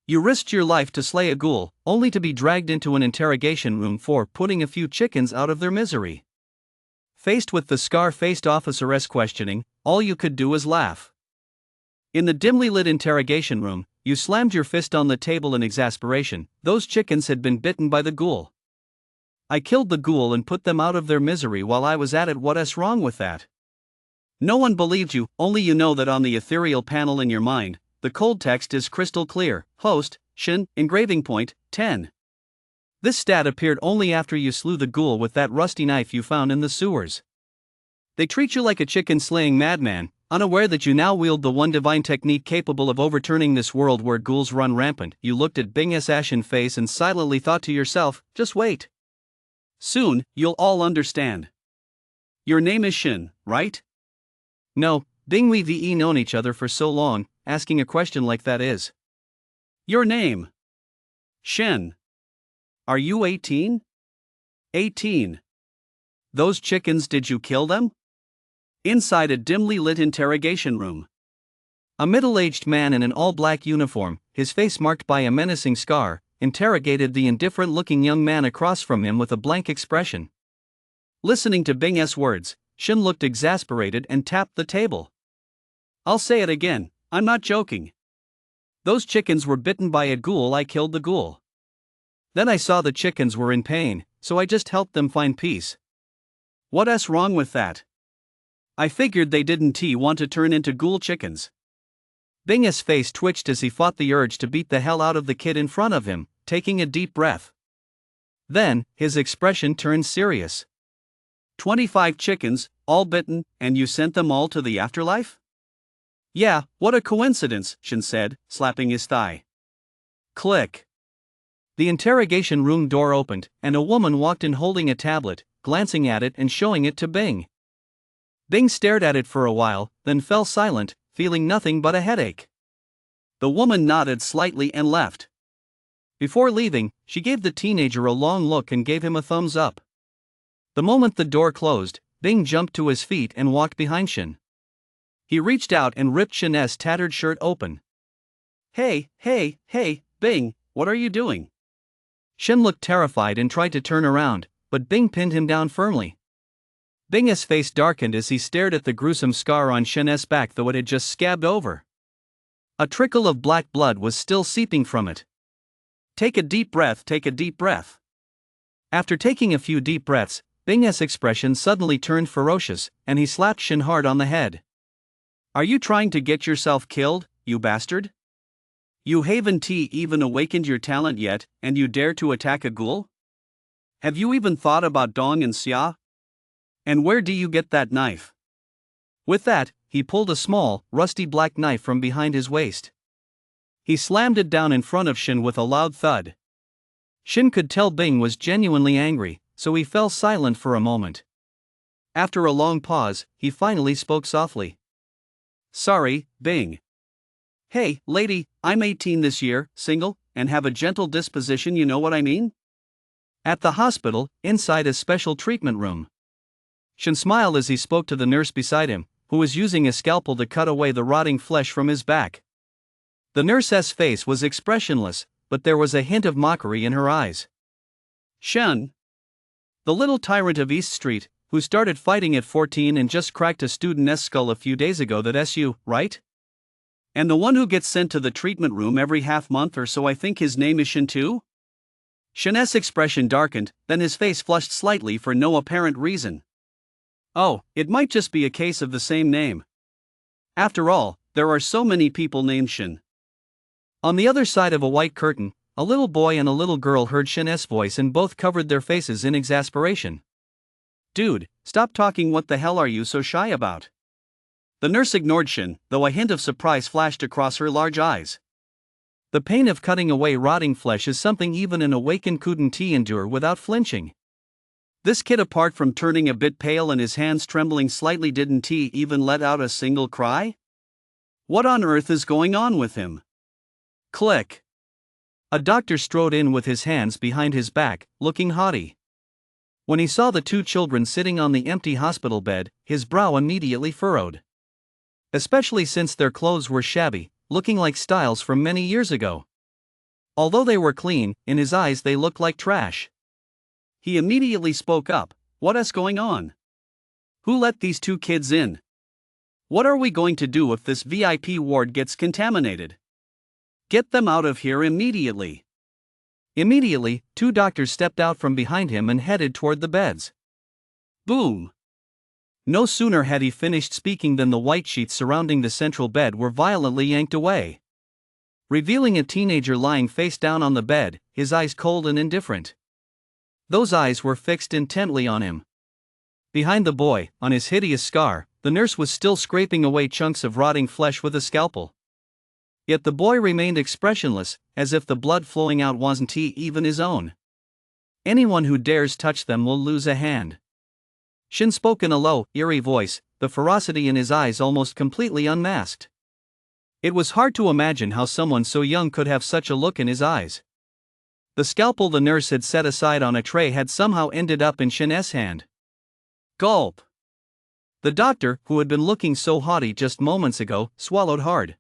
You risked your life to slay a ghoul, only to be dragged into an interrogation room for putting a few chickens out of their misery. Faced with the scar-faced officeress questioning, all you could do was laugh. In the dimly lit interrogation room, you slammed your fist on the table in exasperation. Those chickens had been bitten by the ghoul. I killed the ghoul and put them out of their misery while I was at it. What's wrong with that? No one believed you, only you know that on the ethereal panel in your mind, the cold text is crystal clear. Host, Shin, engraving point, 10. This stat appeared only after you slew the ghoul with that rusty knife you found in the sewers. They treat you like a chicken-slaying madman, unaware that you now wield the one divine technique capable of overturning this world where ghouls run rampant. You looked at Bing's ashen face and silently thought to yourself, just wait. Soon, you'll all understand. Your name is Shin, right? No, Bing, we've known each other for so long, asking a question like that is. Your name? Shin. Are you 18? 18. Those chickens, did you kill them? Inside a dimly lit interrogation room. A middle-aged man in an all-black uniform, his face marked by a menacing scar, interrogated the indifferent-looking young man across from him with a blank expression. Listening to Bing's words, Shin looked exasperated and tapped the table. I'll say it again, I'm not joking. Those chickens were bitten by a ghoul. I killed the ghoul. Then I saw the chickens were in pain, so I just helped them find peace. What's wrong with that? I figured they didn't want to turn into ghoul chickens. Bing's face twitched as he fought the urge to beat the hell out of the kid in front of him, taking a deep breath. Then, his expression turned serious. 25 chickens, all bitten, and you sent them all to the afterlife? Yeah, what a coincidence, Shin said, slapping his thigh. Click. The interrogation room door opened, and a woman walked in holding a tablet, glancing at it and showing it to Bing. Bing stared at it for a while, then fell silent, feeling nothing but a headache. The woman nodded slightly and left. Before leaving, she gave the teenager a long look and gave him a thumbs up. The moment the door closed, Bing jumped to his feet and walked behind Shin. He reached out and ripped Shin's tattered shirt open. Hey, Bing, what are you doing? Shin looked terrified and tried to turn around, but Bing pinned him down firmly. Bing's face darkened as he stared at the gruesome scar on Shin's back, though it had just scabbed over. A trickle of black blood was still seeping from it. Take a deep breath. After taking a few deep breaths, Bing's expression suddenly turned ferocious, and he slapped Shin hard on the head. Are you trying to get yourself killed, you bastard? You haven't even awakened your talent yet, and you dare to attack a ghoul? Have you even thought about Dong and Xia? And where do you get that knife? With that, he pulled a small, rusty black knife from behind his waist. He slammed it down in front of Shin with a loud thud. Shin could tell Bing was genuinely angry, so he fell silent for a moment. After a long pause, he finally spoke softly. Sorry, Bing. Hey, lady, I'm 18 this year, single, and have a gentle disposition, you know what I mean? At the hospital, inside a special treatment room. Shin smiled as he spoke to the nurse beside him, who was using a scalpel to cut away the rotting flesh from his back. The nurse's face was expressionless, but there was a hint of mockery in her eyes. Shin, the little tyrant of East Street, who started fighting at 14 and just cracked a student's skull a few days ago, that's you, right? And the one who gets sent to the treatment room every half month or so, I think his name is Shin too? Shin's expression darkened, then his face flushed slightly for no apparent reason. Oh, it might just be a case of the same name. After all, there are so many people named Shin. On the other side of a white curtain, a little boy and a little girl heard Shin's voice and both covered their faces in exasperation. Dude, stop talking, what the hell are you so shy about? The nurse ignored Shin, though a hint of surprise flashed across her large eyes. The pain of cutting away rotting flesh is something even an awakened couldn't endure without flinching. This kid, apart from turning a bit pale and his hands trembling slightly, didn't even let out a single cry? What on earth is going on with him? Click. A doctor strode in with his hands behind his back, looking haughty. When he saw the two children sitting on the empty hospital bed, his brow immediately furrowed. Especially since their clothes were shabby, looking like styles from many years ago. Although they were clean, in his eyes they looked like trash. He immediately spoke up. "What's going on? Who let these two kids in? What are we going to do if this VIP ward gets contaminated? Get them out of here immediately." Immediately, two doctors stepped out from behind him and headed toward the beds. Boom! No sooner had he finished speaking than the white sheets surrounding the central bed were violently yanked away, revealing a teenager lying face down on the bed, his eyes cold and indifferent. Those eyes were fixed intently on him. Behind the boy, on his hideous scar, the nurse was still scraping away chunks of rotting flesh with a scalpel. Yet the boy remained expressionless, as if the blood flowing out wasn't even his own. "Anyone who dares touch them will lose a hand." Shin spoke in a low, eerie voice, the ferocity in his eyes almost completely unmasked. It was hard to imagine how someone so young could have such a look in his eyes. The scalpel the nurse had set aside on a tray had somehow ended up in Shin's hand. Gulp! The doctor, who had been looking so haughty just moments ago, swallowed hard.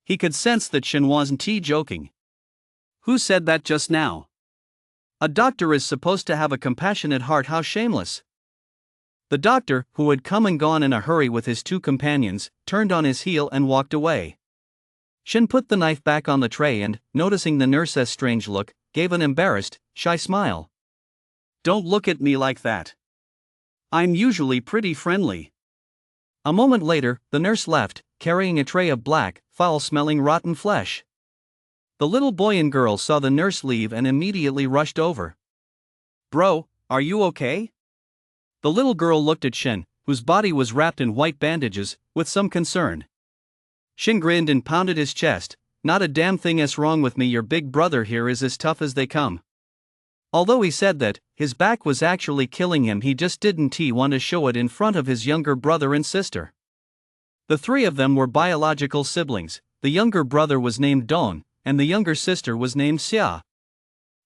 He could sense that Shin wasn't joking. "Who said that just now? A doctor is supposed to have a compassionate heart. How shameless." The doctor, who had come and gone in a hurry with his two companions, turned on his heel and walked away. Shin put the knife back on the tray and, noticing the nurse's strange look, gave an embarrassed, shy smile. "Don't look at me like that. I'm usually pretty friendly." A moment later, the nurse left, carrying a tray of black, foul-smelling rotten flesh. The little boy and girl saw the nurse leave and immediately rushed over. "Bro, are you okay?" The little girl looked at Shin, whose body was wrapped in white bandages, with some concern. Shin grinned and pounded his chest. "Not a damn thing is wrong with me. Your big brother here is as tough as they come." Although he said that, his back was actually killing him, he just didn't want to show it in front of his younger brother and sister. The three of them were biological siblings. The younger brother was named Don, and the younger sister was named Xia.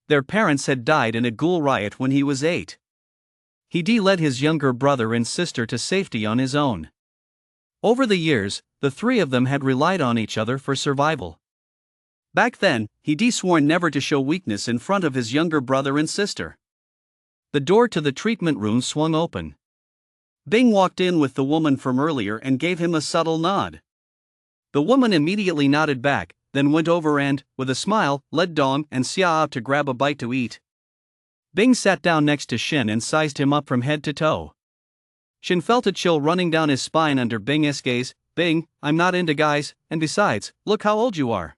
Their parents had died in a ghoul riot when he was 8. He led his younger brother and sister to safety on his own. Over the years, the three of them had relied on each other for survival. Back then, he swore never to show weakness in front of his younger brother and sister. The door to the treatment room swung open. Bing walked in with the woman from earlier and gave him a subtle nod. The woman immediately nodded back, then went over and, with a smile, led Dong and Xia out to grab a bite to eat. Bing sat down next to Shin and sized him up from head to toe. Shin felt a chill running down his spine under Bing's gaze. "Bing, I'm not into guys, and besides, look how old you are."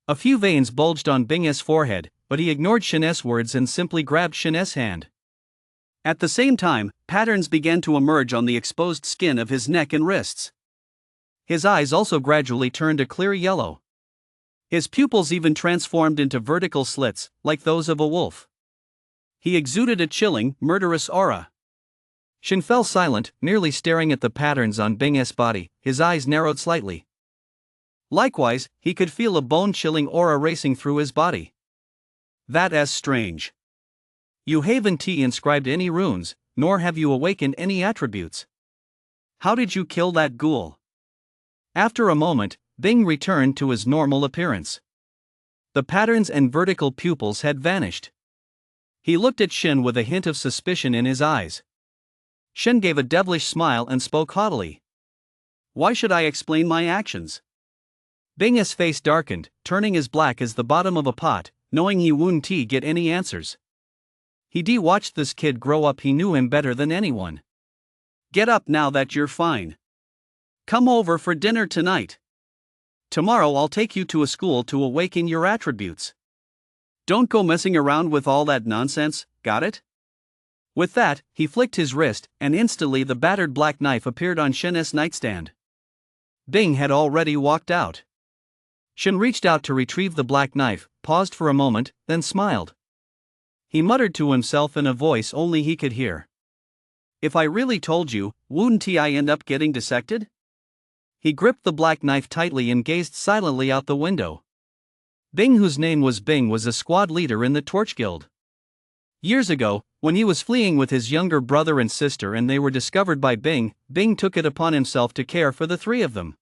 A few veins bulged on Bing's forehead, but he ignored Shin's words and simply grabbed Shin's hand. At the same time, patterns began to emerge on the exposed skin of his neck and wrists. His eyes also gradually turned a clear yellow. His pupils even transformed into vertical slits, like those of a wolf. He exuded a chilling, murderous aura. Shin fell silent, merely staring at the patterns on Bing's body, his eyes narrowed slightly. Likewise, he could feel a bone-chilling aura racing through his body. "That's strange. You haven't inscribed any runes, nor have you awakened any attributes. How did you kill that ghoul?" After a moment, Bing returned to his normal appearance. The patterns and vertical pupils had vanished. He looked at Shin with a hint of suspicion in his eyes. Shin gave a devilish smile and spoke haughtily. "Why should I explain my actions?" Bing's face darkened, turning as black as the bottom of a pot, knowing he wouldn't get any answers. He watched this kid grow up. He knew him better than anyone. "Get up now that you're fine. Come over for dinner tonight. Tomorrow I'll take you to a school to awaken your attributes. Don't go messing around with all that nonsense, got it?" With that, he flicked his wrist, and instantly the battered black knife appeared on Shin's nightstand. Bing had already walked out. Shin reached out to retrieve the black knife, paused for a moment, then smiled. He muttered to himself in a voice only he could hear. "If I really told you, wouldn't I end up getting dissected?" He gripped the black knife tightly and gazed silently out the window. Bing, whose name was Bing, was a squad leader in the Torch Guild. Years ago, when he was fleeing with his younger brother and sister and they were discovered by Bing, Bing took it upon himself to care for the three of them.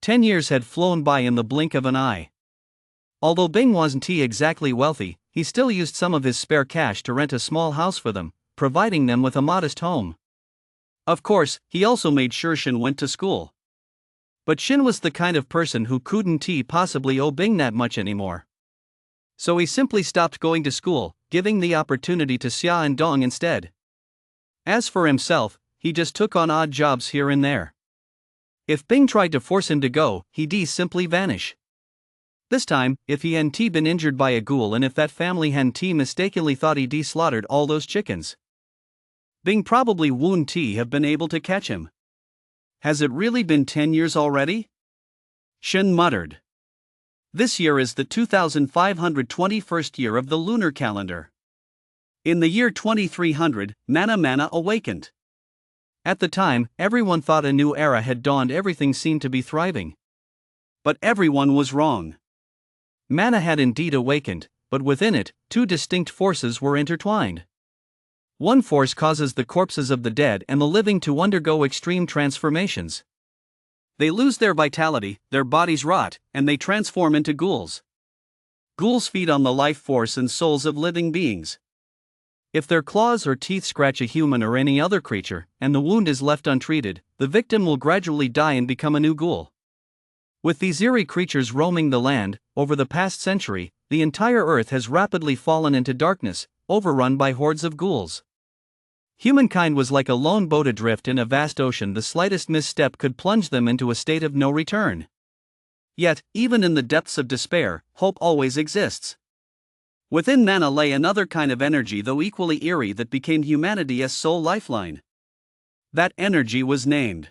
10 years had flown by in the blink of an eye. Although Bing wasn't exactly wealthy, he still used some of his spare cash to rent a small house for them, providing them with a modest home. Of course, he also made sure Shin went to school. But Shin was the kind of person who couldn't possibly owe Bing that much anymore. So he simply stopped going to school, giving the opportunity to Xia and Dong instead. As for himself, he just took on odd jobs here and there. If Bing tried to force him to go, he'd simply vanish. This time, if he hadn't been injured by a ghoul and if that family hadn't mistakenly thought he'd slaughtered all those chickens, Bing probably wouldn't have been able to catch him. Has it really been 10 years already? Shin muttered. This year is the 2521st year of the lunar calendar. In the year 2300, Mana awakened. At the time, everyone thought a new era had dawned, everything seemed to be thriving. But everyone was wrong. Mana had indeed awakened, but within it, two distinct forces were intertwined. One force causes the corpses of the dead and the living to undergo extreme transformations. They lose their vitality, their bodies rot, and they transform into ghouls. Ghouls feed on the life force and souls of living beings. If their claws or teeth scratch a human or any other creature, and the wound is left untreated, the victim will gradually die and become a new ghoul. With these eerie creatures roaming the land, over the past century, the entire earth has rapidly fallen into darkness, overrun by hordes of ghouls. Humankind was like a lone boat adrift in a vast ocean. The slightest misstep could plunge them into a state of no return. Yet, even in the depths of despair, hope always exists. Within Mana lay another kind of energy, though equally eerie, that became humanity's sole lifeline. That energy was named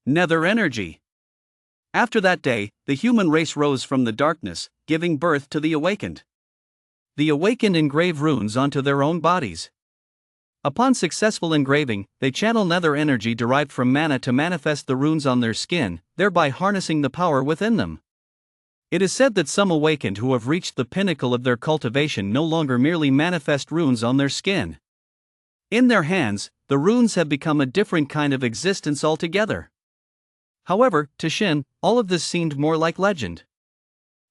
Nether Energy. After that day, the human race rose from the darkness, giving birth to the awakened. The awakened engrave runes onto their own bodies. Upon successful engraving, they channel nether energy derived from mana to manifest the runes on their skin, thereby harnessing the power within them. It is said that some awakened who have reached the pinnacle of their cultivation no longer merely manifest runes on their skin. In their hands, the runes have become a different kind of existence altogether. However, to Shin, all of this seemed more like legend.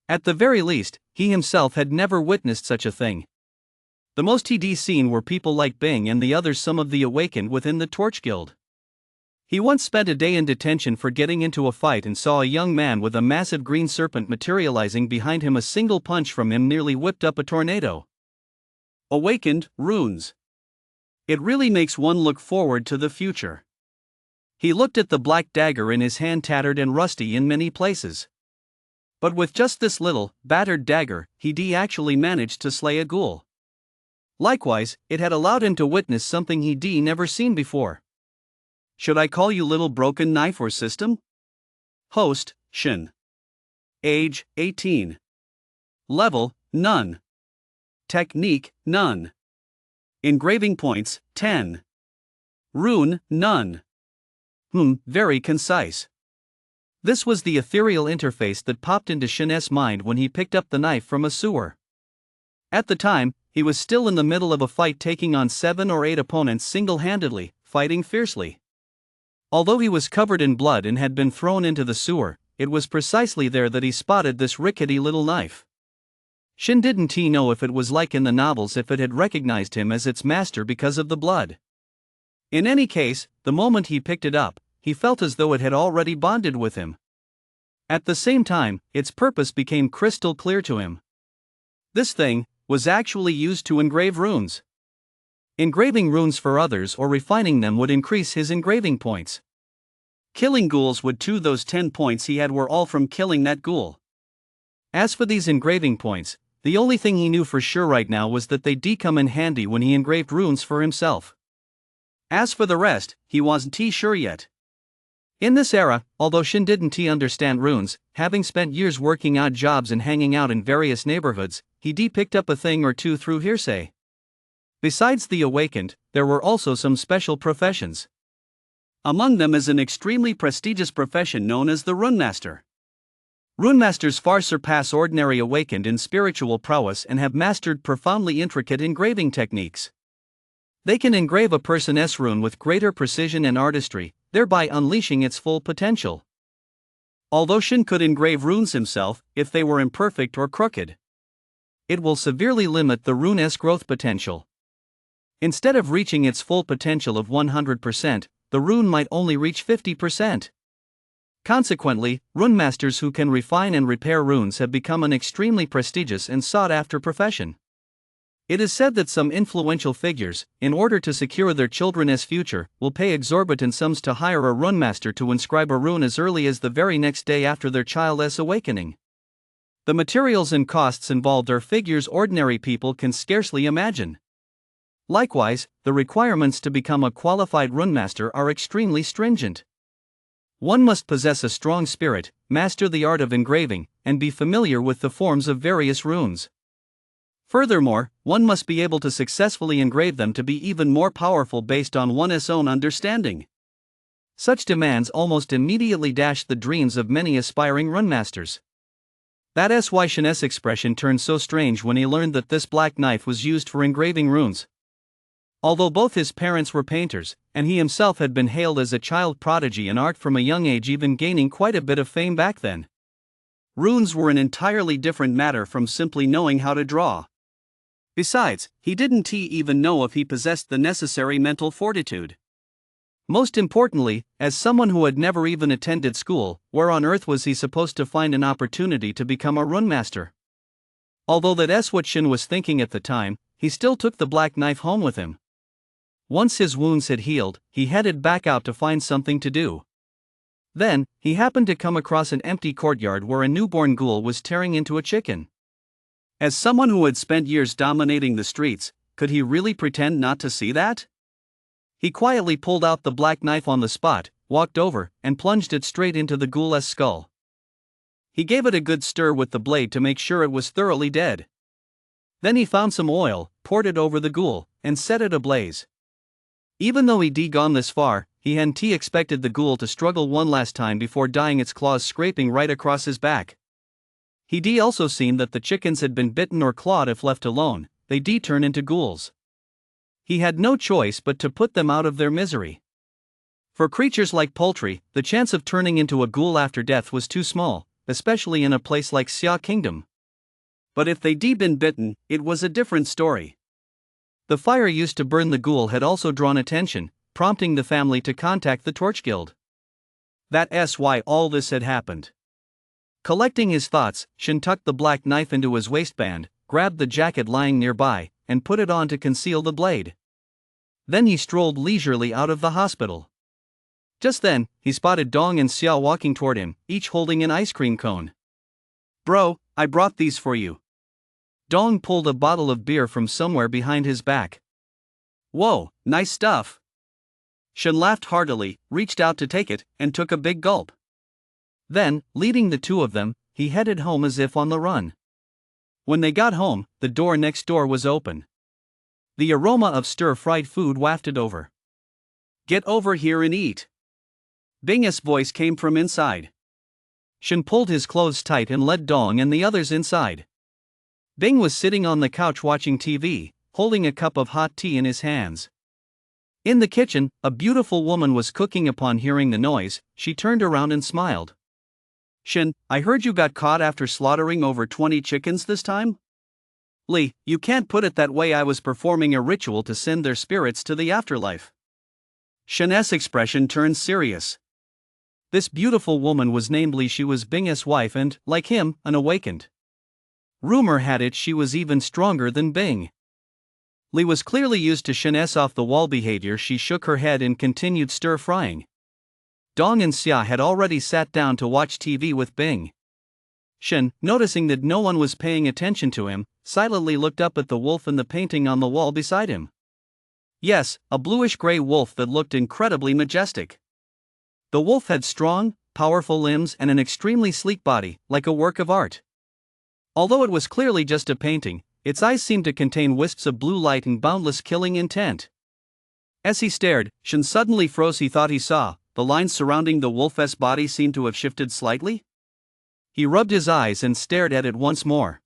At the very least, he himself had never witnessed such a thing. The most he'd seen were people like Bing and the others, some of the awakened within the Torch Guild. He once spent a day in detention for getting into a fight and saw a young man with a massive green serpent materializing behind him. A single punch from him nearly whipped up a tornado. Awakened runes. It really makes one look forward to the future. He looked at the black dagger in his hand, tattered and rusty in many places. But with just this little, battered dagger, he'd actually managed to slay a ghoul. Likewise, it had allowed him to witness something he'd never seen before. Should I call you little broken knife or system? Host, Shin. Age, 18. Level, none. Technique, none. Engraving points, 10. Rune, none. Very concise. This was the ethereal interface that popped into Shin's mind when he picked up the knife from a sewer. At the time, he was still in the middle of a fight, taking on 7 or 8 opponents single-handedly, fighting fiercely. Although he was covered in blood and had been thrown into the sewer, it was precisely there that he spotted this rickety little knife. Shin didn't know if it was like in the novels, if it had recognized him as its master because of the blood. In any case, the moment he picked it up, he felt as though it had already bonded with him. At the same time, its purpose became crystal clear to him. This thing was actually used to engrave runes. Engraving runes for others or refining them would increase his engraving points. Killing ghouls would too. Those 10 points he had were all from killing that ghoul. As for these engraving points, the only thing he knew for sure right now was that they'd come in handy when he engraved runes for himself. As for the rest, he wasn't sure yet. In this era, although Shin didn't understand runes, having spent years working odd jobs and hanging out in various neighborhoods, he'd picked up a thing or two through hearsay. Besides the awakened, there were also some special professions. Among them is an extremely prestigious profession known as the runemaster. Runemasters far surpass ordinary awakened in spiritual prowess and have mastered profoundly intricate engraving techniques. They can engrave a person's rune with greater precision and artistry, thereby unleashing its full potential. Although Shin could engrave runes himself, if they were imperfect or crooked, it will severely limit the rune's growth potential. Instead of reaching its full potential of 100%, the rune might only reach 50%. Consequently, runemasters who can refine and repair runes have become an extremely prestigious and sought-after profession. It is said that some influential figures, in order to secure their children's future, will pay exorbitant sums to hire a runemaster to inscribe a rune as early as the very next day after their child's awakening. The materials and costs involved are figures ordinary people can scarcely imagine. Likewise, the requirements to become a qualified runemaster are extremely stringent. One must possess a strong spirit, master the art of engraving, and be familiar with the forms of various runes. Furthermore, one must be able to successfully engrave them to be even more powerful based on one's own understanding. Such demands almost immediately dash the dreams of many aspiring runemasters. That's why Shin's expression turned so strange when he learned that this black knife was used for engraving runes. Although both his parents were painters, and he himself had been hailed as a child prodigy in art from a young age, even gaining quite a bit of fame back then, runes were an entirely different matter from simply knowing how to draw. Besides, he didn't even know if he possessed the necessary mental fortitude. Most importantly, as someone who had never even attended school, where on earth was he supposed to find an opportunity to become a runemaster? Although that's what Shin was thinking at the time, he still took the black knife home with him. Once his wounds had healed, he headed back out to find something to do. Then, he happened to come across an empty courtyard where a newborn ghoul was tearing into a chicken. As someone who had spent years dominating the streets, could he really pretend not to see that? He quietly pulled out the black knife on the spot, walked over, and plunged it straight into the ghoul's skull. He gave it a good stir with the blade to make sure it was thoroughly dead. Then he found some oil, poured it over the ghoul, and set it ablaze. Even though he'd gone this far, he hadn't expected the ghoul to struggle one last time before dying, its claws scraping right across his back. He'd also seen that the chickens had been bitten or clawed. If left alone, they'd turn into ghouls. He had no choice but to put them out of their misery. For creatures like poultry, the chance of turning into a ghoul after death was too small, especially in a place like Xia Kingdom. But if they'd been bitten, it was a different story. The fire used to burn the ghoul had also drawn attention, prompting the family to contact the Torch Guild. That's why all this had happened. Collecting his thoughts, Shin tucked the black knife into his waistband, grabbed the jacket lying nearby, and put it on to conceal the blade. Then he strolled leisurely out of the hospital. Just then, he spotted Dong and Xia walking toward him, each holding an ice cream cone. "Bro, I brought these for you." Dong pulled a bottle of beer from somewhere behind his back. "Whoa, nice stuff." Shin laughed heartily, reached out to take it, and took a big gulp. Then, leading the two of them, he headed home as if on the run. When they got home, the door next door was open. The aroma of stir-fried food wafted over. "Get over here and eat." Bing's voice came from inside. Shin pulled his clothes tight and led Dong and the others inside. Bing was sitting on the couch watching TV, holding a cup of hot tea in his hands. In the kitchen, a beautiful woman was cooking. Upon hearing the noise, she turned around and smiled. "Shin, I heard you got caught after slaughtering over 20 chickens this time?" "Lee, you can't put it that way. I was performing a ritual to send their spirits to the afterlife." Shin's expression turned serious. This beautiful woman was named Lee. She was Bing's wife and, like him, an awakened. Rumor had it she was even stronger than Bing. Lee was clearly used to Shin's off-the-wall behavior. She shook her head and continued stir-frying. Dong and Xia had already sat down to watch TV with Bing. Shin, noticing that no one was paying attention to him, silently looked up at the wolf in the painting on the wall beside him. Yes, a bluish-gray wolf that looked incredibly majestic. The wolf had strong, powerful limbs and an extremely sleek body, like a work of art. Although it was clearly just a painting, its eyes seemed to contain wisps of blue light and boundless killing intent. As he stared, Shin suddenly froze. He thought he saw the lines surrounding the wolf's body seemed to have shifted slightly. He rubbed his eyes and stared at it once more.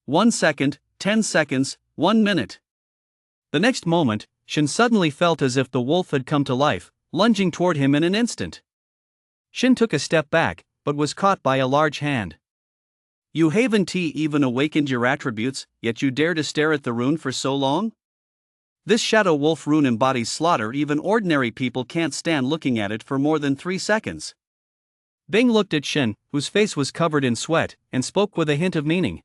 1 second, 10 seconds, 1 minute. The next moment, Shin suddenly felt as if the wolf had come to life, lunging toward him in an instant. Shin took a step back, but was caught by a large hand. You haven't even awakened your attributes, yet you dare to stare at the rune for so long? This Shadow Wolf rune embodies slaughter, even ordinary people can't stand looking at it for more than 3 seconds. Bing looked at Shin, whose face was covered in sweat, and spoke with a hint of meaning.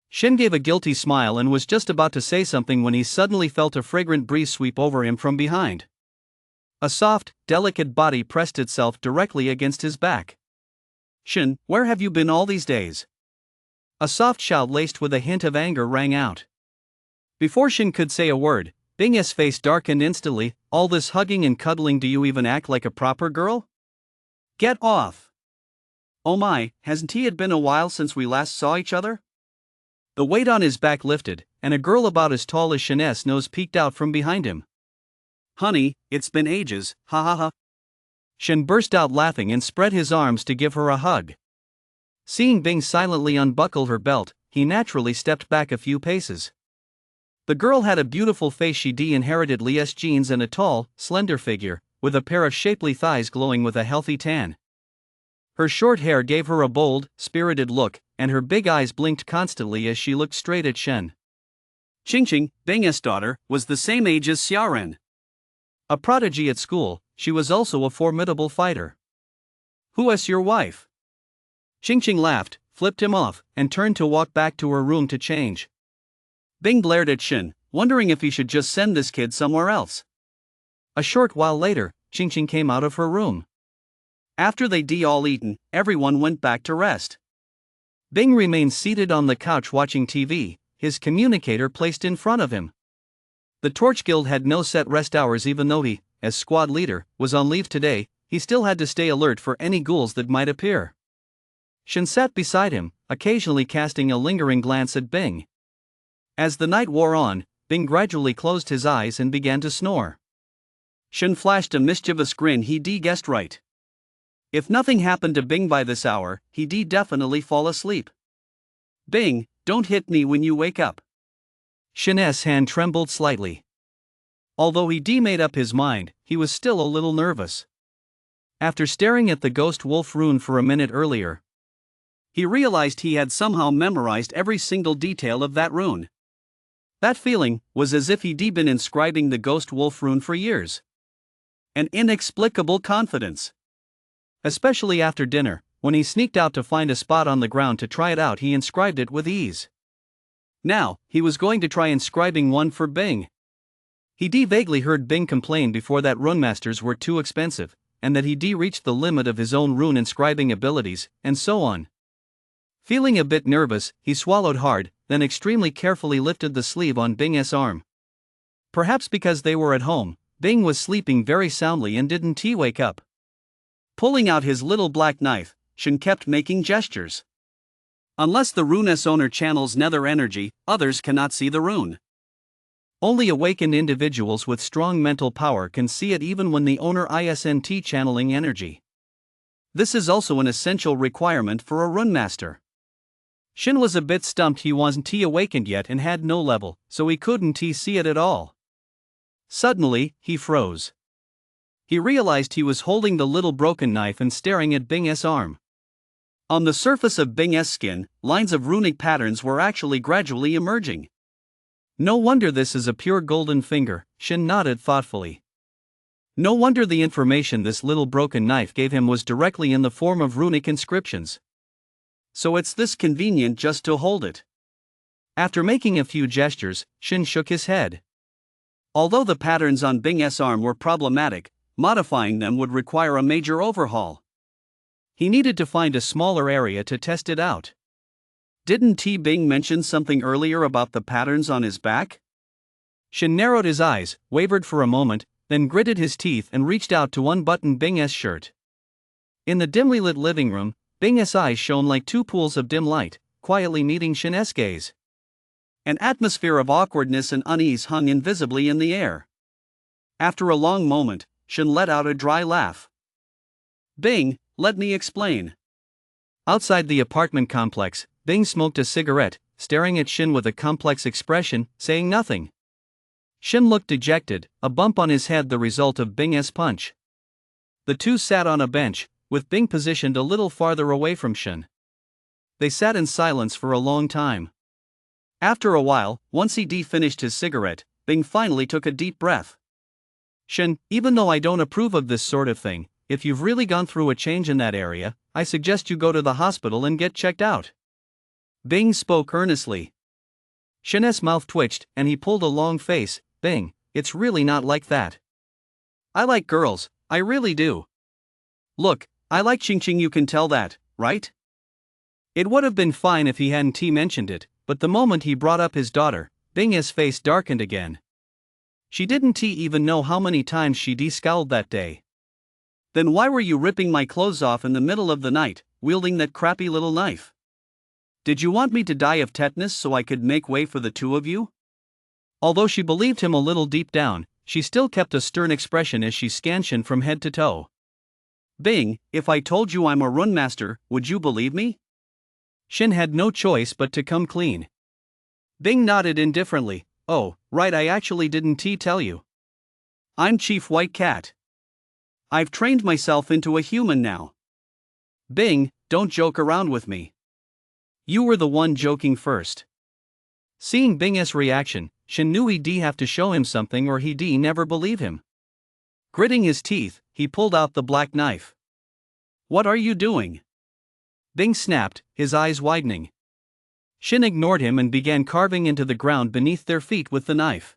Shin gave a guilty smile and was just about to say something when he suddenly felt a fragrant breeze sweep over him from behind. A soft, delicate body pressed itself directly against his back. Shin, where have you been all these days? A soft shout laced with a hint of anger rang out. Before Shin could say a word, Bing's face darkened instantly. All this hugging and cuddling, do you even act like a proper girl? Get off! Oh my, hasn't it been a while since we last saw each other? The weight on his back lifted, and a girl about as tall as Shin's nose peeked out from behind him. Honey, it's been ages, ha ha ha. Shin burst out laughing and spread his arms to give her a hug. Seeing Bing silently unbuckle her belt, he naturally stepped back a few paces. The girl had a beautiful face. She inherited Lee's genes and a tall, slender figure, with a pair of shapely thighs glowing with a healthy tan. Her short hair gave her a bold, spirited look, and her big eyes blinked constantly as she looked straight at Shen. Qingqing, Bing's daughter, was the same age as Xiaoren. A prodigy at school, she was also a formidable fighter. Who is your wife? Qingqing laughed, flipped him off, and turned to walk back to her room to change. Bing glared at Shin, wondering if he should just send this kid somewhere else. A short while later, Qingqing came out of her room. After they'd all eaten, everyone went back to rest. Bing remained seated on the couch watching TV, his communicator placed in front of him. The Torch Guild had no set rest hours. Even though he, as squad leader, was on leave today, he still had to stay alert for any ghouls that might appear. Shin sat beside him, occasionally casting a lingering glance at Bing. As the night wore on, Bing gradually closed his eyes and began to snore. Shin flashed a mischievous grin. He'd guessed right. If nothing happened to Bing by this hour, he'd definitely fall asleep. Bing, don't hit me when you wake up. Shin's hand trembled slightly. Although he'd made up his mind, he was still a little nervous. After staring at the ghost wolf rune for a minute earlier, he realized he had somehow memorized every single detail of that rune. That feeling was as if he'd been inscribing the ghost wolf rune for years. An inexplicable confidence. Especially after dinner, when he sneaked out to find a spot on the ground to try it out, he inscribed it with ease. Now, he was going to try inscribing one for Bing. He'd vaguely heard Bing complain before that runemasters were too expensive, and that he'd reached the limit of his own rune inscribing abilities, and so on. Feeling a bit nervous, he swallowed hard, then extremely carefully lifted the sleeve on Bing's arm. Perhaps because they were at home, Bing was sleeping very soundly and didn't wake up. Pulling out his little black knife, Shin kept making gestures. Unless the rune's owner channels nether energy, others cannot see the rune. Only awakened individuals with strong mental power can see it, even when the owner isn't channeling energy. This is also an essential requirement for a runemaster. Shin was a bit stumped. He wasn't awakened yet and had no level, so he couldn't see it at all. Suddenly, he froze. He realized he was holding the little broken knife and staring at Bing's arm. On the surface of Bing's skin, lines of runic patterns were actually gradually emerging. No wonder this is a pure golden finger, Shin nodded thoughtfully. No wonder the information this little broken knife gave him was directly in the form of runic inscriptions. So it's this convenient just to hold it. After making a few gestures, Shin shook his head. Although the patterns on Bing's arm were problematic, modifying them would require a major overhaul. He needed to find a smaller area to test it out. Didn't Bing mention something earlier about the patterns on his back? Shin narrowed his eyes, wavered for a moment, then gritted his teeth and reached out to unbutton Bing's shirt. In the dimly lit living room, Bing's eyes shone like two pools of dim light, quietly meeting Shin's gaze. An atmosphere of awkwardness and unease hung invisibly in the air. After a long moment, Shin let out a dry laugh. Bing, let me explain. Outside the apartment complex, Bing smoked a cigarette, staring at Shin with a complex expression, saying nothing. Shin looked dejected, a bump on his head the result of Bing's punch. The two sat on a bench, with Bing positioned a little farther away from Shen. They sat in silence for a long time. After a while, once Ed finished his cigarette, Bing finally took a deep breath. Shen, even though I don't approve of this sort of thing, if you've really gone through a change in that area, I suggest you go to the hospital and get checked out. Bing spoke earnestly. Shen's mouth twitched and he pulled a long face. Bing, it's really not like that. I like girls, I really do. Look, I like Ching, you can tell that, right? It would have been fine if he hadn't mentioned it, but the moment he brought up his daughter, Bing's face darkened again. She didn't even know how many times she scowled that day. Then why were you ripping my clothes off in the middle of the night, wielding that crappy little knife? Did you want me to die of tetanus so I could make way for the two of you? Although she believed him a little deep down, she still kept a stern expression as she scanned Shen from head to toe. Bing, if I told you I'm a run master, would you believe me? Shen had no choice but to come clean. Bing nodded indifferently. Oh, right, I actually didn't tell you. I'm Chief White Cat. I've trained myself into a human now. Bing, don't joke around with me. You were the one joking first. Seeing Bing's reaction, Shen knew he'd have to show him something or he'd never believe him. Gritting his teeth, he pulled out the black knife. What are you doing? Bing snapped, his eyes widening. Shen ignored him and began carving into the ground beneath their feet with the knife.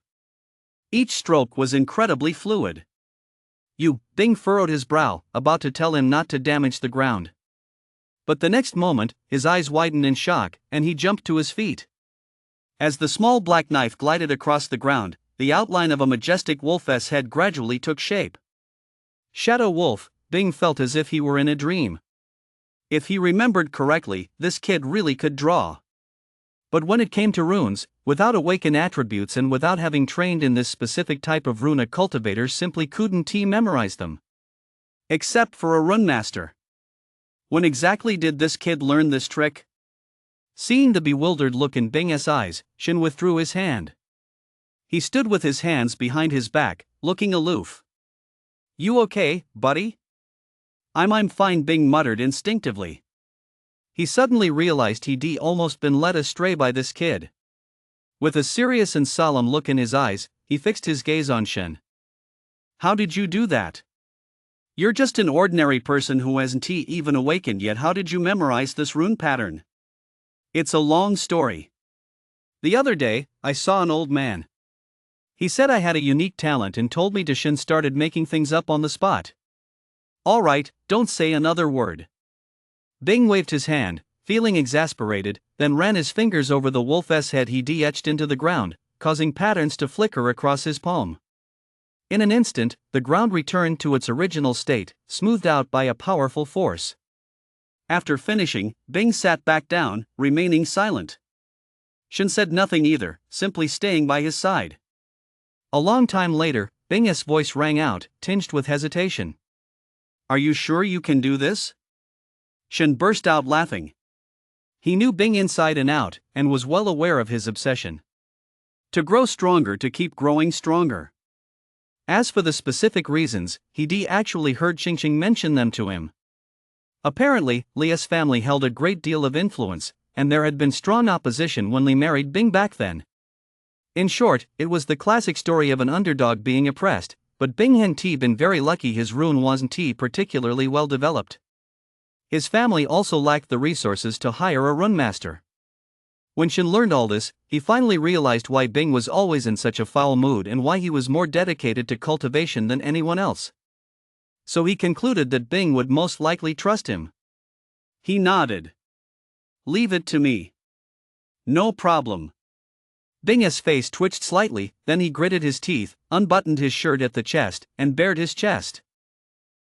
Each stroke was incredibly fluid. Bing furrowed his brow, about to tell him not to damage the ground. But the next moment, his eyes widened in shock, and he jumped to his feet. As the small black knife glided across the ground, the outline of a majestic wolf's head gradually took shape. Shadow Wolf, Bing felt as if he were in a dream. If he remembered correctly, this kid really could draw. But when it came to runes, without awakened attributes and without having trained in this specific type of rune, a cultivator simply couldn't memorize them. Except for a rune master. When exactly did this kid learn this trick? Seeing the bewildered look in Bing's eyes, Shen withdrew his hand. He stood with his hands behind his back, looking aloof. You okay, buddy? I'm fine, Bing muttered instinctively. He suddenly realized he'd almost been led astray by this kid. With a serious and solemn look in his eyes, he fixed his gaze on Shen. How did you do that? You're just an ordinary person who hasn't even awakened yet. How did you memorize this rune pattern? It's a long story. The other day, I saw an old man. He said I had a unique talent and told me to. Shen started making things up on the spot. All right, don't say another word. Bing waved his hand, feeling exasperated, then ran his fingers over the wolf's head he'd etched into the ground, causing patterns to flicker across his palm. In an instant, the ground returned to its original state, smoothed out by a powerful force. After finishing, Bing sat back down, remaining silent. Shen said nothing either, simply staying by his side. A long time later, Bing's voice rang out, tinged with hesitation. Are you sure you can do this? Shen burst out laughing. He knew Bing inside and out, and was well aware of his obsession. To grow stronger, to keep growing stronger. As for the specific reasons, he'd actually heard Ching mention them to him. Apparently, Lia's family held a great deal of influence, and there had been strong opposition when Li married Bing back then. In short, it was the classic story of an underdog being oppressed, but Bing hadn't been very lucky. His rune wasn't particularly well developed. His family also lacked the resources to hire a rune master. When Shen learned all this, he finally realized why Bing was always in such a foul mood and why he was more dedicated to cultivation than anyone else. So he concluded that Bing would most likely trust him. He nodded. Leave it to me. No problem. Bing's face twitched slightly, then he gritted his teeth, unbuttoned his shirt at the chest, and bared his chest.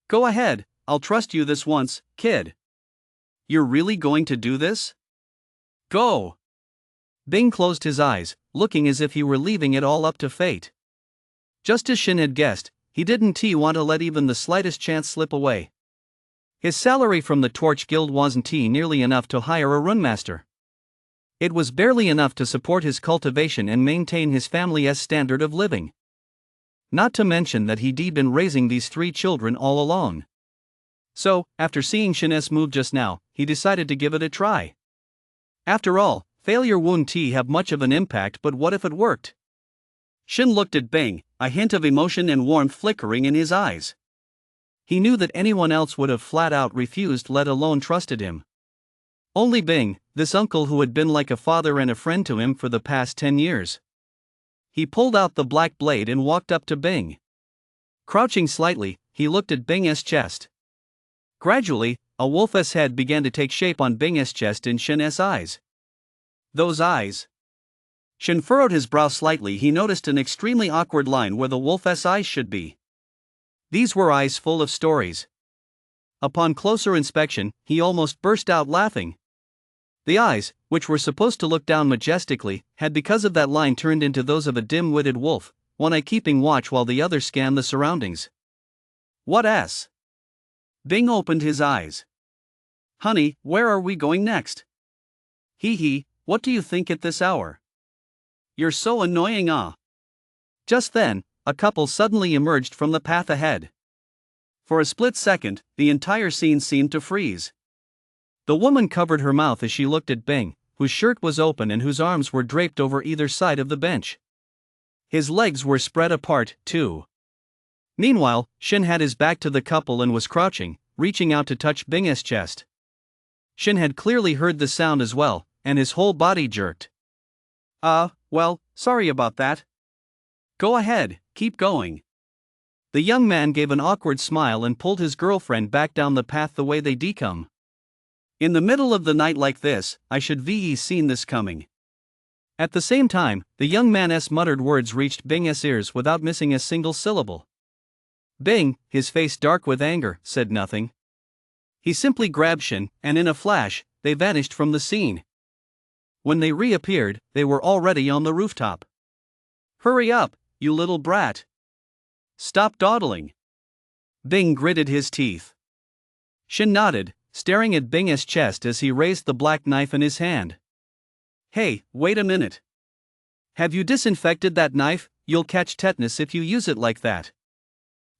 Go ahead, I'll trust you this once, kid. You're really going to do this? Go! Bing closed his eyes, looking as if he were leaving it all up to fate. Just as Shen had guessed, he didn't want to let even the slightest chance slip away. His salary from the Torch Guild wasn't nearly enough to hire a rune master. It was barely enough to support his cultivation and maintain his family's standard of living. Not to mention that he'd been raising these 3 children all alone. So, after seeing Shin's move just now, he decided to give it a try. After all, failure won't have much of an impact, but what if it worked? Shin looked at Bing, a hint of emotion and warmth flickering in his eyes. He knew that anyone else would have flat out refused, let alone trusted him. Only Bing, this uncle who had been like a father and a friend to him for the past 10 years. He pulled out the black blade and walked up to Bing. Crouching slightly, he looked at Bing's chest. Gradually, a wolf's head began to take shape on Bing's chest in Shin's eyes. Those eyes. Shin furrowed his brow slightly. He noticed an extremely awkward line where the wolf's eyes should be. These were eyes full of stories. Upon closer inspection, he almost burst out laughing. The eyes, which were supposed to look down majestically, had because of that line turned into those of a dim-witted wolf, one eye keeping watch while the other scanned the surroundings. What s? Bing opened his eyes. Honey, where are we going next? Hee, what do you think at this hour? You're so annoying, ah. Just then, a couple suddenly emerged from the path ahead. For a split second, the entire scene seemed to freeze. The woman covered her mouth as she looked at Bing, whose shirt was open and whose arms were draped over either side of the bench. His legs were spread apart, too. Meanwhile, Shin had his back to the couple and was crouching, reaching out to touch Bing's chest. Shin had clearly heard the sound as well, and his whole body jerked. Well, sorry about that. Go ahead, keep going. The young man gave an awkward smile and pulled his girlfriend back down the path the way they decome. In the middle of the night like this, I should have seen this coming. At the same time, the young man's muttered words reached Bing's ears without missing a single syllable. Bing, his face dark with anger, said nothing. He simply grabbed Shin, and in a flash, they vanished from the scene. When they reappeared, they were already on the rooftop. Hurry up, you little brat. Stop dawdling. Bing gritted his teeth. Shin nodded, staring at Bing's chest as he raised the black knife in his hand. Hey, wait a minute. Have you disinfected that knife? You'll catch tetanus if you use it like that.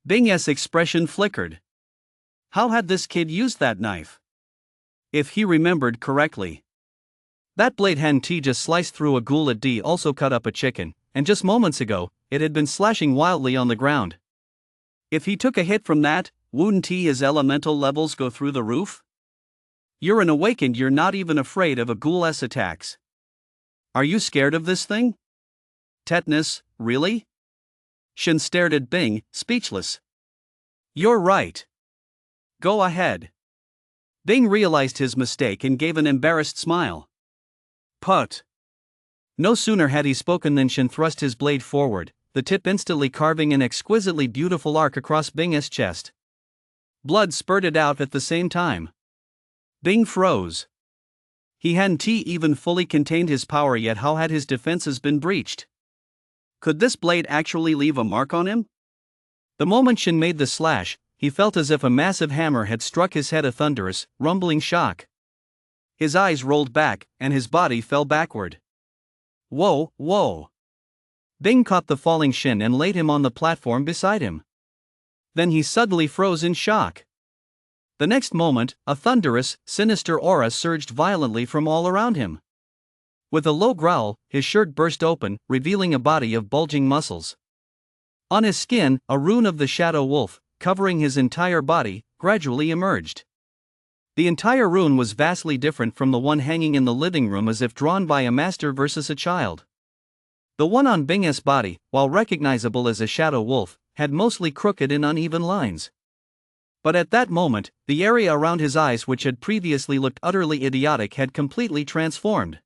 Bing's expression flickered. How had this kid used that knife? If he remembered correctly. That blade hadn't just sliced through a ghoul, it also cut up a chicken, and just moments ago, it had been slashing wildly on the ground. If he took a hit from that, wouldn't his elemental levels go through the roof? You're an awakened, you're not even afraid of a ghoul's attacks. Are you scared of this thing? Tetanus, really? Shin stared at Bing, speechless. You're right. Go ahead. Bing realized his mistake and gave an embarrassed smile. Put. No sooner had he spoken than Shin thrust his blade forward, the tip instantly carving an exquisitely beautiful arc across Bing's chest. Blood spurted out at the same time. Bing froze. He hadn't even fully contained his power yet. How had his defenses been breached? Could this blade actually leave a mark on him? The moment Shin made the slash, he felt as if a massive hammer had struck his head, a thunderous, rumbling shock. His eyes rolled back, and his body fell backward. Whoa. Bing caught the falling Shin and laid him on the platform beside him. Then he suddenly froze in shock. The next moment, a thunderous, sinister aura surged violently from all around him. With a low growl, his shirt burst open, revealing a body of bulging muscles. On his skin, a rune of the shadow wolf, covering his entire body, gradually emerged. The entire rune was vastly different from the one hanging in the living room, as if drawn by a master versus a child. The one on Bing's body, while recognizable as a shadow wolf, had mostly crooked and uneven lines. But at that moment, the area around his eyes, which had previously looked utterly idiotic, had completely transformed.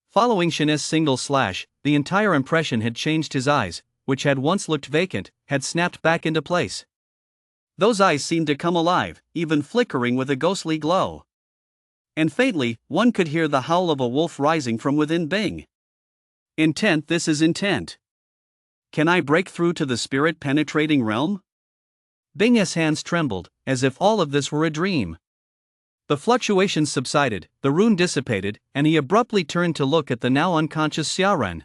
Following Shin's single slash, the entire impression had changed. His eyes, which had once looked vacant, had snapped back into place. Those eyes seemed to come alive, even flickering with a ghostly glow. And faintly, one could hear the howl of a wolf rising from within Bing. Intent, this is intent. Can I break through to the spirit-penetrating realm? Bing's hands trembled, as if all of this were a dream. The fluctuations subsided, the rune dissipated, and he abruptly turned to look at the now unconscious Xiaoran.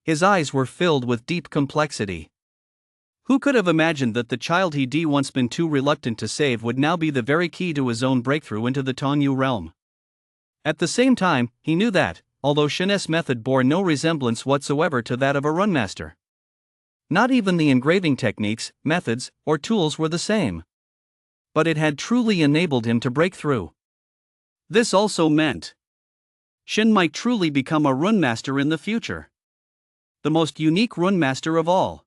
His eyes were filled with deep complexity. Who could have imagined that the child he'd once been too reluctant to save would now be the very key to his own breakthrough into the Tonyu realm? At the same time, he knew that, although Shin's method bore no resemblance whatsoever to that of a runmaster. Not even the engraving techniques, methods, or tools were the same. But it had truly enabled him to break through. This also meant Shin might truly become a runmaster in the future. The most unique runmaster of all.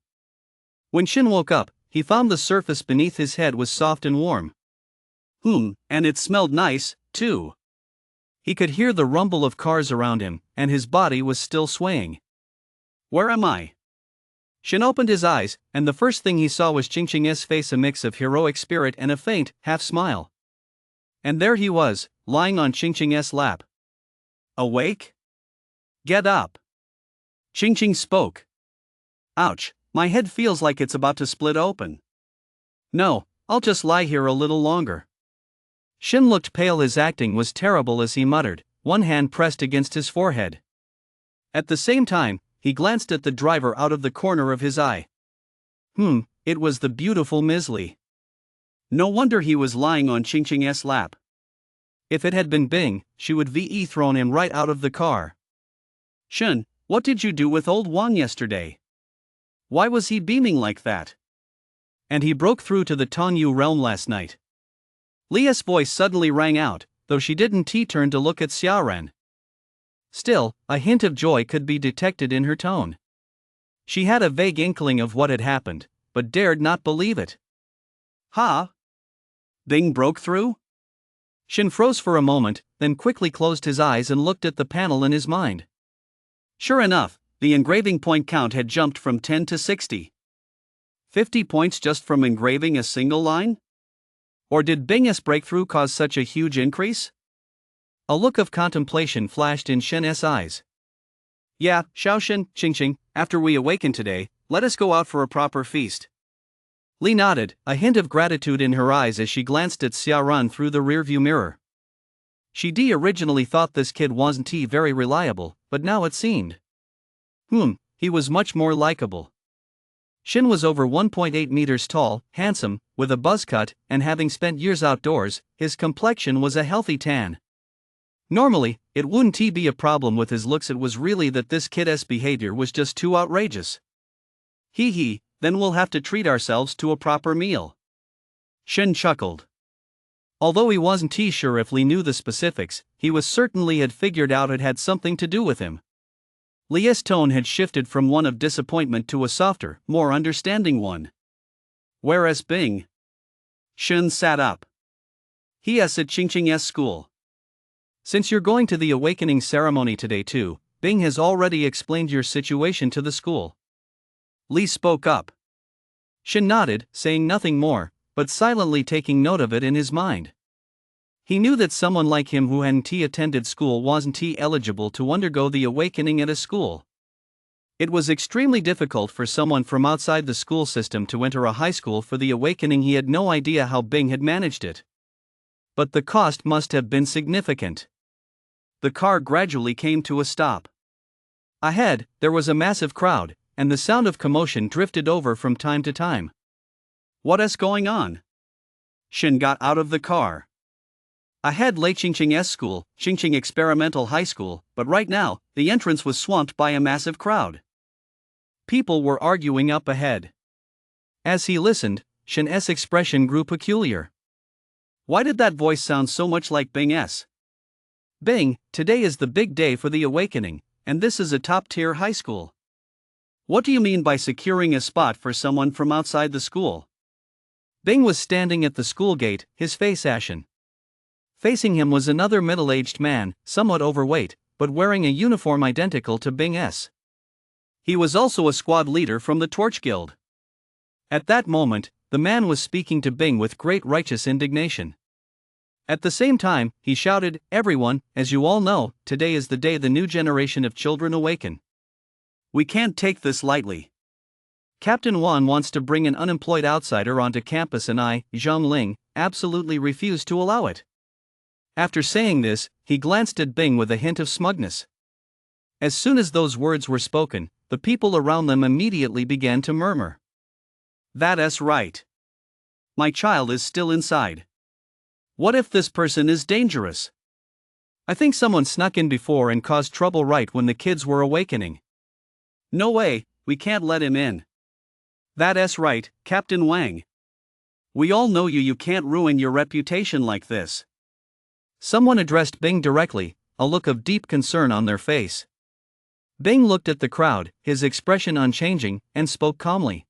When Shin woke up, he found the surface beneath his head was soft and warm. And it smelled nice, too. He could hear the rumble of cars around him, and his body was still swaying. Where am I? Shin opened his eyes, and the first thing he saw was Qingqing's face, a mix of heroic spirit and a faint, half-smile. And there he was, lying on Qingqing's lap. Awake? Get up. Qingqing spoke. Ouch, my head feels like it's about to split open. No, I'll just lie here a little longer. Shin looked pale. His acting was terrible as he muttered, one hand pressed against his forehead. At the same time, he glanced at the driver out of the corner of his eye. It was the beautiful Ms. Li. No wonder he was lying on Qingqing's lap. If it had been Bing, she would have thrown him right out of the car. Shin, what did you do with old Wang yesterday? Why was he beaming like that? And he broke through to the Tonyu realm last night. Lia's voice suddenly rang out, though she didn't turn to look at Xiaoran. Still, a hint of joy could be detected in her tone. She had a vague inkling of what had happened, but dared not believe it. Bing broke through? Shin froze for a moment, then quickly closed his eyes and looked at the panel in his mind. Sure enough, the engraving point count had jumped from 10 to 60. 50 points just from engraving a single line? Or did Bing's breakthrough cause such a huge increase? A look of contemplation flashed in Shin's eyes. Yeah, Xiaoshin, Qingqing, after we awaken today, let us go out for a proper feast. Li nodded, a hint of gratitude in her eyes as she glanced at Xiaoran through the rearview mirror. She originally thought this kid wasn't very reliable, but now it seemed. He was much more likable. Shin was over 1.8 meters tall, handsome, with a buzz cut, and having spent years outdoors, his complexion was a healthy tan. Normally, it wouldn't be a problem with his looks, it was really that this kid's behavior was just too outrageous. Then we'll have to treat ourselves to a proper meal. Shin chuckled. Although he wasn't sure if Li knew the specifics, he was certainly had figured out it had something to do with him. Lia's tone had shifted from one of disappointment to a softer, more understanding one. Whereas Bing? Shin sat up. He's at Qingqing's school. Since you're going to the awakening ceremony today too, Bing has already explained your situation to the school. Li spoke up. Shin nodded, saying nothing more, but silently taking note of it in his mind. He knew that someone like him who hadn't attended school wasn't eligible to undergo the awakening at a school. It was extremely difficult for someone from outside the school system to enter a high school for the awakening. He had no idea how Bing had managed it. But the cost must have been significant. The car gradually came to a stop. Ahead, there was a massive crowd, and the sound of commotion drifted over from time to time. What's going on? Shin got out of the car. Ahead lay Qingqing's school, Qingqing Experimental High School, but right now, the entrance was swamped by a massive crowd. People were arguing up ahead. As he listened, Shin's expression grew peculiar. Why did that voice sound so much like Bing's? Bing, today is the big day for the awakening, and this is a top-tier high school. What do you mean by securing a spot for someone from outside the school? Bing was standing at the school gate, his face ashen. Facing him was another middle-aged man, somewhat overweight, but wearing a uniform identical to Bing's. He was also a squad leader from the Torch Guild. At that moment, the man was speaking to Bing with great righteous indignation. At the same time, he shouted, "Everyone, as you all know, today is the day the new generation of children awaken. We can't take this lightly. Captain Wan wants to bring an unemployed outsider onto campus and I, Zhang Ling, absolutely refuse to allow it." After saying this, he glanced at Bing with a hint of smugness. As soon as those words were spoken, the people around them immediately began to murmur. That's right. My child is still inside. What if this person is dangerous? I think someone snuck in before and caused trouble right when the kids were awakening. No way, we can't let him in. That's right, Captain Wang. We all know you can't ruin your reputation like this. Someone addressed Bing directly, a look of deep concern on their face. Bing looked at the crowd, his expression unchanging, and spoke calmly.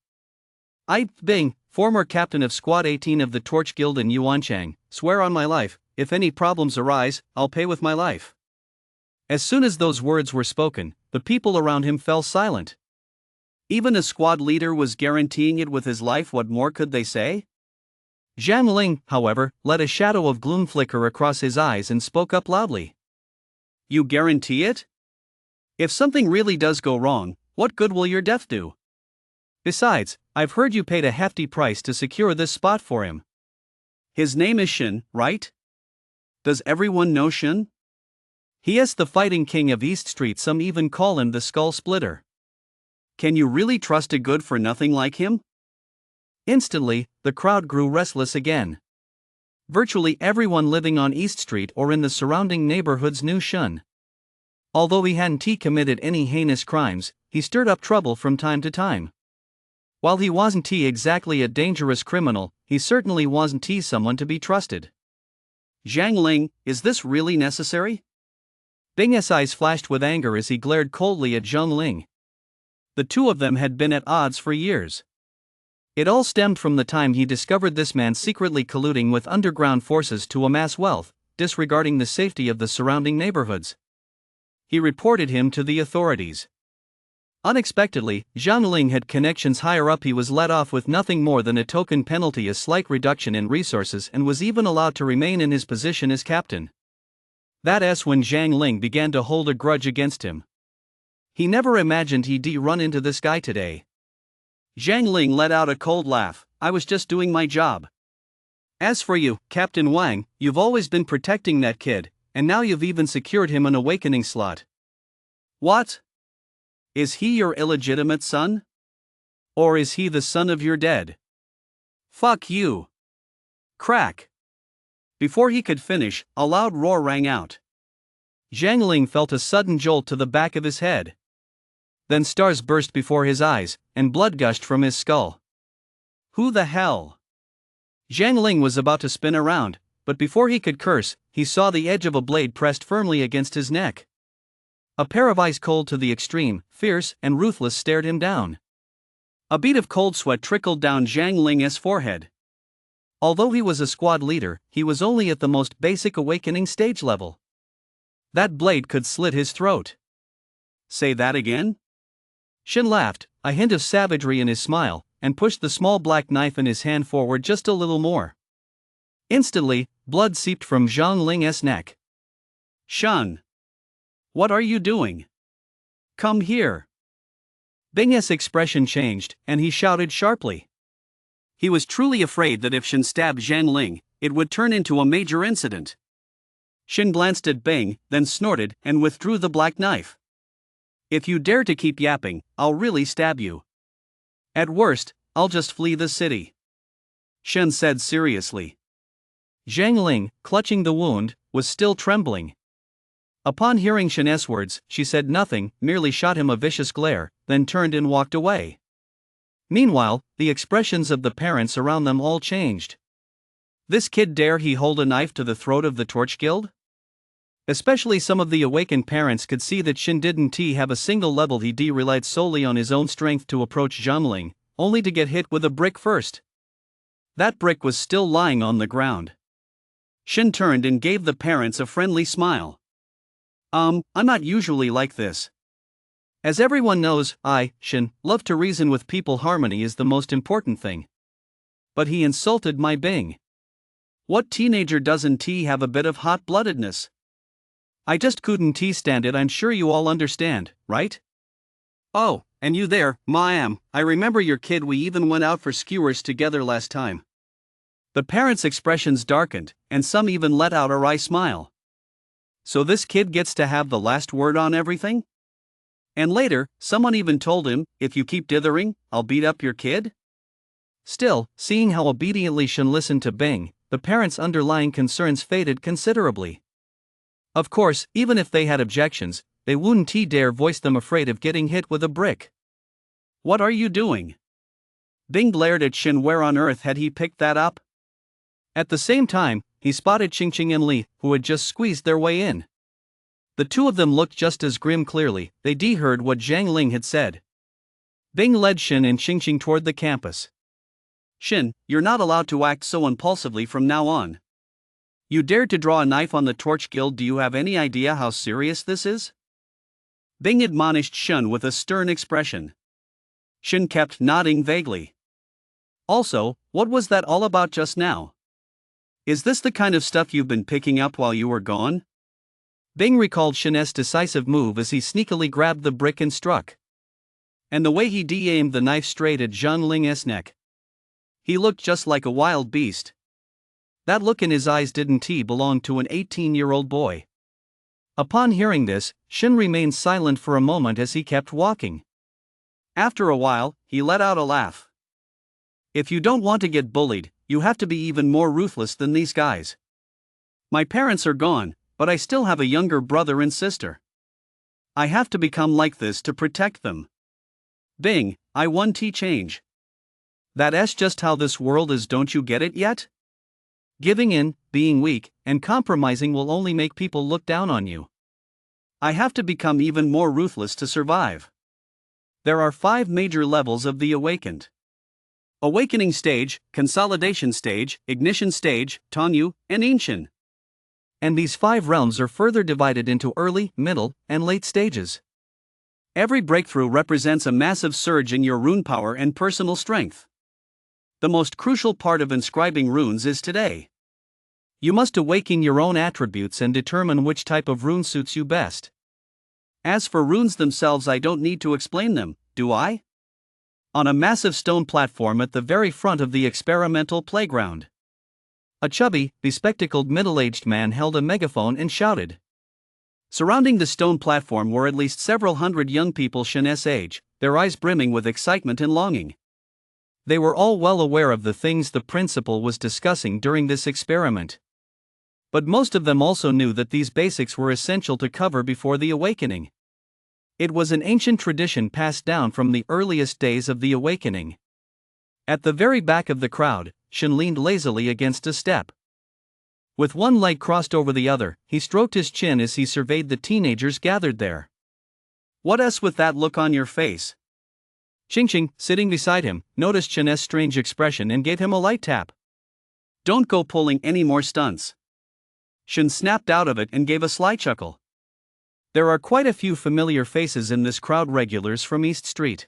Bing, former captain of Squad 18 of the Torch Guild in Yuanchang, swear on my life, if any problems arise, I'll pay with my life. As soon as those words were spoken, the people around him fell silent. Even a squad leader was guaranteeing it with his life. What more could they say? Zhang Ling, however, let a shadow of gloom flicker across his eyes and spoke up loudly. You guarantee it? If something really does go wrong, what good will your death do? Besides, I've heard you paid a hefty price to secure this spot for him. His name is Shin, right? Does everyone know Shin? He is the fighting king of East Street. Some even call him the Skull Splitter. Can you really trust a good-for-nothing like him? Instantly, the crowd grew restless again. Virtually everyone living on East Street or in the surrounding neighborhoods knew Shun. Although he hadn't committed any heinous crimes, he stirred up trouble from time to time. While he wasn't exactly a dangerous criminal, he certainly wasn't someone to be trusted. Zhang Ling, is this really necessary? Bing's eyes flashed with anger as he glared coldly at Zhang Ling. The two of them had been at odds for years. It all stemmed from the time he discovered this man secretly colluding with underground forces to amass wealth, disregarding the safety of the surrounding neighborhoods. He reported him to the authorities. Unexpectedly, Zhang Ling had connections higher up. He was let off with nothing more than a token penalty, a slight reduction in resources, and was even allowed to remain in his position as captain. That's when Zhang Ling began to hold a grudge against him. He never imagined he'd run into this guy today. Zhang Ling let out a cold laugh. I was just doing my job. As for you, Captain Wang, you've always been protecting that kid, and now you've even secured him an awakening slot. What? Is he your illegitimate son? Or is he the son of your dead? Fuck you. Crack. Before he could finish, a loud roar rang out. Zhang Ling felt a sudden jolt to the back of his head. Then stars burst before his eyes, and blood gushed from his skull. Who the hell? Zhang Ling was about to spin around, but before he could curse, he saw the edge of a blade pressed firmly against his neck. A pair of eyes cold to the extreme, fierce and ruthless stared him down. A bead of cold sweat trickled down Zhang Ling's forehead. Although he was a squad leader, he was only at the most basic awakening stage level. That blade could slit his throat. Say that again? Shin laughed, a hint of savagery in his smile, and pushed the small black knife in his hand forward just a little more. Instantly, blood seeped from Zhang Ling's neck. Shun! What are you doing? Come here! Bing's expression changed, and he shouted sharply. He was truly afraid that if Shin stabbed Zhang Ling, it would turn into a major incident. Shin glanced at Bing, then snorted and withdrew the black knife. If you dare to keep yapping, I'll really stab you. At worst, I'll just flee the city. Shin said seriously. Zhang Ling, clutching the wound, was still trembling. Upon hearing Shin's words, she said nothing, merely shot him a vicious glare, then turned and walked away. Meanwhile, the expressions of the parents around them all changed. This kid, dare he hold a knife to the throat of the Torch Guild? Especially some of the awakened parents could see that Shin didn't have a single level. He relied solely on his own strength to approach Zhang Ling, only to get hit with a brick first. That brick was still lying on the ground. Shin turned and gave the parents a friendly smile. I'm not usually like this. As everyone knows, Shin, love to reason with people. Harmony is the most important thing. But he insulted my Bing. What teenager doesn't have a bit of hot-bloodedness? I just couldn't stand it. I'm sure you all understand, right? Oh, and you there, Ma-am, I remember your kid. We even went out for skewers together last time. The parents' expressions darkened, and some even let out a wry smile. So this kid gets to have the last word on everything? And later, someone even told him, if you keep dithering, I'll beat up your kid? Still, seeing how obediently Shen listened to Bing, the parents' underlying concerns faded considerably. Of course, even if they had objections, they wouldn't dare voice them, afraid of getting hit with a brick. "What are you doing?" Bing glared at Shen. Where on earth had he picked that up? At the same time, he spotted Qingqing and Li, who had just squeezed their way in. The two of them looked just as grim. Clearly, they heard what Zhang Ling had said. Bing led Shen and Qingqing toward the campus. "Shen, you're not allowed to act so impulsively from now on. You dared to draw a knife on the Torch Guild. Do you have any idea how serious this is?" Bing admonished Shen with a stern expression. Shen kept nodding vaguely. "Also, what was that all about just now? Is this the kind of stuff you've been picking up while you were gone?" Bing recalled Shen's decisive move as he sneakily grabbed the brick and struck. And the way he aimed the knife straight at Zhang Ling's neck. He looked just like a wild beast. That look in his eyes didn't belong to an 18-year-old boy. Upon hearing this, Shen remained silent for a moment as he kept walking. After a while, he let out a laugh. "If you don't want to get bullied, you have to be even more ruthless than these guys. My parents are gone, but I still have a younger brother and sister. I have to become like this to protect them. Bing, I want to change. That's just how this world is. Don't you get it yet? Giving in, being weak, and compromising will only make people look down on you. I have to become even more ruthless to survive." There are 5 major levels of the awakened: Awakening Stage, Consolidation Stage, Ignition Stage, Tongyu, and Ancient. And these 5 realms are further divided into early, middle, and late stages. Every breakthrough represents a massive surge in your rune power and personal strength. The most crucial part of inscribing runes is today. You must awaken your own attributes and determine which type of rune suits you best. As for runes themselves, I don't need to explain them, do I? On a massive stone platform at the very front of the experimental playground, a chubby, bespectacled middle-aged man held a megaphone and shouted. Surrounding the stone platform were at least several hundred young people Shen's age, their eyes brimming with excitement and longing. They were all well aware of the things the principal was discussing during this experiment. But most of them also knew that these basics were essential to cover before the awakening. It was an ancient tradition passed down from the earliest days of the awakening. At the very back of the crowd, Shen leaned lazily against a step. With one leg crossed over the other, he stroked his chin as he surveyed the teenagers gathered there. "What's with that look on your face?" Qingqing, sitting beside him, noticed Shen's strange expression and gave him a light tap. "Don't go pulling any more stunts." Shen snapped out of it and gave a sly chuckle. There are quite a few familiar faces in this crowd, regulars from East Street.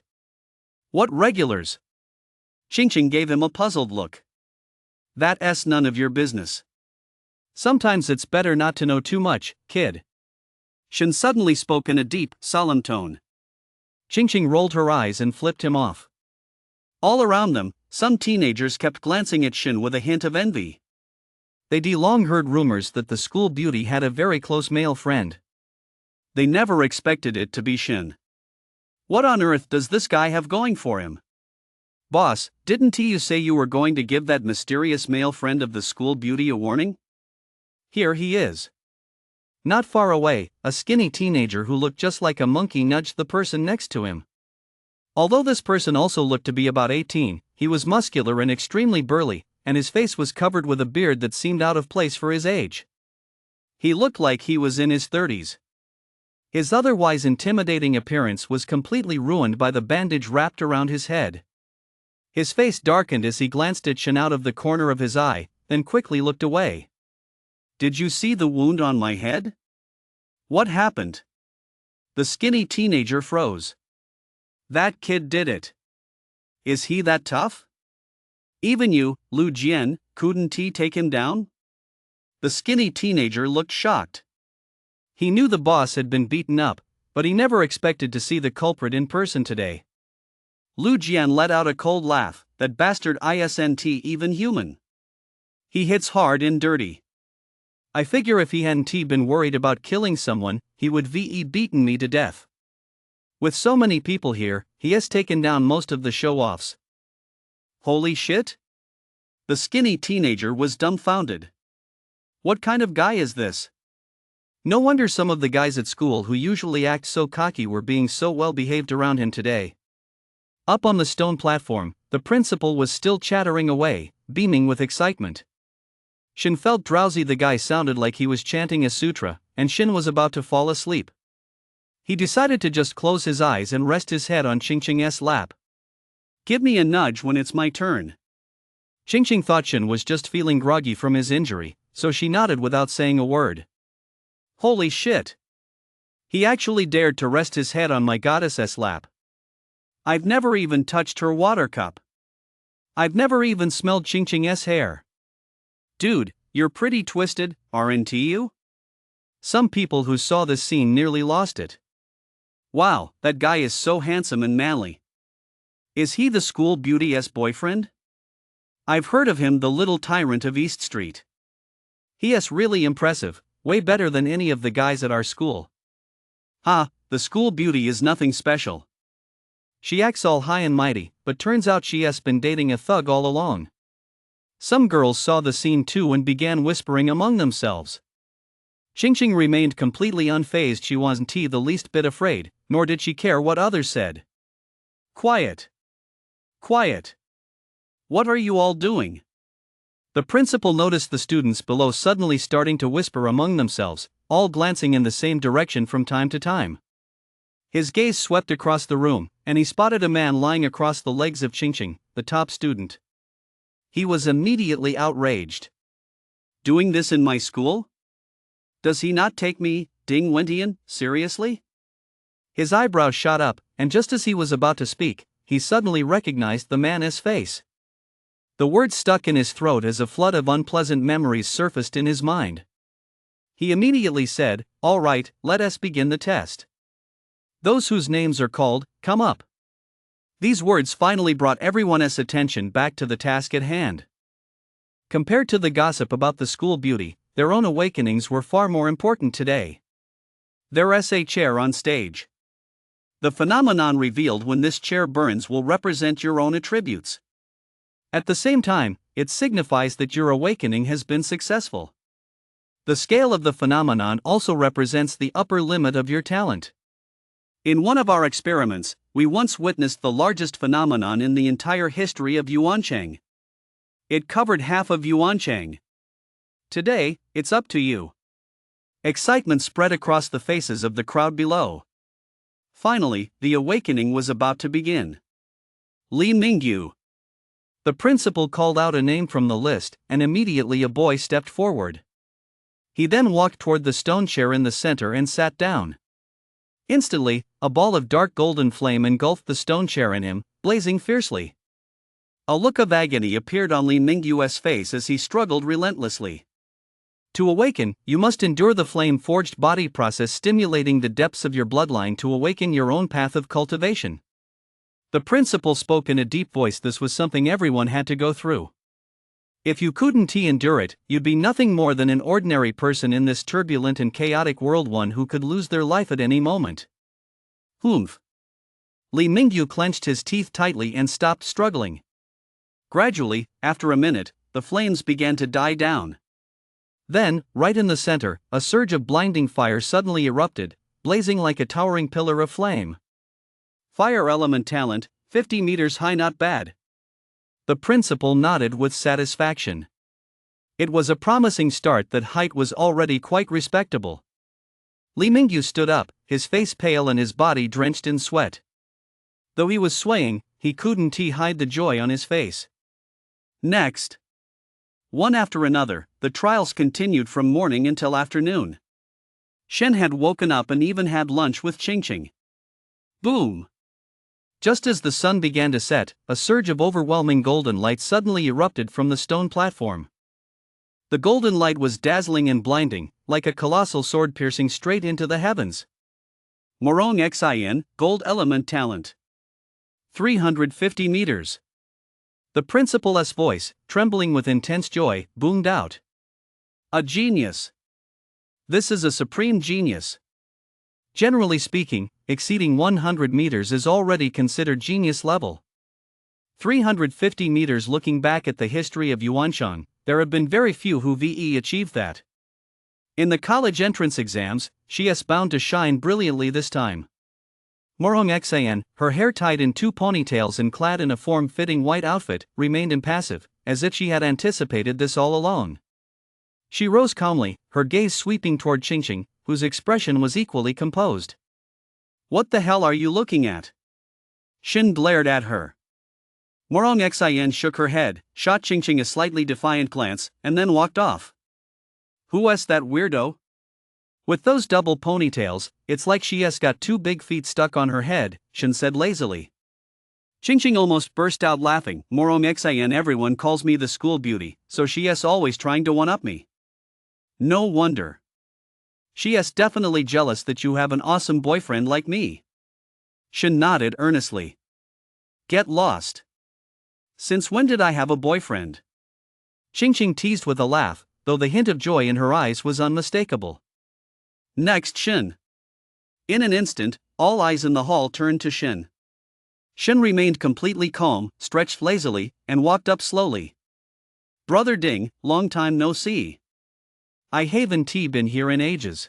"What regulars?" Qingqing gave him a puzzled look. "That's none of your business. Sometimes it's better not to know too much, kid." Shen suddenly spoke in a deep, solemn tone. Qingqing rolled her eyes and flipped him off. All around them, some teenagers kept glancing at Shen with a hint of envy. They long heard rumors that the school beauty had a very close male friend. They never expected it to be Shen. What on earth does this guy have going for him? "Boss, didn't you say you were going to give that mysterious male friend of the school beauty a warning? Here he is." Not far away, a skinny teenager who looked just like a monkey nudged the person next to him. Although this person also looked to be about 18, he was muscular and extremely burly, and his face was covered with a beard that seemed out of place for his age. He looked like he was in his 30s. His otherwise intimidating appearance was completely ruined by the bandage wrapped around his head. His face darkened as he glanced at Shen out of the corner of his eye, then quickly looked away. "Did you see the wound on my head? What happened?" The skinny teenager froze. "That kid did it. Is he that tough? Even you, Lu Jian, couldn't take him down?" The skinny teenager looked shocked. He knew the boss had been beaten up, but he never expected to see the culprit in person today. Lu Jian let out a cold laugh. "That bastard isn't even human. He hits hard and dirty. I figure if he hadn't been worried about killing someone, he would beaten me to death. With so many people here, he has taken down most of the show-offs." Holy shit? The skinny teenager was dumbfounded. What kind of guy is this? No wonder some of the guys at school who usually act so cocky were being so well behaved around him today. Up on the stone platform, the principal was still chattering away, beaming with excitement. Shin felt drowsy. The guy sounded like he was chanting a sutra, and Shin was about to fall asleep. He decided to just close his eyes and rest his head on Qingqing's lap. Give me a nudge when it's my turn. Qingqing thought Shin was just feeling groggy from his injury, so she nodded without saying a word. Holy shit! He actually dared to rest his head on my goddess's lap. I've never even touched her water cup. I've never even smelled Qingqing's hair. Dude, you're pretty twisted, aren't you? Some people who saw this scene nearly lost it. Wow, that guy is so handsome and manly. Is he the school beauty's boyfriend? I've heard of him, the little tyrant of East Street. He is really impressive, way better than any of the guys at our school. The school beauty is nothing special. She acts all high and mighty, but turns out she has been dating a thug all along. Some girls saw the scene too and began whispering among themselves. Qingqing remained completely unfazed. She wasn't the least bit afraid, nor did she care what others said. Quiet. Quiet. What are you all doing? The principal noticed the students below suddenly starting to whisper among themselves, all glancing in the same direction from time to time. His gaze swept across the room, and he spotted a man lying across the legs of Qingqing, the top student. He was immediately outraged. Doing this in my school? Does he not take me, Ding Wentian, seriously? His eyebrows shot up, and just as he was about to speak, he suddenly recognized the man's face. The words stuck in his throat as a flood of unpleasant memories surfaced in his mind. He immediately said, "All right, let us begin the test. Those whose names are called, come up." These words finally brought everyone's attention back to the task at hand. Compared to the gossip about the school beauty, their own awakenings were far more important today. There's a chair on stage. The phenomenon revealed when this chair burns will represent your own attributes. At the same time, it signifies that your awakening has been successful. The scale of the phenomenon also represents the upper limit of your talent. In one of our experiments, we once witnessed the largest phenomenon in the entire history of Yuancheng. It covered half of Yuancheng. Today, it's up to you. Excitement spread across the faces of the crowd below. Finally, the awakening was about to begin. Li Mingyu. The principal called out a name from the list, and immediately a boy stepped forward. He then walked toward the stone chair in the center and sat down. Instantly, a ball of dark golden flame engulfed the stone chair in him, blazing fiercely. A look of agony appeared on Li Mingyu's face as he struggled relentlessly. To awaken, you must endure the flame-forged body process, stimulating the depths of your bloodline to awaken your own path of cultivation. The principal spoke in a deep voice. This was something everyone had to go through. If you couldn't endure it, you'd be nothing more than an ordinary person in this turbulent and chaotic world, one who could lose their life at any moment. Humph. Li Mingyu clenched his teeth tightly and stopped struggling. Gradually, after a minute, the flames began to die down. Then, right in the center, a surge of blinding fire suddenly erupted, blazing like a towering pillar of flame. Fire element talent, 50 meters high, not bad. The principal nodded with satisfaction. It was a promising start. That height was already quite respectable. Li Mingyu stood up, his face pale and his body drenched in sweat. Though he was swaying, he couldn't hide the joy on his face. Next. One after another, the trials continued from morning until afternoon. Shen had woken up and even had lunch with Qingqing. Boom! Just as the sun began to set, a surge of overwhelming golden light suddenly erupted from the stone platform. The golden light was dazzling and blinding, like a colossal sword piercing straight into the heavens. Morong Xin, gold element talent. 350 meters. The principal's voice, trembling with intense joy, boomed out. A genius. This is a supreme genius. Generally speaking, exceeding 100 meters is already considered genius level. 350 meters. Looking back at the history of Yuanshan, there have been very few who achieved that. In the college entrance exams, she is bound to shine brilliantly this time. Morong Xan, her hair tied in 2 ponytails and clad in a form-fitting white outfit, remained impassive, as if she had anticipated this all along. She rose calmly, her gaze sweeping toward Qingqing, whose expression was equally composed. "What the hell are you looking at?" Shin glared at her. Morong Xan shook her head, shot Qingqing a slightly defiant glance, and then walked off. "Who's that weirdo? With those double ponytails, it's like she has got 2 big feet stuck on her head," Shin said lazily. Qingqing almost burst out laughing. "Morong Xan, everyone calls me the school beauty, so she is always trying to one-up me. No wonder. She is definitely jealous that you have an awesome boyfriend like me." Shin nodded earnestly. "Get lost. Since when did I have a boyfriend?" Qingqing teased with a laugh, though the hint of joy in her eyes was unmistakable. Next, Shin. In an instant, all eyes in the hall turned to Shin. Shin remained completely calm, stretched lazily, and walked up slowly. "Brother Ding, long time no see. I haven't been here in ages."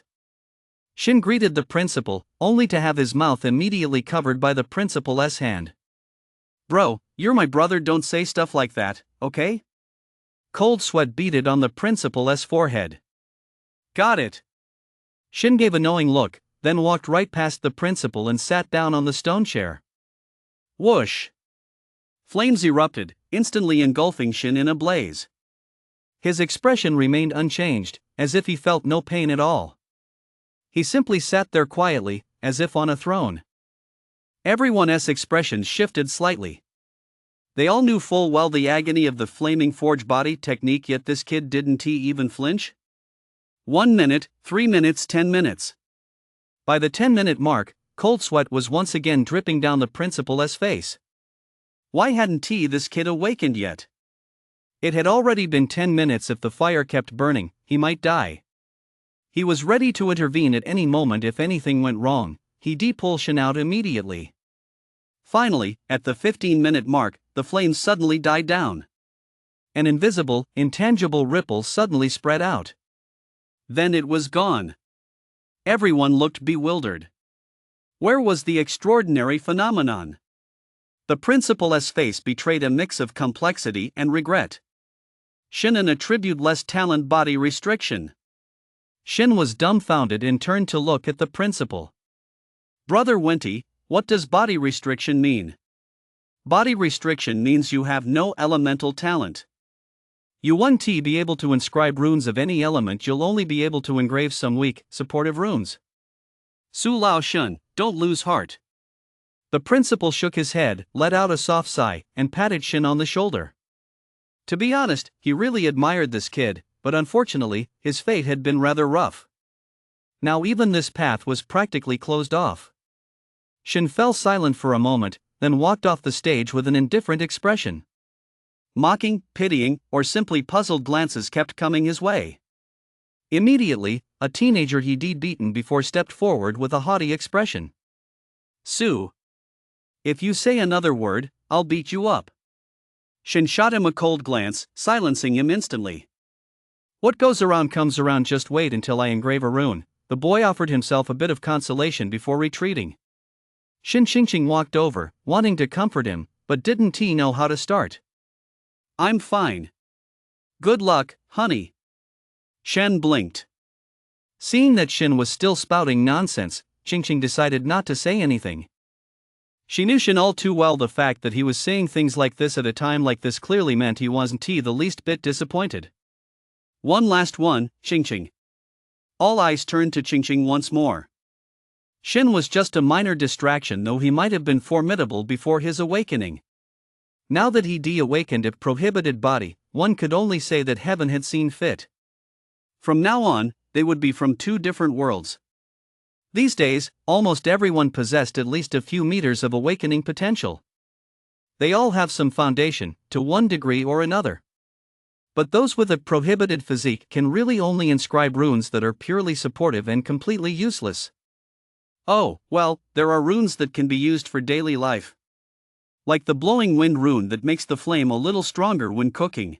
Shin greeted the principal, only to have his mouth immediately covered by the principal's hand. "Bro, you're my brother, don't say stuff like that, okay?" Cold sweat beaded on the principal's forehead. "Got it." Shin gave a knowing look, then walked right past the principal and sat down on the stone chair. Whoosh! Flames erupted, instantly engulfing Shin in a blaze. His expression remained unchanged, as if he felt no pain at all. He simply sat there quietly, as if on a throne. Everyone's expressions shifted slightly. They all knew full well the agony of the flaming forge body technique, yet this kid didn't even flinch? 1 minute, 3 minutes, 10 minutes. By the 10-minute mark, cold sweat was once again dripping down the principal's face. Why hadn't this kid awakened yet? It had already been 10 minutes. If the fire kept burning, he might die. He was ready to intervene at any moment if anything went wrong. He'd pull Shin out immediately. Finally, at the 15-minute mark, the flames suddenly died down. An invisible, intangible ripple suddenly spread out. Then it was gone. Everyone looked bewildered. Where was the extraordinary phenomenon? The principal's face betrayed a mix of complexity and regret. Shin an attribute less talent body restriction. Shin was dumbfounded and turned to look at the principal. "Brother Wenti, what does body restriction mean?" "Body restriction means you have no elemental talent. You won't be able to inscribe runes of any element, you'll only be able to engrave some weak, supportive runes." "Su Lao Shun, don't lose heart." The principal shook his head, let out a soft sigh, and patted Shin on the shoulder. To be honest, he really admired this kid, but unfortunately, his fate had been rather rough. Now even this path was practically closed off. Shin fell silent for a moment, then walked off the stage with an indifferent expression. Mocking, pitying, or simply puzzled glances kept coming his way. Immediately, a teenager he'd beaten before stepped forward with a haughty expression. "Su. If you say another word, I'll beat you up." Shin shot him a cold glance, silencing him instantly. "What goes around comes around, just wait until I engrave a rune." The boy offered himself a bit of consolation before retreating. Shin Qingqing walked over, wanting to comfort him, but didn't know how to start. "I'm fine. Good luck, honey." Shen blinked. Seeing that Shin was still spouting nonsense, Qingqing decided not to say anything. She knew Shin all too well. The fact that he was saying things like this at a time like this clearly meant he wasn't the least bit disappointed. "One last one, Qingqing." All eyes turned to Qingqing once more. Shin was just a minor distraction, though he might have been formidable before his awakening. Now that he'd awakened a prohibited body, one could only say that heaven had seen fit. From now on, they would be from 2 different worlds. These days, almost everyone possessed at least a few meters of awakening potential. They all have some foundation, to one degree or another. But those with a prohibited physique can really only inscribe runes that are purely supportive and completely useless. Oh, well, there are runes that can be used for daily life. Like the blowing wind rune that makes the flame a little stronger when cooking.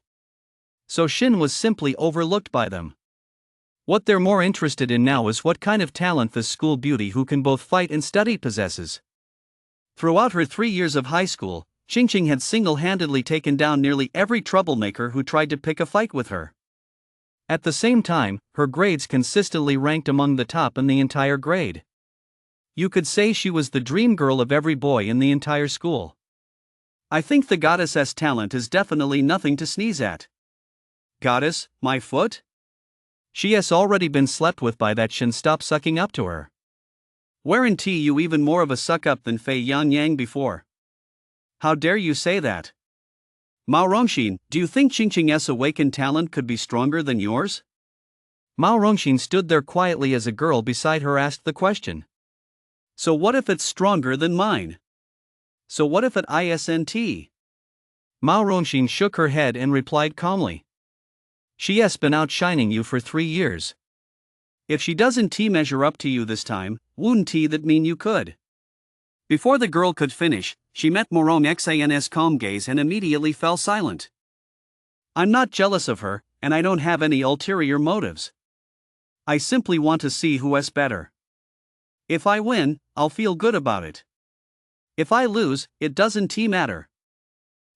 So Shin was simply overlooked by them. What they're more interested in now is what kind of talent this school beauty who can both fight and study possesses. Throughout her 3 years of high school, Qingqing had single-handedly taken down nearly every troublemaker who tried to pick a fight with her. At the same time, her grades consistently ranked among the top in the entire grade. You could say she was the dream girl of every boy in the entire school. I think the goddess's talent is definitely nothing to sneeze at. Goddess, my foot? She has already been slept with by that Shin. Stop sucking up to her. Weren't you even more of a suck-up than Fei Yang before? How dare you say that? Mao Rongxin, do you think Qingqing's awakened talent could be stronger than yours? Mao Rongxin stood there quietly as a girl beside her asked the question. So what if it's stronger than mine? So what if it isn't? Mao Rongxin shook her head and replied calmly. She has been outshining you for 3 years. If she doesn't measure up to you this time, wouldn't that mean you could? Before the girl could finish, she met Morong Xan's calm gaze and immediately fell silent. I'm not jealous of her, and I don't have any ulterior motives. I simply want to see who's better. If I win, I'll feel good about it. If I lose, it doesn't matter.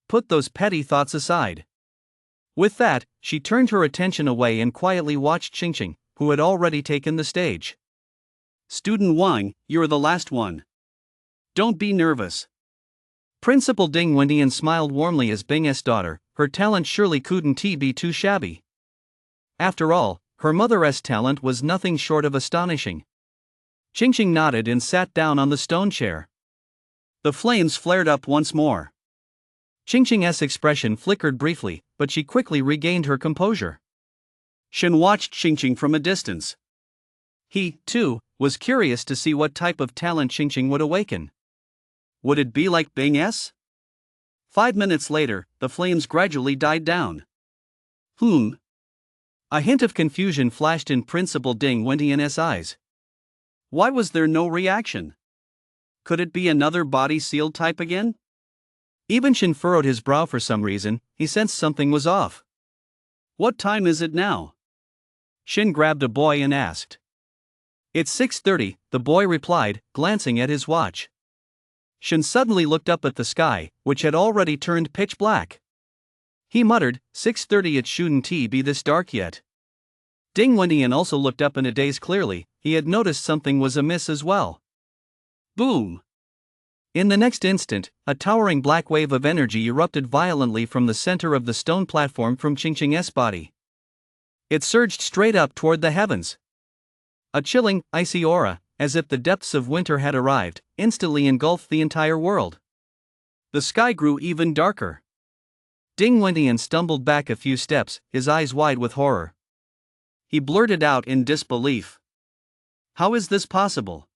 Put those petty thoughts aside. With that, she turned her attention away and quietly watched Qingqing, who had already taken the stage. Student Wang, you're the last one. Don't be nervous. Principal Ding Wendian smiled warmly as Bing's daughter. Her talent surely couldn't be too shabby. After all, her mother's talent was nothing short of astonishing. Qingqing nodded and sat down on the stone chair. The flames flared up once more. Qingqing's expression flickered briefly, but she quickly regained her composure. Shin watched Qingqing from a distance. He, too, was curious to see what type of talent Qingqing would awaken. Would it be like Bing's? 5 minutes later, the flames gradually died down. A hint of confusion flashed in Principal Ding Wendian's eyes. Why was there no reaction? Could it be another body-sealed type again? Even Shin furrowed his brow for some reason. He sensed something was off. What time is it now? Shin grabbed a boy and asked. It's 6:30, the boy replied, glancing at his watch. Shin suddenly looked up at the sky, which had already turned pitch black. He muttered, 6:30, it shouldn't be this dark yet. Ding Wendian also looked up in a daze. Clearly, he had noticed something was amiss as well. Boom! In the next instant, a towering black wave of energy erupted violently from the center of the stone platform from Qingqing's body. It surged straight up toward the heavens. A chilling, icy aura, as if the depths of winter had arrived, instantly engulfed the entire world. The sky grew even darker. Ding Wendian stumbled back a few steps, his eyes wide with horror. He blurted out in disbelief. How is this possible?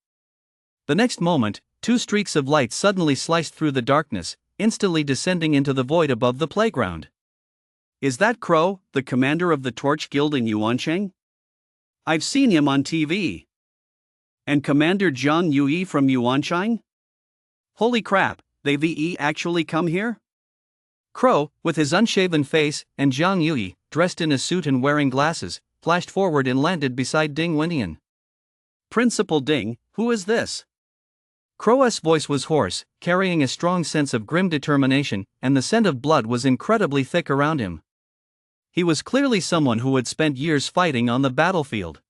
The next moment, 2 streaks of light suddenly sliced through the darkness, instantly descending into the void above the playground. Is that Crow, the commander of the Torch Guild in Yuancheng? I've seen him on TV. And Commander Jiang Yui from Yuancheng? Holy crap, they've actually come here? Crow, with his unshaven face, and Jiang Yui, dressed in a suit and wearing glasses, flashed forward and landed beside Ding Wendian. Principal Ding, who is this? Crow's voice was hoarse, carrying a strong sense of grim determination, and the scent of blood was incredibly thick around him. He was clearly someone who had spent years fighting on the battlefield.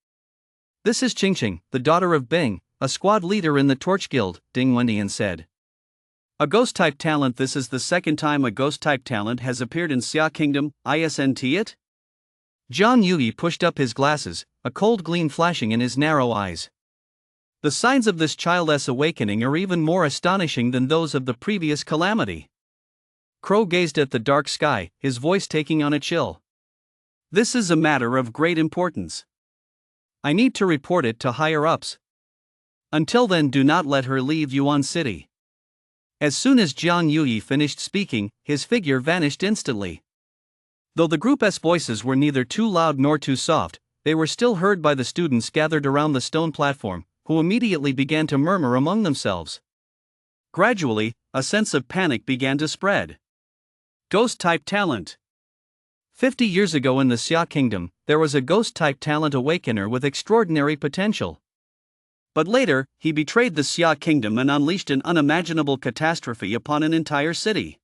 This is Qingqing, the daughter of Bing, a squad leader in the Torch Guild, Ding Wendian said. A ghost-type talent. This is the second time a ghost-type talent has appeared in Xia Kingdom, isn't it? Jiang Yui pushed up his glasses, a cold gleam flashing in his narrow eyes. The signs of this child's awakening are even more astonishing than those of the previous calamity. Crow gazed at the dark sky, his voice taking on a chill. This is a matter of great importance. I need to report it to higher-ups. Until then, do not let her leave Yuan City. As soon as Jiang Yui finished speaking, his figure vanished instantly. Though the group's voices were neither too loud nor too soft, they were still heard by the students gathered around the stone platform, who immediately began to murmur among themselves. Gradually, a sense of panic began to spread. Ghost-type talent. 50 years ago in the Xia Kingdom, there was a ghost-type talent awakener with extraordinary potential. But later, he betrayed the Xia Kingdom and unleashed an unimaginable catastrophe upon an entire city.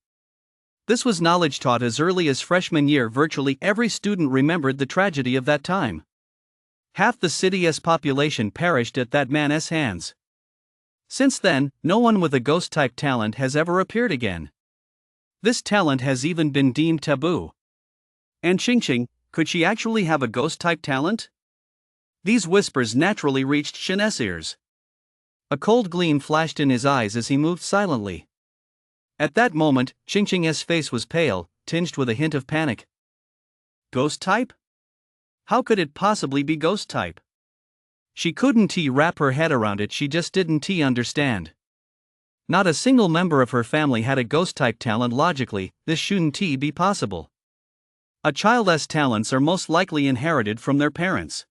This was knowledge taught as early as freshman year. Virtually every student remembered the tragedy of that time. Half the city's population perished at that man's hands. Since then, no one with a ghost-type talent has ever appeared again. This talent has even been deemed taboo. And Qingqing, could she actually have a ghost-type talent? These whispers naturally reached Shen's ears. A cold gleam flashed in his eyes as he moved silently. At that moment, Qingqing's face was pale, tinged with a hint of panic. Ghost-type? How could it possibly be ghost-type? She couldn't wrap her head around it. She just didn't understand. Not a single member of her family had a ghost-type talent. Logically, this shouldn't be possible. A child's talents are most likely inherited from their parents.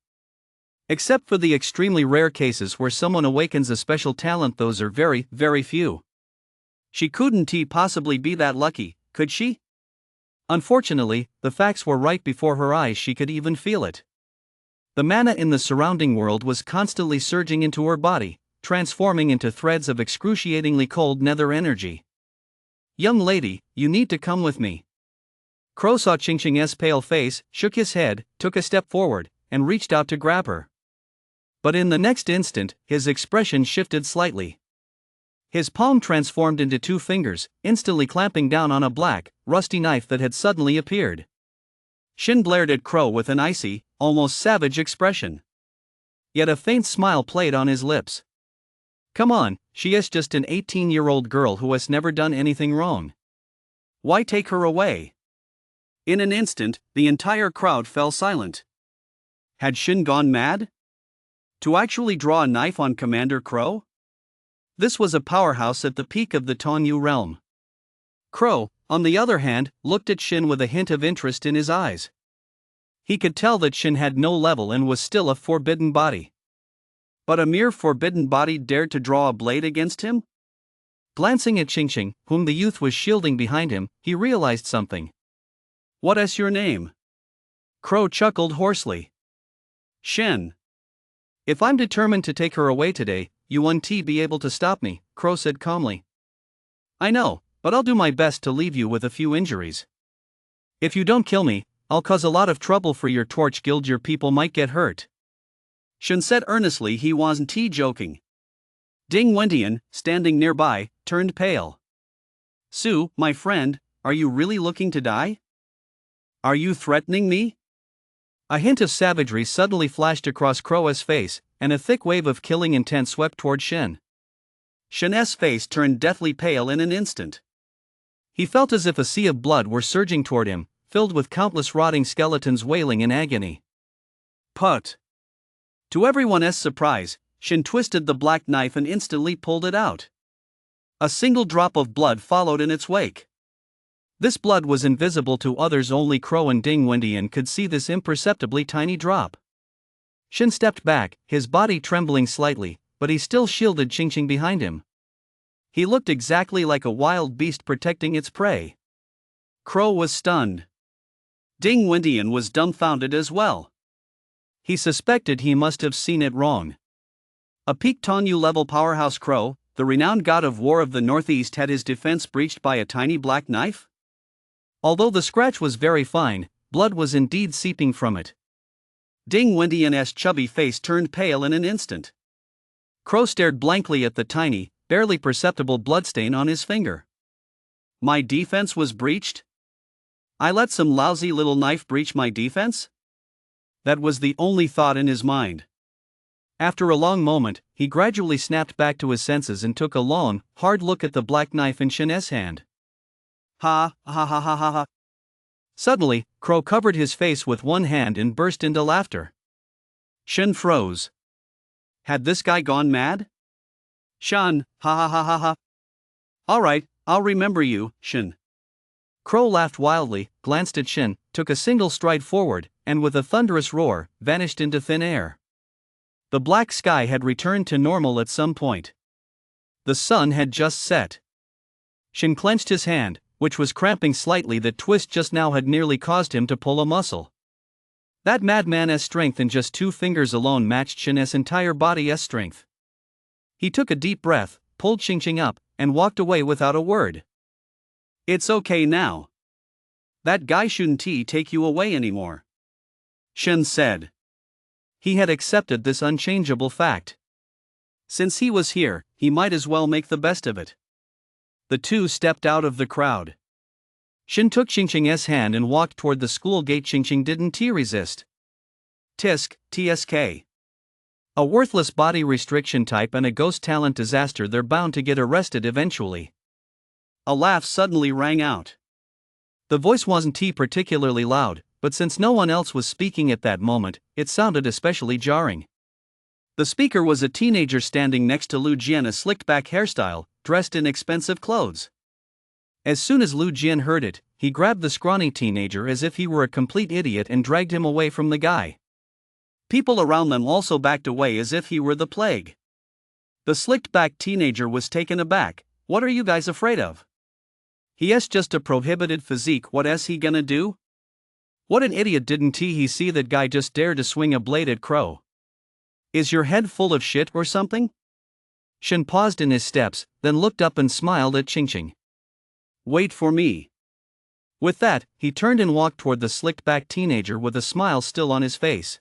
Except for the extremely rare cases where someone awakens a special talent, those are very, very few. She couldn't possibly be that lucky, could she? Unfortunately, the facts were right before her eyes. She could even feel it. The mana in the surrounding world was constantly surging into her body, transforming into threads of excruciatingly cold nether energy. Young lady, you need to come with me. Crow saw Qingqing's pale face, shook his head, took a step forward, and reached out to grab her. But in the next instant, his expression shifted slightly. His palm transformed into two fingers, instantly clamping down on a black, rusty knife that had suddenly appeared. Shen glared at Crow with an icy, almost savage expression. Yet a faint smile played on his lips. Come on, she is just an 18-year-old girl who has never done anything wrong. Why take her away? In an instant, the entire crowd fell silent. Had Shen gone mad? To actually draw a knife on Commander Crow? This was a powerhouse at the peak of the Tongyu realm. Crow, on the other hand, looked at Shen with a hint of interest in his eyes. He could tell that Shen had no level and was still a forbidden body. But a mere forbidden body dared to draw a blade against him? Glancing at Qingqing, whom the youth was shielding behind him, he realized something. What is your name? Crow chuckled hoarsely. Shen. If I'm determined to take her away today, you won't be able to stop me, Crow said calmly. I know, but I'll do my best to leave you with a few injuries. If you don't kill me, I'll cause a lot of trouble for your torch guild. Your people might get hurt. Shen said earnestly. He wasn't joking. Ding Wendian, standing nearby, turned pale. Su, my friend, are you really looking to die? Are you threatening me? A hint of savagery suddenly flashed across Crow's face, and a thick wave of killing intent swept toward Shen. Shen's face turned deathly pale in an instant. He felt as if a sea of blood were surging toward him, filled with countless rotting skeletons wailing in agony. Put! To everyone's surprise, Shen twisted the black knife and instantly pulled it out. A single drop of blood followed in its wake. This blood was invisible to others. Only Crow and Ding Wendian could see this imperceptibly tiny drop. Shen stepped back, his body trembling slightly, but he still shielded Qingqing behind him. He looked exactly like a wild beast protecting its prey. Crow was stunned. Ding Wendian was dumbfounded as well. He suspected he must have seen it wrong. A peak Tongyu level powerhouse Crow, the renowned god of war of the Northeast, had his defense breached by a tiny black knife? Although the scratch was very fine, blood was indeed seeping from it. Ding Wendian's chubby face turned pale in an instant. Crow stared blankly at the tiny, barely perceptible bloodstain on his finger. My defense was breached? I let some lousy little knife breach my defense? That was the only thought in his mind. After a long moment, he gradually snapped back to his senses and took a long, hard look at the black knife in Shen's hand. Ha ha ha ha ha ha. Suddenly, Crow covered his face with one hand and burst into laughter. Shen froze. Had this guy gone mad? Shen, ha ha ha ha ha. Alright, I'll remember you, Shen. Crow laughed wildly, glanced at Shen, took a single stride forward, and with a thunderous roar, vanished into thin air. The black sky had returned to normal at some point. The sun had just set. Shin clenched his hand, which was cramping slightly. That twist just now had nearly caused him to pull a muscle. That madman's strength in just 2 fingers alone matched Shin's entire body's strength. He took a deep breath, pulled Xingqing up, and walked away without a word. It's okay now. That guy shouldn't take you away anymore, Shin said. He had accepted this unchangeable fact. Since he was here, he might as well make the best of it. The two stepped out of the crowd. Shin took Xingqing's hand and walked toward the school gate. Xingqing didn't resist. Tisk, TSK. A worthless body restriction type and a ghost talent disaster. They're bound to get arrested eventually. A laugh suddenly rang out. The voice wasn't particularly loud, but since no one else was speaking at that moment, it sounded especially jarring. The speaker was a teenager standing next to Lu Jian, a slicked-back hairstyle, dressed in expensive clothes. As soon as Lu Jian heard it, he grabbed the scrawny teenager as if he were a complete idiot and dragged him away from the guy. People around them also backed away as if he were the plague. The slicked-back teenager was taken aback. What are you guys afraid of? He's just a prohibited physique. What's he gonna do? What an idiot, didn't he see that guy just dared to swing a blade at Crow? Is your head full of shit or something? Shin paused in his steps, then looked up and smiled at Xingqing. Wait for me. With that, he turned and walked toward the slicked-back teenager with a smile still on his face.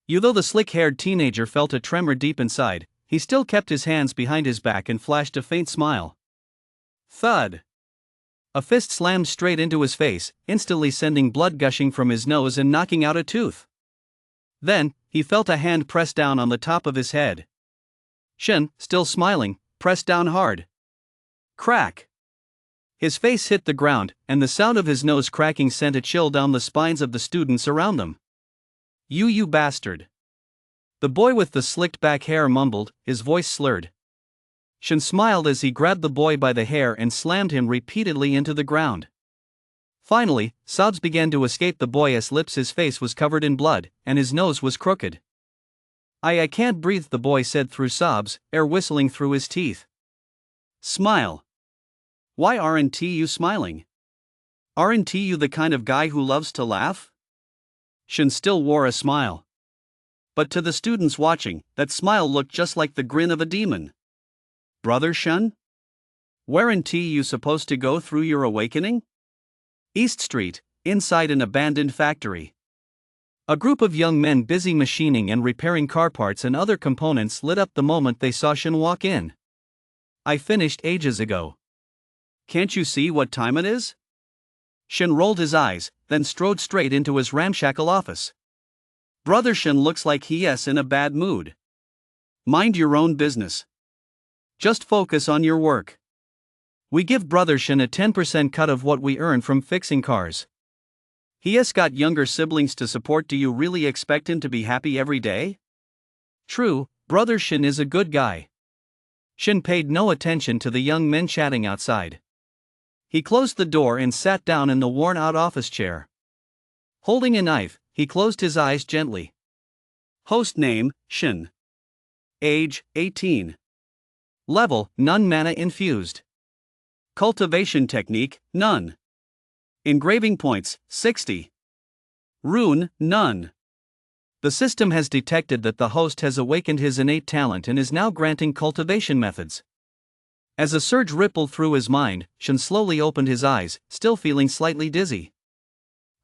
Though the slick-haired teenager felt a tremor deep inside, he still kept his hands behind his back and flashed a faint smile. Thud. A fist slammed straight into his face, instantly sending blood gushing from his nose and knocking out a tooth. Then, he felt a hand press down on the top of his head. Shin, still smiling, pressed down hard. Crack. His face hit the ground, and the sound of his nose cracking sent a chill down the spines of the students around them. You bastard. The boy with the slicked-back hair mumbled, his voice slurred. Shin smiled as he grabbed the boy by the hair and slammed him repeatedly into the ground. Finally, sobs began to escape the boy's lips. His face was covered in blood, and his nose was crooked. I can't breathe, the boy said through sobs, air whistling through his teeth. Smile. Why aren't you smiling? Aren't you the kind of guy who loves to laugh? Shin still wore a smile. But to the students watching, that smile looked just like the grin of a demon. Brother Shun? Weren't you supposed to go through your awakening? East Street, inside an abandoned factory. A group of young men busy machining and repairing car parts and other components lit up the moment they saw Shin walk in. I finished ages ago. Can't you see what time it is? Shin rolled his eyes, then strode straight into his ramshackle office. Brother Shin looks like he's in a bad mood. Mind your own business. Just focus on your work. We give Brother Shin a 10% cut of what we earn from fixing cars. He's got younger siblings to support. Do you really expect him to be happy every day? True, Brother Shin is a good guy. Shin paid no attention to the young men chatting outside. He closed the door and sat down in the worn-out office chair. Holding a knife, he closed his eyes gently. Host name, Shin. Age, 18. Level, none. Mana infused. Cultivation technique, none. Engraving points, 60. Rune, none. The system has detected that the host has awakened his innate talent and is now granting cultivation methods. As a surge rippled through his mind, Shin slowly opened his eyes, still feeling slightly dizzy.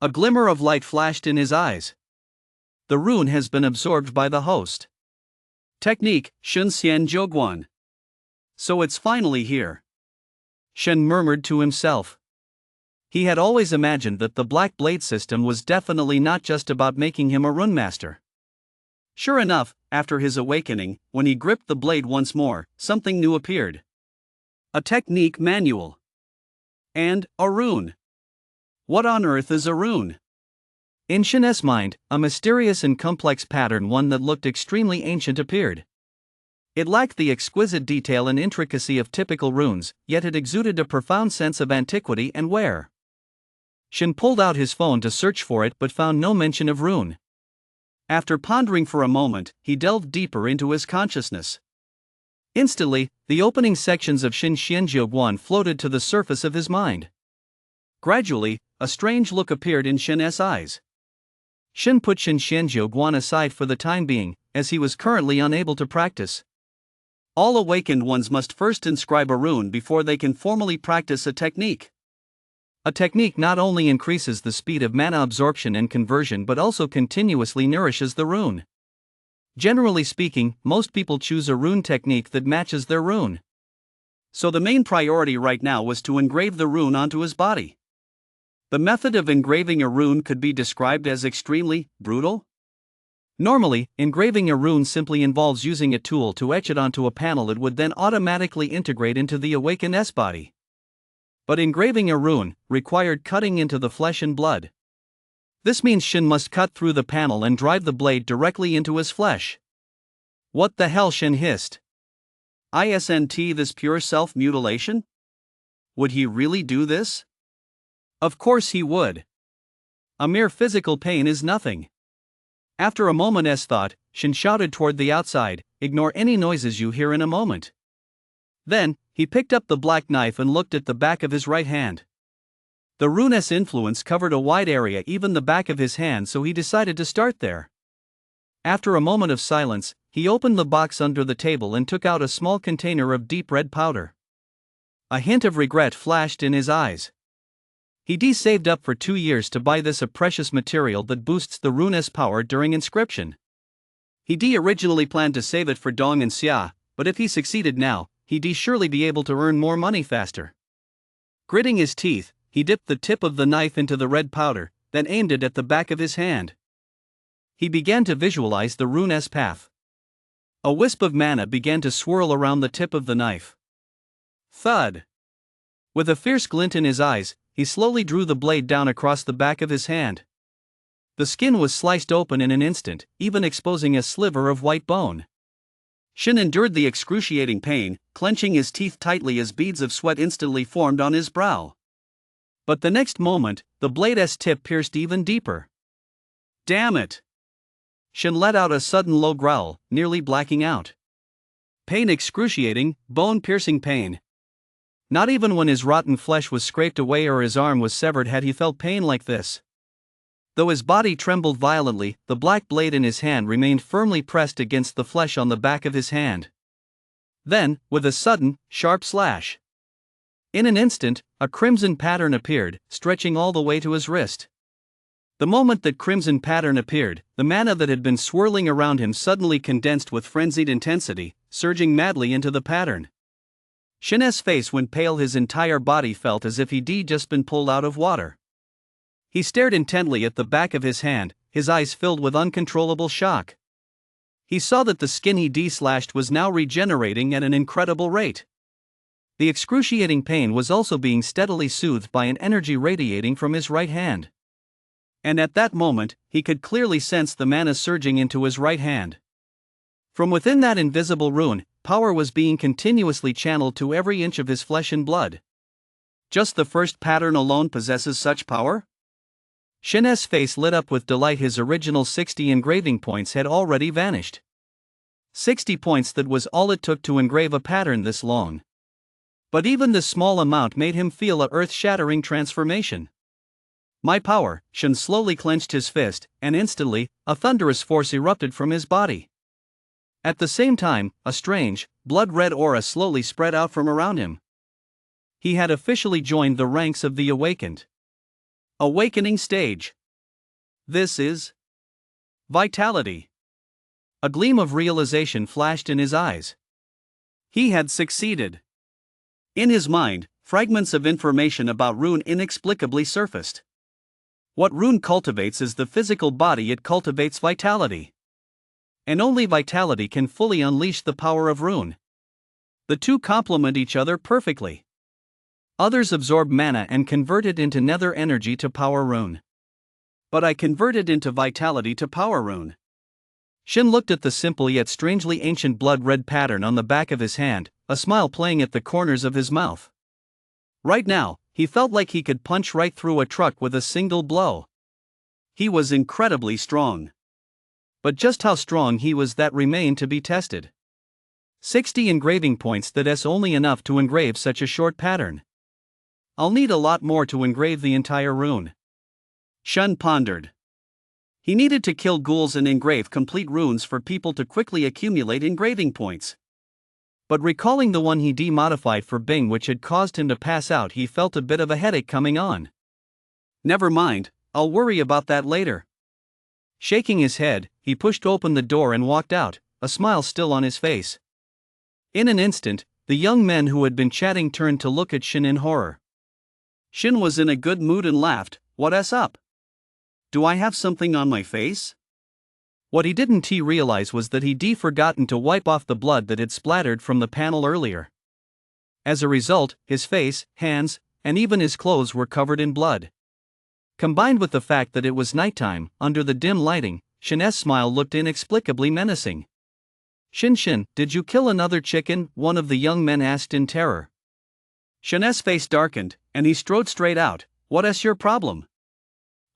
A glimmer of light flashed in his eyes. The rune has been absorbed by the host. Technique, Shun Xian Zhouguan. So it's finally here. Shen murmured to himself. He had always imagined that the Black Blade system was definitely not just about making him a rune master. Sure enough, after his awakening, when he gripped the blade once more, something new appeared. A technique manual. And a rune. What on earth is a rune? In Shen's mind, a mysterious and complex pattern, one that looked extremely ancient, appeared. It lacked the exquisite detail and intricacy of typical runes, yet it exuded a profound sense of antiquity and wear. Shin pulled out his phone to search for it but found no mention of rune. After pondering for a moment, he delved deeper into his consciousness. Instantly, the opening sections of Shin Xianjiuguan floated to the surface of his mind. Gradually, a strange look appeared in Shin's eyes. Shin put Shin Xianjiuguan aside for the time being, as he was currently unable to practice. All awakened ones must first inscribe a rune before they can formally practice a technique. A technique not only increases the speed of mana absorption and conversion but also continuously nourishes the rune. Generally speaking, most people choose a rune technique that matches their rune. So the main priority right now was to engrave the rune onto his body. The method of engraving a rune could be described as extremely brutal. Normally, engraving a rune simply involves using a tool to etch it onto a panel it would then automatically integrate into the awakened's body. But engraving a rune required cutting into the flesh and blood. This means Shin must cut through the panel and drive the blade directly into his flesh. What the hell, Shin hissed. Isn't this pure self-mutilation? Would he really do this? Of course he would. A mere physical pain is nothing. After a moment's thought, Shin shouted toward the outside, "Ignore any noises you hear in a moment." Then, he picked up the black knife and looked at the back of his right hand. The rune's influence covered a wide area, even the back of his hand, so he decided to start there. After a moment of silence, he opened the box under the table and took out a small container of deep red powder. A hint of regret flashed in his eyes. He saved up for 2 years to buy this a precious material that boosts the rune's power during inscription. He originally planned to save it for Dong and Xia, but if he succeeded now, he'd surely be able to earn more money faster. Gritting his teeth, he dipped the tip of the knife into the red powder, then aimed it at the back of his hand. He began to visualize the rune's path. A wisp of mana began to swirl around the tip of the knife. Thud! With a fierce glint in his eyes, he slowly drew the blade down across the back of his hand. The skin was sliced open in an instant, even exposing a sliver of white bone. Shin endured the excruciating pain, clenching his teeth tightly as beads of sweat instantly formed on his brow. But the next moment, the blade's tip pierced even deeper. Damn it! Shin let out a sudden low growl, nearly blacking out. Pain, excruciating, bone-piercing pain. Not even when his rotten flesh was scraped away or his arm was severed had he felt pain like this. Though his body trembled violently, the black blade in his hand remained firmly pressed against the flesh on the back of his hand. Then, with a sudden, sharp slash. In an instant, a crimson pattern appeared, stretching all the way to his wrist. The moment that crimson pattern appeared, the mana that had been swirling around him suddenly condensed with frenzied intensity, surging madly into the pattern. Shin's face went pale, his entire body felt as if he'd just been pulled out of water. He stared intently at the back of his hand, his eyes filled with uncontrollable shock. He saw that the skin he'd slashed was now regenerating at an incredible rate. The excruciating pain was also being steadily soothed by an energy radiating from his right hand. And at that moment, he could clearly sense the mana surging into his right hand. From within that invisible rune, power was being continuously channeled to every inch of his flesh and blood. Just the first pattern alone possesses such power? Shin's face lit up with delight. His original 60 engraving points had already vanished. 60 points, that was all it took to engrave a pattern this long. But even this small amount made him feel a earth-shattering transformation. My power! Shin slowly clenched his fist, and instantly, a thunderous force erupted from his body. At the same time, a strange, blood-red aura slowly spread out from around him. He had officially joined the ranks of the awakened. Awakening stage. This is vitality. A gleam of realization flashed in his eyes. He had succeeded. In his mind, fragments of information about rune inexplicably surfaced. What rune cultivates is the physical body, it cultivates vitality. And only vitality can fully unleash the power of rune. The two complement each other perfectly. Others absorb mana and convert it into nether energy to power rune. But I convert it into vitality to power rune. Shin looked at the simple yet strangely ancient blood-red pattern on the back of his hand, a smile playing at the corners of his mouth. Right now, he felt like he could punch right through a truck with a single blow. He was incredibly strong. But just how strong he was, that remained to be tested. 60 engraving points, that's only enough to engrave such a short pattern. I'll need a lot more to engrave the entire rune. Shun pondered. He needed to kill ghouls and engrave complete runes for people to quickly accumulate engraving points. But recalling the one he demodified for Bing, which had caused him to pass out, he felt a bit of a headache coming on. Never mind, I'll worry about that later. Shaking his head, he pushed open the door and walked out, a smile still on his face. In an instant, the young men who had been chatting turned to look at Shin in horror. Shin was in a good mood and laughed. What's up? Do I have something on my face? What he didn't realize was that he'd forgotten to wipe off the blood that had splattered from the panel earlier. As a result, his face, hands, and even his clothes were covered in blood. Combined with the fact that it was nighttime, under the dim lighting, Shin's smile looked inexplicably menacing. Shin, did you kill another chicken?" one of the young men asked in terror. Shin's face darkened, and he strode straight out. What's your problem?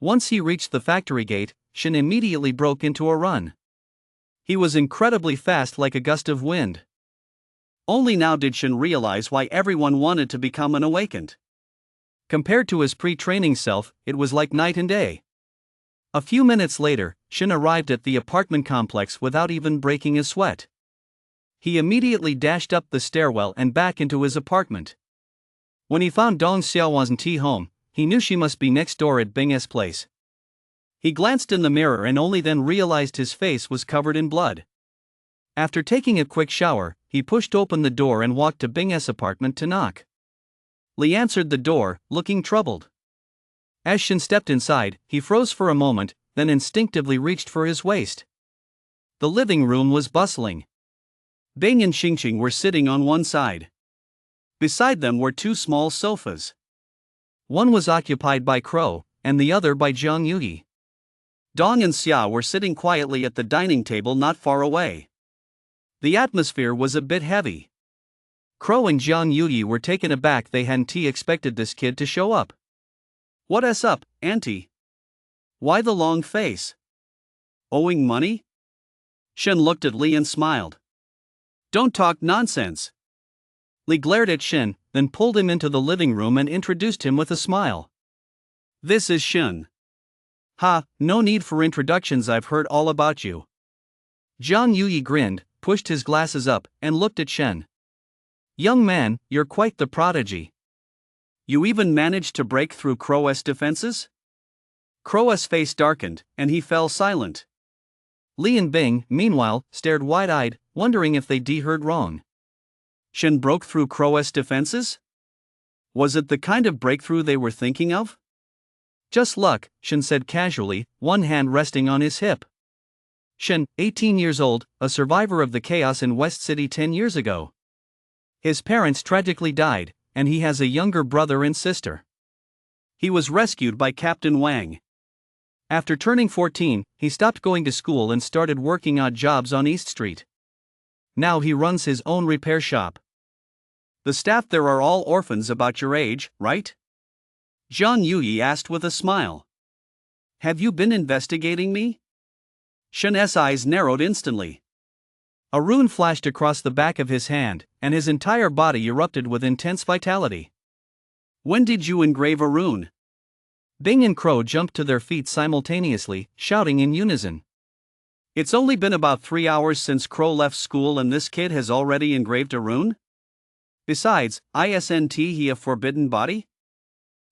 Once he reached the factory gate, Shin immediately broke into a run. He was incredibly fast, like a gust of wind. Only now did Shin realize why everyone wanted to become an awakened. Compared to his pre-training self, it was like night and day. A few minutes later, Shin arrived at the apartment complex without even breaking a sweat. He immediately dashed up the stairwell and back into his apartment. When he found Dong Xiaowan's home, he knew she must be next door at Bing's place. He glanced in the mirror and only then realized his face was covered in blood. After taking a quick shower, he pushed open the door and walked to Bing's apartment to knock. Li answered the door, looking troubled. As Shin stepped inside, he froze for a moment, then instinctively reached for his waist. The living room was bustling. Bing and Xingxing were sitting on one side. Beside them were two small sofas. One was occupied by Crow, and the other by Jiang Yuyi. Dong and Xia were sitting quietly at the dining table not far away. The atmosphere was a bit heavy. Crow and Jiang Yuyi were taken aback. They hadn't expected this kid to show up. What's up, auntie? Why the long face? Owing money? Shin looked at Li and smiled. Don't talk nonsense. Li glared at Shin, then pulled him into the living room and introduced him with a smile. This is Shin. Ha, no need for introductions, I've heard all about you. Jiang Yuyi grinned, pushed his glasses up, and looked at Shen. Young man, you're quite the prodigy. You even managed to break through Crow's defenses? Crow's face darkened, and he fell silent. Li and Bing, meanwhile, stared wide-eyed, wondering if they'd heard wrong. Shen broke through Crow's defenses? Was it the kind of breakthrough they were thinking of? Just luck, Shen said casually, one hand resting on his hip. Shen, 18 years old, a survivor of the chaos in West City 10 years ago. His parents tragically died, and he has a younger brother and sister. He was rescued by Captain Wang. After turning 14, he stopped going to school and started working odd jobs on East Street. Now he runs his own repair shop. The staff there are all orphans about your age, right? Jiang Yuyi asked with a smile. Have you been investigating me? Shen's eyes narrowed instantly. A rune flashed across the back of his hand, and his entire body erupted with intense vitality. When did you engrave a rune? Bing and Crow jumped to their feet simultaneously, shouting in unison. It's only been about 3 hours since Crow left school and this kid has already engraved a rune? Besides, isn't he a forbidden body?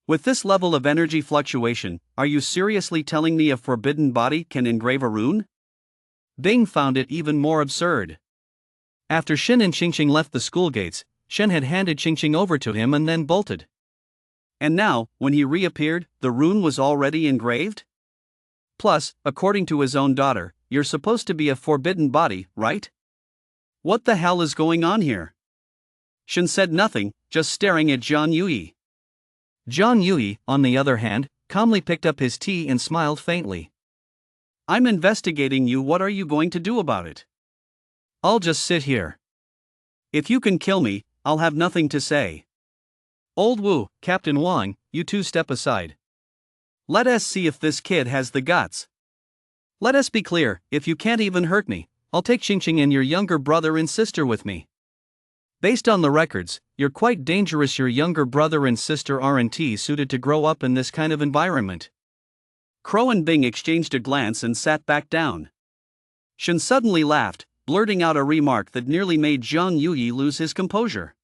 With this level of energy fluctuation, are you seriously telling me a forbidden body can engrave a rune? Bing found it even more absurd. After Shin and Xingxing left the school gates, Shen had handed Xingxing over to him and then bolted. And now, when he reappeared, the rune was already engraved? Plus, according to his own daughter, you're supposed to be a forbidden body, right? What the hell is going on here? Shen said nothing, just staring at Jiang Yuyi. Jiang Yuyi, on the other hand, calmly picked up his tea and smiled faintly. I'm investigating you. What are you going to do about it? I'll just sit here. If you can kill me, I'll have nothing to say. Old Wu, Captain Wang, you two step aside. Let us see if this kid has the guts. Let us be clear, if you can't even hurt me, I'll take Qingqing and your younger brother and sister with me. Based on the records, you're quite dangerous. Your younger brother and sister aren't suited to grow up in this kind of environment. Crow and Bing exchanged a glance and sat back down. Shen suddenly laughed, blurting out a remark that nearly made Zhang Yuyi lose his composure.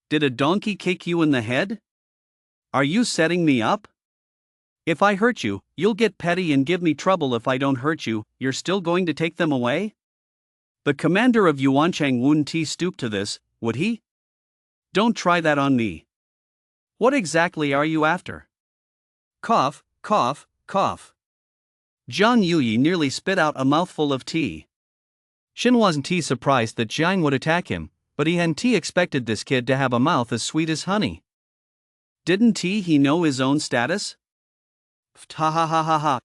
Did a donkey kick you in the head? Are you setting me up? If I hurt you, you'll get petty and give me trouble. If I don't hurt you, you're still going to take them away? The commander of Yuanchang wouldn't stoop to this, would he? Don't try that on me. What exactly are you after? Cough, cough, cough. Zhang Yuyi nearly spit out a mouthful of tea. Shen wasn't surprised that Jiang would attack him, but he hadn't expected this kid to have a mouth as sweet as honey. Didn't he know his own status? Ha ha ha ha ha.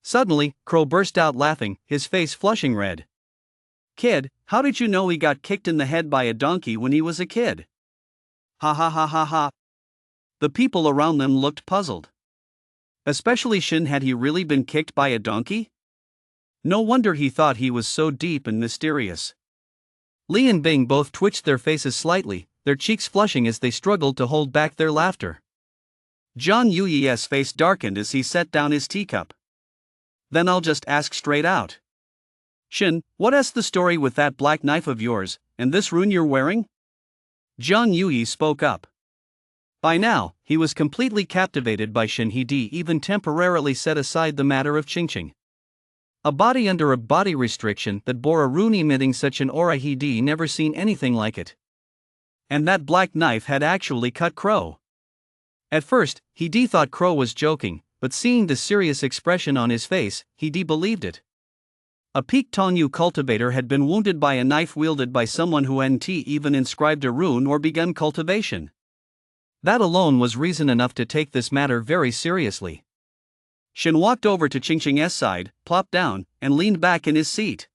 Suddenly, Crow burst out laughing, his face flushing red. Kid, how did you know he got kicked in the head by a donkey when he was a kid? Ha ha ha ha ha. The people around them looked puzzled. Especially Shen. Had he really been kicked by a donkey? No wonder he thought he was so deep and mysterious. Li and Bing both twitched their faces slightly, their cheeks flushing as they struggled to hold back their laughter. Zhang Yuyi's face darkened as he set down his teacup. Then I'll just ask straight out. Shen, what's the story with that black knife of yours, and this rune you're wearing? Zhang Yuyi spoke up. By now, he was completely captivated by Shen. He even temporarily set aside the matter of Qingqing. A body under a body restriction that bore a rune emitting such an aura, he never seen anything like it. And that black knife had actually cut Crow. At first, he thought Crow was joking, but seeing the serious expression on his face, he believed it. A peak Tongyu cultivator had been wounded by a knife wielded by someone who hadn't even inscribed a rune or begun cultivation. That alone was reason enough to take this matter very seriously. Shen walked over to Qingqing's side, plopped down, and leaned back in his seat.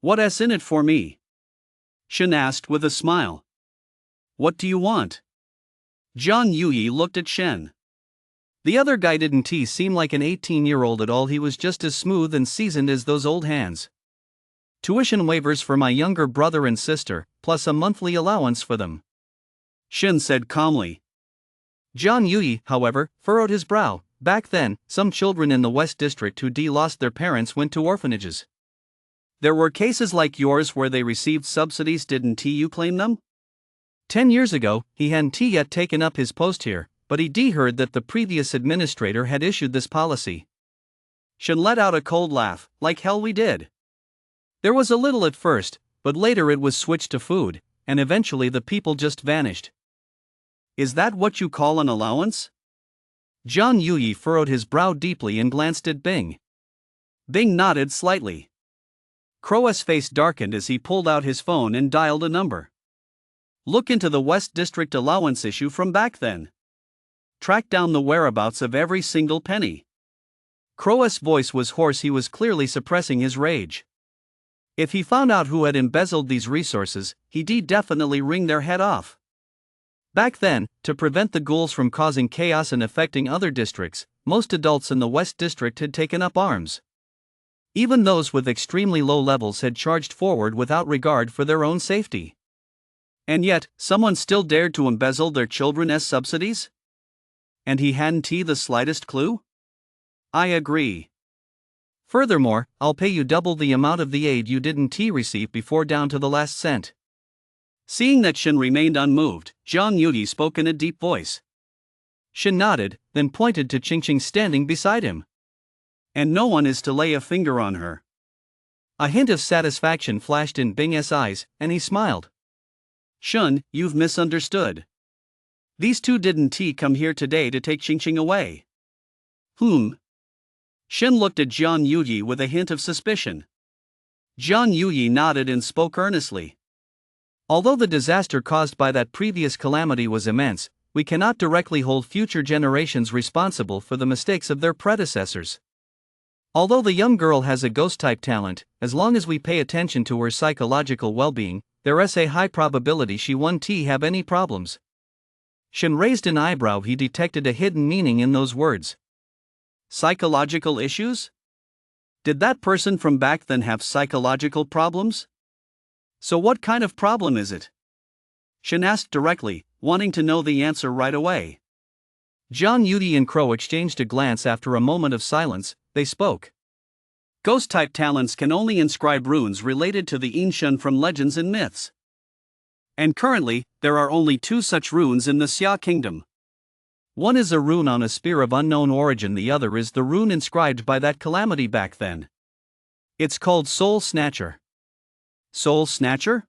What's in it for me? Shen asked with a smile. What do you want? Zhang Yuyi looked at Shen. The other guy didn't seem like an 18-year-old at all. He was just as smooth and seasoned as those old hands. Tuition waivers for my younger brother and sister, plus a monthly allowance for them, Shen said calmly. Zhang Yuyi, however, furrowed his brow. Back then, some children in the West District who lost their parents went to orphanages. There were cases like yours where they received subsidies. Didn't you claim them? 10 years ago, he hadn't yet taken up his post here, but he heard that the previous administrator had issued this policy. Shen let out a cold laugh. Like hell we did. There was a little at first, but later it was switched to food, and eventually the people just vanished. Is that what you call an allowance? Zhang Yuyi furrowed his brow deeply and glanced at Bing. Bing nodded slightly. Crow's face darkened as he pulled out his phone and dialed a number. Look into the West District allowance issue from back then. Track down the whereabouts of every single penny. Crow's voice was hoarse. He was clearly suppressing his rage. If he found out who had embezzled these resources, he'd definitely wring their head off. Back then, to prevent the ghouls from causing chaos and affecting other districts, most adults in the West District had taken up arms. Even those with extremely low levels had charged forward without regard for their own safety. And yet, someone still dared to embezzle their children as subsidies? And he hadn't the slightest clue? I agree. Furthermore, I'll pay you double the amount of the aid you didn't receive before, down to the last cent. Seeing that Shen remained unmoved, Zhang Yuyi spoke in a deep voice. Shen nodded, then pointed to Qingqing standing beside him. And no one is to lay a finger on her. A hint of satisfaction flashed in Bing's eyes, and he smiled. Shen, you've misunderstood. These two didn't come here today to take Qingqing away. Shen looked at Zhang Yuyi with a hint of suspicion. Zhang Yuyi nodded and spoke earnestly. Although the disaster caused by that previous calamity was immense, we cannot directly hold future generations responsible for the mistakes of their predecessors. Although the young girl has a ghost-type talent, as long as we pay attention to her psychological well-being, there is a high probability she won't have any problems. Shen raised an eyebrow. He detected a hidden meaning in those words. Psychological issues? Did that person from back then have psychological problems? So what kind of problem is it? Shin asked directly, wanting to know the answer right away. John Yudi and Crow exchanged a glance. After a moment of silence, they spoke. Ghost-type talents can only inscribe runes related to the Inshun from legends and myths. And currently, there are only 2 such runes in the Xia kingdom. One is a rune on a spear of unknown origin, the other is the rune inscribed by that calamity back then. It's called Soul Snatcher. Soul Snatcher?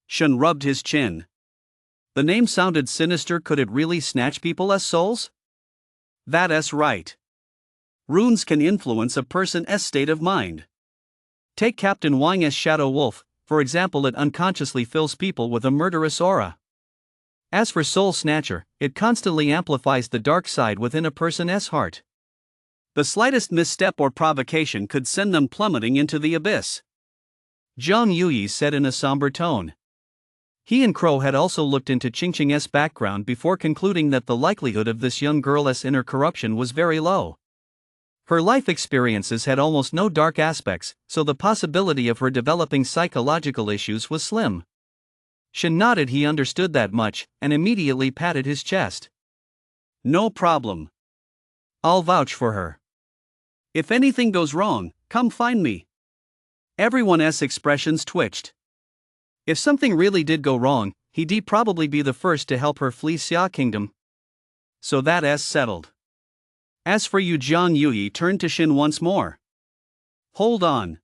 Shun rubbed his chin. The name sounded sinister. Could it really snatch people as souls? That's right. Runes can influence a person's state of mind. Take Captain Wang's Shadow Wolf, for example. It unconsciously fills people with a murderous aura. As for Soul Snatcher, it constantly amplifies the dark side within a person's heart. The slightest misstep or provocation could send them plummeting into the abyss, Zhang Yuyi said in a somber tone. He and Crow had also looked into Qingqing's background before concluding that the likelihood of this young girl's inner corruption was very low. Her life experiences had almost no dark aspects, so the possibility of her developing psychological issues was slim. Shin nodded. He understood that much, and immediately patted his chest. No problem. I'll vouch for her. If anything goes wrong, come find me. Everyone's expressions twitched. If something really did go wrong, he'd probably be the first to help her flee Xia Kingdom. So that's settled. As for you, Zhang Yuyi turned to Shin once more. Hold on.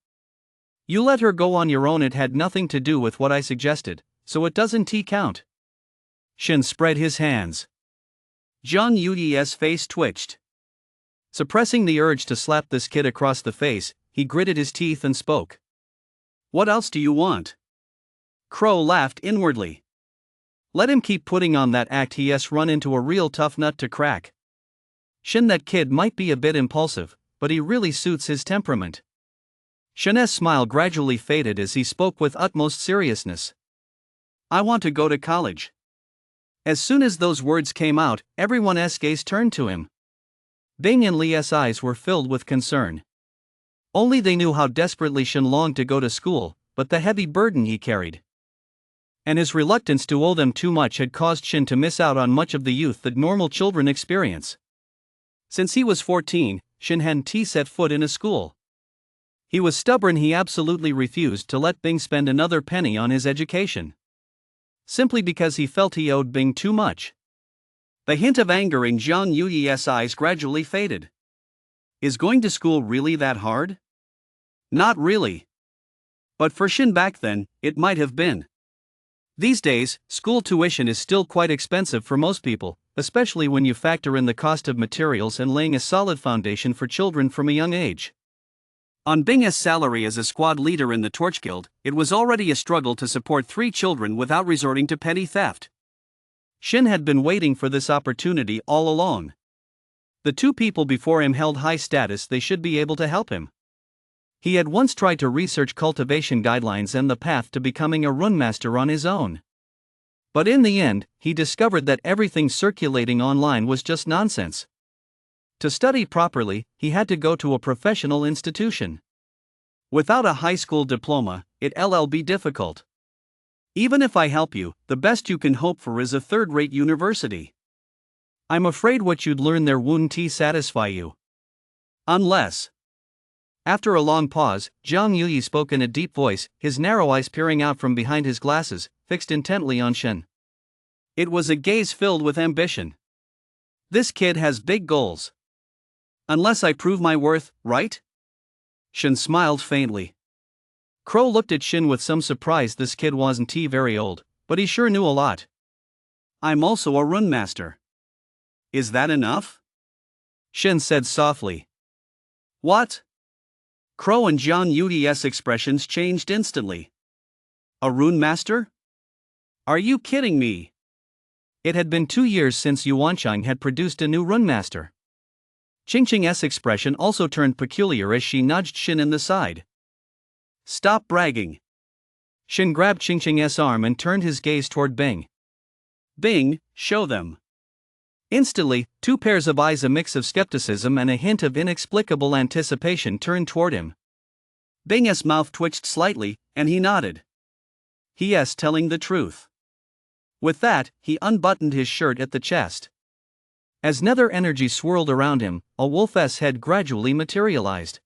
You let her go on your own. It had nothing to do with what I suggested, so it doesn't count. Shin spread his hands. Zhang Yuyi's face twitched. Suppressing the urge to slap this kid across the face, he gritted his teeth and spoke. What else do you want? Crow laughed inwardly. Let him keep putting on that act. He's run into a real tough nut to crack. Shin, that kid might be a bit impulsive, but he really suits his temperament. Shin's smile gradually faded as he spoke with utmost seriousness. I want to go to college. As soon as those words came out, everyone's gaze turned to him. Bing and Li's eyes were filled with concern. Only they knew how desperately Shin longed to go to school, but the heavy burden he carried and his reluctance to owe them too much had caused Shin to miss out on much of the youth that normal children experience. Since he was 14, Shin hadn't set foot in a school. He was stubborn. He absolutely refused to let Bing spend another penny on his education, simply because he felt he owed Bing too much. The hint of anger in Zhang Yuyi's eyes gradually faded. Is going to school really that hard? Not really. But for Shin back then, it might have been. These days, school tuition is still quite expensive for most people, especially when you factor in the cost of materials and laying a solid foundation for children from a young age. On Bing's salary as a squad leader in the Torch Guild, it was already a struggle to support 3 children without resorting to petty theft. Shin had been waiting for this opportunity all along. The 2 people before him held high status. They should be able to help him. He had once tried to research cultivation guidelines and the path to becoming a rune master on his own. But in the end, he discovered that everything circulating online was just nonsense. To study properly, he had to go to a professional institution. Without a high school diploma, it'll be difficult. Even if I help you, the best you can hope for is a third-rate university. I'm afraid what you'd learn there wouldn't satisfy you. Unless. After a long pause, Zhang Yuyi spoke in a deep voice, his narrow eyes peering out from behind his glasses, fixed intently on Shin. It was a gaze filled with ambition. This kid has big goals. Unless I prove my worth, right? Shin smiled faintly. Crow looked at Shin with some surprise. This kid wasn't very old, but he sure knew a lot. I'm also a rune master. Is that enough? Shin said softly. What? Crow and Zhang Yuyi's expressions changed instantly. A rune master? Are you kidding me? It had been 2 years since Yuanchang had produced a new rune master. Qingqing's expression also turned peculiar as she nudged Shin in the side. Stop bragging. Shin grabbed Qingqing's arm and turned his gaze toward Bing. Bing, show them. Instantly, two pairs of eyes, a mix of skepticism and a hint of inexplicable anticipation, turned toward him. Bing's mouth twitched slightly, and he nodded. Yes, telling the truth. With that, he unbuttoned his shirt at the chest. As nether energy swirled around him, a wolf's head gradually materialized.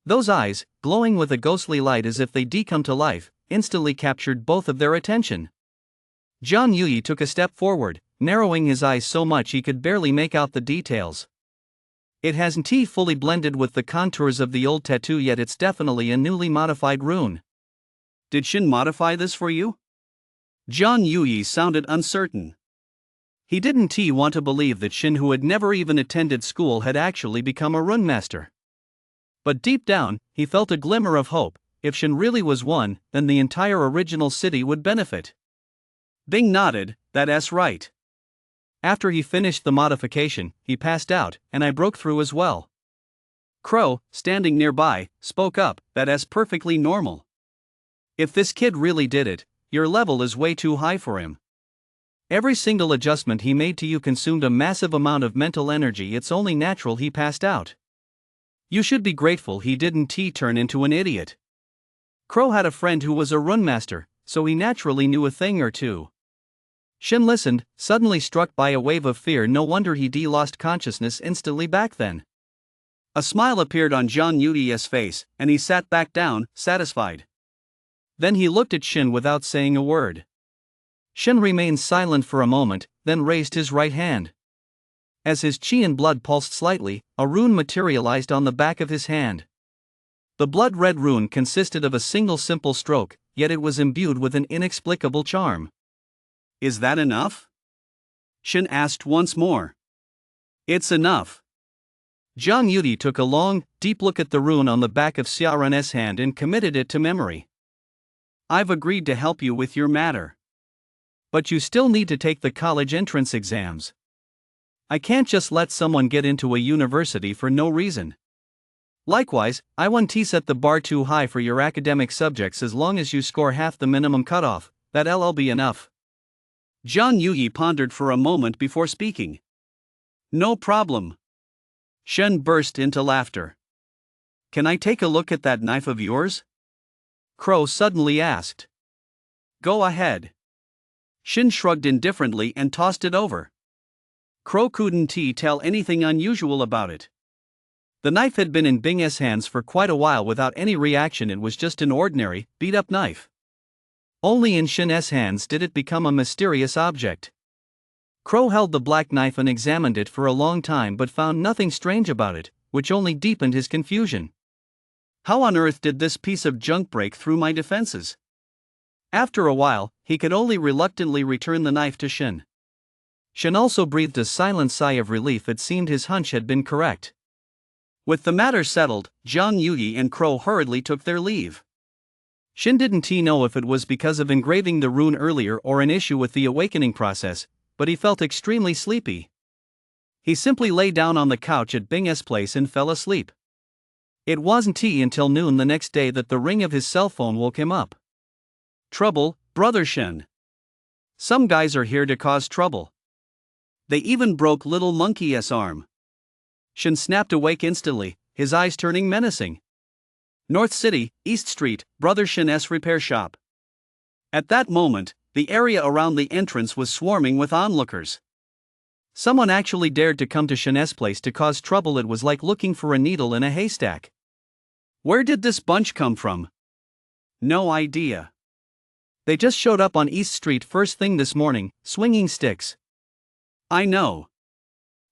Those eyes, glowing with a ghostly light as if they decome to life, instantly captured both of their attention. Jian Yi took a step forward, narrowing his eyes so much he could barely make out the details. It hasn't fully blended with the contours of the old tattoo yet, it's definitely a newly modified rune. Did Shin modify this for you? Jian Yi sounded uncertain. He didn't want to believe that Shin, who had never even attended school, had actually become a rune master. But deep down, he felt a glimmer of hope. If Shin really was one, then the entire original city would benefit. Bing nodded, that's right. After he finished the modification, he passed out, and I broke through as well. Crow, standing nearby, spoke up, that's perfectly normal. If this kid really did it, your level is way too high for him. Every single adjustment he made to you consumed a massive amount of mental energy, it's only natural he passed out. You should be grateful he didn't turn into an idiot. Crow had a friend who was a rune master, so he naturally knew a thing or two. Shin listened, suddenly struck by a wave of fear. No wonder he lost consciousness instantly back then. A smile appeared on Jian Yi's face, and he sat back down, satisfied. Then he looked at Shin without saying a word. Shin remained silent for a moment, then raised his right hand. As his chi and blood pulsed slightly, a rune materialized on the back of his hand. The blood-red rune consisted of a single simple stroke, yet it was imbued with an inexplicable charm. Is that enough? Shin asked once more. It's enough. Jian Yi took a long, deep look at the rune on the back of Xiaoran's hand and committed it to memory. I've agreed to help you with your matter. But you still need to take the college entrance exams. I can't just let someone get into a university for no reason. Likewise, I won't set the bar too high for your academic subjects. As long as you score half the minimum cutoff, that'll be enough. Jian Yi pondered for a moment before speaking. No problem. Shen burst into laughter. Can I take a look at that knife of yours? Crow suddenly asked. Go ahead. Shin shrugged indifferently and tossed it over. Crow couldn't tell anything unusual about it. The knife had been in Bing's hands for quite a while without any reaction. It was just an ordinary, beat-up knife. Only in Shin's hands did it become a mysterious object. Crow held the black knife and examined it for a long time but found nothing strange about it, which only deepened his confusion. How on earth did this piece of junk break through my defenses? After a while, he could only reluctantly return the knife to Shin. Shin also breathed a silent sigh of relief. It seemed his hunch had been correct. With the matter settled, Jian Yi and Crow hurriedly took their leave. Shin didn't know if it was because of engraving the rune earlier or an issue with the awakening process, but he felt extremely sleepy. He simply lay down on the couch at Bing's place and fell asleep. It wasn't until noon the next day that the ring of his cell phone woke him up. Trouble, Brother Shin. Some guys are here to cause trouble. They even broke little monkey's arm. Shin snapped awake instantly, his eyes turning menacing. North City, East Street, Brother Shin's repair shop. At that moment, the area around the entrance was swarming with onlookers. Someone actually dared to come to Shin's place to cause trouble. It was like looking for a needle in a haystack. Where did this bunch come from? No idea. They just showed up on East Street first thing this morning, swinging sticks. I know.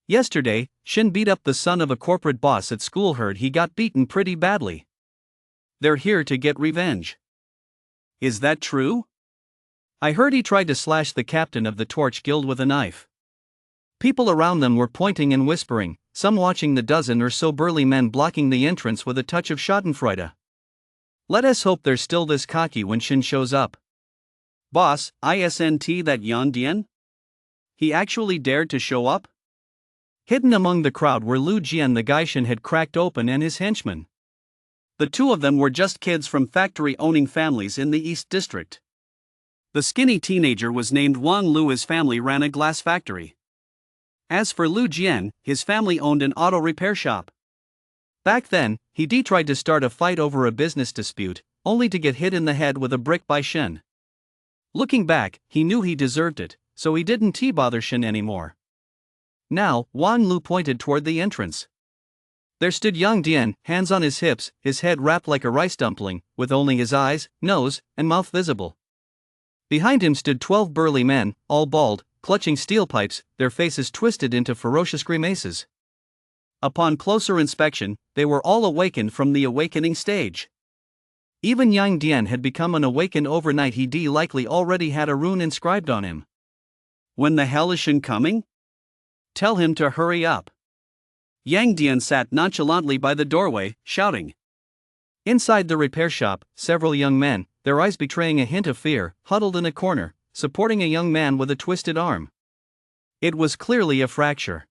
Yesterday, Shin beat up the son of a corporate boss at school. Heard he got beaten pretty badly. They're here to get revenge. Is that true? I heard he tried to slash the captain of the Torch Guild with a knife. People around them were pointing and whispering, some watching the dozen or so burly men blocking the entrance with a touch of schadenfreude. Let us hope they're still this cocky when Shin shows up. Boss, isn't that Yan Dian? He actually dared to show up? Hidden among the crowd were Lu Jian, the guy Shin had cracked open, and his henchmen. The two of them were just kids from factory-owning families in the East District. The skinny teenager was named Wang Lu. His family ran a glass factory. As for Lu Jian, his family owned an auto repair shop. Back then, he tried to start a fight over a business dispute, only to get hit in the head with a brick by Shen. Looking back, he knew he deserved it, so he didn't bother Shen anymore. Now, Wang Lu pointed toward the entrance. There stood Yang Dian, hands on his hips, his head wrapped like a rice dumpling, with only his eyes, nose, and mouth visible. Behind him stood 12 burly men, all bald, clutching steel pipes, their faces twisted into ferocious grimaces. Upon closer inspection, they were all awakened from the awakening stage. Even Yang Dian had become an awakened overnight. He likely already had a rune inscribed on him. When the hell is Shen coming? Tell him to hurry up. Yang Dian sat nonchalantly by the doorway, shouting. Inside the repair shop, several young men, their eyes betraying a hint of fear, huddled in a corner, supporting a young man with a twisted arm. It was clearly a fracture.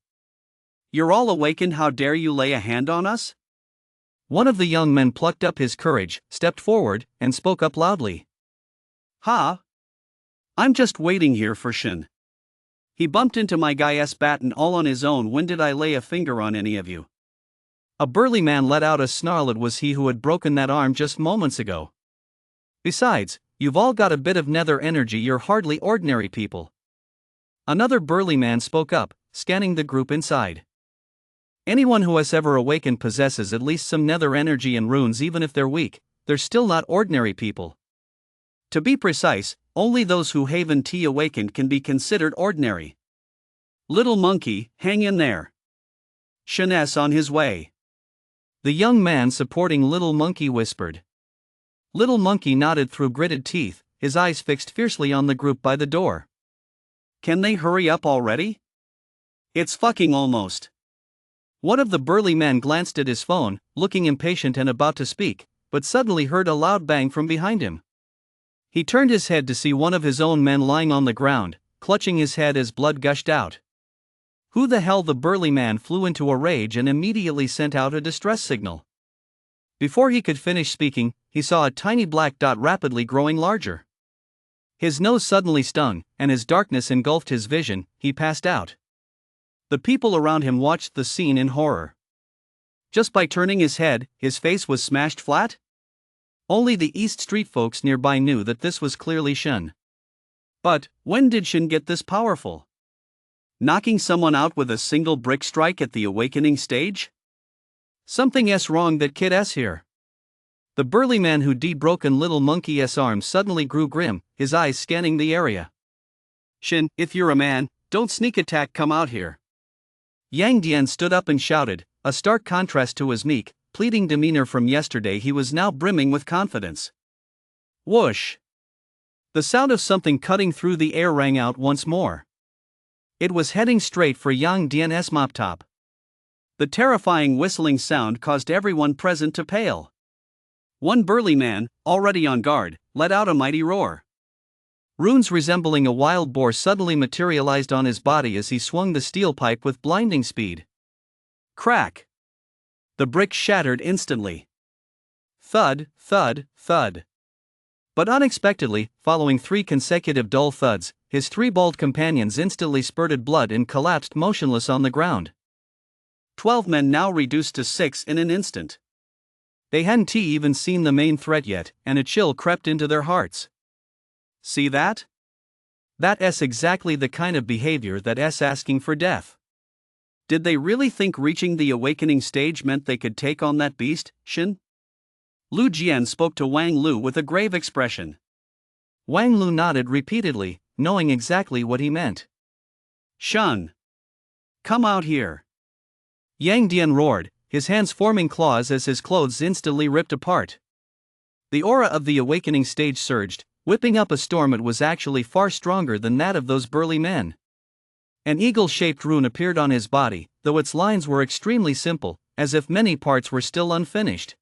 You're all awakened, how dare you lay a hand on us? One of the young men plucked up his courage, stepped forward, and spoke up loudly. Ha! I'm just waiting here for Shen. He bumped into my guy's baton all on his own. When did I lay a finger on any of you? A burly man let out a snarl. It was he who had broken that arm just moments ago. Besides, you've all got a bit of nether energy. You're hardly ordinary people. Another burly man spoke up, scanning the group inside. Anyone who has ever awakened possesses at least some nether energy and runes. Even if they're weak, they're still not ordinary people. To be precise, only those who haven't awakened can be considered ordinary. Little monkey, hang in there. Shen's on his way. The young man supporting Little Monkey whispered. Little Monkey nodded through gritted teeth, his eyes fixed fiercely on the group by the door. Can they hurry up already? It's fucking almost. One of the burly men glanced at his phone, looking impatient and about to speak, but suddenly heard a loud bang from behind him. He turned his head to see one of his own men lying on the ground, clutching his head as blood gushed out. Who the hell? The burly man flew into a rage and immediately sent out a distress signal. Before he could finish speaking, he saw a tiny black dot rapidly growing larger. His nose suddenly stung, and as darkness engulfed his vision, he passed out. The people around him watched the scene in horror. Just by turning his head, his face was smashed flat? Only the East Street folks nearby knew that this was clearly Shen. But, when did Shen get this powerful? Knocking someone out with a single brick strike at the awakening stage? Something's wrong. That kid's here. The burly man who broken Little Monkey's arm suddenly grew grim, his eyes scanning the area. Shen, if you're a man, don't sneak attack, come out here. Yang Dian stood up and shouted, a stark contrast to his meek, pleading demeanor from yesterday. He was now brimming with confidence. Whoosh! The sound of something cutting through the air rang out once more. It was heading straight for Yang Dian's mop top. The terrifying whistling sound caused everyone present to pale. One burly man, already on guard, let out a mighty roar. Runes resembling a wild boar suddenly materialized on his body as he swung the steel pipe with blinding speed. Crack! The brick shattered instantly. Thud, thud, thud. But unexpectedly, following 3 consecutive dull thuds, his 3 bald companions instantly spurted blood and collapsed motionless on the ground. 12 men now reduced to 6 in an instant. They hadn't even seen the main threat yet, and a chill crept into their hearts. See that? That's exactly the kind of behavior that's asking for death. Did they really think reaching the awakening stage meant they could take on that beast, Shen? Lu Jian spoke to Wang Lu with a grave expression. Wang Lu nodded repeatedly, knowing exactly what he meant. Shen! Come out here! Yang Dian roared, his hands forming claws as his clothes instantly ripped apart. The aura of the awakening stage surged, whipping up a storm. It was actually far stronger than that of those burly men. An eagle-shaped rune appeared on his body, though its lines were extremely simple, as if many parts were still unfinished.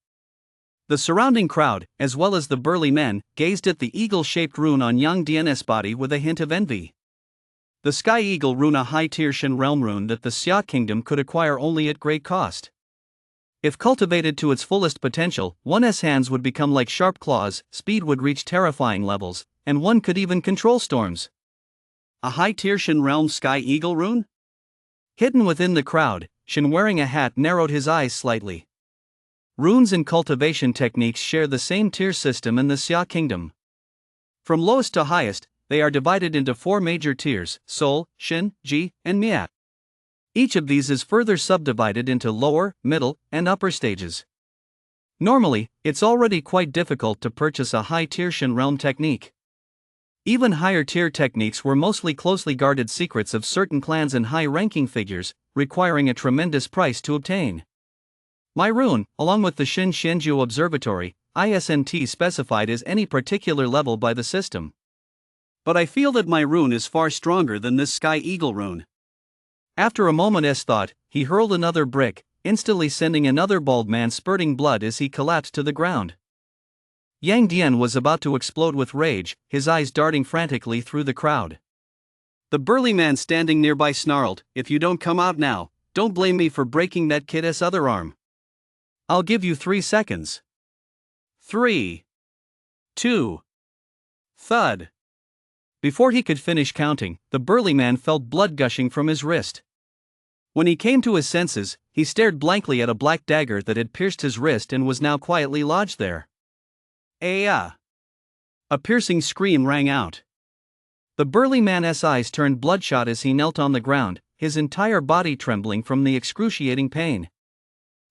The surrounding crowd, as well as the burly men, gazed at the eagle-shaped rune on Yang Dian's body with a hint of envy. The Sky Eagle rune, a high-tier Shen realm rune that the Xia Kingdom could acquire only at great cost. If cultivated to its fullest potential, one's hands would become like sharp claws, speed would reach terrifying levels, and one could even control storms. A high-tier Shen realm Sky Eagle rune? Hidden within the crowd, Shin wearing a hat narrowed his eyes slightly. Runes and cultivation techniques share the same tier system in the Xia Kingdom. From lowest to highest, they are divided into 4 major tiers: Soul, Shin, Ji, and Mia. Each of these is further subdivided into lower, middle, and upper stages. Normally, it's already quite difficult to purchase a high-tier Shin realm technique. Even higher-tier techniques were mostly closely guarded secrets of certain clans and high-ranking figures, requiring a tremendous price to obtain. My rune, along with the Shin Xianjiu Observatory, ISNT specified as any particular level by the system. But I feel that my rune is far stronger than this Sky Eagle rune. After a moment's thought, he hurled another brick, instantly sending another bald man spurting blood as he collapsed to the ground. Yang Dian was about to explode with rage, his eyes darting frantically through the crowd. The burly man standing nearby snarled, "If you don't come out now, don't blame me for breaking that kid's other arm." "I'll give you 3 seconds. 3, 2, thud. Before he could finish counting, the burly man felt blood gushing from his wrist. When he came to his senses, he stared blankly at a black dagger that had pierced his wrist and was now quietly lodged there. "Aya!" A piercing scream rang out. The burly man's eyes turned bloodshot as he knelt on the ground, his entire body trembling from the excruciating pain.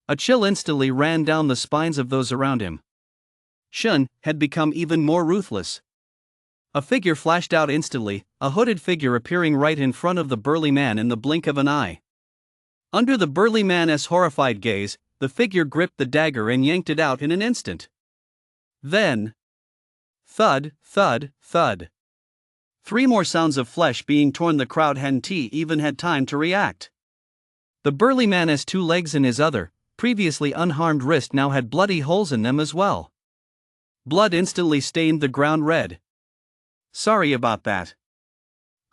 A chill instantly ran down the spines of those around him. Shun had become even more ruthless. A figure flashed out instantly, a hooded figure appearing right in front of the burly man in the blink of an eye. Under the burly man's horrified gaze, the figure gripped the dagger and yanked it out in an instant. Then, thud, thud, thud. 3 more sounds of flesh being torn. The crowd hadn't even had time to react. The burly man's 2 legs and his other, previously unharmed wrist now had bloody holes in them as well. Blood instantly stained the ground red. "Sorry about that.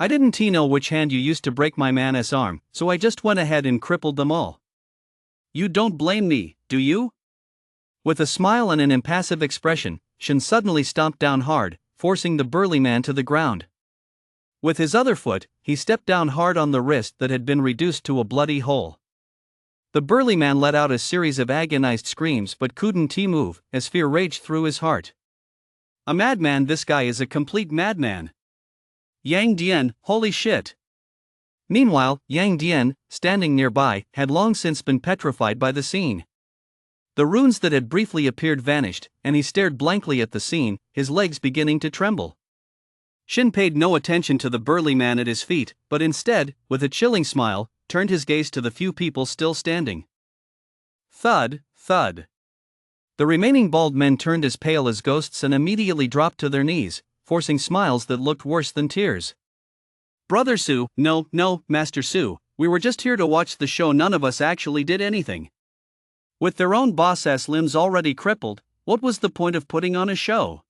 I didn't know which hand you used to break my man's arm, so I just went ahead and crippled them all." "You don't blame me, do you?" With a smile and an impassive expression, Shin suddenly stomped down hard, forcing the burly man to the ground. With his other foot, he stepped down hard on the wrist that had been reduced to a bloody hole. The burly man let out a series of agonized screams but couldn't move, as fear raged through his heart. "A madman, this guy is a complete madman. Yang Dian, holy shit." Meanwhile, Yang Dian, standing nearby, had long since been petrified by the scene. The runes that had briefly appeared vanished, and he stared blankly at the scene, his legs beginning to tremble. Shin paid no attention to the burly man at his feet, but instead, with a chilling smile, turned his gaze to the few people still standing. Thud, thud. The remaining bald men turned as pale as ghosts and immediately dropped to their knees, forcing smiles that looked worse than tears. "Brother Su, no, Master Su, we were just here to watch the show. None of us actually did anything." With their own boss' limbs already crippled, what was the point of putting on a show?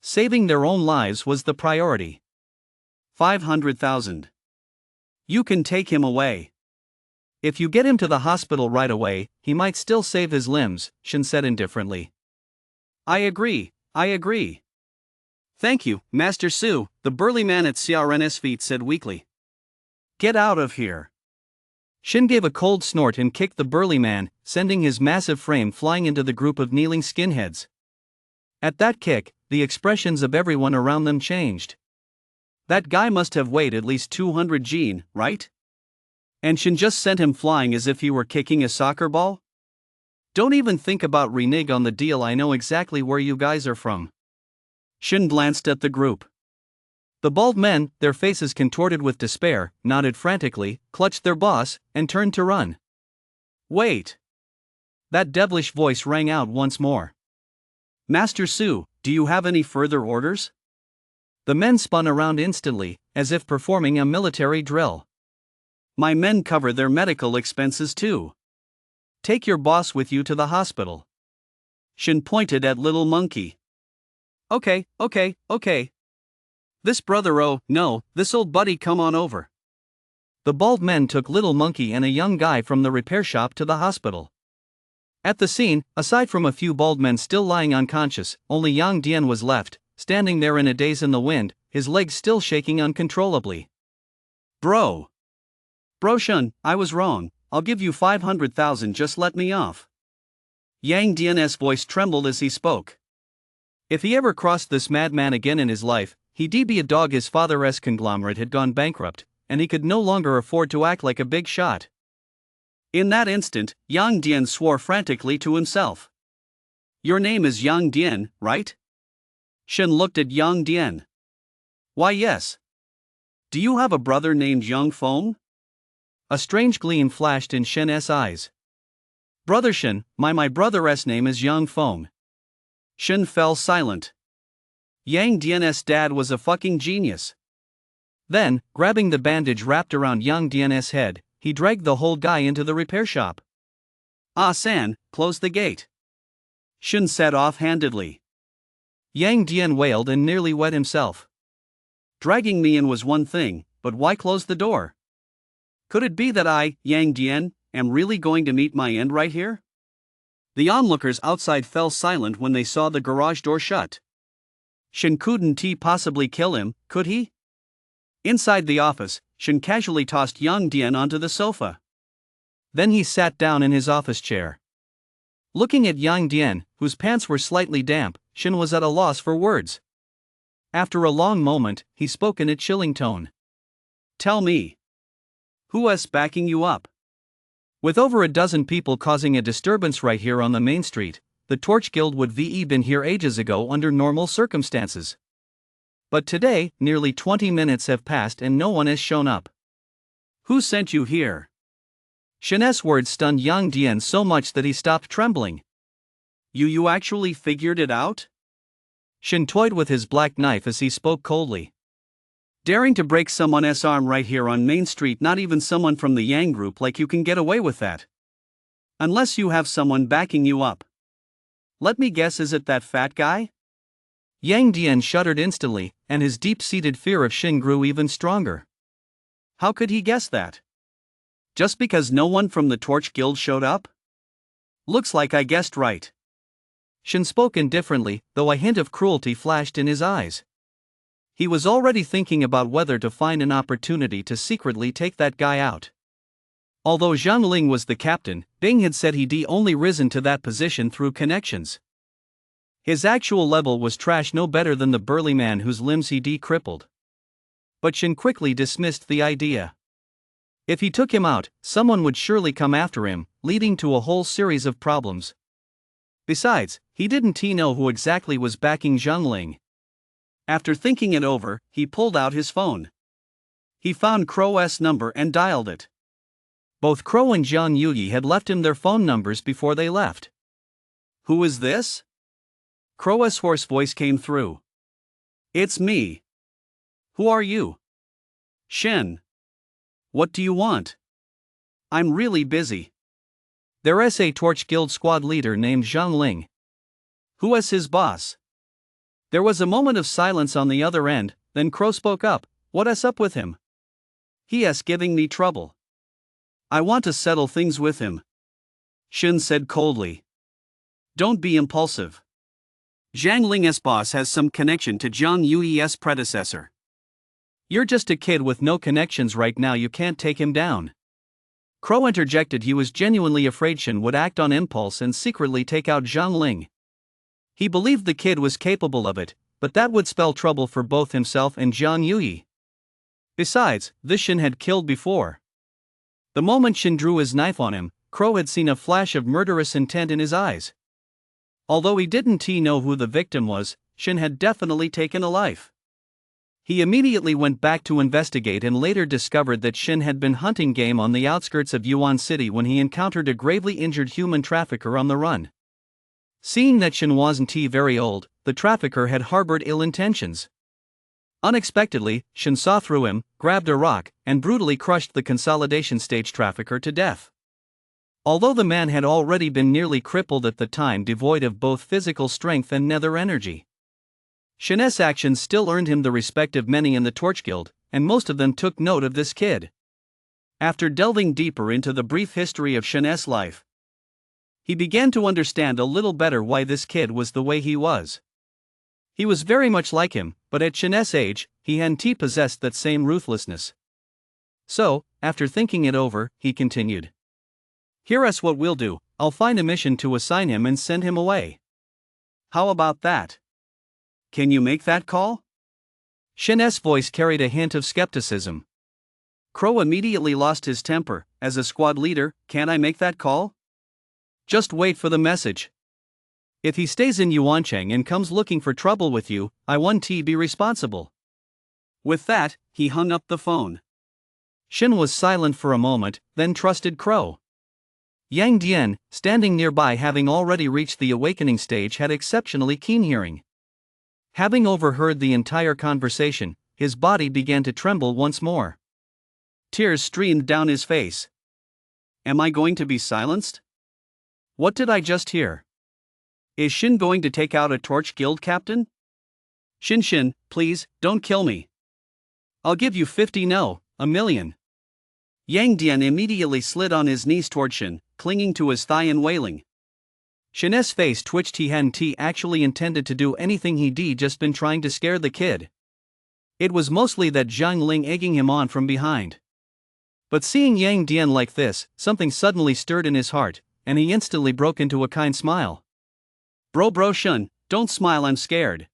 Saving their own lives was the priority. 500,000. You can take him away. If you get him to the hospital right away, he might still save his limbs, Shin said indifferently. I agree. "Thank you, Master Su," the burly man at CRN's feet said weakly. "Get out of here." Shin gave a cold snort and kicked the burly man, sending his massive frame flying into the group of kneeling skinheads. At that kick, the expressions of everyone around them changed. That guy must have weighed at least 200 Gene, right? And Shin just sent him flying as if he were kicking a soccer ball? Don't even think about renege on the deal. I know exactly where you guys are from. Shin glanced at the group. The bald men, their faces contorted with despair, nodded frantically, clutched their boss, and turned to run. Wait! That devilish voice rang out once more. Master Su, do you have any further orders? The men spun around instantly, as if performing a military drill. My men cover their medical expenses too. Take your boss with you to the hospital. Shin pointed at Little Monkey. Okay. This brother, oh, no, this old buddy, come on over. The bald men took Little Monkey and a young guy from the repair shop to the hospital. At the scene, aside from a few bald men still lying unconscious, only Yang Dian was left, standing there in a daze in the wind, his legs still shaking uncontrollably. Bro! Bro Shun, I was wrong, I'll give you 500,000, just let me off. Yang Dian's voice trembled as he spoke. If he ever crossed this madman again in his life, he'd be a dog. His father's conglomerate had gone bankrupt, and he could no longer afford to act like a big shot. In that instant, Yang Dian swore frantically to himself. Your name is Yang Dian, right? Shen looked at Yang Dian. Why, yes. Do you have a brother named Yang Feng? A strange gleam flashed in Shen's eyes. Brother Shen, my brother's name is Yang Feng. Shen fell silent. Yang Dian's dad was a fucking genius. Then, grabbing the bandage wrapped around Yang Dian's head, he dragged the whole guy into the repair shop. Ah San, close the gate. Shen said offhandedly. Yang Dian wailed and nearly wet himself. Dragging me in was one thing, but why close the door? Could it be that I, Yang Dian, am really going to meet my end right here? The onlookers outside fell silent when they saw the garage door shut. Shen couldn't possibly kill him, could he? Inside the office, Shen casually tossed Yang Dian onto the sofa. Then he sat down in his office chair. Looking at Yang Dian, whose pants were slightly damp, Shen was at a loss for words. After a long moment, he spoke in a chilling tone. Tell me. Who's backing you up? With over a dozen people causing a disturbance right here on the main street, the Torch Guild would been here ages ago under normal circumstances. But today, nearly 20 minutes have passed and no one has shown up. Who sent you here? Shen's words stunned Yang Dian so much that he stopped trembling. You actually figured it out? Shen toyed with his black knife as he spoke coldly. Daring to break someone's arm right here on Main Street, not even someone from the Yang group like you can get away with that. Unless you have someone backing you up. Let me guess, is it that fat guy? Yang Dian shuddered instantly, and his deep-seated fear of Shen grew even stronger. How could he guess that? Just because no one from the Torch Guild showed up? Looks like I guessed right. Shen spoke indifferently, though a hint of cruelty flashed in his eyes. He was already thinking about whether to find an opportunity to secretly take that guy out. Although Zhang Ling was the captain, Bing had said he'd only risen to that position through connections. His actual level was trash, no better than the burly man whose limbs he'd crippled. But Shen quickly dismissed the idea. If he took him out, someone would surely come after him, leading to a whole series of problems. Besides, he didn't know who exactly was backing Zhang Ling. After thinking it over, he pulled out his phone. He found Crow's number and dialed it. Both Crow and Zhang Yuyi had left him their phone numbers before they left. Who is this? Crow's hoarse voice came through. It's me. Who are you? Shen. What do you want? I'm really busy. There's a Torch Guild squad leader named Zhang Ling. Who is his boss? There was a moment of silence on the other end, then Crow spoke up. What's up with him? He is giving me trouble. I want to settle things with him. Shen said coldly. Don't be impulsive. Zhang Ling's boss has some connection to Zhang Yuyi's predecessor. You're just a kid with no connections right now, you can't take him down. Crow interjected. He was genuinely afraid Shen would act on impulse and secretly take out Zhang Ling. He believed the kid was capable of it, but that would spell trouble for both himself and Zhang Yuyi. Besides, this Shen had killed before. The moment Shen drew his knife on him, Crow had seen a flash of murderous intent in his eyes. Although he didn't know who the victim was, Shen had definitely taken a life. He immediately went back to investigate and later discovered that Shen had been hunting game on the outskirts of Yuan City when he encountered a gravely injured human trafficker on the run. Seeing that Shen wasn't very old, the trafficker had harbored ill intentions. Unexpectedly, Shen saw through him, grabbed a rock, and brutally crushed the consolidation stage trafficker to death. Although the man had already been nearly crippled at the time, devoid of both physical strength and nether energy, Shen's actions still earned him the respect of many in the Torch Guild, and most of them took note of this kid. After delving deeper into the brief history of Shen's life, he began to understand a little better why this kid was the way he was. He was very much like him, but at Shen's age, he hadn't possessed that same ruthlessness. So, after thinking it over, he continued. Here's what we'll do, I'll find a mission to assign him and send him away. How about that? Can you make that call? Shin's voice carried a hint of skepticism. Crow immediately lost his temper. As a squad leader, can't I make that call? Just wait for the message. If he stays in Yuancheng and comes looking for trouble with you, I won't be responsible. With that, he hung up the phone. Shin was silent for a moment, then trusted Crow. Yang Dian, standing nearby having already reached the awakening stage, had exceptionally keen hearing. Having overheard the entire conversation, his body began to tremble once more. Tears streamed down his face. Am I going to be silenced? What did I just hear? Is Shin going to take out a torch guild captain? Shin, please, don't kill me. I'll give you 50, no, 1,000,000. Yang Dian immediately slid on his knees toward Shin, clinging to his thigh and wailing. Shin's face twitched. He hadn't actually intended to do anything. He'd just been trying to scare the kid. It was mostly that Zhang Ling egging him on from behind. But seeing Yang Dian like this, something suddenly stirred in his heart, and he instantly broke into a kind smile. Bro Shin, don't smile, I'm scared.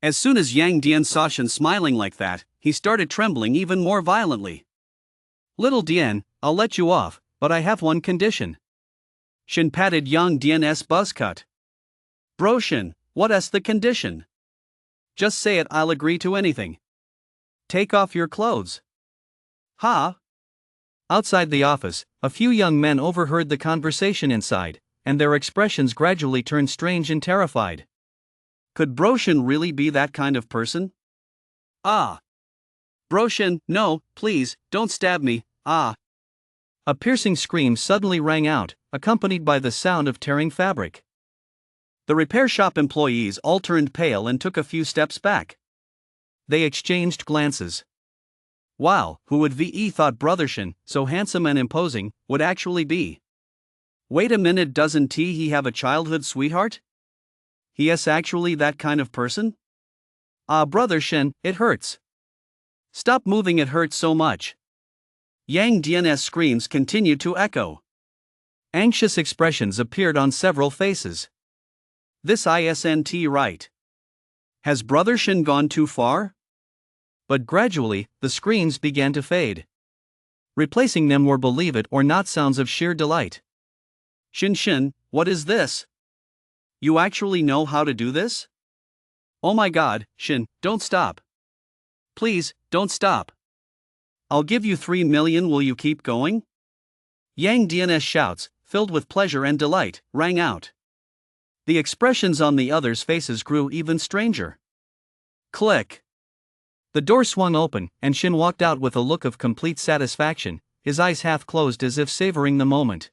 As soon as Yang Dian saw Shin smiling like that, he started trembling even more violently. Little Dian, I'll let you off, but I have one condition. Shin patted Yang Dian's buzz cut. Bro Shin, what's the condition? Just say it, I'll agree to anything. Take off your clothes. Ha! Outside the office, a few young men overheard the conversation inside, and their expressions gradually turned strange and terrified. Could Bro Shin really be that kind of person? Ah! Bro Shin, no, please, don't stab me, ah! A piercing scream suddenly rang out, accompanied by the sound of tearing fabric. The repair shop employees all turned pale and took a few steps back. They exchanged glances. Wow, who would VE thought Brother Shin, so handsome and imposing, would actually be? Wait a minute, doesn't he have a childhood sweetheart? He is actually that kind of person? Ah, Brother Shin, it hurts. Stop moving, it hurts so much. Yang Dian's screams continued to echo. Anxious expressions appeared on several faces. This isn't right. Has Brother Shin gone too far? But gradually, the screams began to fade. Replacing them were, believe it or not, sounds of sheer delight. Shin, what is this? You actually know how to do this? Oh my god, Shin, don't stop. Please, don't stop. I'll give you 3 million, will you keep going? Yang Dian's shouts, filled with pleasure and delight, rang out. The expressions on the others' faces grew even stranger. Click. The door swung open, and Shin walked out with a look of complete satisfaction, his eyes half closed as if savoring the moment.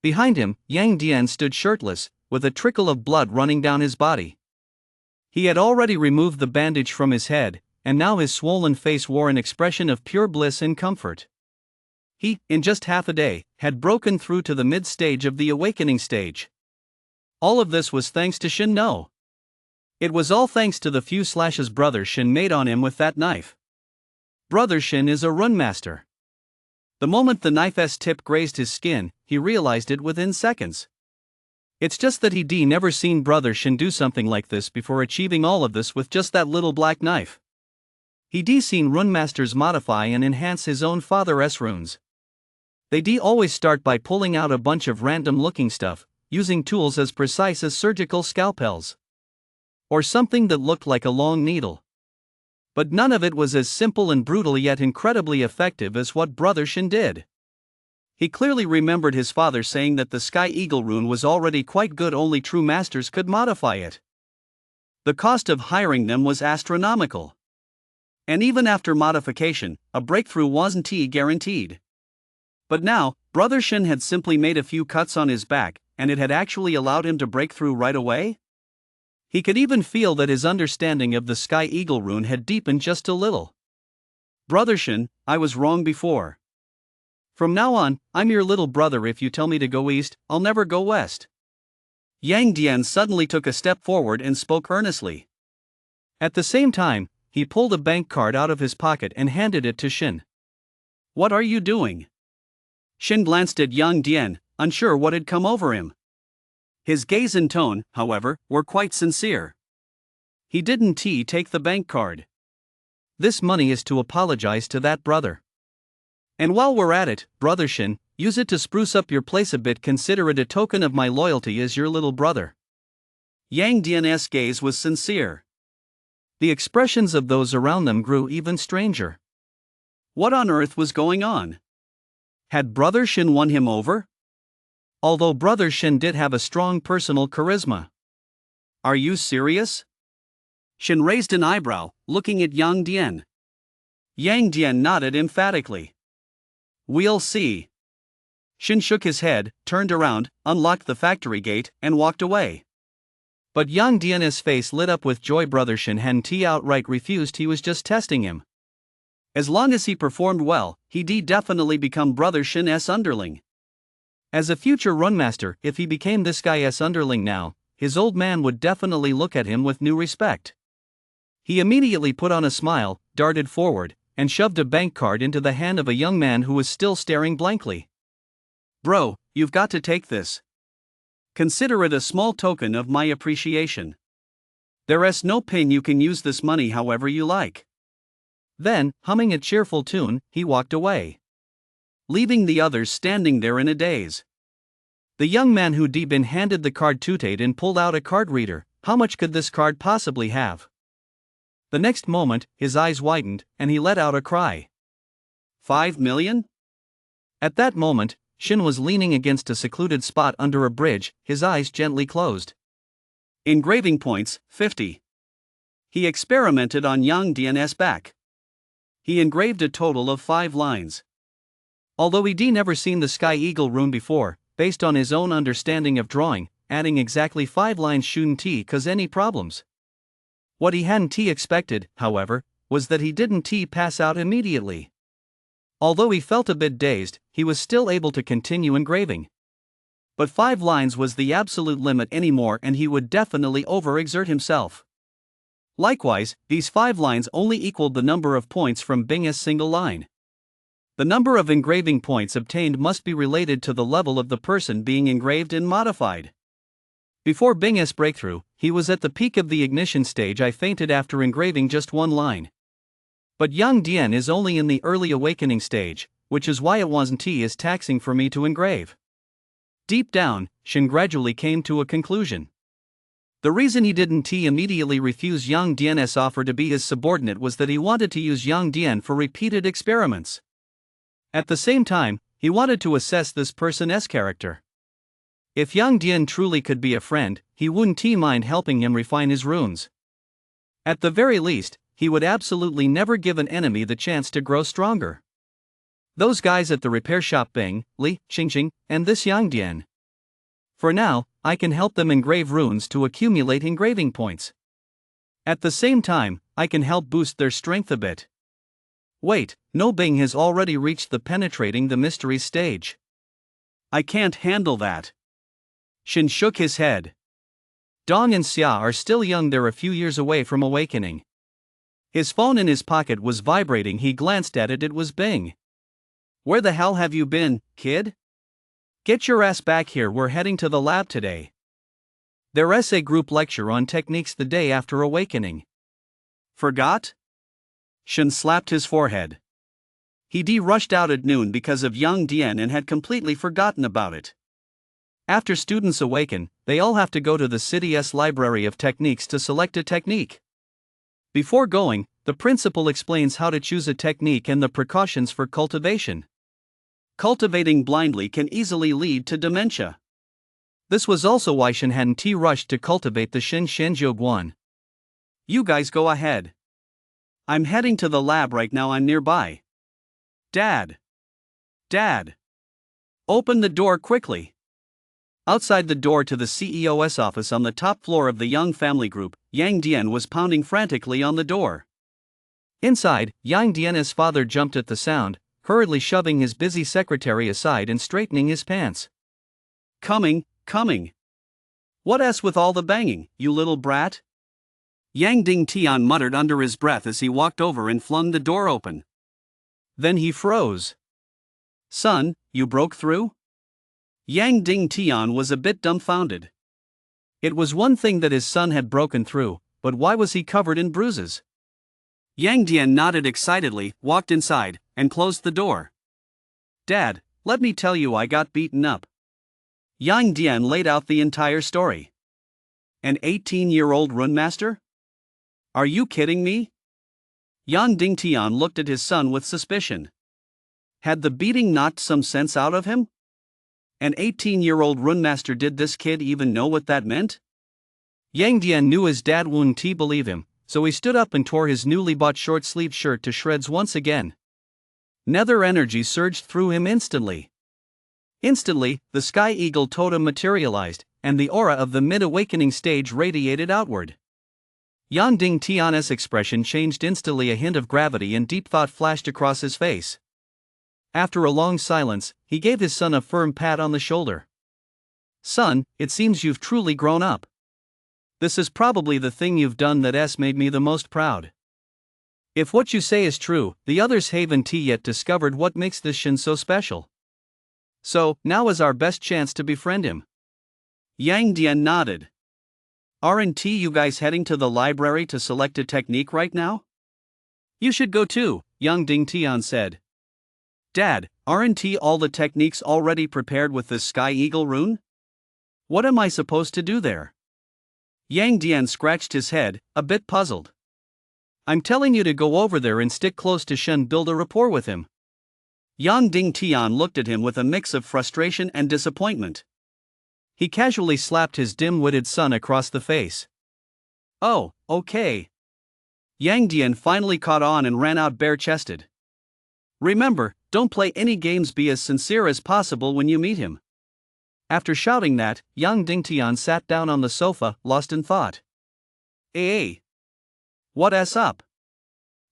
Behind him, Yang Dian stood shirtless, with a trickle of blood running down his body. He had already removed the bandage from his head, and now his swollen face wore an expression of pure bliss and comfort. He, in just half a day, had broken through to the mid-stage of the awakening stage. All of this was thanks to Shin. No. It was all thanks to the few slashes Brother Shin made on him with that knife. Brother Shin is a rune master. The moment the knife's tip grazed his skin, he realized it within seconds. It's just that he'd never seen Brother Shin do something like this before, achieving all of this with just that little black knife. He'd seen rune masters modify and enhance his own father's runes. They'd always start by pulling out a bunch of random-looking stuff, using tools as precise as surgical scalpels. Or something that looked like a long needle. But none of it was as simple and brutal yet incredibly effective as what Brother Shin did. He clearly remembered his father saying that the Sky Eagle rune was already quite good, only true masters could modify it. The cost of hiring them was astronomical. And even after modification, a breakthrough wasn't guaranteed. But now, Brother Shin had simply made a few cuts on his back, and it had actually allowed him to break through right away? He could even feel that his understanding of the Sky Eagle rune had deepened just a little. Brother Shin, I was wrong before. From now on, I'm your little brother. If you tell me to go east, I'll never go west. Yang Dian suddenly took a step forward and spoke earnestly. At the same time, he pulled a bank card out of his pocket and handed it to Shin. What are you doing? Shin glanced at Yang Dian, unsure what had come over him. His gaze and tone, however, were quite sincere. He didn't take the bank card. This money is to apologize to that brother. And while we're at it, Brother Shin, use it to spruce up your place a bit. Consider it a token of my loyalty as your little brother. Yang Dian's gaze was sincere. The expressions of those around them grew even stranger. What on earth was going on? Had Brother Shin won him over? Although Brother Shin did have a strong personal charisma. Are you serious? Shin raised an eyebrow, looking at Yang Dian. Yang Dian nodded emphatically. We'll see. Shin shook his head, turned around, unlocked the factory gate, and walked away. But Yang Dian's face lit up with joy. Brother Shin hadn't outright refused, he was just testing him. As long as he performed well, he'd definitely become Brother Shin's underling. As a future runmaster, if he became this guy's underling now, his old man would definitely look at him with new respect. He immediately put on a smile, darted forward, and shoved a bank card into the hand of a young man who was still staring blankly. Bro, you've got to take this. Consider it a small token of my appreciation. There's no pin, you can use this money however you like. Then, humming a cheerful tune, he walked away, leaving the others standing there in a daze. The young man who'd been handed the card tooted and pulled out a card reader. How much could this card possibly have? The next moment, his eyes widened, and he let out a cry. 5 million? At that moment, Shin was leaning against a secluded spot under a bridge, his eyes gently closed. Engraving points, 50. He experimented on Yang Dian's back. He engraved a total of 5 lines. Although he'd never seen the Sky Eagle rune before, based on his own understanding of drawing, adding exactly 5 lines shouldn't cause any problems. What he hadn't expected, however, was that he didn't pass out immediately. Although he felt a bit dazed, he was still able to continue engraving. But 5 lines was the absolute limit anymore, and he would definitely overexert himself. Likewise, these 5 lines only equaled the number of points from Bing's single line. The number of engraving points obtained must be related to the level of the person being engraved and modified. Before Bing's breakthrough, he was at the peak of the ignition stage. I fainted after engraving just 1 line. But Yang Dian is only in the early awakening stage, which is why it wasn't as taxing for me to engrave. Deep down, Shin gradually came to a conclusion. The reason he didn't immediately refuse Yang Dian's offer to be his subordinate was that he wanted to use Yang Dian for repeated experiments. At the same time, he wanted to assess this person's character. If Yang Dian truly could be a friend, he wouldn't mind helping him refine his runes. At the very least, he would absolutely never give an enemy the chance to grow stronger. Those guys at the repair shop, Bing, Li, Qingqing, and this Yang Dian. For now, I can help them engrave runes to accumulate engraving points. At the same time, I can help boost their strength a bit. Wait, no, Bing has already reached the penetrating the mysteries stage. I can't handle that. Shin shook his head. Dong and Xia are still young, they're a few years away from awakening. His phone in his pocket was vibrating. He glanced at it was Bing. Where the hell have you been, kid? Get your ass back here, we're heading to the lab today. There's a group lecture on techniques the day after awakening. Forgot? Shin slapped his forehead. He'd rushed out at noon because of Yang Dian and had completely forgotten about it. After students awaken, they all have to go to the city's library of techniques to select a technique. Before going, the principal explains how to choose a technique and the precautions for cultivation. Cultivating blindly can easily lead to dementia. This was also why Shin hadn't rushed to cultivate the Shin Shenjiuguan. You guys go ahead. I'm heading to the lab right now, I'm nearby. Dad! Dad! Open the door quickly. Outside the door to the CEO's office on the top floor of the Young family group, Yang Dian was pounding frantically on the door. Inside, Yang Dian's father jumped at the sound, hurriedly shoving his busy secretary aside and straightening his pants. Coming. What's with all the banging, you little brat? Yang Ding Tian muttered under his breath as he walked over and flung the door open. Then he froze. Son, you broke through? Yang Ding Tian was a bit dumbfounded. It was one thing that his son had broken through, but why was he covered in bruises? Yang Dian nodded excitedly, walked inside, and closed the door. Dad, let me tell you, I got beaten up. Yang Dian laid out the entire story. An 18-year-old runemaster? Are you kidding me? Yang Ding Tian looked at his son with suspicion. Had the beating knocked some sense out of him? An 18-year-old runemaster, did this kid even know what that meant? Yang Dian knew his dad wouldn't believe him, so he stood up and tore his newly bought short-sleeved shirt to shreds once again. Nether energy surged through him instantly. Instantly, the Sky Eagle totem materialized, and the aura of the mid-awakening stage radiated outward. Yang Ding Tian's expression changed instantly, a hint of gravity and deep thought flashed across his face. After a long silence, he gave his son a firm pat on the shoulder. Son, it seems you've truly grown up. This is probably the thing you've done that's made me the most proud. If what you say is true, the others haven't yet discovered what makes this Shin so special. So, now is our best chance to befriend him. Yang Dian nodded. Aren't you guys heading to the library to select a technique right now? You should go too, Yang Ding Tian said. Dad, aren't all the techniques already prepared with this Sky Eagle rune? What am I supposed to do there? Yang Dian scratched his head, a bit puzzled. I'm telling you to go over there and stick close to Shen, build a rapport with him. Yang Ding Tian looked at him with a mix of frustration and disappointment. He casually slapped his dim-witted son across the face. Oh, okay. Yang Dian finally caught on and ran out bare-chested. Remember, don't play any games, be as sincere as possible when you meet him. After shouting that, Yang Ding Tian sat down on the sofa, lost in thought. Hey! What's up?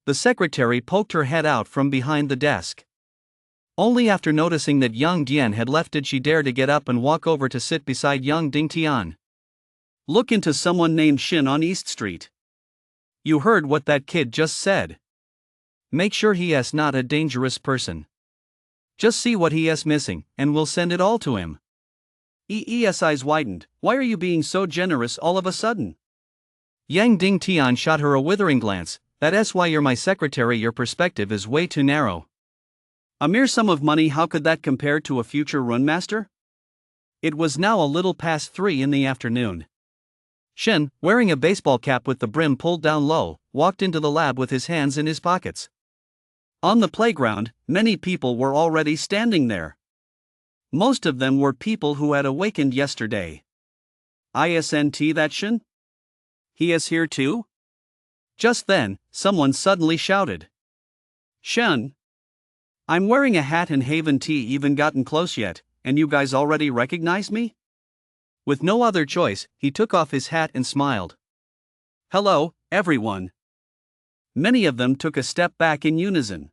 The secretary poked her head out from behind the desk. Only after noticing that Yang Dian had left did she dare to get up and walk over to sit beside Yang Ding Tian. Look into someone named Shin on East Street. You heard what that kid just said. Make sure he is not a dangerous person. Just see what he is missing, and we'll send it all to him. EE's eyes widened. Why are you being so generous all of a sudden? Yang Ding Tian shot her a withering glance. That's why you're my secretary, your perspective is way too narrow. A mere sum of money, how could that compare to a future runmaster? It was now a little past 3 in the afternoon. Shen, wearing a baseball cap with the brim pulled down low, walked into the lab with his hands in his pockets. On the playground, many people were already standing there. Most of them were people who had awakened yesterday. Isn't that Shen? He is here too? Just then, someone suddenly shouted. Shen! I'm wearing a hat and haven't even gotten close yet, and you guys already recognize me? With no other choice, he took off his hat and smiled. Hello, everyone. Many of them took a step back in unison.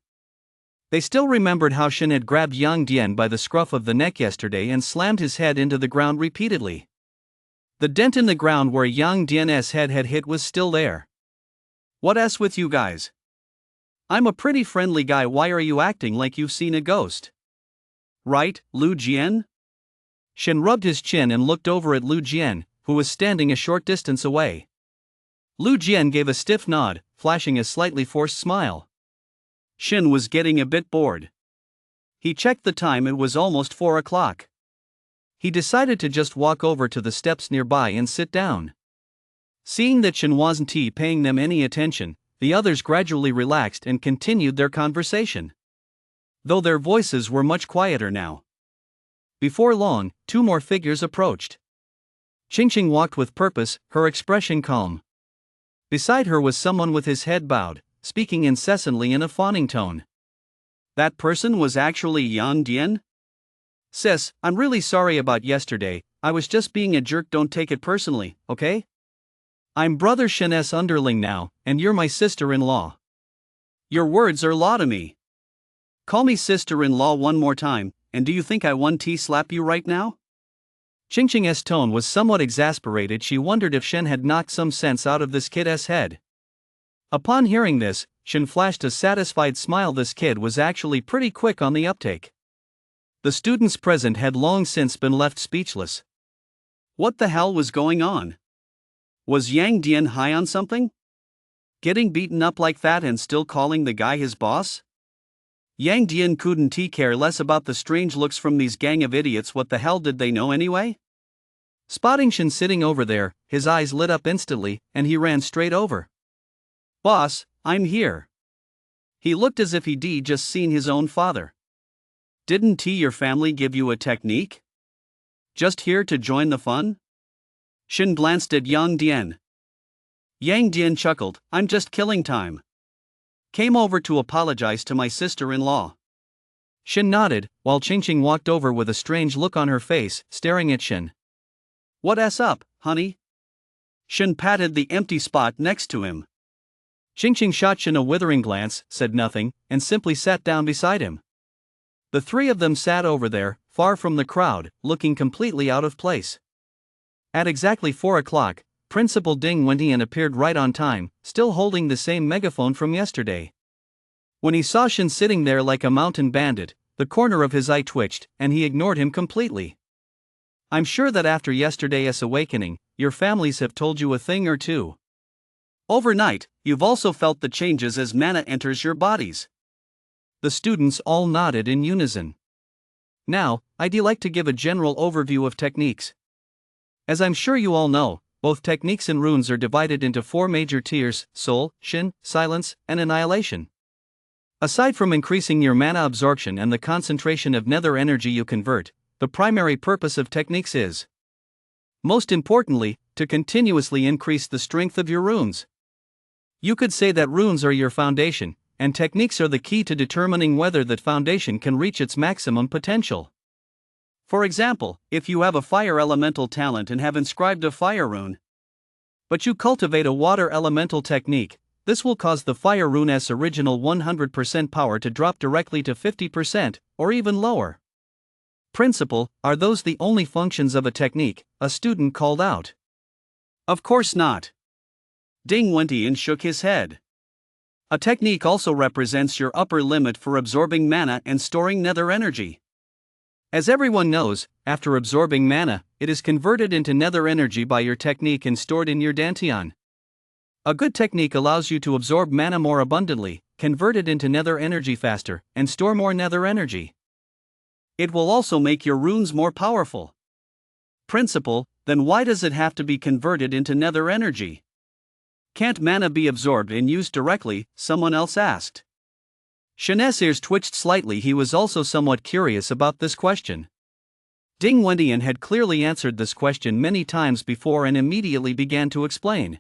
They still remembered how Shen had grabbed Yang Dian by the scruff of the neck yesterday and slammed his head into the ground repeatedly. The dent in the ground where Yang Dian's head had hit was still there. What's with you guys? I'm a pretty friendly guy, why are you acting like you've seen a ghost? Right, Lu Jian? Shen rubbed his chin and looked over at Lu Jian, who was standing a short distance away. Lu Jian gave a stiff nod, flashing a slightly forced smile. Shen was getting a bit bored. He checked the time, it was almost 4 o'clock. He decided to just walk over to the steps nearby and sit down. Seeing that Shen wasn't paying them any attention, the others gradually relaxed and continued their conversation. Though their voices were much quieter now. Before long, 2 more figures approached. Qingqing walked with purpose, her expression calm. Beside her was someone with his head bowed, speaking incessantly in a fawning tone. That person was actually Yang Dian? Sis, I'm really sorry about yesterday, I was just being a jerk, don't take it personally, okay? I'm brother Shen's underling now, and you're my sister-in-law. Your words are law to me. Call me sister-in-law one more time, and do you think I want to slap you right now? Qingqing's tone was somewhat exasperated, she wondered if Shen had knocked some sense out of this kid's head. Upon hearing this, Shen flashed a satisfied smile, this kid was actually pretty quick on the uptake. The students present had long since been left speechless. What the hell was going on? Was Yang Dian high on something? Getting beaten up like that and still calling the guy his boss? Yang Dian couldn't care less about the strange looks from these gang of idiots. What the hell did they know anyway? Spotting Shin sitting over there, his eyes lit up instantly, and he ran straight over. Boss, I'm here. He looked as if he'd just seen his own father. Didn't your family give you a technique? Just here to join the fun? Shin glanced at Yang Dian. Yang Dian chuckled, I'm just killing time. Came over to apologize to my sister-in-law. Shin nodded, while Qingqing walked over with a strange look on her face, staring at Shin. What's up, honey? Shin patted the empty spot next to him. Qingqing shot Shin a withering glance, said nothing, and simply sat down beside him. The three of them sat over there, far from the crowd, looking completely out of place. At exactly 4 o'clock, Principal Ding Wendian appeared right on time, still holding the same megaphone from yesterday. When he saw Shin sitting there like a mountain bandit, the corner of his eye twitched, and he ignored him completely. I'm sure that after yesterday's awakening, your families have told you a thing or two. Overnight, you've also felt the changes as mana enters your bodies. The students all nodded in unison. Now, I'd like to give a general overview of techniques. As I'm sure you all know, both techniques and runes are divided into 4 major tiers: Soul, Shin, Silence, and Annihilation. Aside from increasing your mana absorption and the concentration of nether energy you convert, the primary purpose of techniques is, most importantly, to continuously increase the strength of your runes. You could say that runes are your foundation, and techniques are the key to determining whether that foundation can reach its maximum potential. For example, if you have a fire elemental talent and have inscribed a fire rune, but you cultivate a water elemental technique, this will cause the fire rune's original 100% power to drop directly to 50%, or even lower. Principal, are those the only functions of a technique? A student called out. Of course not. Ding Wendian shook his head. A technique also represents your upper limit for absorbing mana and storing nether energy. As everyone knows, after absorbing mana, it is converted into nether energy by your technique and stored in your dantian. A good technique allows you to absorb mana more abundantly, convert it into nether energy faster, and store more nether energy. It will also make your runes more powerful. Principal, then why does it have to be converted into nether energy? Can't mana be absorbed and used directly? Someone else asked. Shin's ears twitched slightly. He was also somewhat curious about this question. Ding Wendian had clearly answered this question many times before and immediately began to explain.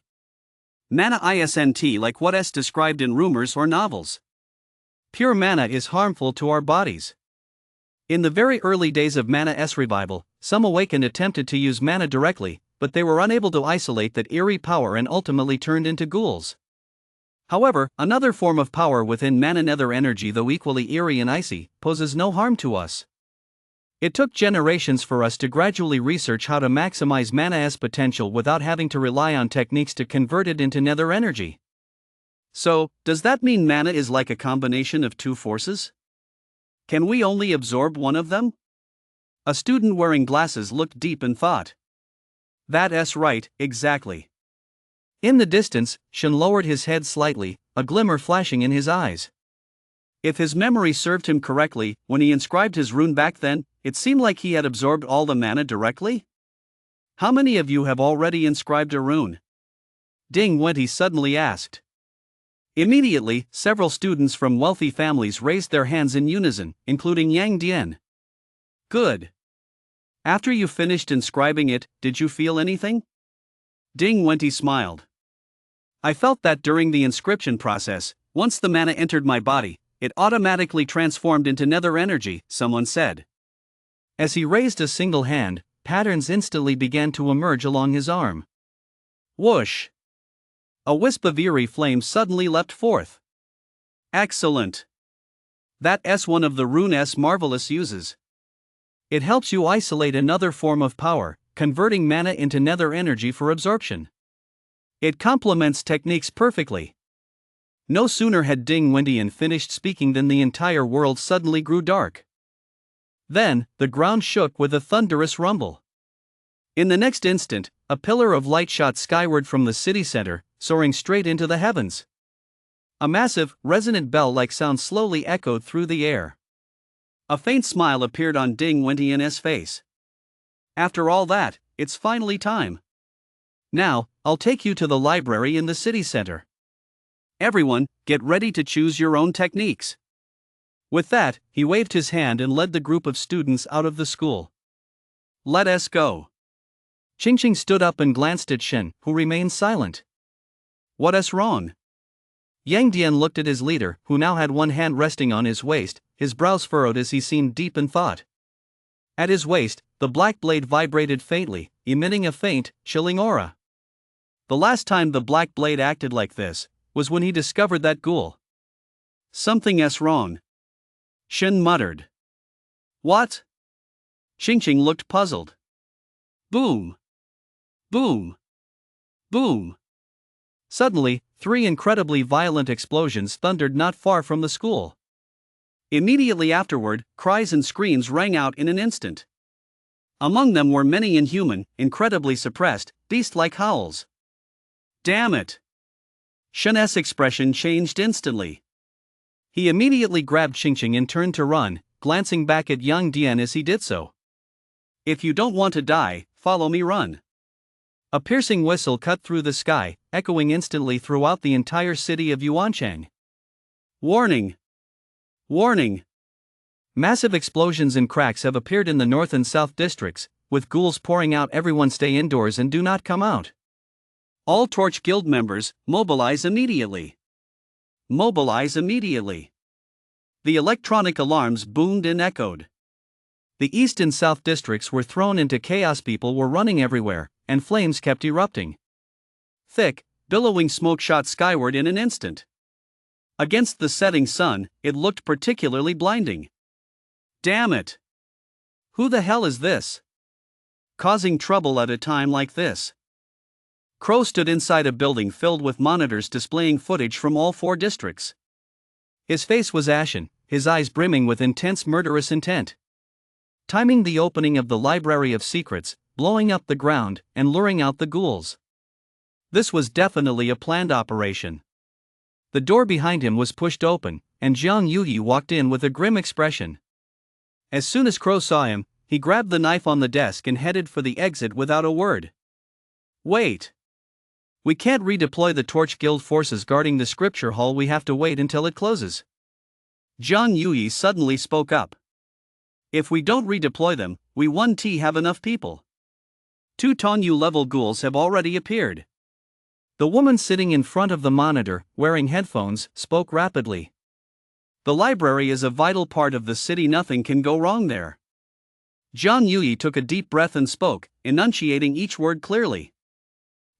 Mana isn't like what's described in rumors or novels. Pure mana is harmful to our bodies. In the very early days of Mana's revival, some awakened attempted to use mana directly, but they were unable to isolate that eerie power and ultimately turned into ghouls. However, another form of power within mana, nether energy, though equally eerie and icy, poses no harm to us. It took generations for us to gradually research how to maximize mana's potential without having to rely on techniques to convert it into nether energy. So, does that mean mana is like a combination of two forces? Can we only absorb one of them? A student wearing glasses looked deep in thought. That's right, exactly. In the distance, Shin lowered his head slightly, a glimmer flashing in his eyes. If his memory served him correctly, when he inscribed his rune back then, it seemed like he had absorbed all the mana directly? How many of you have already inscribed a rune? Ding Wendian suddenly asked. Immediately, several students from wealthy families raised their hands in unison, including Yang Dian. Good. After you finished inscribing it, did you feel anything? Ding Wendian smiled. I felt that during the inscription process, once the mana entered my body, it automatically transformed into nether energy, someone said. As he raised a single hand, patterns instantly began to emerge along his arm. Whoosh! A wisp of eerie flame suddenly leapt forth. Excellent! That's one of the rune's marvelous uses. It helps you isolate another form of power, converting mana into nether energy for absorption. It complements techniques perfectly. No sooner had Ding Wendian finished speaking than the entire world suddenly grew dark. Then, the ground shook with a thunderous rumble. In the next instant, a pillar of light shot skyward from the city center, soaring straight into the heavens. A massive, resonant bell-like sound slowly echoed through the air. A faint smile appeared on Ding Wentian's face. After all that, it's finally time. Now, I'll take you to the library in the city center. Everyone, get ready to choose your own techniques. With that, he waved his hand and led the group of students out of the school. Let us go. Qingqing stood up and glanced at Shen, who remained silent. What's wrong? Yang Dian looked at his leader, who now had one hand resting on his waist, his brows furrowed as he seemed deep in thought. At his waist, the black blade vibrated faintly, emitting a faint, chilling aura. The last time the black blade acted like this was when he discovered that ghoul. Something's wrong. Shen muttered. What? Qingqing looked puzzled. Boom! Boom! Boom! Suddenly, 3 incredibly violent explosions thundered not far from the school. Immediately afterward, cries and screams rang out in an instant. Among them were many inhuman, incredibly suppressed, beast-like howls. Damn it! Shen's expression changed instantly. He immediately grabbed Qingqing and turned to run, glancing back at Yang Dian as he did so. If you don't want to die, follow me, run. A piercing whistle cut through the sky, echoing instantly throughout the entire city of Yuanchang. Warning! Warning! Massive explosions and cracks have appeared in the north and south districts, with ghouls pouring out. Everyone stay indoors and do not come out. All Torch Guild members, mobilize immediately. Mobilize immediately. The electronic alarms boomed and echoed. The east and south districts were thrown into chaos. People were running everywhere, and flames kept erupting. Thick, billowing smoke shot skyward in an instant. Against the setting sun, it looked particularly blinding. Damn it! Who the hell is this? Causing trouble at a time like this? Crow stood inside a building filled with monitors displaying footage from all 4 districts. His face was ashen, his eyes brimming with intense murderous intent. Timing the opening of the Library of Secrets, blowing up the ground, and luring out the ghouls. This was definitely a planned operation. The door behind him was pushed open, and Jiang Yuyi walked in with a grim expression. As soon as Crow saw him, he grabbed the knife on the desk and headed for the exit without a word. Wait! We can't redeploy the Torch Guild forces guarding the scripture hall. We have to wait until it closes. Jiang Yuyi suddenly spoke up. If we don't redeploy them, we won't have enough people. 2 Tonyu-level ghouls have already appeared. The woman sitting in front of the monitor, wearing headphones, spoke rapidly. The library is a vital part of the city. Nothing can go wrong there. Jiang Yuyi took a deep breath and spoke, enunciating each word clearly.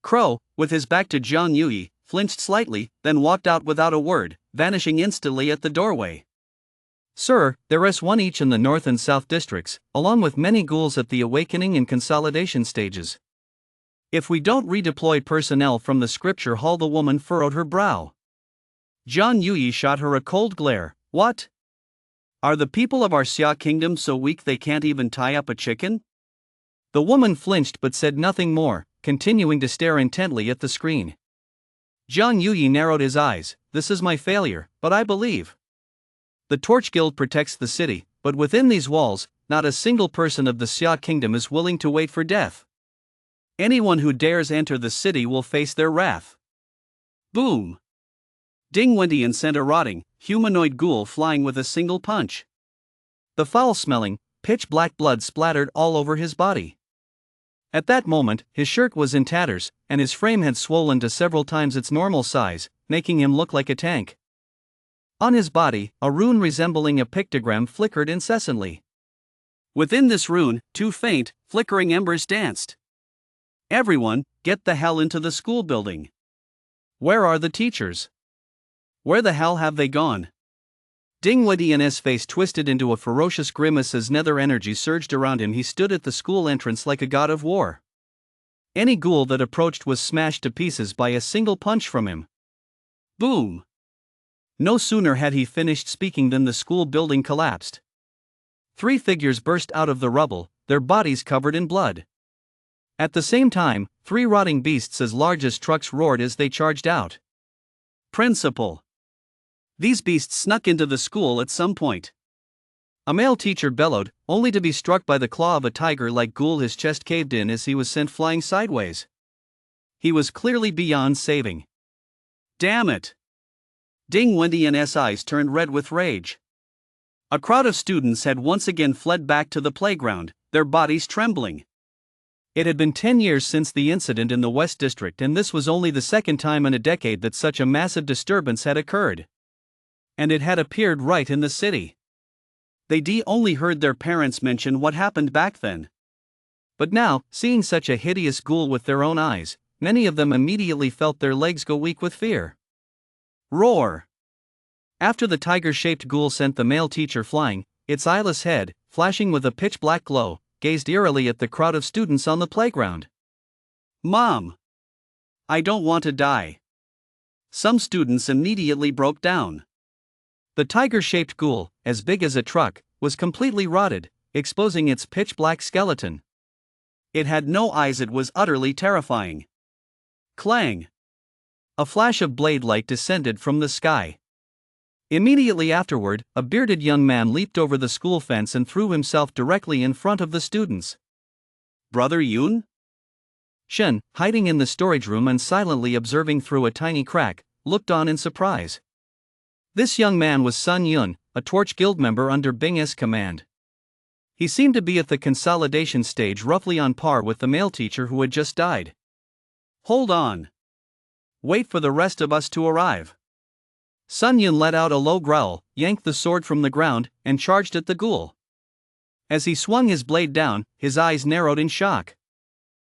Crow, with his back to Jiang Yuyi, flinched slightly, then walked out without a word, vanishing instantly at the doorway. Sir, there is 1 each in the north and south districts, along with many ghouls at the awakening and consolidation stages. If we don't redeploy personnel from the scripture hall. The woman furrowed her brow. Jiang Yuyi shot her a cold glare. What? Are the people of our Xia kingdom so weak they can't even tie up a chicken? The woman flinched but said nothing more, continuing to stare intently at the screen. Jiang Yuyi narrowed his eyes. This is my failure, but I believe. The Torch Guild protects the city, but within these walls, not a single person of the Xia kingdom is willing to wait for death. Anyone who dares enter the city will face their wrath. Boom! Ding Wentian sent a rotting, humanoid ghoul flying with a single punch. The foul-smelling, pitch-black blood splattered all over his body. At that moment, his shirt was in tatters, and his frame had swollen to several times its normal size, making him look like a tank. On his body, a rune resembling a pictogram flickered incessantly. Within this rune, 2 faint, flickering embers danced. Everyone, get the hell into the school building. Where are the teachers? Where the hell have they gone? Ding Wentian's face twisted into a ferocious grimace as nether energy surged around him. He stood at the school entrance like a god of war. Any ghoul that approached was smashed to pieces by a single punch from him. Boom! No sooner had he finished speaking than the school building collapsed. 3 figures burst out of the rubble, their bodies covered in blood. At the same time, 3 rotting beasts as large as trucks roared as they charged out. Principal. These beasts snuck into the school at some point. A male teacher bellowed, only to be struck by the claw of a tiger like Ghoul. His chest caved in as he was sent flying sideways. He was clearly beyond saving. Damn it! Ding Wendy and S eyes turned red with rage. A crowd of students had once again fled back to the playground, their bodies trembling. It had been 10 years since the incident in the West District, and this was only the second time in a decade that such a massive disturbance had occurred. And it had appeared right in the city. They only heard their parents mention what happened back then. But now, seeing such a hideous ghoul with their own eyes, many of them immediately felt their legs go weak with fear. Roar! After the tiger-shaped ghoul sent the male teacher flying, its eyeless head, flashing with a pitch-black glow, gazed eerily at the crowd of students on the playground. Mom! I don't want to die. Some students immediately broke down. The tiger-shaped ghoul, as big as a truck, was completely rotted, exposing its pitch-black skeleton. It had no eyes. It was utterly terrifying. Clang! A flash of blade light descended from the sky. Immediately afterward, a bearded young man leaped over the school fence and threw himself directly in front of the students. Brother Yoon? Shen, hiding in the storage room and silently observing through a tiny crack, looked on in surprise. This young man was Sun Yun, a Torch Guild member under Bing's command. He seemed to be at the consolidation stage, roughly on par with the male teacher who had just died. Hold on. Wait for the rest of us to arrive. Sun Yun let out a low growl, yanked the sword from the ground, and charged at the ghoul. As he swung his blade down, his eyes narrowed in shock.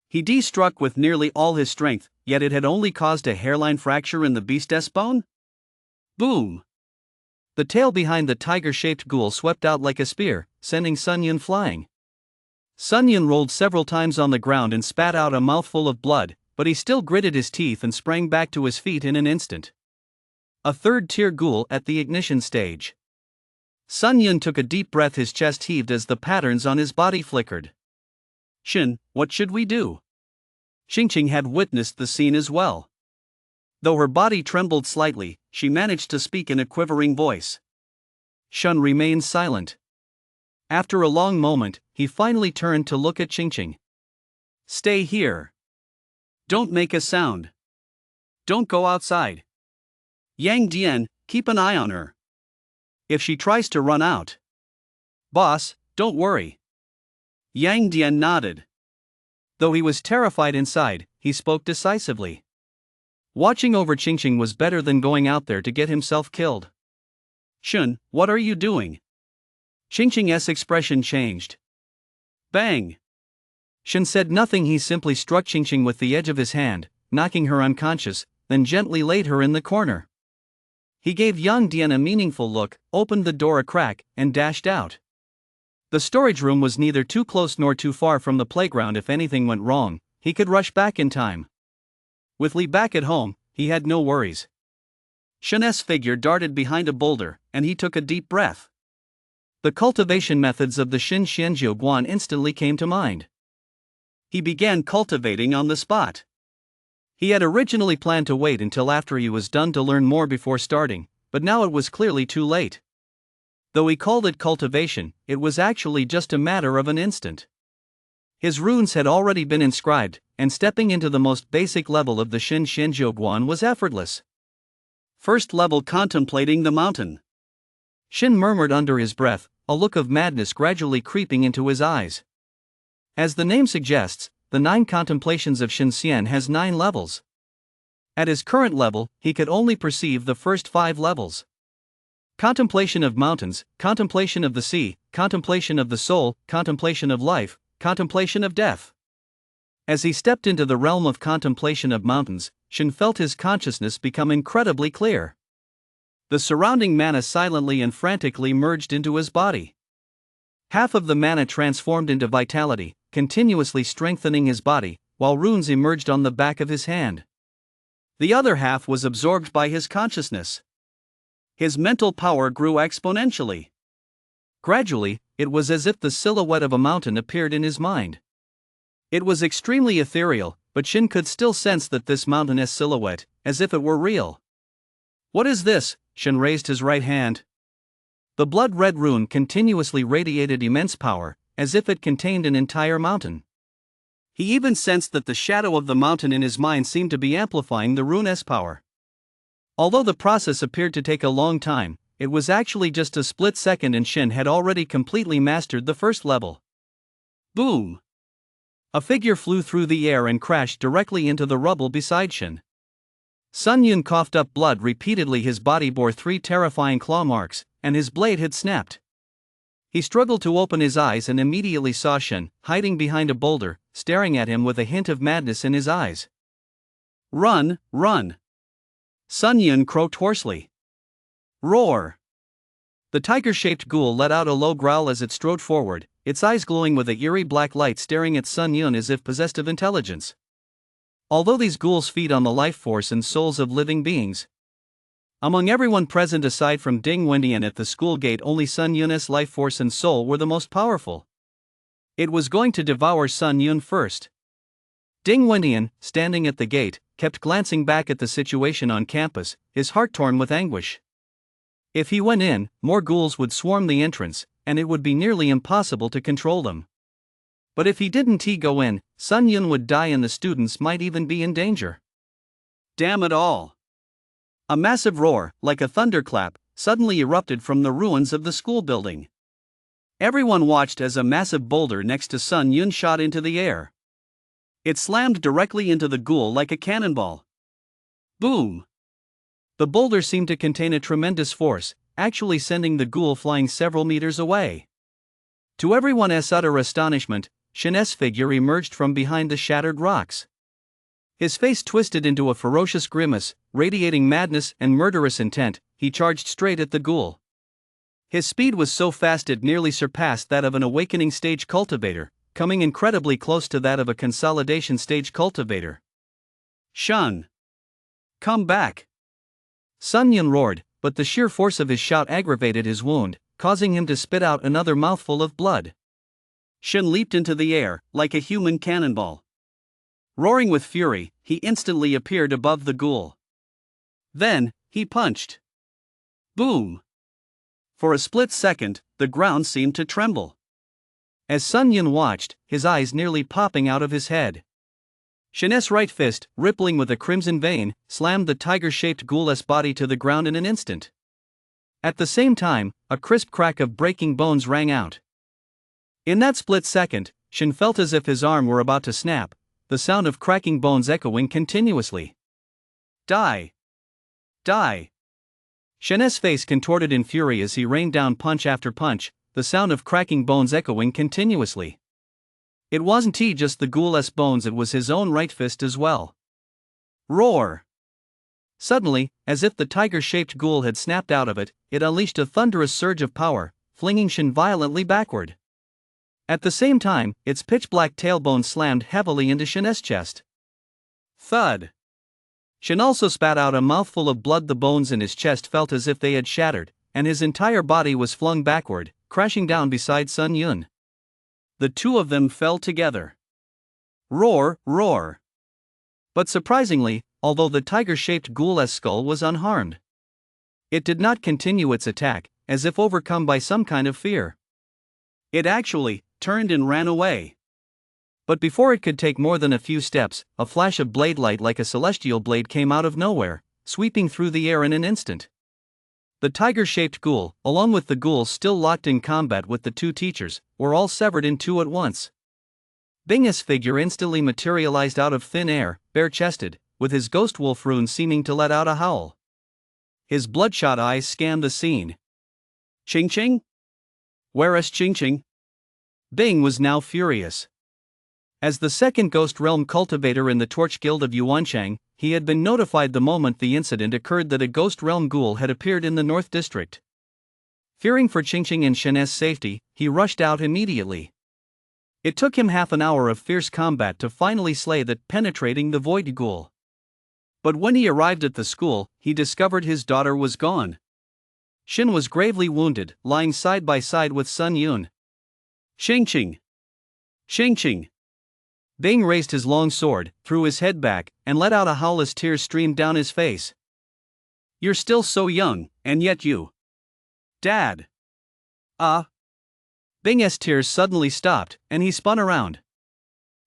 He struck with nearly all his strength, yet it had only caused a hairline fracture in the beast's bone? Boom! The tail behind the tiger-shaped ghoul swept out like a spear, sending Sun Yun flying. Sun Yun rolled several times on the ground and spat out a mouthful of blood, but he still gritted his teeth and sprang back to his feet in an instant. A third-tier ghoul at the ignition stage. Sun Yun took a deep breath, his chest heaved as the patterns on his body flickered. Shin, what should we do? Xingqing had witnessed the scene as well. Though her body trembled slightly, she managed to speak in a quivering voice. Shun remained silent. After a long moment, he finally turned to look at Xingqing. Stay here. Don't make a sound. Don't go outside. Yang Dian, keep an eye on her. If she tries to run out. Boss, don't worry. Yang Dian nodded. Though he was terrified inside, he spoke decisively. Watching over Xingqing was better than going out there to get himself killed. Shun, what are you doing? Xingqing's expression changed. Bang! Shun said nothing. He simply struck Xingqing with the edge of his hand, knocking her unconscious, then gently laid her in the corner. He gave Yang Dian a meaningful look, opened the door a crack, and dashed out. The storage room was neither too close nor too far from the playground. If anything went wrong, he could rush back in time. With Li back at home, he had no worries. Shun's figure darted behind a boulder, and he took a deep breath. The cultivation methods of the Xin Xianjiu Guan instantly came to mind. He began cultivating on the spot. He had originally planned to wait until after he was done to learn more before starting, but now it was clearly too late. Though he called it cultivation, it was actually just a matter of an instant. His runes had already been inscribed, and stepping into the most basic level of the Xin Xianjiu Guan was effortless. First level, contemplating the mountain. Shin murmured under his breath, a look of madness gradually creeping into his eyes. As the name suggests, the 9 contemplations of Xin Xian has 9 levels. At his current level, he could only perceive the first 5 levels. Contemplation of mountains, contemplation of the sea, contemplation of the soul, contemplation of life, contemplation of death. As he stepped into the realm of contemplation of mountains, Shin felt his consciousness become incredibly clear. The surrounding mana silently and frantically merged into his body. Half of the mana transformed into vitality, continuously strengthening his body, while runes emerged on the back of his hand. The other half was absorbed by his consciousness. His mental power grew exponentially. Gradually, it was as if the silhouette of a mountain appeared in his mind. It was extremely ethereal, but Shin could still sense that this mountainous silhouette, as if it were real. "What is this?" Shin raised his right hand. The blood-red rune continuously radiated immense power, as if it contained an entire mountain. He even sensed that the shadow of the mountain in his mind seemed to be amplifying the rune's power. Although the process appeared to take a long time, it was actually just a split second and Shin had already completely mastered the first level. Boom! A figure flew through the air and crashed directly into the rubble beside Shin. Sun Yun coughed up blood repeatedly. His body bore 3 terrifying claw marks, and his blade had snapped. He struggled to open his eyes and immediately saw Shin, hiding behind a boulder, staring at him with a hint of madness in his eyes. "Run, run!" Sun Yun croaked hoarsely. "Roar!" The tiger-shaped ghoul let out a low growl as it strode forward, its eyes glowing with a eerie black light, staring at Sun Yun as if possessed of intelligence. Although these ghouls feed on the life force and souls of living beings, among everyone present aside from Ding Wendian at the school gate, only Sun Yun's life force and soul were the most powerful. It was going to devour Sun Yun first. Ding Wendian, standing at the gate, kept glancing back at the situation on campus, his heart torn with anguish. If he went in, more ghouls would swarm the entrance, and it would be nearly impossible to control them. But if he didn't go in, Sun Yun would die and the students might even be in danger. Damn it all! A massive roar, like a thunderclap, suddenly erupted from the ruins of the school building. Everyone watched as a massive boulder next to Sun Yun shot into the air. It slammed directly into the ghoul like a cannonball. Boom! The boulder seemed to contain a tremendous force, actually sending the ghoul flying several meters away. To everyone's utter astonishment, Shin's figure emerged from behind the shattered rocks. His face twisted into a ferocious grimace, radiating madness and murderous intent. He charged straight at the ghoul. His speed was so fast it nearly surpassed that of an awakening stage cultivator, coming incredibly close to that of a consolidation stage cultivator. "Shun! Come back!" Sun Yun roared, but the sheer force of his shout aggravated his wound, causing him to spit out another mouthful of blood. Shin leaped into the air, like a human cannonball. Roaring with fury, he instantly appeared above the ghoul. Then, he punched. Boom! For a split second, the ground seemed to tremble. As Sun Yun watched, his eyes nearly popping out of his head. Shin's right fist, rippling with a crimson vein, slammed the tiger-shaped ghoul's body to the ground in an instant. At the same time, a crisp crack of breaking bones rang out. In that split second, Shin felt as if his arm were about to snap, the sound of cracking bones echoing continuously. Die! Die! Shin's face contorted in fury as he rained down punch after punch, the sound of cracking bones echoing continuously. It wasn't just the ghoul's bones, it was his own right fist as well. Roar! Suddenly, as if the tiger-shaped ghoul had snapped out of it, it unleashed a thunderous surge of power, flinging Shin violently backward. At the same time, its pitch-black tailbone slammed heavily into Shin's chest. Thud! Shin also spat out a mouthful of blood. The bones in his chest felt as if they had shattered, and his entire body was flung backward, crashing down beside Sun Yun. The two of them fell together. Roar, roar! But surprisingly, although the tiger-shaped ghoul's skull was unharmed, it did not continue its attack, as if overcome by some kind of fear. It actually turned and ran away. But before it could take more than a few steps, a flash of blade light like a celestial blade came out of nowhere, sweeping through the air in an instant. The tiger-shaped ghoul, along with the ghouls still locked in combat with the two teachers, were all severed in two at once. Bing's figure instantly materialized out of thin air, bare-chested, with his ghost wolf rune seeming to let out a howl. His bloodshot eyes scanned the scene. Ching Ching? Where is Ching Ching? Bing was now furious. As the second Ghost Realm cultivator in the Torch Guild of Yuanchang, he had been notified the moment the incident occurred that a Ghost Realm ghoul had appeared in the North District. Fearing for Ching Ching and Shin's safety, he rushed out immediately. It took him half an hour of fierce combat to finally slay that penetrating the Void Ghoul. But when he arrived at the school, he discovered his daughter was gone. Shin was gravely wounded, lying side by side with Sun Yun. Xing. Xing. Bing raised his long sword, threw his head back, and let out a howl as tears streamed down his face. You're still so young, and yet you. Dad. Bing's tears suddenly stopped, and he spun around.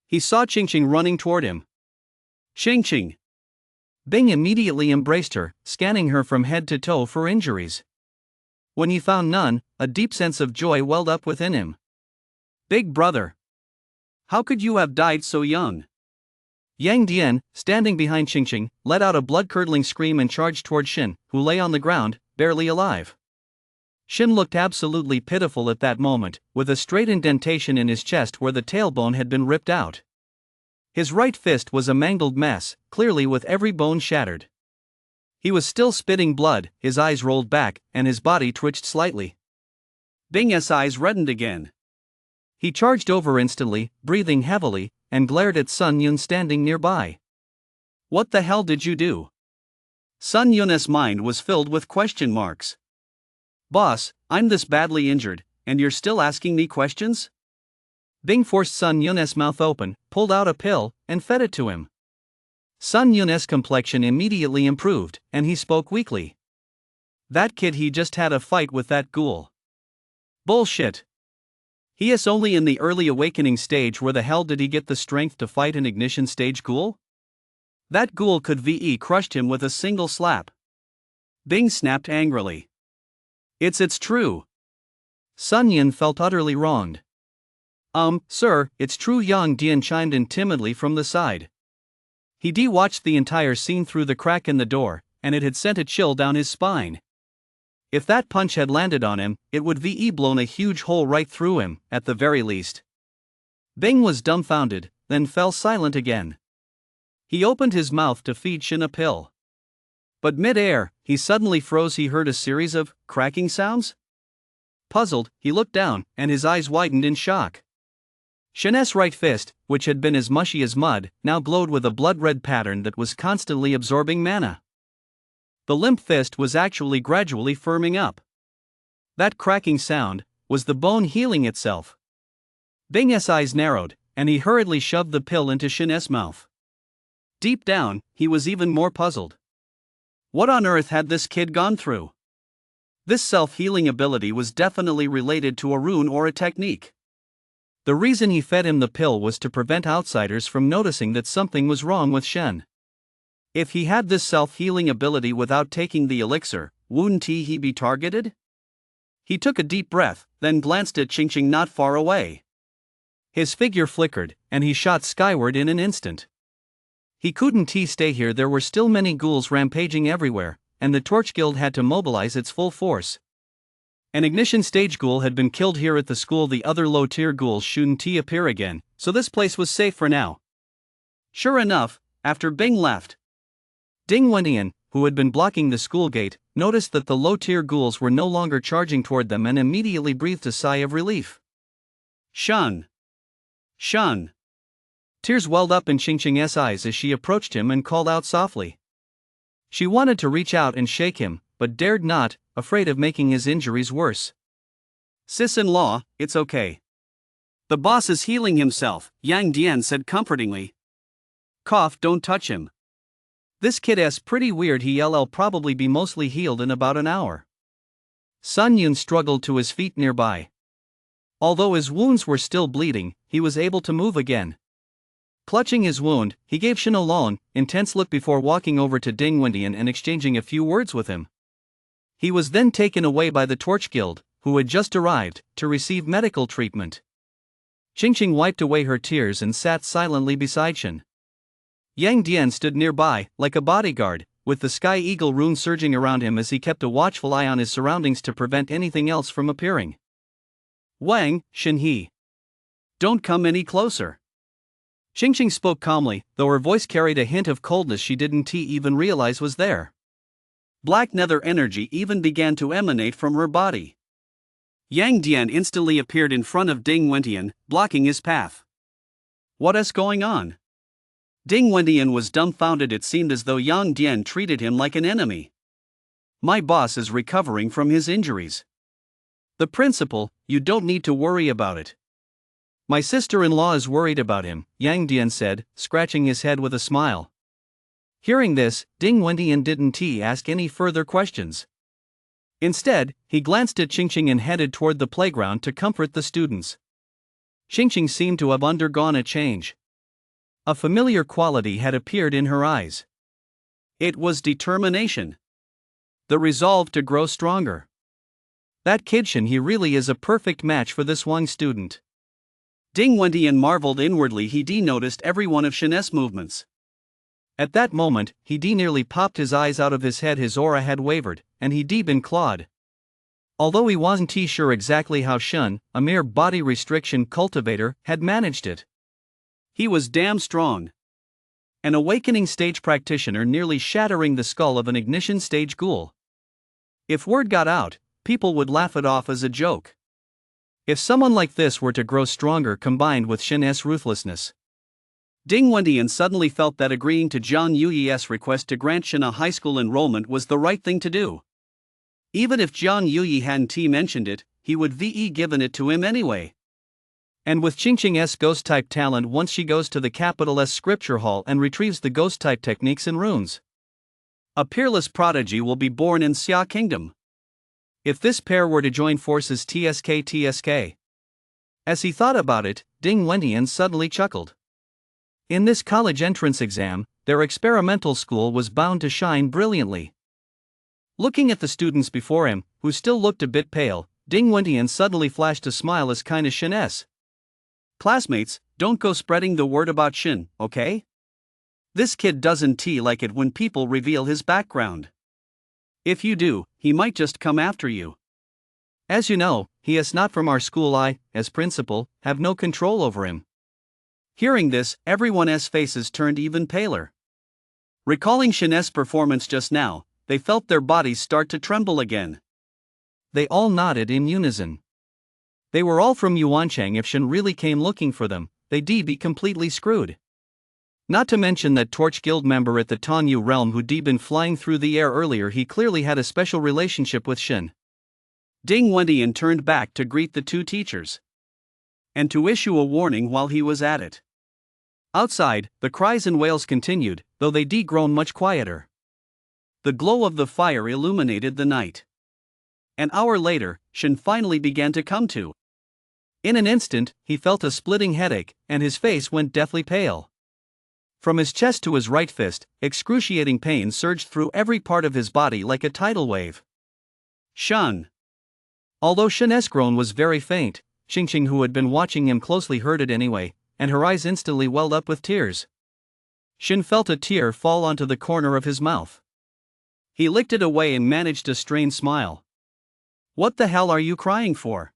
He saw Qingqing running toward him. Xing. Bing immediately embraced her, scanning her from head to toe for injuries. When he found none, a deep sense of joy welled up within him. Big brother. How could you have died so young? Yang Dian, standing behind Qingqing, let out a blood-curdling scream and charged toward Xin, who lay on the ground, barely alive. Xin looked absolutely pitiful at that moment, with a straight indentation in his chest where the tailbone had been ripped out. His right fist was a mangled mess, clearly with every bone shattered. He was still spitting blood, his eyes rolled back, and his body twitched slightly. Bing's eyes reddened again. He charged over instantly, breathing heavily, and glared at Sun Yun standing nearby. What the hell did you do? Sun Yun's mind was filled with question marks. Boss, I'm this badly injured, and you're still asking me questions? Bing forced Sun Yun's mouth open, pulled out a pill, and fed it to him. Sun Yun's complexion immediately improved, and he spoke weakly. That kid, he just had a fight with that ghoul. Bullshit. He is only in the early awakening stage. Where the hell did he get the strength to fight an ignition stage ghoul? That ghoul could VE crushed him with a single slap. Bing snapped angrily. It's true. Sun Yun felt utterly wronged. Sir, it's true. Yang Dian chimed in timidly from the side. He watched the entire scene through the crack in the door, and it had sent a chill down his spine. If that punch had landed on him, it would VE blown a huge hole right through him, at the very least. Bing was dumbfounded, then fell silent again. He opened his mouth to feed Xin a pill. But mid-air, he suddenly froze. He heard a series of cracking sounds. Puzzled, he looked down, and his eyes widened in shock. Xin's right fist, which had been as mushy as mud, now glowed with a blood-red pattern that was constantly absorbing mana. The limp fist was actually gradually firming up. That cracking sound was the bone healing itself. Bing's eyes narrowed, and he hurriedly shoved the pill into Xin's mouth. Deep down, he was even more puzzled. What on earth had this kid gone through? This self-healing ability was definitely related to a rune or a technique. The reason he fed him the pill was to prevent outsiders from noticing that something was wrong with Shen. If he had this self-healing ability without taking the elixir, wouldn't he be targeted? He took a deep breath, then glanced at Qingqing not far away. His figure flickered, and he shot skyward in an instant. He couldn't stay here. There were still many ghouls rampaging everywhere, and the Torch Guild had to mobilize its full force. An ignition stage ghoul had been killed here at the school. The other low-tier ghouls shouldn't appear again, so this place was safe for now. Sure enough, after Bing left, Ding Wendian, who had been blocking the school gate, noticed that the low-tier ghouls were no longer charging toward them and immediately breathed a sigh of relief. Shun! Tears welled up in Qingqing's eyes as she approached him and called out softly. She wanted to reach out and shake him, but dared not, afraid of making his injuries worse. Sis-in-law, it's okay. The boss is healing himself, Yang Dian said comfortingly. Cough, don't touch him. This kid-ass pretty weird. He'll probably be mostly healed in about an hour. Sun Yun struggled to his feet nearby. Although his wounds were still bleeding, he was able to move again. Clutching his wound, he gave Shin a long, intense look before walking over to Ding Wendian and exchanging a few words with him. He was then taken away by the Torch Guild, who had just arrived, to receive medical treatment. Qingqing wiped away her tears and sat silently beside Shin. Yang Dian stood nearby, like a bodyguard, with the Sky Eagle rune surging around him as he kept a watchful eye on his surroundings to prevent anything else from appearing. Wang, Shin he. Don't come any closer. Qingqing spoke calmly, though her voice carried a hint of coldness she didn't even realize was there. Black nether energy even began to emanate from her body. Yang Dian instantly appeared in front of Ding Wendian, blocking his path. What is going on? Ding Wendian was dumbfounded. It seemed as though Yang Dian treated him like an enemy. My boss is recovering from his injuries. The principal, you don't need to worry about it. My sister-in-law is worried about him, Yang Dian said, scratching his head with a smile. Hearing this, Ding Wendian didn't ask any further questions. Instead, he glanced at Qingqing and headed toward the playground to comfort the students. Qingqing seemed to have undergone a change. A familiar quality had appeared in her eyes. It was determination. The resolve to grow stronger. That kid Shen, he really is a perfect match for this Wang student. Ding Wendian marveled inwardly. He noticed every one of Shen's movements. At that moment, he nearly popped his eyes out of his head. His aura had wavered, and he been clawed. Although he wasn't sure exactly how Shen, a mere body restriction cultivator, had managed it. He was damn strong. An awakening stage practitioner nearly shattering the skull of an ignition stage ghoul. If word got out, people would laugh it off as a joke. If someone like this were to grow stronger combined with Shen's ruthlessness. Ding Wendian suddenly felt that agreeing to Zhang Yuyi's request to grant Shen a high school enrollment was the right thing to do. Even if Zhang Yuyi hadn't mentioned it, he would given it to him anyway. And with Qingqing's ghost-type talent, once she goes to the capital S scripture hall and retrieves the ghost-type techniques and runes, a peerless prodigy will be born in Xia Kingdom. If this pair were to join forces, TSK. As he thought about it, Ding Wendian suddenly chuckled. In this college entrance exam, their experimental school was bound to shine brilliantly. Looking at the students before him, who still looked a bit pale, Ding Wendian suddenly flashed a smile as kind of Shen's. Classmates, don't go spreading the word about Shen, okay? This kid doesn't like it when people reveal his background. If you do, he might just come after you. As you know, he is not from our school. I, as principal, have no control over him. Hearing this, everyone's faces turned even paler. Recalling Shen's performance just now, they felt their bodies start to tremble again. They all nodded in unison. They were all from Yuanchang. If Shen really came looking for them, they'd be completely screwed. Not to mention that Torch Guild member at the Tanyu realm who'd been flying through the air earlier. He clearly had a special relationship with Shen. Ding Wendian turned back to greet the two teachers. And to issue a warning while he was at it. Outside, the cries and wails continued, though they'd grown much quieter. The glow of the fire illuminated the night. An hour later, Shen finally began to come to. In an instant, he felt a splitting headache, and his face went deathly pale. From his chest to his right fist, excruciating pain surged through every part of his body like a tidal wave. Shen. Although Shen's groan was very faint, Qingqing, who had been watching him closely, heard it anyway, and her eyes instantly welled up with tears. Shen felt a tear fall onto the corner of his mouth. He licked it away and managed a strained smile. What the hell are you crying for?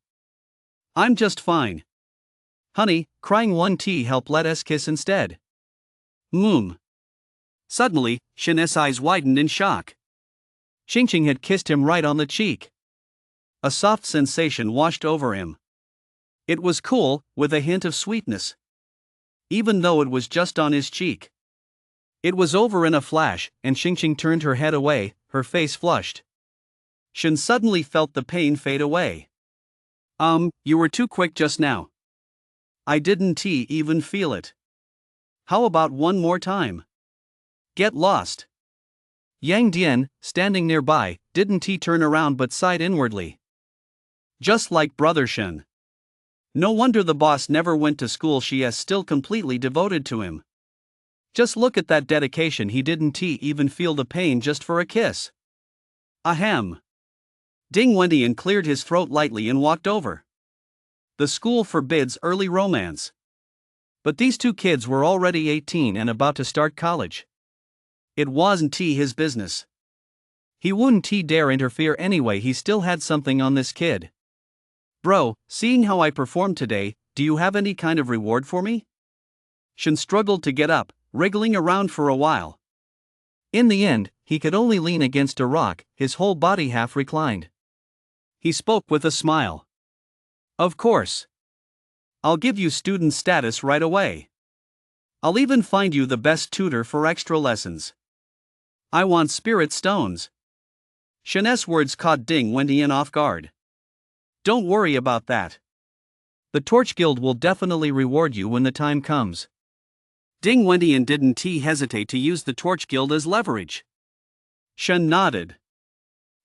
I'm just fine. Honey, crying won't help, let us kiss instead. Suddenly, Shen's eyes widened in shock. Qingqing had kissed him right on the cheek. A soft sensation washed over him. It was cool, with a hint of sweetness. Even though it was just on his cheek. It was over in a flash, and Qingqing turned her head away, her face flushed. Shen suddenly felt the pain fade away. You were too quick just now. I didn't even feel it. How about one more time? Get lost. Yang Dian, standing nearby, didn't turn around but sighed inwardly. Just like brother Shen. No wonder the boss never went to school. She is still completely devoted to him. Just look at that dedication. He didn't even feel the pain just for a kiss. Ahem. Ding Wendian cleared his throat lightly and walked over. The school forbids early romance. But these two kids were already 18 and about to start college. It wasn't his business. He wouldn't dare interfere anyway. He still had something on this kid. Bro, seeing how I performed today, do you have any kind of reward for me? Shen struggled to get up, wriggling around for a while. In the end, he could only lean against a rock, his whole body half reclined. He spoke with a smile. Of course. I'll give you student status right away. I'll even find you the best tutor for extra lessons. I want spirit stones. Shen's words caught Ding Wendian off guard. Don't worry about that. The Torch Guild will definitely reward you when the time comes. Ding Wentian didn't hesitate to use the Torch Guild as leverage. Shen nodded.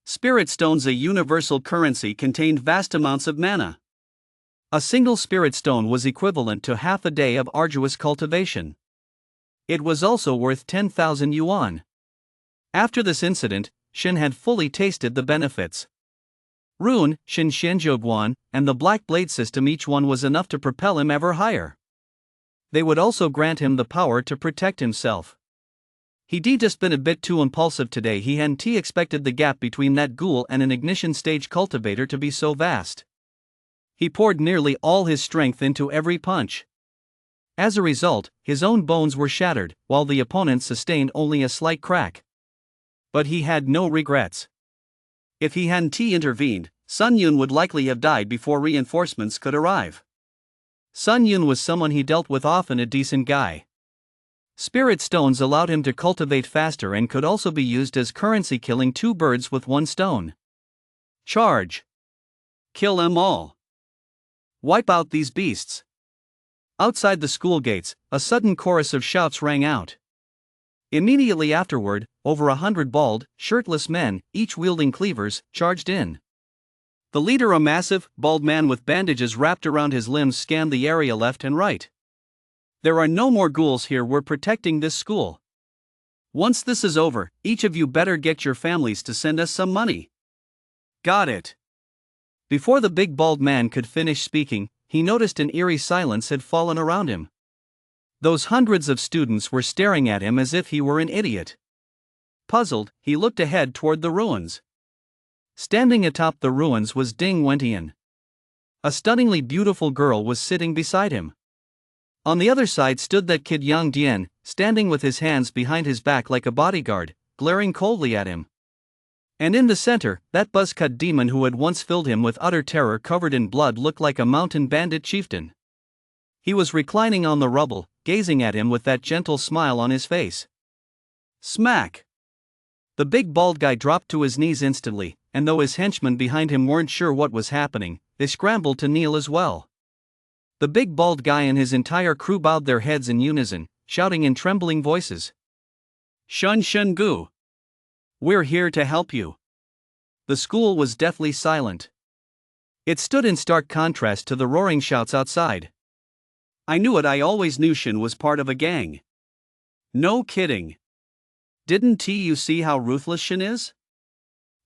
Spirit stones, a universal currency, contained vast amounts of mana. A single spirit stone was equivalent to half a day of arduous cultivation. It was also worth 10,000 yuan. After this incident, Shen had fully tasted the benefits. Rune, Shin Xianzhouguan, and the Black Blade system, each one was enough to propel him ever higher. They would also grant him the power to protect himself. He'd just been a bit too impulsive today. He hadn't expected the gap between that ghoul and an ignition stage cultivator to be so vast. He poured nearly all his strength into every punch. As a result, his own bones were shattered, while the opponent sustained only a slight crack. But he had no regrets. If he hadn't intervened, Sun Yun would likely have died before reinforcements could arrive. Sun Yun was someone he dealt with often, a decent guy. Spirit stones allowed him to cultivate faster and could also be used as currency, killing two birds with one stone. Charge! Kill them all! Wipe out these beasts! Outside the school gates, a sudden chorus of shouts rang out. Immediately afterward, over 100 bald, shirtless men, each wielding cleavers, charged in. The leader, a massive, bald man with bandages wrapped around his limbs, scanned the area left and right. There are no more ghouls here. We're protecting this school. Once this is over, each of you better get your families to send us some money. Got it. Before the big bald man could finish speaking, he noticed an eerie silence had fallen around him. Those hundreds of students were staring at him as if he were an idiot. Puzzled, he looked ahead toward the ruins. Standing atop the ruins was Ding Wentian. A stunningly beautiful girl was sitting beside him. On the other side stood that kid Yang Dian, standing with his hands behind his back like a bodyguard, glaring coldly at him. And in the center, that buzzcut demon who had once filled him with utter terror, covered in blood, looked like a mountain bandit chieftain. He was reclining on the rubble, gazing at him with that gentle smile on his face. Smack! The big bald guy dropped to his knees instantly, and though his henchmen behind him weren't sure what was happening, they scrambled to kneel as well. The big bald guy and his entire crew bowed their heads in unison, shouting in trembling voices. Shun Shun Gu! We're here to help you. The school was deathly silent. It stood in stark contrast to the roaring shouts outside. I knew it. I always knew Shin was part of a gang. No kidding. Didn't you see how ruthless Shin is?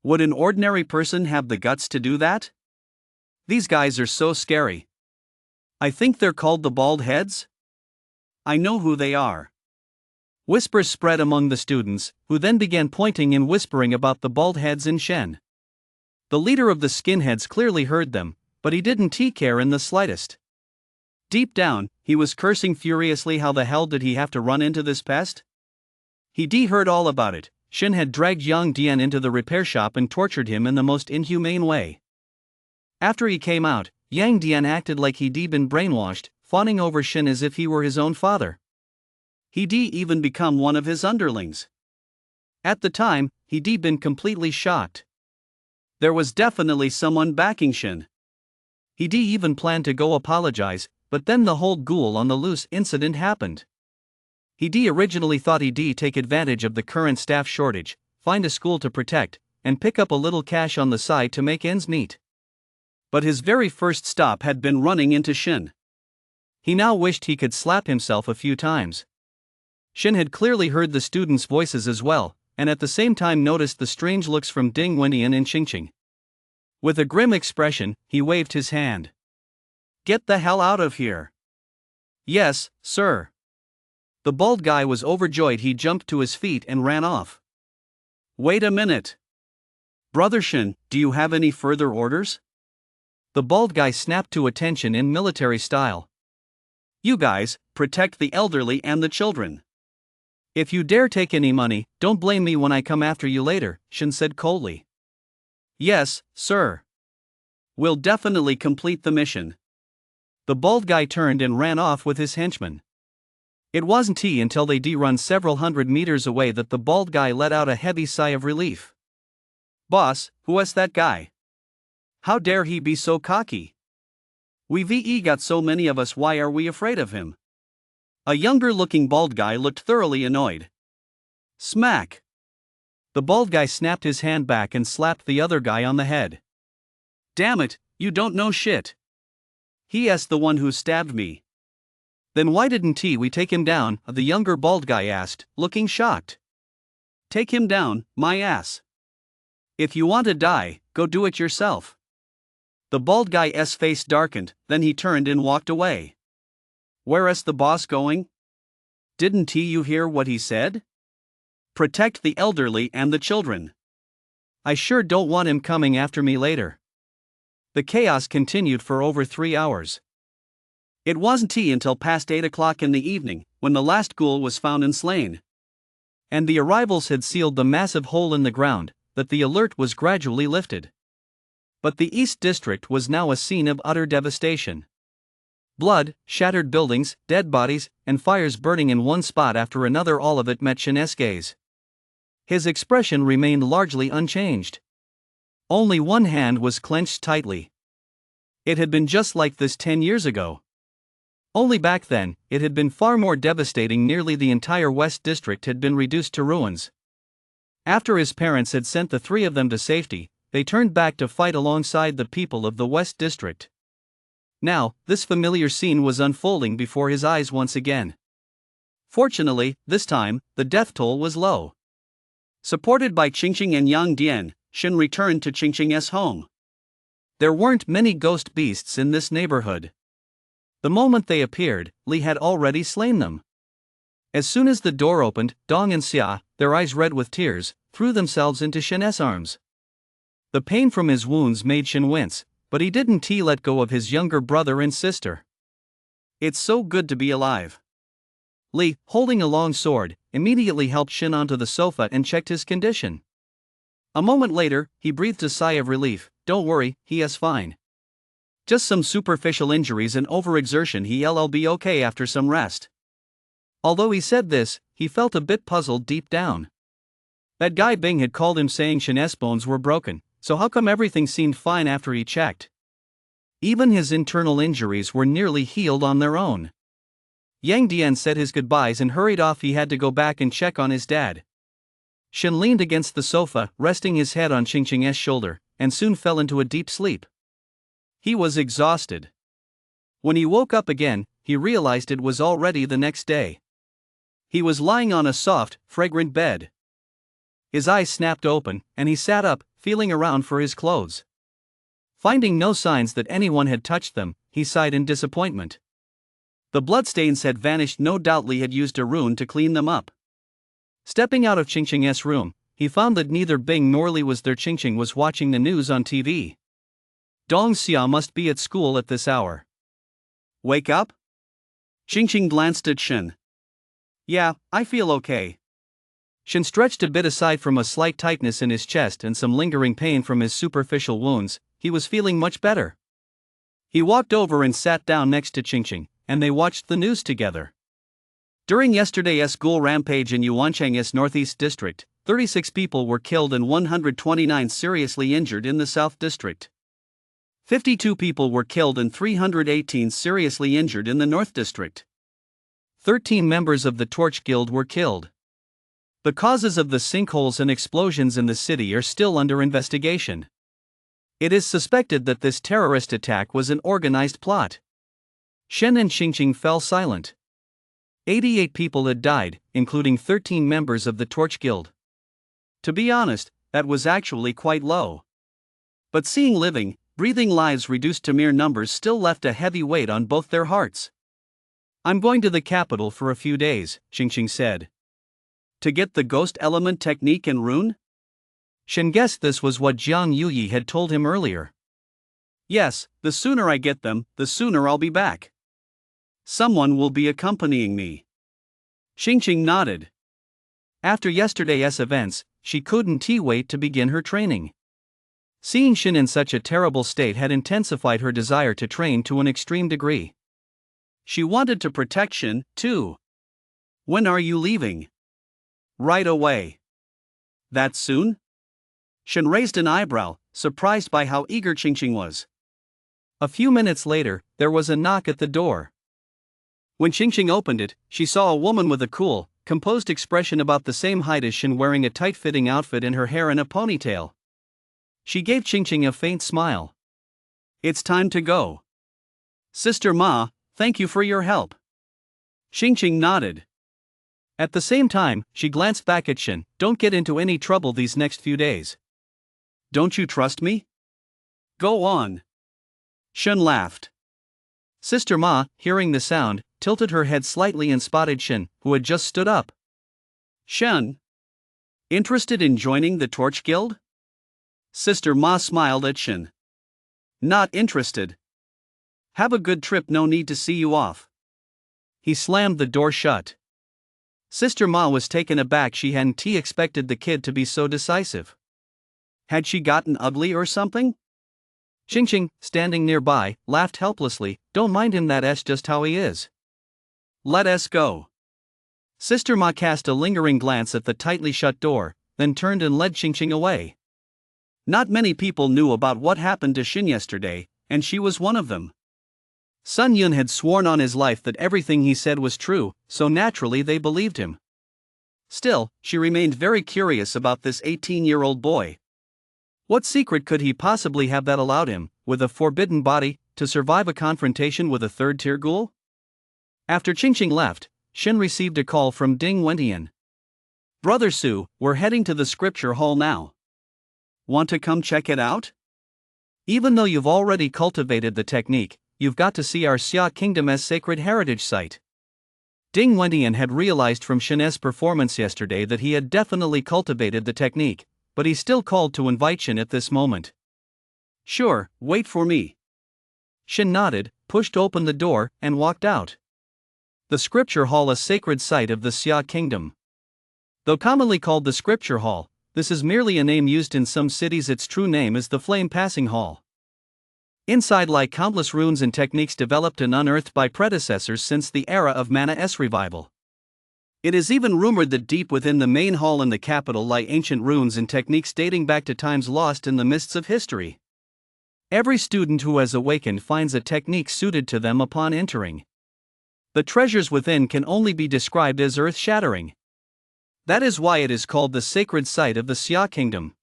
Would an ordinary person have the guts to do that? These guys are so scary. I think they're called the Bald Heads? I know who they are. Whispers spread among the students, who then began pointing and whispering about the Bald Heads in Shen. The leader of the skinheads clearly heard them, but he didn't care in the slightest. Deep down, he was cursing furiously. How the hell did he have to run into this pest? He heard all about it. Shen had dragged Yang Dian into the repair shop and tortured him in the most inhumane way. After he came out, Yang Dian acted like he'd been brainwashed, fawning over Shen as if he were his own father. He'd even become one of his underlings. At the time, he'd been completely shocked. There was definitely someone backing Shen. He'd even planned to go apologize, but then the whole Ghoul on the loose incident happened. He'd originally thought he'd take advantage of the current staff shortage, find a school to protect, and pick up a little cash on the side to make ends meet. But his very first stop had been running into Shen. He now wished he could slap himself a few times. Shen had clearly heard the students' voices as well, and at the same time noticed the strange looks from Ding Wentian and Qingqing. With a grim expression, he waved his hand. Get the hell out of here. Yes, sir. The bald guy was overjoyed. He jumped to his feet and ran off. Wait a minute. Brother Shen, do you have any further orders? The bald guy snapped to attention in military style. You guys, protect the elderly and the children. If you dare take any money, don't blame me when I come after you later, Shen said coldly. Yes, sir. We'll definitely complete the mission. The bald guy turned and ran off with his henchmen. It wasn't until they'd run several hundred meters away that the bald guy let out a heavy sigh of relief. Boss, who was that guy? How dare he be so cocky? We've got so many of us, why are we afraid of him? A younger looking bald guy looked thoroughly annoyed. Smack! The bald guy snapped his hand back and slapped the other guy on the head. Damn it, you don't know shit. He's the one who stabbed me. Then why didn't we take him down? The younger bald guy asked, looking shocked. Take him down, my ass. If you want to die, go do it yourself. The bald guy's face darkened, then he turned and walked away. Where's the boss going? Didn't you hear what he said? Protect the elderly and the children. I sure don't want him coming after me later. The chaos continued for over 3 hours. It wasn't until past 8 o'clock in the evening when the last ghoul was found and slain. And the arrivals had sealed the massive hole in the ground that the alert was gradually lifted. But the East District was now a scene of utter devastation. Blood, shattered buildings, dead bodies, and fires burning in one spot after another, all of it met Shin's gaze. His expression remained largely unchanged. Only one hand was clenched tightly. It had been just like this 10 years ago. Only back then, it had been far more devastating. Nearly the entire West District had been reduced to ruins. After his parents had sent the three of them to safety, they turned back to fight alongside the people of the West District. Now, this familiar scene was unfolding before his eyes once again. Fortunately, this time, the death toll was low. Supported by Qingqing and Yang Dian, Shin returned to Qingqing's home. There weren't many ghost beasts in this neighborhood. The moment they appeared, Li had already slain them. As soon as the door opened, Dong and Xia, their eyes red with tears, threw themselves into Shin's arms. The pain from his wounds made Shin wince, but he didn't let go of his younger brother and sister. It's so good to be alive. Li, holding a long sword, immediately helped Shin onto the sofa and checked his condition. A moment later, he breathed a sigh of relief. Don't worry, he is fine. Just some superficial injuries and overexertion. He'll be okay after some rest. Although he said this, he felt a bit puzzled deep down. That guy Bing had called him saying Shin's bones were broken, so how come everything seemed fine after he checked? Even his internal injuries were nearly healed on their own. Yang Dian said his goodbyes and hurried off. He had to go back and check on his dad. Shin leaned against the sofa, resting his head on Qingqing's shoulder, and soon fell into a deep sleep. He was exhausted. When he woke up again, he realized it was already the next day. He was lying on a soft, fragrant bed. His eyes snapped open, and he sat up, feeling around for his clothes. Finding no signs that anyone had touched them, he sighed in disappointment. The bloodstains had vanished. No doubt Li had used a rune to clean them up. Stepping out of Qingqing's room, he found that neither Bing nor Li was there. Qingqing was watching the news on TV. Dong Xia must be at school at this hour. Wake up? Qingqing glanced at Shin. Yeah, I feel okay. Shin stretched a bit. Aside from a slight tightness in his chest and some lingering pain from his superficial wounds, he was feeling much better. He walked over and sat down next to Qingqing, and they watched the news together. During yesterday's ghoul rampage in Yuanchang's Northeast District, 36 people were killed and 129 seriously injured in the South District. 52 people were killed and 318 seriously injured in the North District. 13 members of the Torch Guild were killed. The causes of the sinkholes and explosions in the city are still under investigation. It is suspected that this terrorist attack was an organized plot. Shen and Qingqing fell silent. 88 people had died, including 13 members of the Torch Guild. To be honest, that was actually quite low. But seeing living, breathing lives reduced to mere numbers still left a heavy weight on both their hearts. I'm going to the capital for a few days, Qingqing said. To get the ghost element technique and rune? Shen guessed this was what Jiang Yuyi had told him earlier. Yes, the sooner I get them, the sooner I'll be back. Someone will be accompanying me. Qingqing nodded. After yesterday's events, she couldn't wait to begin her training. Seeing Shin in such a terrible state had intensified her desire to train to an extreme degree. She wanted to protect Shin, too. When are you leaving? Right away. That soon? Shin raised an eyebrow, surprised by how eager Qingqing was. A few minutes later, there was a knock at the door. When Qingqing opened it, she saw a woman with a cool, composed expression about the same height as Shen, wearing a tight-fitting outfit and her hair in a ponytail. She gave Qingqing a faint smile. "It's time to go. Sister Ma, thank you for your help." Qingqing nodded. At the same time, she glanced back at Shen. "Don't get into any trouble these next few days." "Don't you trust me?" "Go on." Shen laughed. Sister Ma, hearing the sound, tilted her head slightly and spotted Shen, who had just stood up. "Shen? Interested in joining the Torch Guild?" Sister Ma smiled at Shen. "Not interested. Have a good trip, no need to see you off." He slammed the door shut. Sister Ma was taken aback. She hadn't expected the kid to be so decisive. Had she gotten ugly or something? Qingqing, standing nearby, laughed helplessly. "Don't mind him, that's just how he is. Let us go." Sister Ma cast a lingering glance at the tightly shut door, then turned and led Qingqing away. Not many people knew about what happened to Shen yesterday, and she was one of them. Sun Yun had sworn on his life that everything he said was true, so naturally they believed him. Still, she remained very curious about this 18-year-old boy. What secret could he possibly have that allowed him, with a forbidden body, to survive a confrontation with a third-tier ghoul? After Qingqing left, Shen received a call from Ding Wentian. "Brother Su, we're heading to the scripture hall now. Want to come check it out? Even though you've already cultivated the technique, you've got to see our Xia Kingdom's sacred heritage site." Ding Wentian had realized from Shen's performance yesterday that he had definitely cultivated the technique, but he still called to invite Shen at this moment. "Sure, wait for me." Shen nodded, pushed open the door, and walked out. The scripture hall, a sacred site of the Xia Kingdom. Though commonly called the scripture hall, this is merely a name used in some cities. Its true name is the Flame Passing Hall. Inside lie countless runes and techniques developed and unearthed by predecessors since the era of Mana-S revival. It is even rumored that deep within the main hall in the capital lie ancient runes and techniques dating back to times lost in the mists of history. Every student who has awakened finds a technique suited to them upon entering. The treasures within can only be described as earth-shattering. That is why it is called the sacred site of the Xia Kingdom.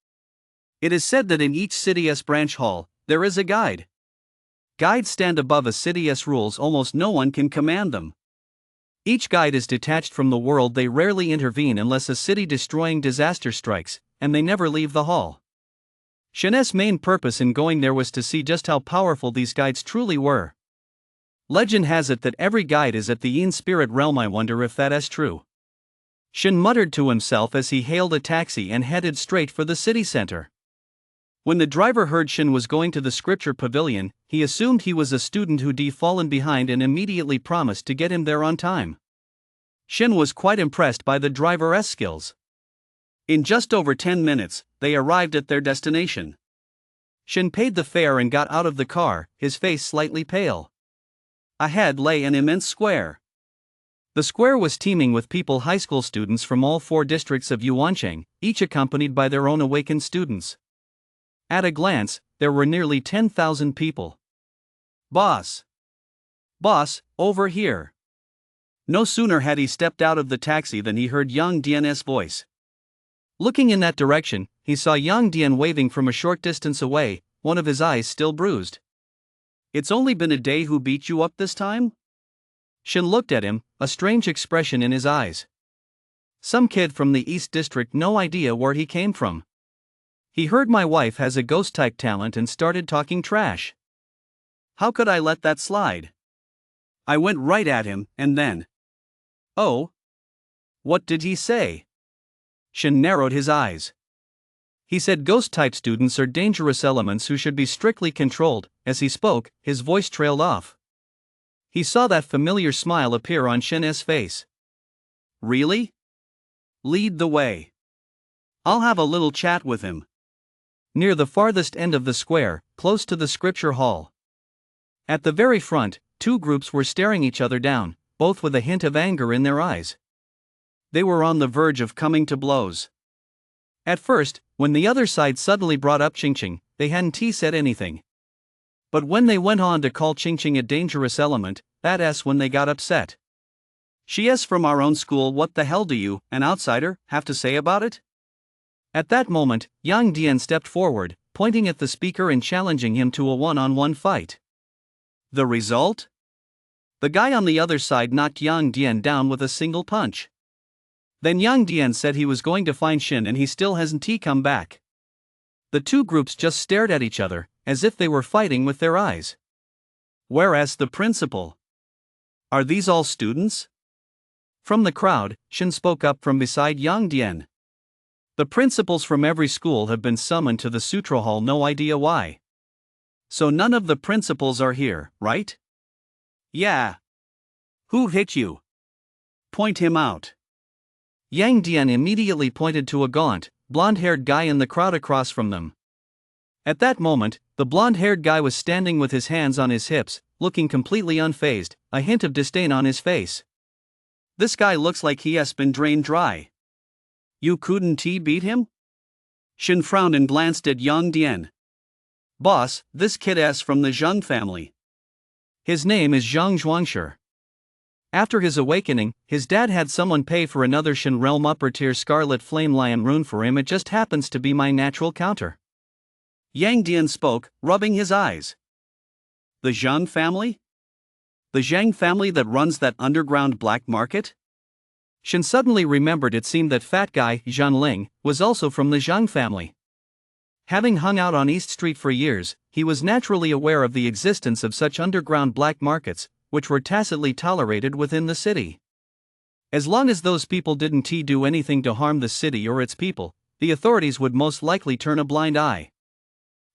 It is said that in each city's branch hall, there is a guide. Guides stand above a city's rules. Almost no one can command them. Each guide is detached from the world. They rarely intervene unless a city-destroying disaster strikes, and they never leave the hall. Shen's main purpose in going there was to see just how powerful these guides truly were. Legend has it that every guide is at the Yin spirit realm. I wonder if that is true. Shen muttered to himself as he hailed a taxi and headed straight for the city center. When the driver heard Shen was going to the scripture pavilion, he assumed he was a student who'd fallen behind and immediately promised to get him there on time. Shen was quite impressed by the driver's skills. In just over 10 minutes, they arrived at their destination. Shen paid the fare and got out of the car, his face slightly pale. Ahead lay an immense square. The square was teeming with people, high school students from all 4 districts of Yuancheng, each accompanied by their own awakened students. At a glance, there were nearly 10,000 people. Boss, over here." No sooner had he stepped out of the taxi than he heard Yang Dian's voice. Looking in that direction, he saw Yang Dian waving from a short distance away, one of his eyes still bruised. "It's only been a day. Who beat you up this time?" Shen looked at him, a strange expression in his eyes. "Some kid from the East District, no idea where he came from. He heard my wife has a ghost-type talent and started talking trash. How could I let that slide? I went right at him, and then..." "Oh? What did he say?" Shen narrowed his eyes. "He said ghost-type students are dangerous elements who should be strictly controlled." As he spoke, his voice trailed off. He saw that familiar smile appear on Shen's face. "Really? Lead the way. I'll have a little chat with him." Near the farthest end of the square, close to the scripture hall. At the very front, 2 groups were staring each other down, both with a hint of anger in their eyes. They were on the verge of coming to blows. At first, when the other side suddenly brought up Qingqing, they hadn't said anything. But when they went on to call Qingqing a dangerous element, that's when they got upset. She's from our own school, what the hell do you, an outsider, have to say about it? At that moment, Yang Dian stepped forward, pointing at the speaker and challenging him to a one-on-one fight. The result? The guy on the other side knocked Yang Dian down with a single punch. Then Yang Dian said he was going to find Shin and he still hasn't come back. The two groups just stared at each other, as if they were fighting with their eyes. Whereas the principal. Are these all students? From the crowd, Shin spoke up from beside Yang Dian. The principals from every school have been summoned to the Sutra Hall, no idea why. So none of the principals are here, right? Yeah. Who hit you? Point him out. Yang Dian immediately pointed to a gaunt, blonde-haired guy in the crowd across from them. At that moment, the blonde-haired guy was standing with his hands on his hips, looking completely unfazed, a hint of disdain on his face. This guy looks like he has been drained dry. You couldn't beat him? Shin frowned and glanced at Yang Dian. Boss, this kid-ass from the Zhang family. His name is Zhang Zhuangshi. After his awakening, his dad had someone pay for another Shin Realm upper tier Scarlet Flame Lion rune for him. It just happens to be my natural counter. Yang Dian spoke, rubbing his eyes. The Zhang family? The Zhang family that runs that underground black market? Shin suddenly remembered it seemed that fat guy, Zhan Ling, was also from the Zhang family. Having hung out on East Street for years, he was naturally aware of the existence of such underground black markets, which were tacitly tolerated within the city. As long as those people didn't do anything to harm the city or its people, the authorities would most likely turn a blind eye.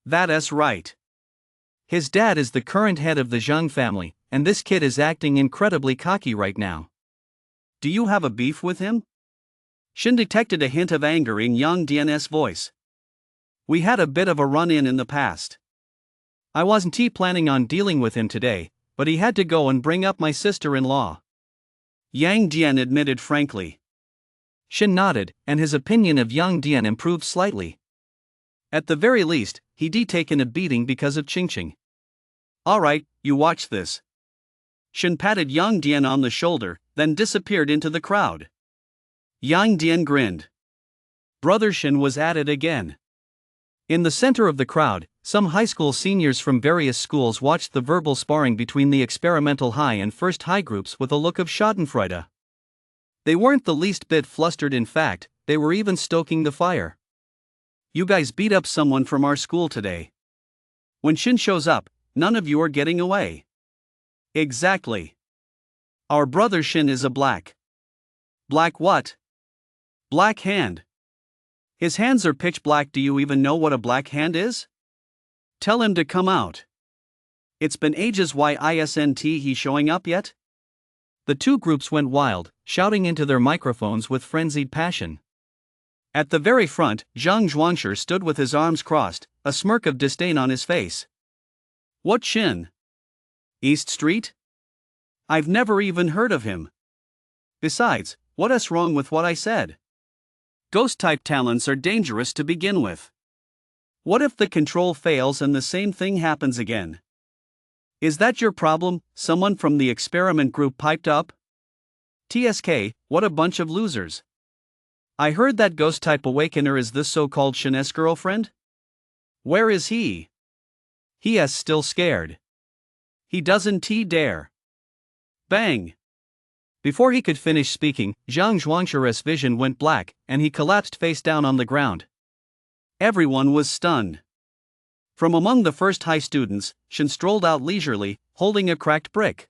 That's right. His dad is the current head of the Zhang family, and this kid is acting incredibly cocky right now. Do you have a beef with him? Shin detected a hint of anger in Yang Dian's voice. We had a bit of a run-in in the past. I wasn't planning on dealing with him today, but he had to go and bring up my sister-in-law. Yang Dian admitted frankly. Shin nodded, and his opinion of Yang Dian improved slightly. At the very least, he'd taken a beating because of Qingqing. Alright, you watch this. Shin patted Yang Dian on the shoulder, then disappeared into the crowd. Yang Dian grinned. Brother Shin was at it again. In the center of the crowd, some high school seniors from various schools watched the verbal sparring between the experimental high and first high groups with a look of schadenfreude. They weren't the least bit flustered, in fact, they were even stoking the fire. You guys beat up someone from our school today. When Shin shows up, none of you are getting away. Exactly. Our brother Shin is a black. Black what? Black hand. His hands are pitch black. Do you even know what a black hand is? Tell him to come out. It's been ages. Why isn't he showing up yet? The two groups went wild, shouting into their microphones with frenzied passion. At the very front, Zhang Zhuangshi stood with his arms crossed, a smirk of disdain on his face. What Shin? East Street? I've never even heard of him. Besides, what's wrong with what I said? Ghost-type talents are dangerous to begin with. What if the control fails and the same thing happens again? Is that your problem? Someone from the experiment group piped up. TSK, what a bunch of losers. I heard that ghost-type awakener is this so-called Shin's girlfriend? Where is he? He is still scared. He doesn't dare. Bang! Before he could finish speaking, Zhang Zhuangshi's vision went black, and he collapsed face down on the ground. Everyone was stunned. From among the first high students, Shin strolled out leisurely, holding a cracked brick.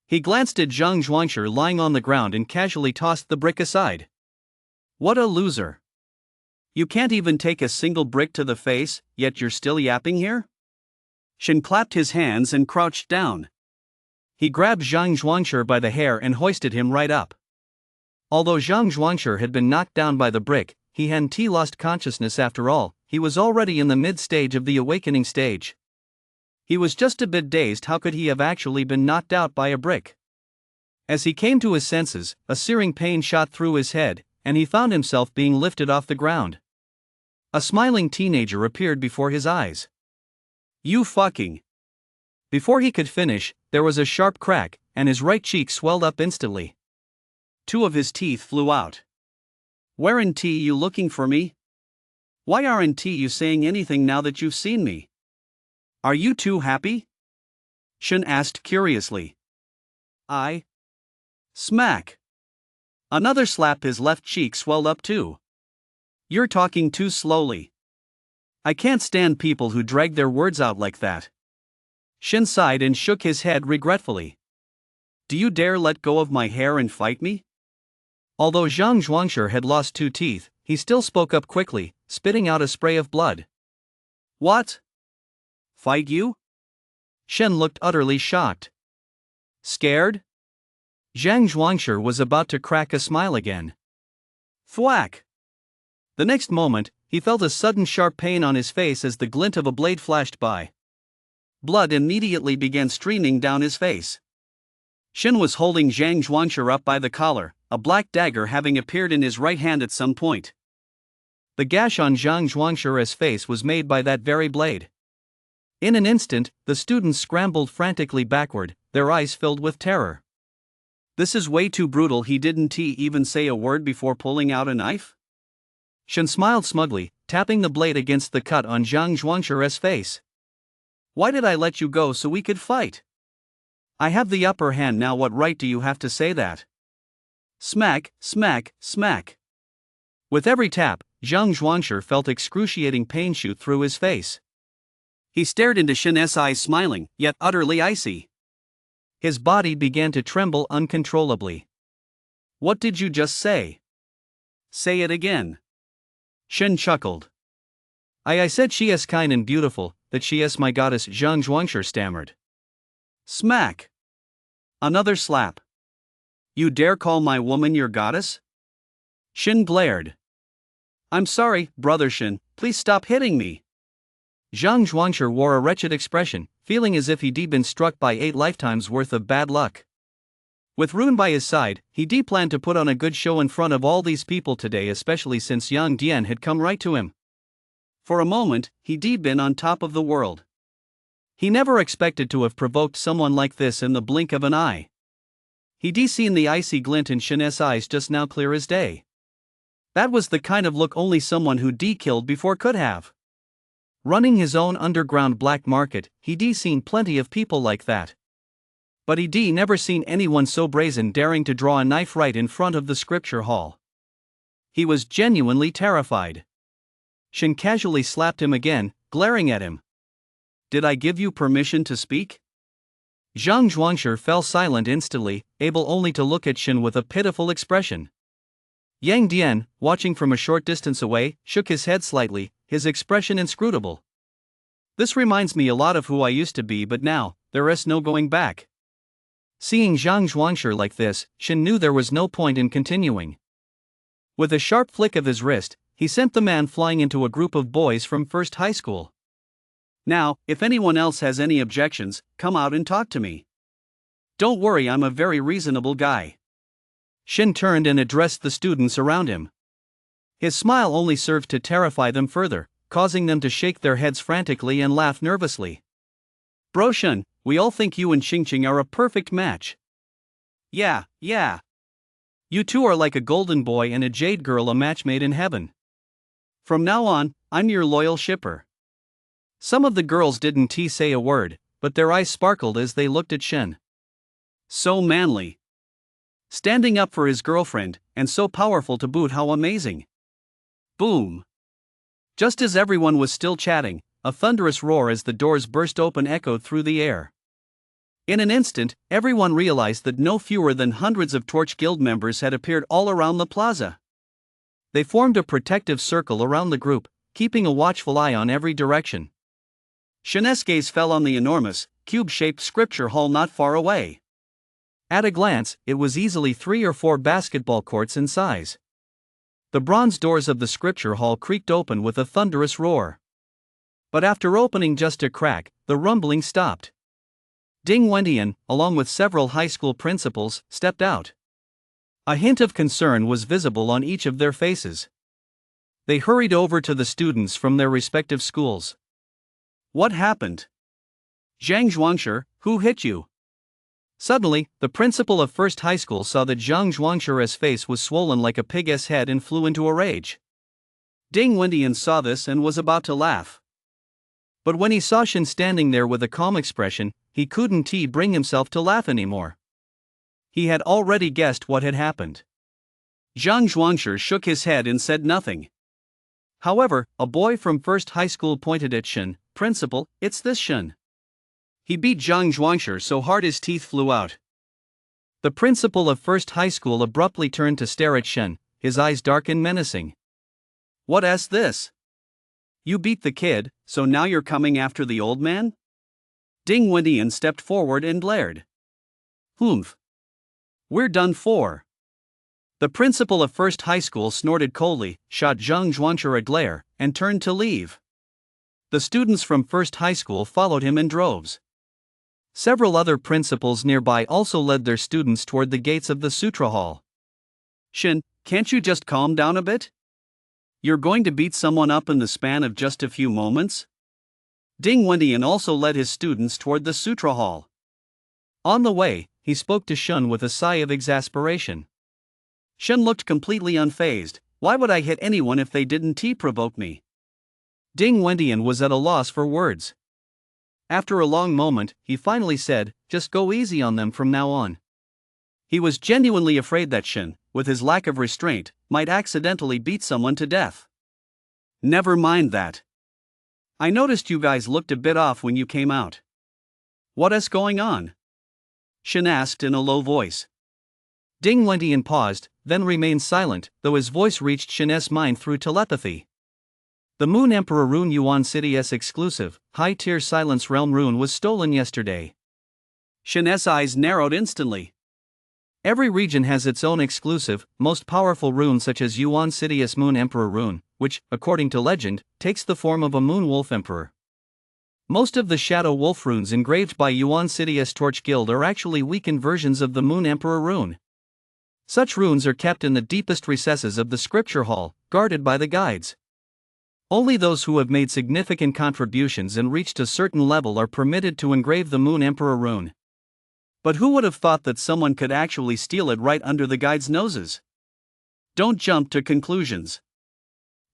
He glanced at Zhang Zhuangshi lying on the ground and casually tossed the brick aside. What a loser. You can't even take a single brick to the face, yet you're still yapping here? Shin clapped his hands and crouched down. He grabbed Zhang Zhuangshi by the hair and hoisted him right up. Although Zhang Zhuangshi had been knocked down by the brick, he hadn't lost consciousness after all. He was already in the mid-stage of the awakening stage. He was just a bit dazed. How could he have actually been knocked out by a brick? As he came to his senses, a searing pain shot through his head, and he found himself being lifted off the ground. A smiling teenager appeared before his eyes. You fucking Before he could finish, there was a sharp crack, and his right cheek swelled up instantly. Two of his teeth flew out. "Weren't you looking for me? Why aren't you saying anything now that you've seen me? Are you too happy?" Shin asked curiously. "I..." Smack! Another slap. His left cheek swelled up too. "You're talking too slowly. I can't stand people who drag their words out like that." Shin sighed and shook his head regretfully. "Do you dare let go of my hair and fight me?" Although Zhang Zhuangshi had lost 2 teeth, he still spoke up quickly, spitting out a spray of blood. "What? Fight you?" Shen looked utterly shocked. "Scared?" Zhang Zhuangshi was about to crack a smile again. Thwack! The next moment, he felt a sudden sharp pain on his face as the glint of a blade flashed by. Blood immediately began streaming down his face. Shin was holding Zhang Zhuangshi up by the collar, a black dagger having appeared in his right hand at some point. The gash on Zhang Zhuangshi's face was made by that very blade. In an instant, the students scrambled frantically backward, their eyes filled with terror. "This is way too brutal." He didn't even say a word before pulling out a knife? Shen smiled smugly, tapping the blade against the cut on Zhang Zhuangshi's face. "Why did I let you go so we could fight? I have the upper hand now. What right do you have to say that?" Smack, smack, smack. With every tap, Zhang Zhuangshi felt excruciating pain shoot through his face. He stared into Shin's eyes, smiling, yet utterly icy. His body began to tremble uncontrollably. "What did you just say? Say it again." Shin chuckled. I said she is kind and beautiful, that she is my goddess," Zhang Zhuangshi stammered. Smack! Another slap. "You dare call my woman your goddess?" Shin glared. "I'm sorry, brother Shin, please stop hitting me." Zhang Zhuangshi wore a wretched expression, feeling as if he'd been struck by 8 lifetimes worth of bad luck. With Rune by his side, he planned to put on a good show in front of all these people today, especially since Yang Dian had come right to him. For a moment, he'd been on top of the world. He never expected to have provoked someone like this in the blink of an eye. He'd seen the icy glint in Shin's eyes just now clear as day. That was the kind of look only someone who'd killed before could have. Running his own underground black market, he'd seen plenty of people like that. But he'd never seen anyone so brazen, daring to draw a knife right in front of the scripture hall. He was genuinely terrified. Shin casually slapped him again, glaring at him. "Did I give you permission to speak?" Zhang Zhuangshi fell silent instantly, able only to look at Shin with a pitiful expression. Yang Dian, watching from a short distance away, shook his head slightly, his expression inscrutable. "This reminds me a lot of who I used to be, but now, there is no going back." Seeing Zhang Zhuangshi like this, Shin knew there was no point in continuing. With a sharp flick of his wrist, he sent the man flying into a group of boys from first high school. "Now, if anyone else has any objections, come out and talk to me. Don't worry, I'm a very reasonable guy." Shin turned and addressed the students around him. His smile only served to terrify them further, causing them to shake their heads frantically and laugh nervously. "Bro Shin, we all think you and Xingqing are a perfect match." Yeah. "You two are like a golden boy and a jade girl, a match made in heaven. From now on, I'm your loyal shipper." Some of the girls didn't say a word, but their eyes sparkled as they looked at Shin. So manly. Standing up for his girlfriend, and so powerful to boot, how amazing. Boom. Just as everyone was still chatting, a thunderous roar as the doors burst open echoed through the air. In an instant, everyone realized that no fewer than hundreds of Torch Guild members had appeared all around the plaza. They formed a protective circle around the group, keeping a watchful eye on every direction. Shin's gaze fell on the enormous, cube-shaped scripture hall not far away. At a glance, it was easily 3 or 4 basketball courts in size. The bronze doors of the scripture hall creaked open with a thunderous roar. But after opening just a crack, the rumbling stopped. Ding Wendian, along with several high school principals, stepped out. A hint of concern was visible on each of their faces. They hurried over to the students from their respective schools. "What happened?" Zhang Zhuangshi, who hit you? Suddenly, the principal of First High School saw that Zhang Zhuangshi's face was swollen like a pig's head and flew into a rage. Ding Wendian saw this and was about to laugh. But when he saw Shin standing there with a calm expression, he couldn't bring himself to laugh anymore. He had already guessed what had happened. Zhang Zhuangshi shook his head and said nothing. However, a boy from First High School pointed at Shin. "Principal, it's this Shin." He beat Zhang Zhuangshi so hard his teeth flew out. The principal of First High School abruptly turned to stare at Shin, his eyes dark and menacing. "What's this? You beat the kid, so now you're coming after the old man?" Ding Wendian stepped forward and glared. "Humph. We're done for." The principal of First High School snorted coldly, shot Zhang Zhuangshi a glare, and turned to leave. The students from First High School followed him in droves. Several other principals nearby also led their students toward the gates of the Sutra Hall. "Shin, can't you just calm down a bit? You're going to beat someone up in the span of just a few moments?" Ding Wendian also led his students toward the Sutra Hall. On the way, he spoke to Shun with a sigh of exasperation. Shun looked completely unfazed. "Why would I hit anyone if they didn't provoke me?" Ding Wendian was at a loss for words. After a long moment, he finally said, "Just go easy on them from now on." He was genuinely afraid that Shin, with his lack of restraint, might accidentally beat someone to death. "Never mind that. I noticed you guys looked a bit off when you came out. What's going on?" Shin asked in a low voice. Ding Wendian paused, then remained silent, though his voice reached Shin's mind through telepathy. The Moon Emperor Rune Yuan City's exclusive, high-tier Silence Realm rune was stolen yesterday. Shin's eyes narrowed instantly. Every region has its own exclusive, most powerful rune, such as Yuan City's Moon Emperor rune, which, according to legend, takes the form of a Moon Wolf Emperor. Most of the Shadow Wolf runes engraved by Yuan City's Torch Guild are actually weakened versions of the Moon Emperor rune. Such runes are kept in the deepest recesses of the Scripture Hall, guarded by the guides. Only those who have made significant contributions and reached a certain level are permitted to engrave the Moon Emperor rune. But who would have thought that someone could actually steal it right under the guides' noses? Don't jump to conclusions.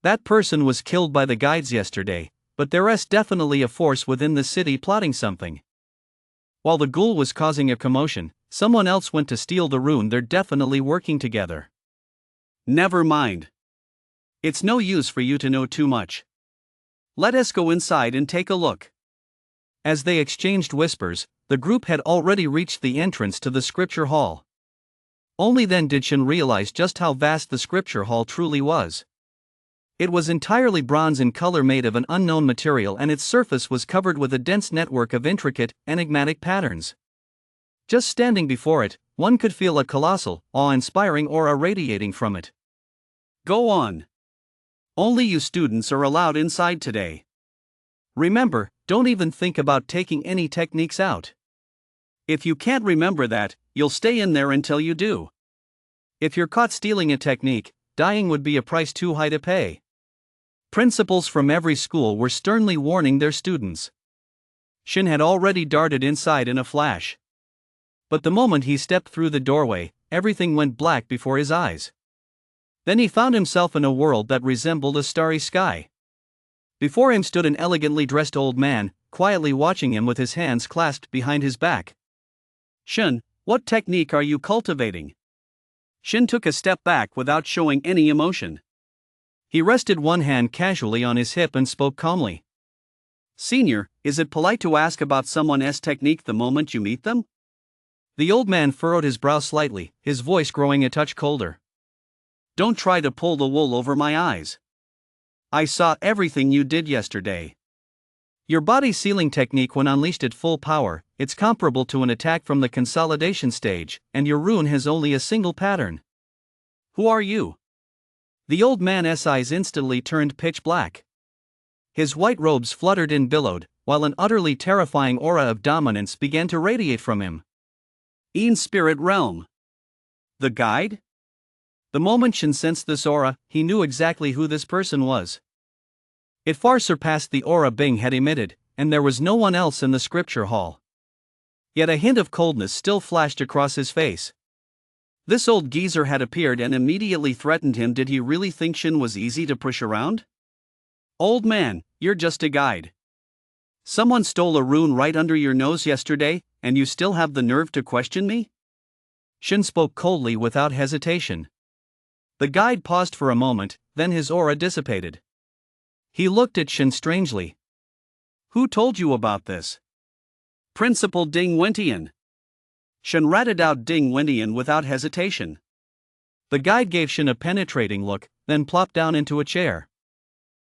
That person was killed by the guides yesterday, but there's definitely a force within the city plotting something. While the Ghoul was causing a commotion, someone else went to steal the rune. They're definitely working together. Never mind. It's no use for you to know too much. Let us go inside and take a look. As they exchanged whispers, the group had already reached the entrance to the Scripture Hall. Only then did Shin realize just how vast the Scripture Hall truly was. It was entirely bronze in color, made of an unknown material, and its surface was covered with a dense network of intricate, enigmatic patterns. Just standing before it, one could feel a colossal, awe-inspiring aura radiating from it. "Go on. Only you students are allowed inside today. Remember, don't even think about taking any techniques out. If you can't remember that, you'll stay in there until you do. If you're caught stealing a technique, dying would be a price too high to pay." Principals from every school were sternly warning their students. Shin had already darted inside in a flash. But the moment he stepped through the doorway, everything went black before his eyes. Then he found himself in a world that resembled a starry sky. Before him stood an elegantly dressed old man, quietly watching him with his hands clasped behind his back. "Shin, what technique are you cultivating?" Shin took a step back without showing any emotion. He rested one hand casually on his hip and spoke calmly. "Senior, is it polite to ask about someone's technique the moment you meet them?" The old man furrowed his brow slightly, his voice growing a touch colder. "Don't try to pull the wool over my eyes. I saw everything you did yesterday. Your body sealing technique, when unleashed at full power, it's comparable to an attack from the consolidation stage, and your rune has only a single pattern." "Who are you?" The old man's eyes instantly turned pitch black. His white robes fluttered and billowed, while an utterly terrifying aura of dominance began to radiate from him. "In Spirit Realm. The guide?" The moment Shin sensed this aura, he knew exactly who this person was. It far surpassed the aura Bing had emitted, and there was no one else in the scripture hall. Yet a hint of coldness still flashed across his face. This old geezer had appeared and immediately threatened him. Did he really think Shin was easy to push around? Old man, you're just a guide. Someone stole a rune right under your nose yesterday, and you still have the nerve to question me? Shin spoke coldly without hesitation. The guide paused for a moment, then his aura dissipated. He looked at Shin strangely. Who told you about this? Principal Ding Wentian. Shin ratted out Ding Wentian without hesitation. The guide gave Shin a penetrating look, then plopped down into a chair.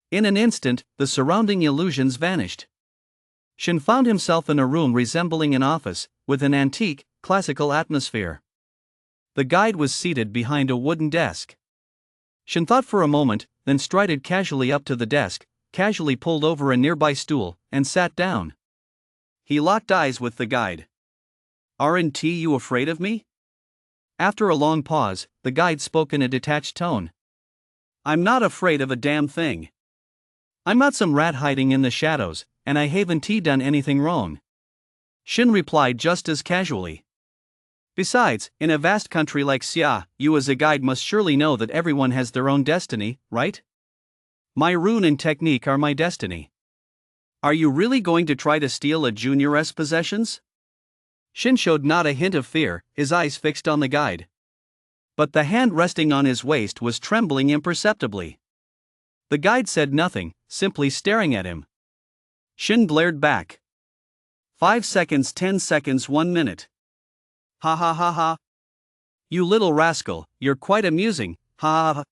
In an instant, the surrounding illusions vanished. Shin found himself in a room resembling an office, with an antique, classical atmosphere. The guide was seated behind a wooden desk. Shin thought for a moment, then strided casually up to the desk, casually pulled over a nearby stool, and sat down. He locked eyes with the guide. Aren't you afraid of me? After a long pause, the guide spoke in a detached tone. I'm not afraid of a damn thing. I'm not some rat hiding in the shadows, and I haven't done anything wrong. Shin replied just as casually. Besides, in a vast country like Xia, you as a guide must surely know that everyone has their own destiny, right? My rune and technique are my destiny. Are you really going to try to steal a junior's possessions? Shin showed not a hint of fear, his eyes fixed on the guide. But the hand resting on his waist was trembling imperceptibly. The guide said nothing, simply staring at him. Shin glared back. 5 seconds, 10 seconds, 1 minute. Ha ha ha ha. You little rascal, you're quite amusing, ha ha ha.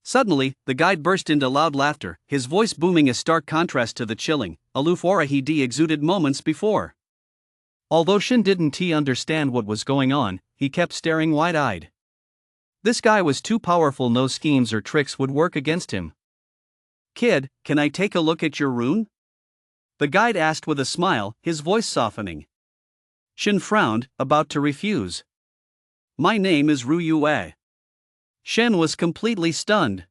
Suddenly, the guide burst into loud laughter, his voice booming, a stark contrast to the chilling, aloof aura he'd exuded moments before. Although Shin didn't understand what was going on, he kept staring wide-eyed. This guy was too powerful, no schemes or tricks would work against him. Kid, can I take a look at your rune? The guide asked with a smile, his voice softening. Shin frowned, about to refuse. My name is Ru Yue. Shin was completely stunned.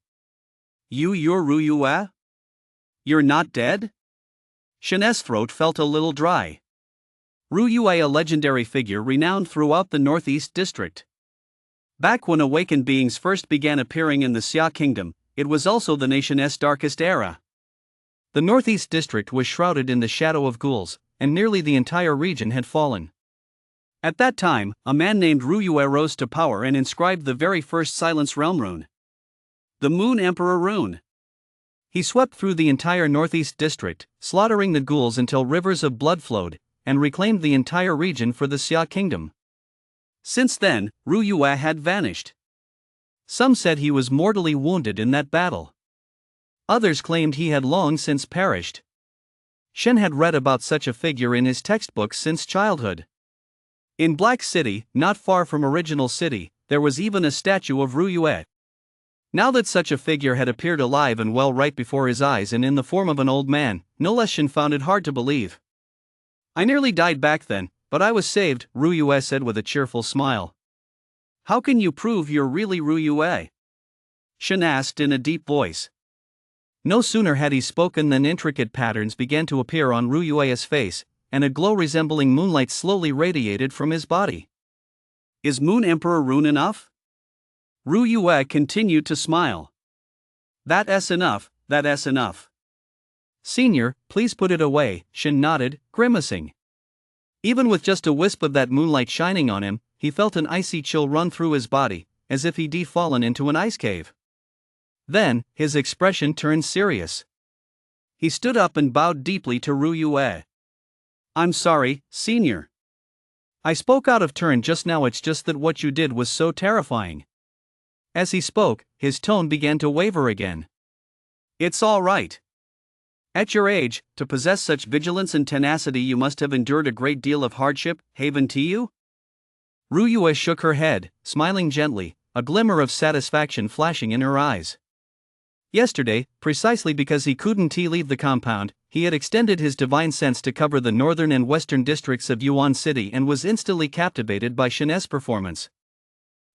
You're Ru Yue? You're not dead? Shin's throat felt a little dry. Ru Yue, a legendary figure renowned throughout the Northeast District. Back when awakened beings first began appearing in the Xia Kingdom, it was also the nation's darkest era. The Northeast District was shrouded in the shadow of ghouls, and nearly the entire region had fallen. At that time, a man named Ru Yue rose to power and inscribed the very first Silence Realm rune. The Moon Emperor rune. He swept through the entire Northeast District, slaughtering the ghouls until rivers of blood flowed, and reclaimed the entire region for the Xia Kingdom. Since then, Ru Yue had vanished. Some said he was mortally wounded in that battle. Others claimed he had long since perished. Shin had read about such a figure in his textbooks since childhood. In Black City, not far from Original City, there was even a statue of Ru Yue. Now that such a figure had appeared alive and well right before his eyes and in the form of an old man, no less, Shin found it hard to believe. I nearly died back then, but I was saved, Ru Yue said with a cheerful smile. How can you prove you're really Ru Yue? Shin asked in a deep voice. No sooner had he spoken than intricate patterns began to appear on Ru Yue's face, and a glow resembling moonlight slowly radiated from his body. Is Moon Emperor rune enough? Ru Yue continued to smile. That's enough, that's enough. Senior, please put it away, Shin nodded, grimacing. Even with just a wisp of that moonlight shining on him, he felt an icy chill run through his body, as if he'd fallen into an ice cave. Then, his expression turned serious. He stood up and bowed deeply to Ru Yue. I'm sorry, Senior. I spoke out of turn just now, it's just that what you did was so terrifying. As he spoke, his tone began to waver again. It's all right. At your age, to possess such vigilance and tenacity, you must have endured a great deal of hardship, haven't you? Ru Yue shook her head, smiling gently, a glimmer of satisfaction flashing in her eyes. Yesterday, precisely because he couldn't leave the compound, he had extended his divine sense to cover the northern and western districts of Yuan City and was instantly captivated by Shin's performance.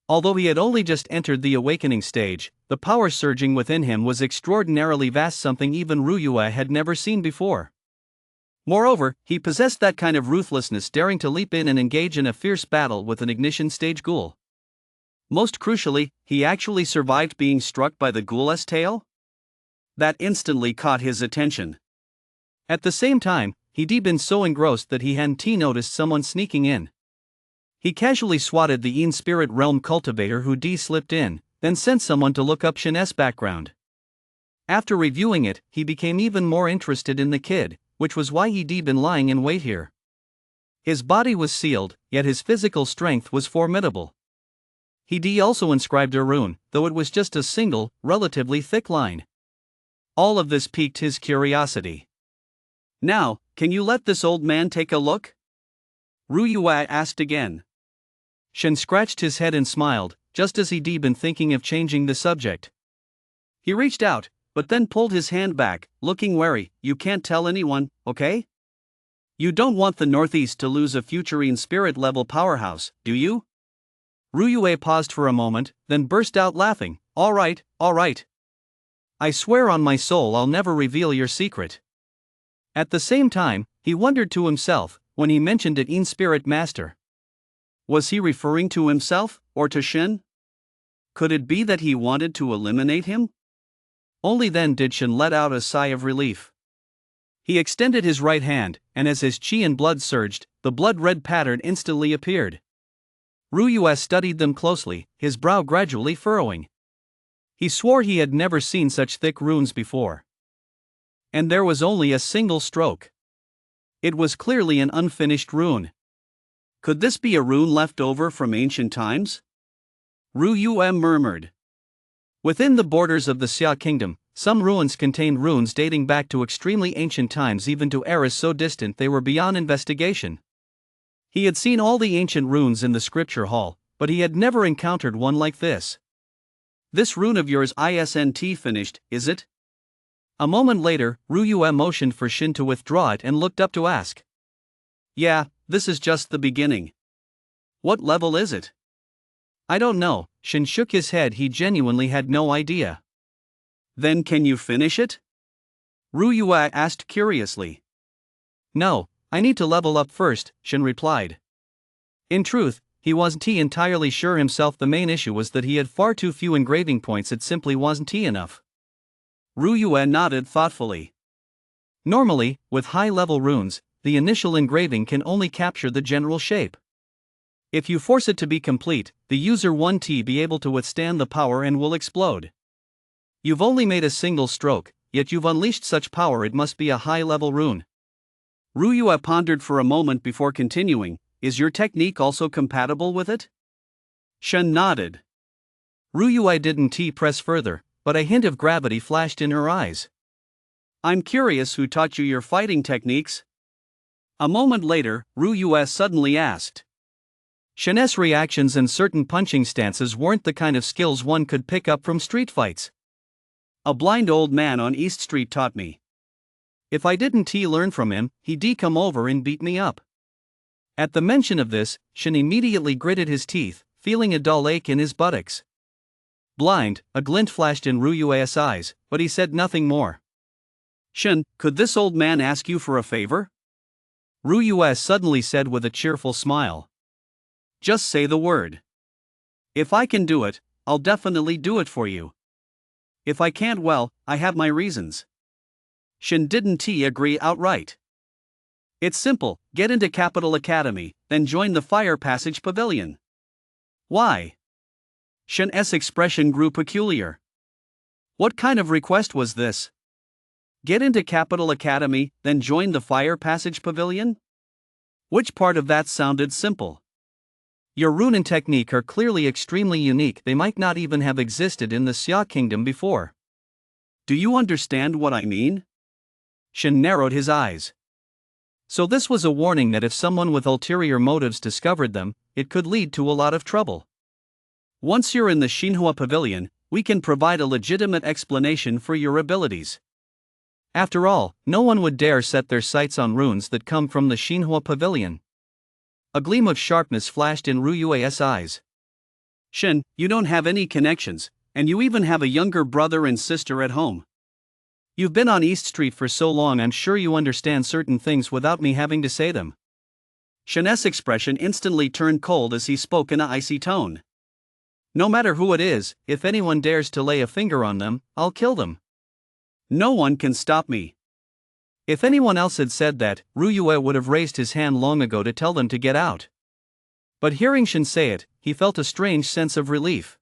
Although he had only just entered the awakening stage, the power surging within him was extraordinarily vast, something even Ru Yue had never seen before. Moreover, he possessed that kind of ruthlessness, daring to leap in and engage in a fierce battle with an ignition stage ghoul. Most crucially, he actually survived being struck by the ghoul's tail? That instantly caught his attention. At the same time, he'd been so engrossed that he hadn't noticed someone sneaking in. He casually swatted the in-spirit realm cultivator who slipped in, then sent someone to look up Shin's background. After reviewing it, he became even more interested in the kid, which was why he'd been lying in wait here. His body was sealed, yet his physical strength was formidable. He'd also inscribed a rune, though it was just a single, relatively thick line. All of this piqued his curiosity. "Now, can you let this old man take a look?" Ruyue asked again. Shin scratched his head and smiled, just as he'd been thinking of changing the subject. He reached out, but then pulled his hand back, looking wary. "You can't tell anyone, okay? You don't want the Northeast to lose a futurine spirit-level powerhouse, do you?" Ruyue paused for a moment, then burst out laughing. All right. I swear on my soul I'll never reveal your secret." At the same time, he wondered to himself, when he mentioned it in Spirit Master. Was he referring to himself, or to Shin? Could it be that he wanted to eliminate him? Only then did Shin let out a sigh of relief. He extended his right hand, and as his chi and blood surged, the blood-red pattern instantly appeared. Ruyue studied them closely, his brow gradually furrowing. He swore he had never seen such thick runes before. And there was only a single stroke. It was clearly an unfinished rune. Could this be a rune left over from ancient times? Ruyue murmured. Within the borders of the Xia Kingdom, some ruins contained runes dating back to extremely ancient times, even to eras so distant they were beyond investigation. He had seen all the ancient runes in the scripture hall, but he had never encountered one like this. "This rune of yours isn't finished, is it?" A moment later, Ruyue motioned for Shin to withdraw it and looked up to ask. "Yeah, this is just the beginning." "What level is it?" "I don't know." Shin shook his head. He genuinely had no idea. "Then can you finish it?" Ruyue asked curiously. "No, I need to level up first," Shin replied. In truth, he wasn't entirely sure himself. The main issue was that he had far too few engraving points. It simply wasn't enough. Ruyue nodded thoughtfully. Normally, with high-level runes, the initial engraving can only capture the general shape. If you force it to be complete, the user won't be able to withstand the power and will explode. You've only made a single stroke, yet you've unleashed such power. It must be a high-level rune. Ruyue pondered for a moment before continuing. Is your technique also compatible with it? Shin nodded. Ruyue didn't press further, but a hint of gravity flashed in her eyes. "I'm curious who taught you your fighting techniques." A moment later, Ruyue suddenly asked. Shin's reactions and certain punching stances weren't the kind of skills one could pick up from street fights. "A blind old man on East Street taught me. If I didn't learn from him, he'd come over and beat me up." At the mention of this, Shin immediately gritted his teeth, feeling a dull ache in his buttocks. Blind, a glint flashed in Ruyue's eyes, but he said nothing more. "Shin, could this old man ask you for a favor?" Ruyue suddenly said with a cheerful smile. "Just say the word. If I can do it, I'll definitely do it for you. If I can't, well, I have my reasons." Shin didn't agree outright. "It's simple, get into Capital Academy, then join the Fire Passage Pavilion." "Why?" Shin's expression grew peculiar. What kind of request was this? Get into Capital Academy, then join the Fire Passage Pavilion? Which part of that sounded simple? Your rune and technique are clearly extremely unique. They might not even have existed in the Xia Kingdom before. Do you understand what I mean? Shin narrowed his eyes. So this was a warning that if someone with ulterior motives discovered them, it could lead to a lot of trouble. Once you're in the Xinhua Pavilion, we can provide a legitimate explanation for your abilities. After all, no one would dare set their sights on runes that come from the Xinhua Pavilion. A gleam of sharpness flashed in Ruyue's eyes. Shin, you don't have any connections, and you even have a younger brother and sister at home. You've been on East Street for so long, I'm sure you understand certain things without me having to say them. Shen's expression instantly turned cold as he spoke in an icy tone. No matter who it is, if anyone dares to lay a finger on them, I'll kill them. No one can stop me. If anyone else had said that, Ruyue would have raised his hand long ago to tell them to get out. But hearing Shen say it, he felt a strange sense of relief.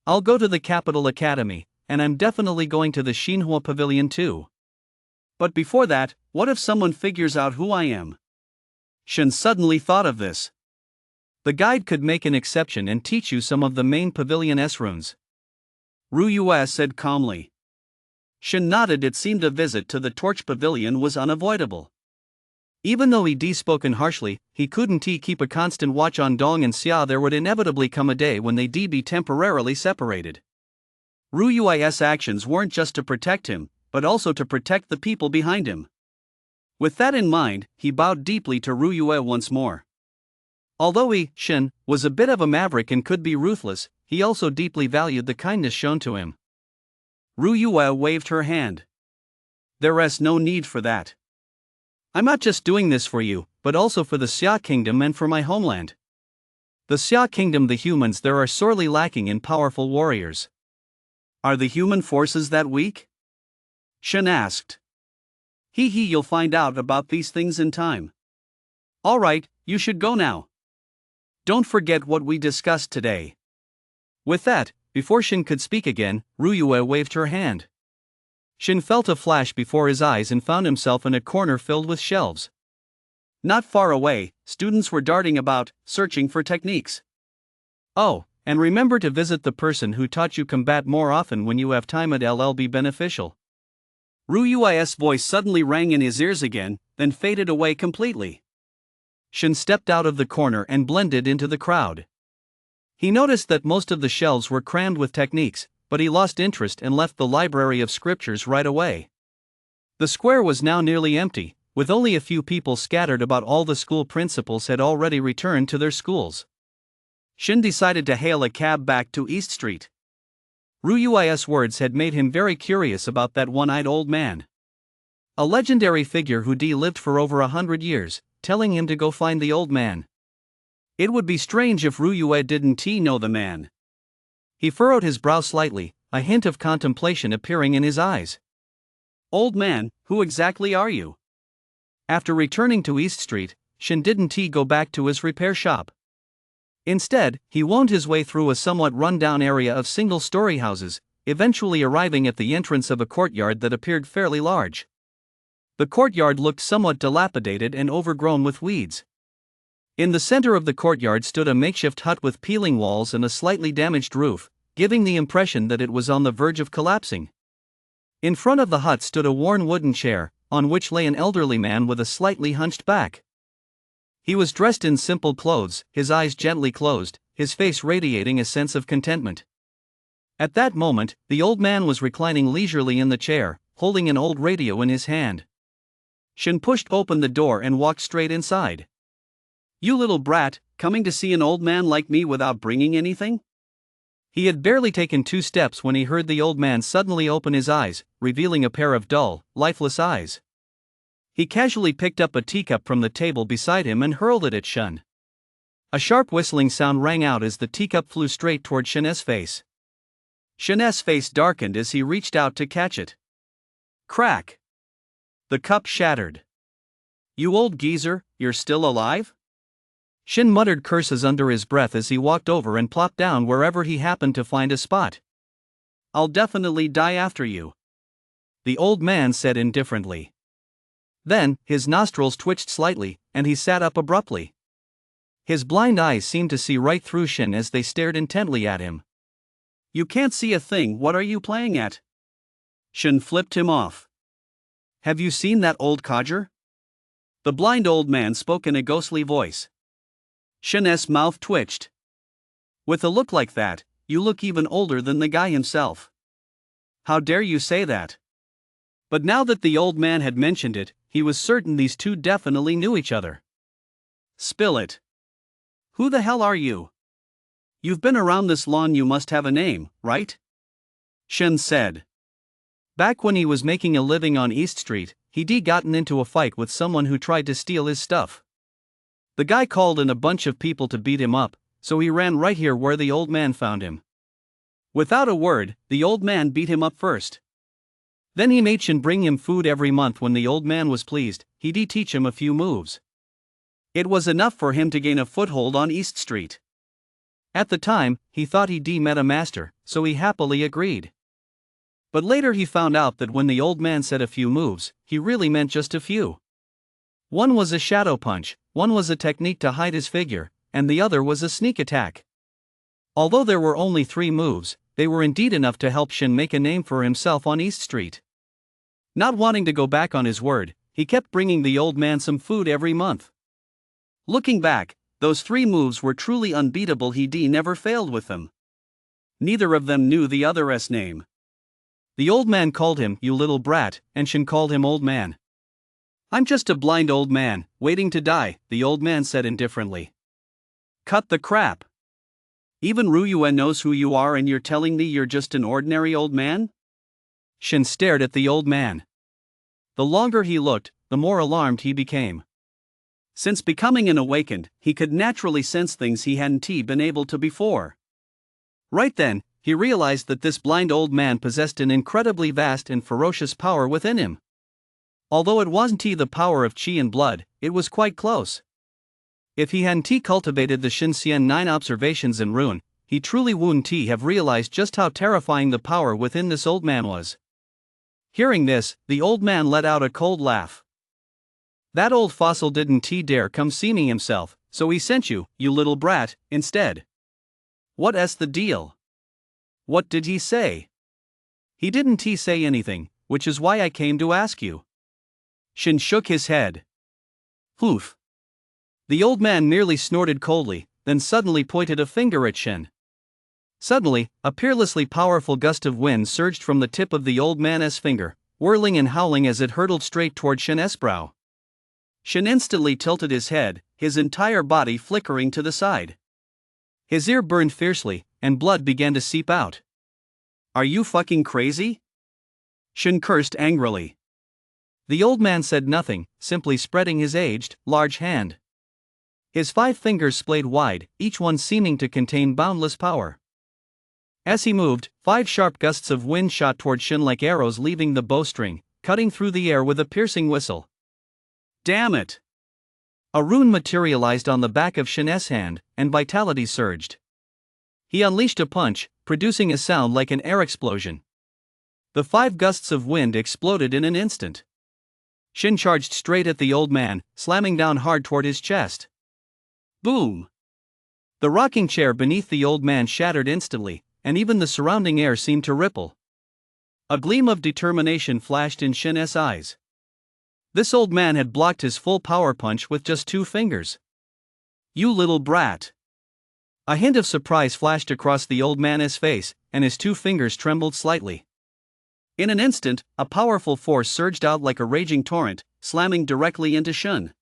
I'll go to the Capital Academy, and I'm definitely going to the Xinhua Pavilion too. But before that, what if someone figures out who I am? Shen suddenly thought of this. The guide could make an exception and teach you some of the main pavilion S runes. Ruyue said calmly. Shen nodded. It seemed a visit to the Torch Pavilion was unavoidable. Even though he spoken harshly, he couldn't keep a constant watch on Dong and Xia. There would inevitably come a day when they'd be temporarily separated. Ruyue's actions weren't just to protect him, but also to protect the people behind him. With that in mind, he bowed deeply to Ruyue once more. Although he, Shen, was a bit of a maverick and could be ruthless, he also deeply valued the kindness shown to him. Ruyue waved her hand. There's no need for that. I'm not just doing this for you, but also for the Xia Kingdom and for my homeland. The Xia Kingdom, the humans there are sorely lacking in powerful warriors. Are the human forces that weak? Shen asked. You'll find out about these things in time. Alright, you should go now. Don't forget what we discussed today. With that, before Shen could speak again, Ruyue waved her hand. Shen felt a flash before his eyes and found himself in a corner filled with shelves. Not far away, students were darting about, searching for techniques. Oh, and remember to visit the person who taught you combat more often when you have time. It'll be beneficial. Ruyue's voice suddenly rang in his ears again, then faded away completely. Shen stepped out of the corner and blended into the crowd. He noticed that most of the shelves were crammed with techniques, but he lost interest and left the library of scriptures right away. The square was now nearly empty, with only a few people scattered about. All the school principals had already returned to their schools. Shen decided to hail a cab back to East Street. Ruyue's words had made him very curious about that one-eyed old man. A legendary figure who lived for over 100 years, telling him to go find the old man. It would be strange if Ruyue didn't know the man. He furrowed his brow slightly, a hint of contemplation appearing in his eyes. Old man, who exactly are you? After returning to East Street, Shen didn't go back to his repair shop. Instead, he wound his way through a somewhat run-down area of single-story houses, eventually arriving at the entrance of a courtyard that appeared fairly large. The courtyard looked somewhat dilapidated and overgrown with weeds. In the center of the courtyard stood a makeshift hut with peeling walls and a slightly damaged roof, giving the impression that it was on the verge of collapsing. In front of the hut stood a worn wooden chair, on which lay an elderly man with a slightly hunched back. He was dressed in simple clothes, his eyes gently closed, his face radiating a sense of contentment. At that moment, the old man was reclining leisurely in the chair, holding an old radio in his hand. Shen pushed open the door and walked straight inside. You little brat, coming to see an old man like me without bringing anything? He had barely taken 2 steps when he heard the old man suddenly open his eyes, revealing a pair of dull, lifeless eyes. He casually picked up a teacup from the table beside him and hurled it at Shen. A sharp whistling sound rang out as the teacup flew straight toward Shen's face. Shen's face darkened as he reached out to catch it. Crack! The cup shattered. You old geezer, you're still alive? Shen muttered curses under his breath as he walked over and plopped down wherever he happened to find a spot. I'll definitely die after you, the old man said indifferently. Then, his nostrils twitched slightly, and he sat up abruptly. His blind eyes seemed to see right through Shen as they stared intently at him. You can't see a thing, what are you playing at? Shen flipped him off. Have you seen that old codger? The blind old man spoke in a ghostly voice. Shen's mouth twitched. With a look like that, you look even older than the guy himself. How dare you say that? But now that the old man had mentioned it, he was certain these two definitely knew each other. Spill it. Who the hell are you? You've been around this long, you must have a name, right? Shen said. Back when he was making a living on East Street, he'd gotten into a fight with someone who tried to steal his stuff. The guy called in a bunch of people to beat him up, so he ran right here where the old man found him. Without a word, the old man beat him up first. Then he made Shin bring him food every month. When the old man was pleased, he'd teach him a few moves. It was enough for him to gain a foothold on East Street. At the time, he thought he'd met a master, so he happily agreed. But later he found out that when the old man said a few moves, he really meant just a few. One was a shadow punch, one was a technique to hide his figure, and the other was a sneak attack. Although there were only 3 moves, they were indeed enough to help Shin make a name for himself on East Street. Not wanting to go back on his word, he kept bringing the old man some food every month. Looking back, those 3 moves were truly unbeatable. He'd never failed with them. Neither of them knew the other's name. The old man called him "you little brat," and Shin called him "old man." "I'm just a blind old man, waiting to die," the old man said indifferently. "Cut the crap. Even Ryuan knows who you are and you're telling me you're just an ordinary old man?" Shin stared at the old man. The longer he looked, the more alarmed he became. Since becoming an awakened, he could naturally sense things he hadn't been able to before. Right then, he realized that this blind old man possessed an incredibly vast and ferocious power within him. Although it wasn't the power of chi and blood, it was quite close. If he hadn't cultivated the Shinxian 9 observations and rune, he truly wouldn't have realized just how terrifying the power within this old man was. Hearing this, the old man let out a cold laugh. "That old fossil didn't dare come see me himself, so he sent you, you little brat, instead. What's the deal? What did he say?" "He didn't say anything, which is why I came to ask you." Shin shook his head. "Oof." The old man merely snorted coldly, then suddenly pointed a finger at Shin. Suddenly, a peerlessly powerful gust of wind surged from the tip of the old man's finger, whirling and howling as it hurtled straight toward Shin's brow. Shin instantly tilted his head, his entire body flickering to the side. His ear burned fiercely, and blood began to seep out. "Are you fucking crazy?" Shin cursed angrily. The old man said nothing, simply spreading his aged, large hand. His 5 fingers splayed wide, each one seeming to contain boundless power. As he moved, 5 sharp gusts of wind shot toward Shin like arrows leaving the bowstring, cutting through the air with a piercing whistle. "Damn it!" A rune materialized on the back of Shin's hand, and vitality surged. He unleashed a punch, producing a sound like an air explosion. The 5 gusts of wind exploded in an instant. Shin charged straight at the old man, slamming down hard toward his chest. Boom! The rocking chair beneath the old man shattered instantly, and even the surrounding air seemed to ripple. A gleam of determination flashed in Shin's eyes. This old man had blocked his full power punch with just 2 fingers. "You little brat." A hint of surprise flashed across the old man's face, and his 2 fingers trembled slightly. In an instant, a powerful force surged out like a raging torrent, slamming directly into Shin.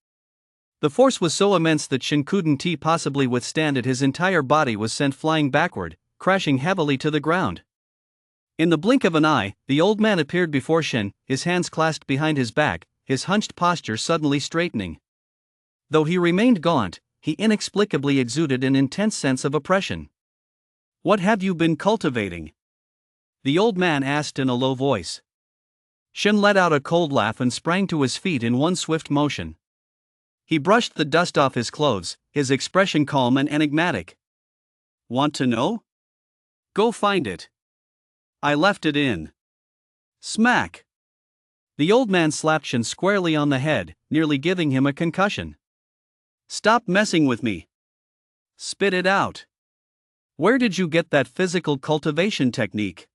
The force was so immense that Shin couldn't possibly withstand it. His entire body was sent flying backward, crashing heavily to the ground. In the blink of an eye, the old man appeared before Shin, his hands clasped behind his back, his hunched posture suddenly straightening. Though he remained gaunt, he inexplicably exuded an intense sense of oppression. "What have you been cultivating?" the old man asked in a low voice. Shin let out a cold laugh and sprang to his feet in one swift motion. He brushed the dust off his clothes, his expression calm and enigmatic. "Want to know? Go find it. I left it in." Smack! The old man slapped Shin squarely on the head, nearly giving him a concussion. "Stop messing with me. Spit it out. Where did you get that physical cultivation technique?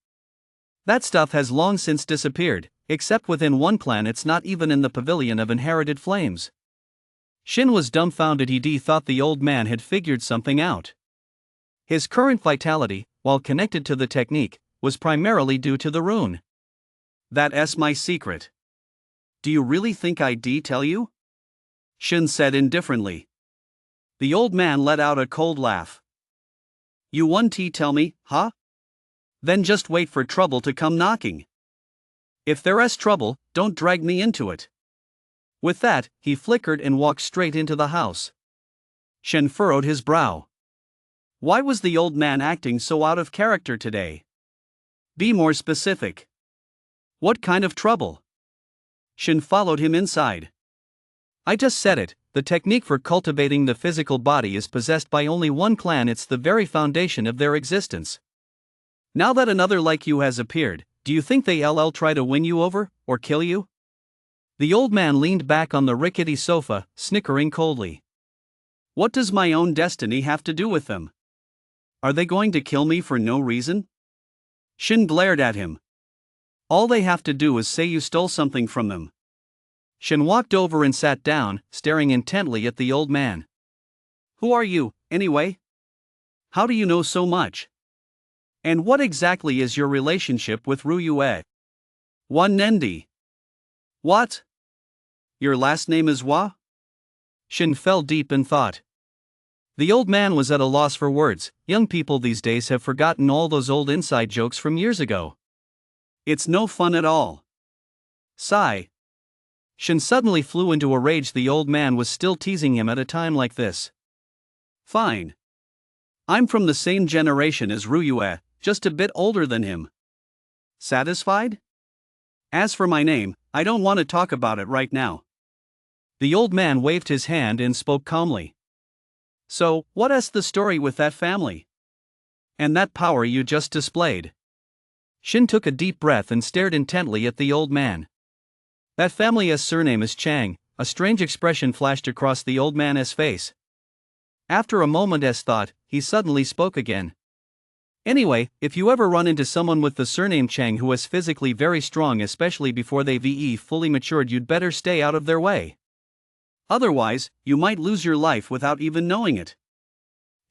That stuff has long since disappeared, except within one clan. It's not even in the pavilion of inherited flames." Shin was dumbfounded. He thought the old man had figured something out. His current vitality, while connected to the technique, was primarily due to the rune. "That's my secret. Do you really think I'd tell you?" Shin said indifferently. The old man let out a cold laugh. "You won't tell me, huh? Then just wait for trouble to come knocking." If there's trouble, don't drag me into it. With that, he flickered and walked straight into the house. Shen furrowed his brow. Why was the old man acting so out of character today? Be more specific. What kind of trouble? Shen followed him inside. I just said it, the technique for cultivating the physical body is possessed by only one clan, it's the very foundation of their existence. Now that another like you has appeared, do you think they'll try to win you over, or kill you? The old man leaned back on the rickety sofa, snickering coldly. What does my own destiny have to do with them? Are they going to kill me for no reason? Shin glared at him. All they have to do is say you stole something from them. Shin walked over and sat down, staring intently at the old man. Who are you, anyway? How do you know so much? And what exactly is your relationship with Ruyue? Wan Nendi. What? Your last name is Wa? Shin fell deep in thought. The old man was at a loss for words. Young people these days have forgotten all those old inside jokes from years ago. It's no fun at all. Sigh. Shin suddenly flew into a rage. The old man was still teasing him at a time like this. Fine. I'm from the same generation as Ruyue, just a bit older than him. Satisfied? As for my name, I don't want to talk about it right now. The old man waved his hand and spoke calmly. So, what's the story with that family? And that power you just displayed? Shin took a deep breath and stared intently at the old man. That family's surname is Chang. A strange expression flashed across the old man's face. After a moment's thought, he suddenly spoke again. Anyway, if you ever run into someone with the surname Chang who is physically very strong, especially before they've fully matured, you'd better stay out of their way. Otherwise, you might lose your life without even knowing it.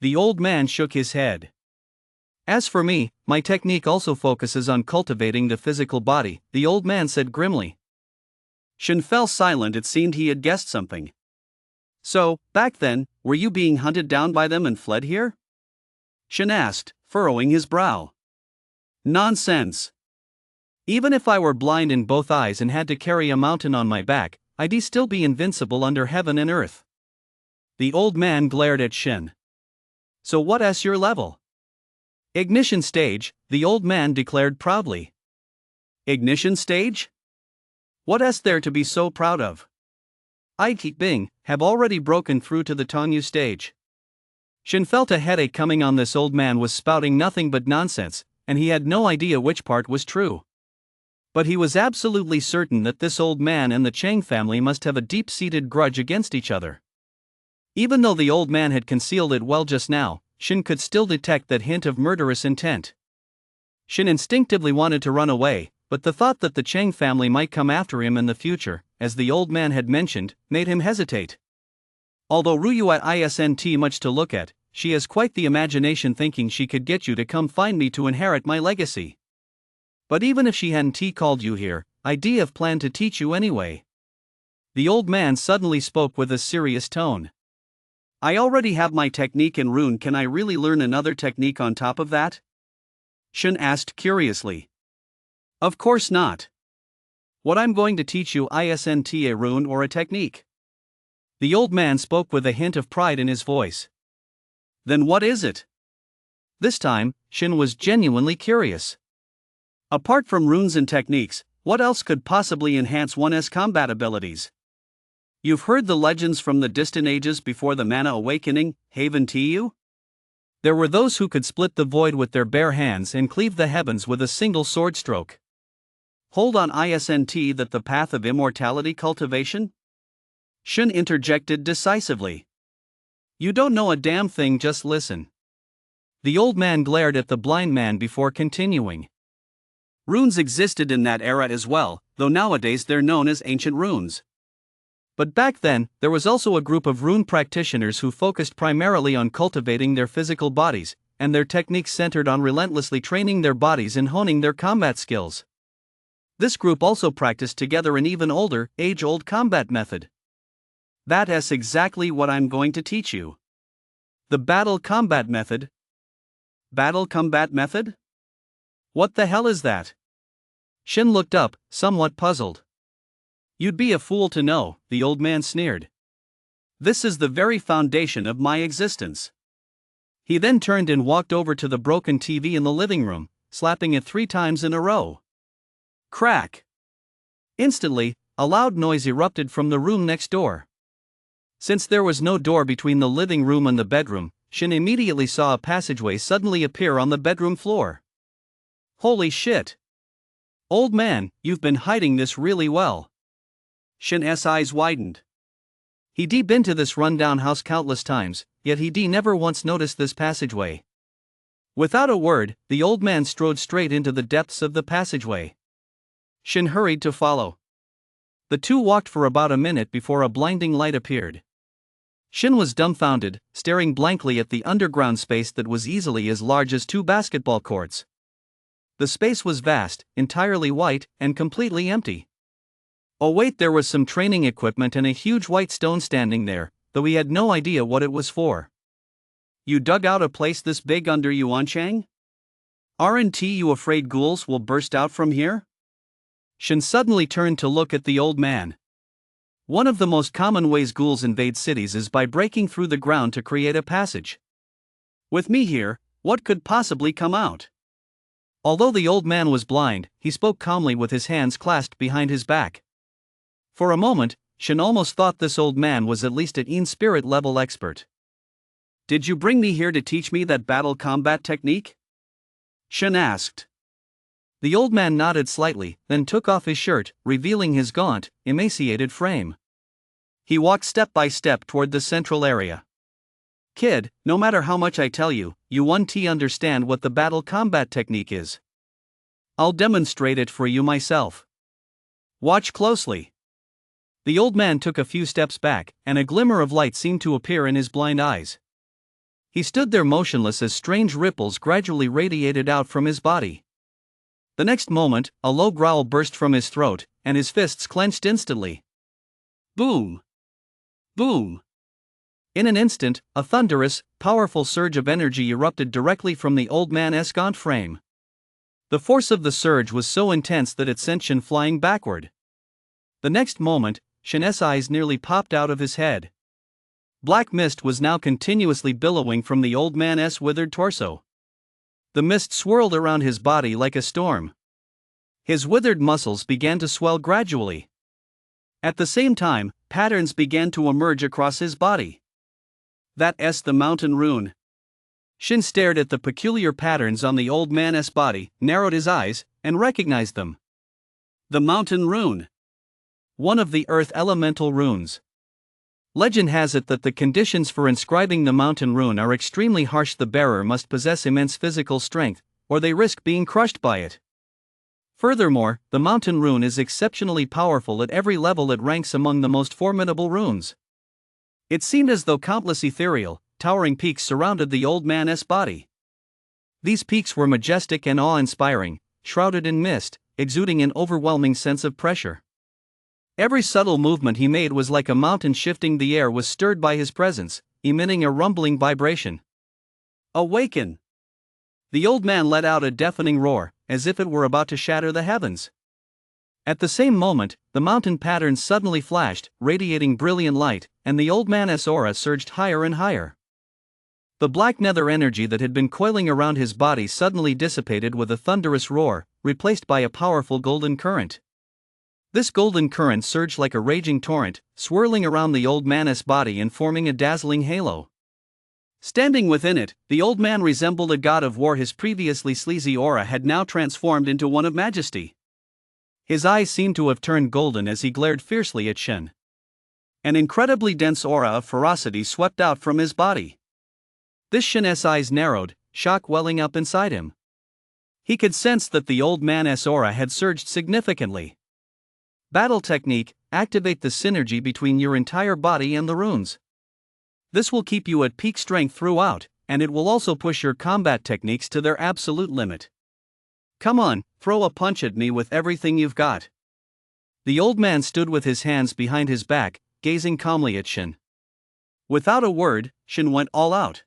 The old man shook his head. As for me, my technique also focuses on cultivating the physical body, the old man said grimly. Shin fell silent. It seemed he had guessed something. So, back then, were you being hunted down by them and fled here? Shin asked, furrowing his brow. Nonsense. Even if I were blind in both eyes and had to carry a mountain on my back, I'd still be invincible under heaven and earth. The old man glared at Shin. So what's your level? Ignition stage, the old man declared proudly. Ignition stage? What's there to be so proud of? I, Bing, have already broken through to the Tongyu stage. Shin felt a headache coming on. This old man was spouting nothing but nonsense, and he had no idea which part was true. But he was absolutely certain that this old man and the Chang family must have a deep-seated grudge against each other. Even though the old man had concealed it well just now, Shin could still detect that hint of murderous intent. Shin instinctively wanted to run away, but the thought that the Chang family might come after him in the future, as the old man had mentioned, made him hesitate. Although Ruyue isn't much to look at, she has quite the imagination, thinking she could get you to come find me to inherit my legacy. But even if she hadn't called you here, I'd have planned to teach you anyway. The old man suddenly spoke with a serious tone. I already have my technique in rune. Can I really learn another technique on top of that? Shin asked curiously. Of course not. What I'm going to teach you isn't a rune or a technique. The old man spoke with a hint of pride in his voice. Then what is it? This time, Shin was genuinely curious. Apart from runes and techniques, what else could possibly enhance one's combat abilities? You've heard the legends from the distant ages before the Mana Awakening, Haven Tu? There were those who could split the void with their bare hands and cleave the heavens with a single sword stroke. Hold on, isn't that the path of immortality cultivation? Shin interjected decisively. You don't know a damn thing, just listen. The old man glared at the blind man before continuing. Runes existed in that era as well, though nowadays they're known as ancient runes. But back then, there was also a group of rune practitioners who focused primarily on cultivating their physical bodies, and their techniques centered on relentlessly training their bodies and honing their combat skills. This group also practiced together an even older, age-old combat method. That's exactly what I'm going to teach you. The battle combat method. Battle combat method? What the hell is that? Shin looked up, somewhat puzzled. "You'd be a fool to know," the old man sneered. "This is the very foundation of my existence." He then turned and walked over to the broken TV in the living room, slapping it 3 times in a row. Crack! Instantly, a loud noise erupted from the room next door. Since there was no door between the living room and the bedroom, Shin immediately saw a passageway suddenly appear on the bedroom floor. "Holy shit! Old man, you've been hiding this really well." Shin's eyes widened. He'd been to this rundown house countless times, yet he'd never once noticed this passageway. Without a word, the old man strode straight into the depths of the passageway. Shin hurried to follow. The two walked for about a minute before a blinding light appeared. Shin was dumbfounded, staring blankly at the underground space that was easily as large as 2 basketball courts. The space was vast, entirely white, and completely empty. Oh wait, there was some training equipment and a huge white stone standing there, though he had no idea what it was for. "You dug out a place this big under Yuanchang? Aren't you afraid ghouls will burst out from here?" Shin suddenly turned to look at the old man. One of the most common ways ghouls invade cities is by breaking through the ground to create a passage. "With me here, what could possibly come out?" Although the old man was blind, he spoke calmly with his hands clasped behind his back. For a moment, Shin almost thought this old man was at least an in-spirit level expert. "Did you bring me here to teach me that battle combat technique?" Shin asked. The old man nodded slightly, then took off his shirt, revealing his gaunt, emaciated frame. He walked step by step toward the central area. "Kid, no matter how much I tell you, you won't understand what the battle combat technique is. I'll demonstrate it for you myself. Watch closely." The old man took a few steps back, and a glimmer of light seemed to appear in his blind eyes. He stood there motionless as strange ripples gradually radiated out from his body. The next moment, a low growl burst from his throat, and his fists clenched instantly. Boom! Boom! In an instant, a thunderous, powerful surge of energy erupted directly from the old man's gaunt frame. The force of the surge was so intense that it sent Shin flying backward. The next moment, Shin's eyes nearly popped out of his head. Black mist was now continuously billowing from the old man's withered torso. The mist swirled around his body like a storm. His withered muscles began to swell gradually. At the same time, patterns began to emerge across his body. "That's the mountain rune." Shin stared at the peculiar patterns on the old man's body, narrowed his eyes, and recognized them. The mountain rune. One of the earth elemental runes. Legend has it that the conditions for inscribing the mountain rune are extremely harsh. The bearer must possess immense physical strength, or they risk being crushed by it. Furthermore, the mountain rune is exceptionally powerful at every level. It ranks among the most formidable runes. It seemed as though countless ethereal, towering peaks surrounded the old man's body. These peaks were majestic and awe-inspiring, shrouded in mist, exuding an overwhelming sense of pressure. Every subtle movement he made was like a mountain shifting. The air was stirred by his presence, emitting a rumbling vibration. "Awaken!" The old man let out a deafening roar, as if it were about to shatter the heavens. At the same moment, the mountain patterns suddenly flashed, radiating brilliant light, and the old man's aura surged higher and higher. The black nether energy that had been coiling around his body suddenly dissipated with a thunderous roar, replaced by a powerful golden current. This golden current surged like a raging torrent, swirling around the old man's body and forming a dazzling halo. Standing within it, the old man resembled a god of war. His previously sleazy aura had now transformed into one of majesty. His eyes seemed to have turned golden as he glared fiercely at Shin. An incredibly dense aura of ferocity swept out from his body. This Shin's eyes narrowed, shock welling up inside him. He could sense that the old man's aura had surged significantly. Battle technique: activate the synergy between your entire body and the runes. This will keep you at peak strength throughout, and it will also push your combat techniques to their absolute limit. Come on, throw a punch at me with everything you've got. The old man stood with his hands behind his back, gazing calmly at Shin. Without a word, Shin went all out.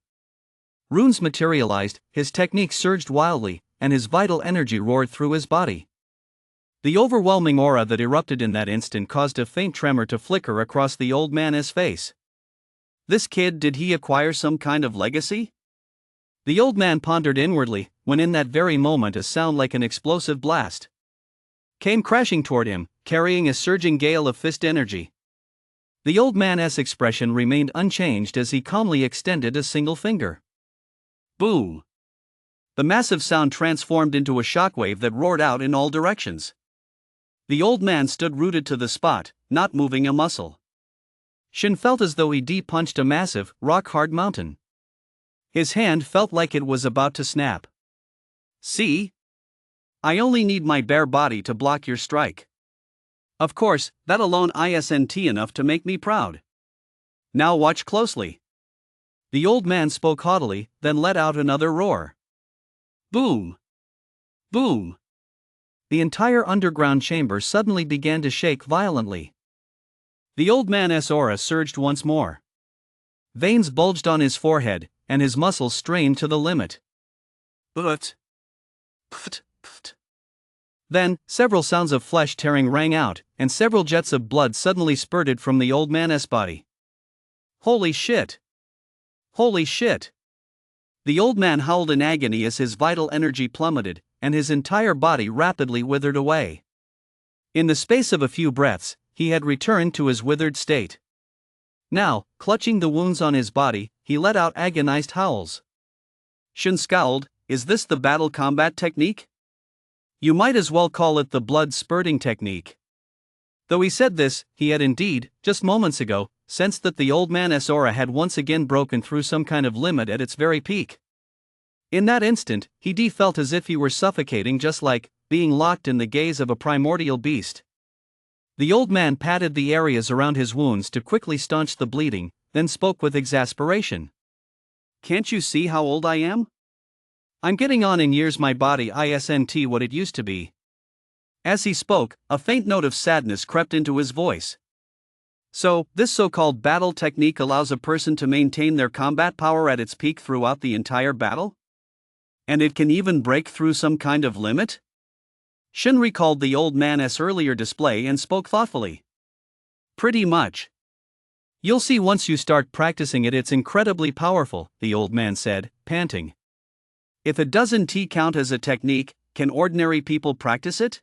Runes materialized, his technique surged wildly, and his vital energy roared through his body. The overwhelming aura that erupted in that instant caused a faint tremor to flicker across the old man's face. This kid, did he acquire some kind of legacy? The old man pondered inwardly, when in that very moment a sound like an explosive blast came crashing toward him, carrying a surging gale of fist energy. The old man's expression remained unchanged as he calmly extended a single finger. Boom! The massive sound transformed into a shockwave that roared out in all directions. The old man stood rooted to the spot, not moving a muscle. Shin felt as though he punched a massive, rock-hard mountain. His hand felt like it was about to snap. See? I only need my bare body to block your strike. Of course, that alone isn't enough to make me proud. Now watch closely. The old man spoke haughtily, then let out another roar. Boom! Boom! The entire underground chamber suddenly began to shake violently. The old man's aura surged once more. Veins bulged on his forehead, and his muscles strained to the limit. But... Then, several sounds of flesh tearing rang out, and several jets of blood suddenly spurted from the old man's body. Holy shit! Holy shit! The old man howled in agony as his vital energy plummeted, and his entire body rapidly withered away. In the space of a few breaths, he had returned to his withered state. Now, clutching the wounds on his body, he let out agonized howls. Shin scowled. Is this the battle combat technique? You might as well call it the blood-spurting technique. Though he said this, he had indeed, just moments ago, sensed that the old man's aura had once again broken through some kind of limit at its very peak. In that instant, he felt as if he were suffocating, just like being locked in the gaze of a primordial beast. The old man patted the areas around his wounds to quickly staunch the bleeding, then spoke with exasperation. Can't you see how old I am? I'm getting on in years, my body isn't what it used to be. As he spoke, a faint note of sadness crept into his voice. So, this so-called battle technique allows a person to maintain their combat power at its peak throughout the entire battle? And it can even break through some kind of limit? Shin recalled the old man's earlier display and spoke thoughtfully. Pretty much. You'll see once you start practicing it, it's incredibly powerful, the old man said, panting. If it doesn't count as a technique, can ordinary people practice it?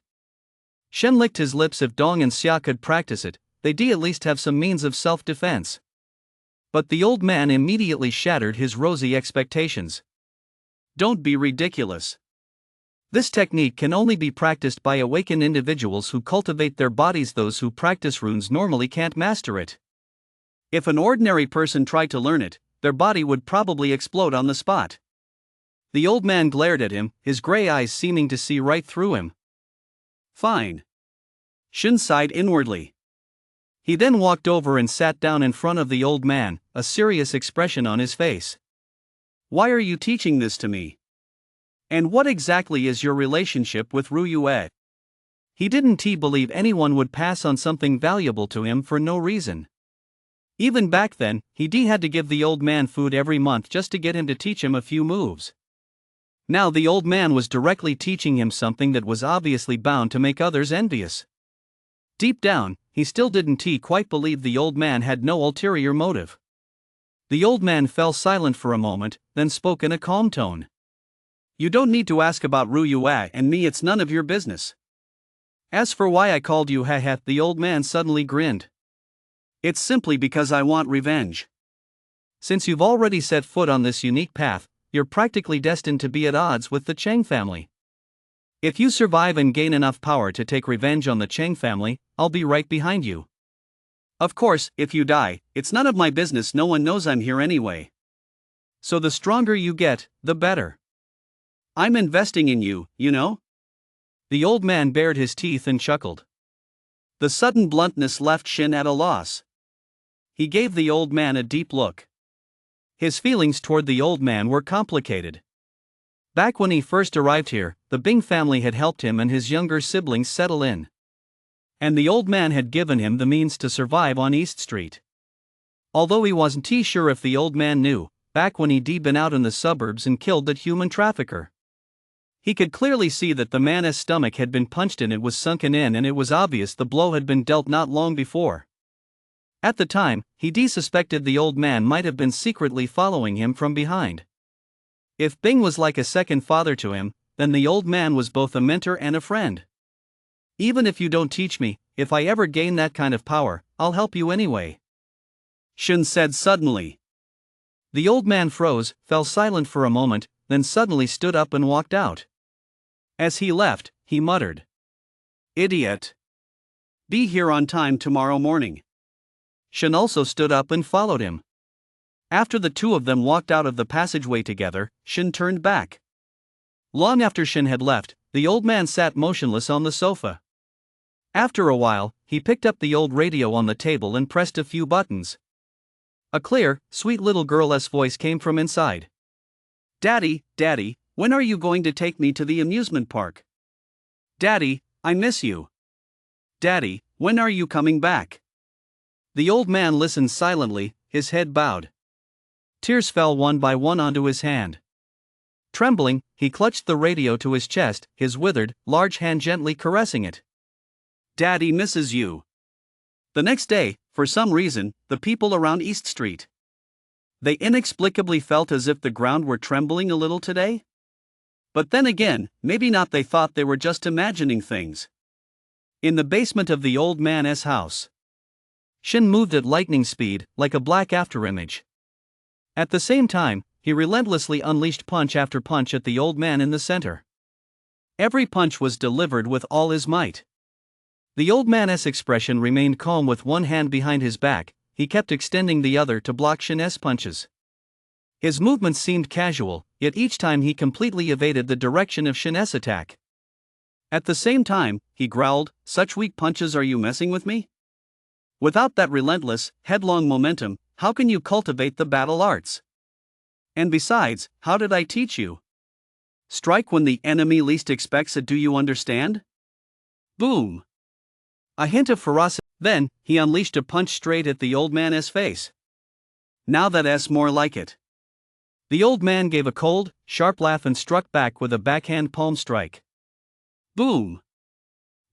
Shen licked his lips. If Dong and Xia could practice it, they'd at least have some means of self-defense. But the old man immediately shattered his rosy expectations. Don't be ridiculous. This technique can only be practiced by awakened individuals who cultivate their bodies. Those who practice runes normally can't master it. If an ordinary person tried to learn it, their body would probably explode on the spot. The old man glared at him, his gray eyes seeming to see right through him. Fine. Shin sighed inwardly. He then walked over and sat down in front of the old man, a serious expression on his face. Why are you teaching this to me? And what exactly is your relationship with Ru Yue? He didn't believe anyone would pass on something valuable to him for no reason. Even back then, he had to give the old man food every month just to get him to teach him a few moves. Now the old man was directly teaching him something that was obviously bound to make others envious. Deep down, he still didn't quite believe the old man had no ulterior motive. The old man fell silent for a moment, then spoke in a calm tone. You don't need to ask about Ru Yue and me, it's none of your business. As for why I called you the old man suddenly grinned. It's simply because I want revenge. Since you've already set foot on this unique path, you're practically destined to be at odds with the Cheng family. If you survive and gain enough power to take revenge on the Cheng family, I'll be right behind you. Of course, if you die, it's none of my business, no one knows I'm here anyway. So the stronger you get, the better. I'm investing in you, you know? The old man bared his teeth and chuckled. The sudden bluntness left Shin at a loss. He gave the old man a deep look. His feelings toward the old man were complicated. Back when he first arrived here, the Bing family had helped him and his younger siblings settle in. And the old man had given him the means to survive on East Street. Although he wasn't sure if the old man knew, back when he'd been out in the suburbs and killed that human trafficker. He could clearly see that the man's stomach had been punched and it was sunken in, and it was obvious the blow had been dealt not long before. At the time, he suspected the old man might have been secretly following him from behind. If Bing was like a second father to him, then the old man was both a mentor and a friend. "Even if you don't teach me, if I ever gain that kind of power, I'll help you anyway," Shin said suddenly. The old man froze, fell silent for a moment, then suddenly stood up and walked out. As he left, he muttered, "Idiot. Be here on time tomorrow morning." Shin also stood up and followed him. After the two of them walked out of the passageway together, Shin turned back. Long after Shin had left, the old man sat motionless on the sofa. After a while, he picked up the old radio on the table and pressed a few buttons. A clear, sweet little girl's voice came from inside. "Daddy, Daddy, when are you going to take me to the amusement park? Daddy, I miss you. Daddy, when are you coming back?" The old man listened silently, his head bowed. Tears fell one by one onto his hand. Trembling, he clutched the radio to his chest, his withered, large hand gently caressing it. "Daddy misses you." The next day, for some reason, the people around East Street, they inexplicably felt as if the ground were trembling a little today. But then again, maybe not, they thought they were just imagining things. In the basement of the old man's house, Shin moved at lightning speed, like a black afterimage. At the same time, he relentlessly unleashed punch after punch at the old man in the center. Every punch was delivered with all his might. The old man's expression remained calm. With one hand behind his back, he kept extending the other to block Shin's punches. His movements seemed casual, yet each time he completely evaded the direction of Shin's attack. At the same time, he growled, "Such weak punches, are you messing with me? Without that relentless, headlong momentum, how can you cultivate the battle arts? And besides, how did I teach you? Strike when the enemy least expects it, do you understand?" Boom! A hint of ferocity. Then, he unleashed a punch straight at the old man's face. "Now that's more like it." The old man gave a cold, sharp laugh and struck back with a backhand palm strike. Boom!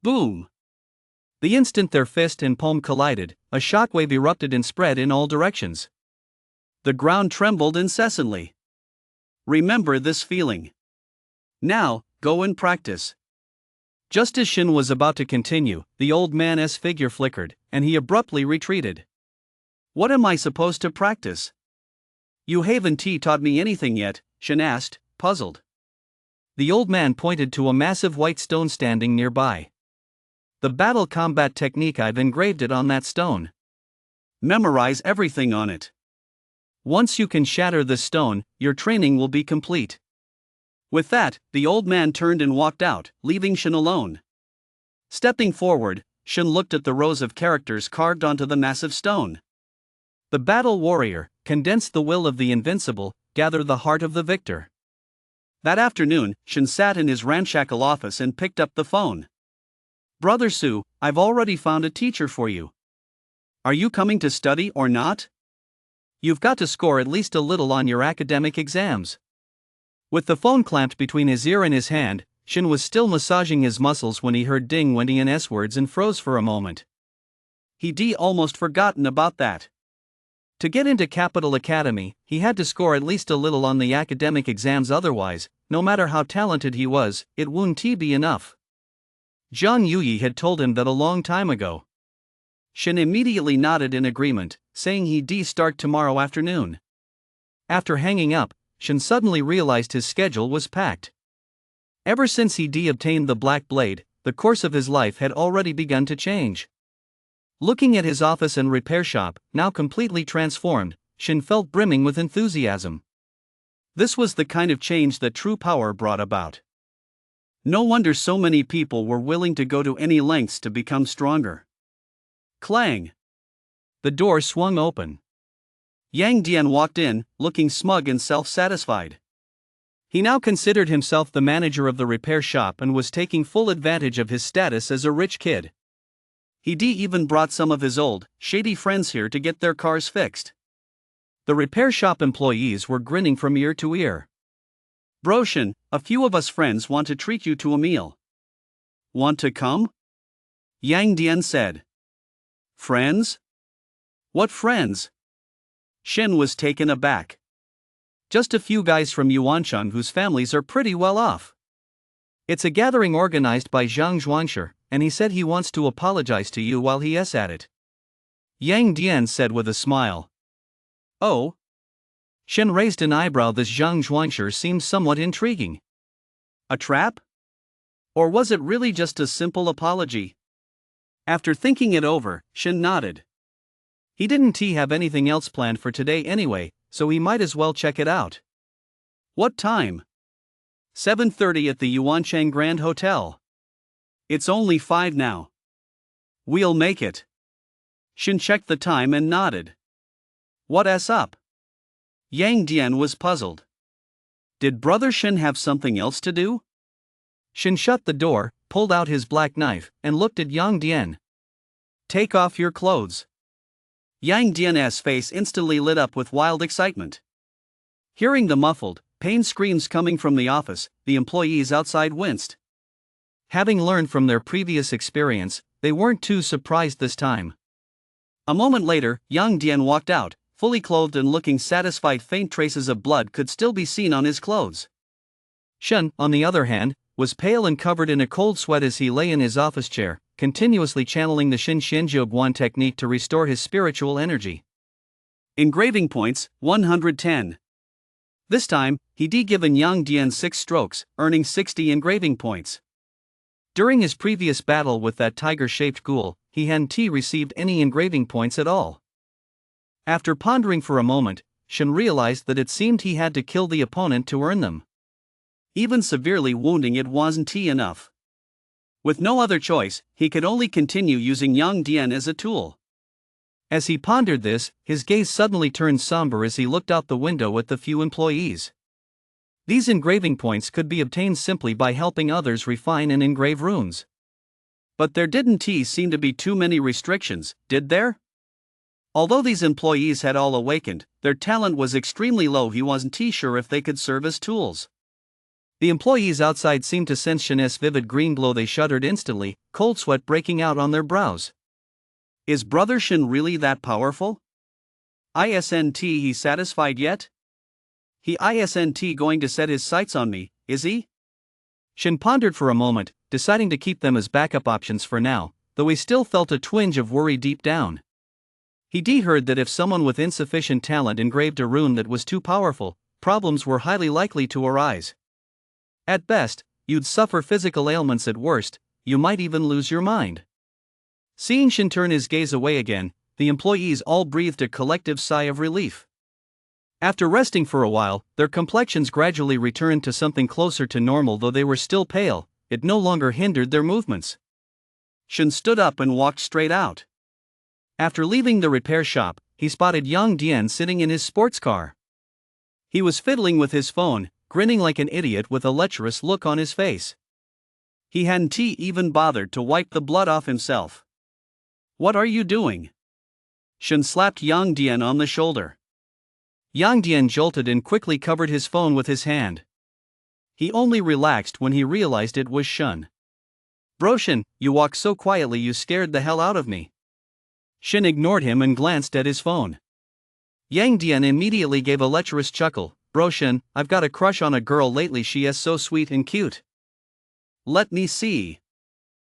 Boom! The instant their fist and palm collided, a shockwave erupted and spread in all directions. The ground trembled incessantly. Remember this feeling. Now, go and practice. Just as Shin was about to continue, the old man's figure flickered, and he abruptly retreated. "What am I supposed to practice?" "You haven't taught me anything yet," Shin asked, puzzled. The old man pointed to a massive white stone standing nearby. "The battle combat technique, I've engraved it on that stone. Memorize everything on it. Once you can shatter this stone, your training will be complete." With that, the old man turned and walked out, leaving Shin alone. Stepping forward, Shin looked at the rows of characters carved onto the massive stone. The battle warrior, condense the will of the invincible, gather the heart of the victor. That afternoon, Shin sat in his ramshackle office and picked up the phone. "Brother Sue, I've already found a teacher for you. Are you coming to study or not? You've got to score at least a little on your academic exams." With the phone clamped between his ear and his hand, Shin was still massaging his muscles when he heard Ding Wendian's words and froze for a moment. He'd almost forgotten about that. To get into Capital Academy, he had to score at least a little on the academic exams, otherwise, no matter how talented he was, it wouldn't be enough. Zhang Yuyi had told him that a long time ago. Shin immediately nodded in agreement, saying he'd start tomorrow afternoon. After hanging up, Shin suddenly realized his schedule was packed. Ever since he'd obtained the Black Blade, the course of his life had already begun to change. Looking at his office and repair shop, now completely transformed, Shin felt brimming with enthusiasm. This was the kind of change that true power brought about. No wonder so many people were willing to go to any lengths to become stronger. Clang! The door swung open. Yang Dian walked in, looking smug and self-satisfied. He now considered himself the manager of the repair shop and was taking full advantage of his status as a rich kid. He'd even brought some of his old, shady friends here to get their cars fixed. The repair shop employees were grinning from ear to ear. Bro Shin, a few of us friends want to treat you to a meal. Want to come? Yang Dian said. Friends? What friends? Shin was taken aback. Just a few guys from Yuanshan whose families are pretty well off. It's a gathering organized by Zhang Zhuansher, and he said he wants to apologize to you while he's at it. Yang Dian said with a smile. Oh? Shin raised an eyebrow. This Zhang Zhuansher seems somewhat intriguing. A trap? Or was it really just a simple apology? After thinking it over, Shin nodded. He didn't have anything else planned for today anyway, so he might as well check it out. What time? 7:30 at the Yuanchang Grand Hotel. It's only 5 now. We'll make it. Shin checked the time and nodded. What's up? Yang Dian was puzzled. Did Brother Shin have something else to do? Shin shut the door, pulled out his black knife, and looked at Yang Dian. Take off your clothes. Yang Dian's face instantly lit up with wild excitement. Hearing the muffled, pained screams coming from the office, the employees outside winced. Having learned from their previous experience, they weren't too surprised this time. A moment later, Yang Dian walked out, fully clothed and looking satisfied. Faint traces of blood could still be seen on his clothes. Shen, on the other hand, was pale and covered in a cold sweat as he lay in his office chair, continuously channeling the Shin Guan technique to restore his spiritual energy. Engraving points, 110. This time, he'd given Yang Dian 6 strokes, earning 60 engraving points. During his previous battle with that tiger-shaped ghoul, he hadn't received any engraving points at all. After pondering for a moment, Shin realized that it seemed he had to kill the opponent to earn them. Even severely wounding it wasn't enough. With no other choice, he could only continue using Yang Dian as a tool. As he pondered this, his gaze suddenly turned somber as he looked out the window at the few employees. These engraving points could be obtained simply by helping others refine and engrave runes. But there didn't seem to be too many restrictions, did there? Although these employees had all awakened, their talent was extremely low. He wasn't sure if they could serve as tools. The employees outside seemed to sense Shin's vivid green glow. They shuddered instantly, cold sweat breaking out on their brows. Is Brother Shin really that powerful? Isn't he satisfied yet? He isn't going to set his sights on me, is he? Shin pondered for a moment, deciding to keep them as backup options for now, though he still felt a twinge of worry deep down. He'd heard that if someone with insufficient talent engraved a rune that was too powerful, problems were highly likely to arise. At best, you'd suffer physical ailments. At worst, you might even lose your mind. Seeing Shin turn his gaze away again, the employees all breathed a collective sigh of relief. After resting for a while, their complexions gradually returned to something closer to normal. Though they were still pale, it no longer hindered their movements. Shin stood up and walked straight out. After leaving the repair shop, he spotted Yang Dian sitting in his sports car. He was fiddling with his phone, grinning like an idiot with a lecherous look on his face. He hadn't even bothered to wipe the blood off himself. What are you doing? Shin slapped Yang Dian on the shoulder. Yang Dian jolted and quickly covered his phone with his hand. He only relaxed when he realized it was Shin. Bro Shin, you walk so quietly you scared the hell out of me. Shin ignored him and glanced at his phone. Yang Dian immediately gave a lecherous chuckle. Bro Shin, I've got a crush on a girl lately. She is so sweet and cute. Let me see.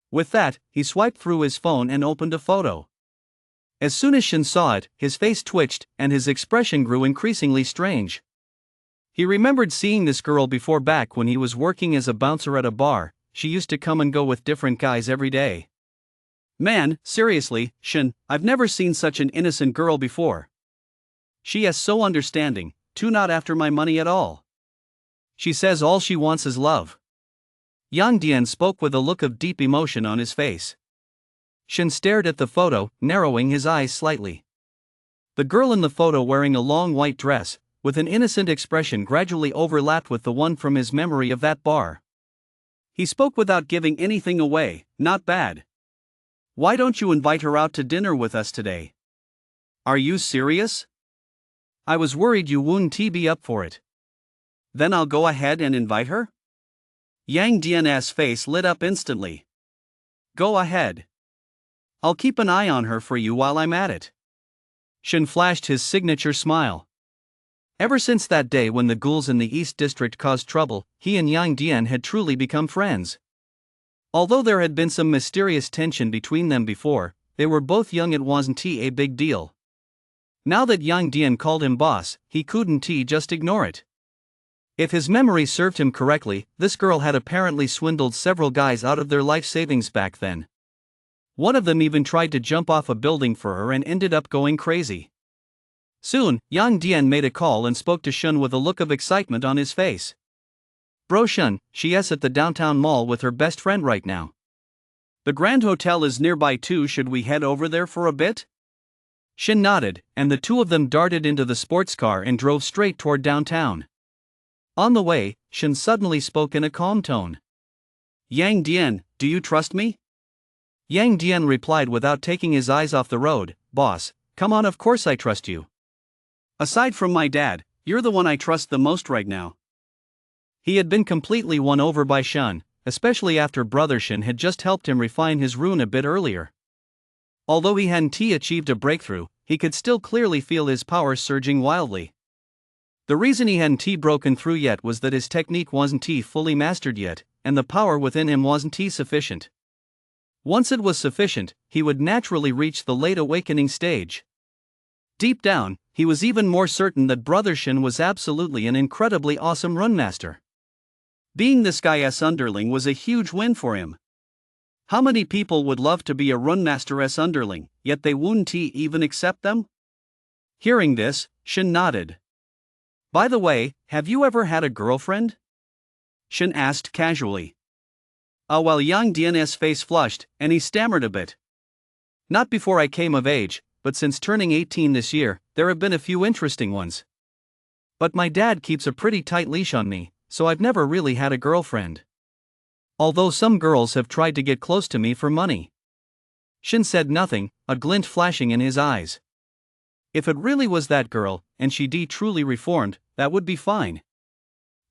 With that, he swiped through his phone and opened a photo. As soon as Shin saw it, his face twitched, and his expression grew increasingly strange. He remembered seeing this girl before. Back when he was working as a bouncer at a bar, she used to come and go with different guys every day. Man, seriously, Shin, I've never seen such an innocent girl before. She is so understanding, too. Not after my money at all. She says all she wants is love. Yang Dian spoke with a look of deep emotion on his face. Shin stared at the photo, narrowing his eyes slightly. The girl in the photo, wearing a long white dress, with an innocent expression, gradually overlapped with the one from his memory of that bar. He spoke without giving anything away. Not bad. Why don't you invite her out to dinner with us today? Are you serious? I was worried you wouldn't be up for it. Then I'll go ahead and invite her? Yang Dian's face lit up instantly. Go ahead. I'll keep an eye on her for you while I'm at it. Shen flashed his signature smile. Ever since that day when the ghouls in the East District caused trouble, he and Yang Dian had truly become friends. Although there had been some mysterious tension between them before, they were both young, it wasn't a big deal. Now that Yang Dian called him boss, he couldn't just ignore it. If his memory served him correctly, this girl had apparently swindled several guys out of their life savings back then. One of them even tried to jump off a building for her and ended up going crazy. Soon, Yang Dian made a call and spoke to Shun with a look of excitement on his face. Bro Shun, she's at the downtown mall with her best friend right now. The Grand Hotel is nearby too, should we head over there for a bit? Shin nodded, and the two of them darted into the sports car and drove straight toward downtown. On the way, Shin suddenly spoke in a calm tone. Yang Dian, do you trust me? Yang Dian replied without taking his eyes off the road, Boss, come on, of course I trust you. Aside from my dad, you're the one I trust the most right now. He had been completely won over by Shun, especially after Brother Shin had just helped him refine his rune a bit earlier. Although he hadn't achieved a breakthrough, he could still clearly feel his power surging wildly. The reason he hadn't broken through yet was that his technique wasn't fully mastered yet, and the power within him wasn't sufficient. Once it was sufficient, he would naturally reach the late awakening stage. Deep down, he was even more certain that Brother Shin was absolutely an incredibly awesome runemaster. Being this guy's underling was a huge win for him. How many people would love to be a runmaster's underling, yet they wouldn't even accept them? Hearing this, Shin nodded. By the way, have you ever had a girlfriend? Shin asked casually. While Yang Dian's face flushed, and he stammered a bit. Not before I came of age, but since turning 18 this year, there have been a few interesting ones. But my dad keeps a pretty tight leash on me, so I've never really had a girlfriend. Although some girls have tried to get close to me for money. Shin said nothing, a glint flashing in his eyes. If it really was that girl, and she truly reformed, that would be fine.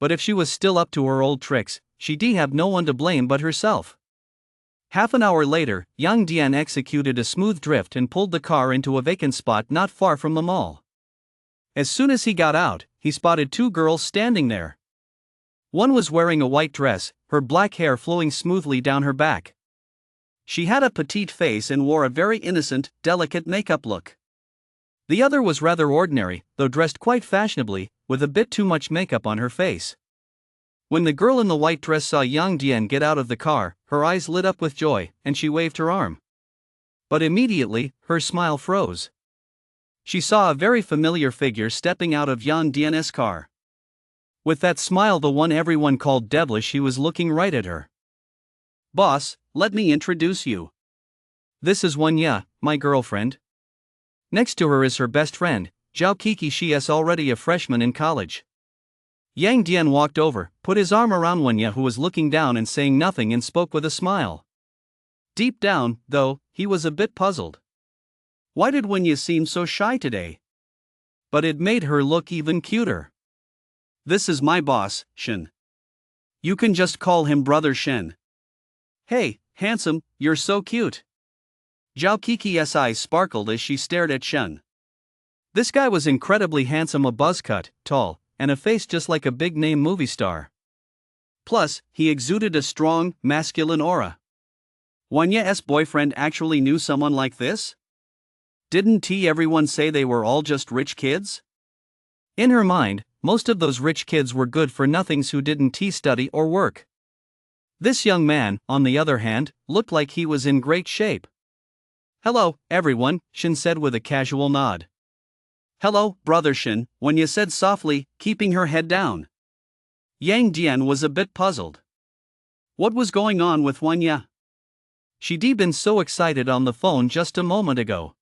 But if she was still up to her old tricks, she'd have no one to blame but herself. Half an hour later, Yang Dian executed a smooth drift and pulled the car into a vacant spot not far from the mall. As soon as he got out, he spotted two girls standing there. One was wearing a white dress, her black hair flowing smoothly down her back. She had a petite face and wore a very innocent, delicate makeup look. The other was rather ordinary, though dressed quite fashionably, with a bit too much makeup on her face. When the girl in the white dress saw Yang Dian get out of the car, her eyes lit up with joy, and she waved her arm. But immediately, her smile froze. She saw a very familiar figure stepping out of Yang Dian's car. With that smile, the one everyone called devilish, he was looking right at her. Boss, let me introduce you. This is Wanya, my girlfriend. Next to her is her best friend, Zhao Kiki. She is already a freshman in college. Yang Dian walked over, put his arm around Wanya, who was looking down and saying nothing, and spoke with a smile. Deep down, though, he was a bit puzzled. Why did Wanya seem so shy today? But it made her look even cuter. This is my boss, Shin. You can just call him Brother Shin. Hey, handsome, you're so cute. Zhao Kiki's eyes sparkled as she stared at Shin. This guy was incredibly handsome, a buzz cut, tall, and a face just like a big-name movie star. Plus, he exuded a strong, masculine aura. Wanya's boyfriend actually knew someone like this? Didn't everyone say they were all just rich kids? In her mind, most of those rich kids were good-for-nothings who didn't study or work. This young man, on the other hand, looked like he was in great shape. Hello, everyone, Shin said with a casual nod. Hello, Brother Shin, Wanya said softly, keeping her head down. Yang Dian was a bit puzzled. What was going on with Wanya? She'd been so excited on the phone just a moment ago.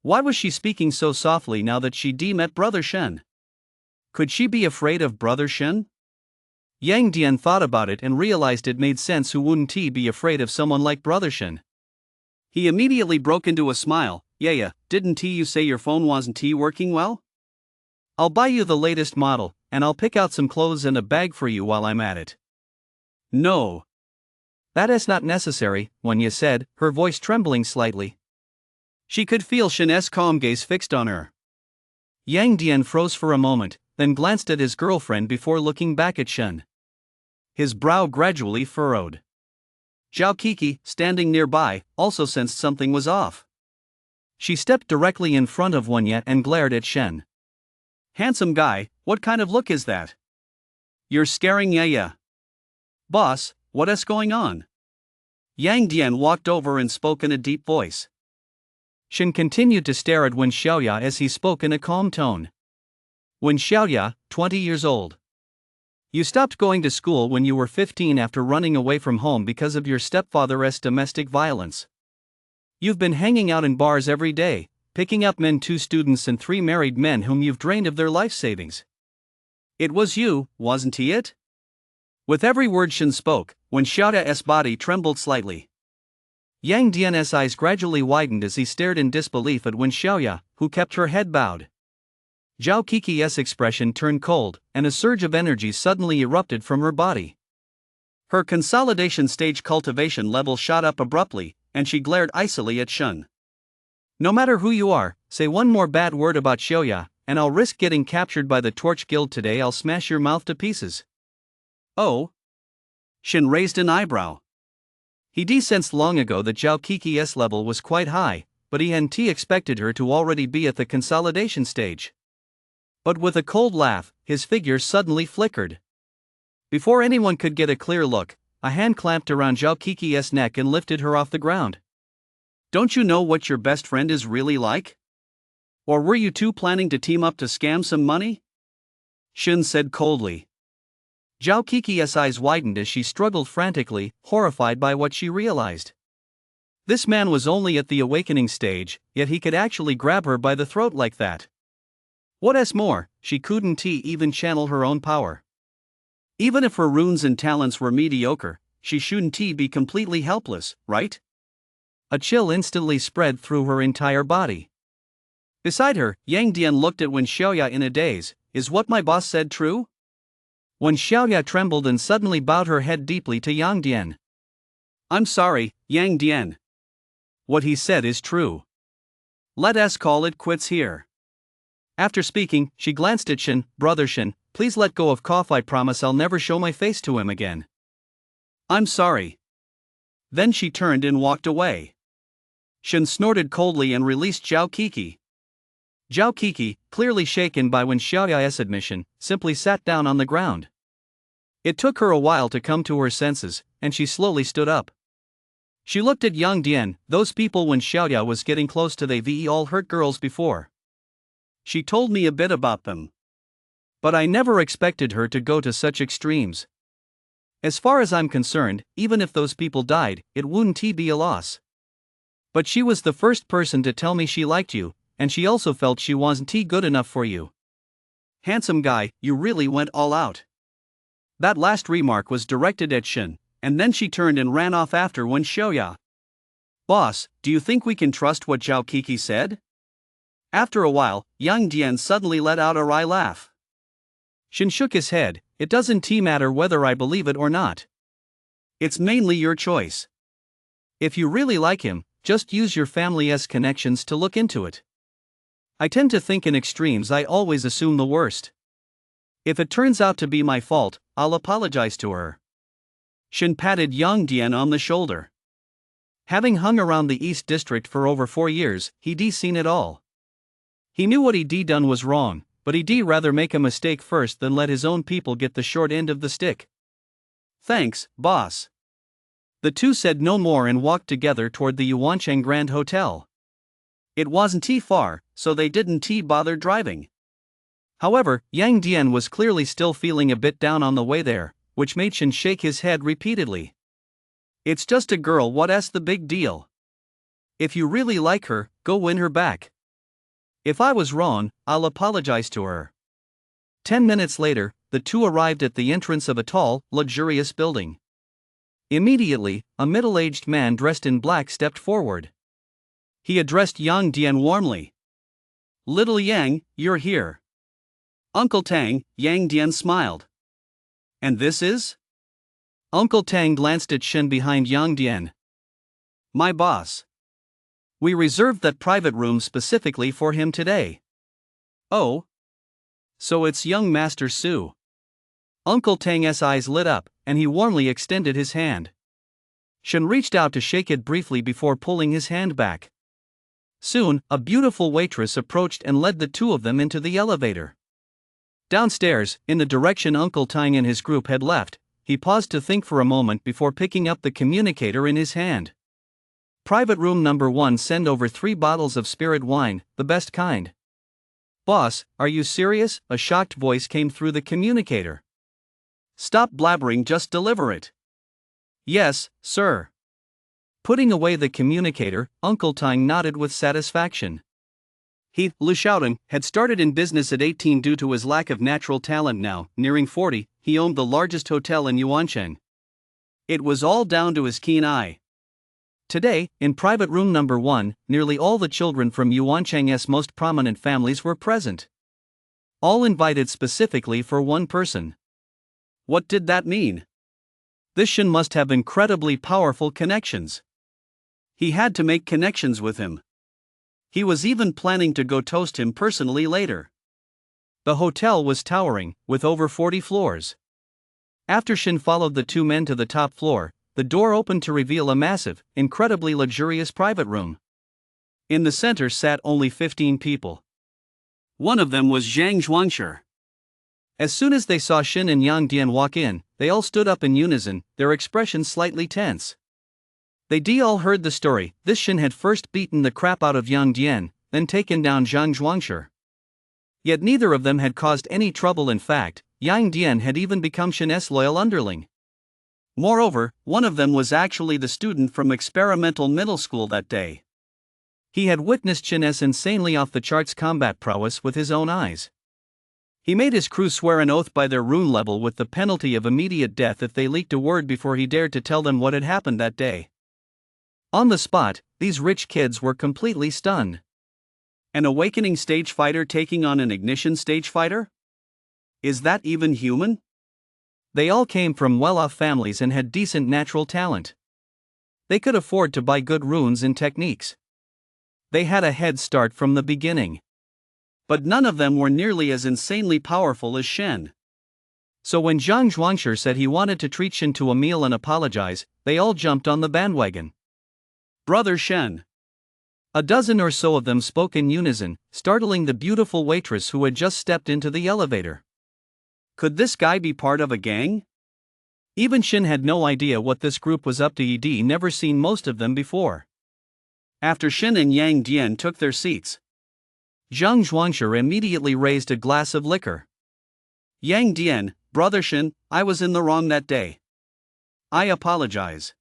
Why was she speaking so softly now that she'd met Brother Shin? Could she be afraid of Brother Shin? Yang Dian thought about it and realized it made sense. Who wouldn't be afraid of someone like Brother Shin? He immediately broke into a smile. Yeah, didn't you say your phone wasn't working well? I'll buy you the latest model, and I'll pick out some clothes and a bag for you while I'm at it. No. That is not necessary, Wanya said, her voice trembling slightly. She could feel Shen's calm gaze fixed on her. Yang Dian froze for a moment, then glanced at his girlfriend before looking back at Shen. His brow gradually furrowed. Zhao Kiki, standing nearby, also sensed something was off. She stepped directly in front of Wanya and glared at Shen. Handsome guy, what kind of look is that? You're scaring Yaya. Boss, what is going on? Yang Dian walked over and spoke in a deep voice. Shen continued to stare at Wen Xiaoya as he spoke in a calm tone. Wen Xiaoya, 20 years old. You stopped going to school when you were 15 after running away from home because of your stepfather's domestic violence. You've been hanging out in bars every day, picking up men, 2 students and 3 married men whom you've drained of their life savings. It was you, wasn't he it? With every word Shen spoke, Wen Xiaoya's body trembled slightly. Yang Dian's eyes gradually widened as he stared in disbelief at Wen Xiaoya, who kept her head bowed. Zhao Kiki's expression turned cold, and a surge of energy suddenly erupted from her body. Her consolidation stage cultivation level shot up abruptly, and she glared icily at Shen. No matter who you are, say one more bad word about Xiaoya, and I'll risk getting captured by the Torch Guild today. I'll smash your mouth to pieces. Oh? Shen raised an eyebrow. He sensed long ago that Zhao Kiki's level was quite high, but he hadn't expected her to already be at the consolidation stage. But with a cold laugh, his figure suddenly flickered. Before anyone could get a clear look, a hand clamped around Zhao Kiki's neck and lifted her off the ground. Don't you know what your best friend is really like? Or were you two planning to team up to scam some money? Shen said coldly. Zhao Kiki's eyes widened as she struggled frantically, horrified by what she realized. This man was only at the awakening stage, yet he could actually grab her by the throat like that. What's more, she couldn't even channel her own power. Even if her runes and talents were mediocre, she shouldn't be completely helpless, right? A chill instantly spread through her entire body. Beside her, Yang Dian looked at Wen Xiaoya in a daze. Is what my boss said true? Wen Xiaoya trembled and suddenly bowed her head deeply to Yang Dian. I'm sorry, Yang Dian. What he said is true. Let us call it quits here. After speaking, she glanced at Shen. Brother Shen, please let go of Koff. I promise I'll never show my face to him again. I'm sorry. Then she turned and walked away. Shen snorted coldly and released Zhao Kiki. Zhao Kiki, clearly shaken by Wen Xiaoya's admission, simply sat down on the ground. It took her a while to come to her senses, and she slowly stood up. She looked at Yang Dian. Those people Wen Xiaoya was getting close to, they've all hurt girls before. She told me a bit about them. But I never expected her to go to such extremes. As far as I'm concerned, even if those people died, it wouldn't be a loss. But she was the first person to tell me she liked you, and she also felt she wasn't good enough for you. Handsome guy, you really went all out. That last remark was directed at Shen, and then she turned and ran off after Wen Xiaoya. Boss, do you think we can trust what Zhao Kiki said? After a while, Yang Dian suddenly let out a wry laugh. Shen shook his head. It doesn't matter whether I believe it or not. It's mainly your choice. If you really like him, just use your family's connections to look into it. I tend to think in extremes. I always assume the worst. If it turns out to be my fault, I'll apologize to her. Shen patted Yang Dian on the shoulder. Having hung around the East District for over 4 years, he'd seen it all. He knew what he'd done was wrong, but he'd rather make a mistake first than let his own people get the short end of the stick. Thanks, boss. The two said no more and walked together toward the Yuancheng Grand Hotel. It wasn't far, so they didn't bother driving. However, Yang Dian was clearly still feeling a bit down on the way there, which made Shen shake his head repeatedly. It's just a girl, what's the big deal? If you really like her, go win her back. If I was wrong, I'll apologize to her. 10 minutes later, the two arrived at the entrance of a tall, luxurious building. Immediately, a middle-aged man dressed in black stepped forward. He addressed Yang Dian warmly. Little Yang, you're here. Uncle Tang, Yang Dian smiled. And this is? Uncle Tang glanced at Shin behind Yang Dian. My boss. We reserved that private room specifically for him today. Oh? So it's young Master Su. Uncle Tang's eyes lit up, and he warmly extended his hand. Shin reached out to shake it briefly before pulling his hand back. Soon, a beautiful waitress approached and led the two of them into the elevator. Downstairs, in the direction Uncle Tang and his group had left, he paused to think for a moment before picking up the communicator in his hand. Private room number 1, send over 3 bottles of spirit wine, the best kind. Boss, are you serious? A shocked voice came through the communicator. Stop blabbering, just deliver it. Yes, sir. Putting away the communicator, Uncle Tang nodded with satisfaction. He, Lu Xiaodong, had started in business at 18 due to his lack of natural talent. Now, nearing 40, he owned the largest hotel in Yuancheng. It was all down to his keen eye. Today, in private room number 1, nearly all the children from Yuancheng's most prominent families were present. All invited specifically for one person. What did that mean? This Shin must have incredibly powerful connections. He had to make connections with him. He was even planning to go toast him personally later. The hotel was towering, with over 40 floors. After Shin followed the two men to the top floor, the door opened to reveal a massive, incredibly luxurious private room. In the center sat only 15 people. One of them was Zhang Zhuangshi. As soon as they saw Shin and Yang Dian walk in, they all stood up in unison, their expressions slightly tense. They all heard the story. This Shin had first beaten the crap out of Yang Dian, then taken down Zhang Zhuangshi. Yet neither of them had caused any trouble. In fact, Yang Dian had even become Shin's loyal underling. Moreover, one of them was actually the student from experimental middle school that day. He had witnessed Shin's insanely off-the-charts combat prowess with his own eyes. He made his crew swear an oath by their rune level with the penalty of immediate death if they leaked a word before he dared to tell them what had happened that day. On the spot, these rich kids were completely stunned. An awakening stage fighter taking on an ignition stage fighter? Is that even human? They all came from well-off families and had decent natural talent. They could afford to buy good runes and techniques. They had a head start from the beginning. But none of them were nearly as insanely powerful as Shen. So when Zhang Zhuangshi said he wanted to treat Shen to a meal and apologize, they all jumped on the bandwagon. Brother Shen. A dozen or so of them spoke in unison, startling the beautiful waitress who had just stepped into the elevator. Could this guy be part of a gang? Even Shin had no idea what this group was up to. He'd never seen most of them before. After Shin and Yang Dian took their seats, Zhang Zhuangshi immediately raised a glass of liquor. Yang Dian, brother Shin, I was in the wrong that day. I apologize.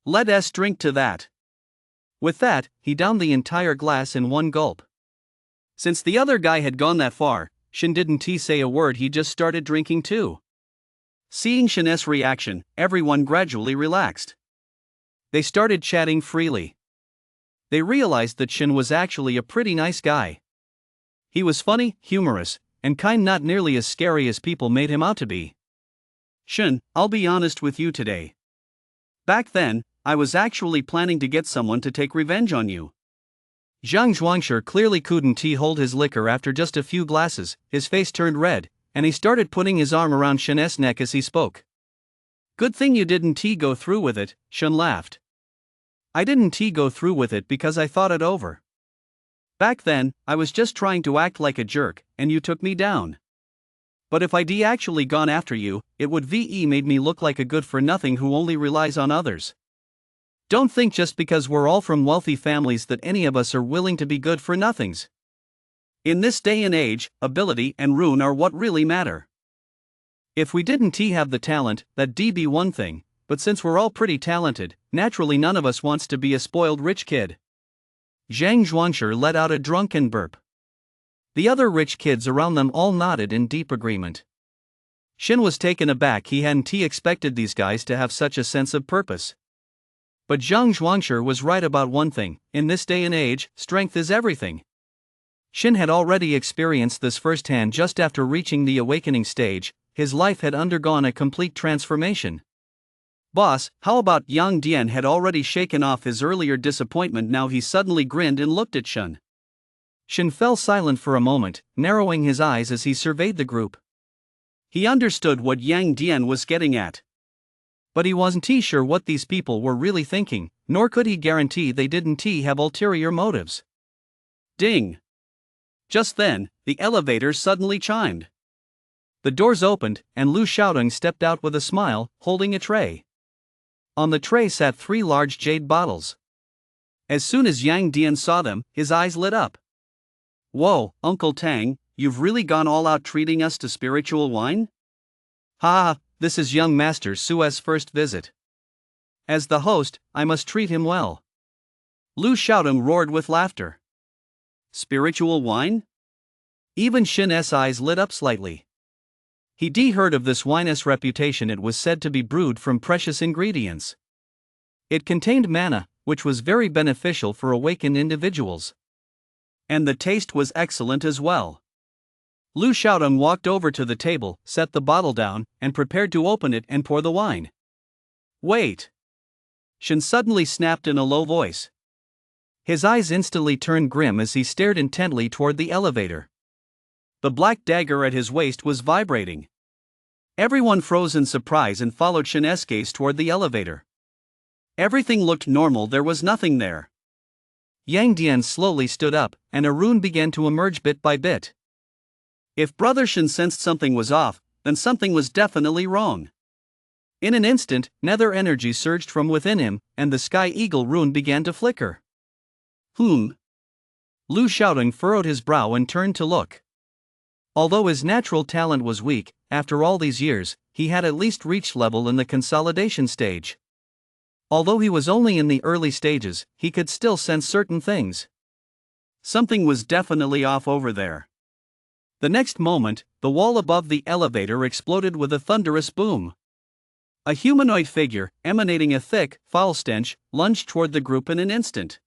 Let us drink to that. With that, he downed the entire glass in one gulp. Since the other guy had gone that far, Shin didn't say a word, he just started drinking too. Seeing Shin's reaction, everyone gradually relaxed. They started chatting freely. They realized that Shin was actually a pretty nice guy. He was funny, humorous, and kind, not nearly as scary as people made him out to be. Shin, I'll be honest with you today. Back then, I was actually planning to get someone to take revenge on you. Zhang Zhuangshi clearly couldn't hold his liquor after just a few glasses. His face turned red, and he started putting his arm around Shin's neck as he spoke. Good thing you didn't go through with it, Shin laughed. I didn't go through with it because I thought it over. Back then, I was just trying to act like a jerk, and you took me down. But if I'd actually gone after you, it would made me look like a good-for-nothing who only relies on others. Don't think just because we're all from wealthy families that any of us are willing to be good-for-nothings. In this day and age, ability and rune are what really matter. If we didn't have the talent, that'd be one thing, but since we're all pretty talented, naturally none of us wants to be a spoiled rich kid. Zhang Zhuangshi let out a drunken burp. The other rich kids around them all nodded in deep agreement. Shin was taken aback. He hadn't expected these guys to have such a sense of purpose. But Zhang Zhuangshi was right about one thing: in this day and age, strength is everything. Shin had already experienced this firsthand just after reaching the awakening stage. His life had undergone a complete transformation. Boss, how about Yang Dian had already shaken off his earlier disappointment, now he suddenly grinned and looked at Shin. Shin fell silent for a moment, narrowing his eyes as he surveyed the group. He understood what Yang Dian was getting at. But he wasn't sure what these people were really thinking, nor could he guarantee they didn't have ulterior motives. Ding! Just then, the elevator suddenly chimed. The doors opened, and Lu Xiaodong stepped out with a smile, holding a tray. On the tray sat 3 large jade bottles. As soon as Yang Dian saw them, his eyes lit up. Whoa, Uncle Tang, you've really gone all out treating us to spiritual wine? Ha ha, this is young Master Su's first visit. As the host, I must treat him well. Lu Xiaodong roared with laughter. Spiritual wine? Even Shin's eyes lit up slightly. He'd heard of this wine's reputation. It was said to be brewed from precious ingredients. It contained mana, which was very beneficial for awakened individuals. And the taste was excellent as well. Lu Xiaodong walked over to the table, set the bottle down, and prepared to open it and pour the wine. Wait! Shin suddenly snapped in a low voice. His eyes instantly turned grim as he stared intently toward the elevator. The black dagger at his waist was vibrating. Everyone froze in surprise and followed Shin's gaze toward the elevator. Everything looked normal, there was nothing there. Yang Dian slowly stood up, and a rune began to emerge bit by bit. If Brother Shin sensed something was off, then something was definitely wrong. In an instant, nether energy surged from within him, and the Sky Eagle rune began to flicker. Lu Xiaodong furrowed his brow and turned to look. Although his natural talent was weak, after all these years, he had at least reached level in the consolidation stage. Although he was only in the early stages, he could still sense certain things. Something was definitely off over there. The next moment, the wall above the elevator exploded with a thunderous boom. A humanoid figure, emanating a thick, foul stench, lunged toward the group in an instant.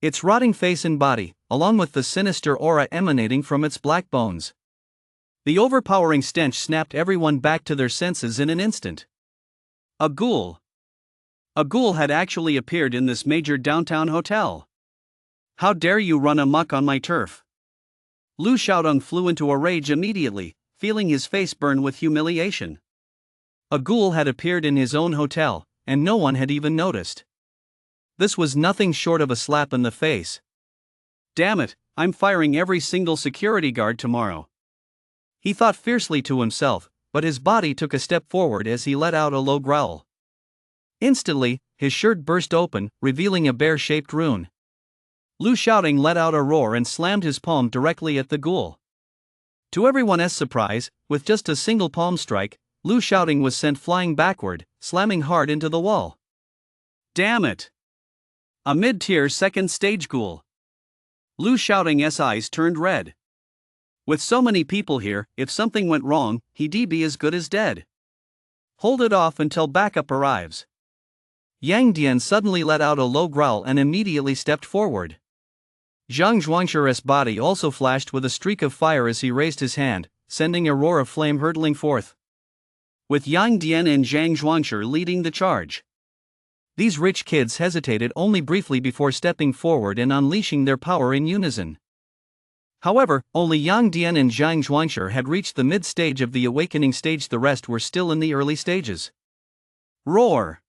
Its rotting face and body, along with the sinister aura emanating from its black bones. The overpowering stench snapped everyone back to their senses in an instant. A ghoul. A ghoul had actually appeared in this major downtown hotel. How dare you run amok on my turf? Lu Xiaodong flew into a rage immediately, feeling his face burn with humiliation. A ghoul had appeared in his own hotel, and no one had even noticed. This was nothing short of a slap in the face. Damn it, I'm firing every single security guard tomorrow. He thought fiercely to himself, but his body took a step forward as he let out a low growl. Instantly, his shirt burst open, revealing a bear-shaped rune. Lu Xiaodong let out a roar and slammed his palm directly at the ghoul. To everyone's surprise, with just a single palm strike, Lu Xiaodong was sent flying backward, slamming hard into the wall. Damn it! A mid-tier second stage ghoul. Lu Xiaodong's eyes turned red. With so many people here, if something went wrong, he'd be as good as dead. Hold it off until backup arrives. Yang Dian suddenly let out a low growl and immediately stepped forward. Zhang Zhuangshir's body also flashed with a streak of fire as he raised his hand, sending a roar of flame hurtling forth. With Yang Dian and Zhang Zhuangshir leading the charge. These rich kids hesitated only briefly before stepping forward and unleashing their power in unison. However, only Yang Dian and Zhang Zhuangshir had reached the mid-stage of the awakening stage, the rest were still in the early stages. Roar!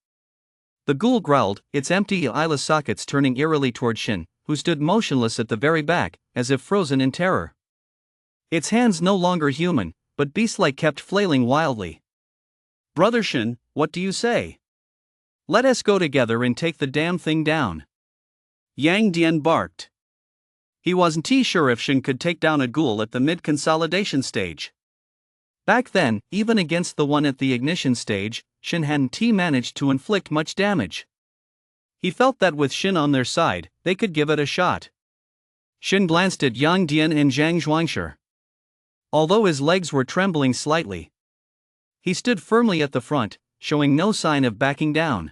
The ghoul growled, its empty eyeless sockets turning eerily toward Shin, who stood motionless at the very back, as if frozen in terror. Its hands no longer human, but beast-like, kept flailing wildly. Brother Shin, what do you say? Let us go together and take the damn thing down. Yang Dian barked. He wasn't sure if Shin could take down a ghoul at the mid-consolidation stage. Back then, even against the one at the ignition stage, Shin hadn't managed to inflict much damage. He felt that with Shin on their side, they could give it a shot. Shin glanced at Yang Dian and Zhang Zhuangshir. Although his legs were trembling slightly, he stood firmly at the front, showing no sign of backing down.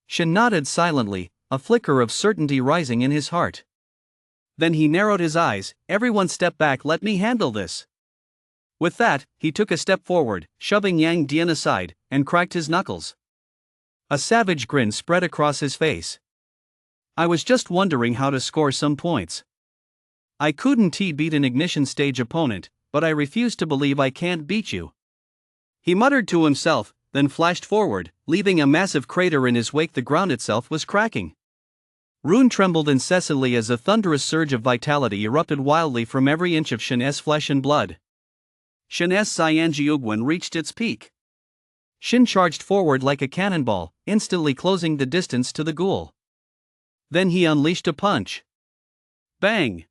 Shin nodded silently, a flicker of certainty rising in his heart. Then he narrowed his eyes. Everyone step back, let me handle this. With that, he took a step forward, shoving Yang Dian aside, and cracked his knuckles. A savage grin spread across his face. I was just wondering how to score some points. I couldn't beat an ignition stage opponent, but I refuse to believe I can't beat you. He muttered to himself, then flashed forward, leaving a massive crater in his wake. The ground itself was cracking. Rune trembled incessantly as a thunderous surge of vitality erupted wildly from every inch of Shin's flesh and blood. Shin's Xianjiugwen reached its peak. Shin charged forward like a cannonball, instantly closing the distance to the ghoul. Then he unleashed a punch. Bang!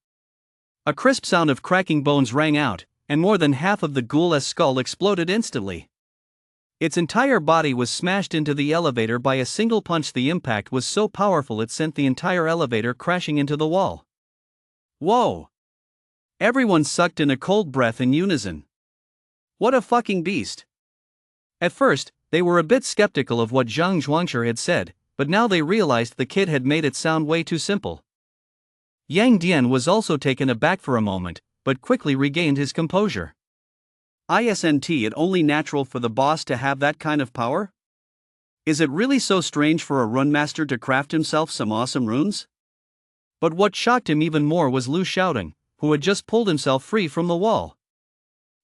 A crisp sound of cracking bones rang out, and more than half of the ghoul's skull exploded instantly. Its entire body was smashed into the elevator by a single punch. The impact was so powerful it sent the entire elevator crashing into the wall. Whoa! Everyone sucked in a cold breath in unison. What a fucking beast! At first, they were a bit skeptical of what Zhang Zhuangshi had said, but now they realized the kid had made it sound way too simple. Yang Dian was also taken aback for a moment, but quickly regained his composure. Isn't it only natural for the boss to have that kind of power? Is it really so strange for a runemaster to craft himself some awesome runes? But what shocked him even more was Lu Shaodong, who had just pulled himself free from the wall.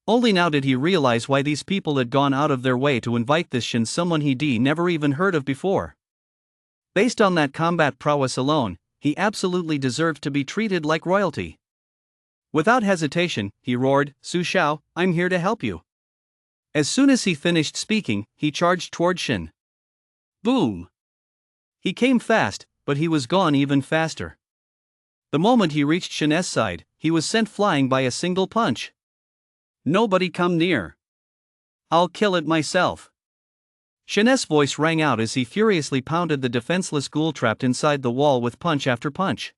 Only now did he realize why these people had gone out of their way to invite this Shin, someone he'd never even heard of before. Based on that combat prowess alone, he absolutely deserved to be treated like royalty. Without hesitation, he roared, "Su Xiao, I'm here to help you." As soon as he finished speaking, he charged toward Shin. Boom! He came fast, but he was gone even faster. The moment he reached Shin's side, he was sent flying by a single punch. Nobody come near. I'll kill it myself. Shin's voice rang out as he furiously pounded the defenseless ghoul trapped inside the wall with punch after punch.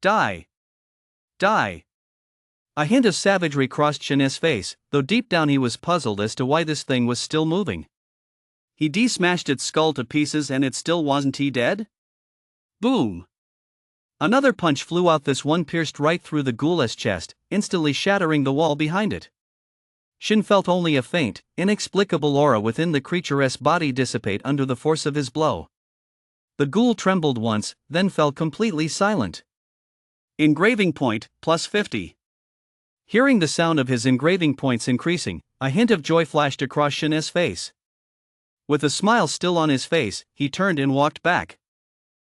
Die! Die! A hint of savagery crossed Shin's face, though deep down he was puzzled as to why this thing was still moving. He smashed its skull to pieces and it still wasn't dead? Boom! Another punch flew out. This one pierced right through the ghoul's chest, instantly shattering the wall behind it. Shin felt only a faint, inexplicable aura within the creature's body dissipate under the force of his blow. The ghoul trembled once, then fell completely silent. Engraving point, plus 50. Hearing the sound of his engraving points increasing, a hint of joy flashed across Shin's face. With a smile still on his face, he turned and walked back.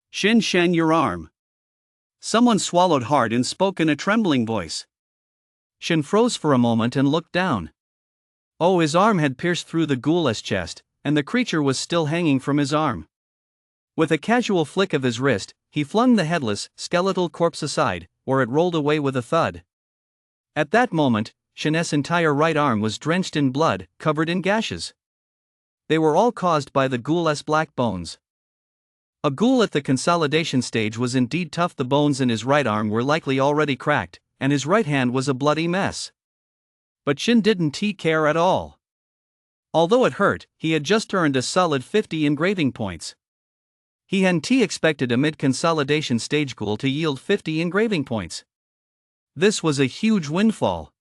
Shin Shen, your arm. Someone swallowed hard and spoke in a trembling voice. Shin froze for a moment and looked down. Oh, his arm had pierced through the ghoul's chest, and the creature was still hanging from his arm. With a casual flick of his wrist, he flung the headless, skeletal corpse aside, where it rolled away with a thud. At that moment, Shin's entire right arm was drenched in blood, covered in gashes. They were all caused by the ghoul's black bones. A ghoul at the consolidation stage was indeed tough. The bones in his right arm were likely already cracked, and his right hand was a bloody mess. But Shin didn't care at all. Although it hurt, he had just earned a solid 50 engraving points. He hadn't expected a mid-consolidation stage ghoul to yield 50 engraving points. This was a huge windfall.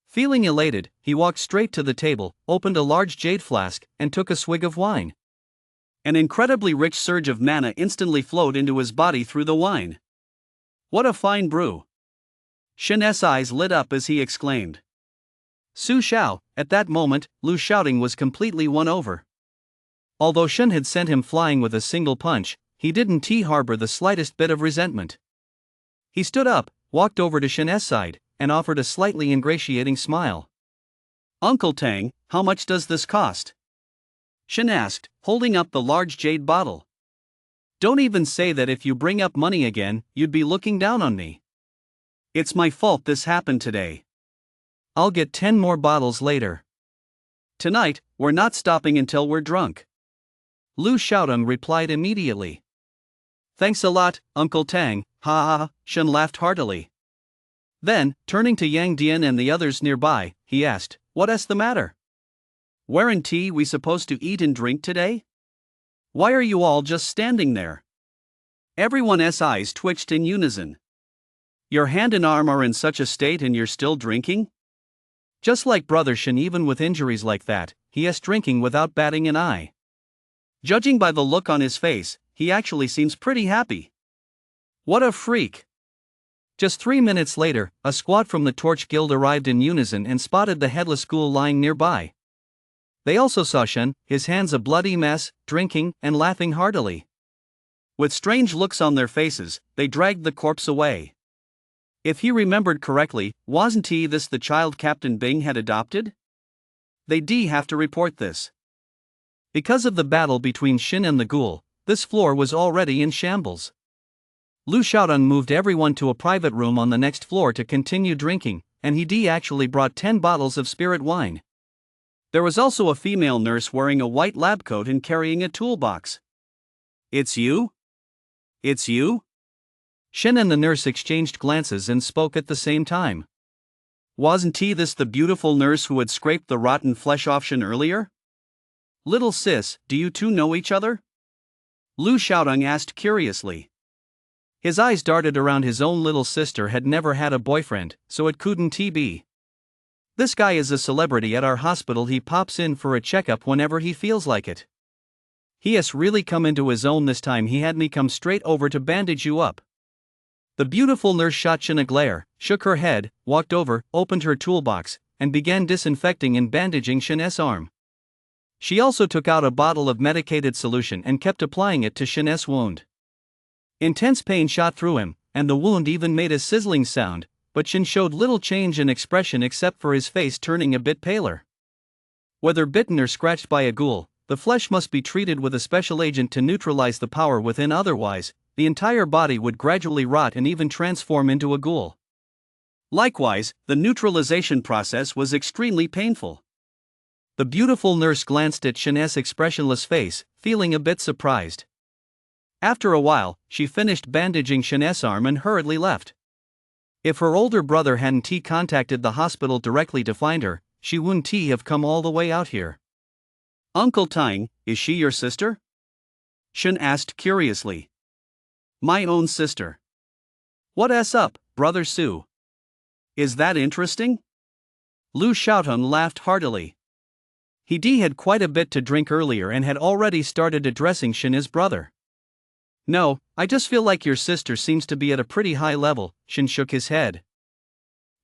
Feeling elated, he walked straight to the table, opened a large jade flask, and took a swig of wine. An incredibly rich surge of mana instantly flowed into his body through the wine. What a fine brew! Shin's eyes lit up as he exclaimed. Su Xiao. At that moment, Lu Shaodong was completely won over. Although Shin had sent him flying with a single punch, he didn't harbor the slightest bit of resentment. He stood up, walked over to Shin's side, and offered a slightly ingratiating smile. Uncle Tang, how much does this cost? Shin asked, holding up the large jade bottle. Don't even say that. If you bring up money again, you'd be looking down on me. It's my fault this happened today. I'll get 10 more bottles later. Tonight, we're not stopping until we're drunk. Lu Shaodong replied immediately. Thanks a lot, Uncle Tang, ha ha, Shin laughed heartily. Then, turning to Yang Dian and the others nearby, he asked, What's the matter? Weren't we supposed to eat and drink today? Why are you all just standing there? Everyone's eyes twitched in unison. Your hand and arm are in such a state and you're still drinking? Just like Brother Shin, even with injuries like that, he is drinking without batting an eye. Judging by the look on his face, he actually seems pretty happy. What a freak! Just 3 minutes later, a squad from the Torch Guild arrived in unison and spotted the headless ghoul lying nearby. They also saw Shin, his hands a bloody mess, drinking and laughing heartily. With strange looks on their faces, they dragged the corpse away. If he remembered correctly, wasn't he this the child Captain Bing had adopted? They'd have to report this. Because of the battle between Shin and the ghoul, this floor was already in shambles. Lu Xiaodong moved everyone to a private room on the next floor to continue drinking, and he actually brought 10 bottles of spirit wine. There was also a female nurse wearing a white lab coat and carrying a toolbox. It's you? It's you? Shin and the nurse exchanged glances and spoke at the same time. Wasn't this the beautiful nurse who had scraped the rotten flesh off Shin earlier? Little sis, do you two know each other? Lu Xiaodong asked curiously. His eyes darted around. His own little sister had never had a boyfriend, so it couldn't be. This guy is a celebrity at our hospital. He pops in for a checkup whenever he feels like it. He has really come into his own this time. He had me come straight over to bandage you up. The beautiful nurse shot Shin a glare, shook her head, walked over, opened her toolbox, and began disinfecting and bandaging Shin's arm. She also took out a bottle of medicated solution and kept applying it to Shin's wound. Intense pain shot through him, and the wound even made a sizzling sound, but Shin showed little change in expression except for his face turning a bit paler. Whether bitten or scratched by a ghoul, the flesh must be treated with a special agent to neutralize the power within, otherwise, the entire body would gradually rot and even transform into a ghoul. Likewise, the neutralization process was extremely painful. The beautiful nurse glanced at Shin's expressionless face, feeling a bit surprised. After a while, she finished bandaging Shin's arm and hurriedly left. If her older brother hadn't contacted the hospital directly to find her, she wouldn't have come all the way out here. Uncle Tying, is she your sister? Shin asked curiously. My own sister. What's up, Brother Su? Is that interesting? Lu Xiaodong laughed heartily. He had quite a bit to drink earlier and had already started addressing Shin's brother. No, I just feel like your sister seems to be at a pretty high level. Shin shook his head.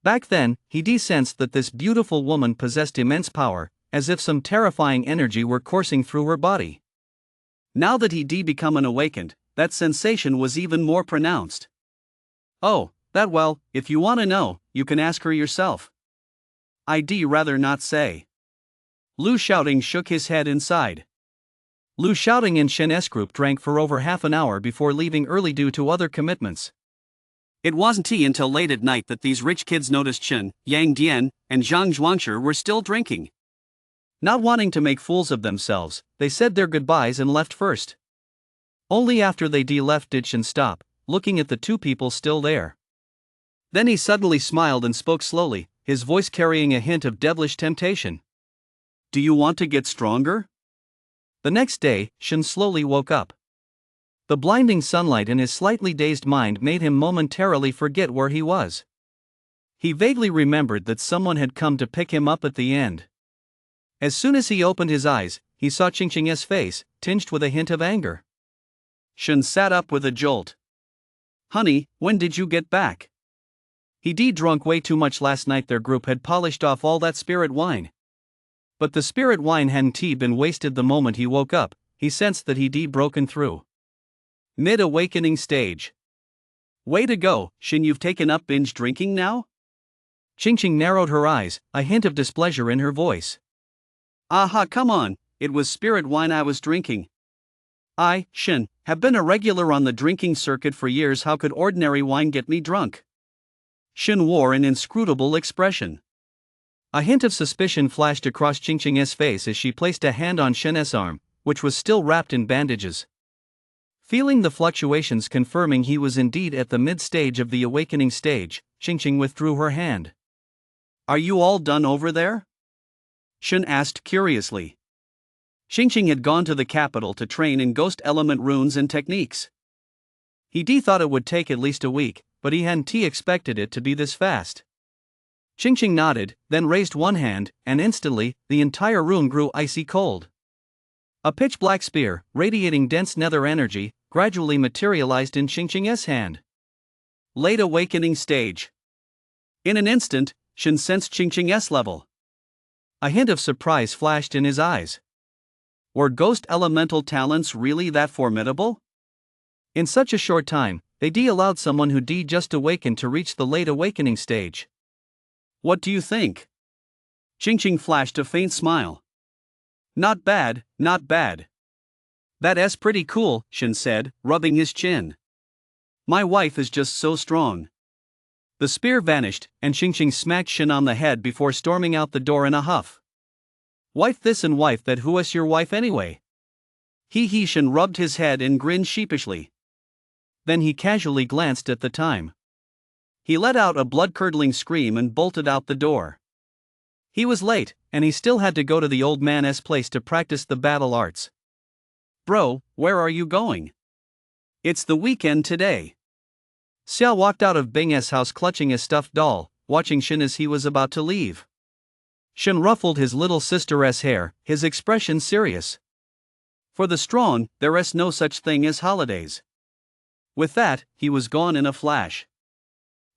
Back then, he sensed that this beautiful woman possessed immense power, as if some terrifying energy were coursing through her body. Now that he become an awakened, that sensation was even more pronounced. Oh, that well, if you want to know, you can ask her yourself. I'd rather not say. Lu Xiaodong shook his head inside. Lu Xiaodong and Shin's group drank for over half an hour before leaving early due to other commitments. It wasn't until late at night that these rich kids noticed Shin, Yang Dian, and Zhang Zhuangshi were still drinking. Not wanting to make fools of themselves, they said their goodbyes and left first. Only after they left did Shin stop, looking at the two people still there. Then he suddenly smiled and spoke slowly, his voice carrying a hint of devilish temptation. Do you want to get stronger? The next day, Shin slowly woke up. The blinding sunlight in his slightly dazed mind made him momentarily forget where he was. He vaguely remembered that someone had come to pick him up at the end. As soon as he opened his eyes, he saw Qingqing's face, tinged with a hint of anger. Shin sat up with a jolt. Honey, when did you get back? He drunk way too much last night. Their group had polished off all that spirit wine. But the spirit wine hadn't been wasted. The moment he woke up, he sensed that he'd broken through. Mid-awakening stage. Way to go, Shin, you've taken up binge drinking now? Qingqing narrowed her eyes, a hint of displeasure in her voice. Aha, come on, it was spirit wine I was drinking. I, Shin, have been a regular on the drinking circuit for years. How could ordinary wine get me drunk? Shin wore an inscrutable expression. A hint of suspicion flashed across Qingqing's face as she placed a hand on Shin's arm, which was still wrapped in bandages. Feeling the fluctuations confirming he was indeed at the mid-stage of the awakening stage, Qingqing withdrew her hand. Are you all done over there? Shin asked curiously. Qingqing had gone to the capital to train in ghost element runes and techniques. He thought it would take at least a week, but he hadn't expected it to be this fast. Ching nodded, then raised one hand, and instantly, the entire room grew icy cold. A pitch-black spear, radiating dense nether energy, gradually materialized in Ching's hand. Late awakening stage. In an instant, Shen sensed Ching's level. A hint of surprise flashed in his eyes. Were ghost elemental talents really that formidable? In such a short time, they allowed someone who just awakened to reach the late awakening stage. What do you think? Ching flashed a faint smile. Not bad, not bad. That's pretty cool, Shen said, rubbing his chin. My wife is just so strong. The spear vanished, and Ching smacked Shen on the head before storming out the door in a huff. Wife this and wife that, who's your wife anyway? Shen rubbed his head and grinned sheepishly. Then he casually glanced at the time. He let out a blood-curdling scream and bolted out the door. He was late, and he still had to go to the old man's place to practice the battle arts. Bro, where are you going? It's the weekend today. Xiao walked out of Bing's house clutching a stuffed doll, watching Shen as he was about to leave. Shen ruffled his little sister's hair, his expression serious. For the strong, there's no such thing as holidays. With that, he was gone in a flash.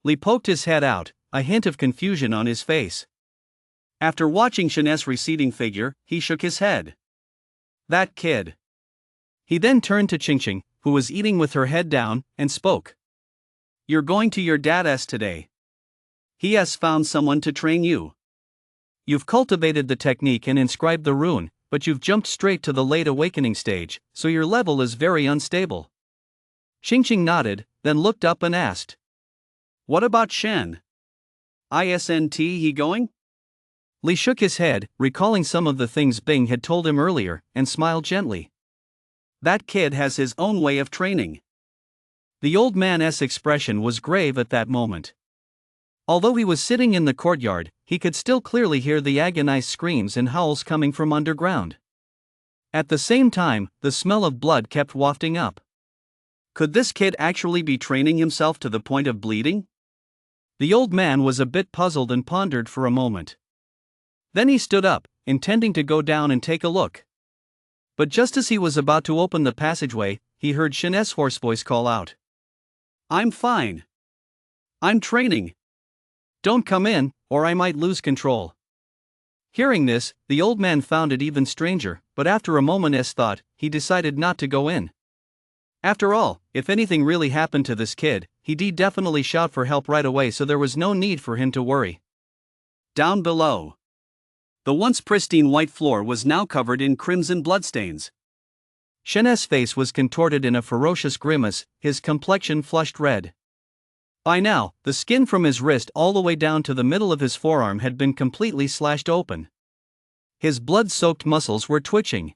Li poked his head out, a hint of confusion on his face. After watching Shen's receding figure, he shook his head. That kid. He then turned to Ching, who was eating with her head down, and spoke. You're going to your dad's today. He has found someone to train you. You've cultivated the technique and inscribed the rune, but you've jumped straight to the late awakening stage, so your level is very unstable. Ching nodded, then looked up and asked. What about Shen? Isn't he going? Li shook his head, recalling some of the things Bing had told him earlier, and smiled gently. That kid has his own way of training. The old man's expression was grave at that moment. Although he was sitting in the courtyard, he could still clearly hear the agonized screams and howls coming from underground. At the same time, the smell of blood kept wafting up. Could this kid actually be training himself to the point of bleeding? The old man was a bit puzzled and pondered for a moment. Then he stood up, intending to go down and take a look. But just as he was about to open the passageway, he heard Shen's hoarse voice call out. I'm fine. I'm training. Don't come in, or I might lose control. Hearing this, the old man found it even stranger, but after a moment's thought, he decided not to go in. After all, if anything really happened to this kid, he'd definitely shout for help right away, so there was no need for him to worry. Down below. The once pristine white floor was now covered in crimson bloodstains. Shen's face was contorted in a ferocious grimace, his complexion flushed red. By now, the skin from his wrist all the way down to the middle of his forearm had been completely slashed open. His blood-soaked muscles were twitching.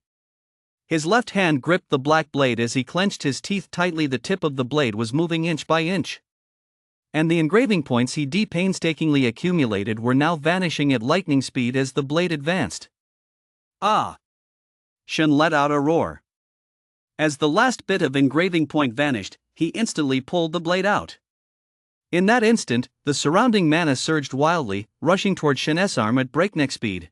His left hand gripped the black blade as he clenched his teeth tightly. The tip of the blade was moving inch by inch. And the engraving points he'd painstakingly accumulated were now vanishing at lightning speed as the blade advanced. Ah! Shen let out a roar. As the last bit of engraving point vanished, he instantly pulled the blade out. In that instant, the surrounding mana surged wildly, rushing toward Shen's arm at breakneck speed.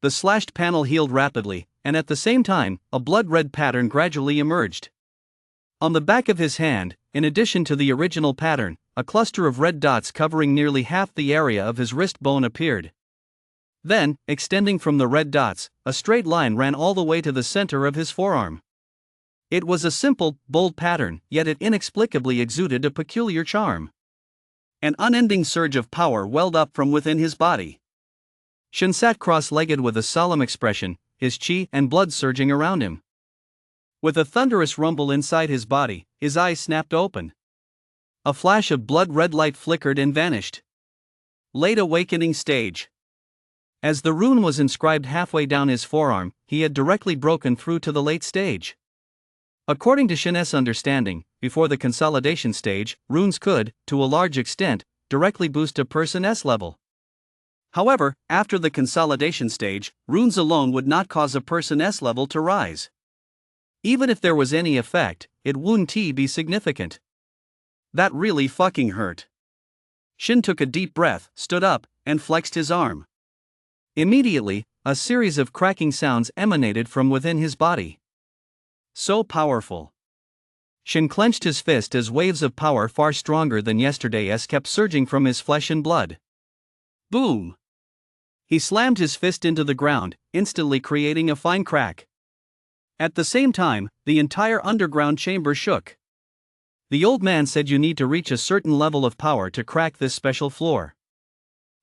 The slashed panel healed rapidly, and at the same time, a blood-red pattern gradually emerged. On the back of his hand, in addition to the original pattern, a cluster of red dots covering nearly half the area of his wrist bone appeared. Then, extending from the red dots, a straight line ran all the way to the center of his forearm. It was a simple, bold pattern, yet it inexplicably exuded a peculiar charm. An unending surge of power welled up from within his body. Shen sat cross-legged with a solemn expression, his chi and blood surging around him. With a thunderous rumble inside his body, his eyes snapped open. A flash of blood-red light flickered and vanished. Late awakening stage. As the rune was inscribed halfway down his forearm, he had directly broken through to the late stage. According to Shen's understanding, before the consolidation stage, runes could, to a large extent, directly boost a person's level. However, after the consolidation stage, runes alone would not cause a person's level to rise. Even if there was any effect, it wouldn't be significant. That really fucking hurt. Shin took a deep breath, stood up, and flexed his arm. Immediately, a series of cracking sounds emanated from within his body. So powerful. Shin clenched his fist as waves of power far stronger than yesterday's kept surging from his flesh and blood. Boom! He slammed his fist into the ground, instantly creating a fine crack. At the same time, the entire underground chamber shook. The old man said you need to reach a certain level of power to crack this special floor.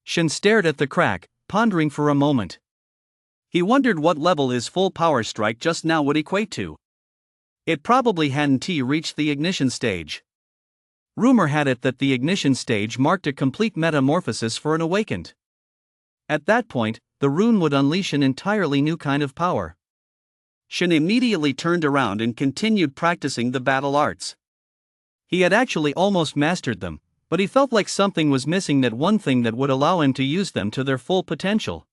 Shin stared at the crack, pondering for a moment. He wondered what level his full power strike just now would equate to. It probably hadn't reached the ignition stage. Rumor had it that the ignition stage marked a complete metamorphosis for an awakened. At that point, the rune would unleash an entirely new kind of power. Shin immediately turned around and continued practicing the battle arts. He had actually almost mastered them, but he felt like something was missing, that one thing that would allow him to use them to their full potential.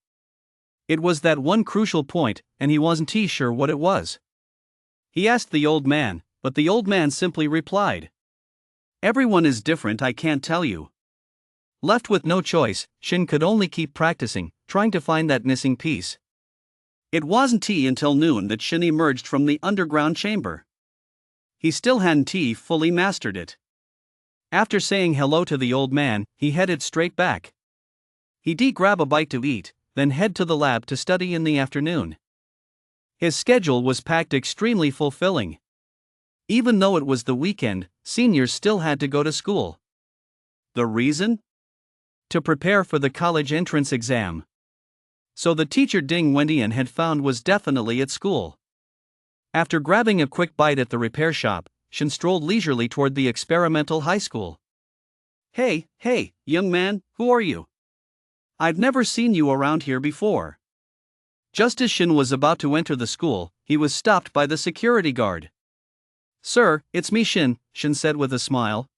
It was that one crucial point, and he wasn't sure what it was. He asked the old man, but the old man simply replied, "Everyone is different, I can't tell you." Left with no choice, Shin could only keep practicing, trying to find that missing piece. It wasn't until noon that Shin emerged from the underground chamber. He still hadn't fully mastered it. After saying hello to the old man, he headed straight back. He'd grab a bite to eat, then head to the lab to study in the afternoon. His schedule was packed extremely fulfilling. Even though it was the weekend, seniors still had to go to school. The reason? To prepare for the college entrance exam. So the teacher Ding Wendian had found was definitely at school. After grabbing a quick bite at the repair shop, Shin strolled leisurely toward the experimental high school. Hey, young man, who are you? I've never seen you around here before." Just as Shin was about to enter the school, he was stopped by the security guard. "Sir, it's me Shin," Shin said with a smile.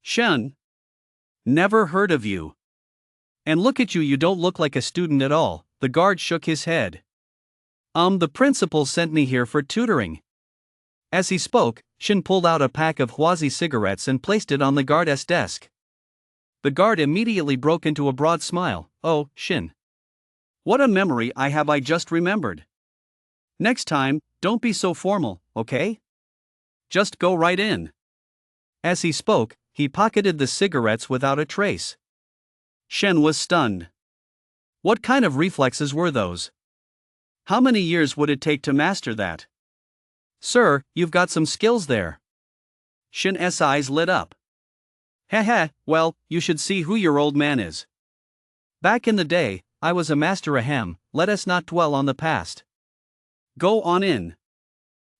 "Shin? Never heard of you." "And look at you, you don't look like a student at all." The guard shook his head. The principal sent me here for tutoring." As he spoke, Shin pulled out a pack of Huazi cigarettes and placed it on the guard's desk. The guard immediately broke into a broad smile. "Oh, Shin. What a memory I just remembered. Next time, don't be so formal, okay? Just go right in." As he spoke, he pocketed the cigarettes without a trace. Shin was stunned. What kind of reflexes were those? How many years would it take to master that? "Sir, you've got some skills there." Shin's eyes lit up. Well, you should see who your old man is. Back in the day, I was a master ahem, let us not dwell on the past. Go on in.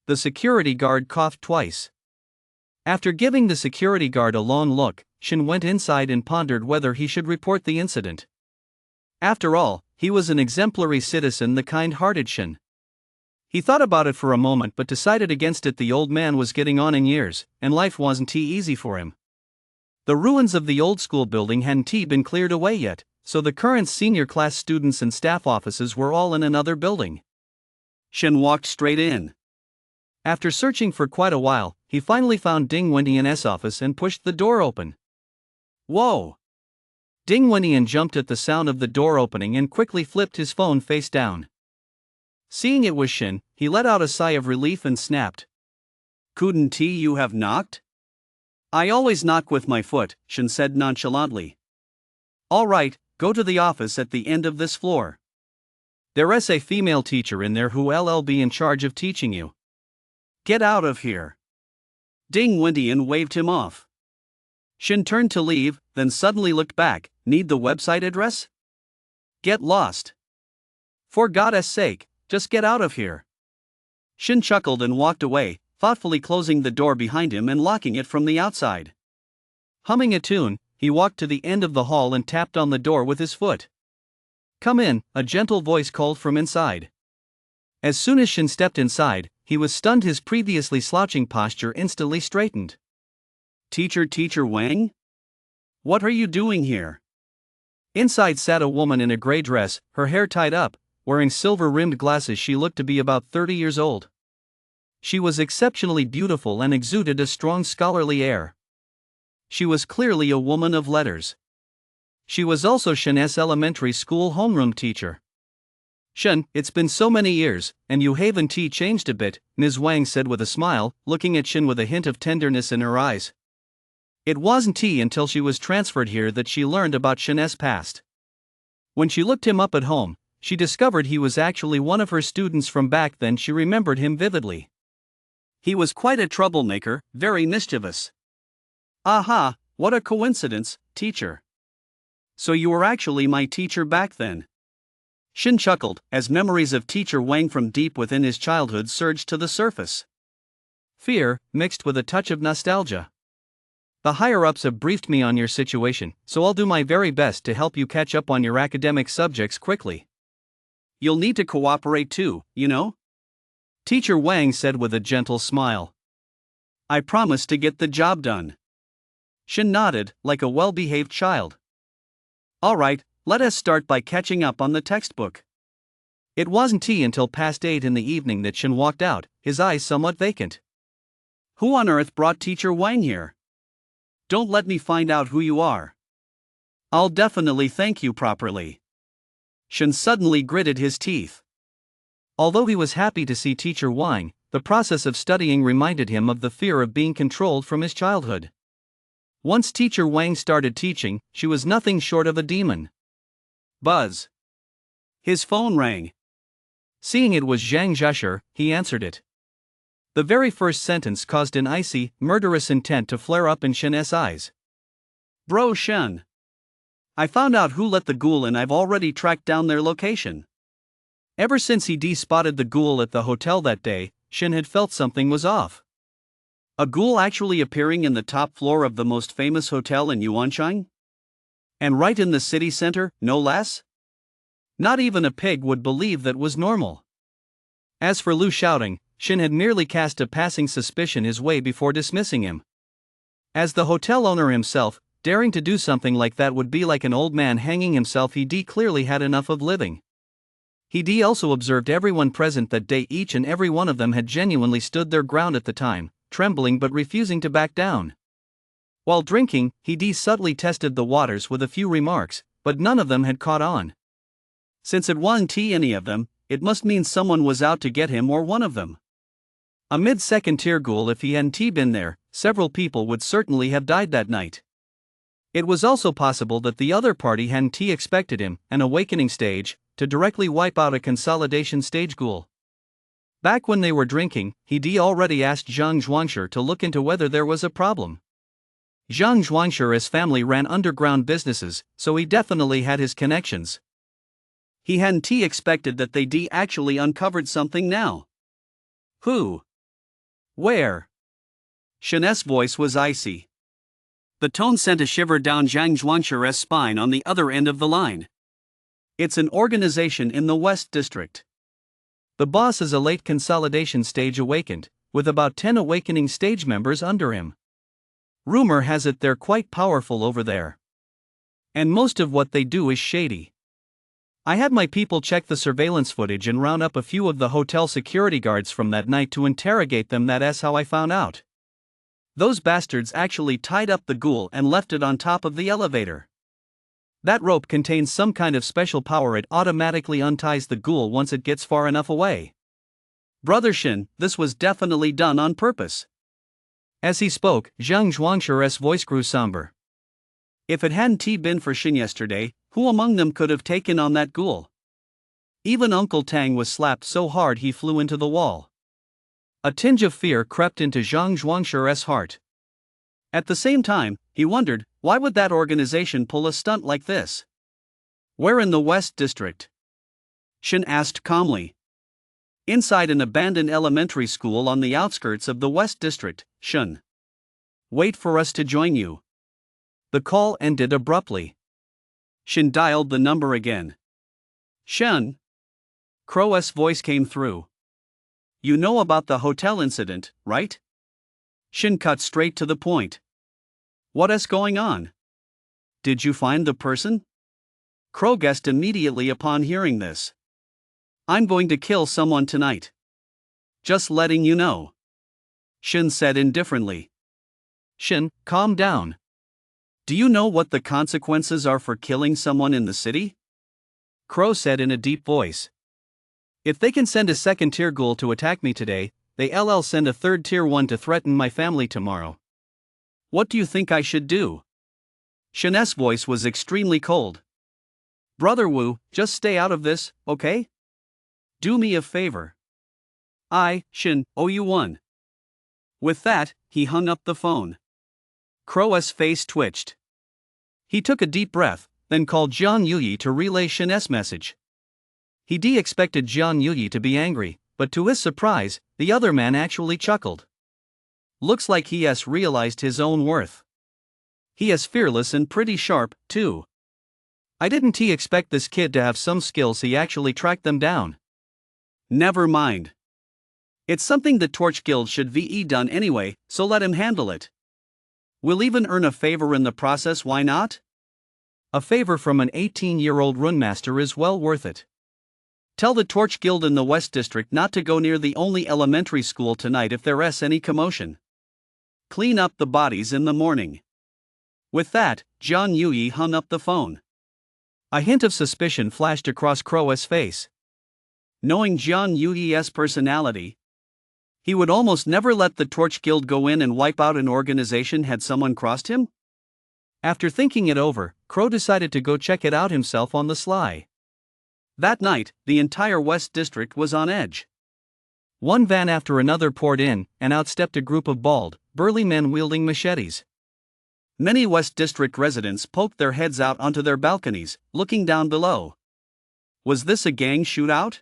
The security guard coughed twice. After giving the security guard a long look, Shin went inside and pondered whether he should report the incident. After all, he was an exemplary citizen, the kind-hearted Shin. He thought about it for a moment but decided against it. The old man was getting on in years, and life wasn't easy for him. The ruins of the old school building hadn't been cleared away yet, so the current senior class students and staff offices were all in another building. Shin walked straight in. After searching for quite a while, he finally found Ding Wendian's office and pushed the door open. Whoa! Ding Wendian jumped at the sound of the door opening and quickly flipped his phone face down. Seeing it was Shin, he let out a sigh of relief and snapped. "Couldn't you have knocked?" "I always knock with my foot," Shin said nonchalantly. "All right, go to the office at the end of this floor. There's a female teacher in there who'll be in charge of teaching you." "Get out of here." Ding Wendian waved him off. Shin turned to leave, then suddenly looked back. "Need the website address?" "Get lost. For God's sake, just get out of here." Shin chuckled and walked away, thoughtfully closing the door behind him and locking it from the outside. Humming a tune, he walked to the end of the hall and tapped on the door with his foot. "Come in," a gentle voice called from inside. As soon as Shin stepped inside, he was stunned. His previously slouching posture instantly straightened. Teacher Wang? What are you doing here?" Inside sat a woman in a gray dress, her hair tied up, wearing silver-rimmed glasses. She looked to be about 30 years old. She was exceptionally beautiful and exuded a strong scholarly air. She was clearly a woman of letters. She was also Shin's elementary school homeroom teacher. Shin, it's been so many years, and you haven't changed a bit, Ms. Wang said with a smile, looking at Shin with a hint of tenderness in her eyes. It wasn't until she was transferred here that she learned about Shin's past. When she looked him up at home, she discovered he was actually one of her students from back then. She remembered him vividly. He was quite a troublemaker, very mischievous. Aha, what a coincidence, teacher. So you were actually my teacher back then. Shin chuckled, as memories of teacher Wang from deep within his childhood surged to the surface. Fear, mixed with a touch of nostalgia. The higher-ups have briefed me on your situation, so I'll do my very best to help you catch up on your academic subjects quickly. You'll need to cooperate too, you know? Teacher Wang said with a gentle smile. I promise to get the job done. Shin nodded, like a well-behaved child. All right, let us start by catching up on the textbook. It wasn't until past 8 in the evening that Shin walked out, his eyes somewhat vacant. Who on earth brought Teacher Wang here? Don't let me find out who you are. I'll definitely thank you properly. Shin suddenly gritted his teeth. Although he was happy to see Teacher Wang, the process of studying reminded him of the fear of being controlled from his childhood. Once Teacher Wang started teaching, she was nothing short of a demon. Buzz. His phone rang. Seeing it was Zhang Zhesher, he answered it. The very first sentence caused an icy, murderous intent to flare up in Shin's eyes. Bro Shen. I found out who let the ghoul in. I've already tracked down their location. Ever since he spotted the ghoul at the hotel that day, Shin had felt something was off. A ghoul actually appearing in the top floor of the most famous hotel in Yuanshan? And right in the city center, no less? Not even a pig would believe that was normal. As for Lu shouting, Shin had merely cast a passing suspicion his way before dismissing him. As the hotel owner himself, daring to do something like that would be like an old man hanging himself. He clearly had enough of living. He also observed everyone present that day. Each and every one of them had genuinely stood their ground at the time, trembling but refusing to back down. While drinking, he subtly tested the waters with a few remarks, but none of them had caught on. Since it wasn't any of them, it must mean someone was out to get him or one of them. A mid-second tier ghoul. If he hadn't been there, several people would certainly have died that night. It was also possible that the other party hadn't expected him, an awakening stage, to directly wipe out a consolidation stage ghoul. Back when they were drinking, he already asked Zhang Zhuangshi to look into whether there was a problem. Zhang Zhuangshi's family ran underground businesses, so he definitely had his connections. He hadn't expected that they actually uncovered something now. Who? Where? Shin's voice was icy. The tone sent a shiver down Zhang Zhuangshi's spine on the other end of the line. It's an organization in the West District. The boss is a late consolidation stage awakened, with about 10 awakening stage members under him. Rumor has it they're quite powerful over there. And most of what they do is shady. I had my people check the surveillance footage and round up a few of the hotel security guards from that night to interrogate them. That's how I found out. Those bastards actually tied up the ghoul and left it on top of the elevator. That rope contains some kind of special power. It automatically unties the ghoul once it gets far enough away. Brother Shin, this was definitely done on purpose. As he spoke, Zhang Zhuangshi's voice grew somber. If it hadn't been for Shin yesterday, who among them could have taken on that ghoul? Even Uncle Tang was slapped so hard he flew into the wall. A tinge of fear crept into Zhang Zhuangshi's heart. At the same time, he wondered, why would that organization pull a stunt like this? Where in the West District? Shin asked calmly. Inside an abandoned elementary school on the outskirts of the West District, Shin. Wait for us to join you. The call ended abruptly. Shin dialed the number again. Shin? Crow's voice came through. You know about the hotel incident, right? Shin cut straight to the point. What's going on? Did you find the person? Crow guessed immediately upon hearing this. I'm going to kill someone tonight. Just letting you know. Shin said indifferently. Shin, calm down. Do you know what the consequences are for killing someone in the city? Crow said in a deep voice. If they can send a second-tier ghoul to attack me today, they'll send a third-tier one to threaten my family tomorrow. What do you think I should do? Shin's voice was extremely cold. Brother Wu, just stay out of this, okay? Do me a favor. Shin, owe you one. With that, he hung up the phone. Crow's face twitched. He took a deep breath, then called Jiang Yuyi to relay Shin's message. He expected Jiang Yuyi to be angry, but to his surprise, the other man actually chuckled. Looks like he has realized his own worth. He is fearless and pretty sharp, too. I didn't expect this kid to have some skills. He actually tracked them down. Never mind. It's something the Torch Guild should VE done anyway, so let him handle it. We'll even earn a favor in the process, why not? A favor from an 18-year-old runemaster is well worth it. Tell the Torch Guild in the West District not to go near the only elementary school tonight if there's any commotion. Clean up the bodies in the morning. With that, Jiang Yuyi hung up the phone. A hint of suspicion flashed across Crow's face. Knowing Jiang Yuyi's personality, he would almost never let the Torch Guild go in and wipe out an organization had someone crossed him. After thinking it over, Crow decided to go check it out himself on the sly. That night, the entire West District was on edge. One van after another poured in, and out stepped a group of bald, burly men wielding machetes. Many West District residents poked their heads out onto their balconies, looking down below. Was this a gang shootout?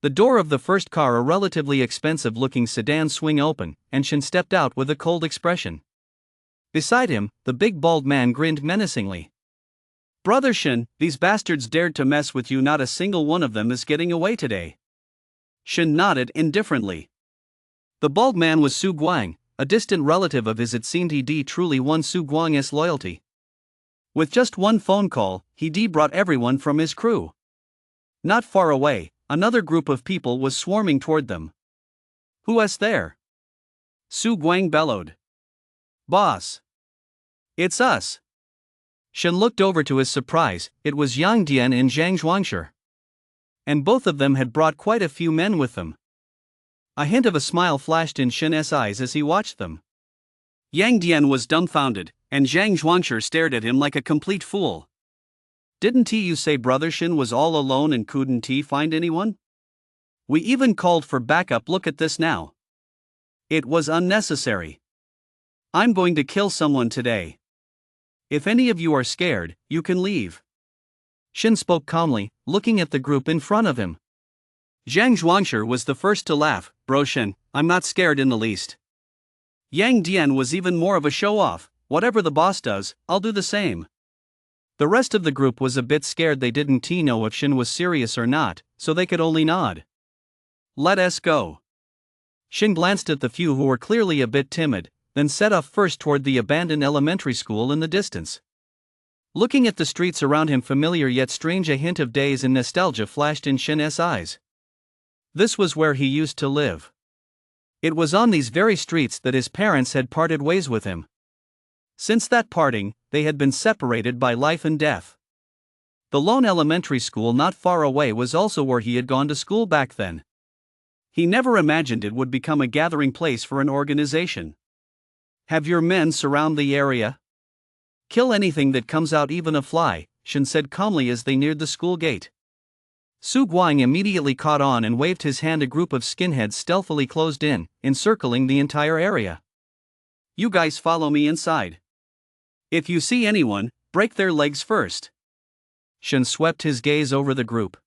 The door of the first car, a relatively expensive-looking sedan, swung open, and Shin stepped out with a cold expression. Beside him, the big bald man grinned menacingly. Brother Shin, these bastards dared to mess with you. Not a single one of them is getting away today. Shin nodded indifferently. The bald man was Su Guang, a distant relative of his. It seemed he truly won Su Guang's loyalty. With just one phone call, he brought everyone from his crew. Not far away, another group of people was swarming toward them. Who's there? Su Guang bellowed. Boss. It's us. Shin looked over. To his surprise, it was Yang Dian and Zhang Zhuangshi. And both of them had brought quite a few men with them. A hint of a smile flashed in Shin's eyes as he watched them. Yang Dian was dumbfounded, and Zhang Zhuangshi stared at him like a complete fool. Didn't you say Brother Shin was all alone and couldn't find anyone? We even called for backup. Look at this now. It was unnecessary. I'm going to kill someone today. If any of you are scared, you can leave. Shin spoke calmly, looking at the group in front of him. Zhang Zhuangshi was the first to laugh. Bro Shin, I'm not scared in the least. Yang Dian was even more of a show-off. Whatever the boss does, I'll do the same. The rest of the group was a bit scared. They didn't know if Shin was serious or not, so they could only nod. Let us go. Shin glanced at the few who were clearly a bit timid, then set off first toward the abandoned elementary school in the distance. Looking at the streets around him, familiar yet strange, a hint of days and nostalgia flashed in Shin's eyes. This was where he used to live. It was on these very streets that his parents had parted ways with him. Since that parting, they had been separated by life and death. The lone elementary school not far away was also where he had gone to school back then. He never imagined it would become a gathering place for an organization. Have your men surround the area. Kill anything that comes out, even a fly, Shin said calmly as they neared the school gate. Su Guang immediately caught on and waved his hand. A group of skinheads stealthily closed in, encircling the entire area. You guys follow me inside. If you see anyone, break their legs first. Shin swept his gaze over the group.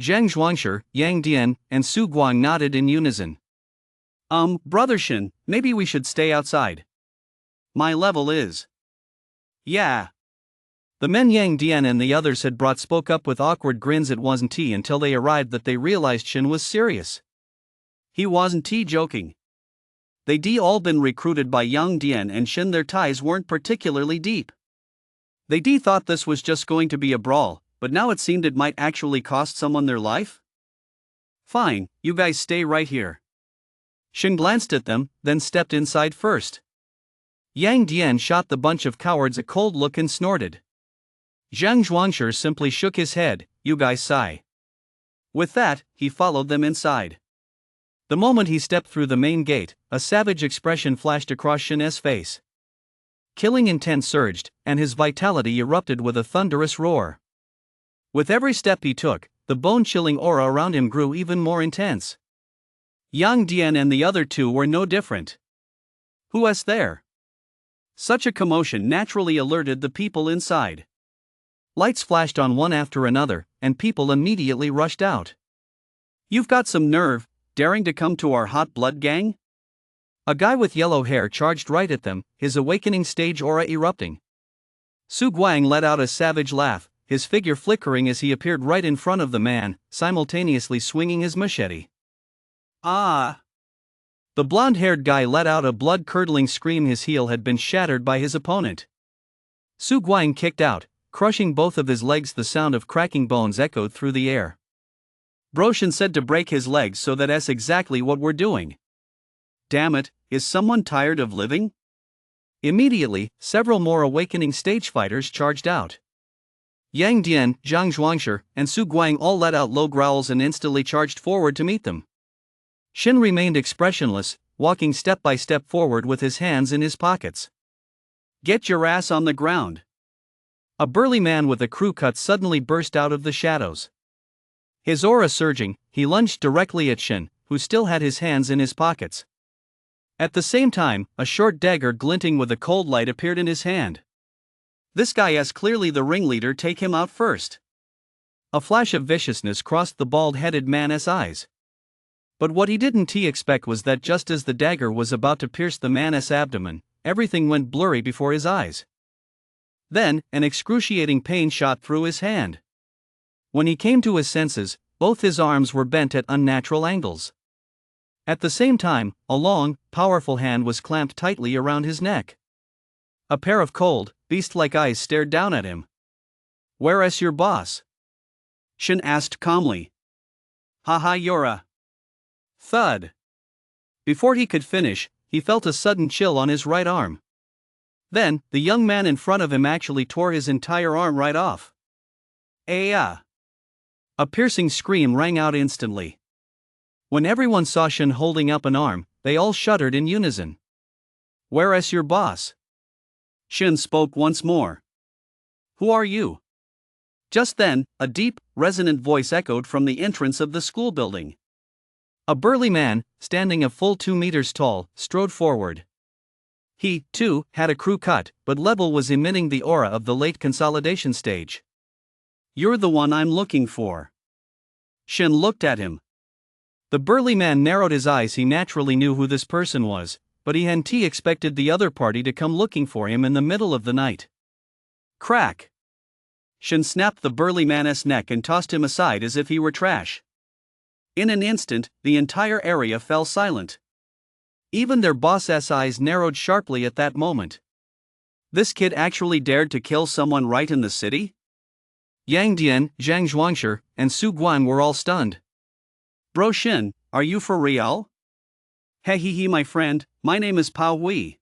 Zhang Zhuangshi, Yang Dian, and Su Guang nodded in unison. Brother Shin, maybe we should stay outside. My level is. Yeah. The men Yang Dian and the others had brought spoke up with awkward grins. It wasn't until they arrived that they realized Shin was serious. He wasn't joking. They'd all been recruited by Yang Dian and Shin. Their ties weren't particularly deep. They thought this was just going to be a brawl, but now it seemed it might actually cost someone their life. Fine, you guys stay right here. Shin glanced at them, then stepped inside first. Yang Dian shot the bunch of cowards a cold look and snorted. Zhang Zhuangshi simply shook his head. You guys sigh. With that, he followed them inside. The moment he stepped through the main gate, a savage expression flashed across Shen's face. Killing intent surged, and his vitality erupted with a thunderous roar. With every step he took, the bone-chilling aura around him grew even more intense. Yang Dian and the other two were no different. Who's there? Such a commotion naturally alerted the people inside. Lights flashed on one after another, and people immediately rushed out. You've got some nerve, daring to come to our hot blood gang? A guy with yellow hair charged right at them, his awakening stage aura erupting. Su Guang let out a savage laugh, his figure flickering as he appeared right in front of the man, simultaneously swinging his machete. Ah! The blonde-haired guy let out a blood-curdling scream. His heel had been shattered by his opponent. Su Guang kicked out, crushing both of his legs. The sound of cracking bones echoed through the air. Broshin said to break his legs, so that's exactly what we're doing. Damn it, is someone tired of living? Immediately, several more awakening stage fighters charged out. Yang Dian, Zhang Zhuangshi, and Su Guang all let out low growls and instantly charged forward to meet them. Shen remained expressionless, walking step by step forward with his hands in his pockets. Get your ass on the ground. A burly man with a crew cut suddenly burst out of the shadows. His aura surging, he lunged directly at Shen, who still had his hands in his pockets. At the same time, a short dagger glinting with a cold light appeared in his hand. This guy is clearly the ringleader. Take him out first. A flash of viciousness crossed the bald-headed man's eyes. But what he didn't expect was that just as the dagger was about to pierce the man's abdomen, everything went blurry before his eyes. Then, an excruciating pain shot through his hand. When he came to his senses, both his arms were bent at unnatural angles. At the same time, a long, powerful hand was clamped tightly around his neck. A pair of cold, beast-like eyes stared down at him. Where's your boss? Shen asked calmly. Haha, you're a... Thud. Before he could finish, he felt a sudden chill on his right arm. Then, the young man in front of him actually tore his entire arm right off. A piercing scream rang out instantly. When everyone saw Shen holding up an arm, they all shuddered in unison. Where's your boss? Shen spoke once more. Who are you? Just then, a deep, resonant voice echoed from the entrance of the school building. A burly man, standing a full 2 meters tall, strode forward. He, too, had a crew cut, but level was emitting the aura of the late consolidation stage. You're the one I'm looking for. Shen looked at him. The burly man narrowed his eyes. He naturally knew who this person was, but he hadn't expected the other party to come looking for him in the middle of the night. Crack! Shen snapped the burly man's neck and tossed him aside as if he were trash. In an instant, the entire area fell silent. Even their boss's eyes narrowed sharply at that moment. This kid actually dared to kill someone right in the city? Yang Dian, Zhang Zhuangshi, and Su Guang were all stunned. Bro Shen, are you for real? Hey my friend, my name is Pao Hui.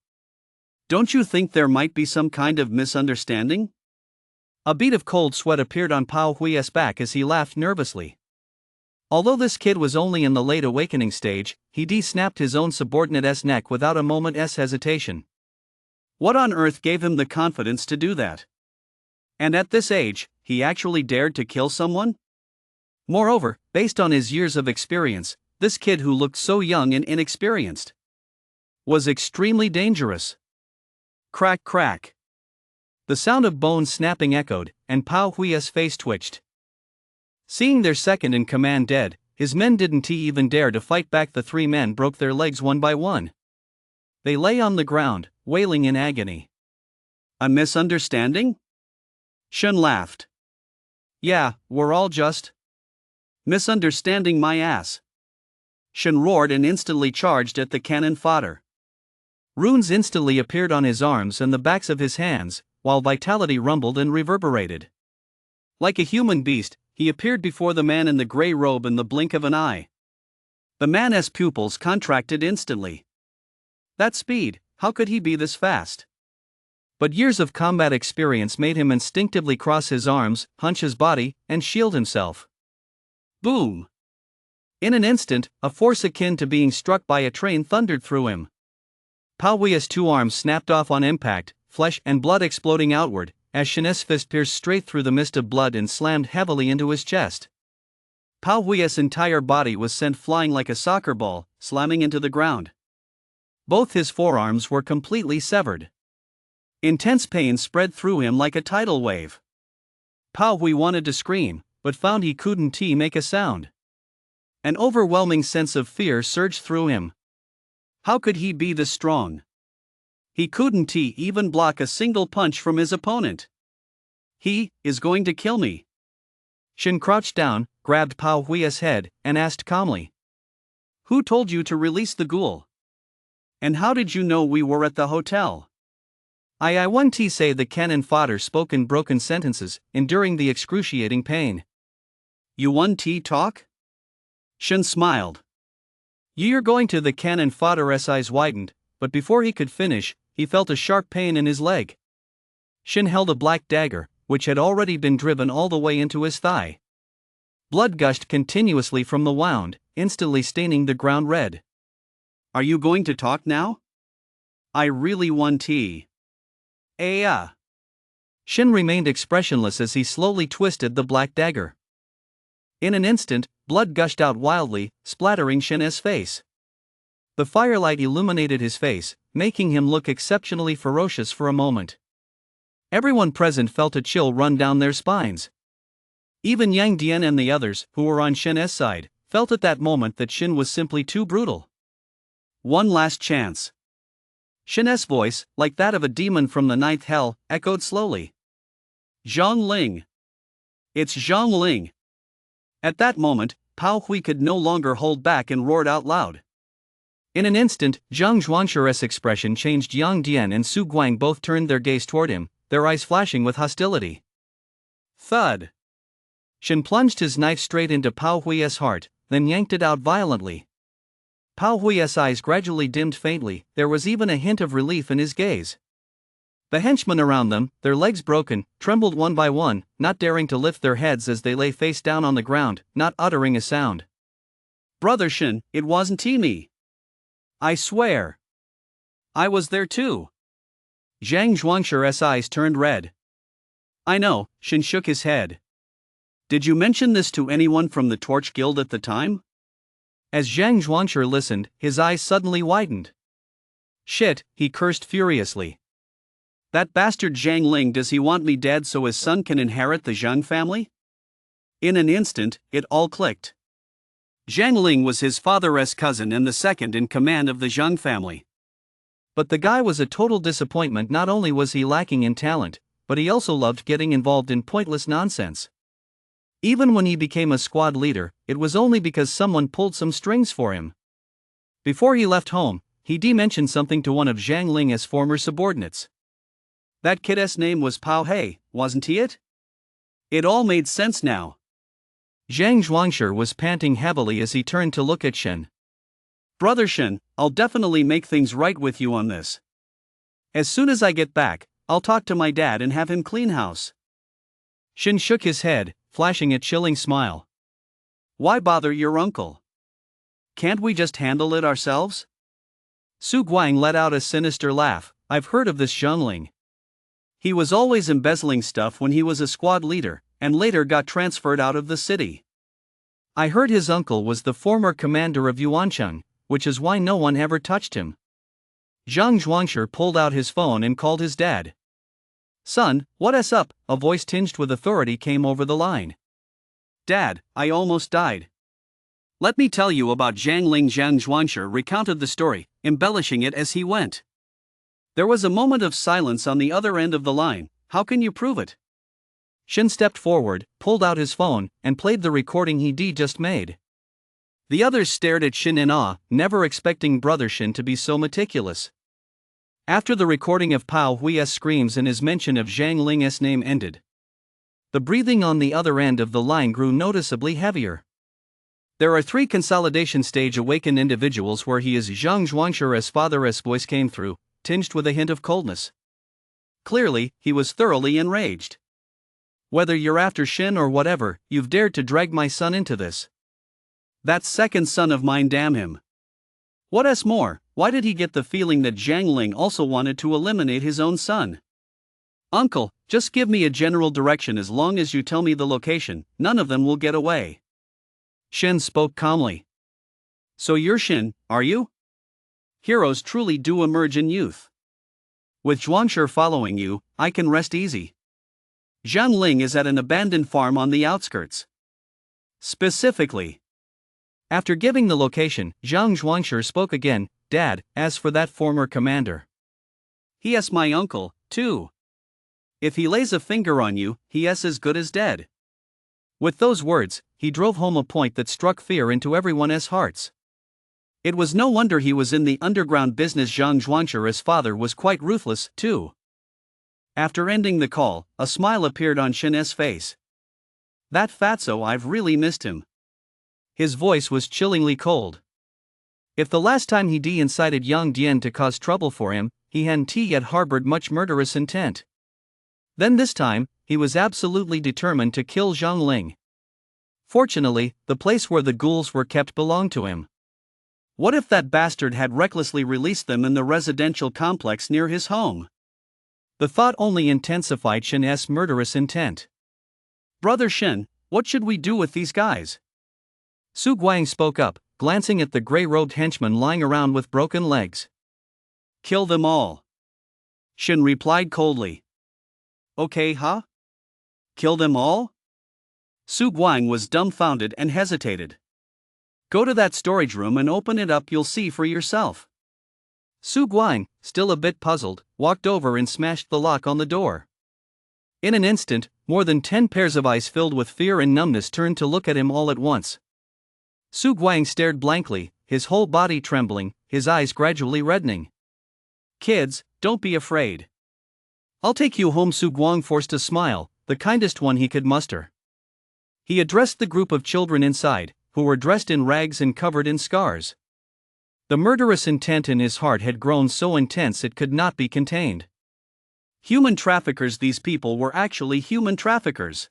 Don't you think there might be some kind of misunderstanding? A bead of cold sweat appeared on Pao Hui's back as he laughed nervously. Although this kid was only in the late awakening stage, he snapped his own subordinate's neck without a moment's hesitation. What on earth gave him the confidence to do that? And at this age, he actually dared to kill someone? Moreover, based on his years of experience, this kid who looked so young and inexperienced was extremely dangerous. Crack crack. The sound of bones snapping echoed, and Pao Hui's face twitched. Seeing their second-in-command dead, his men didn't even dare to fight back. The 3 men broke their legs one by one. They lay on the ground, wailing in agony. A misunderstanding? Shen laughed. Yeah, we're all just misunderstanding my ass. Shen roared and instantly charged at the cannon fodder. Runes instantly appeared on his arms and the backs of his hands, while vitality rumbled and reverberated. Like a human beast, he appeared before the man in the gray robe in the blink of an eye. The man's pupils contracted instantly. That speed, how could he be this fast? But years of combat experience made him instinctively cross his arms, hunch his body, and shield himself. Boom! In an instant, a force akin to being struck by a train thundered through him. Pao Hui's two arms snapped off on impact, flesh and blood exploding outward, as Shen's fist pierced straight through the mist of blood and slammed heavily into his chest. Pao Hui's entire body was sent flying like a soccer ball, slamming into the ground. Both his forearms were completely severed. Intense pain spread through him like a tidal wave. Pao Hui wanted to scream, but found he couldn't make a sound. An overwhelming sense of fear surged through him. How could he be this strong? He couldn't even block a single punch from his opponent. He is going to kill me. Shen crouched down, grabbed Pao Hui's head, and asked calmly, "Who told you to release the ghoul? And how did you know we were at the hotel?" I want to say the cannon fodder spoke in broken sentences, enduring the excruciating pain. You want to talk? Shen smiled. You're going to the cannon fodder's eyes widened, but before he could finish, he felt a sharp pain in his leg. Shen held a black dagger, which had already been driven all the way into his thigh. Blood gushed continuously from the wound, instantly staining the ground red. Are you going to talk now? I really want to. Shen remained expressionless as he slowly twisted the black dagger. In an instant, blood gushed out wildly, splattering Shen's face. The firelight illuminated his face, making him look exceptionally ferocious for a moment. Everyone present felt a chill run down their spines. Even Yang Dian and the others, who were on Shen's side, felt at that moment that Shen was simply too brutal. One last chance. Shen's voice, like that of a demon from the ninth hell, echoed slowly. Zhang Ling. It's Zhang Ling. At that moment, Pao Hui could no longer hold back and roared out loud. In an instant, Zhang Zhuanshi's expression changed. Yang Dian and Su Guang both turned their gaze toward him, their eyes flashing with hostility. Thud. Shen plunged his knife straight into Pao Hui's heart, then yanked it out violently. Pao Hui's eyes gradually dimmed faintly, there was even a hint of relief in his gaze. The henchmen around them, their legs broken, trembled one by one, not daring to lift their heads as they lay face down on the ground, not uttering a sound. Brother Shen, it wasn't me. I swear. I was there too. Zhang Zhuanshi's eyes turned red. I know, Shen shook his head. Did you mention this to anyone from the Torch Guild at the time? As Zhang Zhuanshi listened, his eyes suddenly widened. Shit, he cursed furiously. That bastard Zhang Ling, does he want me dead so his son can inherit the Zhang family? In an instant, it all clicked. Zhang Ling was his father's cousin and the second in command of the Zhang family. But the guy was a total disappointment. Not only was he lacking in talent, but he also loved getting involved in pointless nonsense. Even when he became a squad leader, it was only because someone pulled some strings for him. Before he left home, he mentioned something to one of Zhang Ling's former subordinates. That kid's name was Pao Hui, wasn't he it? It all made sense now. Zhang Zhuangshi was panting heavily as he turned to look at Shen. Brother Shen, I'll definitely make things right with you on this. As soon as I get back, I'll talk to my dad and have him clean house. Shen shook his head, flashing a chilling smile. Why bother your uncle? Can't we just handle it ourselves? Su Guang let out a sinister laugh. I've heard of this Zhang Ling. He was always embezzling stuff when he was a squad leader, and later got transferred out of the city. I heard his uncle was the former commander of Yuancheng, which is why no one ever touched him. Zhang Zhuangshi pulled out his phone and called his dad. Son, what's up? A voice tinged with authority came over the line. Dad, I almost died. Let me tell you about Zhang Ling. Zhang Zhuangshi recounted the story, embellishing it as he went. There was a moment of silence on the other end of the line. How can you prove it? Shen stepped forward, pulled out his phone, and played the recording he just made. The others stared at Shen in awe, never expecting Brother Shen to be so meticulous. After the recording of Pao Hui's screams and his mention of Zhang Ling's name ended, the breathing on the other end of the line grew noticeably heavier. There are 3 consolidation stage awakened individuals where he is Zhang Zhuanshi's father's voice came through, tinged with a hint of coldness. Clearly, he was thoroughly enraged. Whether you're after Shin or whatever, you've dared to drag my son into this. That second son of mine, damn him. What's more, why did he get the feeling that Zhang Ling also wanted to eliminate his own son? Uncle, just give me a general direction. As long as you tell me the location, none of them will get away. Shin spoke calmly. So you're Shin, are you? Heroes truly do emerge in youth. With Zhuangshi following you, I can rest easy. Zhang Ling is at an abandoned farm on the outskirts. Specifically. After giving the location, Zhang Zhuangshi spoke again. Dad, as for that former commander. He is my uncle, too. If he lays a finger on you, he is as good as dead. With those words, he drove home a point that struck fear into everyone's hearts. It was no wonder he was in the underground business. Zhang Zhuangshi's father was quite ruthless, too. After ending the call, a smile appeared on Shin's face. That fatso, I've really missed him. His voice was chillingly cold. If the last time he incited Yang Dian to cause trouble for him, he hadn't yet harbored much murderous intent. Then this time, he was absolutely determined to kill Zhang Ling. Fortunately, the place where the ghouls were kept belonged to him. What if that bastard had recklessly released them in the residential complex near his home? The thought only intensified Shin's murderous intent. Brother Shin, what should we do with these guys? Su Guang spoke up, glancing at the gray-robed henchmen lying around with broken legs. Kill them all. Shin replied coldly. Okay, huh? Kill them all? Su Guang was dumbfounded and hesitated. Go to that storage room and open it up, you'll see for yourself. Su Guang, still a bit puzzled, walked over and smashed the lock on the door. In an instant, more than 10 pairs of eyes filled with fear and numbness turned to look at him all at once. Su Guang stared blankly, his whole body trembling, his eyes gradually reddening. Kids, don't be afraid. I'll take you home. Su Guang forced a smile, the kindest one he could muster. He addressed the group of children inside, who were dressed in rags and covered in scars. The murderous intent in his heart had grown so intense it could not be contained. Human traffickers. These people were actually human traffickers.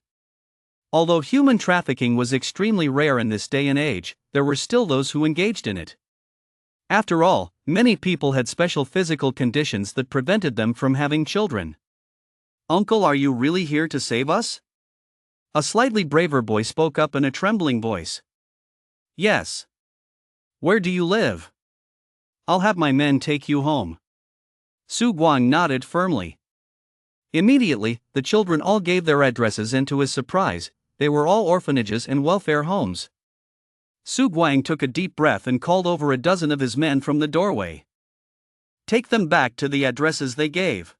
Although human trafficking was extremely rare in this day and age, there were still those who engaged in it. After all, many people had special physical conditions that prevented them from having children. Uncle, are you really here to save us? A slightly braver boy spoke up in a trembling voice. Yes. Where do you live? I'll have my men take you home. Su Guang nodded firmly. Immediately, the children all gave their addresses, and to his surprise, they were all orphanages and welfare homes. Su Guang took a deep breath and called over a dozen of his men from the doorway. Take them back to the addresses they gave.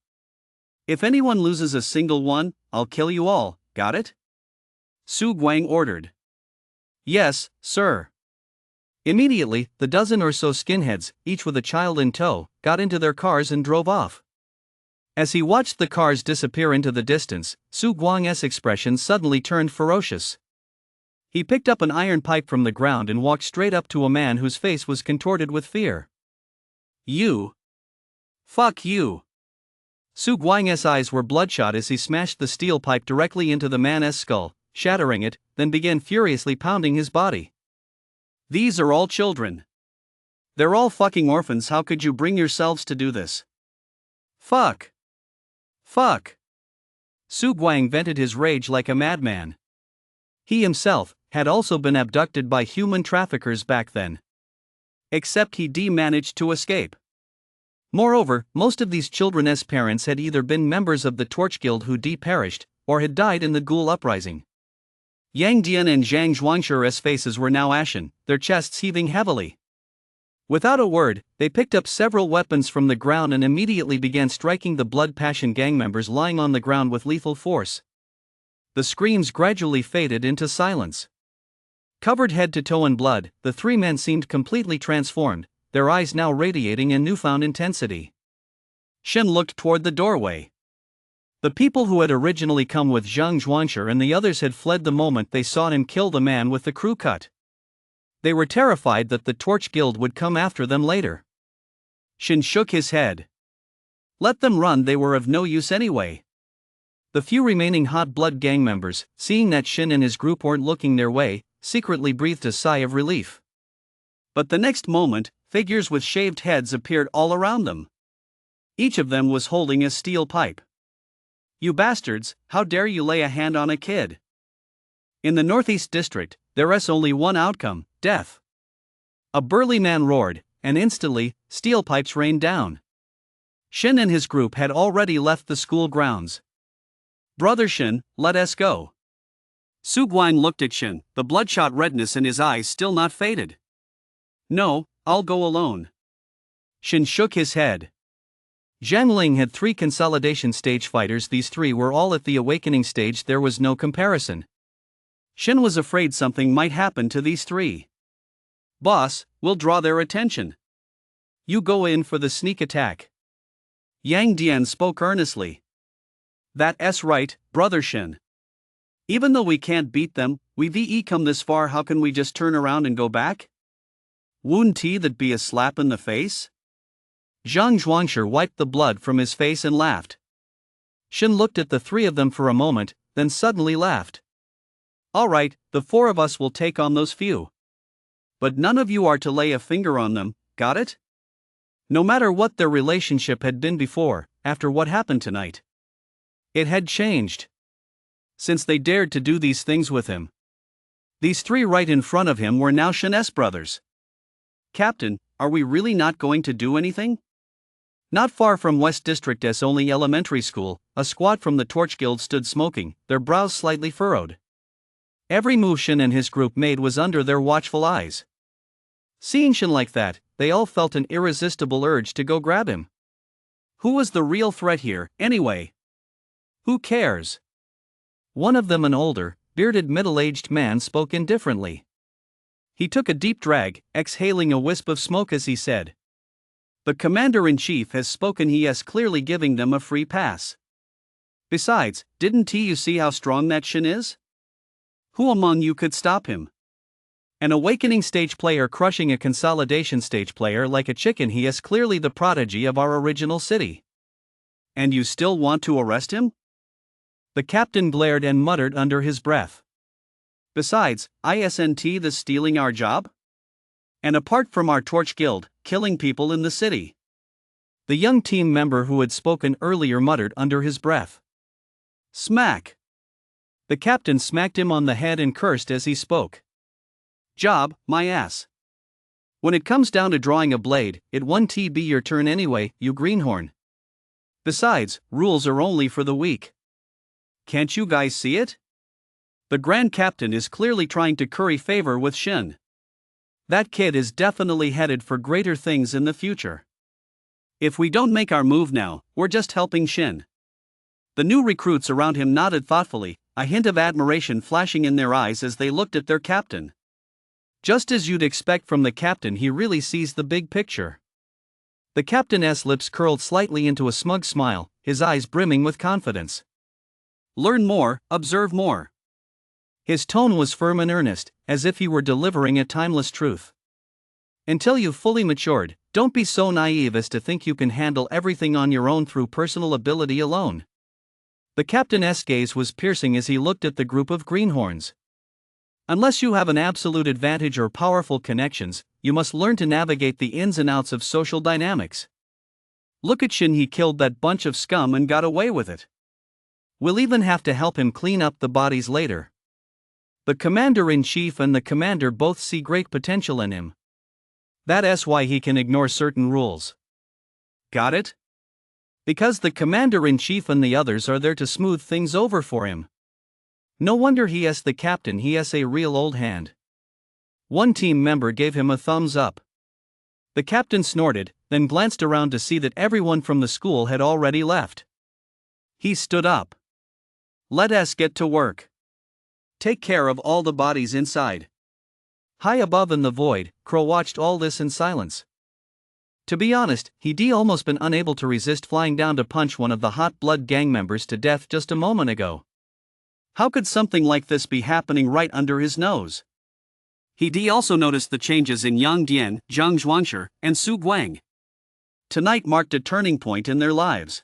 If anyone loses a single one, I'll kill you all, got it? Su Guang ordered. Yes, sir. Immediately, the dozen or so skinheads, each with a child in tow, got into their cars and drove off. As he watched the cars disappear into the distance, Su Guang's expression suddenly turned ferocious. He picked up an iron pipe from the ground and walked straight up to a man whose face was contorted with fear. You. Fuck you. Su Guang's eyes were bloodshot as he smashed the steel pipe directly into the man's skull, shattering it, then began furiously pounding his body. These are all children. They're all fucking orphans. How could you bring yourselves to do this? Fuck. Fuck. Su Guang vented his rage like a madman. He himself had also been abducted by human traffickers back then. Except he managed to escape. Moreover, most of these children's parents had either been members of the Torch Guild who perished, or had died in the Ghoul uprising. Yang Dian and Zhang Zhuangshi's faces were now ashen, their chests heaving heavily. Without a word, they picked up several weapons from the ground and immediately began striking the Blood Passion gang members lying on the ground with lethal force. The screams gradually faded into silence. Covered head to toe in blood, the three men seemed completely transformed, their eyes now radiating a newfound intensity. Shin looked toward the doorway. The people who had originally come with Zhang Zhuangshi and the others had fled the moment they saw him kill the man with the crew cut. They were terrified that the Torch Guild would come after them later. Shin shook his head. Let them run, they were of no use anyway. The few remaining hot blood gang members, seeing that Shin and his group weren't looking their way, secretly breathed a sigh of relief. But the next moment, figures with shaved heads appeared all around them. Each of them was holding a steel pipe. "You bastards, how dare you lay a hand on a kid?" In the Northeast District, there's only one outcome: death. A burly man roared, and instantly, steel pipes rained down. Shin and his group had already left the school grounds. "Brother Shin, let us go." Su Guang looked at Shin, the bloodshot redness in his eyes still not faded. "No, I'll go alone." Shin shook his head. Zhang Ling had 3 consolidation stage fighters. These 3 were all at the awakening stage. There was no comparison. Shin was afraid something might happen to these 3. "Boss, we'll draw their attention. You go in for the sneak attack." Yang Dian spoke earnestly. "That's right, Brother Shin. Even though we can't beat them, we've come this far, how can we just turn around and go back? Wouldn't that be a slap in the face?" Zhang Zhuangshi wiped the blood from his face and laughed. Shin looked at the 3 of them for a moment, then suddenly laughed. "All right, the 4 of us will take on those few. But none of you are to lay a finger on them, got it?" No matter what their relationship had been before, after what happened tonight, it had changed. Since they dared to do these things with him. These 3 right in front of him were now Shin's brothers. "Captain, are we really not going to do anything?" Not far from West District's only elementary school, a squad from the Torch Guild stood smoking, their brows slightly furrowed. Every move Shin and his group made was under their watchful eyes. Seeing Shin like that, they all felt an irresistible urge to go grab him. Who was the real threat here, anyway? Who cares? One of them, an older, bearded middle-aged man, spoke indifferently. He took a deep drag, exhaling a wisp of smoke as he said, "The Commander-in-Chief has spoken. He is clearly giving them a free pass. Besides, didn't you see how strong that Shin is? Who among you could stop him? An awakening stage player crushing a consolidation stage player like a chicken. He is clearly the prodigy of our original city. And you still want to arrest him?" The captain glared and muttered under his breath. "Besides, isn't this stealing our job? And apart from our Torch Guild, killing people in the city." The young team member who had spoken earlier muttered under his breath. Smack! The captain smacked him on the head and cursed as he spoke. "Job, my ass. When it comes down to drawing a blade, it won't be your turn anyway, you greenhorn. Besides, rules are only for the weak. Can't you guys see it? The Grand Captain is clearly trying to curry favor with Shin. That kid is definitely headed for greater things in the future. If we don't make our move now, we're just helping Shin." The new recruits around him nodded thoughtfully, a hint of admiration flashing in their eyes as they looked at their captain. Just as you'd expect from the captain, he really sees the big picture. The captain's lips curled slightly into a smug smile, his eyes brimming with confidence. "Learn more, observe more." His tone was firm and earnest, as if he were delivering a timeless truth. Until you've fully matured, don't be so naive as to think you can handle everything on your own through personal ability alone. The captain's gaze was piercing as he looked at the group of greenhorns. Unless you have an absolute advantage or powerful connections, you must learn to navigate the ins and outs of social dynamics. Look at Shin, he killed that bunch of scum and got away with it. We'll even have to help him clean up the bodies later. The Commander-in-Chief and the Commander both see great potential in him. That's why he can ignore certain rules. Got it? Because the Commander-in-Chief and the others are there to smooth things over for him. No wonder he is the captain, he is a real old hand. One team member gave him a thumbs up. The captain snorted, then glanced around to see that everyone from the school had already left. He stood up. "Let us get to work. Take care of all the bodies inside." High above in the void, Crow watched all this in silence. To be honest, he'd almost been unable to resist flying down to punch one of the hot blood gang members to death just a moment ago. How could something like this be happening right under his nose? He also noticed the changes in Yang Dian, Zhang Zhuangshi, and Su Guang. Tonight marked a turning point in their lives.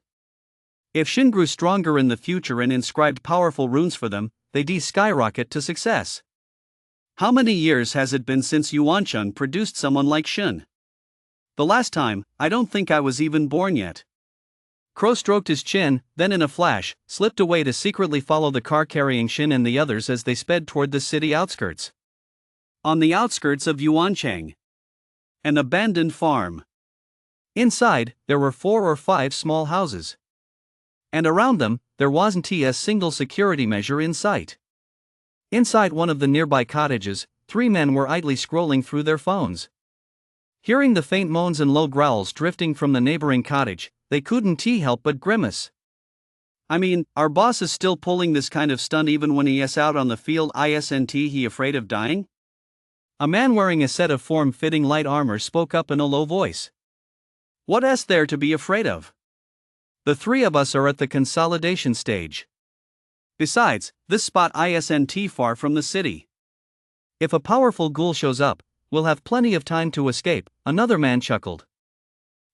If Shin grew stronger in the future and inscribed powerful runes for them, they'd skyrocket to success. How many years has it been since Yuancheng produced someone like Shin? The last time, I don't think I was even born yet. Crow stroked his chin, then in a flash, slipped away to secretly follow the car carrying Shin and the others as they sped toward the city outskirts. On the outskirts of Yuancheng, an abandoned farm. Inside, there were 4 or 5 small houses. And around them, there wasn't a single security measure in sight. Inside one of the nearby cottages, 3 men were idly scrolling through their phones. Hearing the faint moans and low growls drifting from the neighboring cottage, they couldn't help but grimace. I mean, our boss is still pulling this kind of stunt even when he is out on the field. Isn't he afraid of dying? A man wearing a set of form-fitting light armor spoke up in a low voice. What's there to be afraid of? The 3 of us are at the consolidation stage. Besides, this spot isn't far from the city. If a powerful ghoul shows up, we'll have plenty of time to escape, another man chuckled.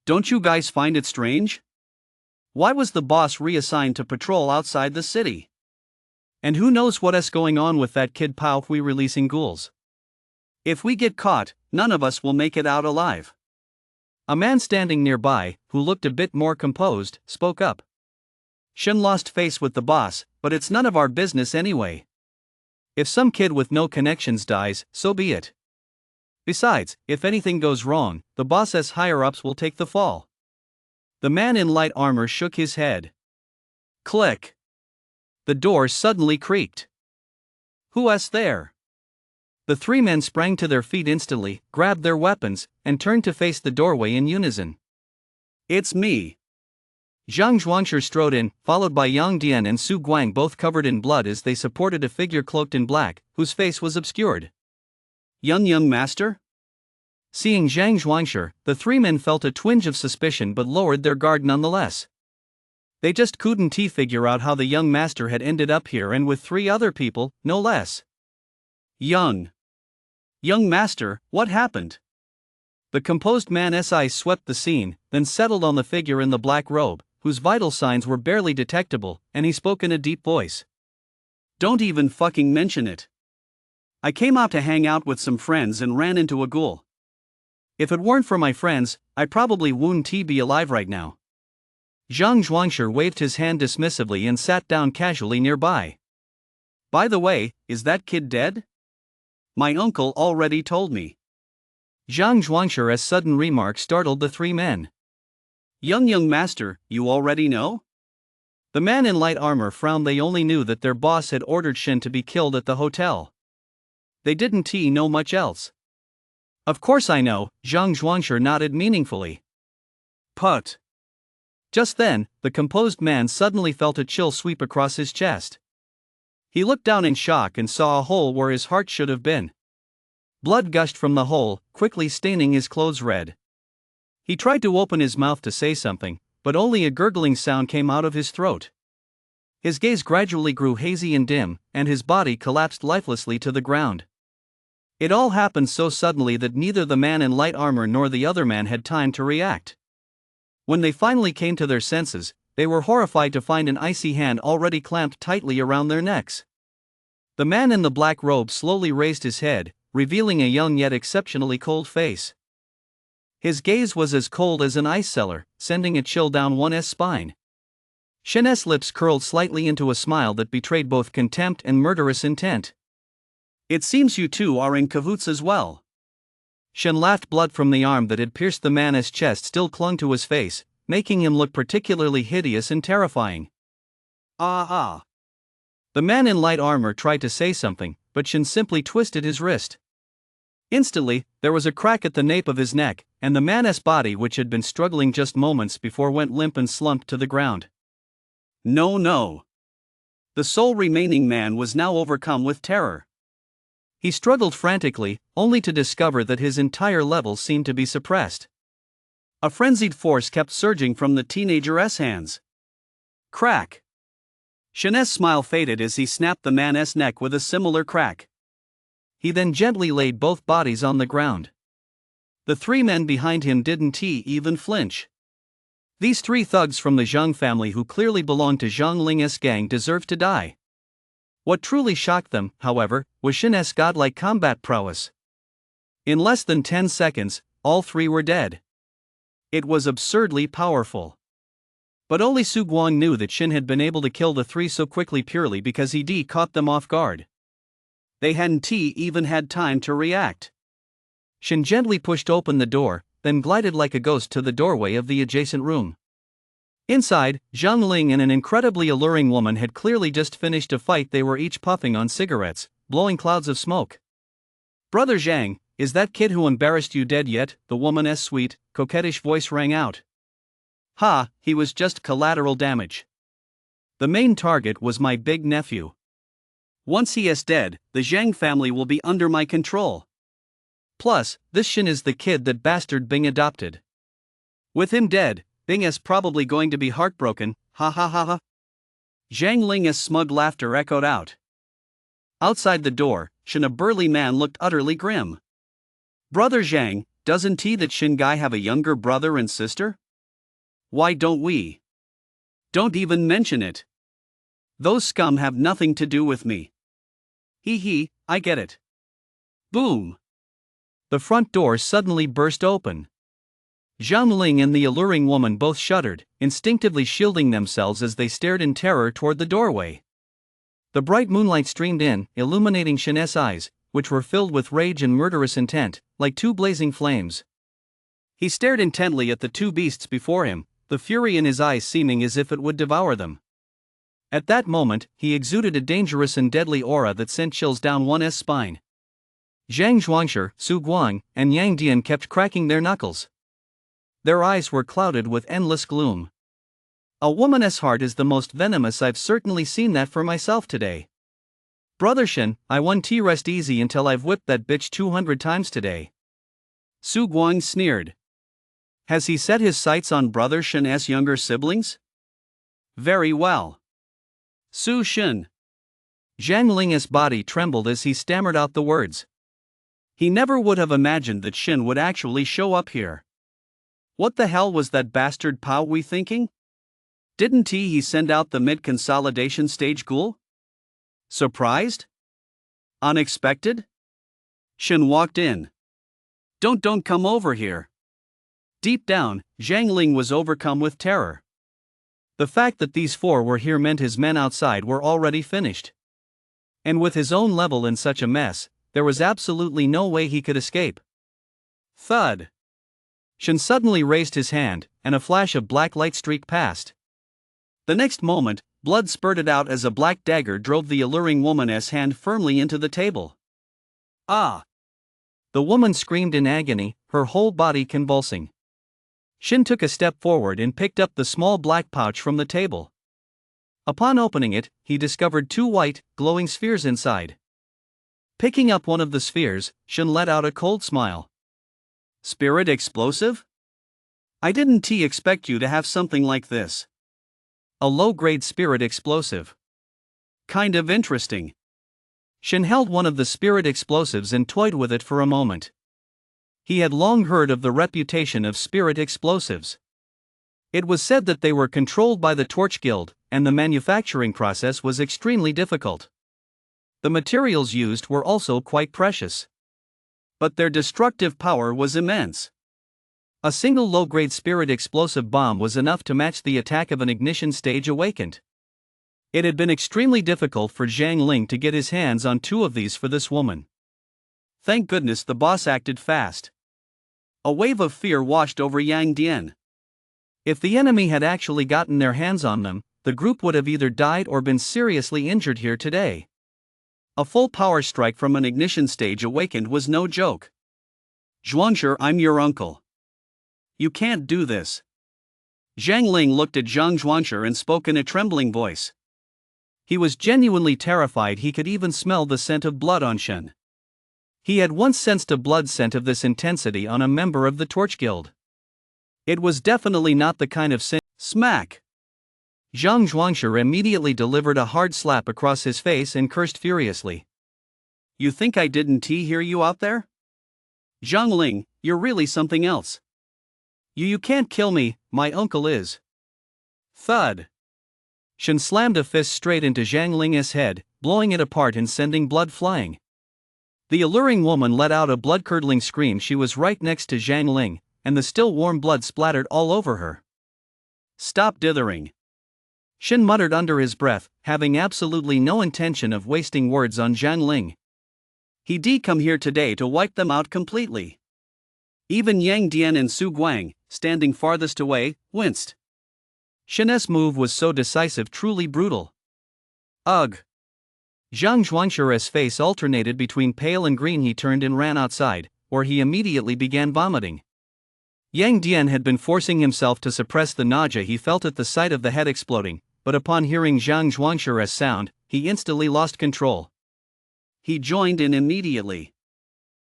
Don't you guys find it strange? Why was the boss reassigned to patrol outside the city? And who knows what's going on with that kid Pao Hui releasing ghouls? If we get caught, none of us will make it out alive. A man standing nearby, who looked a bit more composed, spoke up. Shin lost face with the boss, but it's none of our business anyway. If some kid with no connections dies, so be it. Besides, if anything goes wrong, the boss's higher-ups will take the fall. The man in light armor shook his head. Click. The door suddenly creaked. Who's there? The 3 men sprang to their feet instantly, grabbed their weapons, and turned to face the doorway in unison. It's me. Zhang Zhuangshi strode in, followed by Yang Dian and Su Guang, both covered in blood as they supported a figure cloaked in black, whose face was obscured. Young master? Seeing Zhang Zhuangshi, the 3 men felt a twinge of suspicion but lowered their guard nonetheless. They just couldn't figure out how the young master had ended up here and with 3 other people, no less. Young master, what happened? The composed man's eyes swept the scene, then settled on the figure in the black robe, whose vital signs were barely detectable, and he spoke in a deep voice. Don't even fucking mention it. I came out to hang out with some friends and ran into a ghoul. If it weren't for my friends, I probably wouldn't be alive right now. Zhang Zhuangshi waved his hand dismissively and sat down casually nearby. By the way, is that kid dead? My uncle already told me. Zhang Zhuangshi's sudden remark startled the 3 men. Young master, you already know? The man in light armor frowned. They only knew that their boss had ordered Shin to be killed at the hotel. They didn't know much else. Of course I know, Zhang Zhuangshi nodded meaningfully. Put. Just then, the composed man suddenly felt a chill sweep across his chest. He looked down in shock and saw a hole where his heart should have been. Blood gushed from the hole, quickly staining his clothes red. He tried to open his mouth to say something, but only a gurgling sound came out of his throat. His gaze gradually grew hazy and dim, and his body collapsed lifelessly to the ground. It all happened so suddenly that neither the man in light armor nor the other man had time to react. When they finally came to their senses, they were horrified to find an icy hand already clamped tightly around their necks. The man in the black robe slowly raised his head, revealing a young yet exceptionally cold face. His gaze was as cold as an ice cellar, sending a chill down one's spine. Shin's lips curled slightly into a smile that betrayed both contempt and murderous intent. It seems you 2 are in cahoots as well. Shin laughed. Blood from the arm that had pierced the man's chest still clung to his face, making him look particularly hideous and terrifying. The man in light armor tried to say something, but Shin simply twisted his wrist. Instantly, there was a crack at the nape of his neck, and the man's body, which had been struggling just moments before, went limp and slumped to the ground. No. The sole remaining man was now overcome with terror. He struggled frantically, only to discover that his entire level seemed to be suppressed. A frenzied force kept surging from the teenager's hands. Crack. Shin's smile faded as he snapped the man's neck with a similar crack. He then gently laid both bodies on the ground. The 3 men behind him didn't even flinch. These three thugs from the Zhang family who clearly belonged to Zhang Ling's gang deserved to die. What truly shocked them, however, was Shin's godlike combat prowess. In less than 10 seconds, all three were dead. It was absurdly powerful. But only Su Guang knew that Shin had been able to kill the three so quickly purely because he caught them off guard. They hadn't even had time to react. Shin gently pushed open the door, then glided like a ghost to the doorway of the adjacent room. Inside, Zhang Ling and an incredibly alluring woman had clearly just finished a fight. They were each puffing on cigarettes, blowing clouds of smoke. "Brother Zhang, is that kid who embarrassed you dead yet?" the woman's sweet, coquettish voice rang out. "Ha, he was just collateral damage. The main target was my big nephew. Once he is dead, the Zhang family will be under my control. Plus, this Shin is the kid that bastard Bing adopted. With him dead, Bing is probably going to be heartbroken, ha ha ha ha." Zhang Ling's smug laughter echoed out. Outside the door, Shin, a burly man, looked utterly grim. "Brother Zhang, doesn't that Shin guy have a younger brother and sister? Why don't we? Don't even mention it. Those scum have nothing to do with me. Hee, I get it." Boom! The front door suddenly burst open. Zhang Ling and the alluring woman both shuddered, instinctively shielding themselves as they stared in terror toward the doorway. The bright moonlight streamed in, illuminating Shin's eyes, which were filled with rage and murderous intent, like two blazing flames. He stared intently at the two beasts before him, the fury in his eyes seeming as if it would devour them. At that moment, he exuded a dangerous and deadly aura that sent chills down one's spine. Zhang Zhuangshi, Su Guang, and Yang Dian kept cracking their knuckles. Their eyes were clouded with endless gloom. "A woman's heart is the most venomous. I've certainly seen that for myself today. Brother Shin, I want to rest easy until I've whipped that bitch 200 times today." Su Guang sneered. Has he set his sights on Brother Shin's younger siblings? Very well. Su Shin. Zhang Ling's body trembled as he stammered out the words. He never would have imagined that Shin would actually show up here. What the hell was that bastard Pao Wei thinking? Didn't he send out the mid-consolidation stage Ghoul? Surprised? Unexpected? Shin walked in. Don't come over here. Deep down, Zhang Ling was overcome with terror. The fact that these four were here meant his men outside were already finished. And with his own level in such a mess, there was absolutely no way he could escape. Thud. Shin suddenly raised his hand, and a flash of black light streaked past. The next moment, blood spurted out as a black dagger drove the alluring woman's hand firmly into the table. Ah! The woman screamed in agony, her whole body convulsing. Shin took a step forward and picked up the small black pouch from the table. Upon opening it, he discovered two white, glowing spheres inside. Picking up one of the spheres, Shin let out a cold smile. Spirit explosive? I didn't expect you to have something like this. A low-grade spirit explosive. Kind of interesting. Shin held one of the spirit explosives and toyed with it for a moment. He had long heard of the reputation of spirit explosives. It was said that they were controlled by the Torch Guild, and the manufacturing process was extremely difficult. The materials used were also quite precious. But their destructive power was immense. A single low-grade spirit explosive bomb was enough to match the attack of an ignition stage awakened. It had been extremely difficult for Zhang Ling to get his hands on two of these for this woman. Thank goodness the boss acted fast. A wave of fear washed over Yang Dian. If the enemy had actually gotten their hands on them, the group would have either died or been seriously injured here today. A full power strike from an ignition stage awakened was no joke. Zhuangshi, I'm your uncle. You can't do this. Zhang Ling looked at Zhang Zhuangshi and spoke in a trembling voice. He was genuinely terrified. He could even smell the scent of blood on Shin. He had once sensed a blood scent of this intensity on a member of the Torch Guild. It was definitely not the kind of scent. Smack! Zhang Zhuangshi immediately delivered a hard slap across his face and cursed furiously. You think I didn't hear you out there? Zhang Ling, you're really something else. You can't kill me, my uncle is. Thud. Shen slammed a fist straight into Zhang Ling's head, blowing it apart and sending blood flying. The alluring woman let out a blood-curdling scream. She was right next to Zhang Ling, and the still warm blood splattered all over her. Stop dithering. Shen muttered under his breath, having absolutely no intention of wasting words on Zhang Ling. He'd come here today to wipe them out completely. Even Yang Dian and Su Guang, standing farthest away, winced. Shen's move was so decisive, truly brutal. Ugh. Zhang Zhuangshure's face alternated between pale and green. He turned and ran outside, where he immediately began vomiting. Yang Dian had been forcing himself to suppress the nausea he felt at the sight of the head exploding, but upon hearing Zhang Zhuangshure's sound, he instantly lost control. He joined in immediately.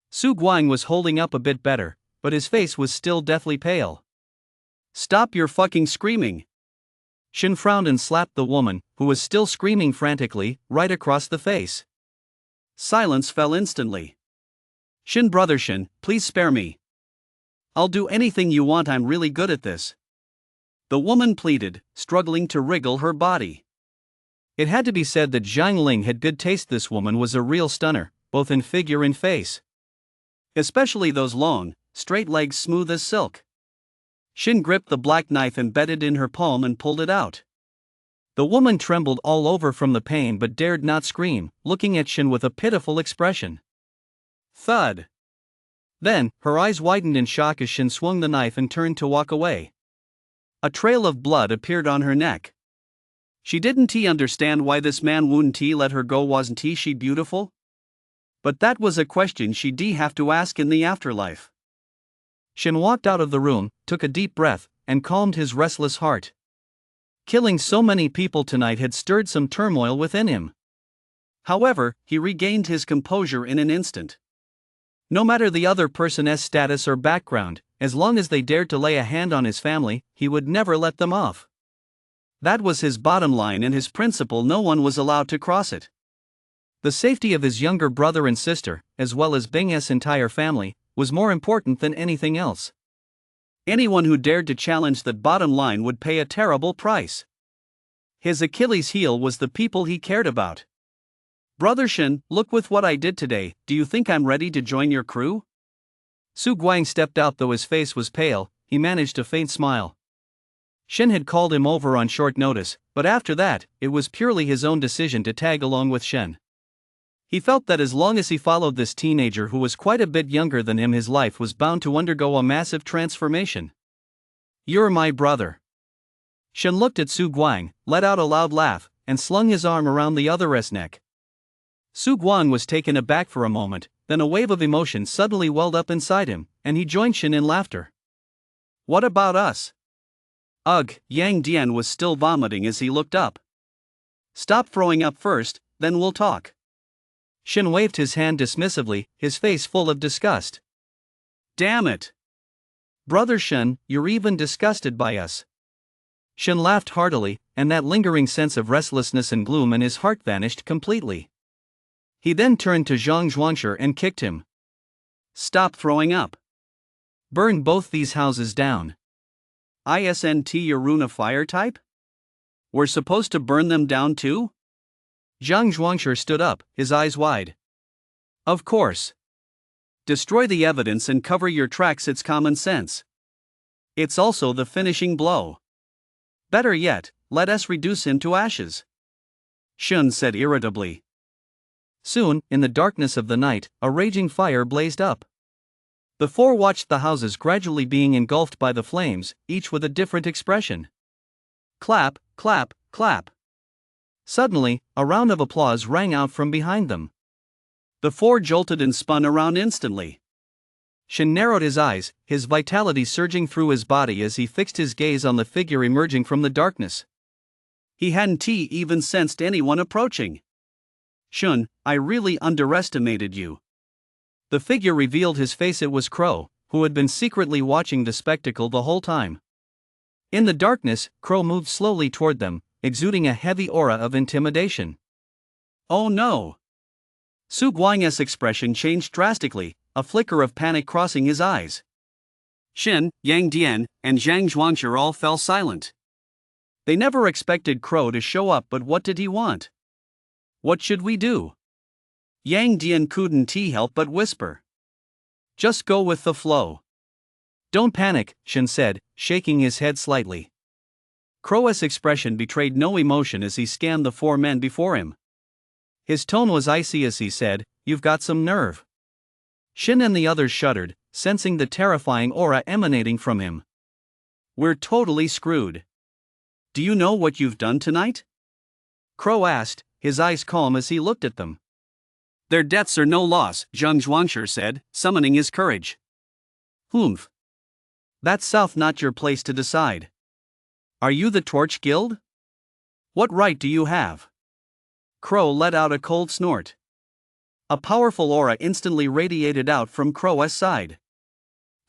Su Guang was holding up a bit better, but his face was still deathly pale. Stop your fucking screaming. Shen frowned and slapped the woman, who was still screaming frantically, right across the face. Silence fell instantly. Shen, brother Shen, please spare me. I'll do anything you want, I'm really good at this. The woman pleaded, struggling to wriggle her body. It had to be said that Zhang Ling had good taste. This woman was a real stunner, both in figure and face. Especially those long, straight legs smooth as silk. Shen gripped the black knife embedded in her palm and pulled it out. The woman trembled all over from the pain but dared not scream, looking at Shen with a pitiful expression. Thud. Then, her eyes widened in shock as Shen swung the knife and turned to walk away. A trail of blood appeared on her neck. She didn't understand why this man wouldn't let her go. Wasn't she beautiful? But that was a question she'd have to ask in the afterlife. Shen walked out of the room, took a deep breath, and calmed his restless heart. Killing so many people tonight had stirred some turmoil within him. However, he regained his composure in an instant. No matter the other person's status or background, as long as they dared to lay a hand on his family, he would never let them off. That was his bottom line and his principle. No one was allowed to cross it. The safety of his younger brother and sister, as well as Bing's entire family, was more important than anything else. Anyone who dared to challenge that bottom line would pay a terrible price. His Achilles heel was the people he cared about. Brother Shen, look with what I did today. Do you think I'm ready to join your crew? Su Guang stepped out. Though his face was pale, he managed a faint smile. Shen had called him over on short notice, but after that, it was purely his own decision to tag along with Shen. He felt that as long as he followed this teenager who was quite a bit younger than him, his life was bound to undergo a massive transformation. You're my brother. Shen looked at Su Guang, let out a loud laugh, and slung his arm around the other's neck. Su Guang was taken aback for a moment, then a wave of emotion suddenly welled up inside him, and he joined Shen in laughter. What about us? Ugh, Yang Dian was still vomiting as he looked up. Stop throwing up first, then we'll talk. Shen waved his hand dismissively, his face full of disgust. Damn it! Brother Shen, you're even disgusted by us. Shen laughed heartily, and that lingering sense of restlessness and gloom in his heart vanished completely. He then turned to Zhang Zhuangshu and kicked him. Stop throwing up. Burn both these houses down. Isn't your rune a fire type? We're supposed to burn them down too? Zhang Zhuangshu stood up, his eyes wide. Of course. Destroy the evidence and cover your tracks. It's common sense. It's also the finishing blow. Better yet, let us reduce him to ashes. Shun said irritably. Soon, in the darkness of the night, a raging fire blazed up. The four watched the houses gradually being engulfed by the flames, each with a different expression. Clap, clap, clap. Suddenly, a round of applause rang out from behind them. The four jolted and spun around instantly. Shen narrowed his eyes, his vitality surging through his body as he fixed his gaze on the figure emerging from the darkness. He hadn't even sensed anyone approaching. Shun, I really underestimated you. The figure revealed his face. It was Crow, who had been secretly watching the spectacle the whole time. In the darkness, Crow moved slowly toward them, exuding a heavy aura of intimidation. Oh no! Su Guang's expression changed drastically, a flicker of panic crossing his eyes. Shin, Yang Dian, and Zhang Zhuangshi all fell silent. They never expected Crow to show up, but what did he want? What should we do? Yang Dian couldn't help but whisper. Just go with the flow. Don't panic, Shin said, shaking his head slightly. Crow's expression betrayed no emotion as he scanned the four men before him. His tone was icy as he said, "You've got some nerve." Shin and the others shuddered, sensing the terrifying aura emanating from him. We're totally screwed. Do you know what you've done tonight? Crow asked, his eyes calm as he looked at them. Their deaths are no loss, Zhang Zhuangshi said, summoning his courage. Humph. That's south, not your place to decide. Are you the Torch Guild? What right do you have? Crow let out a cold snort. A powerful aura instantly radiated out from Crow's side.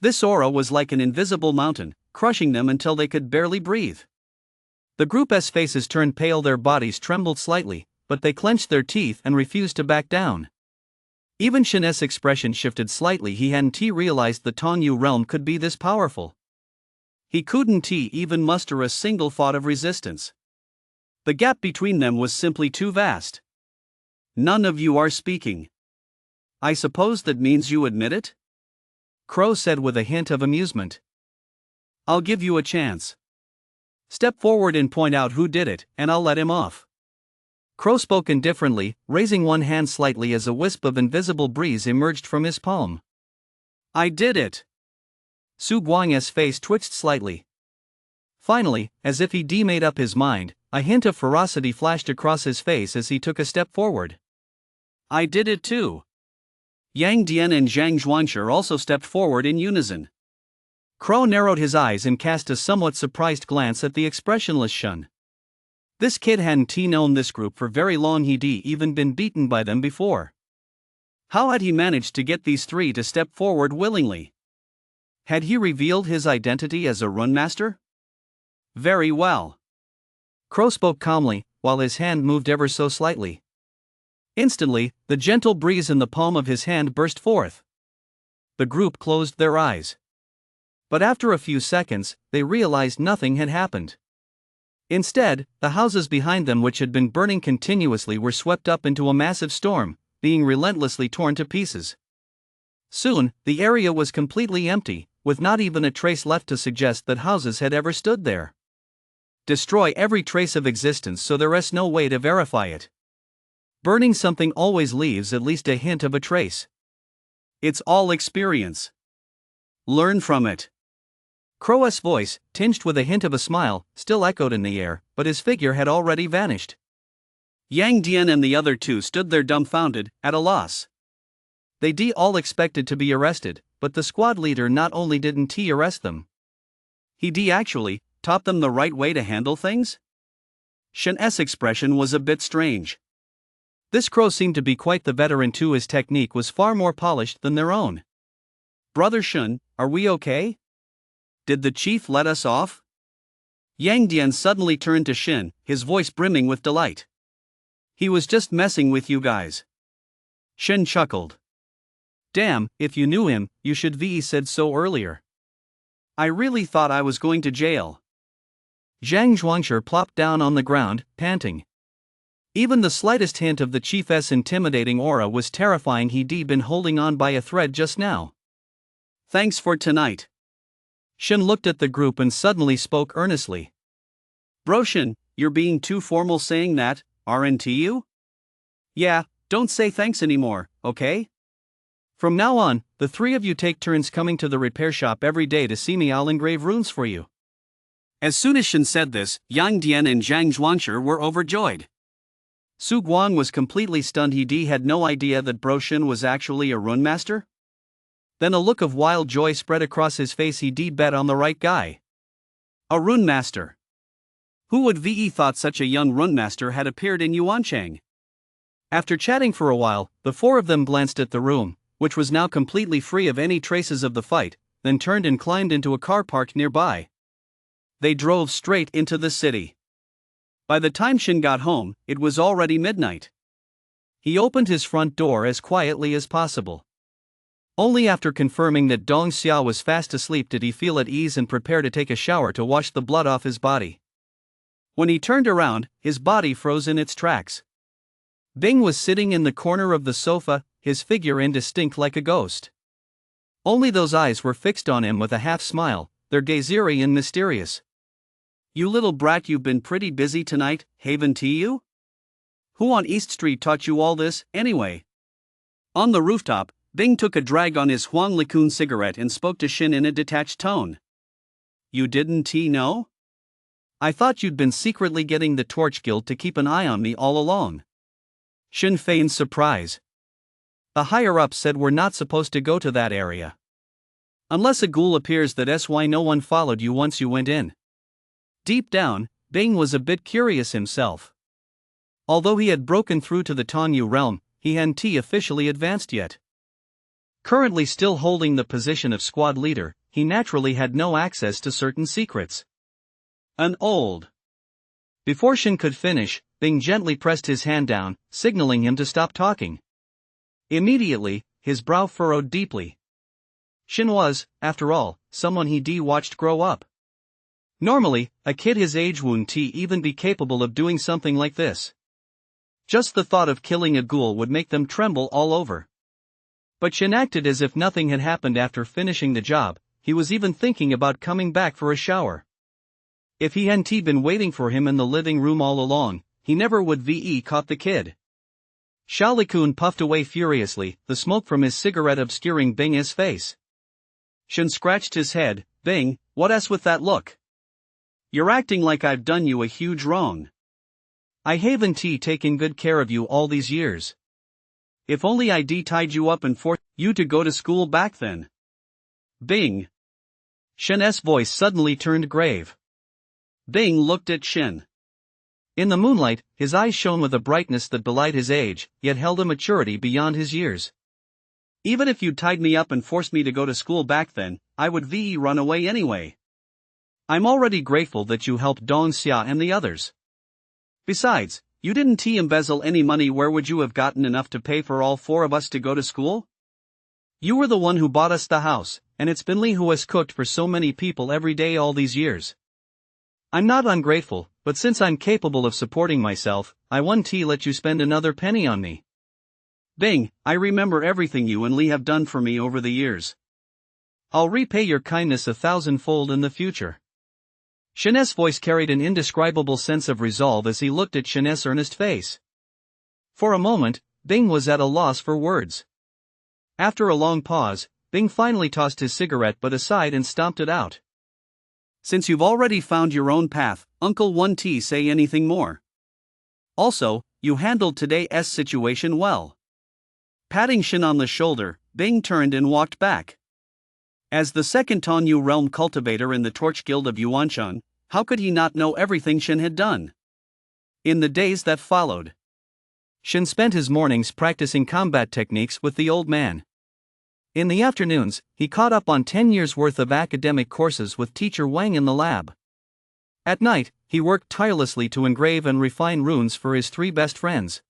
This aura was like an invisible mountain, crushing them until they could barely breathe. The group's faces turned pale, their bodies trembled slightly, but they clenched their teeth and refused to back down. Even Shin's expression shifted slightly. He hadn't realized the Tongyu realm could be this powerful. He couldn't even muster a single thought of resistance. The gap between them was simply too vast. None of you are speaking. I suppose that means you admit it? Crow said with a hint of amusement. I'll give you a chance. Step forward and point out who did it, and I'll let him off. Crow spoke indifferently, raising one hand slightly as a wisp of invisible breeze emerged from his palm. I did it. Su Guang's face twitched slightly. Finally, as if he made up his mind, a hint of ferocity flashed across his face as he took a step forward. I did it too. Yang Dian and Zhang Zhuangshi also stepped forward in unison. Crow narrowed his eyes and cast a somewhat surprised glance at the expressionless Shun. This kid hadn't known this group for very long. He'd even been beaten by them before. How had he managed to get these three to step forward willingly? Had he revealed his identity as a rune master? Very well. Crow spoke calmly, while his hand moved ever so slightly. Instantly, the gentle breeze in the palm of his hand burst forth. The group closed their eyes. But after a few seconds, they realized nothing had happened. Instead, the houses behind them, which had been burning continuously, were swept up into a massive storm, being relentlessly torn to pieces. Soon, the area was completely empty, with not even a trace left to suggest that houses had ever stood there. Destroy every trace of existence so there is no way to verify it. Burning something always leaves at least a hint of a trace. It's all experience. Learn from it. Crow's voice, tinged with a hint of a smile, still echoed in the air, but his figure had already vanished. Yang Dian and the other two stood there dumbfounded, at a loss. They all expected to be arrested, but the squad leader not only didn't arrest them. He actually taught them the right way to handle things? Shin's expression was a bit strange. This Crow seemed to be quite the veteran too. His technique was far more polished than their own. Brother Shun, are we okay? Did the chief let us off? Yang Dian suddenly turned to Shin, his voice brimming with delight. He was just messing with you guys. Shin chuckled. Damn, if you knew him, you should have said so earlier. I really thought I was going to jail. Zhang Zhuangshi plopped down on the ground, panting. Even the slightest hint of the chief's intimidating aura was terrifying. He'd been holding on by a thread just now. Thanks for tonight. Shin looked at the group and suddenly spoke earnestly. Bro Shin, you're being too formal saying that, aren't you? Yeah, don't say thanks anymore, okay? From now on, the three of you take turns coming to the repair shop every day to see me. I'll engrave runes for you. As soon as Shin said this, Yang Dian and Zhang Zhuangshi were overjoyed. Su Guang was completely stunned. He had no idea that Bro Shin was actually a rune master. Then a look of wild joy spread across his face. He'd bet on the right guy. A rune master. Who would have thought such a young rune master had appeared in Yuanchang? After chatting for a while, the four of them glanced at the room, which was now completely free of any traces of the fight, then turned and climbed into a car parked nearby. They drove straight into the city. By the time Shin got home, it was already midnight. He opened his front door as quietly as possible. Only after confirming that Dong Xia was fast asleep did he feel at ease and prepare to take a shower to wash the blood off his body. When he turned around, his body froze in its tracks. Bing was sitting in the corner of the sofa, his figure indistinct like a ghost. Only those eyes were fixed on him with a half smile, their gaze eerie and mysterious. "You little brat, you've been pretty busy tonight, haven't you? Who on East Street taught you all this, anyway?" On the rooftop, Bing took a drag on his Huang Likun cigarette and spoke to Shin in a detached tone. "You didn't know? I thought you'd been secretly getting the Torch Guild to keep an eye on me all along." Shin feigned surprise. "The higher-ups said we're not supposed to go to that area. Unless a ghoul appears that no one followed you once you went in." Deep down, Bing was a bit curious himself. Although he had broken through to the Tongyu realm, he hadn't officially advanced yet. Currently still holding the position of squad leader, he naturally had no access to certain secrets. Before Shin could finish, Bing gently pressed his hand down, signaling him to stop talking. Immediately, his brow furrowed deeply. Shin was, after all, someone he watched grow up. Normally, a kid his age wouldn't even be capable of doing something like this. Just the thought of killing a ghoul would make them tremble all over. But Shin acted as if nothing had happened after finishing the job. He was even thinking about coming back for a shower. If he hadn't been waiting for him in the living room all along, he never would caught the kid. Shalikun puffed away furiously, the smoke from his cigarette obscuring Bing's face. Shin scratched his head. "Bing, what's with that look? You're acting like I've done you a huge wrong. I haven't taken good care of you all these years. If only I'd tied you up and forced you to go to school back then." "Bing." Shin's voice suddenly turned grave. Bing looked at Shin. In the moonlight, his eyes shone with a brightness that belied his age, yet held a maturity beyond his years. "Even if you'd tied me up and forced me to go to school back then, I would run away anyway. I'm already grateful that you helped Dong Xia and the others. Besides, you didn't embezzle any money. Where would you have gotten enough to pay for all four of us to go to school? You were the one who bought us the house, and it's been Lee who has cooked for so many people every day all these years. I'm not ungrateful, but since I'm capable of supporting myself, I won't let you spend another penny on me. Bing, I remember everything you and Lee have done for me over the years. I'll repay your kindness 1,000-fold in the future." Shin's voice carried an indescribable sense of resolve as he looked at Shin's earnest face. For a moment, Bing was at a loss for words. After a long pause, Bing finally tossed his cigarette butt aside and stomped it out. "Since you've already found your own path, Uncle won't say anything more. Also, you handled today's situation well." Patting Shin on the shoulder, Bing turned and walked back. As the second Tongyu realm cultivator in the Torch Guild of Yuanshan, how could he not know everything Shin had done? In the days that followed, Shin spent his mornings practicing combat techniques with the old man. In the afternoons, he caught up on 10 years' worth of academic courses with teacher Wang in the lab. At night, he worked tirelessly to engrave and refine runes for his 3 best friends.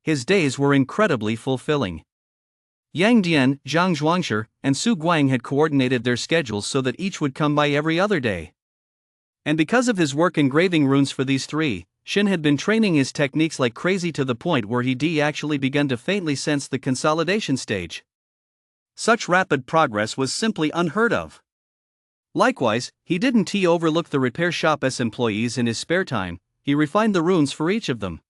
His days were incredibly fulfilling. Yang Dian, Zhang Zhuangshi, and Su Guang had coordinated their schedules so that each would come by every other day. And because of his work engraving runes for these 3, Shin had been training his techniques like crazy to the point where he actually begun to faintly sense the consolidation stage. Such rapid progress was simply unheard of. Likewise, he didn't overlook the repair shop's employees in his spare time. He refined the runes for each of them.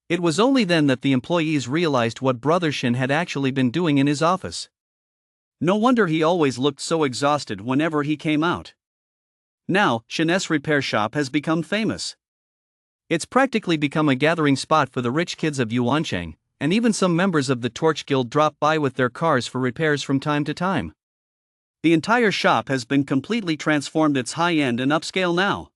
It was only then that the employees realized what Brother Shin had actually been doing in his office. No wonder he always looked so exhausted whenever he came out. Now, Shin's repair shop has become famous. It's practically become a gathering spot for the rich kids of Yuancheng, and even some members of the Torch Guild drop by with their cars for repairs from time to time. The entire shop has been completely transformed. It's high-end and upscale now.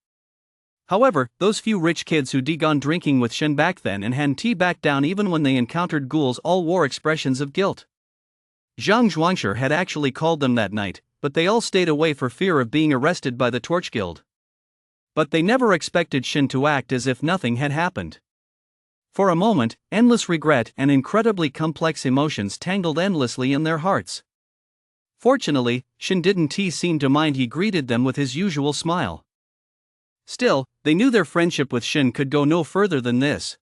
However, those few rich kids who'd gone drinking with Shin back then and hadn't backed down even when they encountered ghouls all wore expressions of guilt. Zhang Zhuangshi had actually called them that night, but they all stayed away for fear of being arrested by the Torch Guild. But they never expected Shin to act as if nothing had happened. For a moment, endless regret and incredibly complex emotions tangled endlessly in their hearts. Fortunately, Shin didn't seem to mind. He greeted them with his usual smile. Still, they knew their friendship with Shin could go no further than this.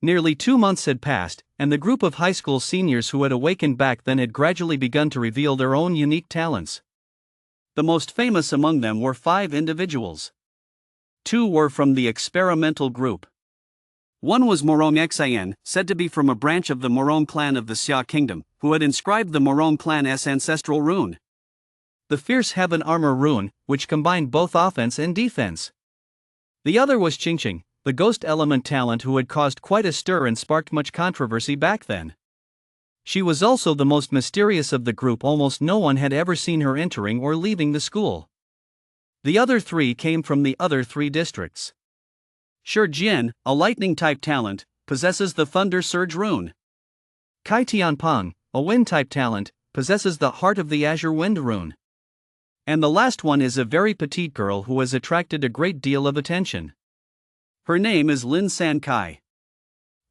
Nearly 2 months had passed, and the group of high school seniors who had awakened back then had gradually begun to reveal their own unique talents. The most famous among them were 5 individuals. 2 were from the experimental group. One was Morong Xian, said to be from a branch of the Morong clan of the Xia kingdom, who had inscribed the Morong clan's ancestral rune, the Fierce Heaven Armor rune, which combined both offense and defense. The other was Qingqing, the ghost element talent who had caused quite a stir and sparked much controversy back then. She was also the most mysterious of the group. Almost no one had ever seen her entering or leaving the school. The other 3 came from the other 3 districts. Shi Jian, a lightning-type talent, possesses the Thunder Surge rune. Kai Tianpeng, a wind-type talent, possesses the Heart of the Azure Wind rune. And the last one is a very petite girl who has attracted a great deal of attention. Her name is Lin San Kai.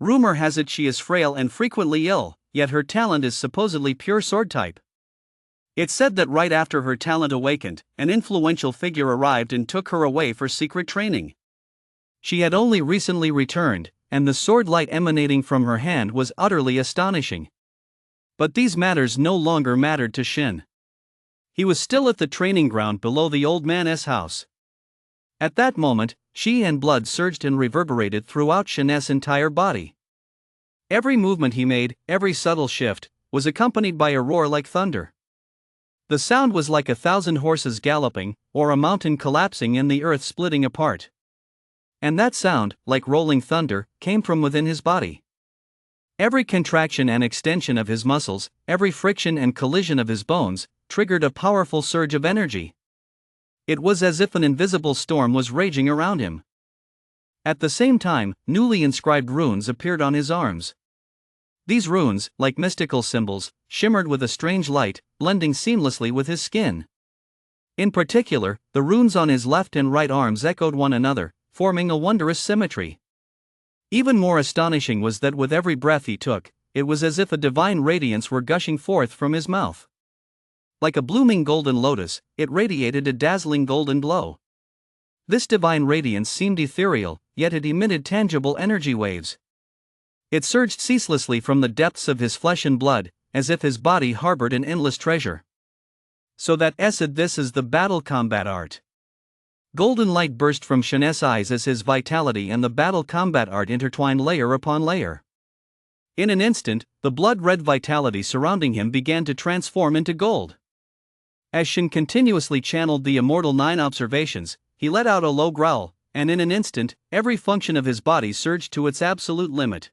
Rumor has it she is frail and frequently ill, yet her talent is supposedly pure sword type. It's said that right after her talent awakened, an influential figure arrived and took her away for secret training. She had only recently returned, and the sword light emanating from her hand was utterly astonishing. But these matters no longer mattered to Shin. He was still at the training ground below the old man's house. At that moment, Qi and blood surged and reverberated throughout Shin's entire body. Every movement he made, every subtle shift, was accompanied by a roar like thunder. The sound was like 1,000 horses galloping, or a mountain collapsing and the earth splitting apart. And that sound, like rolling thunder, came from within his body. Every contraction and extension of his muscles, every friction and collision of his bones, triggered a powerful surge of energy. It was as if an invisible storm was raging around him. At the same time, newly inscribed runes appeared on his arms. These runes, like mystical symbols, shimmered with a strange light, blending seamlessly with his skin. In particular, the runes on his left and right arms echoed one another, forming a wondrous symmetry. Even more astonishing was that with every breath he took, it was as if a divine radiance were gushing forth from his mouth. Like a blooming golden lotus, it radiated a dazzling golden glow. This divine radiance seemed ethereal, yet it emitted tangible energy waves. It surged ceaselessly from the depths of his flesh and blood, as if his body harbored an endless treasure. So this is the battle combat art. Golden light burst from Shin's eyes as his vitality and the battle combat art intertwined layer upon layer. In an instant, the blood-red vitality surrounding him began to transform into gold. As Shin continuously channeled the immortal 9 observations, he let out a low growl, and in an instant, every function of his body surged to its absolute limit.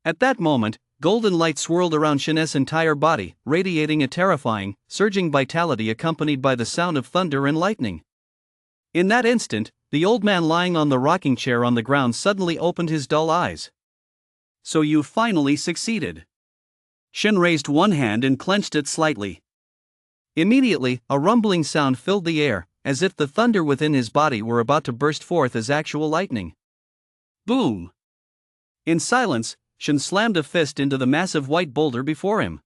At that moment, golden light swirled around Shin's entire body, radiating a terrifying, surging vitality accompanied by the sound of thunder and lightning. In that instant, the old man lying on the rocking chair on the ground suddenly opened his dull eyes. "So you finally succeeded." Shin raised one hand and clenched it slightly. Immediately, a rumbling sound filled the air, as if the thunder within his body were about to burst forth as actual lightning. Boom! In silence, Shin slammed a fist into the massive white boulder before him.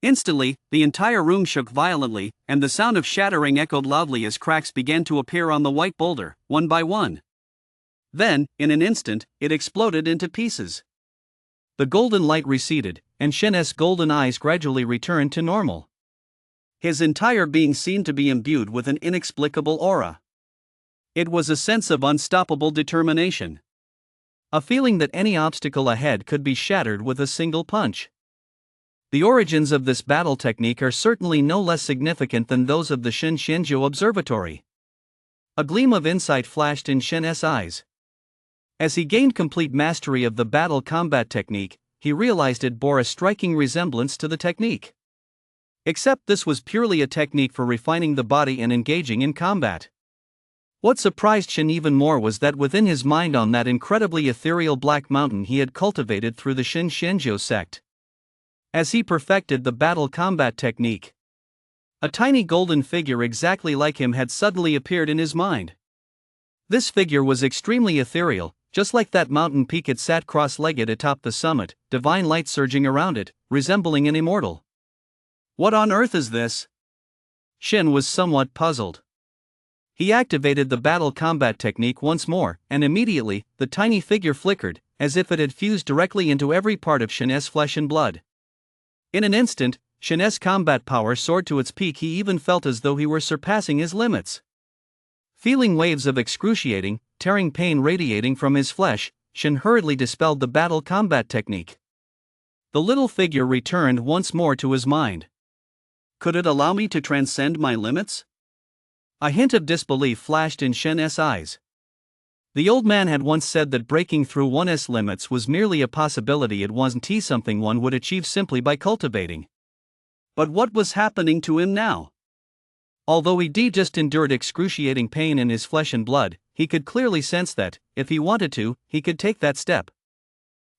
Instantly, the entire room shook violently, and the sound of shattering echoed loudly as cracks began to appear on the white boulder, one by one. Then, in an instant, it exploded into pieces. The golden light receded, and Shin's golden eyes gradually returned to normal. His entire being seemed to be imbued with an inexplicable aura. It was a sense of unstoppable determination. A feeling that any obstacle ahead could be shattered with a single punch. The origins of this battle technique are certainly no less significant than those of the Shin Shinjo Observatory. A gleam of insight flashed in Shin's eyes. As he gained complete mastery of the battle combat technique, he realized it bore a striking resemblance to the technique. Except this was purely a technique for refining the body and engaging in combat. What surprised Shin even more was that within his mind on that incredibly ethereal black mountain he had cultivated through the Shin Shinjo sect. As he perfected the battle combat technique, a tiny golden figure exactly like him had suddenly appeared in his mind. This figure was extremely ethereal, Just like that mountain peak, it sat cross-legged atop the summit, divine light surging around it, resembling an immortal. What on earth is this? Shin was somewhat puzzled. He activated the battle combat technique once more, and immediately, the tiny figure flickered, as if it had fused directly into every part of Shin's flesh and blood. In an instant, Shin's combat power soared to its peak. He even felt as though he were surpassing his limits. Feeling waves of excruciating, tearing pain radiating from his flesh, Shin hurriedly dispelled the battle combat technique. The little figure returned once more to his mind. Could it allow me to transcend my limits? A hint of disbelief flashed in Shin's eyes. The old man had once said that breaking through one's limits was merely a possibility. It wasn't something one would achieve simply by cultivating. But what was happening to him now? Although he just endured excruciating pain in his flesh and blood, he could clearly sense that, if he wanted to, he could take that step.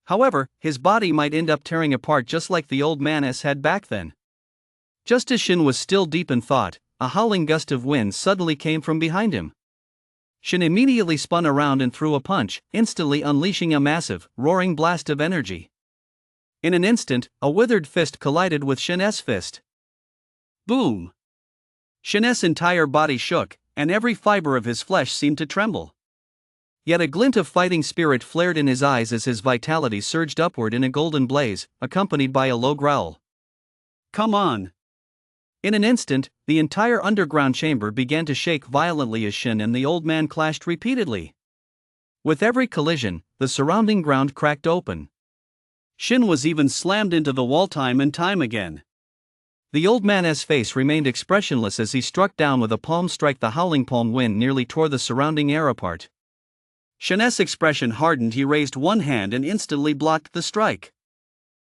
However, his body might end up tearing apart just like the old man's had back then. Just as Shin was still deep in thought, a howling gust of wind suddenly came from behind him. Shin immediately spun around and threw a punch, instantly unleashing a massive, roaring blast of energy. In an instant, a withered fist collided with Shin's fist. Boom! Shin's entire body shook, and every fiber of his flesh seemed to tremble. Yet a glint of fighting spirit flared in his eyes as his vitality surged upward in a golden blaze, accompanied by a low growl. Come on! In an instant, the entire underground chamber began to shake violently as Shin and the old man clashed repeatedly. With every collision, the surrounding ground cracked open. Shin was even slammed into the wall time and time again. The old man's face remained expressionless as he struck down with a palm strike. The howling palm wind nearly tore the surrounding air apart. Shin's expression hardened. He raised one hand and instantly blocked the strike.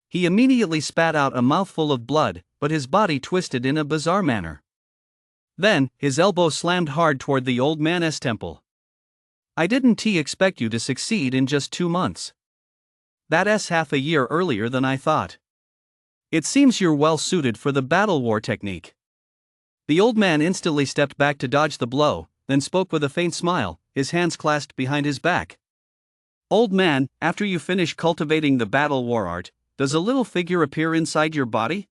He immediately spat out a mouthful of blood, but his body twisted in a bizarre manner. Then, his elbow slammed hard toward the old man's temple. I didn't expect you to succeed in just 2 months. That's half a year earlier than I thought. It seems you're well suited for the battle war technique. The old man instantly stepped back to dodge the blow, then spoke with a faint smile, his hands clasped behind his back. Old man, after you finish cultivating the battle war art, does a little figure appear inside your body?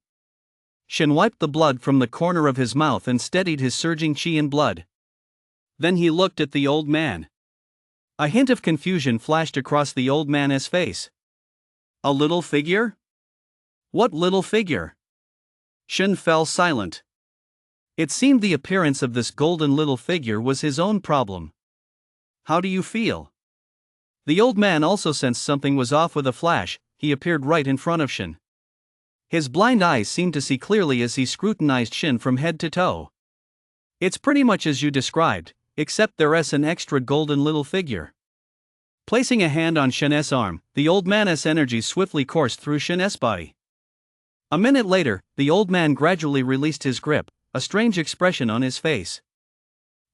Shin wiped the blood from the corner of his mouth and steadied his surging chi and blood. Then he looked at the old man. A hint of confusion flashed across the old man's face. A little figure? What little figure? Shin fell silent. It seemed the appearance of this golden little figure was his own problem. How do you feel? The old man also sensed something was off. With a flash, he appeared right in front of Shin. His blind eyes seemed to see clearly as he scrutinized Shin from head to toe. It's pretty much as you described, except there's an extra golden little figure. Placing a hand on Shin's arm, the old man's energy swiftly coursed through Shin's body. A minute later, the old man gradually released his grip, a strange expression on his face.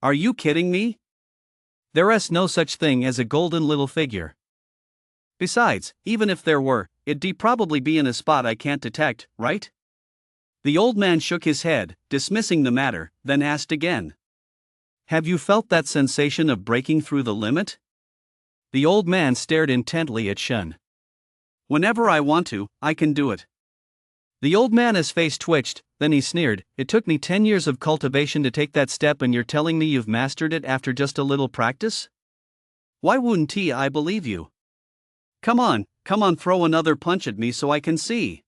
Are you kidding me? There's no such thing as a golden little figure. Besides, even if there were, it'd probably be in a spot I can't detect, right? The old man shook his head, dismissing the matter, then asked again. Have you felt that sensation of breaking through the limit? The old man stared intently at Shin. Whenever I want to, I can do it. The old man's face twitched, then he sneered. It took me 10 years of cultivation to take that step, and you're telling me you've mastered it after just a little practice? Why wouldn't I believe you? Come on, throw another punch at me so I can see.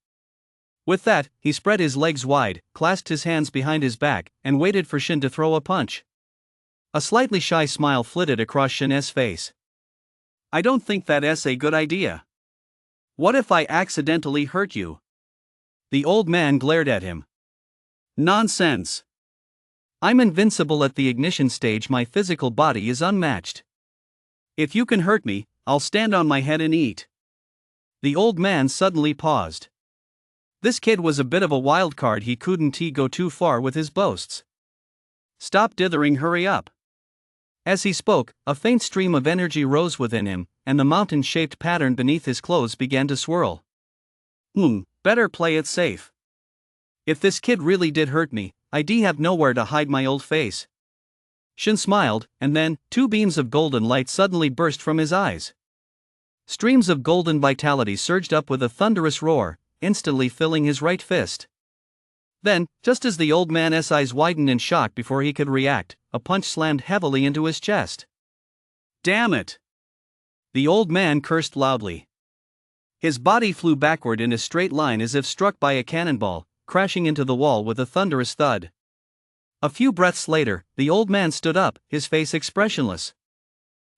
With that, he spread his legs wide, clasped his hands behind his back, and waited for Shin to throw a punch. A slightly shy smile flitted across Shin's face. I don't think that's a good idea. What if I accidentally hurt you? The old man glared at him. Nonsense. I'm invincible at the ignition stage. My physical body is unmatched. If you can hurt me, I'll stand on my head and eat. The old man suddenly paused. This kid was a bit of a wild card. He couldn't go too far with his boasts. Stop dithering, hurry up. As he spoke, a faint stream of energy rose within him, and the mountain-shaped pattern beneath his clothes began to swirl. Better play it safe. If this kid really did hurt me, I'd have nowhere to hide my old face. Shin smiled, and then, two beams of golden light suddenly burst from his eyes. Streams of golden vitality surged up with a thunderous roar, instantly filling his right fist. Then, just as the old man's eyes widened in shock before he could react, a punch slammed heavily into his chest. Damn it! The old man cursed loudly. His body flew backward in a straight line as if struck by a cannonball, crashing into the wall with a thunderous thud. A few breaths later, the old man stood up, his face expressionless.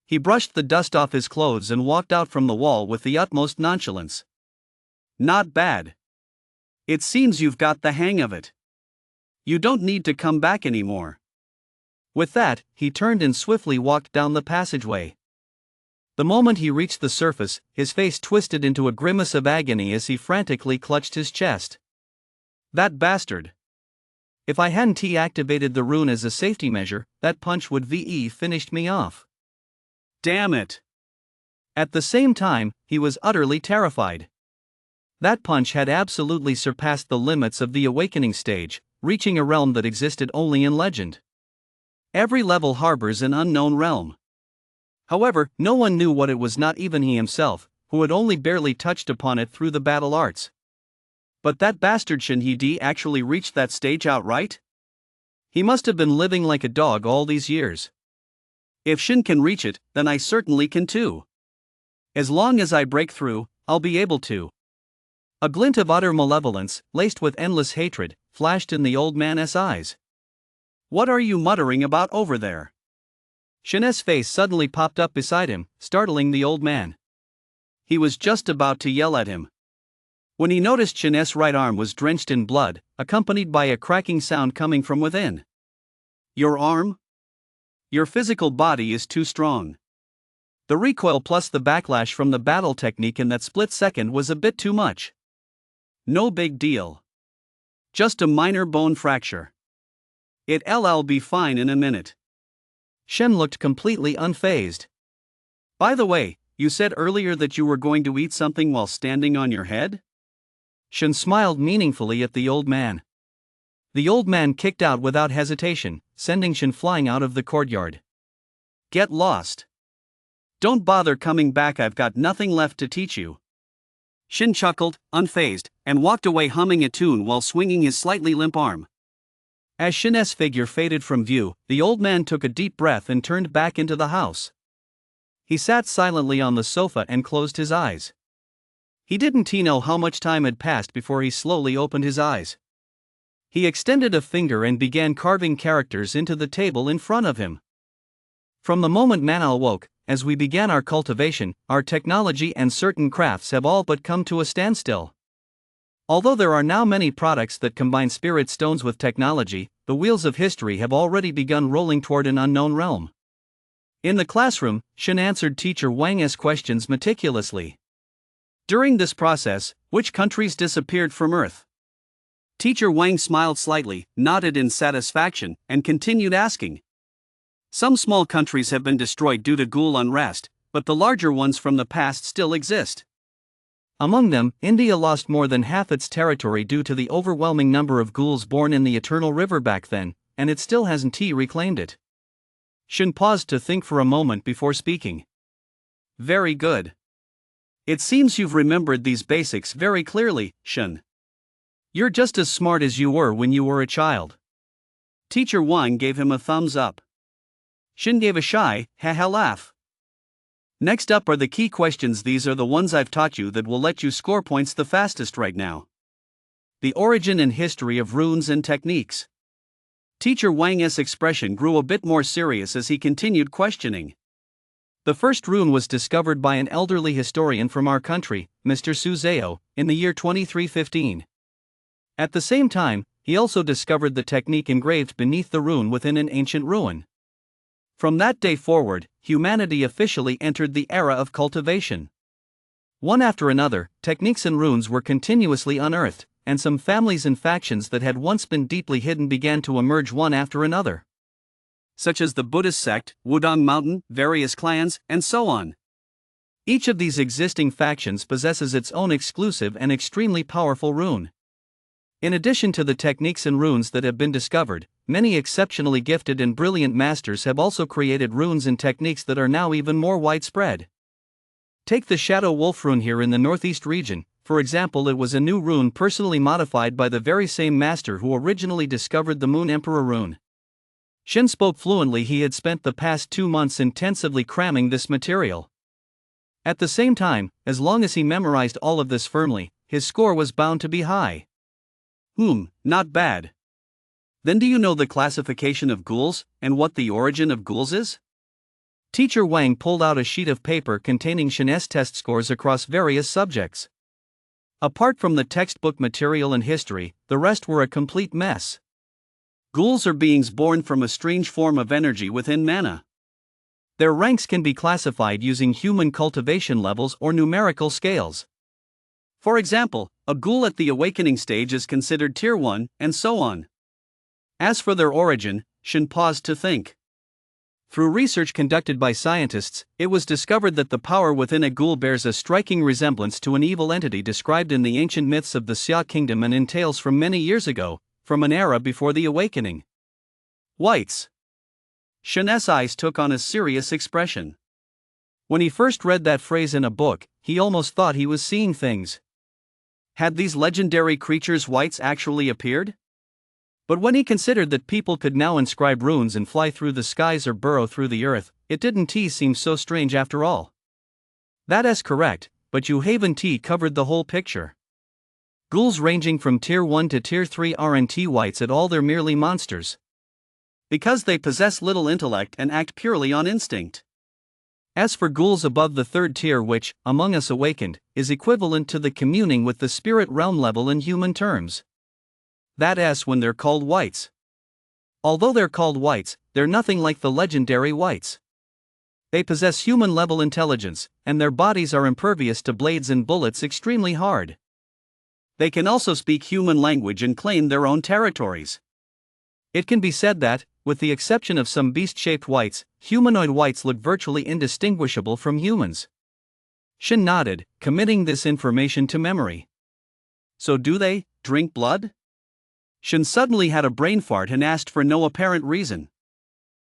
He brushed the dust off his clothes and walked out from the wall with the utmost nonchalance. Not bad. It seems you've got the hang of it. You don't need to come back anymore. With that, he turned and swiftly walked down the passageway. The moment he reached the surface, his face twisted into a grimace of agony as he frantically clutched his chest. That bastard! If I hadn't activated the rune as a safety measure, that punch would finished me off. Damn it! At the same time, he was utterly terrified. That punch had absolutely surpassed the limits of the awakening stage, reaching a realm that existed only in legend. Every level harbors an unknown realm. However, no one knew what it was, not even he himself, who had only barely touched upon it through the battle arts. But that bastard Shin He actually reached that stage outright? He must have been living like a dog all these years. If Shin can reach it, then I certainly can too. As long as I break through, I'll be able to. A glint of utter malevolence, laced with endless hatred, flashed in the old man's eyes. What are you muttering about over there? Shin's face suddenly popped up beside him, startling the old man. He was just about to yell at him, when he noticed Shin's right arm was drenched in blood, accompanied by a cracking sound coming from within. Your arm? Your physical body is too strong. The recoil plus the backlash from the battle technique in that split second was a bit too much. No big deal. Just a minor bone fracture. It'll be fine in a minute. Shen looked completely unfazed. By the way, you said earlier that you were going to eat something while standing on your head? Shen smiled meaningfully at the old man. The old man kicked out without hesitation, sending Shen flying out of the courtyard. Get lost. Don't bother coming back, I've got nothing left to teach you. Shin chuckled, unfazed, and walked away humming a tune while swinging his slightly limp arm. As Shin's figure faded from view, the old man took a deep breath and turned back into the house. He sat silently on the sofa and closed his eyes. He didn't know how much time had passed before he slowly opened his eyes. He extended a finger and began carving characters into the table in front of him. From the moment man awoke, as we began our cultivation, our technology and certain crafts have all but come to a standstill. Although there are now many products that combine spirit stones with technology, the wheels of history have already begun rolling toward an unknown realm. In the classroom, Shin answered teacher Wang's questions meticulously. During this process, which countries disappeared from Earth? Teacher Wang smiled slightly, nodded in satisfaction, and continued asking. Some small countries have been destroyed due to Ghoul unrest, but the larger ones from the past still exist. Among them, India lost more than half its territory due to the overwhelming number of ghouls born in the Eternal River back then, and it still hasn't reclaimed it. Shin paused to think for a moment before speaking. Very good. It seems you've remembered these basics very clearly, Shin. You're just as smart as you were when you were a child. Teacher Wang gave him a thumbs up. Shin gave a shy, ha-ha laugh. Next up are the key questions. These are the ones I've taught you that will let you score points the fastest right now. The origin and history of runes and techniques. Teacher Wang's expression grew a bit more serious as he continued questioning. The first rune was discovered by an elderly historian from our country, Mr. Suzeo, in the year 2315. At the same time, he also discovered the technique engraved beneath the rune within an ancient ruin. From that day forward, humanity officially entered the era of cultivation. One after another, techniques and runes were continuously unearthed, and some families and factions that had once been deeply hidden began to emerge one after another. Such as the Buddhist sect, Wudang Mountain, various clans, and so on. Each of these existing factions possesses its own exclusive and extremely powerful rune. In addition to the techniques and runes that have been discovered, many exceptionally gifted and brilliant masters have also created runes and techniques that are now even more widespread. Take the Shadow Wolf rune here in the Northeast region. For example, it was a new rune personally modified by the very same master who originally discovered the Moon Emperor rune. Shin spoke fluently. He had spent the past 2 months intensively cramming this material. At the same time, as long as he memorized all of this firmly, his score was bound to be high. Not bad. Then do you know the classification of ghouls, and what the origin of ghouls is? Teacher Wang pulled out a sheet of paper containing Shin's test scores across various subjects. Apart from the textbook material and history, the rest were a complete mess. Ghouls are beings born from a strange form of energy within mana. Their ranks can be classified using human cultivation levels or numerical scales. For example, a ghoul at the awakening stage is considered tier 1, and so on. As for their origin, Shin paused to think. Through research conducted by scientists, it was discovered that the power within a ghoul bears a striking resemblance to an evil entity described in the ancient myths of the Xia kingdom and in tales from many years ago, from an era before the awakening. Whites. Shin's eyes took on a serious expression. When he first read that phrase in a book, he almost thought he was seeing things. Had these legendary creatures whites actually appeared? But when he considered that people could now inscribe runes and fly through the skies or burrow through the earth, it didn't seem so strange after all. That's correct, but Haven T covered the whole picture. Ghouls ranging from tier 1 to tier 3 aren't whites at all, they're merely monsters. Because they possess little intellect and act purely on instinct. As for ghouls above the 3rd tier, which, among us awakened, is equivalent to the communing with the spirit realm level in human terms. That's when they're called whites. Although they're called whites, they're nothing like the legendary whites. They possess human-level intelligence, and their bodies are impervious to blades and bullets extremely hard. They can also speak human language and claim their own territories. It can be said that, with the exception of some beast-shaped whites, humanoid whites look virtually indistinguishable from humans. Shin nodded, committing this information to memory. So do they drink blood? Shin suddenly had a brain fart and asked for no apparent reason.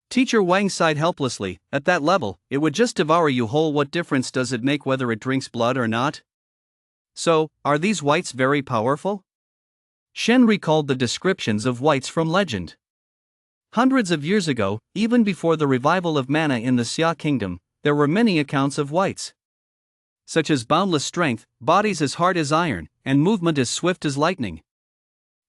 Teacher Wang sighed helplessly. At that level, it would just devour you whole. What difference does it make whether it drinks blood or not? So, are these whites very powerful? Shen recalled the descriptions of whites from legend. Hundreds of years ago, even before the revival of mana in the Xia kingdom, there were many accounts of whites. Such as boundless strength, bodies as hard as iron, and movement as swift as lightning.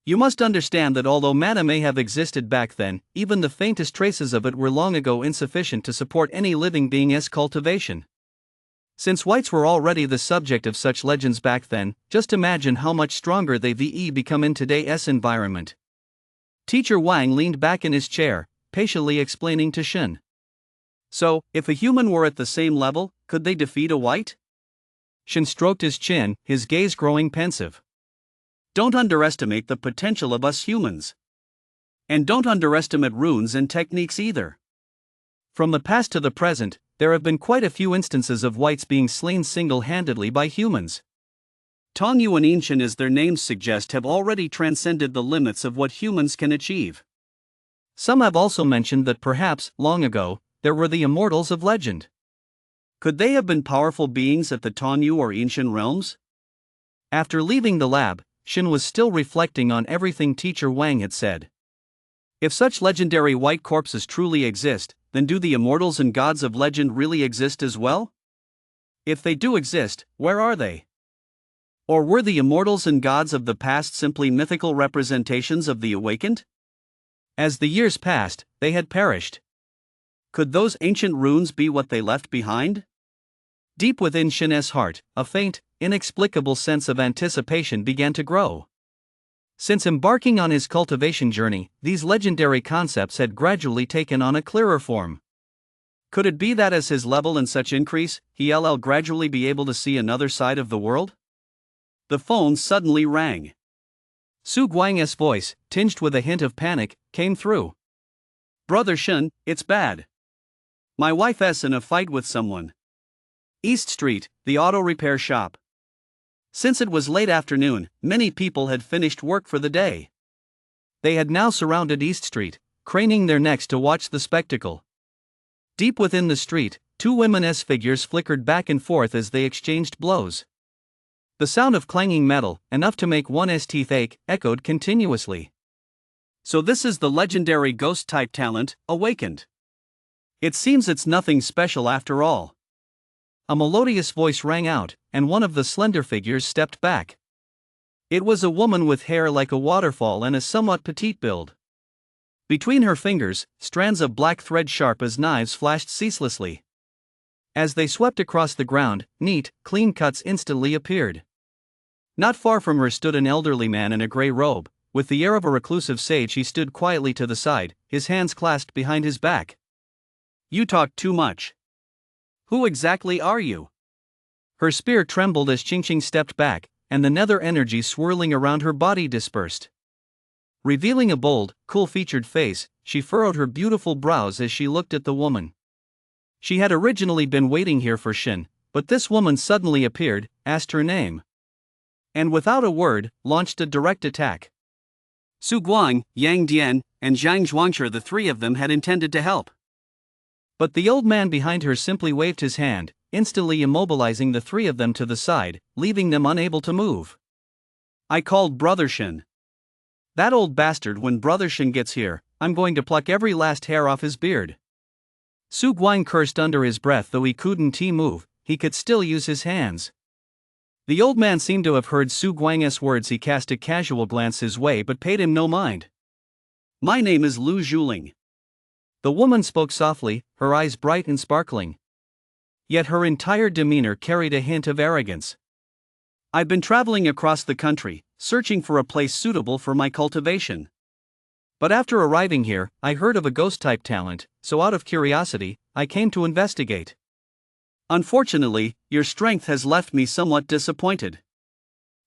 You must understand that although mana may have existed back then, even the faintest traces of it were long ago insufficient to support any living being's cultivation. Since whites were already the subject of such legends back then, just imagine how much stronger they become in today's environment. Teacher Wang leaned back in his chair, patiently explaining to Shin. So, if a human were at the same level, could they defeat a white? Shin stroked his chin, his gaze growing pensive. Don't underestimate the potential of us humans. And don't underestimate runes and techniques either. From the past to the present, there have been quite a few instances of whites being slain single-handedly by humans. Tongyu and Inshin, as their names suggest, have already transcended the limits of what humans can achieve. Some have also mentioned that perhaps, long ago, there were the immortals of legend. Could they have been powerful beings at the Tongyu or Inshin realms? After leaving the lab, Shin was still reflecting on everything Teacher Wang had said. If such legendary white corpses truly exist, then do the immortals and gods of legend really exist as well? If they do exist, where are they? Or were the immortals and gods of the past simply mythical representations of the awakened? As the years passed, they had perished. Could those ancient runes be what they left behind? Deep within Shin's heart, a faint, inexplicable sense of anticipation began to grow. Since embarking on his cultivation journey, these legendary concepts had gradually taken on a clearer form. Could it be that as his level and such increase, he'll gradually be able to see another side of the world? The phone suddenly rang. Su Guang's voice, tinged with a hint of panic, came through. Brother Shin, it's bad. My wife's in a fight with someone. East Street, the auto repair shop. Since it was late afternoon, many people had finished work for the day. They had now surrounded East Street, craning their necks to watch the spectacle. Deep within the street, two women's figures flickered back and forth as they exchanged blows. The sound of clanging metal, enough to make one's teeth ache, echoed continuously. So this is the legendary ghost-type talent, awakened. It seems it's nothing special after all. A melodious voice rang out, and one of the slender figures stepped back. It was a woman with hair like a waterfall and a somewhat petite build. Between her fingers, strands of black thread sharp as knives flashed ceaselessly. As they swept across the ground, neat, clean cuts instantly appeared. Not far from her stood an elderly man in a gray robe. With the air of a reclusive sage, he stood quietly to the side, his hands clasped behind his back. You talk too much. Who exactly are you? Her spear trembled as Ching stepped back, and the nether energy swirling around her body dispersed. Revealing a bold, cool-featured face, she furrowed her beautiful brows as she looked at the woman. She had originally been waiting here for Shin, but this woman suddenly appeared, asked her name, and without a word, launched a direct attack. Su Guang, Yang Dian, and Zhang Zhuangshi, the three of them had intended to help. But the old man behind her simply waved his hand, instantly immobilizing the three of them to the side, leaving them unable to move. I called Brother Shin. That old bastard, when Brother Shin gets here, I'm going to pluck every last hair off his beard. Su Guang cursed under his breath. Though he couldn't move, he could still use his hands. The old man seemed to have heard Su Guang's words. He cast a casual glance his way but paid him no mind. My name is Lu Zhuling. The woman spoke softly, her eyes bright and sparkling. Yet her entire demeanor carried a hint of arrogance. I've been traveling across the country, searching for a place suitable for my cultivation. But after arriving here, I heard of a ghost-type talent, so out of curiosity, I came to investigate. Unfortunately, your strength has left me somewhat disappointed.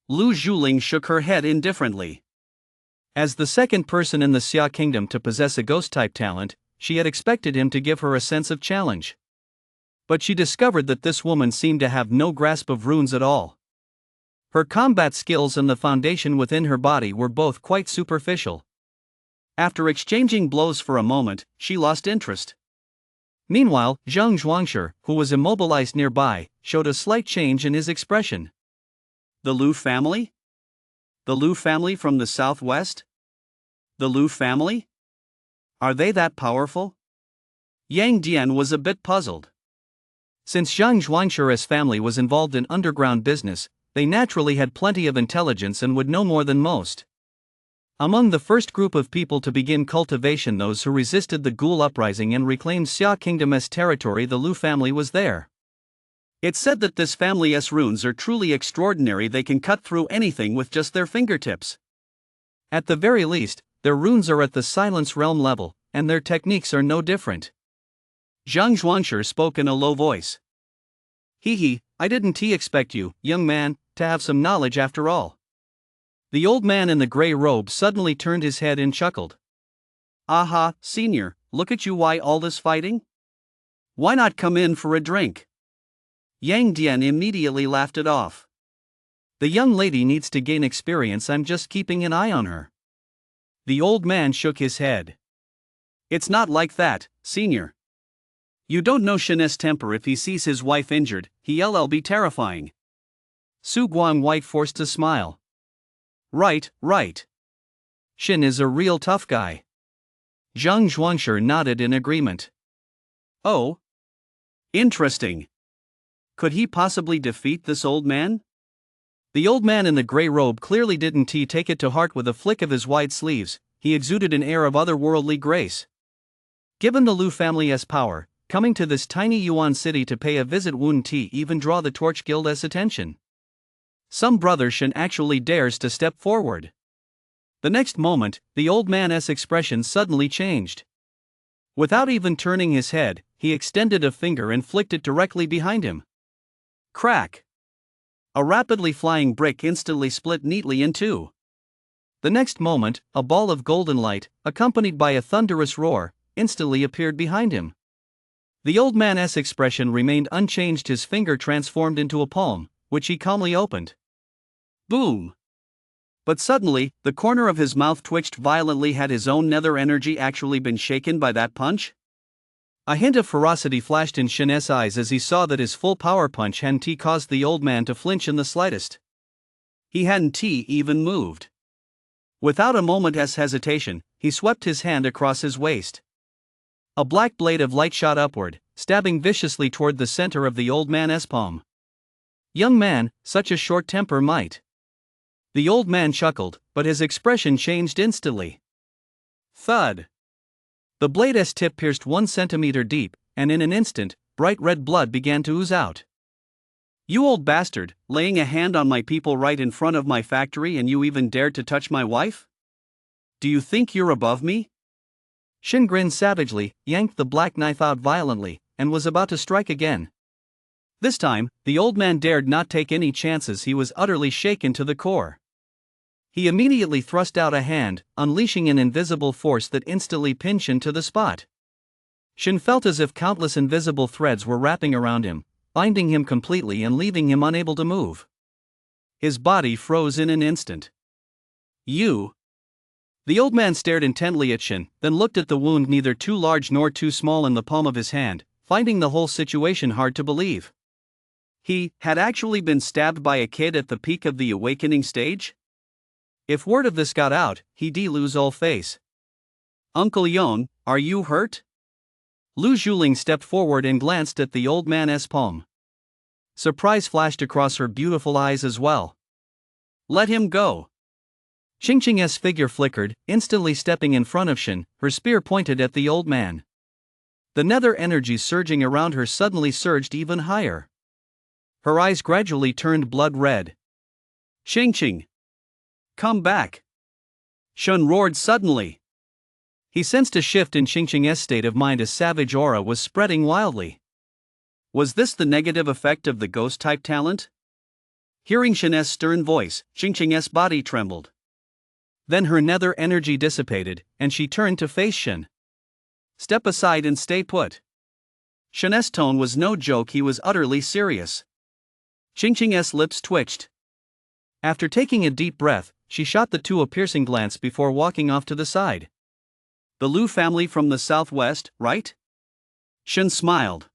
Lu Zhuling shook her head indifferently. As the second person in the Xia kingdom to possess a ghost-type talent, she had expected him to give her a sense of challenge. But she discovered that this woman seemed to have no grasp of runes at all. Her combat skills and the foundation within her body were both quite superficial. After exchanging blows for a moment, she lost interest. Meanwhile, Zhang Zhuangshi, who was immobilized nearby, showed a slight change in his expression. The Lu family? The Lu family from the southwest? The Lu family? Are they that powerful? Yang Dian was a bit puzzled. Since Zhang Zhuangshi's family was involved in underground business, they naturally had plenty of intelligence and would know more than most. Among the first group of people to begin cultivation, those who resisted the Ghoul uprising and reclaimed Xia Kingdom as territory, the Lu family was there. It's said that this family's runes are truly extraordinary. They can cut through anything with just their fingertips. At the very least, their runes are at the Silence Realm level, and their techniques are no different. Zhang Zhuangshi spoke in a low voice. I didn't expect you, young man, to have some knowledge after all. The old man in the gray robe suddenly turned his head and chuckled. Aha, senior, look at you. Why all this fighting? Why not come in for a drink? Yang Dian immediately laughed it off. The young lady needs to gain experience. I'm just keeping an eye on her. The old man shook his head. It's not like that, senior. You don't know Shin's temper. If he sees his wife injured, he'll be terrifying. Su Guang White forced a smile. Right. Shin is a real tough guy. Zhang Zhuangshi nodded in agreement. Oh? Interesting. Could he possibly defeat this old man? The old man in the gray robe clearly didn't take it to heart. With a flick of his wide sleeves, he exuded an air of otherworldly grace. Given the Lu family's power, coming to this tiny Yuan city to pay a visit wouldn't even draw the Torch Guild's attention. Some brother Shin actually dares to step forward. The next moment, the old man's expression suddenly changed. Without even turning his head, he extended a finger and flicked it directly behind him. Crack! A rapidly flying brick instantly split neatly in two. The next moment, a ball of golden light, accompanied by a thunderous roar, instantly appeared behind him. The old man's expression remained unchanged. His finger transformed into a palm, which he calmly opened. Boom! But suddenly, the corner of his mouth twitched violently. Had his own nether energy actually been shaken by that punch? A hint of ferocity flashed in Shin's eyes as he saw that his full power punch hadn't caused the old man to flinch in the slightest. He hadn't even moved. Without a moment's hesitation, he swept his hand across his waist. A black blade of light shot upward, stabbing viciously toward the center of the old man's palm. Young man, such a short temper might. The old man chuckled, but his expression changed instantly. Thud. The blade's tip pierced 1 centimeter deep, and in an instant, bright red blood began to ooze out. You old bastard, laying a hand on my people right in front of my factory, and you even dared to touch my wife? Do you think you're above me? Shin grinned savagely, yanked the black knife out violently, and was about to strike again. This time, the old man dared not take any chances. He was utterly shaken to the core. He immediately thrust out a hand, unleashing an invisible force that instantly pinned Shin to the spot. Shin felt as if countless invisible threads were wrapping around him, binding him completely and leaving him unable to move. His body froze in an instant. You. The old man stared intently at Shin, then looked at the wound, neither too large nor too small, in the palm of his hand, finding the whole situation hard to believe. He had actually been stabbed by a kid at the peak of the awakening stage? If word of this got out, he'd lose all face. Uncle Yon, are you hurt? Lu Zhuling stepped forward and glanced at the old man's palm. Surprise flashed across her beautiful eyes as well. Let him go. Qingqing's figure flickered, instantly stepping in front of Shin, her spear pointed at the old man. The nether energy surging around her suddenly surged even higher. Her eyes gradually turned blood red. Qingqing! Come back! Shin roared suddenly. He sensed a shift in Qingqing's state of mind. A savage aura was spreading wildly. Was this the negative effect of the ghost-type talent? Hearing Shin's stern voice, Qingqing's body trembled. Then her nether energy dissipated, and she turned to face Shin. Step aside and stay put. Shin's tone was no joke. He was utterly serious. Qingqing's lips twitched. After taking a deep breath, she shot the two a piercing glance before walking off to the side. The Lu family from the southwest, right? Shin smiled.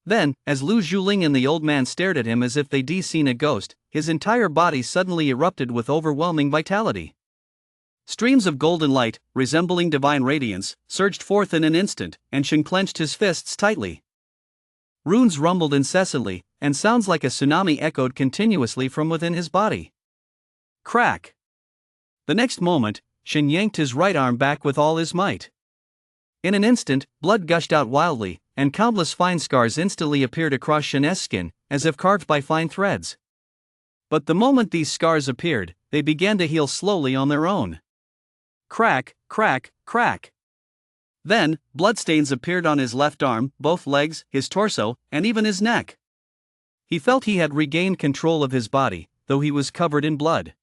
Then, as Lu Zhuling and the old man stared at him as if they'd seen a ghost, his entire body suddenly erupted with overwhelming vitality. Streams of golden light, resembling divine radiance, surged forth in an instant, and Shin clenched his fists tightly. Runes rumbled incessantly, and sounds like a tsunami echoed continuously from within his body. Crack! The next moment, Shin yanked his right arm back with all his might. In an instant, blood gushed out wildly, and countless fine scars instantly appeared across Shin's skin, as if carved by fine threads. But the moment these scars appeared, they began to heal slowly on their own. Crack, crack, crack. Then, bloodstains appeared on his left arm, both legs, his torso, and even his neck. He felt he had regained control of his body, though he was covered in blood.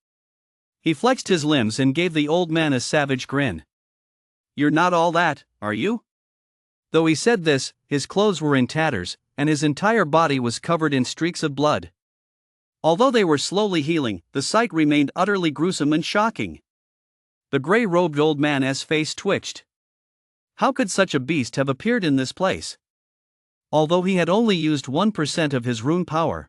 He flexed his limbs and gave the old man a savage grin. You're not all that, are you? Though he said this, his clothes were in tatters, and his entire body was covered in streaks of blood. Although they were slowly healing, the sight remained utterly gruesome and shocking. The gray-robed old man's face twitched. How could such a beast have appeared in this place? Although he had only used 1% of his rune power.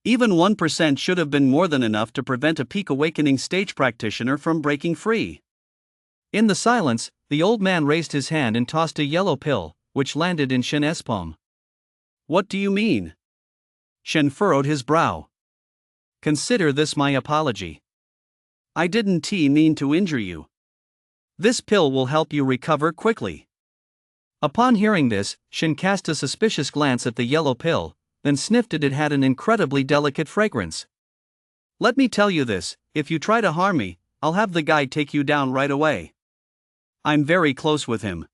Even 1% should have been more than enough to prevent a peak awakening stage practitioner from breaking free. In the silence, the old man raised his hand and tossed a yellow pill, which landed in Shin's palm. What do you mean? Shin furrowed his brow. Consider this my apology. I didn't mean to injure you. This pill will help you recover quickly. Upon hearing this, Shin cast a suspicious glance at the yellow pill, then sniffed it. It had an incredibly delicate fragrance. Let me tell you this, if you try to harm me, I'll have the guy take you down right away. I'm very close with him.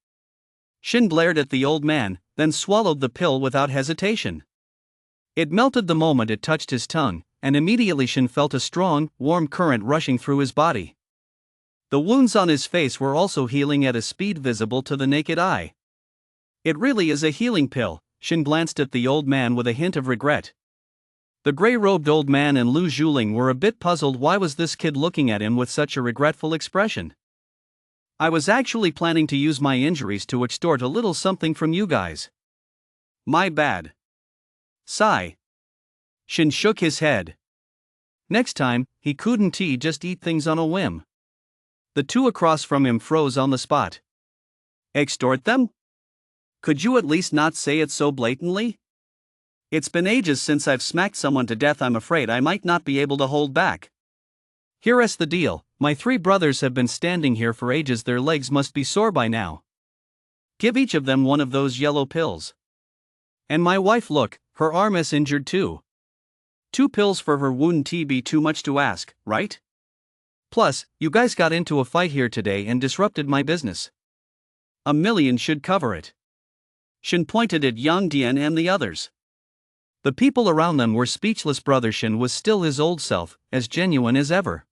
Shin glared at the old man, then swallowed the pill without hesitation. It melted the moment it touched his tongue, and immediately Shin felt a strong, warm current rushing through his body. The wounds on his face were also healing at a speed visible to the naked eye. It really is a healing pill. Shin glanced at the old man with a hint of regret. The gray-robed old man and Lu Zhuling were a bit puzzled. Why was this kid looking at him with such a regretful expression? I was actually planning to use my injuries to extort a little something from you guys. My bad. Sigh. Shin shook his head. Next time, he couldn't just eat things on a whim. The two across from him froze on the spot. Extort them? Could you at least not say it so blatantly? It's been ages since I've smacked someone to death. I'm afraid I might not be able to hold back. Here's the deal, my three brothers have been standing here for ages. Their legs must be sore by now. Give each of them one of those yellow pills. And my wife, look, her arm is injured too. 2 pills for her wound. Be too much to ask, right? Plus, you guys got into a fight here today and disrupted my business. $1 million should cover it. Shin pointed at Yang Dian and the others. The people around them were speechless. Brother Shin was still his old self, as genuine as ever.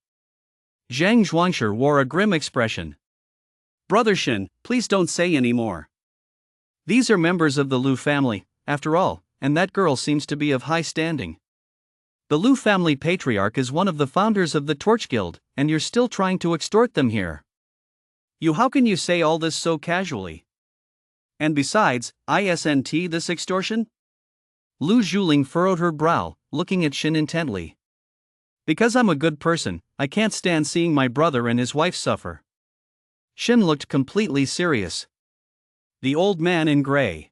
Zhang Zhuangshi wore a grim expression. Brother Shin, please don't say any more. These are members of the Lu family, after all, and that girl seems to be of high standing. The Lu family patriarch is one of the founders of the Torch Guild, and you're still trying to extort them here. How can you say all this so casually? And besides, isn't this extortion? Lu Zhuling furrowed her brow, looking at Shin intently. Because I'm a good person, I can't stand seeing my brother and his wife suffer. Shin looked completely serious. The old man in gray.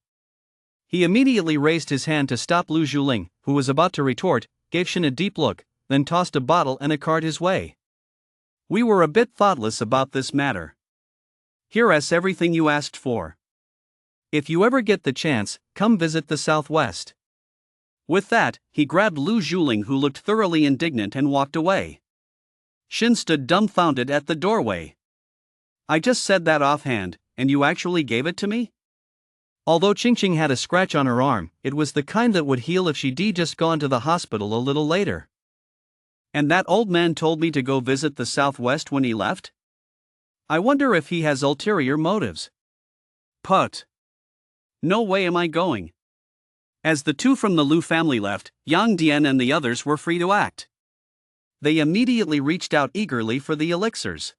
He immediately raised his hand to stop Lu Zhuling, who was about to retort, gave Shin a deep look, then tossed a bottle and a card his way. We were a bit thoughtless about this matter. Here's everything you asked for. If you ever get the chance, come visit the Southwest. With that, he grabbed Lu Zhuling, who looked thoroughly indignant, and walked away. Shin stood dumbfounded at the doorway. I just said that offhand, and you actually gave it to me? Although Qingqing had a scratch on her arm, it was the kind that would heal if she'd just gone to the hospital a little later. And that old man told me to go visit the Southwest when he left? I wonder if he has ulterior motives. Put. No way am I going. As the two from the Lu family left, Yang Dian and the others were free to act. They immediately reached out eagerly for the elixirs.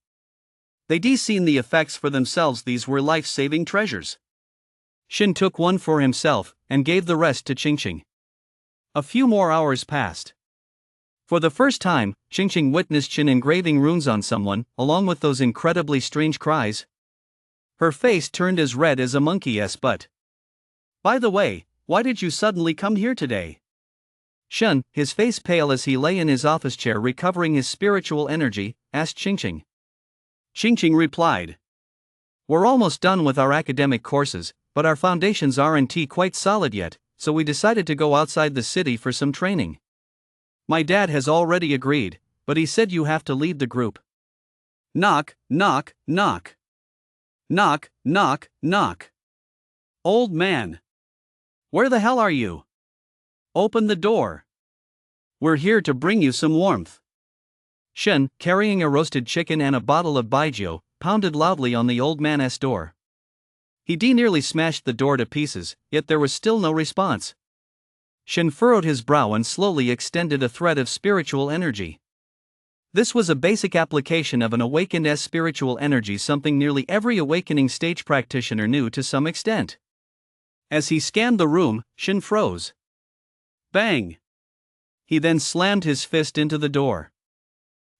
They'd seen the effects for themselves. These were life-saving treasures. Shin took one for himself, and gave the rest to Qingqing. A few more hours passed. For the first time, Qingqing witnessed Shin engraving runes on someone, along with those incredibly strange cries. Her face turned as red as a monkey's butt. By the way, why did you suddenly come here today? Shin, his face pale as he lay in his office chair recovering his spiritual energy, asked Qingqing. Qingqing replied. We're almost done with our academic courses, but our foundations aren't quite solid yet, so we decided to go outside the city for some training. My dad has already agreed, but he said you have to lead the group. Knock, knock, knock. Knock, knock, knock. Old man. Where the hell are you? Open the door. We're here to bring you some warmth. Shin, carrying a roasted chicken and a bottle of baijiu, pounded loudly on the old man's door. He nearly smashed the door to pieces, yet there was still no response. Shin furrowed his brow and slowly extended a thread of spiritual energy. This was a basic application of an awakened spiritual energy, something nearly every awakening stage practitioner knew to some extent. As he scanned the room, Shin froze. Bang! He then slammed his fist into the door.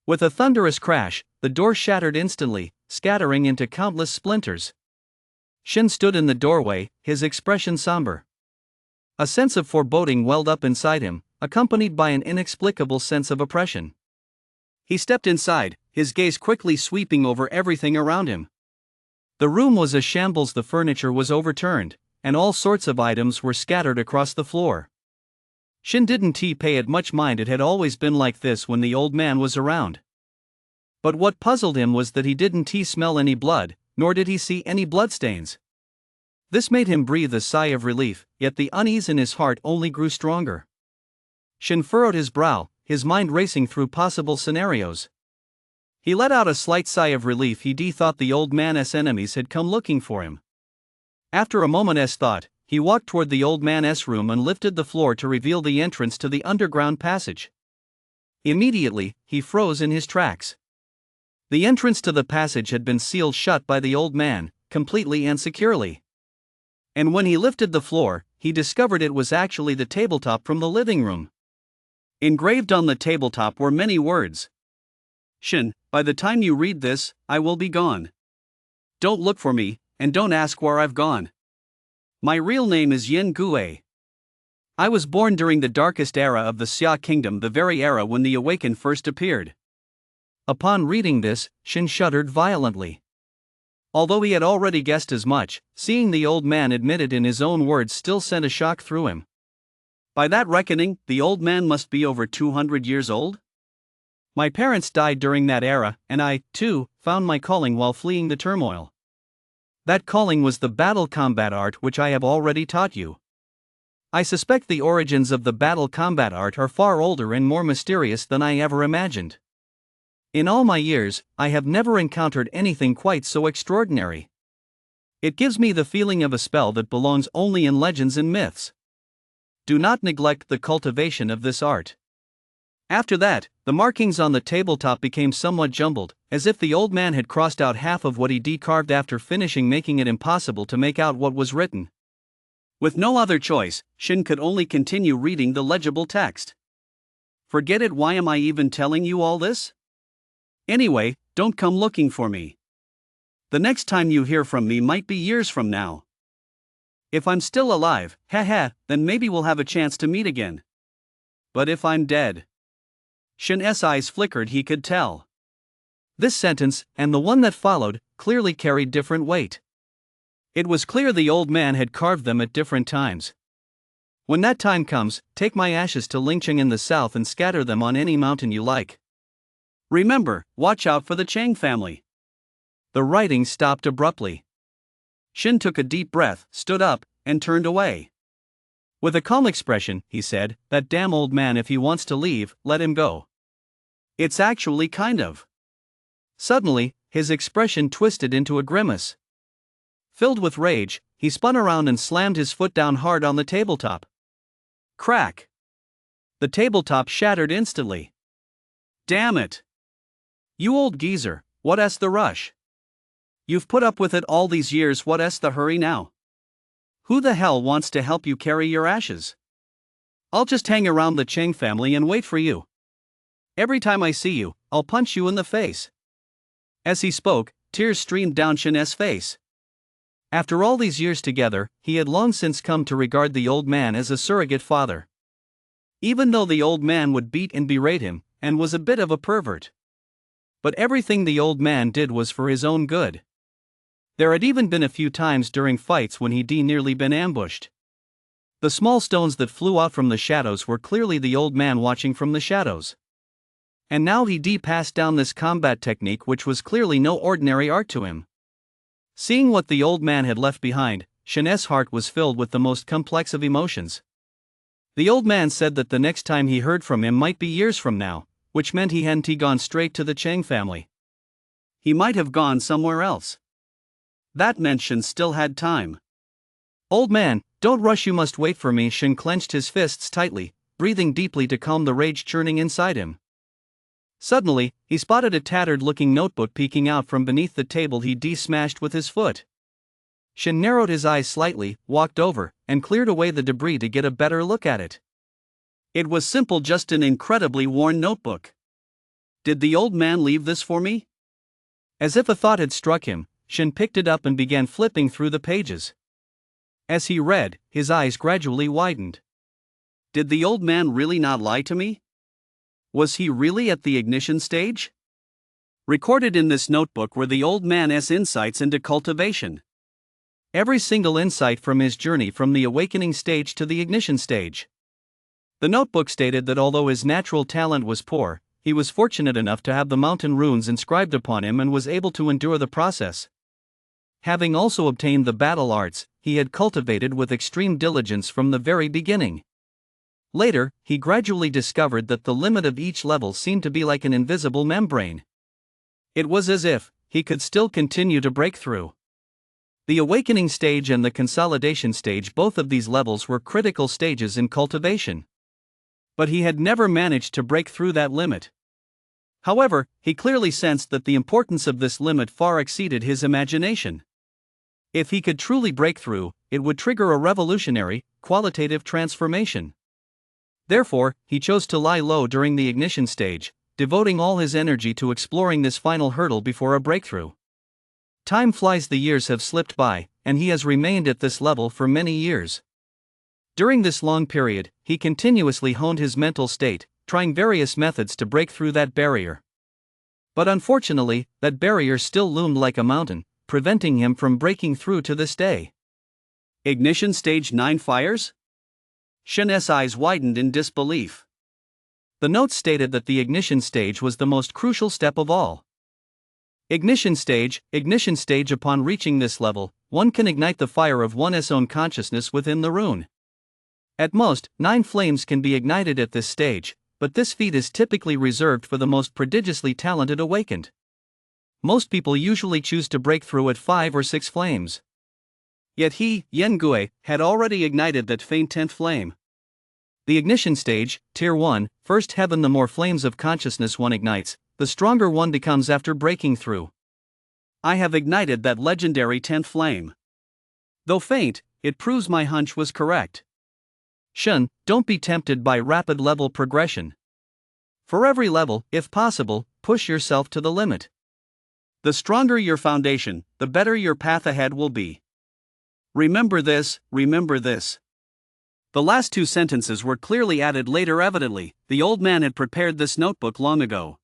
With a thunderous crash, the door shattered instantly, scattering into countless splinters. Shin stood in the doorway, his expression somber. A sense of foreboding welled up inside him, accompanied by an inexplicable sense of oppression. He stepped inside, his gaze quickly sweeping over everything around him. The room was a shambles. The furniture was overturned, and all sorts of items were scattered across the floor. Shin didn't pay it much mind. It had always been like this when the old man was around. But what puzzled him was that he didn't smell any blood, nor did he see any bloodstains. This made him breathe a sigh of relief, yet the unease in his heart only grew stronger. Shin furrowed his brow, his mind racing through possible scenarios. He let out a slight sigh of relief. He thought the old man's enemies had come looking for him. After a moment's thought, he walked toward the old man's room and lifted the floor to reveal the entrance to the underground passage. Immediately, he froze in his tracks. The entrance to the passage had been sealed shut by the old man, completely and securely. And when he lifted the floor, he discovered it was actually the tabletop from the living room. Engraved on the tabletop were many words. Shin, by the time you read this, I will be gone. Don't look for me, and don't ask where I've gone. My real name is Yin Gue. I was born during the darkest era of the Xia kingdom, the very era when the Awakened first appeared. Upon reading this, Shin shuddered violently. Although he had already guessed as much, seeing the old man admitted in his own words still sent a shock through him. By that reckoning, the old man must be over 200 years old? My parents died during that era, and I, too, found my calling while fleeing the turmoil. That calling was the battle combat art which I have already taught you. I suspect the origins of the battle combat art are far older and more mysterious than I ever imagined. In all my years, I have never encountered anything quite so extraordinary. It gives me the feeling of a spell that belongs only in legends and myths. Do not neglect the cultivation of this art. After that, the markings on the tabletop became somewhat jumbled, as if the old man had crossed out half of what he decarved after finishing, making it impossible to make out what was written. With no other choice, Shin could only continue reading the legible text. Forget it, why am I even telling you all this? Anyway, don't come looking for me. The next time you hear from me might be years from now. If I'm still alive, then maybe we'll have a chance to meet again. But if I'm dead. Shin's eyes flickered, he could tell. This sentence, and the one that followed, clearly carried different weight. It was clear the old man had carved them at different times. When that time comes, take my ashes to Lingcheng in the south and scatter them on any mountain you like. Remember, watch out for the Chang family. The writing stopped abruptly. Shin took a deep breath, stood up, and turned away. With a calm expression, he said, "That damn old man, if he wants to leave, let him go. It's actually kind of." Suddenly, his expression twisted into a grimace. Filled with rage, he spun around and slammed his foot down hard on the tabletop. Crack! The tabletop shattered instantly. Damn it! You old geezer, what's the rush? You've put up with it all these years, what's the hurry now? Who the hell wants to help you carry your ashes? I'll just hang around the Cheng family and wait for you. Every time I see you, I'll punch you in the face. As he spoke, tears streamed down Shin's face. After all these years together, he had long since come to regard the old man as a surrogate father. Even though the old man would beat and berate him, and was a bit of a pervert. But everything the old man did was for his own good. There had even been a few times during fights when he'd nearly been ambushed. The small stones that flew out from the shadows were clearly the old man watching from the shadows. And now he passed down this combat technique which was clearly no ordinary art to him. Seeing what the old man had left behind, Shin's heart was filled with the most complex of emotions. The old man said that the next time he heard from him might be years from now, which meant he hadn't gone straight to the Cheng family. He might have gone somewhere else. That meant Shin still had time. Old man, don't rush, you must wait for me. Shin clenched his fists tightly, breathing deeply to calm the rage churning inside him. Suddenly, he spotted a tattered-looking notebook peeking out from beneath the table he'd smashed with his foot. Shin narrowed his eyes slightly, walked over, and cleared away the debris to get a better look at it. It was simple, just an incredibly worn notebook. Did the old man leave this for me? As if a thought had struck him, Shin picked it up and began flipping through the pages. As he read, his eyes gradually widened. Did the old man really not lie to me? Was he really at the ignition stage? Recorded in this notebook were the old man's insights into cultivation. Every single insight from his journey from the awakening stage to the ignition stage. The notebook stated that although his natural talent was poor, he was fortunate enough to have the mountain runes inscribed upon him and was able to endure the process. Having also obtained the battle arts, he had cultivated with extreme diligence from the very beginning. Later, he gradually discovered that the limit of each level seemed to be like an invisible membrane. It was as if he could still continue to break through. The awakening stage and the consolidation stage, both of these levels were critical stages in cultivation. But he had never managed to break through that limit. However, he clearly sensed that the importance of this limit far exceeded his imagination. If he could truly break through, it would trigger a revolutionary, qualitative transformation. Therefore, he chose to lie low during the ignition stage, devoting all his energy to exploring this final hurdle before a breakthrough. Time flies, the years have slipped by, and he has remained at this level for many years. During this long period, he continuously honed his mental state, trying various methods to break through that barrier. But unfortunately, that barrier still loomed like a mountain, preventing him from breaking through to this day. Ignition stage 9 fires? Shin's eyes widened in disbelief. The notes stated that the ignition stage was the most crucial step of all. Ignition stage. Upon reaching this level, one can ignite the fire of one's own consciousness within the rune. At most, 9 flames can be ignited at this stage, but this feat is typically reserved for the most prodigiously talented awakened. Most people usually choose to break through at 5 or 6 flames. Yet he, Yen Gui, had already ignited that faint 10th flame. The ignition stage, Tier 1, first heaven. The more flames of consciousness one ignites, the stronger one becomes after breaking through. I have ignited that legendary 10th flame. Though faint, it proves my hunch was correct. Shin, don't be tempted by rapid level progression. For every level, if possible, push yourself to the limit. The stronger your foundation, the better your path ahead will be. Remember this, remember this. The last 2 sentences were clearly added later. Evidently, the old man had prepared this notebook long ago.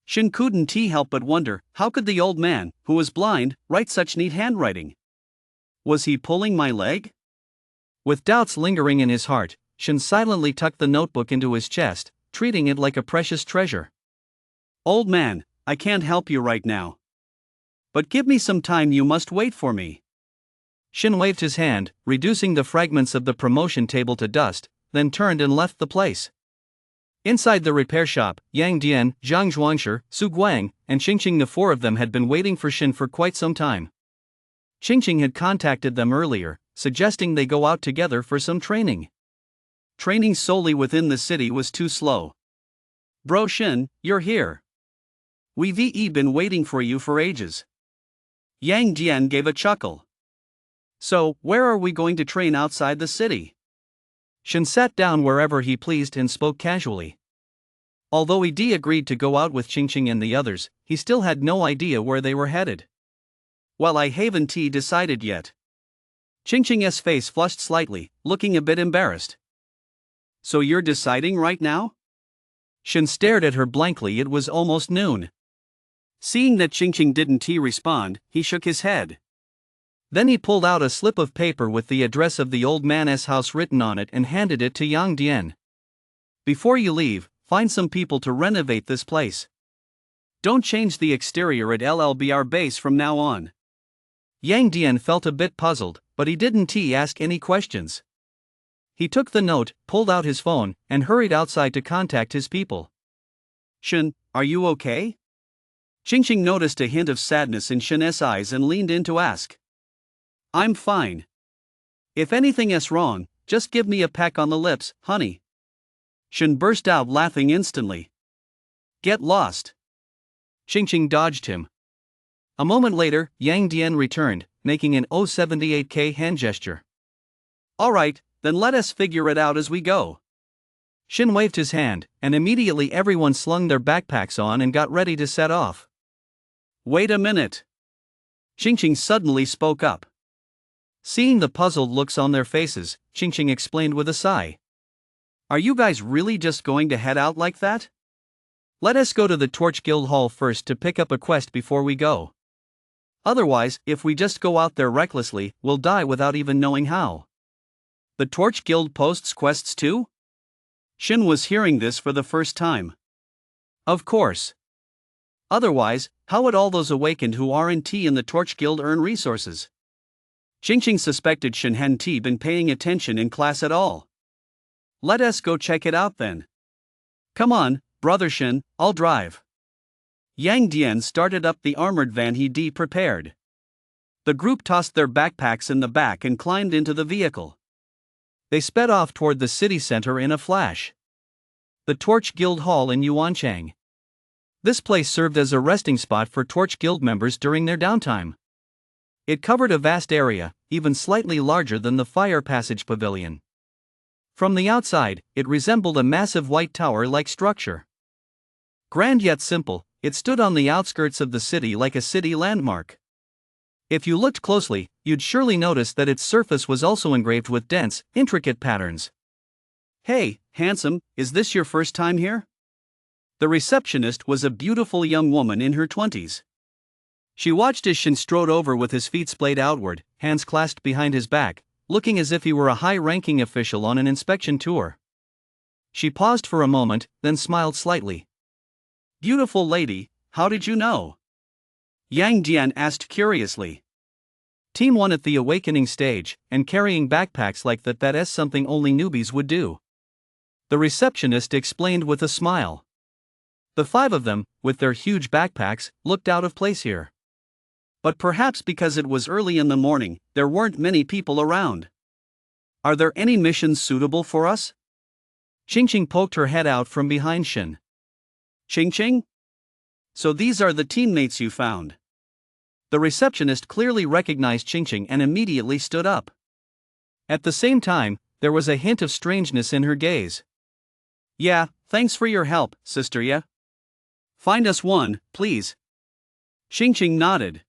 Shin couldn't help but wonder, how could the old man, who was blind, write such neat handwriting? Was he pulling my leg? With doubts lingering in his heart, Shin silently tucked the notebook into his chest, treating it like a precious treasure. Old man, I can't help you right now. But give me some time, you must wait for me. Shin waved his hand, reducing the fragments of the promotion table to dust, then turned and left the place. Inside the repair shop, Yang Dian, Zhang Zhuangshi, Su Guang, and Qingqing, the 4 of them had been waiting for Shin for quite some time. Qingqing had contacted them earlier, suggesting they go out together for some training. Training solely within the city was too slow. Bro Shin, you're here. We've been waiting for you for ages. Yang Dian gave a chuckle. So, where are we going to train outside the city? Shin sat down wherever he pleased and spoke casually. Although he agreed to go out with Qingqing and the others, he still had no idea where they were headed. Well, I haven't decided yet. Qingqing's face flushed slightly, looking a bit embarrassed. So you're deciding right now? Shin stared at her blankly. It was almost noon. Seeing that Qingqing didn't respond, he shook his head. Then he pulled out a slip of paper with the address of the old man's house written on it and handed it to Yang Dian. Before you leave, find some people to renovate this place. Don't change the exterior at LLBR base from now on. Yang Dian felt a bit puzzled, but he didn't ask any questions. He took the note, pulled out his phone, and hurried outside to contact his people. Shin, are you okay? Qingqing noticed a hint of sadness in Shin's eyes and leaned in to ask. I'm fine. If anything's wrong, just give me a peck on the lips, honey. Shin burst out laughing instantly. Get lost. Qingqing dodged him. A moment later, Yang Dian returned, making an 078k hand gesture. Alright, then let us figure it out as we go. Shin waved his hand, and immediately everyone slung their backpacks on and got ready to set off. Wait a minute. Qingqing suddenly spoke up. Seeing the puzzled looks on their faces, Qingqing explained with a sigh. Are you guys really just going to head out like that? Let us go to the Torch Guild Hall first to pick up a quest before we go. Otherwise, if we just go out there recklessly, we'll die without even knowing how. The Torch Guild posts quests too? Shin was hearing this for the first time. Of course. Otherwise, how would all those awakened who aren't in the Torch Guild earn resources? Qingqing suspected Shin hadn't been paying attention in class at all. Let us go check it out then. Come on, brother Shin, I'll drive. Yang Dian started up the armored van he'd prepared. The group tossed their backpacks in the back and climbed into the vehicle. They sped off toward the city center in a flash. The Torch Guild Hall in Yuanchang. This place served as a resting spot for Torch Guild members during their downtime. It covered a vast area, even slightly larger than the Fire Passage Pavilion. From the outside, it resembled a massive white tower-like structure. Grand yet simple, it stood on the outskirts of the city like a city landmark. If you looked closely, you'd surely notice that its surface was also engraved with dense, intricate patterns. "Hey, handsome, is this your first time here?" The receptionist was a beautiful young woman in her 20s. She watched as Shin strode over with his feet splayed outward, hands clasped behind his back, looking as if he were a high-ranking official on an inspection tour. She paused for a moment, then smiled slightly. "Beautiful lady, how did you know?" Yang Jian asked curiously. Team 1 at the awakening stage, and carrying backpacks like that's something only newbies would do. The receptionist explained with a smile. The 5 of them, with their huge backpacks, looked out of place here. But perhaps because it was early in the morning, there weren't many people around. "Are there any missions suitable for us?" Qingqing poked her head out from behind Shin. "Qingqing? So these are the teammates you found?" The receptionist clearly recognized Qingqing and immediately stood up. At the same time, there was a hint of strangeness in her gaze. "Yeah, thanks for your help, Sister Ye. Find us one, please." Qingqing nodded.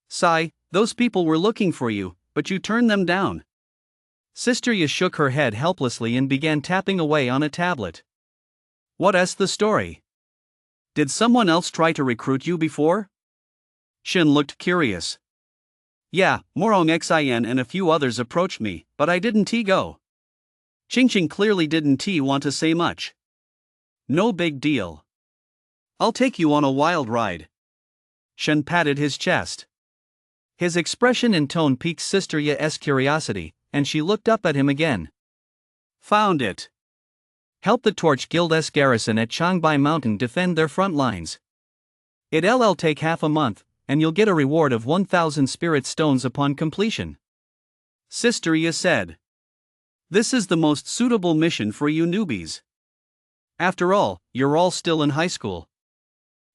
"Sai, those people were looking for you, but you turned them down." Sister Ye shook her head helplessly and began tapping away on a tablet. "What's the story? Did someone else try to recruit you before?" Shin looked curious. "Yeah, Morong Xin and a few others approached me, but I didn't go." Qingqing clearly didn't want to say much. "No big deal. I'll take you on a wild ride." Shin patted his chest. His expression and tone piqued Sister Ye's curiosity, and she looked up at him again. "Found it. Help the Torch Guild's garrison at Changbai Mountain defend their front lines. It'll take half a month, and you'll get a reward of 1,000 spirit stones upon completion." Sister Ye said. "This is the most suitable mission for you newbies. After all, you're all still in high school.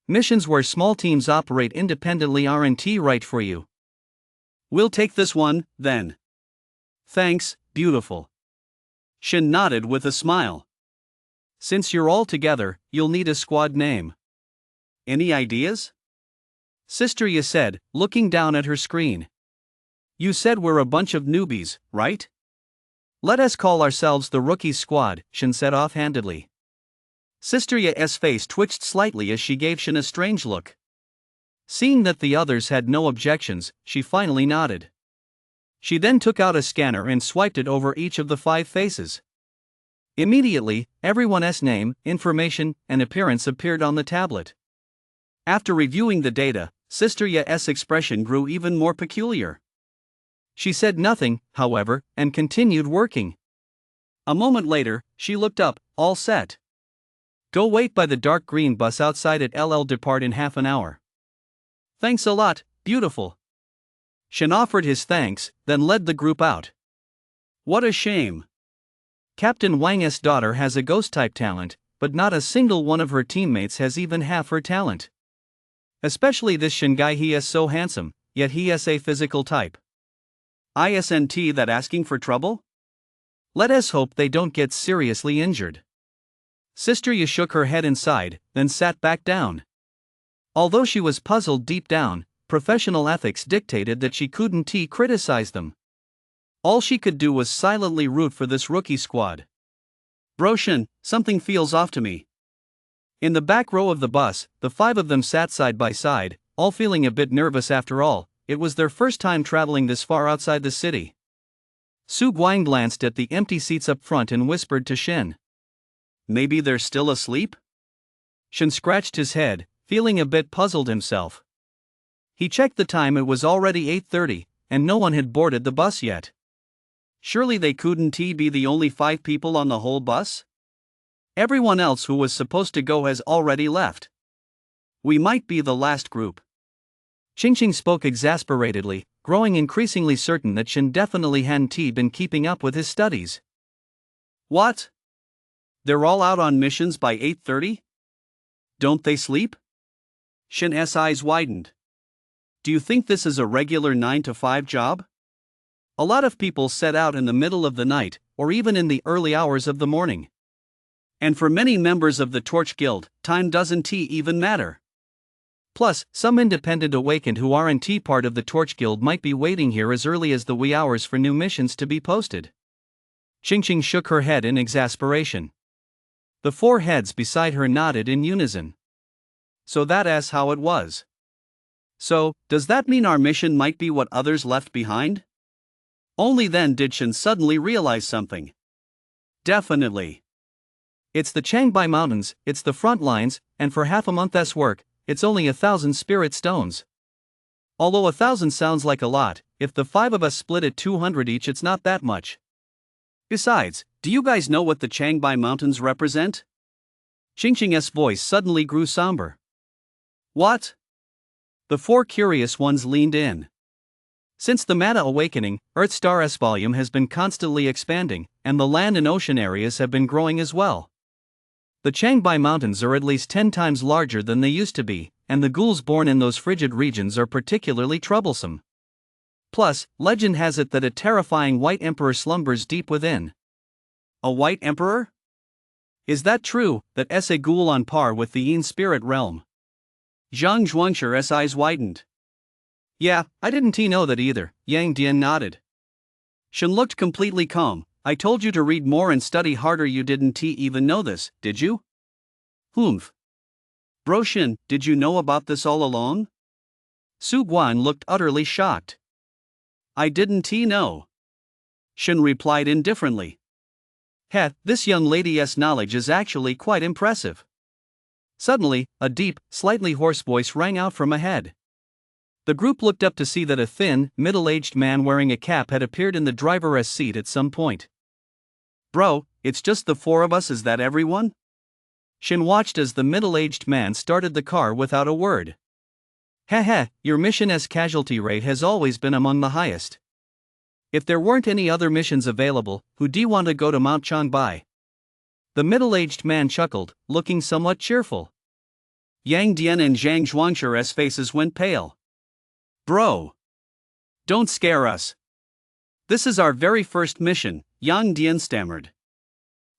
Missions where small teams operate independently aren't right for you." "We'll take this one, then." "Thanks, beautiful." Shin nodded with a smile. "Since you're all together, you'll need a squad name." "Any ideas?" Sister Ye said, looking down at her screen. "You said we're a bunch of newbies, right?" "Let us call ourselves the Rookies Squad," Shin said offhandedly. Sister Ye's face twitched slightly as she gave Shin a strange look. Seeing that the others had no objections, she finally nodded. She then took out a scanner and swiped it over each of the 5 faces. Immediately, everyone's name, information, and appearance appeared on the tablet. After reviewing the data, Sister Ye's expression grew even more peculiar. She said nothing, however, and continued working. A moment later, she looked up, all set. "Go wait by the dark green bus outside at LL Depart in half an hour." "Thanks a lot, beautiful." Shin offered his thanks, then led the group out. "What a shame. Captain Wang's daughter has a ghost-type talent, but not a single one of her teammates has even half her talent. Especially this Shin guy, he is so handsome, yet he is a physical type. Isn't that asking for trouble? Let us hope they don't get seriously injured." Sister Ye shook her head inside, then sat back down. Although she was puzzled deep down, professional ethics dictated that she couldn't criticize them. All she could do was silently root for this rookie squad. "Bro Shin, something feels off to me." In the back row of the bus, the 5 of them sat side by side, all feeling a bit nervous after all. It was their first time traveling this far outside the city. Su Guang glanced at the empty seats up front and whispered to Shin. "Maybe they're still asleep?" Shin scratched his head, feeling a bit puzzled himself. He checked the time, it was already 8:30, and no one had boarded the bus yet. Surely they couldn't be the only 5 people on the whole bus? Everyone else who was supposed to go has already left. We might be the last group. Qingqing spoke exasperatedly, growing increasingly certain that Shin definitely hadn't been keeping up with his studies. What? They're all out on missions by 8:30? Don't they sleep? Shin's eyes widened. Do you think this is a regular 9 to 5 job? A lot of people set out in the middle of the night, or even in the early hours of the morning. And for many members of the Torch Guild, time doesn't even matter. Plus, some independent awakened who aren't part of the Torch Guild might be waiting here as early as the wee hours for new missions to be posted. Qingqing shook her head in exasperation. The four heads beside her nodded in unison. So that's how it was. So, does that mean our mission might be what others left behind? Only then did Shin suddenly realize something. Definitely. It's the Changbai Mountains, it's the front lines, and for half a month's work, it's only 1,000 spirit stones. Although 1,000 sounds like a lot, if the 5 of us split it 200 each, it's not that much. Besides, do you guys know what the Changbai Mountains represent? Qingqing's voice suddenly grew somber. What? The four curious ones leaned in. Since the Mana awakening, Earthstar's volume has been constantly expanding, and the land and ocean areas have been growing as well. The Changbai Mountains are at least 10 times larger than they used to be, and the ghouls born in those frigid regions are particularly troublesome. Plus, legend has it that a terrifying White Emperor slumbers deep within. A White Emperor? Is that true, that a ghoul on par with the Yin spirit realm? Zhang Zhuangshir's eyes widened. Yeah, I didn't know that either, Yang Dian nodded. Shin looked completely calm. I told you to read more and study harder. You didn't even know this, did you? Humph. Bro Shin, did you know about this all along? Su Guan looked utterly shocked. I didn't know. Shin replied indifferently. Heh, this young lady's knowledge is actually quite impressive. Suddenly, a deep, slightly hoarse voice rang out from ahead. The group looked up to see that a thin, middle-aged man wearing a cap had appeared in the driver's seat at some point. Bro, it's just the 4 of us, is that everyone? Shin watched as the middle-aged man started the car without a word. Heh, your mission's casualty rate has always been among the highest. If there weren't any other missions available, who'd want to go to Mount Changbai? The middle-aged man chuckled, looking somewhat cheerful. Yang Dian and Zhang Zhuangshir's faces went pale. Bro! Don't scare us. This is our very first mission, Yang Dian stammered.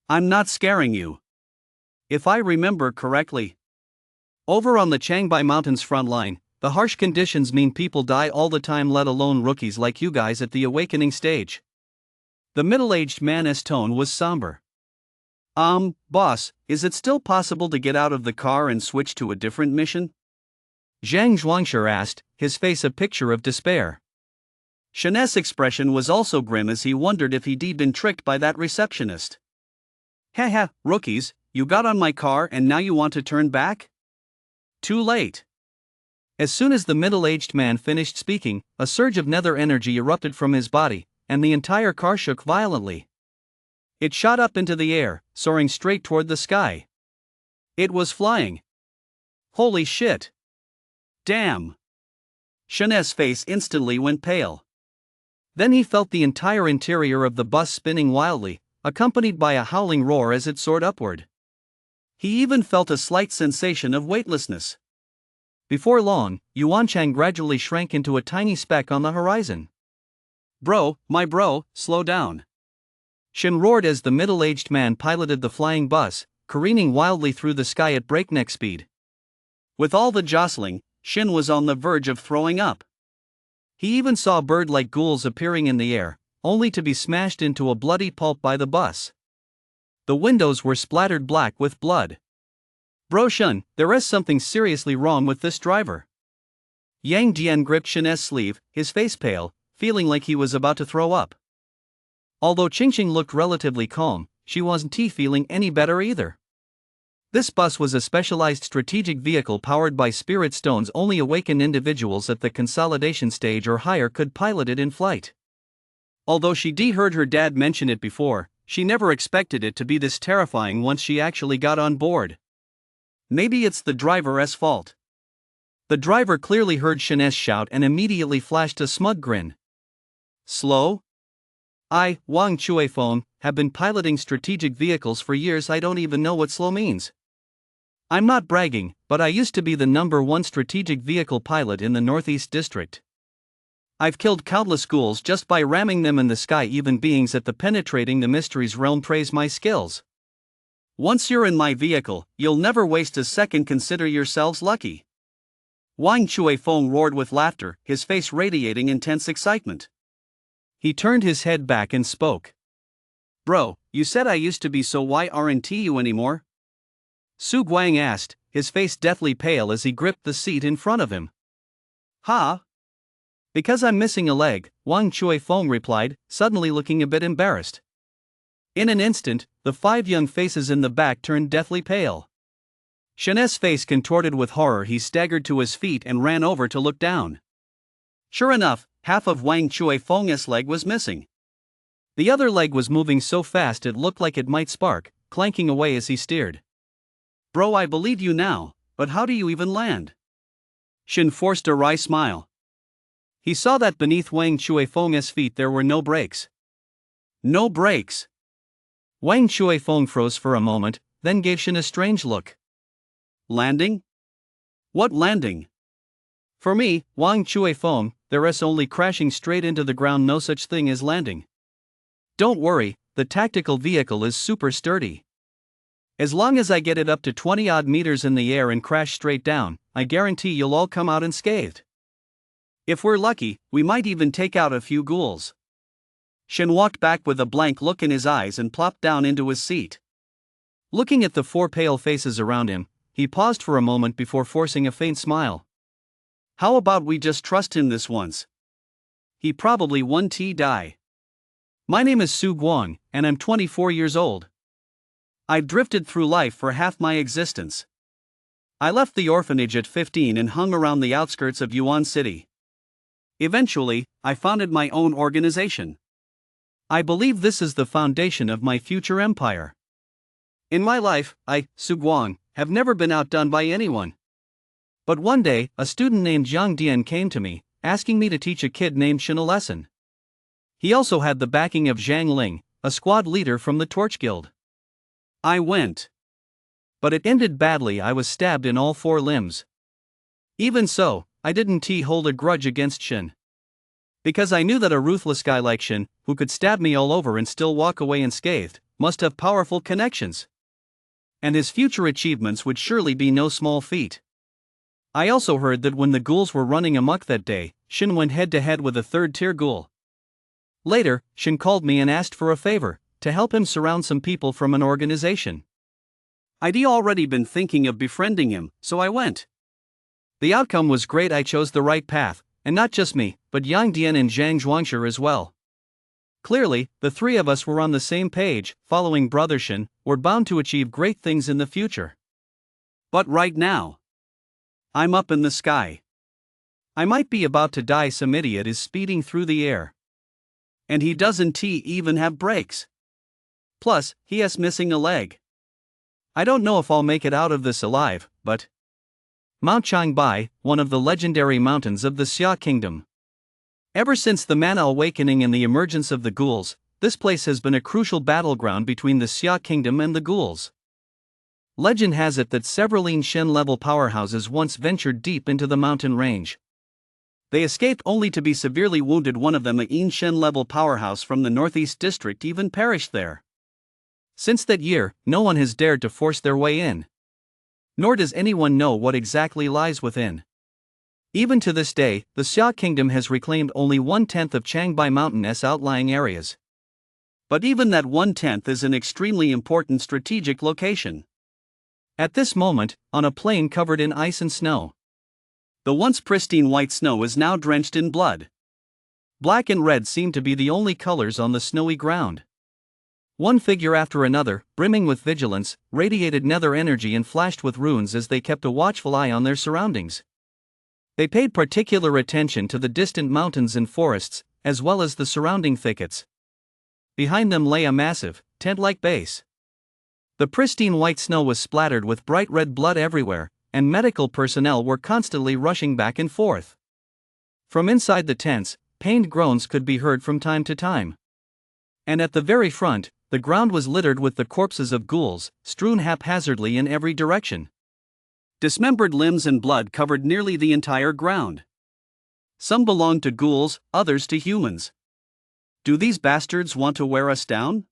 I'm not scaring you. If I remember correctly. Over on the Changbai Mountains front line, the harsh conditions mean people die all the time, let alone rookies like you guys at the awakening stage. The middle-aged man's tone was somber. Boss, is it still possible to get out of the car and switch to a different mission? Zhang Zhuangshir asked, his face a picture of despair. Shin's expression was also grim as he wondered if he'd been tricked by that receptionist. Haha, rookies, you got on my car and now you want to turn back? Too late. As soon as the middle-aged man finished speaking, a surge of nether energy erupted from his body, and the entire car shook violently. It shot up into the air, soaring straight toward the sky. It was flying. Holy shit! Damn! Shin's face instantly went pale. Then he felt the entire interior of the bus spinning wildly, accompanied by a howling roar as it soared upward. He even felt a slight sensation of weightlessness. Before long, Yuanchang gradually shrank into a tiny speck on the horizon. Bro, my bro, slow down. Shin roared as the middle-aged man piloted the flying bus, careening wildly through the sky at breakneck speed. With all the jostling, Shin was on the verge of throwing up. He even saw bird-like ghouls appearing in the air, only to be smashed into a bloody pulp by the bus. The windows were splattered black with blood. Bro Shun, there is something seriously wrong with this driver. Yang Dian gripped Shin's sleeve, his face pale, feeling like he was about to throw up. Although Qingqing looked relatively calm, she wasn't feeling any better either. This bus was a specialized strategic vehicle powered by spirit stones. Only awakened individuals at the consolidation stage or higher could pilot it in flight. Although she heard her dad mention it before, she never expected it to be this terrifying once she actually got on board. Maybe it's the driver's fault. The driver clearly heard Shin's shout and immediately flashed a smug grin. Slow? I, Wang Chuefeng, have been piloting strategic vehicles for years. I don't even know what slow means. I'm not bragging, but I used to be the #1 strategic vehicle pilot in the Northeast District. I've killed countless ghouls just by ramming them in the sky. Even beings at the penetrating the mysteries realm praise my skills. Once you're in my vehicle, you'll never waste a second. Consider yourselves lucky. Wang Chuefeng roared with laughter, his face radiating intense excitement. He turned his head back and spoke. Bro, you said I used to be, so why aren't you anymore? Su Guang asked, his face deathly pale as he gripped the seat in front of him. Huh? Because I'm missing a leg, Wang Chuefeng replied, suddenly looking a bit embarrassed. In an instant, the 5 young faces in the back turned deathly pale. Shin's face contorted with horror. He staggered to his feet and ran over to look down. Sure enough, half of Wang Chuefeng's leg was missing. The other leg was moving so fast it looked like it might spark, clanking away as he steered. Bro, I believe you now, but how do you even land? Shin forced a wry smile. He saw that beneath Wang Chuefeng's feet there were no brakes. No brakes. Wang Chuefeng froze for a moment, then gave Shin a strange look. Landing? What landing? For me, Wang Chuefeng, there's only crashing straight into the ground. No such thing as landing. Don't worry, the tactical vehicle is super sturdy. As long as I get it up to 20-odd meters in the air and crash straight down, I guarantee you'll all come out unscathed. If we're lucky, we might even take out a few ghouls. Shin walked back with a blank look in his eyes and plopped down into his seat. Looking at the 4 pale faces around him, he paused for a moment before forcing a faint smile. How about we just trust him this once? He probably won't die. My name is Su Guang, and I'm 24 years old. I've drifted through life for half my existence. I left the orphanage at 15 and hung around the outskirts of Yuan City. Eventually, I founded my own organization. I believe this is the foundation of my future empire. In my life, I, Su Guang, have never been outdone by anyone. But one day, a student named Jiang Dian came to me, asking me to teach a kid named Shin a lesson. He also had the backing of Zhang Ling, a squad leader from the Torch Guild. I went. But it ended badly. I was stabbed in all 4 limbs. Even so, I didn't hold a grudge against Shin. Because I knew that a ruthless guy like Shin, who could stab me all over and still walk away unscathed, must have powerful connections. And his future achievements would surely be no small feat. I also heard that when the ghouls were running amok that day, Shin went head-to-head with a 3rd-tier ghoul. Later, Shin called me and asked for a favor, to help him surround some people from an organization. I'd already been thinking of befriending him, so I went. The outcome was great. I chose the right path, and not just me, but Yang Dian and Zhang Zhuangshi as well. Clearly, the 3 of us were on the same page. Following Brother Shin, we're bound to achieve great things in the future. But right now, I'm up in the sky. I might be about to die. Some idiot is speeding through the air. And he doesn't even have brakes. Plus, he is missing a leg. I don't know if I'll make it out of this alive, but Mount Changbai, one of the legendary mountains of the Xia Kingdom. Ever since the Mana Awakening and the emergence of the ghouls, this place has been a crucial battleground between the Xia Kingdom and the ghouls. Legend has it that several Shen-level powerhouses once ventured deep into the mountain range. They escaped only to be severely wounded. One of them, a Shen-level powerhouse from the Northeast District, even perished there. Since that year, no one has dared to force their way in. Nor does anyone know what exactly lies within. Even to this day, the Xia Kingdom has reclaimed only 1/10 of Changbai Mountain's outlying areas. But even that 1/10 is an extremely important strategic location. At this moment, on a plain covered in ice and snow. The once pristine white snow is now drenched in blood. Black and red seem to be the only colors on the snowy ground. One figure after another, brimming with vigilance, radiated nether energy and flashed with runes as they kept a watchful eye on their surroundings. They paid particular attention to the distant mountains and forests, as well as the surrounding thickets. Behind them lay a massive, tent-like base. The pristine white snow was splattered with bright red blood everywhere, and medical personnel were constantly rushing back and forth. From inside the tents, pained groans could be heard from time to time. And at the very front, the ground was littered with the corpses of ghouls, strewn haphazardly in every direction. Dismembered limbs and blood covered nearly the entire ground. Some belonged to ghouls, others to humans. Do these bastards want to wear us down?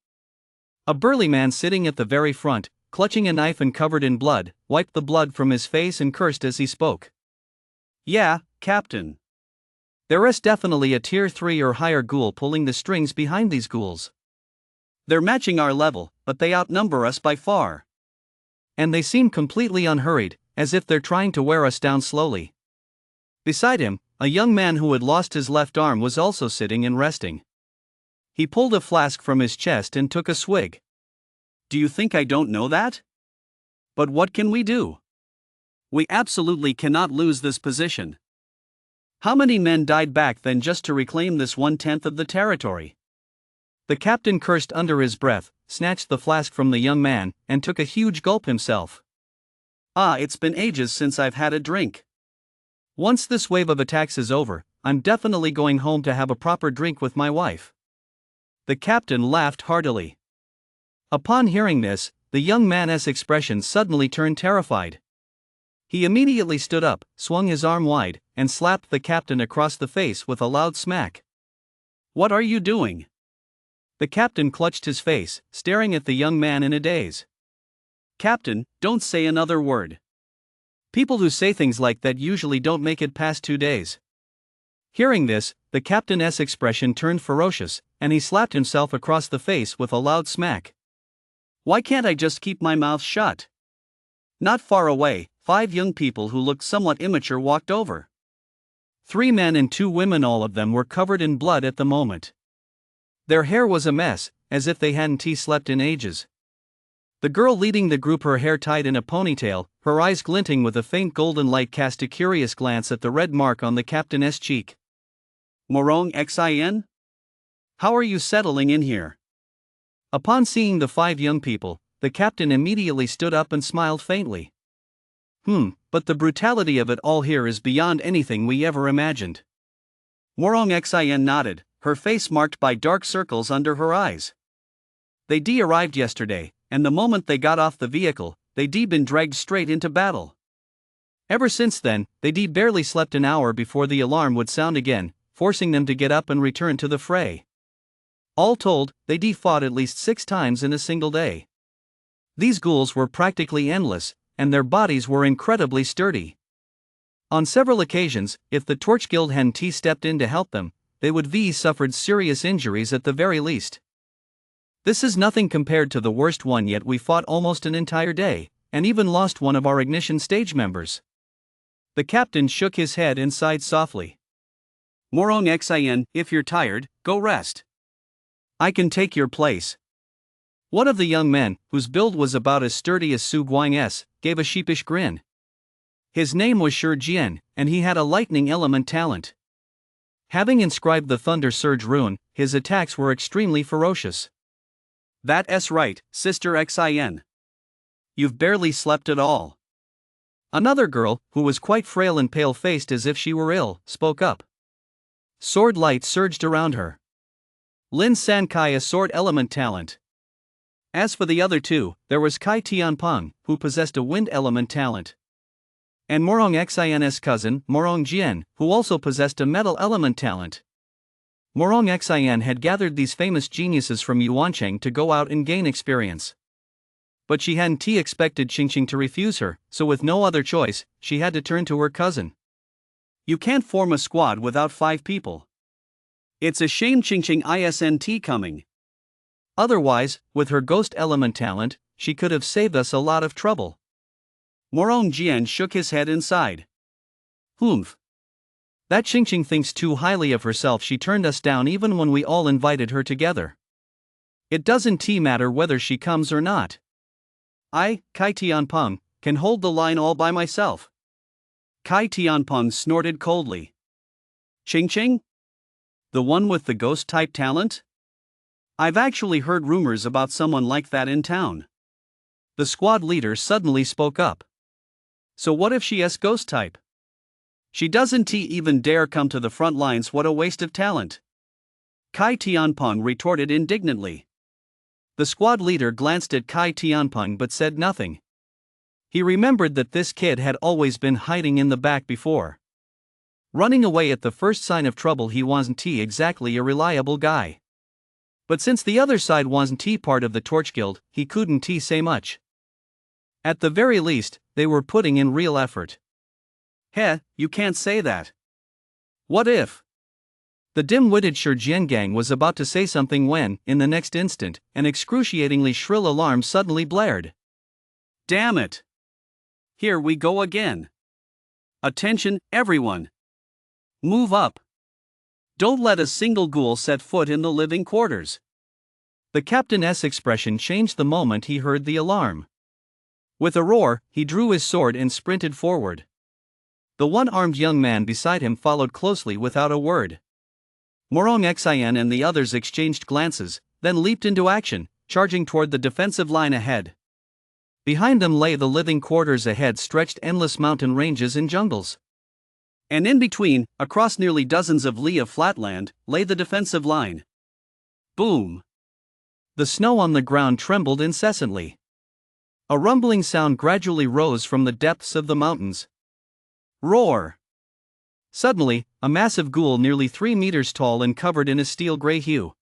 A burly man sitting at the very front, clutching a knife and covered in blood, wiped the blood from his face and cursed as he spoke. Yeah, Captain. There is definitely a tier 3 or higher ghoul pulling the strings behind these ghouls. They're matching our level, but they outnumber us by far. And they seem completely unhurried, as if they're trying to wear us down slowly. Beside him, a young man who had lost his left arm was also sitting and resting. He pulled a flask from his chest and took a swig. Do you think I don't know that? But what can we do? We absolutely cannot lose this position. How many men died back then just to reclaim this 1/10 of the territory? The captain cursed under his breath, snatched the flask from the young man, and took a huge gulp himself. It's been ages since I've had a drink. Once this wave of attacks is over, I'm definitely going home to have a proper drink with my wife. The captain laughed heartily. Upon hearing this, the young man's expression suddenly turned terrified. He immediately stood up, swung his arm wide, and slapped the captain across the face with a loud smack. What are you doing? The captain clutched his face, staring at the young man in a daze. Captain, don't say another word. People who say things like that usually don't make it past 2 days. Hearing this, the captain's expression turned ferocious, and he slapped himself across the face with a loud smack. Why can't I just keep my mouth shut? Not far away, 5 young people who looked somewhat immature walked over. 3 men and 2 women, all of them were covered in blood at the moment. Their hair was a mess, as if they hadn't slept in ages. The girl leading the group, her hair tied in a ponytail, her eyes glinting with a faint golden light, cast a curious glance at the red mark on the captain's cheek. Morong Xin? How are you settling in here? Upon seeing the 5 young people, the captain immediately stood up and smiled faintly. But the brutality of it all here is beyond anything we ever imagined. Morong Xin nodded, her face marked by dark circles under her eyes. They arrived yesterday, and the moment they got off the vehicle, they been dragged straight into battle. Ever since then, they barely slept an hour before the alarm would sound again, forcing them to get up and return to the fray. All told, they fought at least 6 times in a single day. These ghouls were practically endless, and their bodies were incredibly sturdy. On several occasions, if the Torch Guild hadn't stepped in to help them, they would suffered serious injuries at the very least. This is nothing compared to the worst one yet. We fought almost an entire day, and even lost one of our ignition stage members. The captain shook his head and sighed softly. Morong Xin, if you're tired, go rest. I can take your place. One of the young men, whose build was about as sturdy as Su Guang's, gave a sheepish grin. His name was Shi Jian, and he had a lightning element talent. Having inscribed the Thunder Surge rune, his attacks were extremely ferocious. That's right, Sister Xin. You've barely slept at all. Another girl, who was quite frail and pale-faced as if she were ill, spoke up. Sword light surged around her. Lin San Kai, a sword element talent. As for the other 2, there was Kai Tianpeng, who possessed a wind element talent. And Morong Xin's cousin, Morong Jian, who also possessed a metal element talent. Morong Xin had gathered these famous geniuses from Yuancheng to go out and gain experience. But she hadn't expected Qingqing to refuse her, so with no other choice, she had to turn to her cousin. You can't form a squad without 5 people. It's a shame Qingqing isn't coming. Otherwise, with her ghost element talent, she could have saved us a lot of trouble. Morong Jian shook his head and sighed. That Qingqing thinks too highly of herself. She turned us down even when we all invited her together. It doesn't matter whether she comes or not. I, Kai Tianpeng, can hold the line all by myself. Kai Tianpeng snorted coldly. Qingqing? The one with the ghost-type talent? I've actually heard rumors about someone like that in town. The squad leader suddenly spoke up. So what if she is ghost type? She doesn't even dare come to the front lines. What a waste of talent. Kai Tianpeng retorted indignantly. The squad leader glanced at Kai Tianpeng but said nothing. He remembered that this kid had always been hiding in the back before. Running away at the first sign of trouble. He wasn't exactly a reliable guy. But since the other side wasn't part of the Torch Guild, he couldn't say much. At the very least, they were putting in real effort. Heh, you can't say that. What if? The dim-witted Shi Jiangang was about to say something when, in the next instant, an excruciatingly shrill alarm suddenly blared. Damn it! Here we go again. Attention, everyone! Move up! Don't let a single ghoul set foot in the living quarters. The captain's expression changed the moment he heard the alarm. With a roar, he drew his sword and sprinted forward. The one-armed young man beside him followed closely without a word. Morong Xian and the others exchanged glances, then leaped into action, charging toward the defensive line ahead. Behind them lay the living quarters. Ahead stretched endless mountain ranges and jungles. And in between, across nearly dozens of li of flatland, lay the defensive line. Boom! The snow on the ground trembled incessantly. A rumbling sound gradually rose from the depths of the mountains. Roar! Suddenly, a massive ghoul nearly 3 meters tall and covered in a steel-gray hue,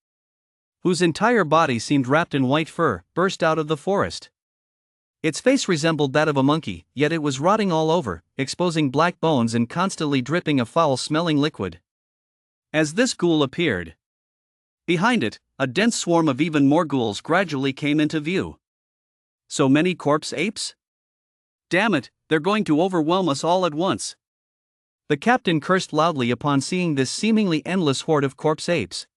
whose entire body seemed wrapped in white fur, burst out of the forest. Its face resembled that of a monkey, yet it was rotting all over, exposing black bones and constantly dripping a foul-smelling liquid. As this ghoul appeared, behind it, a dense swarm of even more ghouls gradually came into view. So many corpse apes? Damn it, they're going to overwhelm us all at once. The captain cursed loudly upon seeing this seemingly endless horde of corpse apes.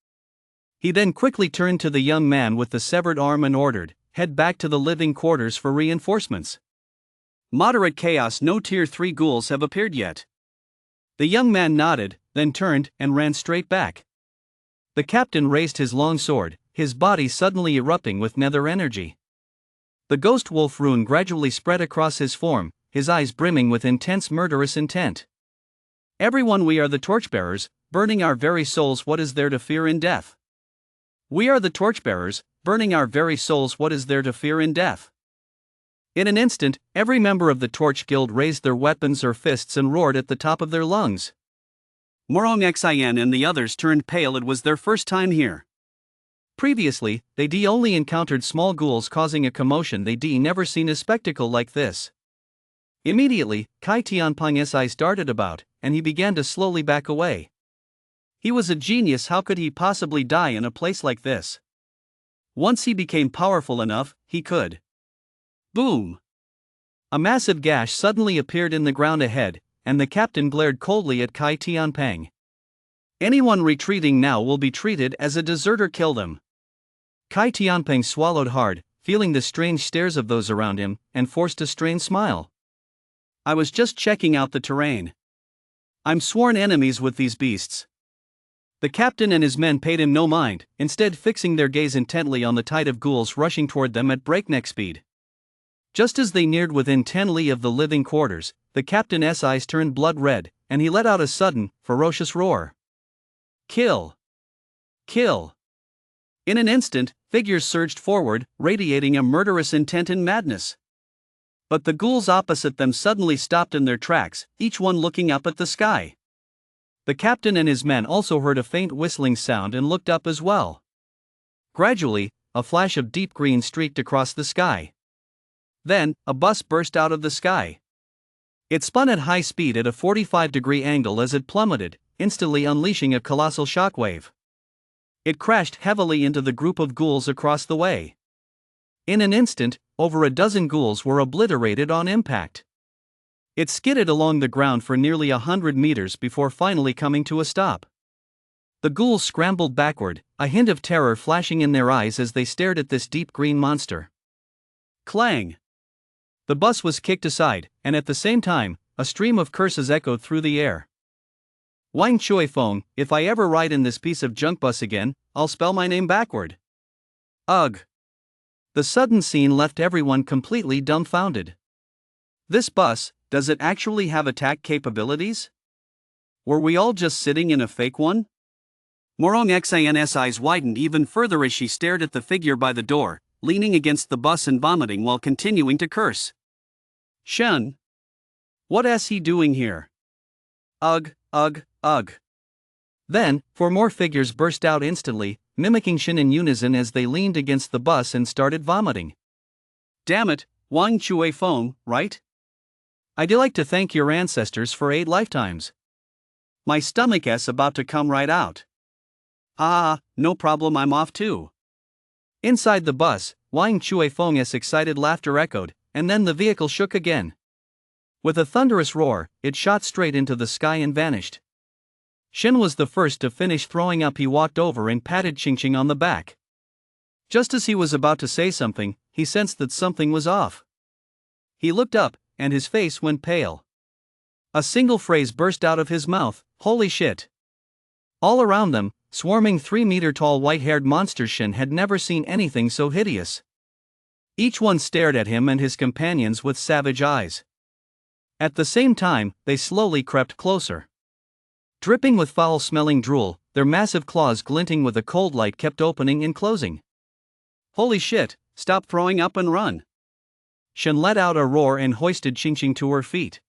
He then quickly turned to the young man with the severed arm and ordered, "Head back to the living quarters for reinforcements. Moderate chaos. No tier 3 ghouls have appeared yet." The young man nodded, then turned and ran straight back. The captain raised his long sword, his body suddenly erupting with nether energy. The ghost wolf rune gradually spread across his form, his eyes brimming with intense murderous intent. "Everyone, we are the torchbearers, burning our very souls. What is there to fear in death? We are the torchbearers, burning our very souls. What is there to fear in death?" In an instant, every member of the Torch Guild raised their weapons or fists and roared at the top of their lungs. Morong Xian and the others turned pale. It was their first time here. Previously, they'd only encountered small ghouls causing a commotion. They'd never seen a spectacle like this. Immediately, Kai Tianpeng's eyes darted about, and he began to slowly back away. He was a genius. How could he possibly die in a place like this? Once he became powerful enough, he could. Boom! A massive gash suddenly appeared in the ground ahead, and the captain glared coldly at Kai Tianpeng. "Anyone retreating now will be treated as a deserter. Kill them." Kai Tianpeng swallowed hard, feeling the strange stares of those around him, and forced a strained smile. "I was just checking out the terrain. I'm sworn enemies with these beasts." The captain and his men paid him no mind, instead fixing their gaze intently on the tide of ghouls rushing toward them at breakneck speed. Just as they neared within 10 li of the living quarters, the captain's eyes turned blood red, and he let out a sudden, ferocious roar. "Kill! Kill!" In an instant, figures surged forward, radiating a murderous intent and madness. But the ghouls opposite them suddenly stopped in their tracks, each one looking up at the sky. The captain and his men also heard a faint whistling sound and looked up as well. Gradually, a flash of deep green streaked across the sky. Then, a bus burst out of the sky. It spun at high speed at a 45-degree angle as it plummeted, instantly unleashing a colossal shockwave. It crashed heavily into the group of ghouls across the way. In an instant, over a dozen ghouls were obliterated on impact. It skidded along the ground for nearly 100 meters before finally coming to a stop. The ghouls scrambled backward, a hint of terror flashing in their eyes as they stared at this deep green monster. Clang! The bus was kicked aside, and at the same time, a stream of curses echoed through the air. "Wang Chui Feng, if I ever ride in this piece of junk bus again, I'll spell my name backward." Ugh! The sudden scene left everyone completely dumbfounded. This bus, does it actually have attack capabilities? Were we all just sitting in a fake one? Morong Xin's eyes widened even further as she stared at the figure by the door, leaning against the bus and vomiting while continuing to curse. Shen! What's he doing here? Ugh, ugh, ugh. Then, four more figures burst out instantly, mimicking Shen in unison as they leaned against the bus and started vomiting. Damn it, Wang Chui Feng, right? I'd like to thank your ancestors for 8 lifetimes. My stomach's about to come right out. Ah, no problem, I'm off too. Inside the bus, Wang Chui Feng's excited laughter echoed, and then the vehicle shook again. With a thunderous roar, it shot straight into the sky and vanished. Shen was the first to finish throwing up. He walked over and patted Qingqing on the back. Just as he was about to say something, he sensed that something was off. He looked up, and his face went pale. A single phrase burst out of his mouth: "Holy shit!" All around them, swarming 3-meter-tall white-haired monsters. Shen had never seen anything so hideous. Each one stared at him and his companions with savage eyes. At the same time, they slowly crept closer. Dripping with foul-smelling drool, their massive claws glinting with a cold light kept opening and closing. Holy shit, stop throwing up and run! Shen let out a roar and hoisted Qingqing to her feet.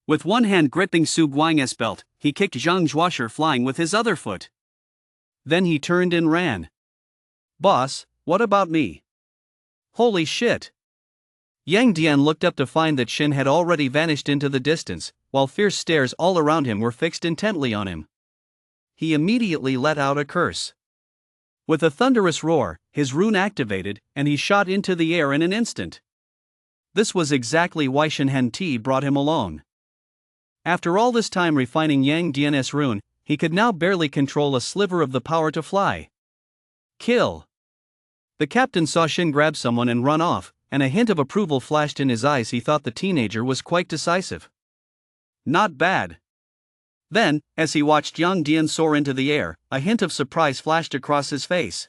With one hand gripping Su Guang's belt, he kicked Zhang Zhuosher flying with his other foot. Then he turned and ran. Boss, what about me? Holy shit! Yang Dian looked up to find that Shen had already vanished into the distance, while fierce stares all around him were fixed intently on him. He immediately let out a curse. With a thunderous roar, his rune activated, and he shot into the air in an instant. This was exactly why Shen Henti brought him along. After all this time refining Yang Dian's rune, he could now barely control a sliver of the power to fly. Kill! The captain saw Shen grab someone and run off, and a hint of approval flashed in his eyes. He thought the teenager was quite decisive. Not bad. Then, as he watched Yang Dian soar into the air, a hint of surprise flashed across his face.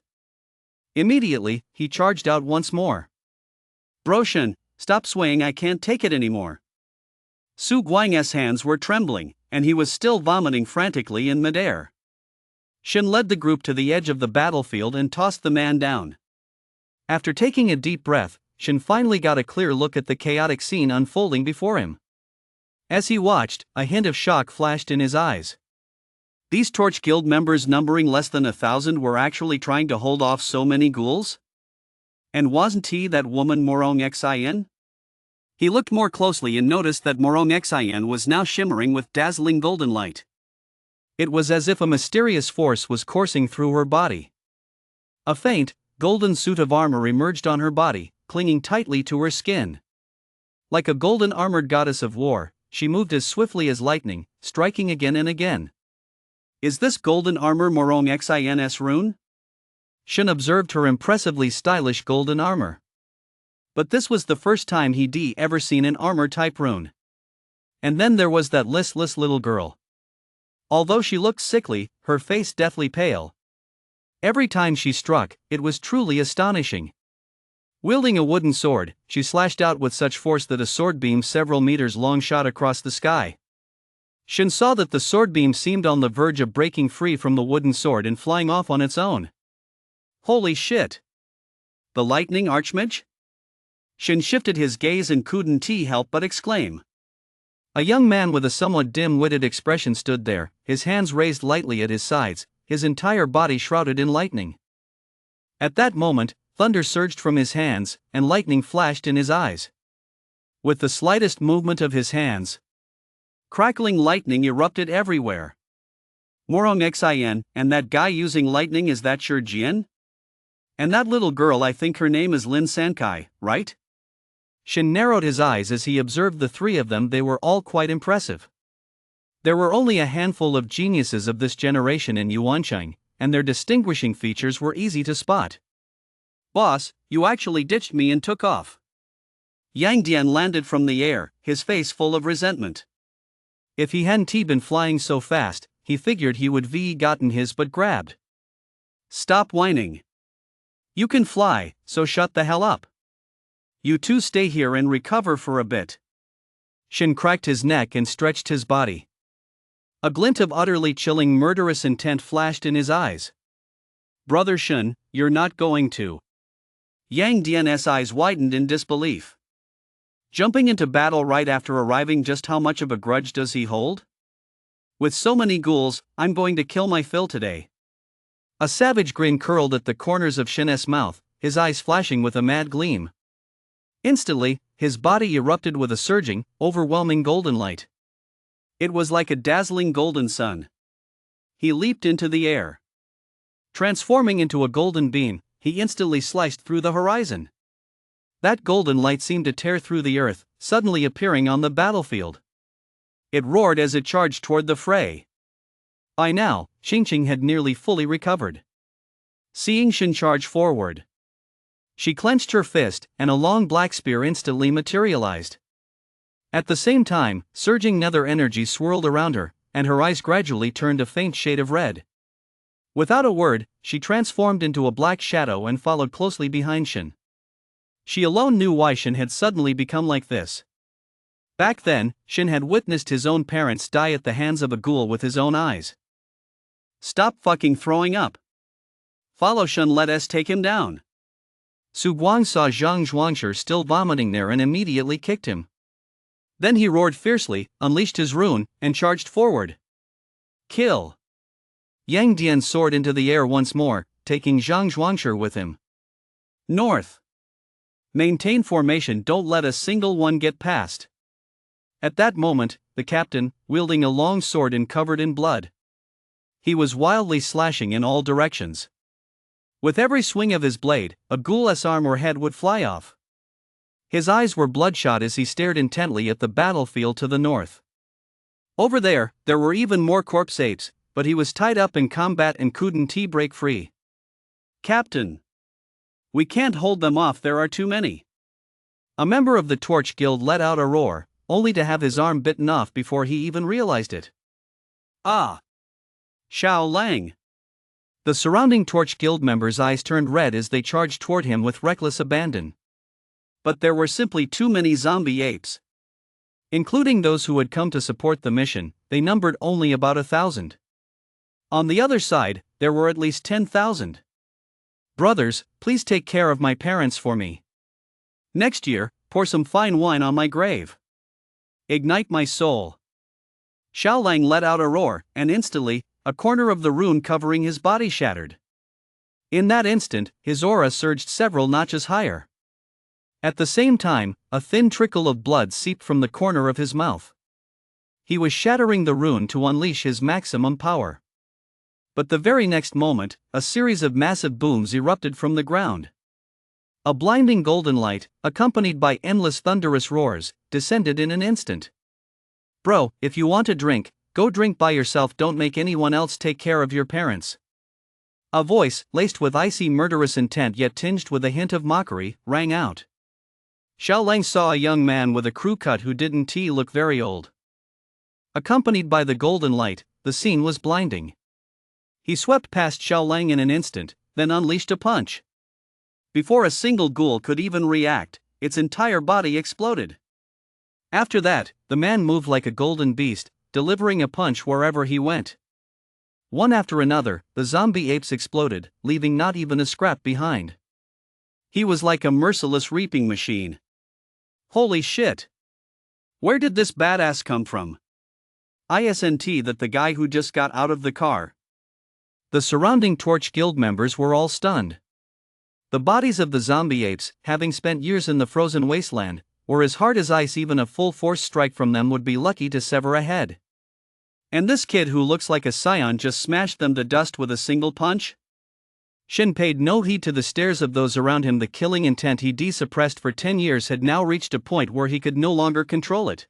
Immediately, he charged out once more. Bro Shen, stop swaying, I can't take it anymore. Su Guang's hands were trembling, and he was still vomiting frantically in midair. Shen led the group to the edge of the battlefield and tossed the man down. After taking a deep breath, Shen finally got a clear look at the chaotic scene unfolding before him. As he watched, a hint of shock flashed in his eyes. These Torch Guild members numbering less than 1,000 were actually trying to hold off so many ghouls? And wasn't he that woman Morong Xin? He looked more closely and noticed that Morong Xin was now shimmering with dazzling golden light. It was as if a mysterious force was coursing through her body. A faint, golden suit of armor emerged on her body, clinging tightly to her skin. Like a golden armored goddess of war, she moved as swiftly as lightning, striking again and again. Is this golden armor Morong Xin's rune? Shen observed her impressively stylish golden armor. But this was the first time he'd ever seen an armor-type rune. And then there was that listless little girl. Although she looked sickly, her face deathly pale. Every time she struck, it was truly astonishing. Wielding a wooden sword, she slashed out with such force that a sword beam several meters long shot across the sky. Shen saw that the sword beam seemed on the verge of breaking free from the wooden sword and flying off on its own. Holy shit! The lightning archmage? Shen shifted his gaze and couldn't help but exclaim. A young man with a somewhat dim-witted expression stood there, his hands raised lightly at his sides, his entire body shrouded in lightning. At that moment, thunder surged from his hands, and lightning flashed in his eyes. With the slightest movement of his hands, crackling lightning erupted everywhere. Morong Xin, and that guy using lightning, is that sure Jian? And that little girl, I think her name is Lin Sankai, right? Shen narrowed his eyes as he observed the three of them. They were all quite impressive. There were only a handful of geniuses of this generation in Yuancheng, and their distinguishing features were easy to spot. Boss, you actually ditched me and took off. Yang Dian landed from the air, his face full of resentment. If he hadn't been flying so fast, he figured he would have gotten his butt grabbed. Stop whining. You can fly, so shut the hell up. You two stay here and recover for a bit. Shin cracked his neck and stretched his body. A glint of utterly chilling murderous intent flashed in his eyes. Brother Shin, you're not going to. Yang Dian's eyes widened in disbelief. Jumping into battle right after arriving, just how much of a grudge does he hold? With so many ghouls, I'm going to kill my fill today. A savage grin curled at the corners of Shin's mouth, his eyes flashing with a mad gleam. Instantly, his body erupted with a surging, overwhelming golden light. It was like a dazzling golden sun. He leaped into the air. Transforming into a golden beam, he instantly sliced through the horizon. That golden light seemed to tear through the earth, suddenly appearing on the battlefield. It roared as it charged toward the fray. By now, Xingqing had nearly fully recovered. Seeing Shin charge forward, she clenched her fist, and a long black spear instantly materialized. At the same time, surging nether energy swirled around her, and her eyes gradually turned a faint shade of red. Without a word, she transformed into a black shadow and followed closely behind Shin. She alone knew why Shin had suddenly become like this. Back then, Shin had witnessed his own parents die at the hands of a ghoul with his own eyes. Stop fucking throwing up. Follow Shin, let us take him down. Su Guang saw Zhang Zhuangshi still vomiting there and immediately kicked him. Then he roared fiercely, unleashed his rune, and charged forward. Kill! Yang Dian soared into the air once more, taking Zhang Zhuangshi with him. North. Maintain formation, don't let a single one get past. At that moment, the captain, wielding a long sword and covered in blood. He was wildly slashing in all directions. With every swing of his blade, a ghoul's arm or head would fly off. His eyes were bloodshot as he stared intently at the battlefield to the north. Over there were even more corpse apes, but he was tied up in combat and couldn't break free. Captain! We can't hold them off, there are too many. A member of the Torch Guild let out a roar, only to have his arm bitten off before he even realized it. Ah! Xiao Lang! The surrounding Torch Guild members' eyes turned red as they charged toward him with reckless abandon. But there were simply too many zombie apes. Including those who had come to support the mission, they numbered only about 1,000. On the other side, there were at least 10,000. Brothers, please take care of my parents for me. Next year, pour some fine wine on my grave. Ignite my soul. Xiao Lang let out a roar, and instantly, a corner of the rune covering his body shattered. In that instant, his aura surged several notches higher. At the same time, a thin trickle of blood seeped from the corner of his mouth. He was shattering the rune to unleash his maximum power. But the very next moment, a series of massive booms erupted from the ground. A blinding golden light, accompanied by endless thunderous roars, descended in an instant. Bro, if you want a drink, go drink by yourself, don't make anyone else take care of your parents. A voice, laced with icy murderous intent yet tinged with a hint of mockery, rang out. Xiao Lang saw a young man with a crew cut who didn't look very old. Accompanied by the golden light, the scene was blinding. He swept past Xiao Lang in an instant, then unleashed a punch. Before a single ghoul could even react, its entire body exploded. After that, the man moved like a golden beast, delivering a punch wherever he went. One after another, the zombie apes exploded, leaving not even a scrap behind. He was like a merciless reaping machine. Holy shit! Where did this badass come from? Isn't that the guy who just got out of the car? The surrounding Torch Guild members were all stunned. The bodies of the zombie apes, having spent years in the frozen wasteland, were as hard as ice. Even a full force strike from them would be lucky to sever a head. And this kid who looks like a scion just smashed them to dust with a single punch? Shin paid no heed to the stares of those around him. The killing intent he suppressed for 10 years had now reached a point where he could no longer control it.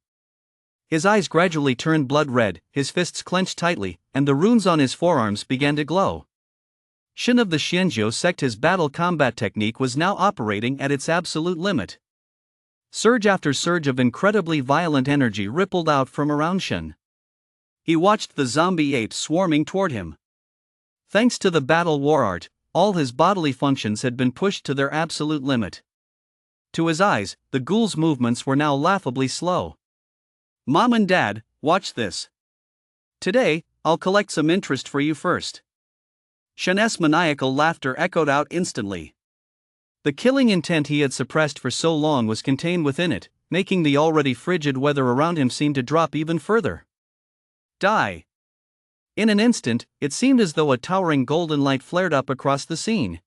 His eyes gradually turned blood red, his fists clenched tightly, and the runes on his forearms began to glow. Shin of the Xianzhou sect, his battle combat technique was now operating at its absolute limit. Surge after surge of incredibly violent energy rippled out from around Shin. He watched the zombie apes swarming toward him. Thanks to the battle war art, all his bodily functions had been pushed to their absolute limit. To his eyes, the ghoul's movements were now laughably slow. Mom and Dad, watch this. Today, I'll collect some interest for you first. Shin's maniacal laughter echoed out instantly. The killing intent he had suppressed for so long was contained within it, making the already frigid weather around him seem to drop even further. Die. In an instant, it seemed as though a towering golden light flared up across the scene.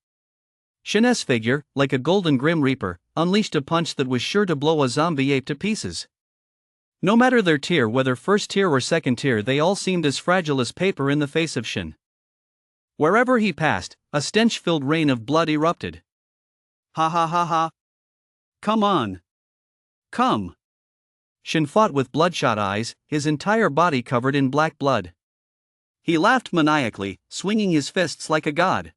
Shin's figure, like a golden grim reaper, unleashed a punch that was sure to blow a zombie ape to pieces. No matter their tier, whether first tier or second tier, they all seemed as fragile as paper in the face of Shin. Wherever he passed, a stench-filled rain of blood erupted. Ha ha ha ha. Come on. Come. Shin fought with bloodshot eyes, his entire body covered in black blood. He laughed maniacally, swinging his fists like a god.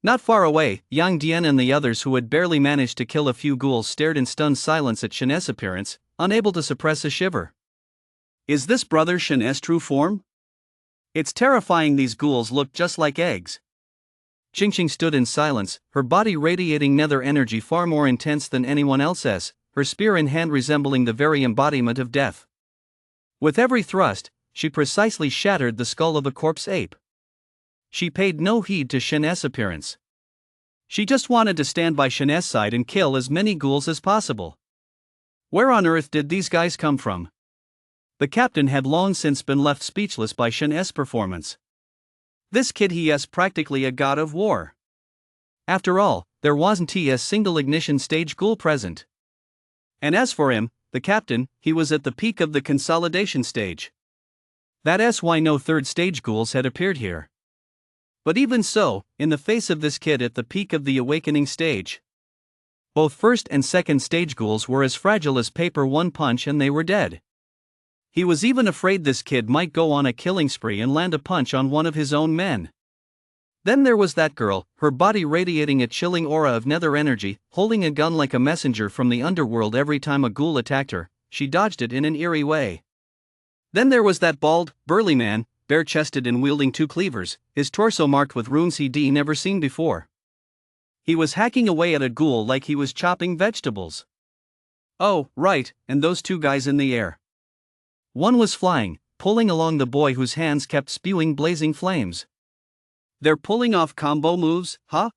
Not far away, Yang Dian and the others who had barely managed to kill a few ghouls stared in stunned silence at Shin's appearance, unable to suppress a shiver. Is this brother Shin's true form? It's terrifying, these ghouls look just like eggs. Qingqing stood in silence, her body radiating nether energy far more intense than anyone else's, her spear in hand resembling the very embodiment of death. With every thrust, she precisely shattered the skull of a corpse ape. She paid no heed to Shin's appearance. She just wanted to stand by Shin's side and kill as many ghouls as possible. Where on earth did these guys come from? The captain had long since been left speechless by Shin's performance. This kid, he is practically a god of war. After all, there wasn't a single ignition stage ghoul present. And as for him, the captain, he was at the peak of the consolidation stage. That's why no third stage ghouls had appeared here. But even so, in the face of this kid at the peak of the awakening stage, both first and second stage ghouls were as fragile as paper, one punch and they were dead. He was even afraid this kid might go on a killing spree and land a punch on one of his own men. Then there was that girl, her body radiating a chilling aura of nether energy, holding a gun like a messenger from the underworld. Every time a ghoul attacked her, she dodged it in an eerie way. Then there was that bald, burly man, bare-chested and wielding two cleavers, his torso marked with runes he'd never seen before. He was hacking away at a ghoul like he was chopping vegetables. Oh, right, and those two guys in the air. One was flying, pulling along the boy whose hands kept spewing blazing flames. They're pulling off combo moves, huh?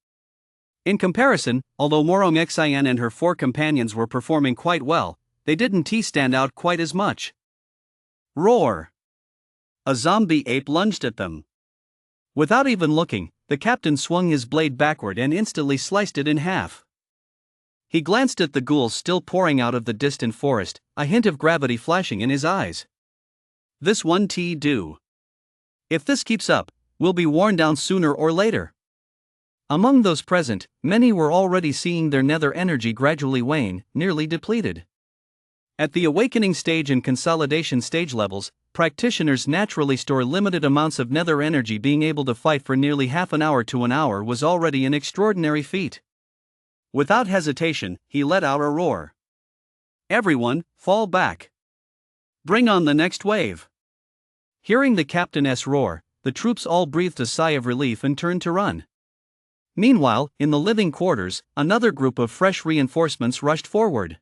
In comparison, although Morong Xian and her four companions were performing quite well, they didn't stand out quite as much. Roar! A zombie ape lunged at them. Without even looking, the captain swung his blade backward and instantly sliced it in half. He glanced at the ghouls still pouring out of the distant forest, a hint of gravity flashing in his eyes. This one do. If this keeps up, we'll be worn down sooner or later. Among those present, many were already seeing their nether energy gradually wane, nearly depleted. At the awakening stage and consolidation stage levels, practitioners naturally store limited amounts of nether energy. Being able to fight for nearly half an hour to an hour was already an extraordinary feat. Without hesitation, he let out a roar. Everyone, fall back. Bring on the next wave. Hearing the captain's roar, the troops all breathed a sigh of relief and turned to run. Meanwhile, in the living quarters, another group of fresh reinforcements rushed forward.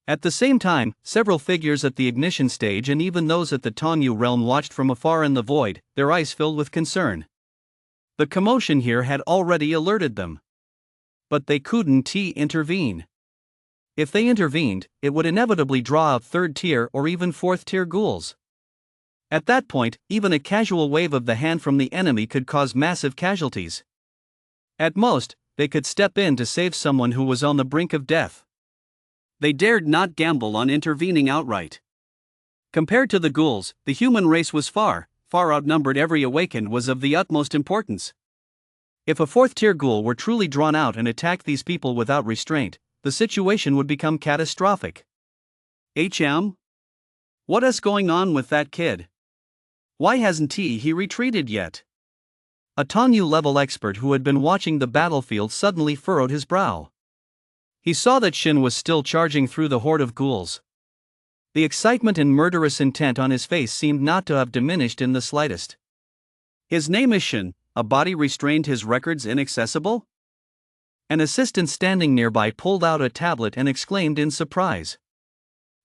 At the same time, several figures at the ignition stage and even those at the Tongyu realm watched from afar in the void, their eyes filled with concern. The commotion here had already alerted them. But they couldn't intervene. If they intervened, it would inevitably draw out third-tier or even fourth-tier ghouls. At that point, even a casual wave of the hand from the enemy could cause massive casualties. At most, they could step in to save someone who was on the brink of death. They dared not gamble on intervening outright. Compared to the ghouls, the human race was far outnumbered. Every awakened was of the utmost importance. If a fourth-tier ghoul were truly drawn out and attacked these people without restraint, the situation would become catastrophic. What is going on with that kid? Why hasn't he retreated yet? A Tongyu-level expert who had been watching the battlefield suddenly furrowed his brow. He saw that Shin was still charging through the horde of ghouls. The excitement and murderous intent on his face seemed not to have diminished in the slightest. His name is Shin, a body restrained, his records inaccessible? An assistant standing nearby pulled out a tablet and exclaimed in surprise.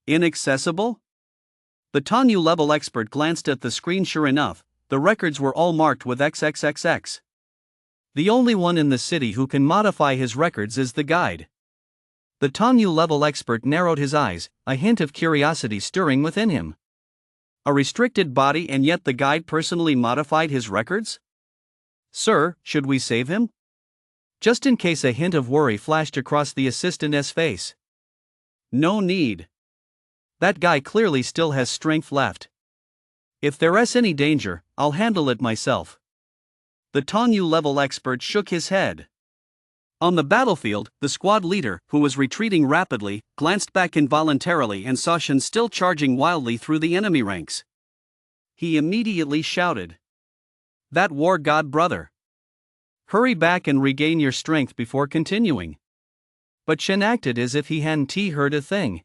Inaccessible? The Tanyu level expert glanced at the screen. Sure enough, the records were all marked with XXXX. The only one in the city who can modify his records is the guide. The Tanyu level expert narrowed his eyes, a hint of curiosity stirring within him. A restricted body, and yet the guide personally modified his records? Sir, should we save him? Just in case. A hint of worry flashed across the assistant's face. No need. That guy clearly still has strength left. If there's any danger, I'll handle it myself. The Tanyu level expert shook his head. On the battlefield, the squad leader, who was retreating rapidly, glanced back involuntarily and saw Shen still charging wildly through the enemy ranks. He immediately shouted, "That war god brother! Hurry back and regain your strength before continuing." But Shen acted as if he hadn't heard a thing.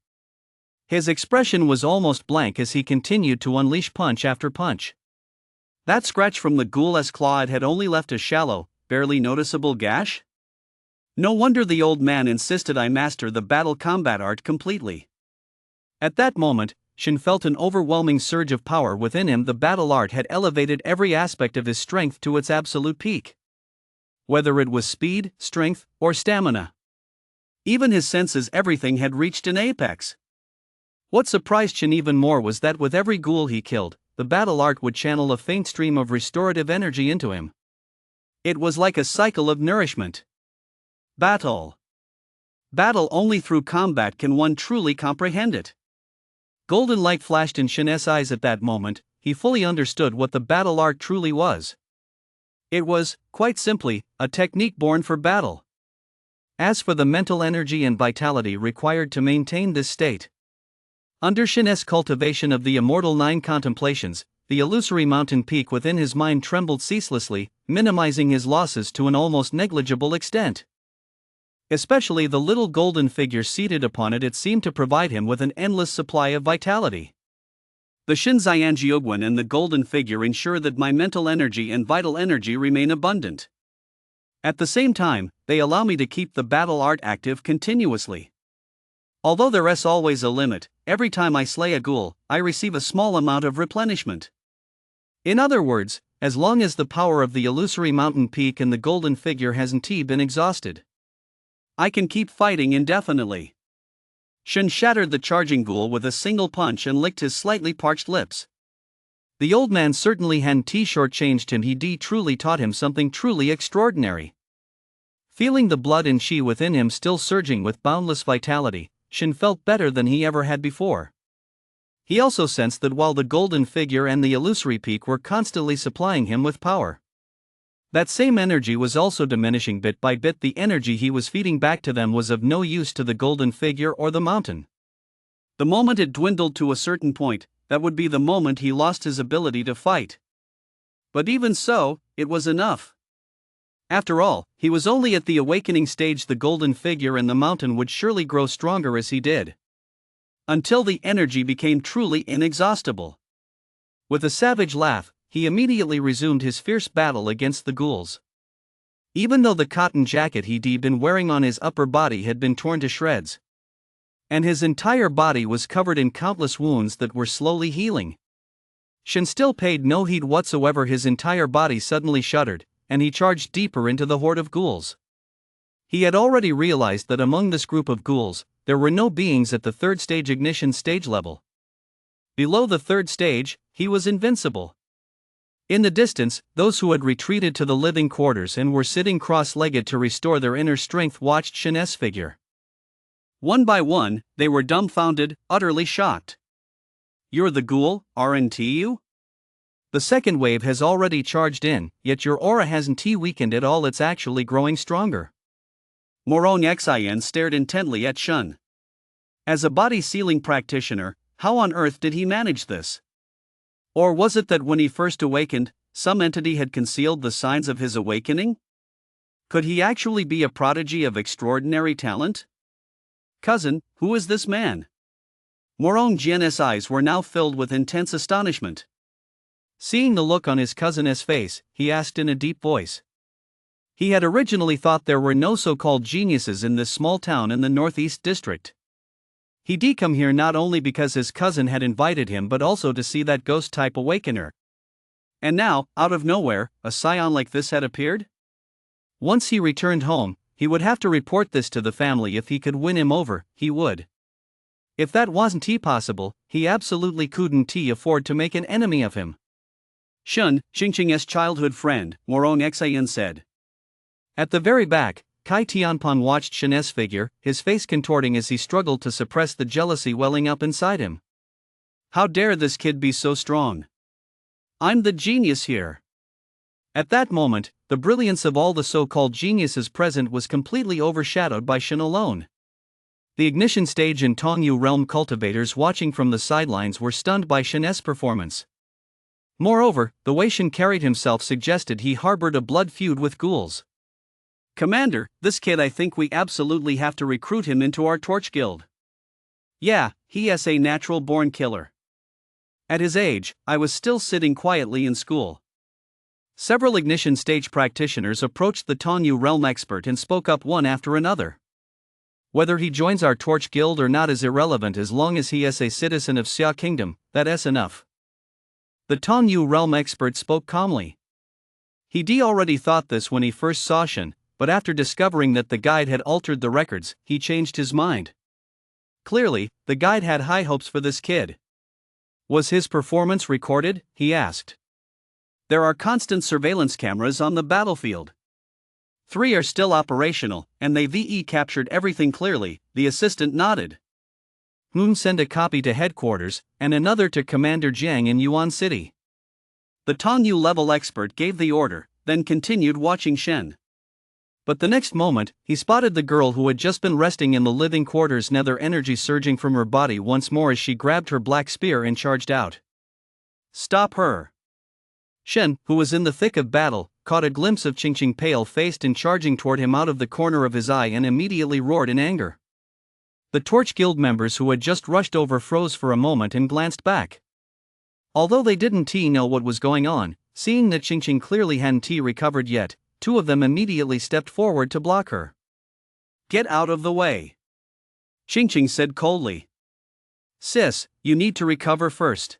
His expression was almost blank as he continued to unleash punch after punch. That scratch from the ghoul's claw had only left a shallow, barely noticeable gash? No wonder the old man insisted I master the battle combat art completely. At that moment, Shen felt an overwhelming surge of power within him. The battle art had elevated every aspect of his strength to its absolute peak. Whether it was speed, strength, or stamina. Even his senses, everything had reached an apex. What surprised Shen even more was that with every ghoul he killed, the battle art would channel a faint stream of restorative energy into him. It was like a cycle of nourishment. Battle. Battle. Only through combat can one truly comprehend it. Golden light flashed in Shen's eyes at that moment. He fully understood what the battle art truly was. It was, quite simply, a technique born for battle. As for the mental energy and vitality required to maintain this state, under Shen's cultivation of the immortal 9 contemplations, the illusory mountain peak within his mind trembled ceaselessly, minimizing his losses to an almost negligible extent. Especially the little golden figure seated upon it seemed to provide him with an endless supply of vitality. The Shinzaianjiogwen and the golden figure ensure that my mental energy and vital energy remain abundant. At the same time, they allow me to keep the battle art active continuously. Although there's always a limit, every time I slay a ghoul, I receive a small amount of replenishment. In other words, as long as the power of the illusory mountain peak and the golden figure hasn't been exhausted, I can keep fighting indefinitely. Shen shattered the charging ghoul with a single punch and licked his slightly parched lips. The old man certainly hadn't shortchanged him. He truly taught him something truly extraordinary. Feeling the blood and chi within him still surging with boundless vitality, Shen felt better than he ever had before. He also sensed that while the golden figure and the illusory peak were constantly supplying him with power, that same energy was also diminishing bit by bit. The energy he was feeding back to them was of no use to the golden figure or the mountain. The moment it dwindled to a certain point, that would be the moment he lost his ability to fight. But even so, it was enough. After all, he was only at the awakening stage. The golden figure and the mountain would surely grow stronger as he did, until the energy became truly inexhaustible. With a savage laugh, he immediately resumed his fierce battle against the ghouls. Even though the cotton jacket he'd been wearing on his upper body had been torn to shreds, and his entire body was covered in countless wounds that were slowly healing, Shen still paid no heed whatsoever. His entire body suddenly shuddered, and he charged deeper into the horde of ghouls. He had already realized that among this group of ghouls, there were no beings at the 3rd stage ignition stage level. Below the 3rd stage, he was invincible. In the distance, those who had retreated to the living quarters and were sitting cross-legged to restore their inner strength watched Shen's figure. One by one, they were dumbfounded, utterly shocked. "You're the ghoul, aren't you? The second wave has already charged in, yet your aura hasn't weakened at all. It's actually growing stronger." Morong Xian stared intently at Shen. As a body-sealing practitioner, how on earth did he manage this? Or was it that when he first awakened, some entity had concealed the signs of his awakening? Could he actually be a prodigy of extraordinary talent? "Cousin, who is this man?" Morong Jian's eyes were now filled with intense astonishment. Seeing the look on his cousin's face, he asked in a deep voice. He had originally thought there were no so-called geniuses in this small town in the northeast district. He'd come here not only because his cousin had invited him but also to see that ghost-type awakener. And now, out of nowhere, a scion like this had appeared? Once he returned home, he would have to report this to the family. If he could win him over, he would. If that wasn't possible, he absolutely couldn't afford to make an enemy of him. Shun, Xingqing's childhood friend, Morong Xian said. At the very back, Kai Tianpon watched Shen's figure, his face contorting as he struggled to suppress the jealousy welling up inside him. How dare this kid be so strong? I'm the genius here. At that moment, the brilliance of all the so-called geniuses present was completely overshadowed by Shen alone. The ignition stage and Tongyu realm cultivators watching from the sidelines were stunned by Shen's performance. Moreover, the way Shen carried himself suggested he harbored a blood feud with ghouls. Commander, this kid, I think we absolutely have to recruit him into our torch guild. Yeah, he is a natural-born killer. At his age, I was still sitting quietly in school. Several ignition stage practitioners approached the Tongyu realm expert and spoke up one after another. Whether he joins our torch guild or not is irrelevant as long as he is a citizen of Xia Kingdom, that's enough. The Tongyu realm expert spoke calmly. He'd already thought this when he first saw Shen, but after discovering that the guide had altered the records, he changed his mind. Clearly, the guide had high hopes for this kid. Was his performance recorded? He asked. There are constant surveillance cameras on the battlefield. 3 are still operational, and they've captured everything clearly, the assistant nodded. Send a copy to headquarters, and another to Commander Jiang in Yuan City. The Tongyu level expert gave the order, then continued watching Shen. But the next moment, he spotted the girl who had just been resting in the living quarters, nether energy surging from her body once more as she grabbed her black spear and charged out. Stop her! Shen, who was in the thick of battle, caught a glimpse of Qingqing pale-faced and charging toward him out of the corner of his eye and immediately roared in anger. The Torch Guild members who had just rushed over froze for a moment and glanced back. Although they didn't know what was going on, seeing that Qingqing clearly hadn't recovered yet, 2 of them immediately stepped forward to block her. Get out of the way! Qingqing said coldly. Sis, you need to recover first.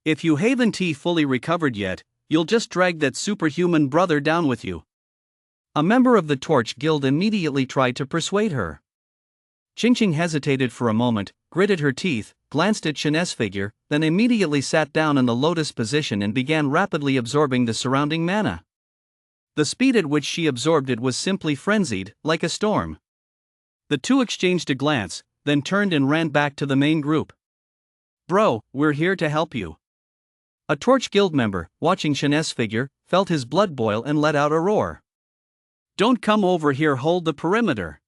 If you haven't fully recovered yet, you'll just drag that superhuman brother down with you. A member of the Torch Guild immediately tried to persuade her. Qingqing hesitated for a moment, gritted her teeth, glanced at Shen's figure, then immediately sat down in the lotus position and began rapidly absorbing the surrounding mana. The speed at which she absorbed it was simply frenzied, like a storm. The 2 exchanged a glance, then turned and ran back to the main group. Bro, we're here to help you. A Torch Guild member, watching Shen's figure, felt his blood boil and let out a roar. Don't come over here, hold the perimeter.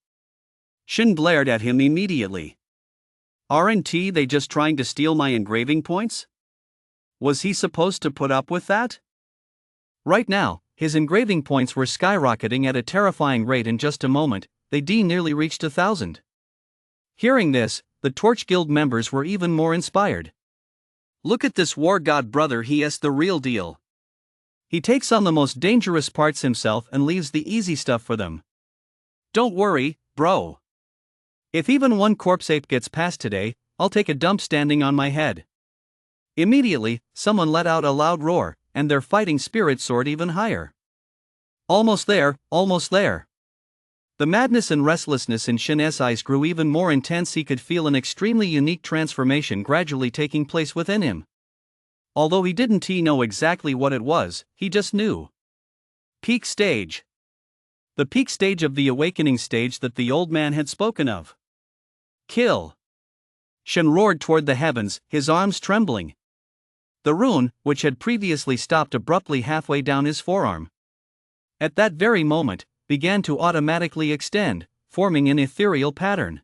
Shen glared at him immediately. Aren't they just trying to steal my engraving points? Was he supposed to put up with that? Right now, his engraving points were skyrocketing at a terrifying rate. In just a moment, they nearly reached 1,000. Hearing this, the Torch Guild members were even more inspired. Look at this war god brother, he is the real deal. He takes on the most dangerous parts himself and leaves the easy stuff for them. Don't worry, bro. If even one corpse ape gets past today, I'll take a dump standing on my head. Immediately, someone let out a loud roar, and their fighting spirit soared even higher. Almost there, almost there. The madness and restlessness in Shen's eyes grew even more intense. He could feel an extremely unique transformation gradually taking place within him. Although he didn't know exactly what it was, he just knew. Peak stage. The peak stage of the awakening stage that the old man had spoken of. Kill! Shen roared toward the heavens, his arms trembling. The rune, which had previously stopped abruptly halfway down his forearm, at that very moment, began to automatically extend, forming an ethereal pattern.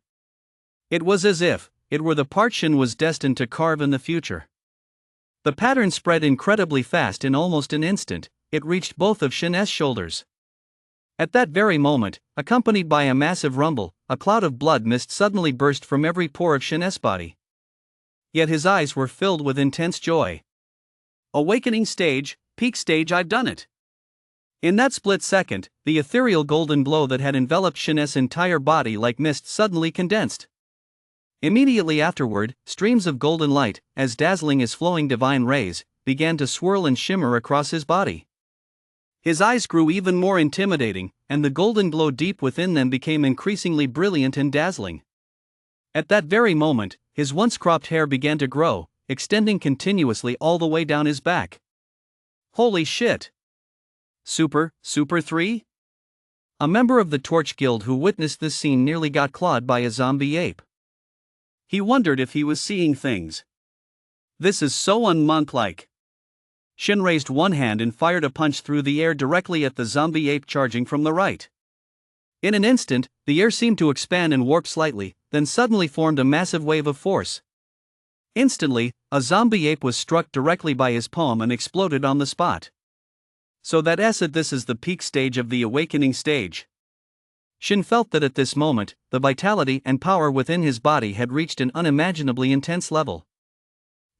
It was as if it were the part Shen was destined to carve in the future. The pattern spread incredibly fast. In almost an instant, it reached both of Shen's shoulders. At that very moment, accompanied by a massive rumble, a cloud of blood mist suddenly burst from every pore of Shen's body. Yet his eyes were filled with intense joy. Awakening stage, peak stage, I've done it! In that split second, the ethereal golden glow that had enveloped Shen's entire body like mist suddenly condensed. Immediately afterward, streams of golden light, as dazzling as flowing divine rays, began to swirl and shimmer across his body. His eyes grew even more intimidating, and the golden glow deep within them became increasingly brilliant and dazzling. At that very moment, his once cropped hair began to grow, extending continuously all the way down his back. Holy shit! Super 3? A member of the Torch Guild who witnessed this scene nearly got clawed by a zombie ape. He wondered if he was seeing things. This is so un-monk-like. Shin raised one hand and fired a punch through the air directly at the zombie ape charging from the right. In an instant, the air seemed to expand and warp slightly, then suddenly formed a massive wave of force. Instantly, a zombie ape was struck directly by his palm and exploded on the spot. So this is the peak stage of the awakening stage. Shin felt that at this moment, the vitality and power within his body had reached an unimaginably intense level.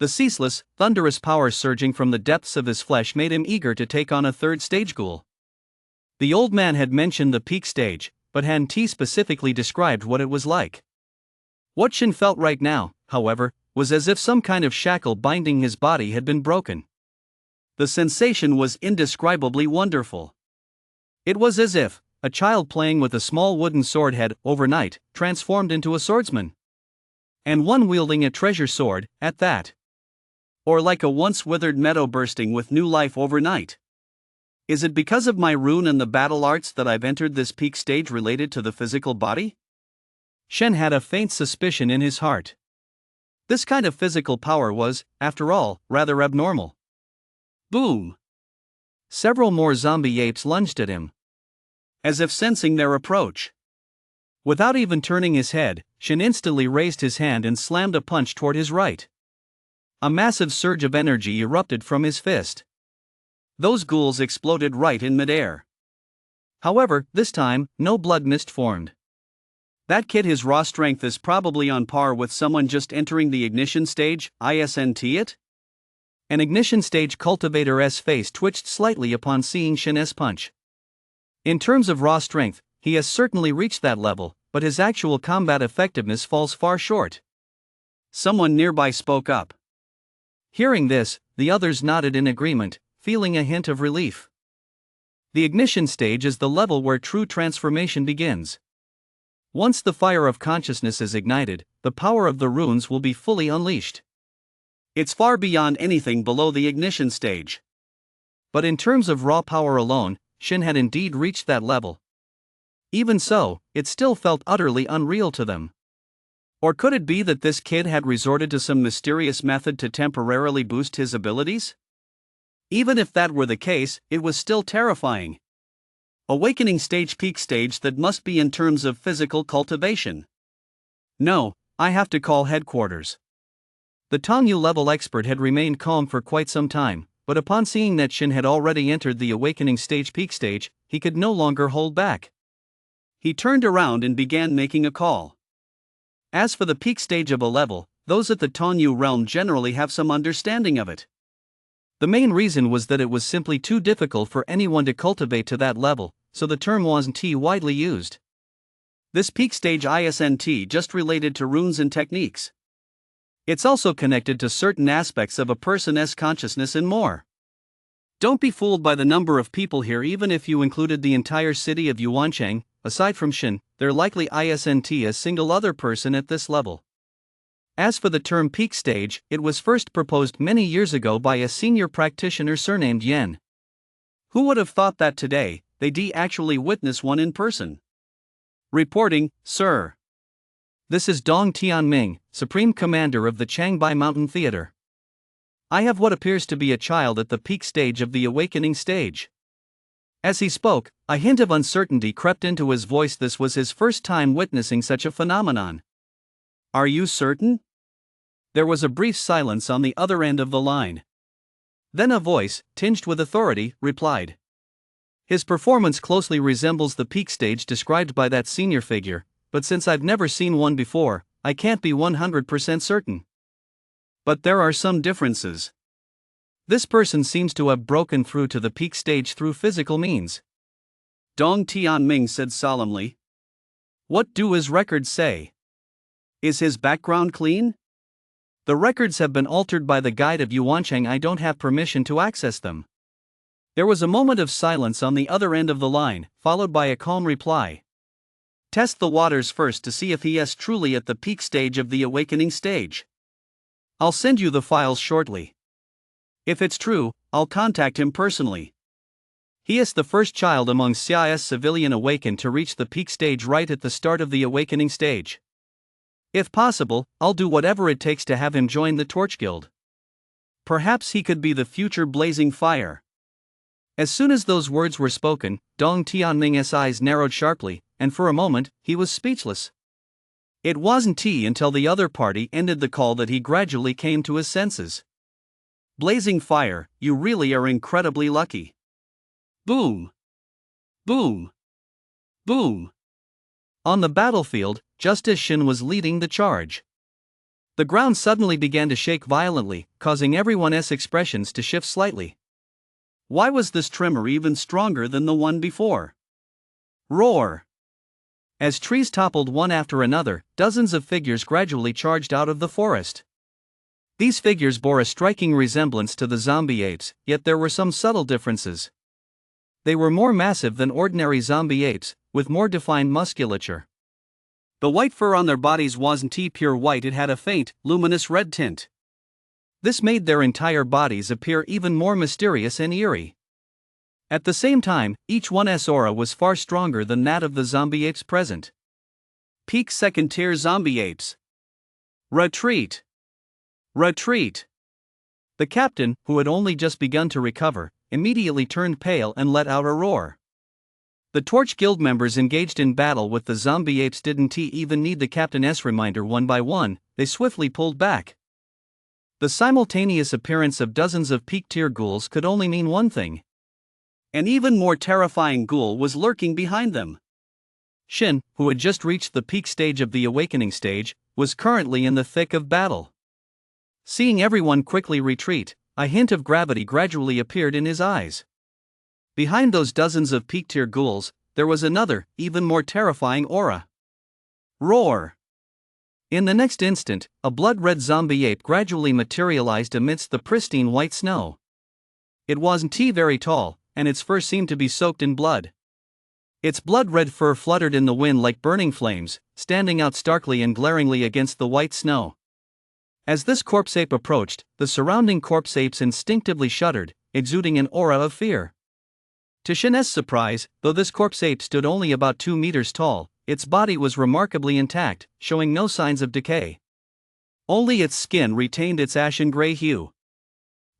The ceaseless, thunderous power surging from the depths of his flesh made him eager to take on a third stage ghoul. The old man had mentioned the peak stage, but hadn't specifically described what it was like. What Shin felt right now, however, was as if some kind of shackle binding his body had been broken. The sensation was indescribably wonderful. It was as if a child playing with a small wooden sword had, overnight, transformed into a swordsman. And one wielding a treasure sword, at that. Or like a once withered meadow bursting with new life overnight. Is it because of my rune and the battle arts that I've entered this peak stage related to the physical body? Shen had a faint suspicion in his heart. This kind of physical power was, after all, rather abnormal. Boom! Several more zombie apes lunged at him, as if sensing their approach. Without even turning his head, Shin instantly raised his hand and slammed a punch toward his right. A massive surge of energy erupted from his fist. Those ghouls exploded right in midair. However, this time, no blood mist formed. That kid, his raw strength is probably on par with someone just entering the ignition stage, isn't it? An ignition stage cultivator's face twitched slightly upon seeing Shin's punch. In terms of raw strength, he has certainly reached that level, but his actual combat effectiveness falls far short. Someone nearby spoke up. Hearing this, the others nodded in agreement, feeling a hint of relief. The ignition stage is the level where true transformation begins. Once the fire of consciousness is ignited, the power of the runes will be fully unleashed. It's far beyond anything below the ignition stage. But in terms of raw power alone, Shin had indeed reached that level. Even so, it still felt utterly unreal to them. Or could it be that this kid had resorted to some mysterious method to temporarily boost his abilities? Even if that were the case, it was still terrifying. Awakening stage, peak stage, that must be in terms of physical cultivation. No, I have to call headquarters. The Tongyu level expert had remained calm for quite some time, but upon seeing that Shin had already entered the awakening stage, peak stage, he could no longer hold back. He turned around and began making a call. As for the peak stage of a level, those at the Tongyu realm generally have some understanding of it. The main reason was that it was simply too difficult for anyone to cultivate to that level, so the term wasn't widely used. This peak stage isn't just related to runes and techniques. It's also connected to certain aspects of a person's consciousness and more. Don't be fooled by the number of people here. Even if you included the entire city of Yuancheng, aside from Shin, there likely isn't a single other person at this level. As for the term peak stage, it was first proposed many years ago by a senior practitioner surnamed Yen. Who would have thought that today, they'd actually witness one in person? Reporting, sir. This is Dong Tianming, Supreme Commander of the Changbai Mountain Theater. I have what appears to be a child at the peak stage of the awakening stage. As he spoke, a hint of uncertainty crept into his voice. This was his first time witnessing such a phenomenon. Are you certain? There was a brief silence on the other end of the line. Then a voice, tinged with authority, replied. His performance closely resembles the peak stage described by that senior figure, but since I've never seen one before, I can't be 100% certain. But there are some differences. This person seems to have broken through to the peak stage through physical means. Dong Tianming said solemnly. What do his records say? Is his background clean? The records have been altered by the guide of Yuancheng. I don't have permission to access them. There was a moment of silence on the other end of the line, followed by a calm reply. Test the waters first to see if he is truly at the peak stage of the awakening stage. I'll send you the files shortly. If it's true, I'll contact him personally. He is the first child among CIS civilian awakened to reach the peak stage right at the start of the awakening stage. If possible, I'll do whatever it takes to have him join the Torch Guild. Perhaps he could be the future blazing fire. As soon as those words were spoken, Dong Tianming's eyes narrowed sharply, and for a moment, he was speechless. It wasn't until the other party ended the call that he gradually came to his senses. Blazing fire, you really are incredibly lucky. Boom! Boom! Boom! On the battlefield, just as Shin was leading the charge, the ground suddenly began to shake violently, causing everyone's expressions to shift slightly. Why was this tremor even stronger than the one before? Roar! As trees toppled one after another, dozens of figures gradually charged out of the forest. These figures bore a striking resemblance to the zombie apes, yet there were some subtle differences. They were more massive than ordinary zombie apes, with more defined musculature. The white fur on their bodies wasn't pure white, it had a faint, luminous red tint. This made their entire bodies appear even more mysterious and eerie. At the same time, each one's aura was far stronger than that of the zombie apes present. Peak second-tier zombie apes. Retreat! Retreat! The captain, who had only just begun to recover, immediately turned pale and let out a roar. The Torch Guild members engaged in battle with the zombie apes didn't even need the captain's reminder. One by one, they swiftly pulled back. The simultaneous appearance of dozens of peak-tier ghouls could only mean one thing. An even more terrifying ghoul was lurking behind them. Shin, who had just reached the peak stage of the awakening stage, was currently in the thick of battle. Seeing everyone quickly retreat, a hint of gravity gradually appeared in his eyes. Behind those dozens of peak-tier ghouls, there was another, even more terrifying aura. Roar! In the next instant, a blood-red zombie ape gradually materialized amidst the pristine white snow. It wasn't very tall, and its fur seemed to be soaked in blood. Its blood-red fur fluttered in the wind like burning flames, standing out starkly and glaringly against the white snow. As this corpse ape approached, the surrounding corpse apes instinctively shuddered, exuding an aura of fear. To Shin's surprise, though this corpse ape stood only about 2 meters tall, its body was remarkably intact, showing no signs of decay. Only its skin retained its ashen gray hue.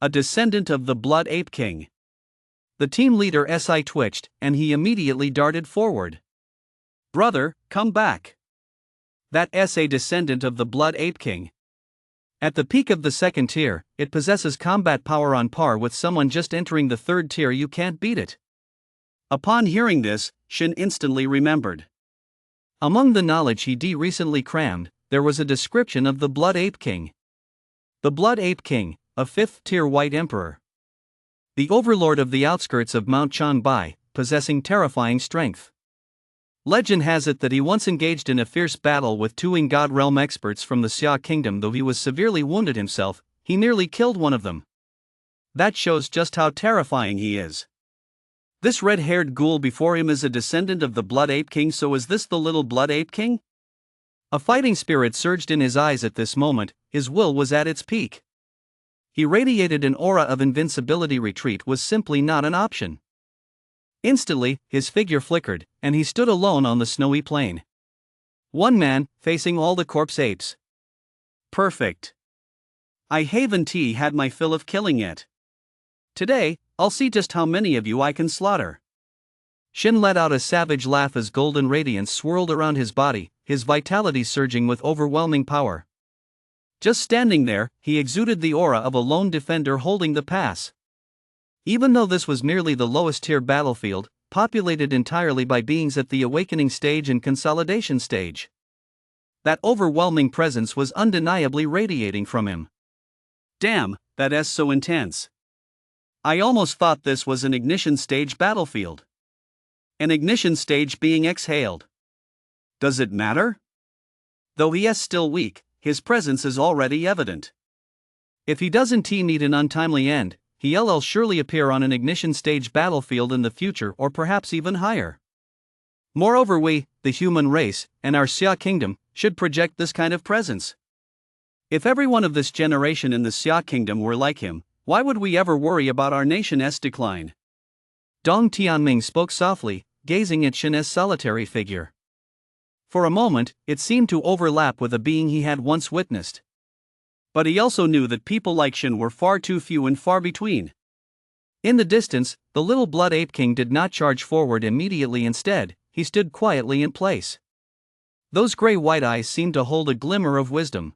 A descendant of the Blood Ape King. The team leader SI twitched, and he immediately darted forward. Brother, come back. That's a descendant of the Blood Ape King. At the peak of the second tier, it possesses combat power on par with someone just entering the third tier. You can't beat it. Upon hearing this, Shin instantly remembered. Among the knowledge he recently crammed, there was a description of the Blood Ape King. The Blood Ape King, a 5th-tier white emperor. The overlord of the outskirts of Mount Changbai, possessing terrifying strength. Legend has it that he once engaged in a fierce battle with 2 God realm experts from the Xia kingdom. Though he was severely wounded himself, he nearly killed one of them. That shows just how terrifying he is. This red-haired ghoul before him is a descendant of the Blood Ape King. So is this the little Blood Ape King? A fighting spirit surged in his eyes at this moment. His will was at its peak. He radiated an aura of invincibility. Retreat was simply not an option. Instantly, his figure flickered, and he stood alone on the snowy plain. One man, facing all the corpse apes. Perfect. I haven't had my fill of killing yet. Today, I'll see just how many of you I can slaughter. Shin let out a savage laugh as golden radiance swirled around his body, his vitality surging with overwhelming power. Just standing there, he exuded the aura of a lone defender holding the pass. Even though this was merely the lowest tier battlefield, populated entirely by beings at the awakening stage and consolidation stage, that overwhelming presence was undeniably radiating from him. Damn, that's so intense. I almost thought this was an ignition stage battlefield. An ignition stage being exhaled. Does it matter? Though he is still weak, his presence is already evident. If he doesn't meet an untimely end, he'll surely appear on an ignition stage battlefield in the future or perhaps even higher. Moreover, we, the human race, and our Xia kingdom, should project this kind of presence. If everyone of this generation in the Xia kingdom were like him, why would we ever worry about our nation's decline? Dong Tianming spoke softly, gazing at Shen's solitary figure. For a moment, it seemed to overlap with a being he had once witnessed. But he also knew that people like Shen were far too few and far between. In the distance, the little blood ape king did not charge forward immediately. Instead, he stood quietly in place. Those gray-white eyes seemed to hold a glimmer of wisdom.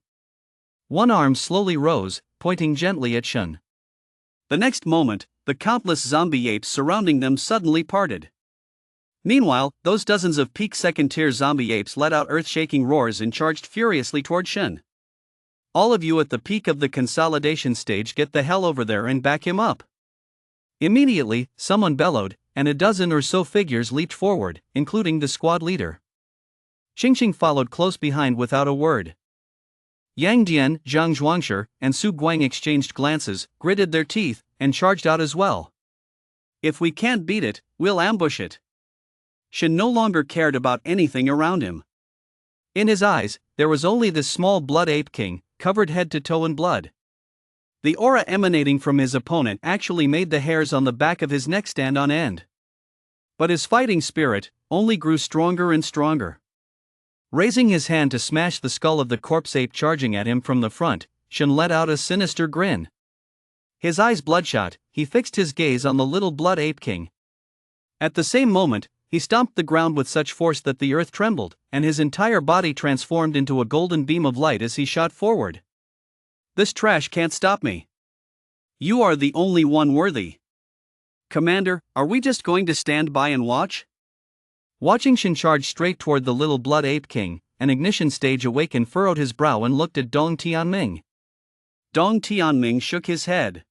One arm slowly rose, pointing gently at Shen. The next moment, the countless zombie apes surrounding them suddenly parted. Meanwhile, those dozens of peak second-tier zombie apes let out earth-shaking roars and charged furiously toward Shen. All of you at the peak of the consolidation stage, get the hell over there and back him up. Immediately, someone bellowed, and a dozen or so figures leaped forward, including the squad leader. Xingxing followed close behind without a word. Yang Dian, Zhang Zhuangshi, and Su Guang exchanged glances, gritted their teeth, and charged out as well. If we can't beat it, we'll ambush it. Shen no longer cared about anything around him. In his eyes, there was only this small blood ape king, covered head to toe in blood. The aura emanating from his opponent actually made the hairs on the back of his neck stand on end. But his fighting spirit only grew stronger and stronger. Raising his hand to smash the skull of the corpse ape charging at him from the front, Shen let out a sinister grin. His eyes bloodshot, he fixed his gaze on the little blood ape king. At the same moment, he stomped the ground with such force that the earth trembled, and his entire body transformed into a golden beam of light as he shot forward. This trash can't stop me. You are the only one worthy. Commander, are we just going to stand by and watch? Watching Shen charge straight toward the little blood ape king, an ignition stage awakened furrowed his brow and looked at Dong Tianming. Dong Tianming shook his head.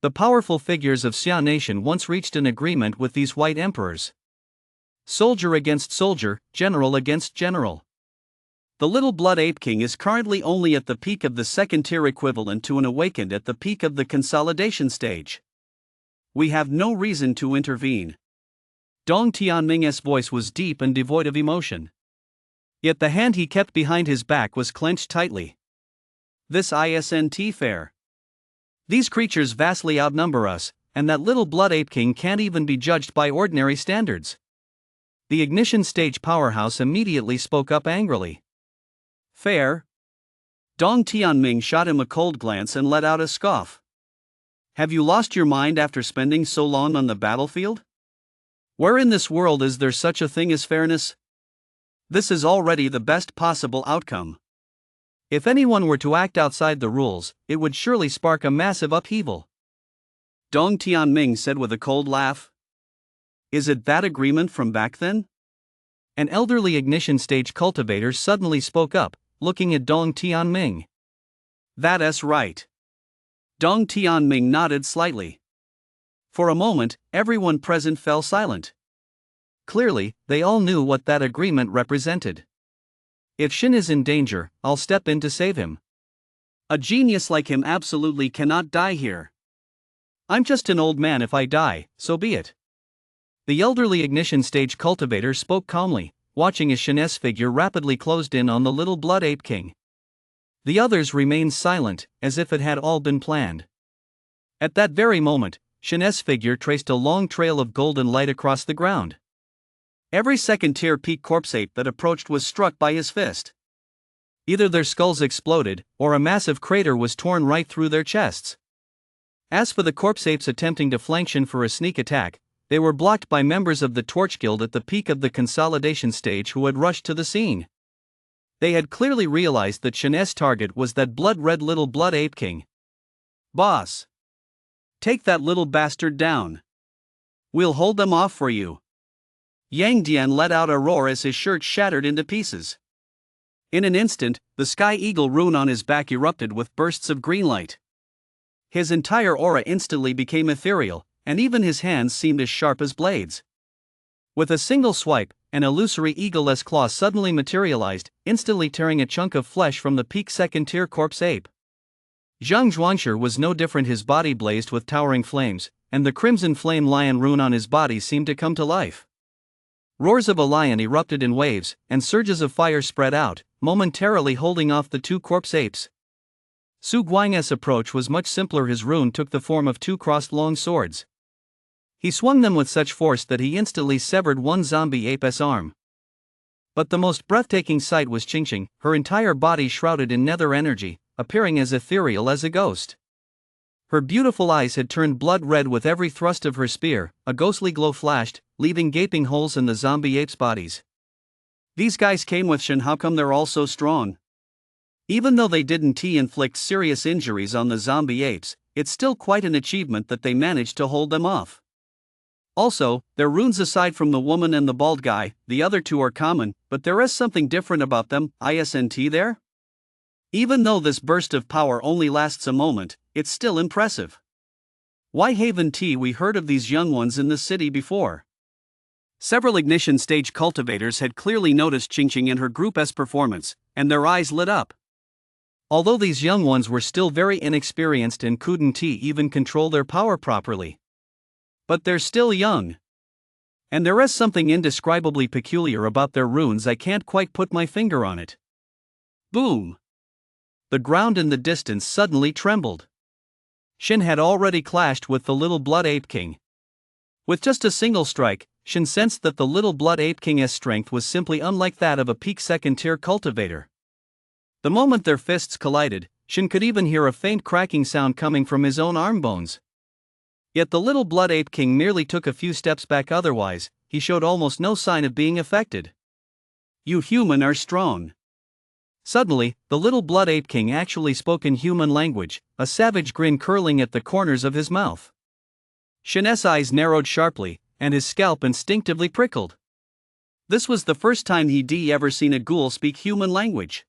The powerful figures of Xia Nation once reached an agreement with these white emperors. Soldier against soldier, general against general. The little blood ape king is currently only at the peak of the second-tier equivalent to an awakened at the peak of the consolidation stage. We have no reason to intervene. Dong Tianming's voice was deep and devoid of emotion. Yet the hand he kept behind his back was clenched tightly. This isn't fair. These creatures vastly outnumber us, and that little blood ape king can't even be judged by ordinary standards. The ignition stage powerhouse immediately spoke up angrily. Fair? Dong Tianming shot him a cold glance and let out a scoff. Have you lost your mind after spending so long on the battlefield? Where in this world is there such a thing as fairness? This is already the best possible outcome. If anyone were to act outside the rules, it would surely spark a massive upheaval. Dong Tianming said with a cold laugh. Is it that agreement from back then? An elderly ignition stage cultivator suddenly spoke up, looking at Dong Tianming. That's right. Dong Tianming nodded slightly. For a moment, everyone present fell silent. Clearly, they all knew what that agreement represented. If Shen is in danger, I'll step in to save him. A genius like him absolutely cannot die here. I'm just an old man. If I die, so be it. The elderly ignition stage cultivator spoke calmly, watching as Shen's figure rapidly closed in on the little blood ape king. The others remained silent, as if it had all been planned. At that very moment, Shen's figure traced a long trail of golden light across the ground. Every second-tier peak corpse ape that approached was struck by his fist. Either their skulls exploded, or a massive crater was torn right through their chests. As for the corpse apes attempting to flank Shen for a sneak attack, they were blocked by members of the Torch Guild at the peak of the consolidation stage who had rushed to the scene. They had clearly realized that Shen's target was that blood-red little blood ape king. Boss! Take that little bastard down. We'll hold them off for you. Yang Dian let out a roar as his shirt shattered into pieces. In an instant, the sky eagle rune on his back erupted with bursts of green light. His entire aura instantly became ethereal, and even his hands seemed as sharp as blades. With a single swipe, an illusory eagle-less claw suddenly materialized, instantly tearing a chunk of flesh from the peak second-tier corpse ape. Zhang Zhuangshi was no different. His body blazed with towering flames, and the crimson flame lion rune on his body seemed to come to life. Roars of a lion erupted in waves, and surges of fire spread out, momentarily holding off the two corpse apes. Su Guang's approach was much simpler. His rune took the form of two crossed long swords. He swung them with such force that he instantly severed one zombie ape's arm. But the most breathtaking sight was Qingqing, her entire body shrouded in nether energy, appearing as ethereal as a ghost. Her beautiful eyes had turned blood red with every thrust of her spear. A ghostly glow flashed, leaving gaping holes in the zombie apes' bodies. These guys came with Shen. How come they're all so strong? Even though they didn't inflict serious injuries on the zombie apes, it's still quite an achievement that they managed to hold them off. Also, their runes aside from the woman and the bald guy, the other two are common, but there is something different about them. Isn't there? Even though this burst of power only lasts a moment, it's still impressive. Why haven't we heard of these young ones in the city before? Several ignition stage cultivators had clearly noticed Qingqing and her group's performance, and their eyes lit up. Although these young ones were still very inexperienced and couldn't even control their power properly. But they're still young. And there is something indescribably peculiar about their runes. I can't quite put my finger on it. Boom! The ground in the distance suddenly trembled. Shen had already clashed with the little Blood Ape King. With just a single strike, Shen sensed that the little Blood Ape King's strength was simply unlike that of a peak second-tier cultivator. The moment their fists collided, Shen could even hear a faint cracking sound coming from his own arm bones. Yet the little Blood Ape King merely took a few steps back. Otherwise, he showed almost no sign of being affected. You human are strong. Suddenly, the little Blood Ape King actually spoke in human language, a savage grin curling at the corners of his mouth. Shen's eyes narrowed sharply, and his scalp instinctively prickled. This was the first time he'd ever seen a ghoul speak human language.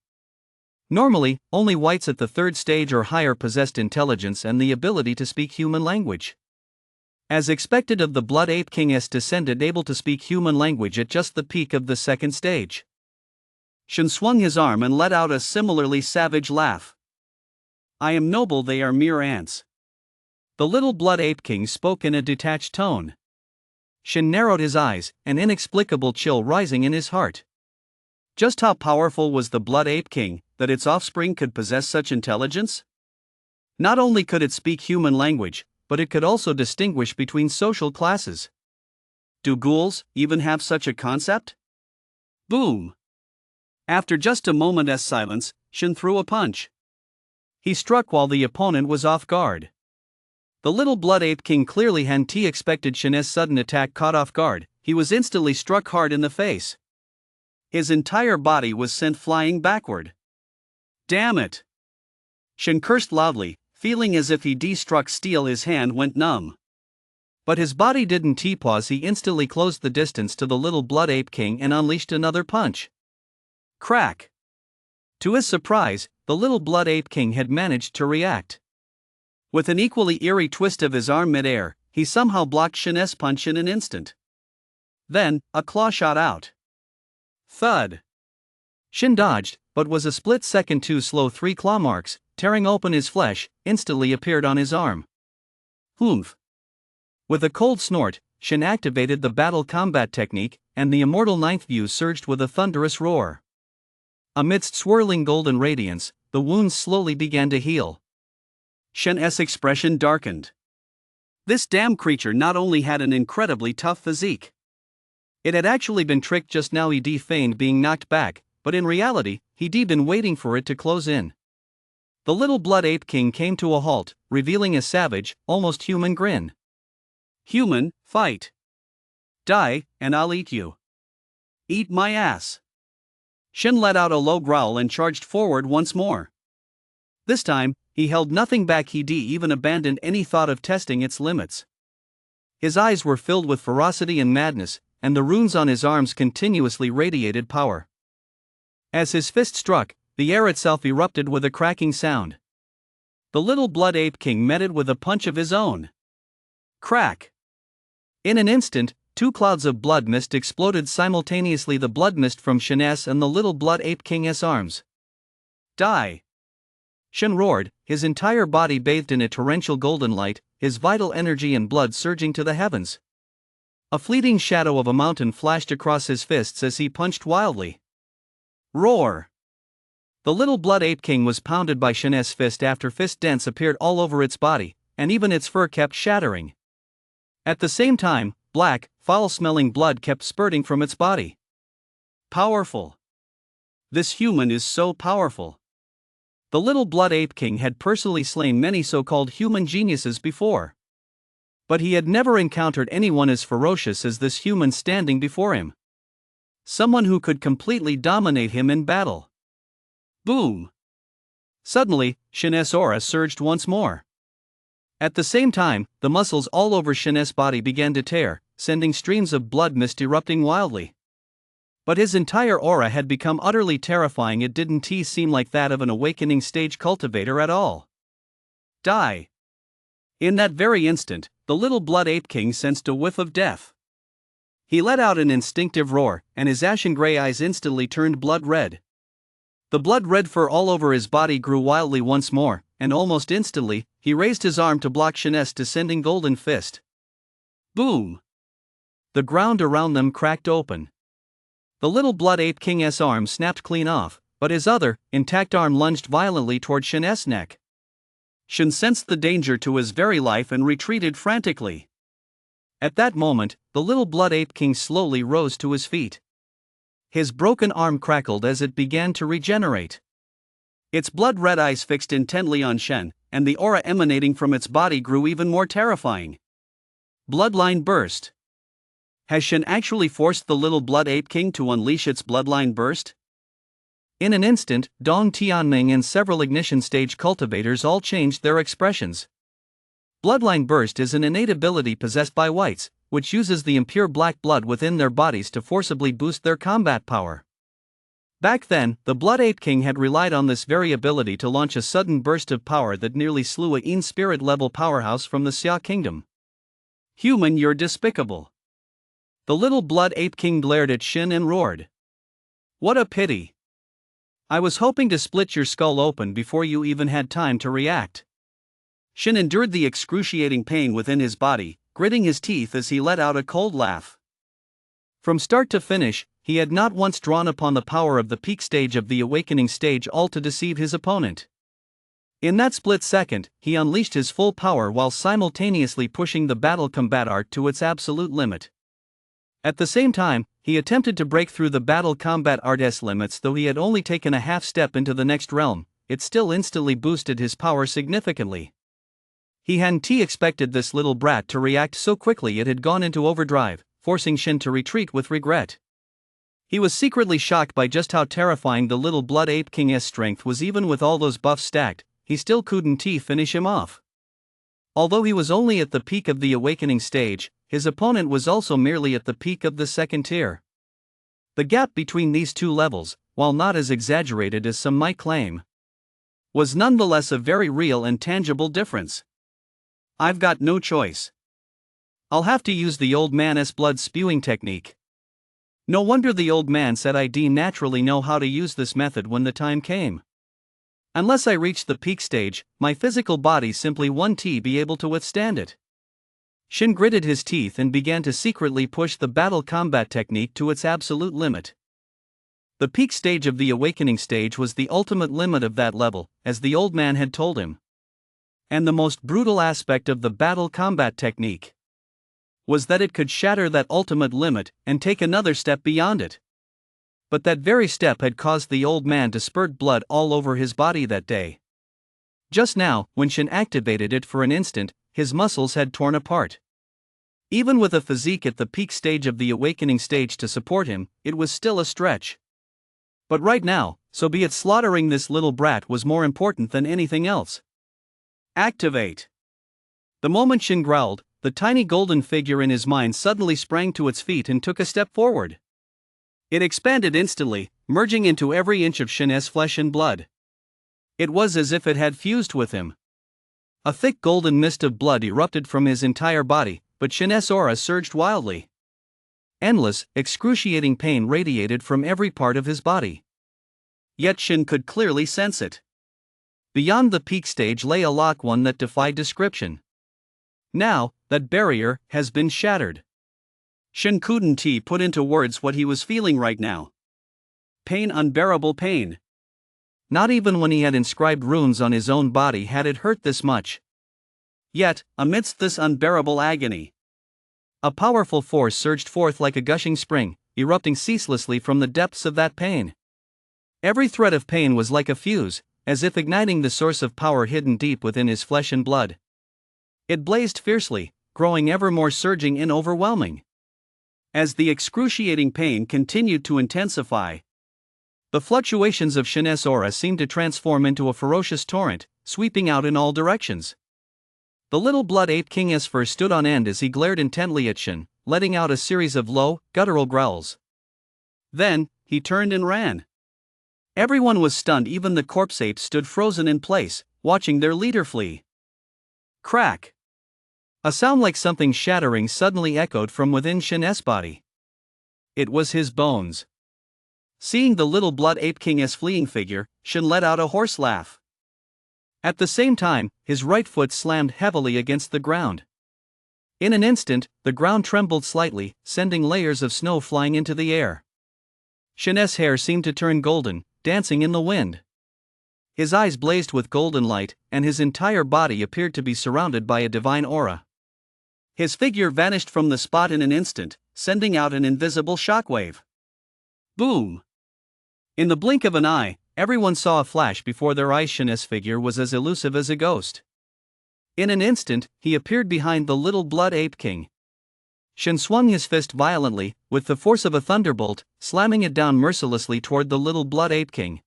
Normally, only whites at the third stage or higher possessed intelligence and the ability to speak human language. As expected of the Blood Ape King's descendant able to speak human language at just the peak of the second stage. Shen swung his arm and let out a similarly savage laugh. I am noble, they are mere ants. The little Blood Ape King spoke in a detached tone. Shen narrowed his eyes, an inexplicable chill rising in his heart. Just how powerful was the Blood Ape King, that its offspring could possess such intelligence? Not only could it speak human language, but it could also distinguish between social classes. Do ghouls even have such a concept? Boom! After just a moment's silence, Shen threw a punch. He struck while the opponent was off guard. The little Blood Ape King clearly hadn't expected Shen's sudden attack. Caught off guard, he was instantly struck hard in the face. His entire body was sent flying backward. Damn it! Shen cursed loudly, feeling as if he'd struck steel. His hand went numb. But his body didn't pause. He instantly closed the distance to the little Blood Ape King and unleashed another punch. Crack! To his surprise, the little Blood Ape King had managed to react. With an equally eerie twist of his arm mid-air, he somehow blocked Shen's punch in an instant. Then, a claw shot out. Thud! Shen dodged, but was a split second too slow. 3 claw marks, tearing open his flesh, instantly appeared on his arm. Humph! With a cold snort, Shen activated the battle combat technique, and the immortal ninth view surged with a thunderous roar. Amidst swirling golden radiance, the wounds slowly began to heal. Shen's expression darkened. This damn creature not only had an incredibly tough physique. It had actually been tricked just now. He'd feigned being knocked back, but in reality, he'd been waiting for it to close in. The little Blood Ape King came to a halt, revealing a savage, almost human grin. Human, fight. Die, and I'll eat you. Eat my ass. Shen let out a low growl and charged forward once more. This time, he held nothing back. He'd even abandoned any thought of testing its limits. His eyes were filled with ferocity and madness, and the runes on his arms continuously radiated power. As his fist struck, the air itself erupted with a cracking sound. The little Blood Ape King met it with a punch of his own. Crack! In an instant, Two clouds of blood mist exploded simultaneously, the blood mist from Shin's and the little blood ape king's arms. Die! Shin roared, his entire body bathed in a torrential golden light, his vital energy and blood surging to the heavens. A fleeting shadow of a mountain flashed across his fists as he punched wildly. Roar! The little blood ape king was pounded by Shin's fist after fist dents appeared all over its body, and even its fur kept shattering. At the same time, black, foul-smelling blood kept spurting from its body. Powerful! This human is so powerful. The little blood ape king had personally slain many so-called human geniuses before. But he had never encountered anyone as ferocious as this human standing before him. Someone who could completely dominate him in battle. Boom! Suddenly, Shin's aura surged once more. At the same time, the muscles all over Shin's body began to tear, sending streams of blood mist erupting wildly. But his entire aura had become utterly terrifying. It didn't seem like that of an awakening stage cultivator at all. Die! In that very instant, the little blood ape king sensed a whiff of death. He let out an instinctive roar, and his ashen gray eyes instantly turned blood red. The blood red fur all over his body grew wildly once more, and almost instantly, he raised his arm to block Shin's descending golden fist. Boom! The ground around them cracked open. The little blood ape king's arm snapped clean off, but his other, intact arm lunged violently toward Shin's neck. Shin sensed the danger to his very life and retreated frantically. At that moment, the little blood ape king slowly rose to his feet. His broken arm crackled as it began to regenerate. Its blood-red eyes fixed intently on Shen, and the aura emanating from its body grew even more terrifying. Bloodline burst. Has Shen actually forced the little blood ape king to unleash its bloodline burst? In an instant, Dong Tianming and several ignition stage cultivators all changed their expressions. Bloodline burst is an innate ability possessed by whites, which uses the impure black blood within their bodies to forcibly boost their combat power. Back then, the Blood Ape King had relied on this very ability to launch a sudden burst of power that nearly slew a in spirit-level powerhouse from the Xia Kingdom. Human, you're despicable. The little Blood Ape King glared at Shin and roared. What a pity. I was hoping to split your skull open before you even had time to react. Shin endured the excruciating pain within his body, gritting his teeth as he let out a cold laugh. From start to finish, he had not once drawn upon the power of the peak stage of the awakening stage all to deceive his opponent. In that split second, he unleashed his full power while simultaneously pushing the battle combat art to its absolute limit. At the same time, he attempted to break through the battle combat art's limits. Though he had only taken a half step into the next realm, it still instantly boosted his power significantly. He hadn't expected this little brat to react so quickly. It had gone into overdrive, forcing Shin to retreat with regret. He was secretly shocked by just how terrifying the little Blood Ape King's strength was. Even with all those buffs stacked, he still couldn't finish him off. Although he was only at the peak of the awakening stage, his opponent was also merely at the peak of the second tier. The gap between these two levels, while not as exaggerated as some might claim, was nonetheless a very real and tangible difference. I've got no choice. I'll have to use the old man's blood spewing technique. No wonder the old man said I'd naturally know how to use this method when the time came. Unless I reach the peak stage, my physical body simply won't be able to withstand it. Shin gritted his teeth and began to secretly push the battle combat technique to its absolute limit. The peak stage of the awakening stage was the ultimate limit of that level, as the old man had told him. And the most brutal aspect of the battle combat technique was that it could shatter that ultimate limit and take another step beyond it. But that very step had caused the old man to spurt blood all over his body that day. Just now, when Shin activated it for an instant, his muscles had torn apart. Even with a physique at the peak stage of the awakening stage to support him, it was still a stretch. But right now, so be it, slaughtering this little brat was more important than anything else. Activate! The moment Shin growled, the tiny golden figure in his mind suddenly sprang to its feet and took a step forward. It expanded instantly, merging into every inch of Shin's flesh and blood. It was as if it had fused with him. A thick golden mist of blood erupted from his entire body, but Shin's aura surged wildly. Endless, excruciating pain radiated from every part of his body. Yet Shin could clearly sense it. Beyond the peak stage lay a lock, one that defied description. Now, that barrier has been shattered. Shin couldn't put into words what he was feeling right now. Pain, unbearable pain. Not even when he had inscribed runes on his own body had it hurt this much. Yet, amidst this unbearable agony, a powerful force surged forth like a gushing spring, erupting ceaselessly from the depths of that pain. Every thread of pain was like a fuse, as if igniting the source of power hidden deep within his flesh and blood. It blazed fiercely, growing ever more surging and overwhelming. As the excruciating pain continued to intensify, the fluctuations of Shin's aura seemed to transform into a ferocious torrent, sweeping out in all directions. The little blood ape king Esper stood on end as he glared intently at Shin, letting out a series of low, guttural growls. Then, he turned and ran. Everyone was stunned, even the corpse apes stood frozen in place, watching their leader flee. Crack! A sound like something shattering suddenly echoed from within Shin's body. It was his bones. Seeing the little blood ape king's fleeing figure, Shin let out a hoarse laugh. At the same time, his right foot slammed heavily against the ground. In an instant, the ground trembled slightly, sending layers of snow flying into the air. Shin's hair seemed to turn golden, dancing in the wind. His eyes blazed with golden light, and his entire body appeared to be surrounded by a divine aura. His figure vanished from the spot in an instant, sending out an invisible shockwave. Boom! In the blink of an eye, everyone saw a flash before their eyes. Shin's figure was as elusive as a ghost. In an instant, he appeared behind the little blood ape king. Shin swung his fist violently, with the force of a thunderbolt, slamming it down mercilessly toward the little blood ape king.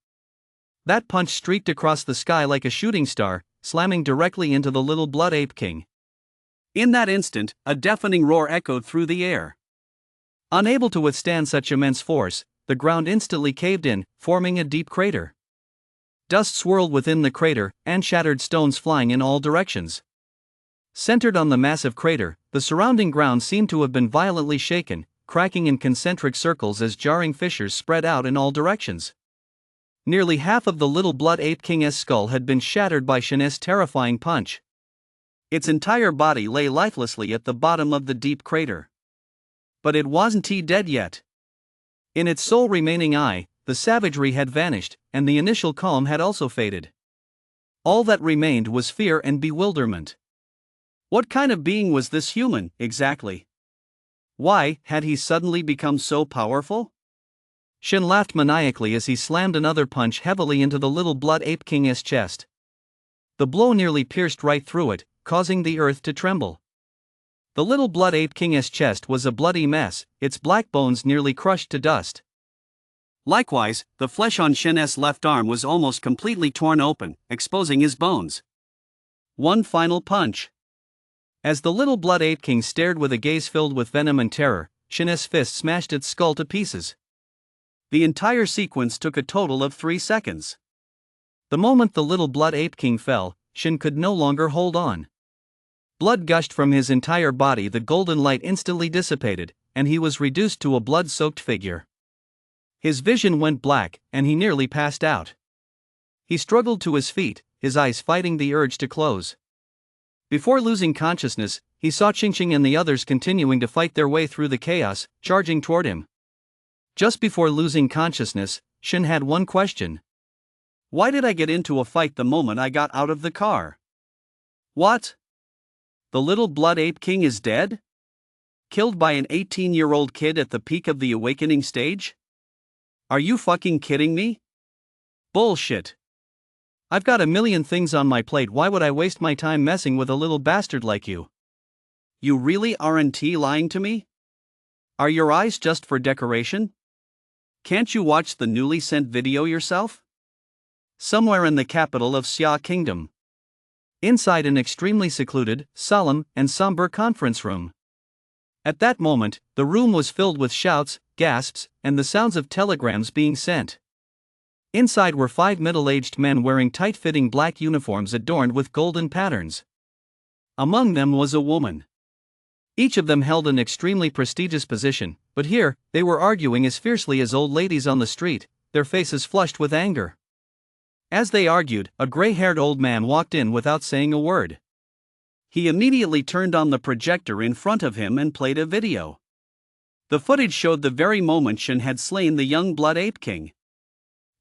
That punch streaked across the sky like a shooting star, slamming directly into the little blood ape king. In that instant, a deafening roar echoed through the air. Unable to withstand such immense force, the ground instantly caved in, forming a deep crater. Dust swirled within the crater, and shattered stones flying in all directions. Centered on the massive crater, the surrounding ground seemed to have been violently shaken, cracking in concentric circles as jarring fissures spread out in all directions. Nearly half of the little blood ape king's skull had been shattered by Shin's terrifying punch. Its entire body lay lifelessly at the bottom of the deep crater. But it wasn't dead yet. In its sole remaining eye, the savagery had vanished, and the initial calm had also faded. All that remained was fear and bewilderment. What kind of being was this human, exactly? Why had he suddenly become so powerful? Shin laughed maniacally as he slammed another punch heavily into the little blood ape king's chest. The blow nearly pierced right through it, causing the earth to tremble. The little blood ape king's chest was a bloody mess, its black bones nearly crushed to dust. Likewise, the flesh on Shin's left arm was almost completely torn open, exposing his bones. One final punch. As the little blood ape king stared with a gaze filled with venom and terror, Shin's fist smashed its skull to pieces. The entire sequence took a total of 3 seconds. The moment the little blood ape king fell, Shin could no longer hold on. Blood gushed from his entire body, the golden light instantly dissipated, and he was reduced to a blood-soaked figure. His vision went black, and he nearly passed out. He struggled to his feet, his eyes fighting the urge to close. Before losing consciousness, he saw Qingqing and the others continuing to fight their way through the chaos, charging toward him. Just before losing consciousness, Shin had one question. Why did I get into a fight the moment I got out of the car? What? The little blood ape king is dead? Killed by an 18-year-old kid at the peak of the awakening stage? Are you fucking kidding me? Bullshit. I've got a million things on my plate. Why would I waste my time messing with a little bastard like you? You really aren't lying to me? Are your eyes just for decoration? Can't you watch the newly sent video yourself? Somewhere in the capital of Xia Kingdom. Inside an extremely secluded, solemn, and somber conference room. At that moment, the room was filled with shouts, gasps, and the sounds of telegrams being sent. Inside were 5 middle-aged men wearing tight-fitting black uniforms adorned with golden patterns. Among them was a woman. Each of them held an extremely prestigious position, but here, they were arguing as fiercely as old ladies on the street, their faces flushed with anger. As they argued, a gray-haired old man walked in without saying a word. He immediately turned on the projector in front of him and played a video. The footage showed the very moment Shin had slain the young Blood Ape King.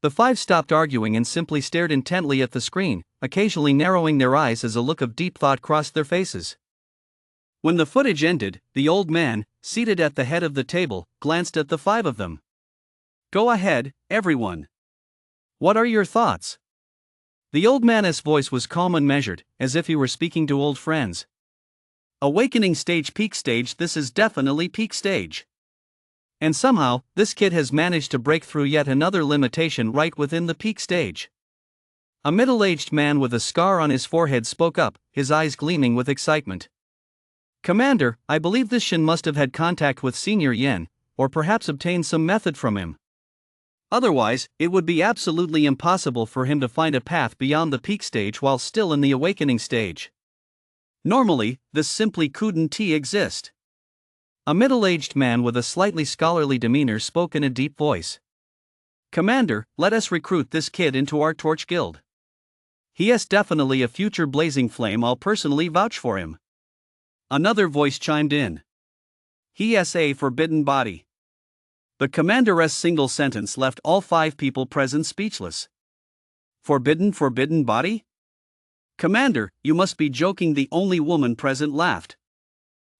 The five stopped arguing and simply stared intently at the screen, occasionally narrowing their eyes as a look of deep thought crossed their faces. When the footage ended, the old man, seated at the head of the table, glanced at the five of them. "Go ahead, everyone. What are your thoughts?" The old man's voice was calm and measured, as if he were speaking to old friends. "Awakening stage, peak stage, this is definitely peak stage. And somehow, this kid has managed to break through yet another limitation right within the peak stage." A middle-aged man with a scar on his forehead spoke up, his eyes gleaming with excitement. "Commander, I believe this Shin must have had contact with Senior Yen, or perhaps obtained some method from him. Otherwise, it would be absolutely impossible for him to find a path beyond the peak stage while still in the awakening stage. Normally, this simply couldn't exist." A middle-aged man with a slightly scholarly demeanor spoke in a deep voice. "Commander, let us recruit this kid into our Torch Guild. He is definitely a future blazing flame, I'll personally vouch for him." Another voice chimed in. "He is a forbidden body." The commander's single sentence left all five people present speechless. Forbidden body? "Commander, you must be joking." The only woman present laughed.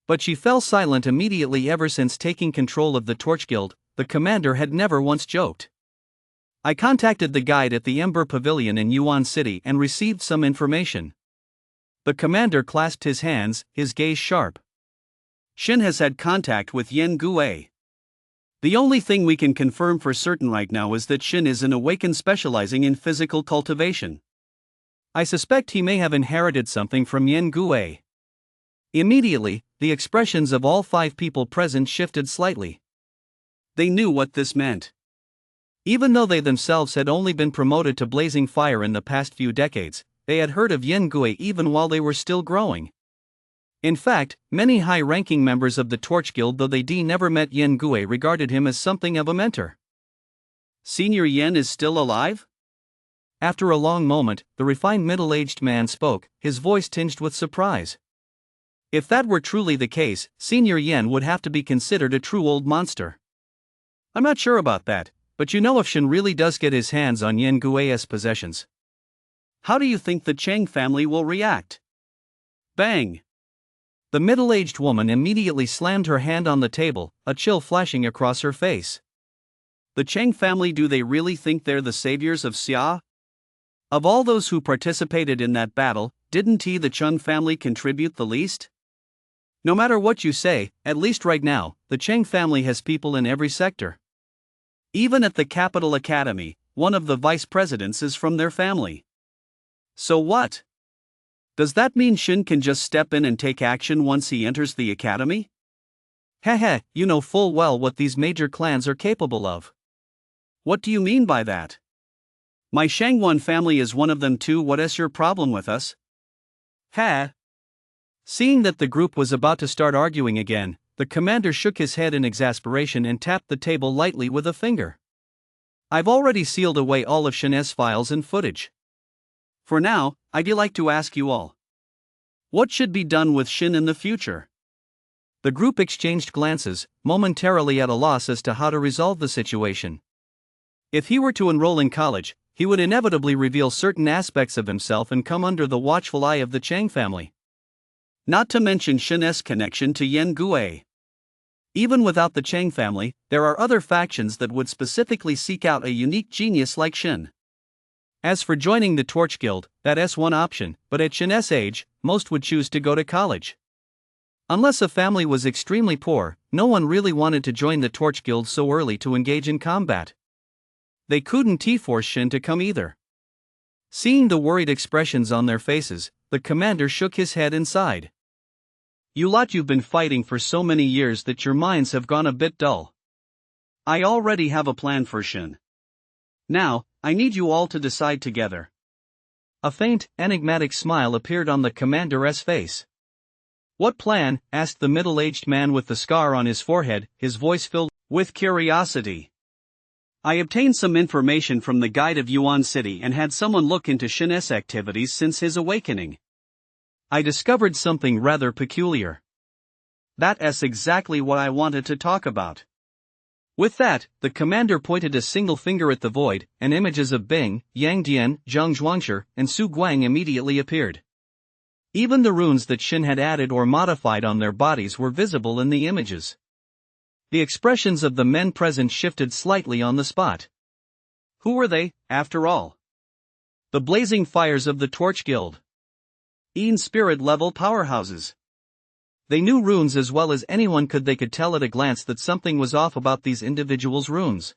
But she fell silent immediately. Ever since taking control of the Torch Guild, the commander had never once joked. "I contacted the guide at the Ember Pavilion in Yuan City and received some information." The commander clasped his hands, his gaze sharp. "Shin has had contact with Yen Gue. The only thing we can confirm for certain right now is that Shin is an awakened specializing in physical cultivation. I suspect he may have inherited something from Yen Gue." Immediately, the expressions of all five people present shifted slightly. They knew what this meant. Even though they themselves had only been promoted to blazing fire in the past few decades, they had heard of Yen Gue even while they were still growing. In fact, many high-ranking members of the Torch Guild, though they never met Yen Gue, regarded him as something of a mentor. "Senior Yen is still alive?" After a long moment, the refined middle-aged man spoke, his voice tinged with surprise. "If that were truly the case, Senior Yen would have to be considered a true old monster." "I'm not sure about that, but if Shin really does get his hands on Yen Gue's possessions, how do you think the Chang family will react?" Bang! The middle-aged woman immediately slammed her hand on the table, a chill flashing across her face. "The Chang family, do they really think they're the saviors of Xia? Of all those who participated in that battle, didn't the Chun family contribute the least? No matter what you say, at least right now, the Chang family has people in every sector. Even at the capital academy, one of the vice presidents is from their family. So what? Does that mean Shin can just step in and take action once he enters the academy? Heh, you know full well what these major clans are capable of." "What do you mean by that?" "My Shangwan family is one of them too. What is your problem with us?" "Heh." Seeing that the group was about to start arguing again, the commander shook his head in exasperation and tapped the table lightly with a finger. "I've already sealed away all of Shin's files and footage. For now, I'd like to ask you all, what should be done with Shin in the future?" The group exchanged glances, momentarily at a loss as to how to resolve the situation. If he were to enroll in college, he would inevitably reveal certain aspects of himself and come under the watchful eye of the Chang family. Not to mention Shin's connection to Yen Gue. Even without the Chang family, there are other factions that would specifically seek out a unique genius like Shin. As for joining the Torch Guild, that's one option, but at Shin's age, most would choose to go to college. Unless a family was extremely poor, no one really wanted to join the Torch Guild so early to engage in combat. They couldn't force Shin to come either. Seeing the worried expressions on their faces, the commander shook his head and sighed. "You lot, you've been fighting for so many years that your minds have gone a bit dull. I already have a plan for Shin. Now, I need you all to decide together." A faint, enigmatic smile appeared on the commander's face. What plan? Asked the middle-aged man with the scar on his forehead, his voice filled with curiosity. I obtained some information from the guide of Yuan City and had someone look into Shin's activities since his awakening. I discovered something rather peculiar. That's exactly what I wanted to talk about. With that, the commander pointed a single finger at the void, and images of Bing, Yang Dian, Zhang Zhuangshi, and Su Guang immediately appeared. Even the runes that Shin had added or modified on their bodies were visible in the images. The expressions of the men present shifted slightly on the spot. Who were they, after all? The blazing fires of the Torch Guild. Spirit-level powerhouses. They knew runes as well as anyone could. They could tell at a glance that something was off about these individuals' runes.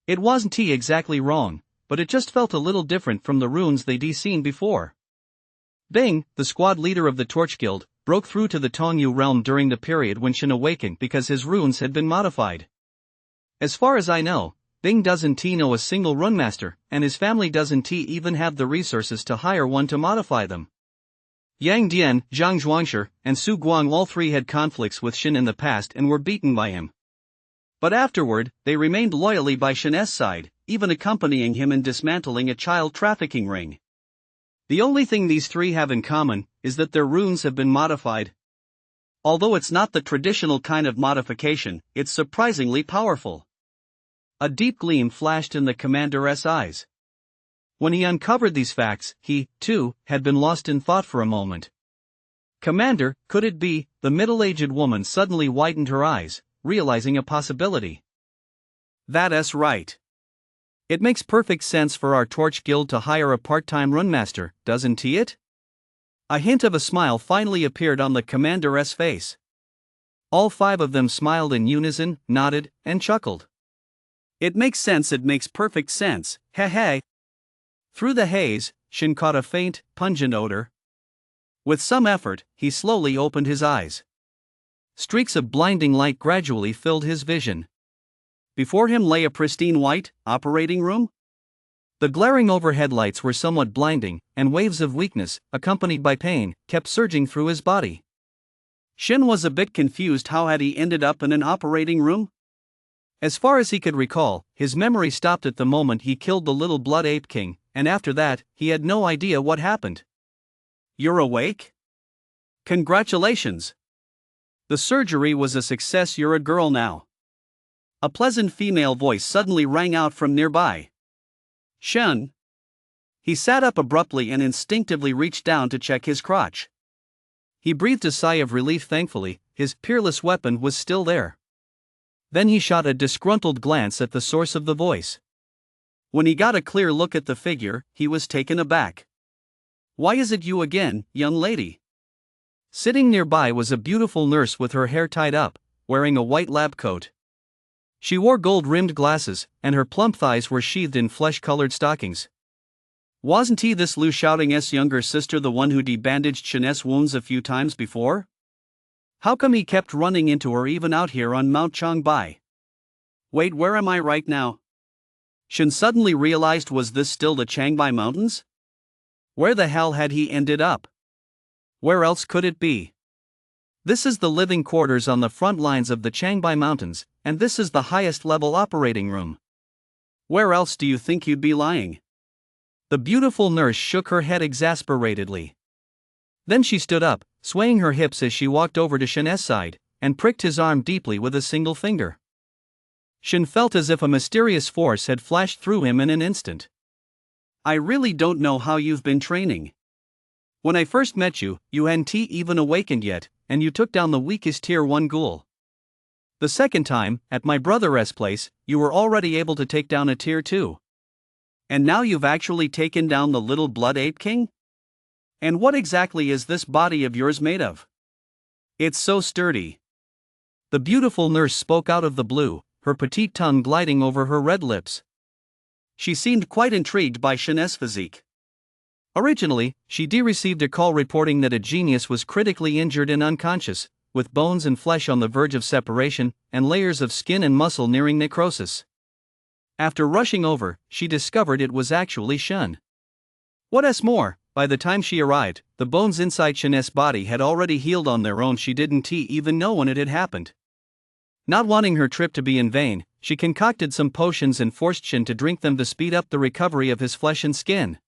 It wasn't exactly wrong, but it just felt a little different from the runes they'd seen before. Bing, the squad leader of the Torch Guild, broke through to the Tongyu realm during the period when Shin awakened because his runes had been modified. As far as I know, Bing doesn't know a single runemaster, and his family doesn't even have the resources to hire one to modify them. Yang Dian, Zhang Zhuangshi, and Su Guang all three had conflicts with Shin in the past and were beaten by him. But afterward, they remained loyally by Shin's side, even accompanying him in dismantling a child trafficking ring. The only thing these three have in common is that their runes have been modified. Although it's not the traditional kind of modification, it's surprisingly powerful. A deep gleam flashed in the commander's eyes. When he uncovered these facts, he, too, had been lost in thought for a moment. Commander, could it be? The middle-aged woman suddenly widened her eyes, realizing a possibility. That's right. It makes perfect sense for our Torch Guild to hire a part-time runmaster, doesn't it? A hint of a smile finally appeared on the commander's face. All five of them smiled in unison, nodded, and chuckled. It makes sense, it makes perfect sense, heh. Through the haze, Shin caught a faint, pungent odor. With some effort, he slowly opened his eyes. Streaks of blinding light gradually filled his vision. Before him lay a pristine white operating room. The glaring overhead lights were somewhat blinding, and waves of weakness, accompanied by pain, kept surging through his body. Shin was a bit confused. How had he ended up in an operating room? As far as he could recall, his memory stopped at the moment he killed the little Blood Ape King, and after that, he had no idea what happened. You're awake? Congratulations! The surgery was a success. You're a girl now. A pleasant female voice suddenly rang out from nearby. Shin. He sat up abruptly and instinctively reached down to check his crotch. He breathed a sigh of relief. Thankfully, his peerless weapon was still there. Then he shot a disgruntled glance at the source of the voice. When he got a clear look at the figure, he was taken aback. Why is it you again, young lady? Sitting nearby was a beautiful nurse with her hair tied up, wearing a white lab coat. She wore gold-rimmed glasses, and her plump thighs were sheathed in flesh-colored stockings. Wasn't he this Liu Xiaoting's younger sister, the one who debandaged Shin's wounds a few times before? How come he kept running into her even out here on Mount Changbai? Wait, where am I right now? Shin suddenly realized, was this still the Changbai Mountains? Where the hell had he ended up? Where else could it be? This is the living quarters on the front lines of the Changbai Mountains, and this is the highest level operating room. Where else do you think you'd be lying? The beautiful nurse shook her head exasperatedly. Then she stood up, swaying her hips as she walked over to Shin's side, and pricked his arm deeply with a single finger. Shin felt as if a mysterious force had flashed through him in an instant. I really don't know how you've been training. When I first met you, you hadn't even awakened yet, and you took down the weakest tier 1 ghoul. The second time, at my brother's place, you were already able to take down a tier 2. And now you've actually taken down the little Blood Ape King? And what exactly is this body of yours made of? It's so sturdy. The beautiful nurse spoke out of the blue, her petite tongue gliding over her red lips. She seemed quite intrigued by Shin's physique. Originally, she received a call reporting that a genius was critically injured and unconscious, with bones and flesh on the verge of separation, and layers of skin and muscle nearing necrosis. After rushing over, she discovered it was actually Shin. What's more, by the time she arrived, the bones inside Shin's body had already healed on their own. She didn't even know when it had happened. Not wanting her trip to be in vain, she concocted some potions and forced Shin to drink them to speed up the recovery of his flesh and skin.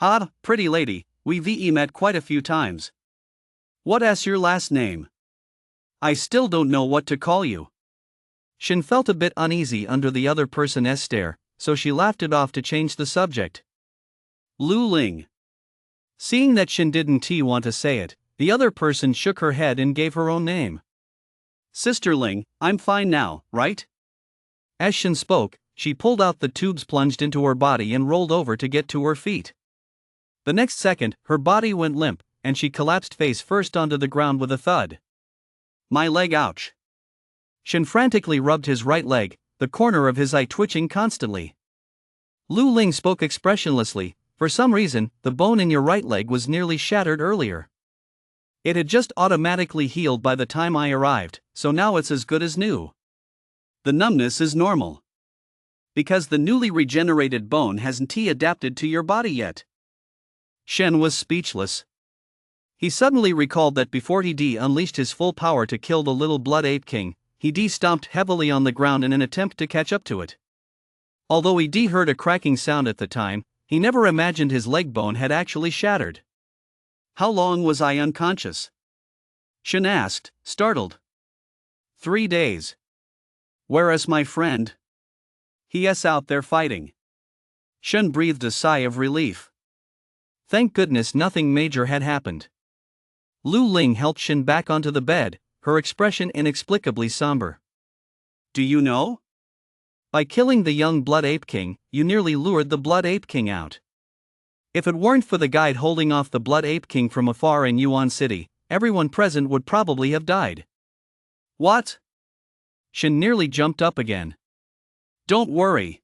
Ah, pretty lady, we've met quite a few times. What's your last name? I still don't know what to call you. Shin felt a bit uneasy under the other person's stare, so she laughed it off to change the subject. Lu Ling. Seeing that Shin didn't want to say it, the other person shook her head and gave her own name. Sister Ling, I'm fine now, right? As Shin spoke, she pulled out the tubes, plunged into her body and rolled over to get to her feet. The next second, her body went limp, and she collapsed face first onto the ground with a thud. My leg, ouch. Shin frantically rubbed his right leg, the corner of his eye twitching constantly. Lu Ling spoke expressionlessly. For some reason, the bone in your right leg was nearly shattered earlier. It had just automatically healed by the time I arrived, so now it's as good as new. The numbness is normal. Because the newly regenerated bone hasn't adapted to your body yet. Shen was speechless. He suddenly recalled that before he unleashed his full power to kill the little blood ape king, he stomped heavily on the ground in an attempt to catch up to it. Although he heard a cracking sound at the time, he never imagined his leg bone had actually shattered. How long was I unconscious? Shen asked, startled. 3 days. Whereas my friend? He's out there fighting. Shen breathed a sigh of relief. Thank goodness nothing major had happened. Lu Ling helped Shen back onto the bed, her expression inexplicably somber. Do you know? By killing the young Blood Ape King, you nearly lured the Blood Ape King out. If it weren't for the guide holding off the Blood Ape King from afar in Yuan City, everyone present would probably have died. What? Shin nearly jumped up again. Don't worry.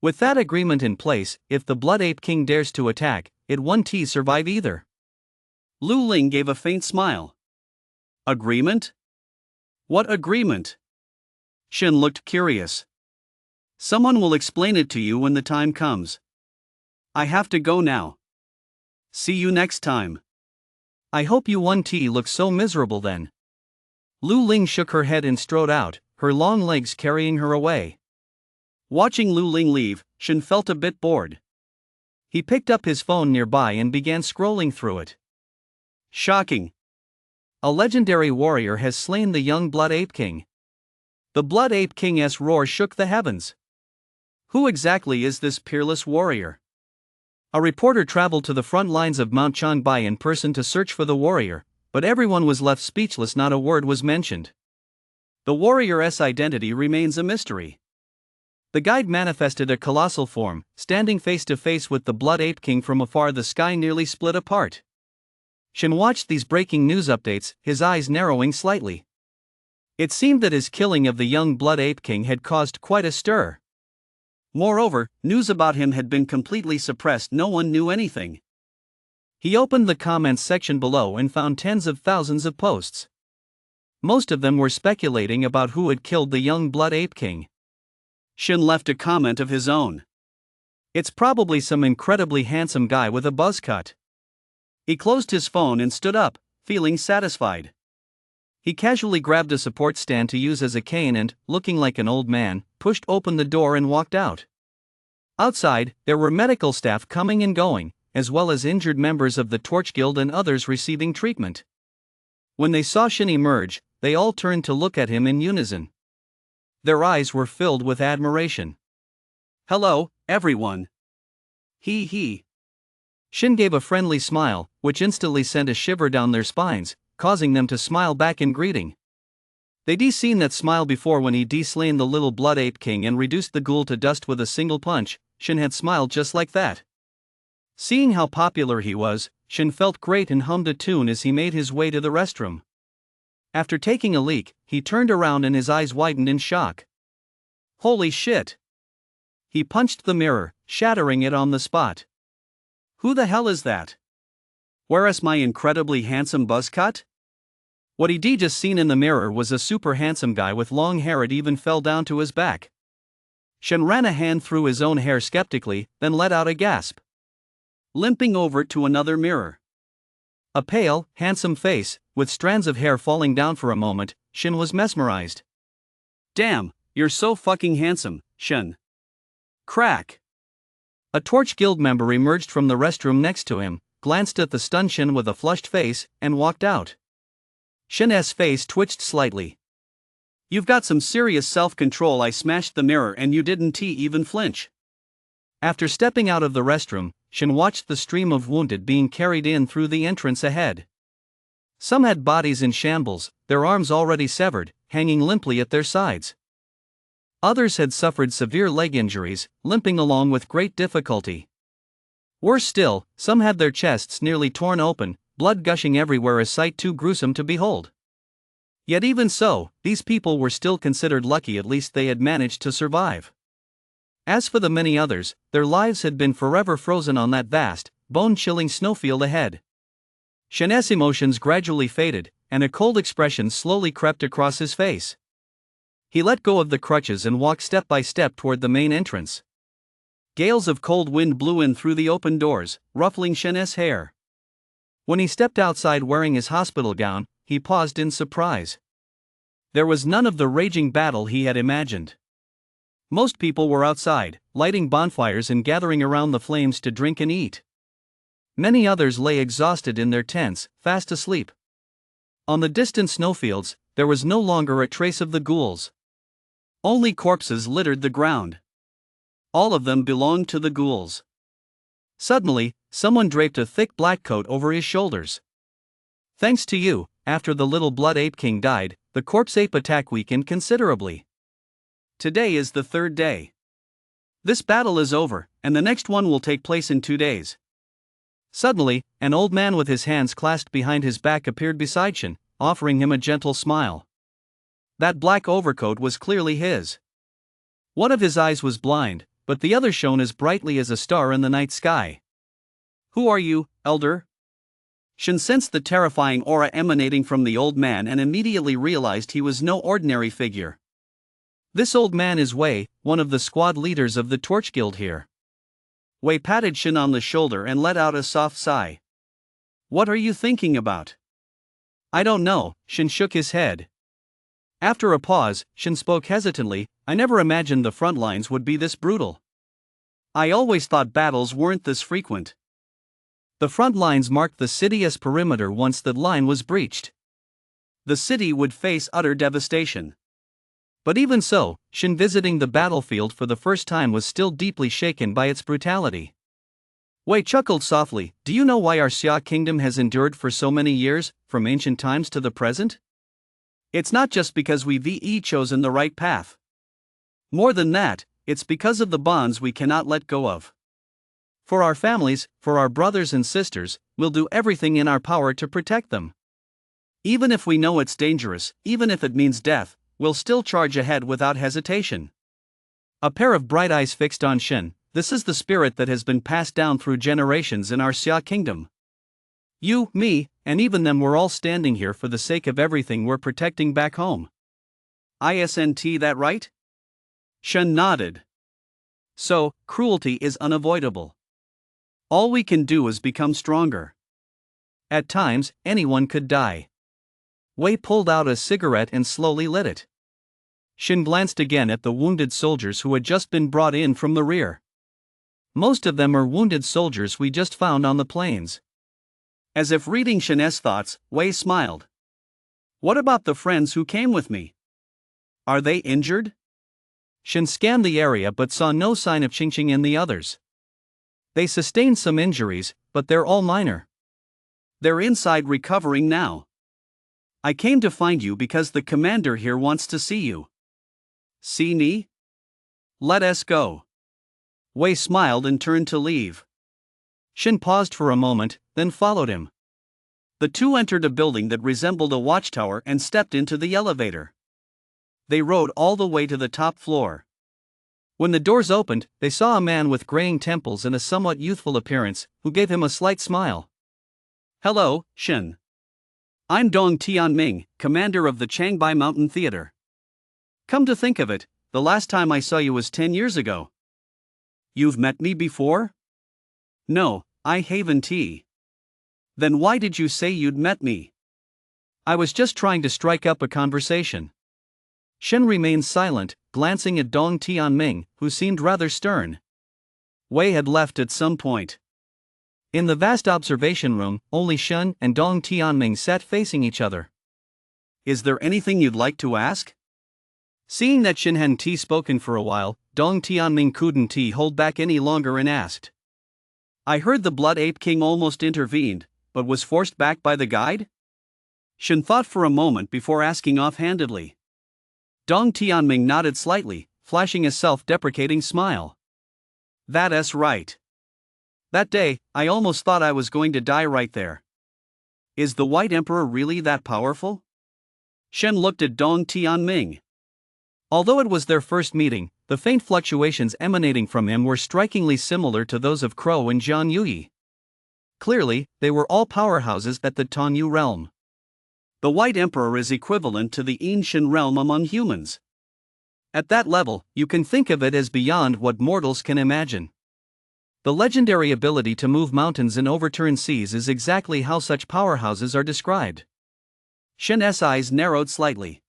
With that agreement in place, if the Blood Ape King dares to attack, it won't survive either. Lu Ling gave a faint smile. Agreement? What agreement? Shin looked curious. Someone will explain it to you when the time comes. I have to go now. See you next time. I hope you won't look so miserable then. Lu Ling shook her head and strode out, her long legs carrying her away. Watching Lu Ling leave, Shin felt a bit bored. He picked up his phone nearby and began scrolling through it. Shocking. A legendary warrior has slain the young Blood Ape King. The Blood Ape King's roar shook the heavens. Who exactly is this peerless warrior? A reporter traveled to the front lines of Mount Changbai in person to search for the warrior, but everyone was left speechless. Not a word was mentioned. The warrior's identity remains a mystery. The guide manifested a colossal form, standing face to face with the Blood Ape King from afar. The sky nearly split apart. Shin watched these breaking news updates, his eyes narrowing slightly. It seemed that his killing of the young Blood Ape King had caused quite a stir. Moreover, news about him had been completely suppressed. No one knew anything. He opened the comments section below and found tens of thousands of posts. Most of them were speculating about who had killed the young Blood Ape King. Shin left a comment of his own. It's probably some incredibly handsome guy with a buzz cut. He closed his phone and stood up, feeling satisfied. He casually grabbed a support stand to use as a cane and, looking like an old man, pushed open the door and walked out. Outside, there were medical staff coming and going, as well as injured members of the Torch Guild and others receiving treatment. When they saw Shin emerge, they all turned to look at him in unison. Their eyes were filled with admiration. Hello, everyone. He. Shin gave a friendly smile, which instantly sent a shiver down their spines, causing them to smile back in greeting. They'd seen that smile before when he'd slain the little Blood Ape King and reduced the ghoul to dust with a single punch. Shin had smiled just like that. Seeing how popular he was, Shin felt great and hummed a tune as he made his way to the restroom. After taking a leak, he turned around and his eyes widened in shock. Holy shit! He punched the mirror, shattering it on the spot. Who the hell is that? Where's my incredibly handsome buzz cut? What he'd just seen in the mirror was a super handsome guy with long hair. It even fell down to his back. Shen ran a hand through his own hair skeptically, then let out a gasp. limping over to another mirror. A pale, handsome face, with strands of hair falling down for a moment, Shin was mesmerized. Damn, you're so fucking handsome, Shin. Crack. A Torch Guild member emerged from the restroom next to him, glanced at the stunned Shin with a flushed face, and walked out. Shin's face twitched slightly. You've got some serious self-control. I smashed the mirror and you didn't even flinch. After stepping out of the restroom, Shin watched the stream of wounded being carried in through the entrance ahead. Some had bodies in shambles, their arms already severed, hanging limply at their sides. Others had suffered severe leg injuries, limping along with great difficulty. Worse still, some had their chests nearly torn open, blood gushing everywhere, a sight too gruesome to behold. Yet even so, these people were still considered lucky. At least they had managed to survive. As for the many others, their lives had been forever frozen on that vast, bone-chilling snowfield ahead. Shin's emotions gradually faded, and a cold expression slowly crept across his face. He let go of the crutches and walked step by step toward the main entrance. Gales of cold wind blew in through the open doors, ruffling Shin's hair. When he stepped outside wearing his hospital gown, he paused in surprise. There was none of the raging battle he had imagined. Most people were outside, lighting bonfires and gathering around the flames to drink and eat. Many others lay exhausted in their tents, fast asleep. On the distant snowfields, there was no longer a trace of the ghouls. Only corpses littered the ground. All of them belonged to the ghouls. Suddenly, someone draped a thick black coat over his shoulders. Thanks to you, after the little Blood Ape King died, the corpse ape attack weakened considerably. Today is the third day. This battle is over, and the next one will take place in 2 days. Suddenly, an old man with his hands clasped behind his back appeared beside Shin, offering him a gentle smile. That black overcoat was clearly his. One of his eyes was blind, but the other shone as brightly as a star in the night sky. Who are you, elder? Shin sensed the terrifying aura emanating from the old man and immediately realized he was no ordinary figure. This old man is Wei, one of the squad leaders of the Torch Guild here. Wei patted Shin on the shoulder and let out a soft sigh. What are you thinking about? I don't know, Shin shook his head. After a pause, Shin spoke hesitantly, I never imagined the front lines would be this brutal. I always thought battles weren't this frequent. The front lines marked the city's perimeter. Once that line was breached, the city would face utter devastation. But even so, Shin visiting the battlefield for the first time was still deeply shaken by its brutality. Wei chuckled softly, do you know why our Xia kingdom has endured for so many years, from ancient times to the present? It's not just because we've chosen the right path. More than that, it's because of the bonds we cannot let go of. For our families, for our brothers and sisters, we'll do everything in our power to protect them. Even if we know it's dangerous, even if it means death, we'll still charge ahead without hesitation. A pair of bright eyes fixed on Shin. This is the spirit that has been passed down through generations in our Xia kingdom. You, me, and even them, we're all standing here for the sake of everything we're protecting back home. Isn't that right? Shin nodded. So, cruelty is unavoidable. All we can do is become stronger. At times, anyone could die. Wei pulled out a cigarette and slowly lit it. Shin glanced again at the wounded soldiers who had just been brought in from the rear. Most of them are wounded soldiers we just found on the plains. As if reading Shin's thoughts, Wei smiled. What about the friends who came with me? Are they injured? Shin scanned the area but saw no sign of Qingqing and the others. They sustained some injuries, but they're all minor. They're inside recovering now. I came to find you because the commander here wants to see you. See me? Let us go. Wei smiled and turned to leave. Shin paused for a moment, then followed him. The two entered a building that resembled a watchtower and stepped into the elevator. They rode all the way to the top floor. When the doors opened, they saw a man with graying temples and a somewhat youthful appearance, who gave him a slight smile. Hello, Shin. I'm Dong Tianming, commander of the Changbai Mountain Theater. Come to think of it, the last time I saw you was 10 years ago. You've met me before? No, I haven tea. Then why did you say you'd met me? I was just trying to strike up a conversation. Shen remained silent, glancing at Dong Tianming, who seemed rather stern. Wei had left at some point. In the vast observation room, only Shen and Dong Tianming sat facing each other. Is there anything you'd like to ask? Seeing that Shen hadn't spoken for a while, Dong Tianming couldn't hold back any longer and asked. I heard the Blood Ape King almost intervened, but was forced back by the guide? Shen thought for a moment before asking offhandedly. Dong Tianming nodded slightly, flashing a self-deprecating smile. That's right. That day, I almost thought I was going to die right there. Is the White Emperor really that powerful? Shen looked at Dong Tianming. Although it was their first meeting, the faint fluctuations emanating from him were strikingly similar to those of Crow and Jian Yuyi. Clearly, they were all powerhouses at the Tanyu realm. The White Emperor is equivalent to the ancient realm among humans. At that level, you can think of it as beyond what mortals can imagine. The legendary ability to move mountains and overturn seas is exactly how such powerhouses are described. Shen's eyes narrowed slightly.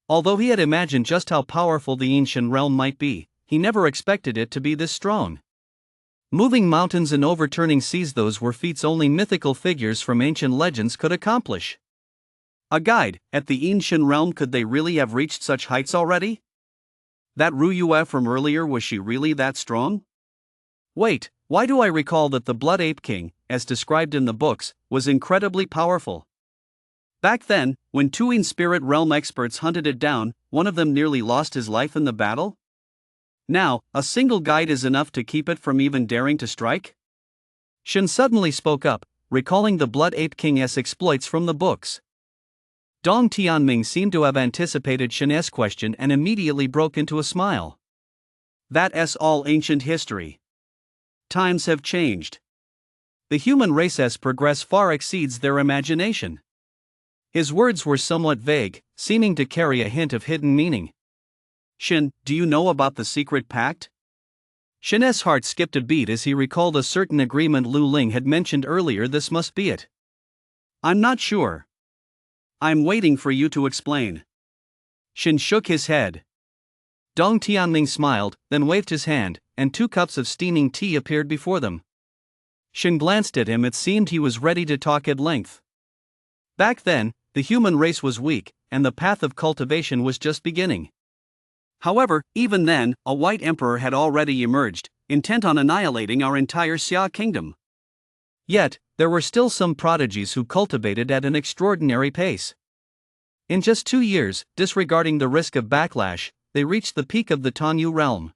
Although he had imagined just how powerful the ancient realm might be, he never expected it to be this strong. Moving mountains and overturning seas, those were feats only mythical figures from ancient legends could accomplish. A guide, at the ancient realm, could they really have reached such heights already? That Ru Yue from earlier, was she really that strong? Wait, why do I recall that the Blood Ape King, as described in the books, was incredibly powerful? Back then, when two in-spirit realm experts hunted it down, one of them nearly lost his life in the battle? Now, a single guide is enough to keep it from even daring to strike? Shen suddenly spoke up, recalling the Blood Ape King's exploits from the books. Dong Tianming seemed to have anticipated Shen's question and immediately broke into a smile. That's all ancient history. Times have changed. The human race's progress far exceeds their imagination. His words were somewhat vague, seeming to carry a hint of hidden meaning. Shen, do you know about the secret pact? Shen's heart skipped a beat as he recalled a certain agreement Lu Ling had mentioned earlier. This must be it. I'm not sure. I'm waiting for you to explain. Shen shook his head. Dong Tianming smiled, then waved his hand, and 2 cups of steaming tea appeared before them. Shen glanced at him. It seemed he was ready to talk at length. Back then, the human race was weak, and the path of cultivation was just beginning. However, even then, a White Emperor had already emerged, intent on annihilating our entire Xia kingdom. Yet, there were still some prodigies who cultivated at an extraordinary pace. In just 2 years, disregarding the risk of backlash, they reached the peak of the Tanyu realm.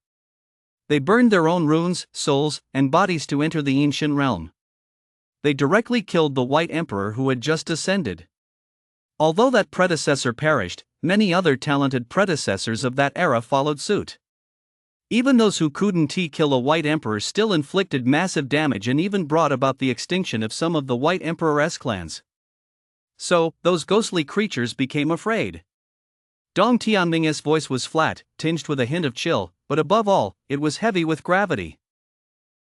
They burned their own runes, souls, and bodies to enter the ancient realm. They directly killed the White Emperor who had just ascended. Although that predecessor perished, many other talented predecessors of that era followed suit. Even those who couldn't kill a White Emperor still inflicted massive damage and even brought about the extinction of some of the White Emperor's clans. So, those ghostly creatures became afraid. Dong Tianming's voice was flat, tinged with a hint of chill, but above all, it was heavy with gravity.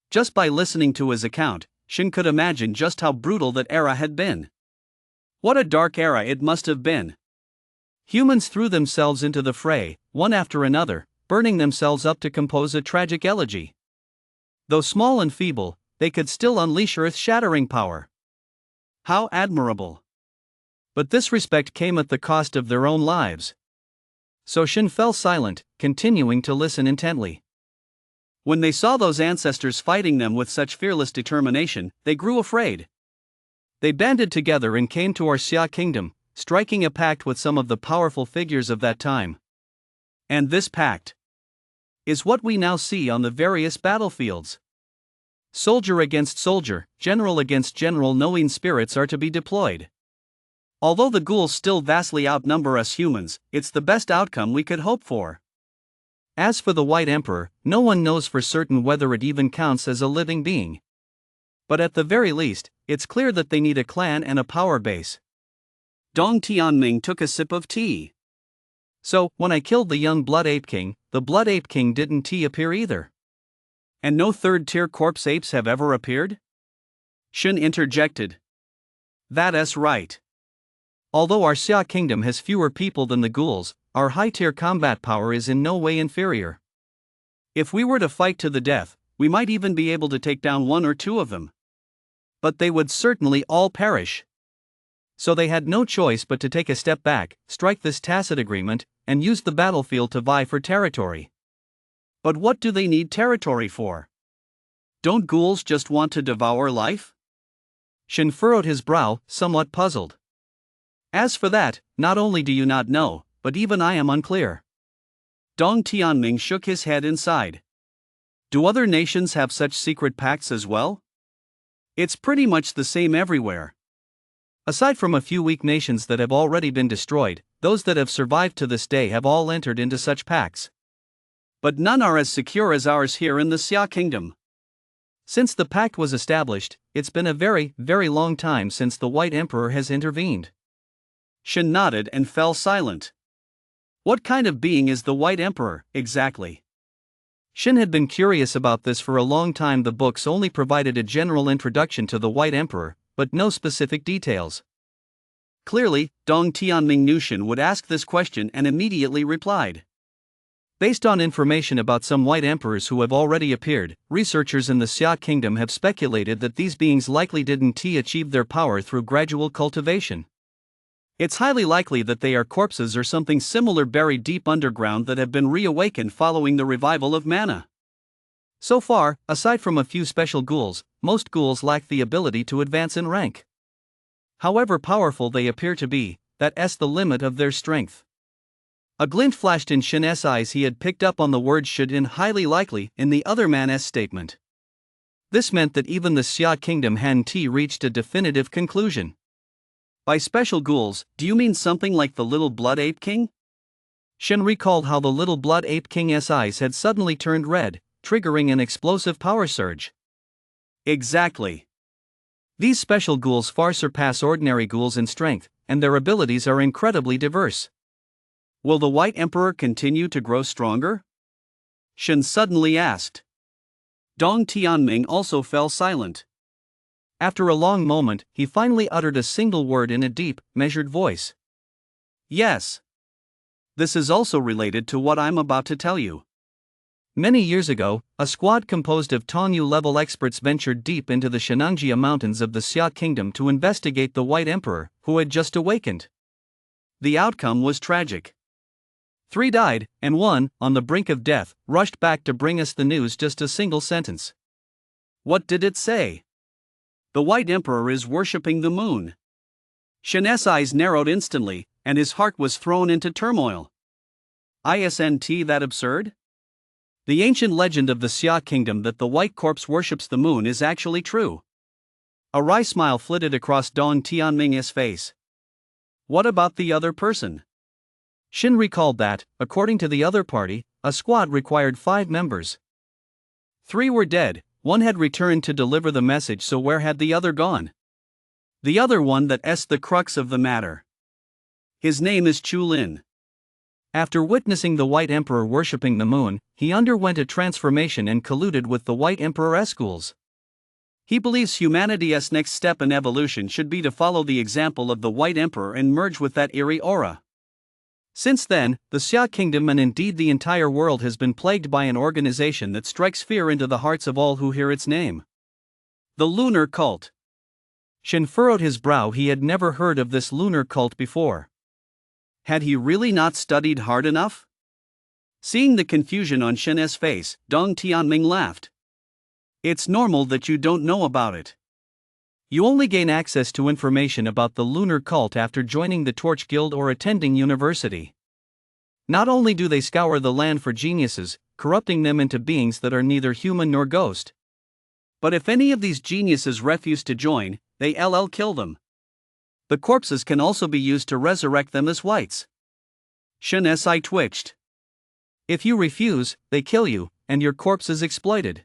Just by listening to his account, Shen could imagine just how brutal that era had been. What a dark era it must have been. Humans threw themselves into the fray, one after another, burning themselves up to compose a tragic elegy. Though small and feeble, they could still unleash earth-shattering power. How admirable! But this respect came at the cost of their own lives. So Shen fell silent, continuing to listen intently. When they saw those ancestors fighting them with such fearless determination, they grew afraid. They banded together and came to our Xia kingdom, striking a pact with some of the powerful figures of that time. And this pact is what we now see on the various battlefields. Soldier against soldier, general against general, knowing spirits are to be deployed. Although the ghouls still vastly outnumber us humans, it's the best outcome we could hope for. As for the White Emperor, no one knows for certain whether it even counts as a living being. But at the very least, it's clear that they need a clan and a power base. Dong Tianming took a sip of tea. So, when I killed the young Blood Ape King, the Blood Ape King didn't appear either. And no third-tier corpse apes have ever appeared? Shin interjected. That's right. Although our Xia kingdom has fewer people than the ghouls, our high-tier combat power is in no way inferior. If we were to fight to the death, we might even be able to take down one or two of them. But they would certainly all perish. So they had no choice but to take a step back, strike this tacit agreement, and use the battlefield to vie for territory. But what do they need territory for? Don't ghouls just want to devour life? Shin furrowed his brow, somewhat puzzled. As for that, not only do you not know, but even I am unclear. Dong Tianming shook his head and sighed. Do other nations have such secret pacts as well? It's pretty much the same everywhere. Aside from a few weak nations that have already been destroyed, those that have survived to this day have all entered into such pacts. But none are as secure as ours here in the Xia kingdom. Since the pact was established, it's been a very, very long time since the White Emperor has intervened. Shin nodded and fell silent. What kind of being is the White Emperor, exactly? Shin had been curious about this for a long time. The books only provided a general introduction to the White Emperor, but no specific details. Clearly, Dong Tianming knew Shin would ask this question and immediately replied. Based on information about some White Emperors who have already appeared, researchers in the Xia Kingdom have speculated that these beings likely didn't achieve their power through gradual cultivation. It's highly likely that they are corpses or something similar buried deep underground that have been reawakened following the revival of mana. So far, aside from a few special ghouls, most ghouls lack the ability to advance in rank. However powerful they appear to be, that's the limit of their strength. A glint flashed in Shin's eyes. He had picked up on the word should in highly likely in the other man's statement. This meant that even the Xia Kingdom hadn't reached a definitive conclusion. By special ghouls, do you mean something like the Little Blood Ape King? Shin recalled how the Little Blood Ape King's eyes had suddenly turned red, triggering an explosive power surge. Exactly. These special ghouls far surpass ordinary ghouls in strength, and their abilities are incredibly diverse. Will the White Emperor continue to grow stronger? Shin suddenly asked. Dong Tianming also fell silent. After a long moment, he finally uttered a single word in a deep, measured voice. Yes. This is also related to what I'm about to tell you. Many years ago, a squad composed of Tongyu-level experts ventured deep into the Shenangjia mountains of the Xia Kingdom to investigate the White Emperor, who had just awakened. The outcome was tragic. 3 died, and 1, on the brink of death, rushed back to bring us the news. Just a single sentence. What did it say? The White Emperor is worshipping the moon. Shin's eyes narrowed instantly, and his heart was thrown into turmoil. Isn't that absurd? The ancient legend of the Xia Kingdom that the White Corpse worships the moon is actually true. A wry smile flitted across Dong Tianming's face. What about the other person? Shin recalled that, according to the other party, a squad required 5 members. 3 were dead, 1 had returned to deliver the message, so where had the other gone? The other one that's the crux of the matter. His name is Chu Lin. After witnessing the White Emperor worshipping the moon, he underwent a transformation and colluded with the White Emperor's ghouls. He believes humanity's next step in evolution should be to follow the example of the White Emperor and merge with that eerie aura. Since then, the Xia Kingdom and indeed the entire world has been plagued by an organization that strikes fear into the hearts of all who hear its name. The Lunar Cult. Shin furrowed his brow. He had never heard of this lunar cult before. Had he really not studied hard enough? Seeing the confusion on Shin's face, Dong Tianming laughed. It's normal that you don't know about it. You only gain access to information about the lunar cult after joining the Torch Guild or attending university. Not only do they scour the land for geniuses, corrupting them into beings that are neither human nor ghost, but if any of these geniuses refuse to join, they kill them. The corpses can also be used to resurrect them as whites. Shin's eye twitched. If you refuse, they kill you, and your corpse is exploited.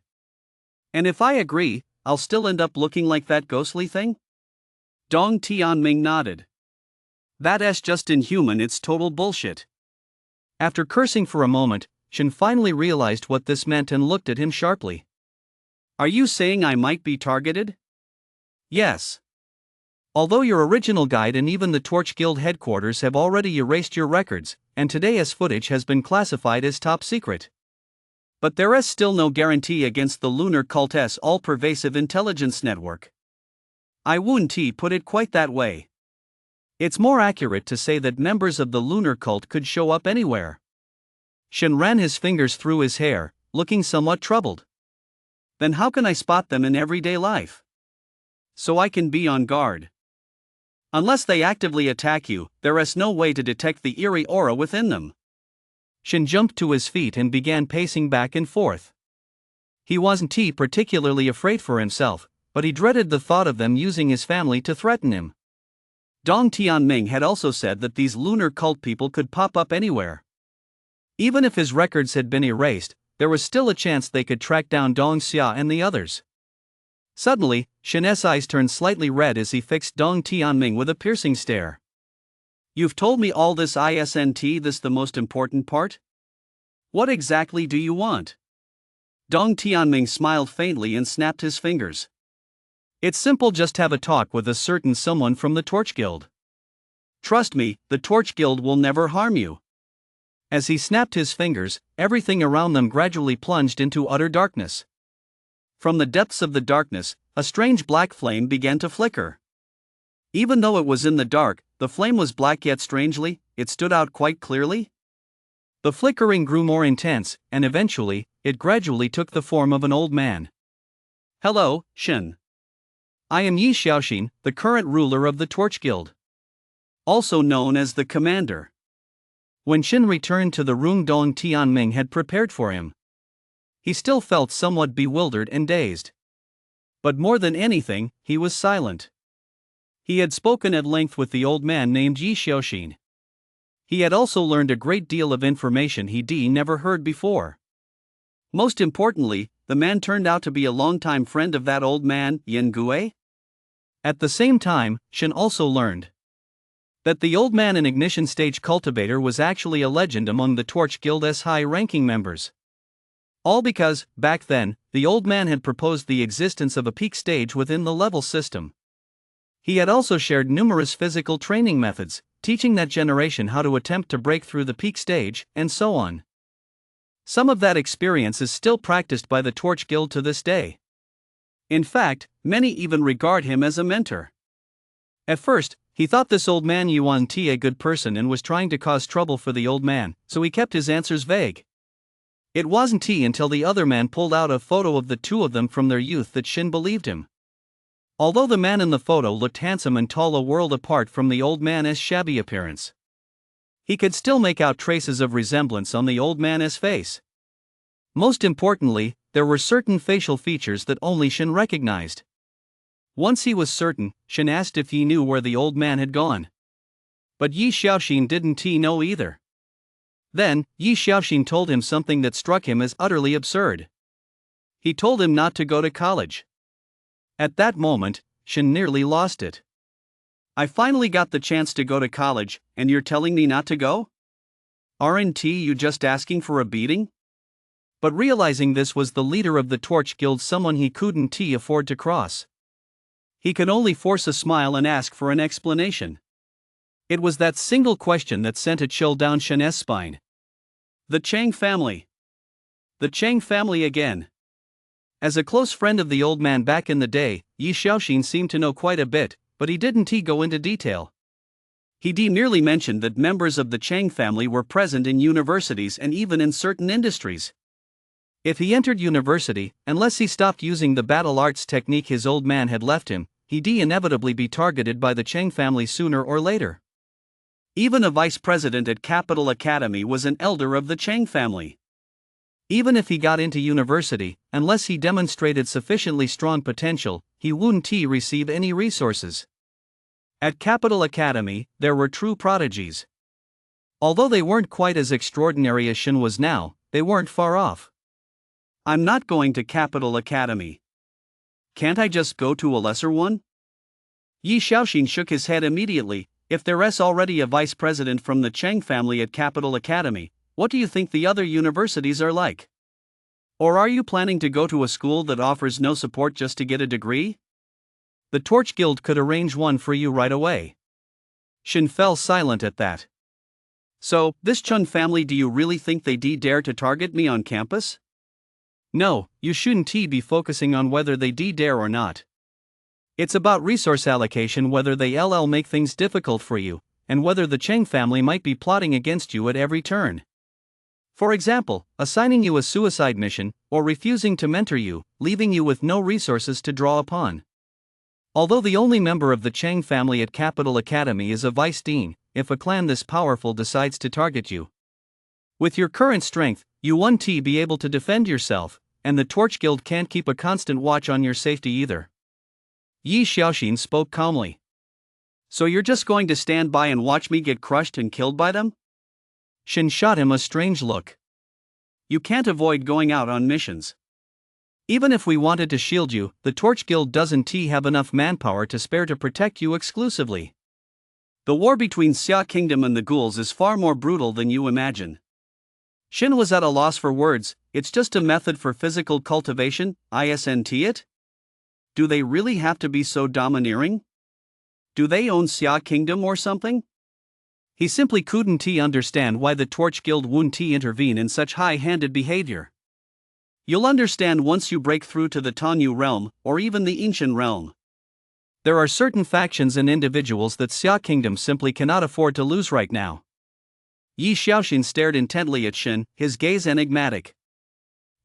And if I agree, I'll still end up looking like that ghostly thing? Dong Tianming nodded. That's just inhuman. It's total bullshit. After cursing for a moment, Shin finally realized what this meant and looked at him sharply. Are you saying I might be targeted? Yes. Although your original guide and even the Torch Guild headquarters have already erased your records, and today's footage has been classified as top secret. But there is still no guarantee against the lunar cult's all-pervasive intelligence network. I wouldn't put it quite that way. It's more accurate to say that members of the lunar cult could show up anywhere. Shin ran his fingers through his hair, looking somewhat troubled. Then how can I spot them in everyday life? So I can be on guard. Unless they actively attack you, there is no way to detect the eerie aura within them. Shin jumped to his feet and began pacing back and forth. He wasn't particularly afraid for himself, but he dreaded the thought of them using his family to threaten him. Dong Tianming had also said that these lunar cult people could pop up anywhere. Even if his records had been erased, there was still a chance they could track down Dong Xia and the others. Suddenly, Shin's eyes turned slightly red as he fixed Dong Tianming with a piercing stare. You've told me all this isn't this the most important part? What exactly do you want? Dong Tianming smiled faintly and snapped his fingers. It's simple, just have a talk with a certain someone from the Torch Guild. Trust me, the Torch Guild will never harm you. As he snapped his fingers, everything around them gradually plunged into utter darkness. From the depths of the darkness, a strange black flame began to flicker. Even though it was in the dark, the flame was black, yet strangely, it stood out quite clearly. The flickering grew more intense, and eventually, it gradually took the form of an old man. Hello, Shin. I am Yi Xiaoxin, the current ruler of the Torch Guild. Also known as the Commander. When Shin returned to the room Dong Tianming had prepared for him, he still felt somewhat bewildered and dazed. But more than anything, he was silent. He had spoken at length with the old man named Yi Xiaoxin. He had also learned a great deal of information he'd never heard before. Most importantly, the man turned out to be a longtime friend of that old man, Yin Gue. At the same time, Shin also learned that the old man and ignition stage cultivator was actually a legend among the Torch Guild's high-ranking members. All because, back then, the old man had proposed the existence of a peak stage within the level system. He had also shared numerous physical training methods, teaching that generation how to attempt to break through the peak stage, and so on. Some of that experience is still practiced by the Torch Guild to this day. In fact, many even regard him as a mentor. At first, he thought this old man Yuan Ti a good person and was trying to cause trouble for the old man, so he kept his answers vague. It wasn't until the other man pulled out a photo of the two of them from their youth that Shin believed him. Although the man in the photo looked handsome and tall, a world apart from the old man's shabby appearance, he could still make out traces of resemblance on the old man's face. Most importantly, there were certain facial features that only Shin recognized. Once he was certain, Shin asked if he knew where the old man had gone. But Yi Xiaoxin didn't know either. Then, Yi Xiaoxin told him something that struck him as utterly absurd. He told him not to go to college. At that moment, Shin nearly lost it. I finally got the chance to go to college, and you're telling me not to go? Aren't you just asking for a beating? But realizing this was the leader of the Torch Guild, someone he couldn't afford to cross, he could only force a smile and ask for an explanation. It was that single question that sent a chill down Shin's spine. The Chang family. The Chang family again. As a close friend of the old man back in the day, Yi Xiaoxin seemed to know quite a bit, but he didn't go into detail. He merely mentioned that members of the Chang family were present in universities and even in certain industries. If he entered university, unless he stopped using the battle arts technique his old man had left him, he'd inevitably be targeted by the Chang family sooner or later. Even a vice president at Capital Academy was an elder of the Chang family. Even if he got into university, unless he demonstrated sufficiently strong potential, he wouldn't receive any resources. At Capital Academy, there were true prodigies. Although they weren't quite as extraordinary as Shin was now, they weren't far off. I'm not going to Capital Academy. Can't I just go to a lesser one? Yi Xiaoxin shook his head immediately. If there's already a vice president from the Chang family at Capital Academy, what do you think the other universities are like? Or are you planning to go to a school that offers no support just to get a degree? the Torch Guild could arrange one for you right away. Shin fell silent at that. So, this Chun family, do you really think they dare to target me on campus? No, you shouldn't be focusing on whether they dare or not. It's about resource allocation, whether they make things difficult for you, and whether the Cheng family might be plotting against you at every turn. For example, assigning you a suicide mission, or refusing to mentor you, leaving you with no resources to draw upon. Although the only member of the Cheng family at Capital Academy is a vice dean, if a clan this powerful decides to target you, with your current strength, you won't be able to defend yourself, and the Torch Guild can't keep a constant watch on your safety either. Yi Xiaoxin spoke calmly. So you're just going to stand by and watch me get crushed and killed by them? Shin shot him a strange look. You can't avoid going out on missions. Even if we wanted to shield you, the Torch Guild doesn't have enough manpower to spare to protect you exclusively. The war between Xia Kingdom and the ghouls is far more brutal than you imagine. Shin was at a loss for words. It's just a method for physical cultivation, isn't it? Do they really have to be so domineering? Do they own Xia Kingdom or something? He simply couldn't understand why the Torch Guild wouldn't intervene in such high-handed behavior. You'll understand once you break through to the Tanyu realm, or even the Ancient realm. There are certain factions and individuals that Xia Kingdom simply cannot afford to lose right now. Yi Xiaoxin stared intently at Shin, his gaze enigmatic.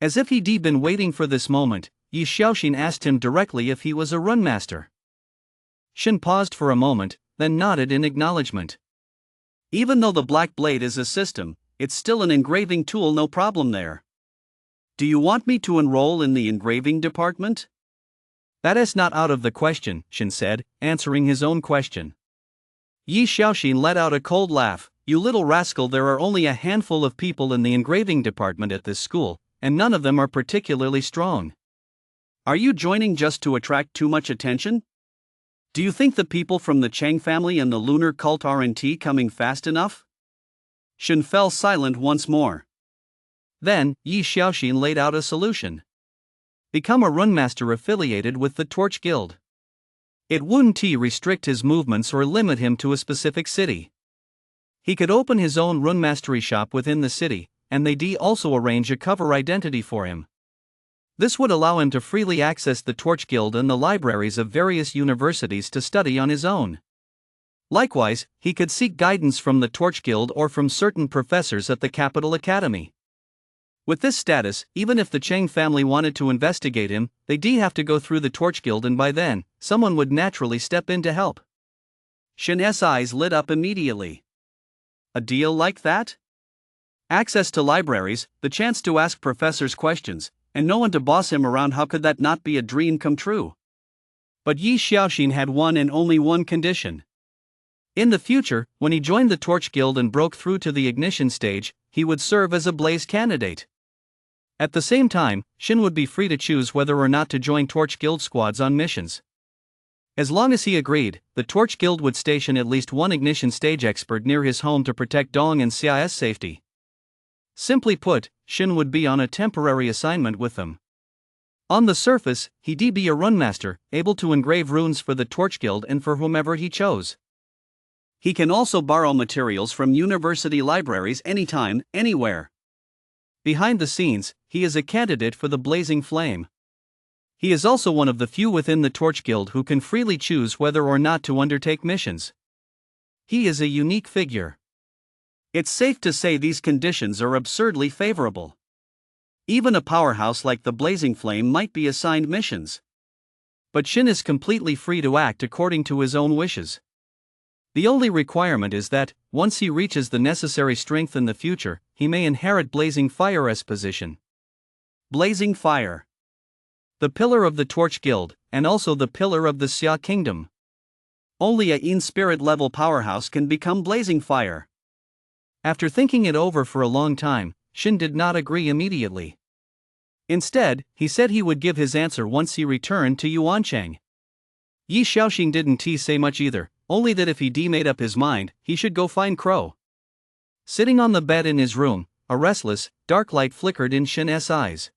As if he'd been waiting for this moment, Yi Xiaoxin asked him directly if he was a runmaster. Shin paused for a moment, then nodded in acknowledgement. Even though the Black Blade is a system, it's still an engraving tool, no problem there. Do you want me to enroll in the engraving department? That is not out of the question, Shin said, answering his own question. Yi Xiaoxin let out a cold laugh. You little rascal, there are only a handful of people in the engraving department at this school, and none of them are particularly strong. Are you joining just to attract too much attention? Do you think the people from the Cheng family and the lunar cult aren't coming fast enough? Shin fell silent once more. Then, Yi Xiaoxin laid out a solution. Become a runmaster affiliated with the Torch Guild. It wouldn't restrict his movements or limit him to a specific city. He could open his own runmastery shop within the city, and they'd also arrange a cover identity for him. This would allow him to freely access the Torch Guild and the libraries of various universities to study on his own. Likewise, he could seek guidance from the Torch Guild or from certain professors at the Capital Academy. With this status, even if the Cheng family wanted to investigate him, they'd have to go through the Torch Guild, and by then, someone would naturally step in to help. Shin's eyes lit up immediately. A deal like that? Access to libraries, the chance to ask professors questions, and no one to boss him around. How could that not be a dream come true? But Yi Xiaoxin had one and only one condition. In the future, when he joined the Torch Guild and broke through to the ignition stage, he would serve as a Blaze candidate. At the same time, Shin would be free to choose whether or not to join Torch Guild squads on missions. As long as he agreed, the Torch Guild would station at least one ignition stage expert near his home to protect Dong and Xia's safety. Simply put, Shin would be on a temporary assignment with them. On the surface, he'd be a runmaster, able to engrave runes for the Torch Guild and for whomever he chose. He can also borrow materials from university libraries anytime, anywhere. Behind the scenes, he is a candidate for the Blazing Flame. He is also one of the few within the Torch Guild who can freely choose whether or not to undertake missions. He is a unique figure. It's safe to say these conditions are absurdly favorable. Even a powerhouse like the Blazing Flame might be assigned missions. But Shin is completely free to act according to his own wishes. The only requirement is that, once he reaches the necessary strength in the future, he may inherit Blazing Fire's position. Blazing Fire. The pillar of the Torch Guild, and also the pillar of the Xia Kingdom. Only a in-spirit level powerhouse can become Blazing Fire. After thinking it over for a long time, Shin did not agree immediately. Instead, he said he would give his answer once he returned to Yuancheng. Yi Xiaoxin didn't say much either, only that if he made up his mind, he should go find Crow. Sitting on the bed in his room, a restless, dark light flickered in Shin's eyes.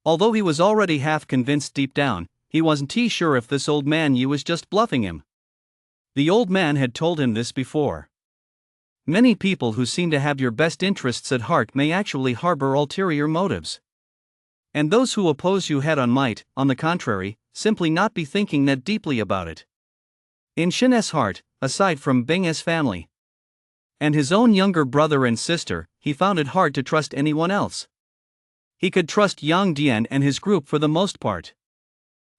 Although he was already half convinced deep down, he wasn't too sure if this old man Yi was just bluffing him. The old man had told him this before. Many people who seem to have your best interests at heart may actually harbor ulterior motives. And those who oppose you head on might, on the contrary, simply not be thinking that deeply about it. In Shin's heart, aside from Bing's family and his own younger brother and sister, he found it hard to trust anyone else. He could trust Yang Dian and his group for the most part.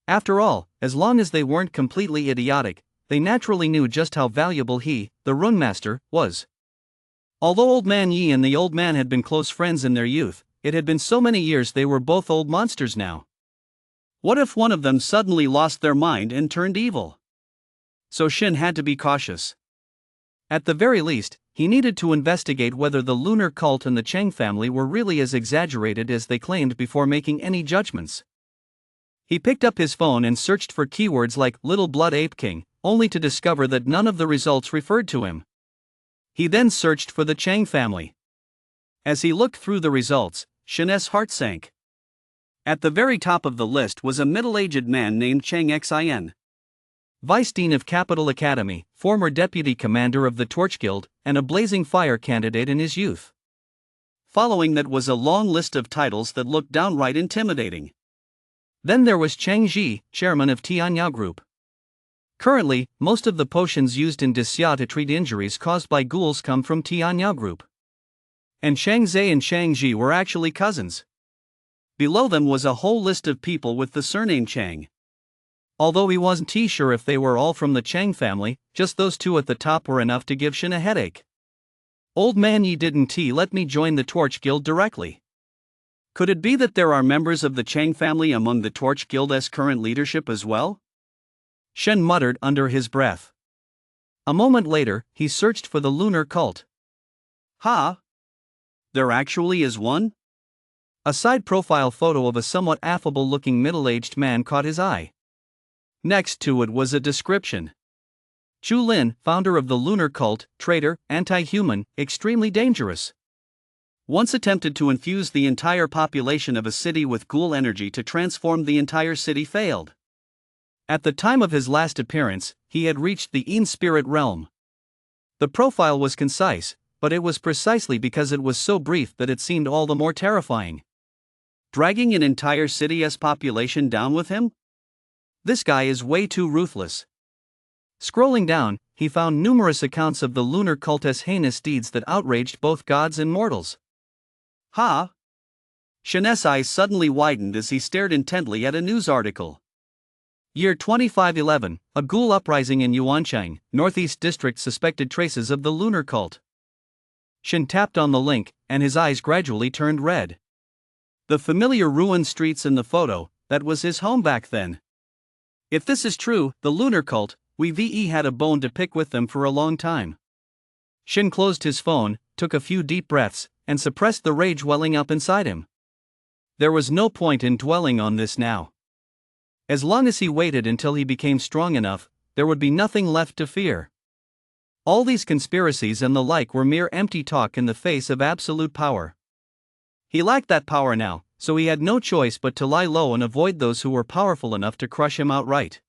After all, as long as they weren't completely idiotic, they naturally knew just how valuable he, the rune master, was. Although Old Man Yi and the old man had been close friends in their youth, it had been so many years they were both old monsters now. What if one of them suddenly lost their mind and turned evil? So Shin had to be cautious. At the very least, he needed to investigate whether the lunar cult and the Cheng family were really as exaggerated as they claimed before making any judgments. He picked up his phone and searched for keywords like Little Blood Ape King, only to discover that none of the results referred to him. He then searched for the Cheng family. As he looked through the results, Shin's heart sank. At the very top of the list was a middle-aged man named Cheng Xin. Vice Dean of Capital Academy, former deputy commander of the Torch Guild, and a blazing fire candidate in his youth. Following that was a long list of titles that looked downright intimidating. Then there was Cheng Ji, chairman of Tianyao Group. Currently, most of the potions used in Disya to treat injuries caused by ghouls come from Tianyao Group. And Cheng Zhe and Cheng Ji were actually cousins. Below them was a whole list of people with the surname Cheng. Although he wasn't too sure if they were all from the Cheng family, just those two at the top were enough to give Shin a headache. Old Man Yi didn't let me join the Torch Guild directly. Could it be that there are members of the Cheng family among the Torch Guild's current leadership as well? Shen muttered under his breath. A moment later, he searched for the lunar cult. Ha! There actually is one? A side profile photo of a somewhat affable-looking middle-aged man caught his eye. Next to it was a description. Chu Lin, founder of the lunar cult, traitor, anti-human, extremely dangerous. Once attempted to infuse the entire population of a city with ghoul energy to transform the entire city failed. At the time of his last appearance, he had reached the Yin spirit realm. The profile was concise, but it was precisely because it was so brief that it seemed all the more terrifying. Dragging an entire city's population down with him? This guy is way too ruthless. Scrolling down, he found numerous accounts of the lunar cult's heinous deeds that outraged both gods and mortals. Ha! Shin's eyes suddenly widened as he stared intently at a news article. Year 2511, a ghoul uprising in Yuanchang, Northeast District suspected traces of the lunar cult. Shin tapped on the link, and his eyes gradually turned red. The familiar ruined streets in the photo, that was his home back then. If this is true, the lunar cult, we had a bone to pick with them for a long time. Shin closed his phone, took a few deep breaths, and suppressed the rage welling up inside him. There was no point in dwelling on this now. As long as he waited until he became strong enough, there would be nothing left to fear. All these conspiracies and the like were mere empty talk in the face of absolute power. He lacked that power now, so he had no choice but to lie low and avoid those who were powerful enough to crush him outright.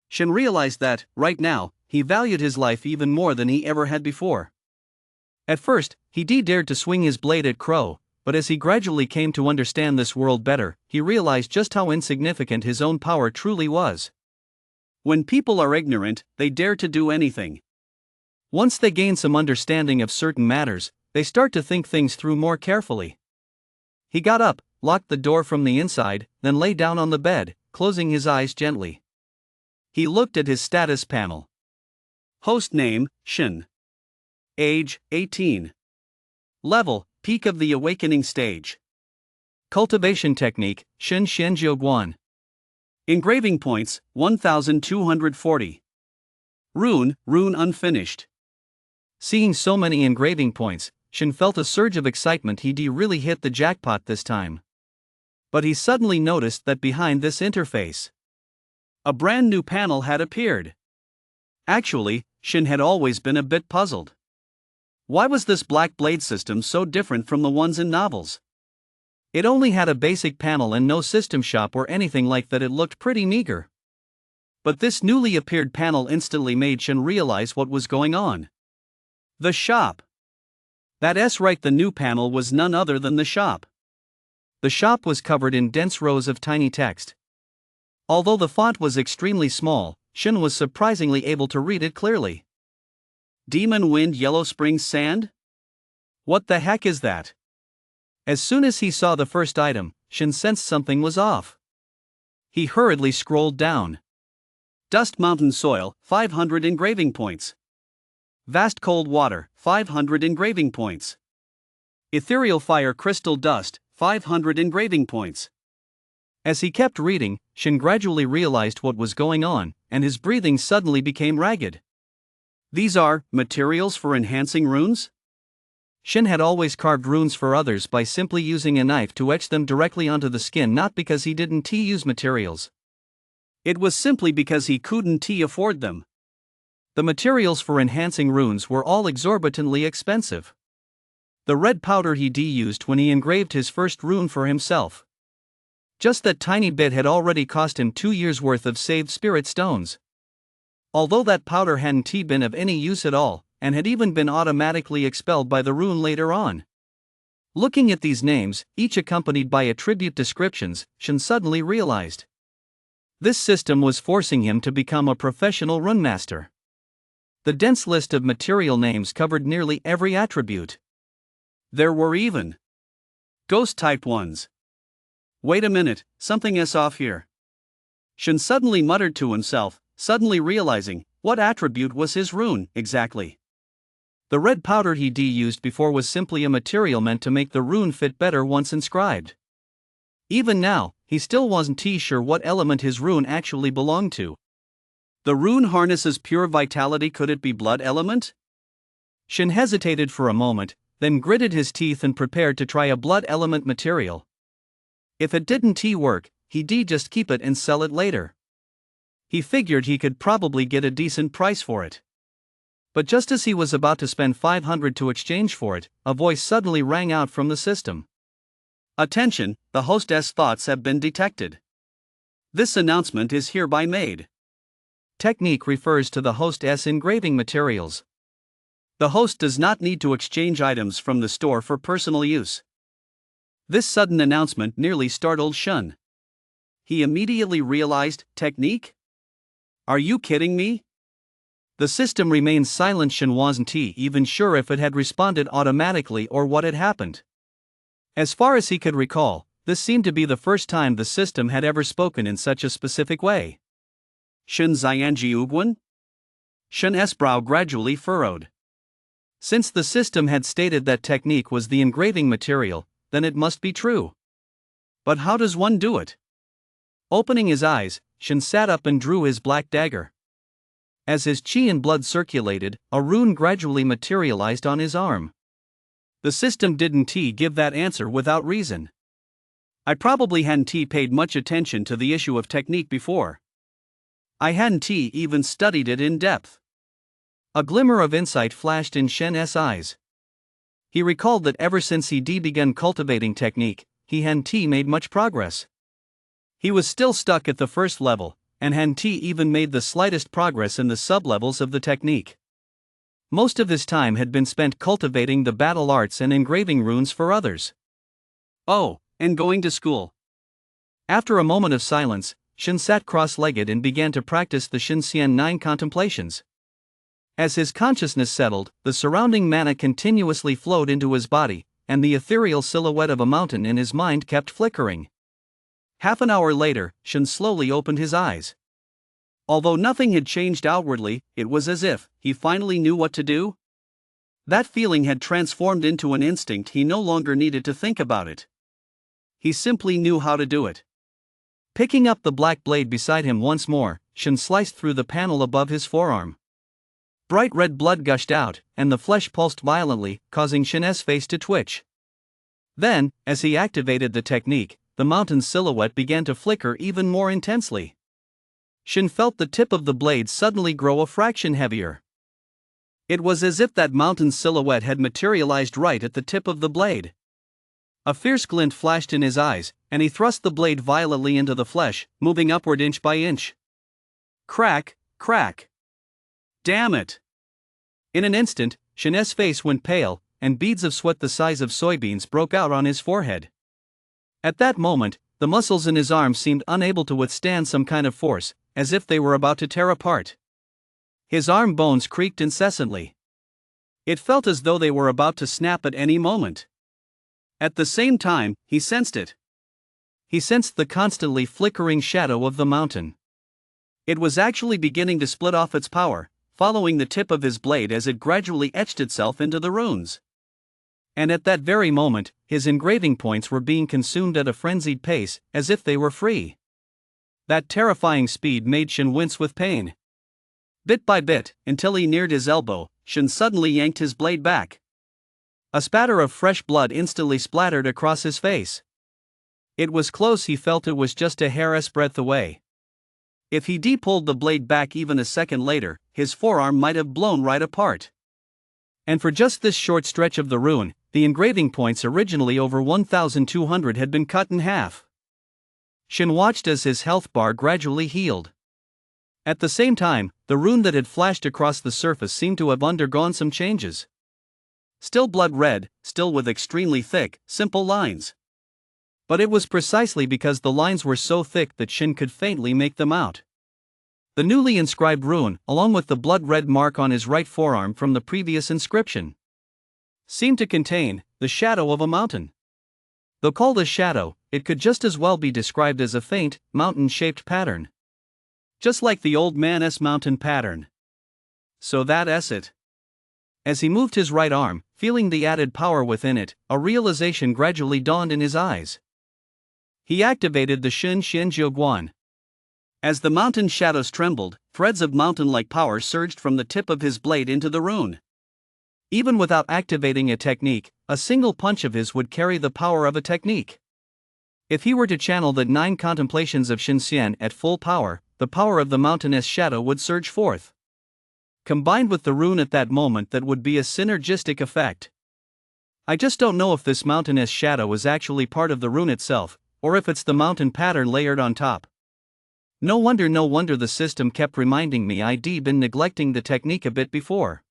Shin realized that, right now, he valued his life even more than he ever had before. At first, he dared to swing his blade at Crow, but as he gradually came to understand this world better, he realized just how insignificant his own power truly was. When people are ignorant, they dare to do anything. Once they gain some understanding of certain matters, they start to think things through more carefully. He got up, locked the door from the inside, then lay down on the bed, closing his eyes gently. He looked at his status panel. Host name, Shin. Age, 18. Level, peak of the awakening stage. Cultivation technique, Shin Shenjiu Guan. Engraving points, 1240. Rune unfinished. Seeing so many engraving points, Shin felt a surge of excitement. He'd really hit the jackpot this time. But he suddenly noticed that behind this interface, a brand new panel had appeared. Actually, Shin had always been a bit puzzled. Why was this black blade system so different from the ones in novels? It only had a basic panel and no system shop or anything like that. It looked pretty meager. But this newly appeared panel instantly made Shin realize what was going on. The shop. That's right, the new panel was none other than the shop. The shop was covered in dense rows of tiny text. Although the font was extremely small, Shin was surprisingly able to read it clearly. Demon Wind Yellow Springs Sand? What the heck is that? As soon as he saw the first item, Shin sensed something was off. He hurriedly scrolled down. Dust Mountain Soil, 500 engraving points. Vast Cold Water, 500 engraving points. Ethereal Fire Crystal Dust, 500 engraving points. As he kept reading, Shin gradually realized what was going on, and his breathing suddenly became ragged. These are materials for enhancing runes? Shin had always carved runes for others by simply using a knife to etch them directly onto the skin, not because he didn't use materials. It was simply because he couldn't afford them. The materials for enhancing runes were all exorbitantly expensive. The red powder he used when he engraved his first rune for himself. Just that tiny bit had already cost him 2 years' worth of saved spirit stones. Although that powder hadn't been of any use at all, and had even been automatically expelled by the rune later on. Looking at these names, each accompanied by attribute descriptions, Shin suddenly realized. This system was forcing him to become a professional runemaster. The dense list of material names covered nearly every attribute. There were even ghost-typed ones. Wait a minute, something's off here. Shin suddenly muttered to himself, suddenly realizing, what attribute was his rune, exactly? The red powder he used before was simply a material meant to make the rune fit better once inscribed. Even now, he still wasn't sure what element his rune actually belonged to. The rune harnesses pure vitality, could it be blood element? Shin hesitated for a moment, then gritted his teeth and prepared to try a blood element material. If it didn't work, he'd just keep it and sell it later. He figured he could probably get a decent price for it. But just as he was about to spend 500 to exchange for it, a voice suddenly rang out from the system. Attention, the hostess thoughts have been detected. This announcement is hereby made. Technique refers to the host's engraving materials. The host does not need to exchange items from the store for personal use. This sudden announcement nearly startled Shin. He immediately realized, technique? Are you kidding me? The system remained silent. Shin wasn't even sure if it had responded automatically or what had happened. As far as he could recall, this seemed to be the first time the system had ever spoken in such a specific way. Shin Xianji Ugwan? Shin's brow gradually furrowed. Since the system had stated that technique was the engraving material, then it must be true. But how does one do it? Opening his eyes, Shin sat up and drew his black dagger. As his chi and blood circulated, a rune gradually materialized on his arm. The system didn't give that answer without reason. I probably hadn't paid much attention to the issue of technique before. I hadn't even studied it in depth. A glimmer of insight flashed in Shen's eyes. He recalled that ever since he began cultivating technique, he hadn't made much progress. He was still stuck at the first level, and hadn't even made the slightest progress in the sub-levels of the technique. Most of his time had been spent cultivating the battle arts and engraving runes for others. Oh, and going to school. After a moment of silence, Shin sat cross-legged and began to practice the Shinxian 9 contemplations. As his consciousness settled, the surrounding mana continuously flowed into his body, and the ethereal silhouette of a mountain in his mind kept flickering. Half an hour later, Shin slowly opened his eyes. Although nothing had changed outwardly, it was as if he finally knew what to do. That feeling had transformed into an instinct. He no longer needed to think about it. He simply knew how to do it. Picking up the black blade beside him once more, Shin sliced through the panel above his forearm. Bright red blood gushed out, and the flesh pulsed violently, causing Shin's face to twitch. Then, as he activated the technique, the mountain's silhouette began to flicker even more intensely. Shin felt the tip of the blade suddenly grow a fraction heavier. It was as if that mountain's silhouette had materialized right at the tip of the blade. A fierce glint flashed in his eyes, and he thrust the blade violently into the flesh, moving upward inch by inch. Crack, crack. Damn it! In an instant, Shin's face went pale, and beads of sweat the size of soybeans broke out on his forehead. At that moment, the muscles in his arms seemed unable to withstand some kind of force, as if they were about to tear apart. His arm bones creaked incessantly. It felt as though they were about to snap at any moment. At the same time, he sensed it. He sensed the constantly flickering shadow of the mountain. It was actually beginning to split off its power, following the tip of his blade as it gradually etched itself into the runes. And at that very moment, his engraving points were being consumed at a frenzied pace, as if they were free. That terrifying speed made Shin wince with pain. Bit by bit, until he neared his elbow, Shin suddenly yanked his blade back. A spatter of fresh blood instantly splattered across his face. It was close. He felt it was just a hair's breadth away. If he pulled the blade back even a second later, his forearm might have blown right apart. And for just this short stretch of the rune, the engraving points, originally over 1,200, had been cut in half. Shin watched as his health bar gradually healed. At the same time, the rune that had flashed across the surface seemed to have undergone some changes. Still blood red, still with extremely thick, simple lines. But it was precisely because the lines were so thick that Shin could faintly make them out. The newly inscribed rune, along with the blood-red mark on his right forearm from the previous inscription, seemed to contain the shadow of a mountain. Though called a shadow, it could just as well be described as a faint, mountain-shaped pattern. Just like the old man's mountain pattern. So that's it. As he moved his right arm, feeling the added power within it, a realization gradually dawned in his eyes. He activated the Shin Jiuguan. As the mountain shadows trembled, threads of mountain-like power surged from the tip of his blade into the rune. Even without activating a technique, a single punch of his would carry the power of a technique. If he were to channel the 9 contemplations of Shinxian at full power, the power of the mountainous shadow would surge forth. Combined with the rune at that moment, that would be a synergistic effect. I just don't know if this mountainous shadow is actually part of the rune itself, or if it's the mountain pattern layered on top. No wonder the system kept reminding me I'd been neglecting the technique a bit before.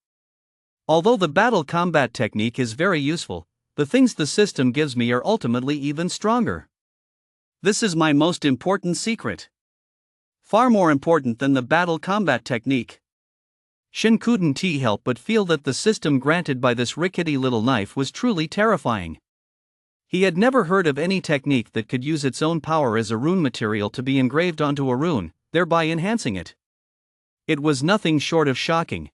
Although the battle combat technique is very useful, the things the system gives me are ultimately even stronger. This is my most important secret. Far more important than the battle combat technique. Shin couldn't help but feel that the system granted by this rickety little knife was truly terrifying. He had never heard of any technique that could use its own power as a rune material to be engraved onto a rune, thereby enhancing it. It was nothing short of shocking.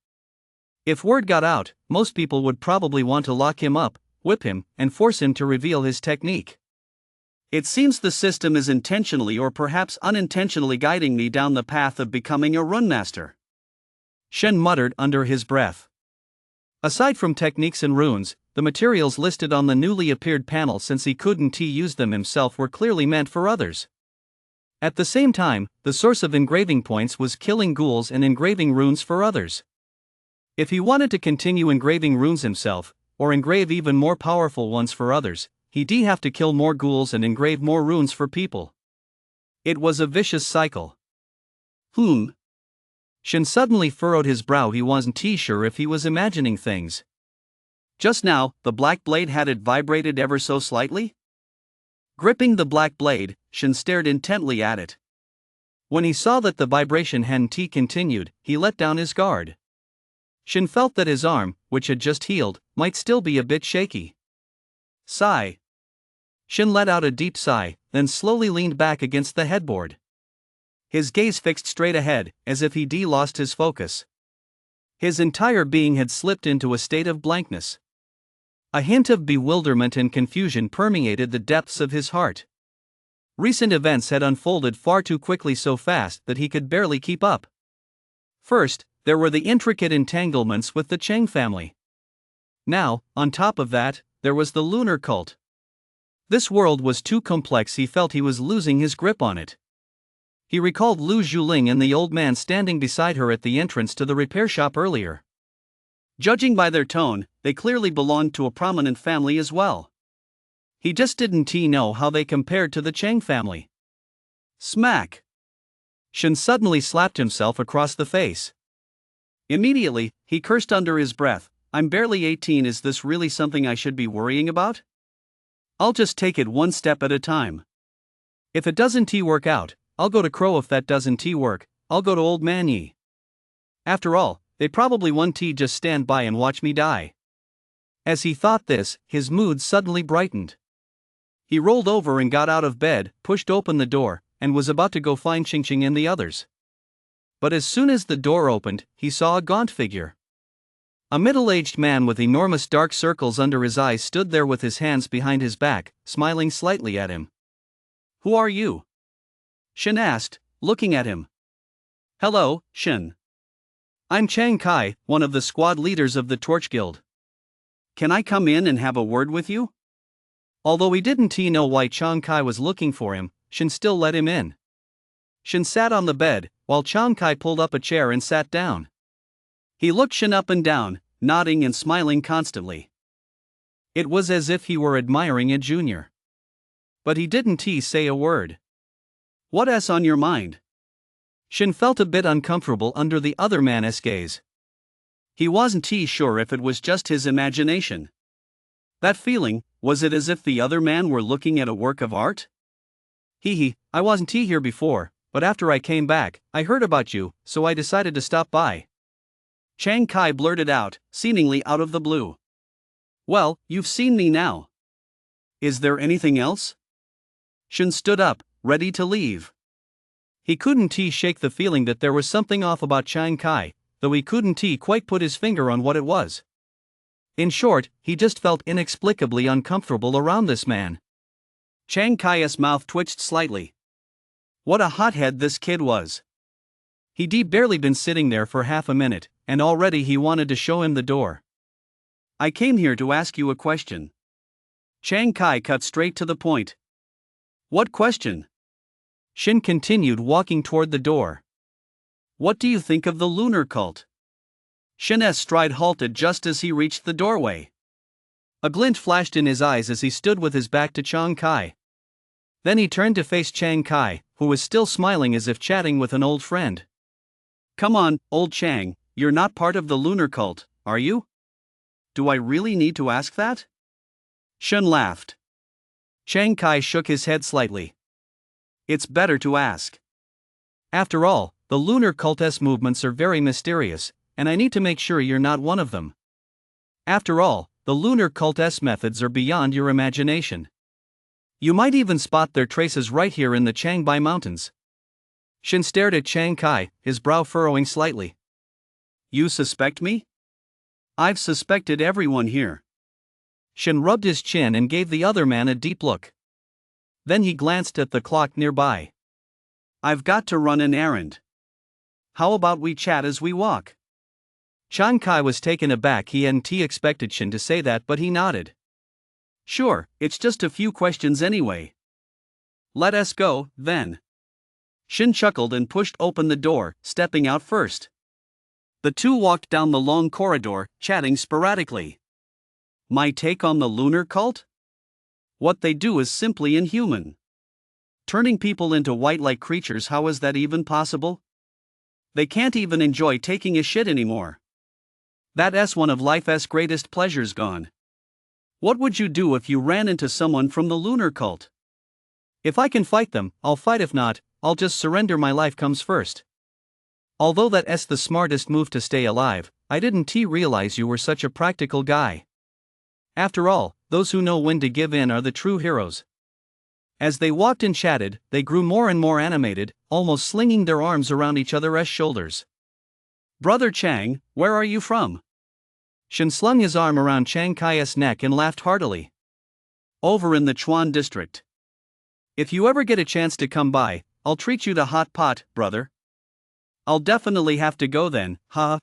If word got out, most people would probably want to lock him up, whip him, and force him to reveal his technique. It seems the system is intentionally or perhaps unintentionally guiding me down the path of becoming a rune master. Shen muttered under his breath. Aside from techniques and runes, the materials listed on the newly appeared panel, since he couldn't use them himself, were clearly meant for others. At the same time, the source of engraving points was killing ghouls and engraving runes for others. If he wanted to continue engraving runes himself, or engrave even more powerful ones for others, he'd have to kill more ghouls and engrave more runes for people. It was a vicious cycle. Shin suddenly furrowed his brow. He wasn't sure if he was imagining things. Just now, the black blade, had it vibrated ever so slightly? Gripping the black blade, Shin stared intently at it. When he saw that the vibration hadn't continued, he let down his guard. Shin felt that his arm, which had just healed, might still be a bit shaky. Sigh. Shin let out a deep sigh, then slowly leaned back against the headboard. His gaze fixed straight ahead, as if he'd lost his focus. His entire being had slipped into a state of blankness. A hint of bewilderment and confusion permeated the depths of his heart. Recent events had unfolded far too quickly, so fast that he could barely keep up. First, there were the intricate entanglements with the Cheng family. Now, on top of that, there was the lunar cult. This world was too complex. He felt he was losing his grip on it. He recalled Lu Zhuling and the old man standing beside her at the entrance to the repair shop earlier. Judging by their tone, they clearly belonged to a prominent family as well. He just didn't know how they compared to the Chang family. Smack! Shen suddenly slapped himself across the face. Immediately, he cursed under his breath, "I'm barely 18, is this really something I should be worrying about? I'll just take it one step at a time. If it doesn't work out, I'll go to Crow. If that doesn't work, I'll go to Old Man Yi. After all, they probably won't just stand by and watch me die." As he thought this, his mood suddenly brightened. He rolled over and got out of bed, pushed open the door, and was about to go find Qingqing and the others. But as soon as the door opened, he saw a gaunt figure. A middle-aged man with enormous dark circles under his eyes stood there with his hands behind his back, smiling slightly at him. "Who are you?" Shen asked, looking at him. "Hello, Shen. I'm Chang Kai, one of the squad leaders of the Torch Guild. Can I come in and have a word with you?" Although he didn't know why Chang Kai was looking for him, Shen still let him in. Shen sat on the bed, while Chang Kai pulled up a chair and sat down. He looked Shen up and down, nodding and smiling constantly. It was as if he were admiring a junior. But he didn't say a word. "What's on your mind?" Shen felt a bit uncomfortable under the other man's gaze. He wasn't sure if it was just his imagination. That feeling, was it as if the other man were looking at a work of art? I wasn't here before, but after I came back, I heard about you, so I decided to stop by." Chang Kai blurted out, seemingly out of the blue. "Well, you've seen me now. Is there anything else?" Shen stood up, ready to leave. He couldn't shake the feeling that there was something off about Chang Kai, though he couldn't quite put his finger on what it was. In short, he just felt inexplicably uncomfortable around this man. Chang Kai's mouth twitched slightly. What a hothead this kid was. He'd barely been sitting there for half a minute, and already he wanted to show him the door. "I came here to ask you a question." Chang Kai cut straight to the point. "What question?" Shen continued walking toward the door. "What do you think of the lunar cult?" Shen's stride halted just as he reached the doorway. A glint flashed in his eyes as he stood with his back to Chang Kai. Then he turned to face Chang Kai, who was still smiling as if chatting with an old friend. "Come on, old Chang, you're not part of the lunar cult, are you? Do I really need to ask that?" Shen laughed. Chang Kai shook his head slightly. "It's better to ask. After all, the lunar cult's movements are very mysterious, and I need to make sure you're not one of them. After all, the lunar cult's methods are beyond your imagination. You might even spot their traces right here in the Changbai Mountains." Shen stared at Chang Kai, his brow furrowing slightly. "You suspect me?" "I've suspected everyone here." Shen rubbed his chin and gave the other man a deep look. Then he glanced at the clock nearby. "I've got to run an errand. How about we chat as we walk?" Chang Kai was taken aback. He hadn't expected Shen to say that, but he nodded. "Sure, it's just a few questions anyway." "Let us go, then." Shen chuckled and pushed open the door, stepping out first. The two walked down the long corridor, chatting sporadically. My take on the lunar cult? What they do is simply inhuman. Turning people into white-like creatures, how is that even possible? They can't even enjoy taking a shit anymore. That's one of life's greatest pleasures gone. What would you do if you ran into someone from the lunar cult? If I can fight them, I'll fight. If not, I'll just surrender. My life comes first. Although that's the smartest move to stay alive, I didn't realize you were such a practical guy. After all, those who know when to give in are the true heroes. As they walked and chatted, they grew more and more animated, almost slinging their arms around each other's shoulders. "Brother Chang, where are you from?" Shen slung his arm around Chang Kai's neck and laughed heartily. "Over in the Chuan district. If you ever get a chance to come by, I'll treat you to hot pot, brother." "I'll definitely have to go then, huh?"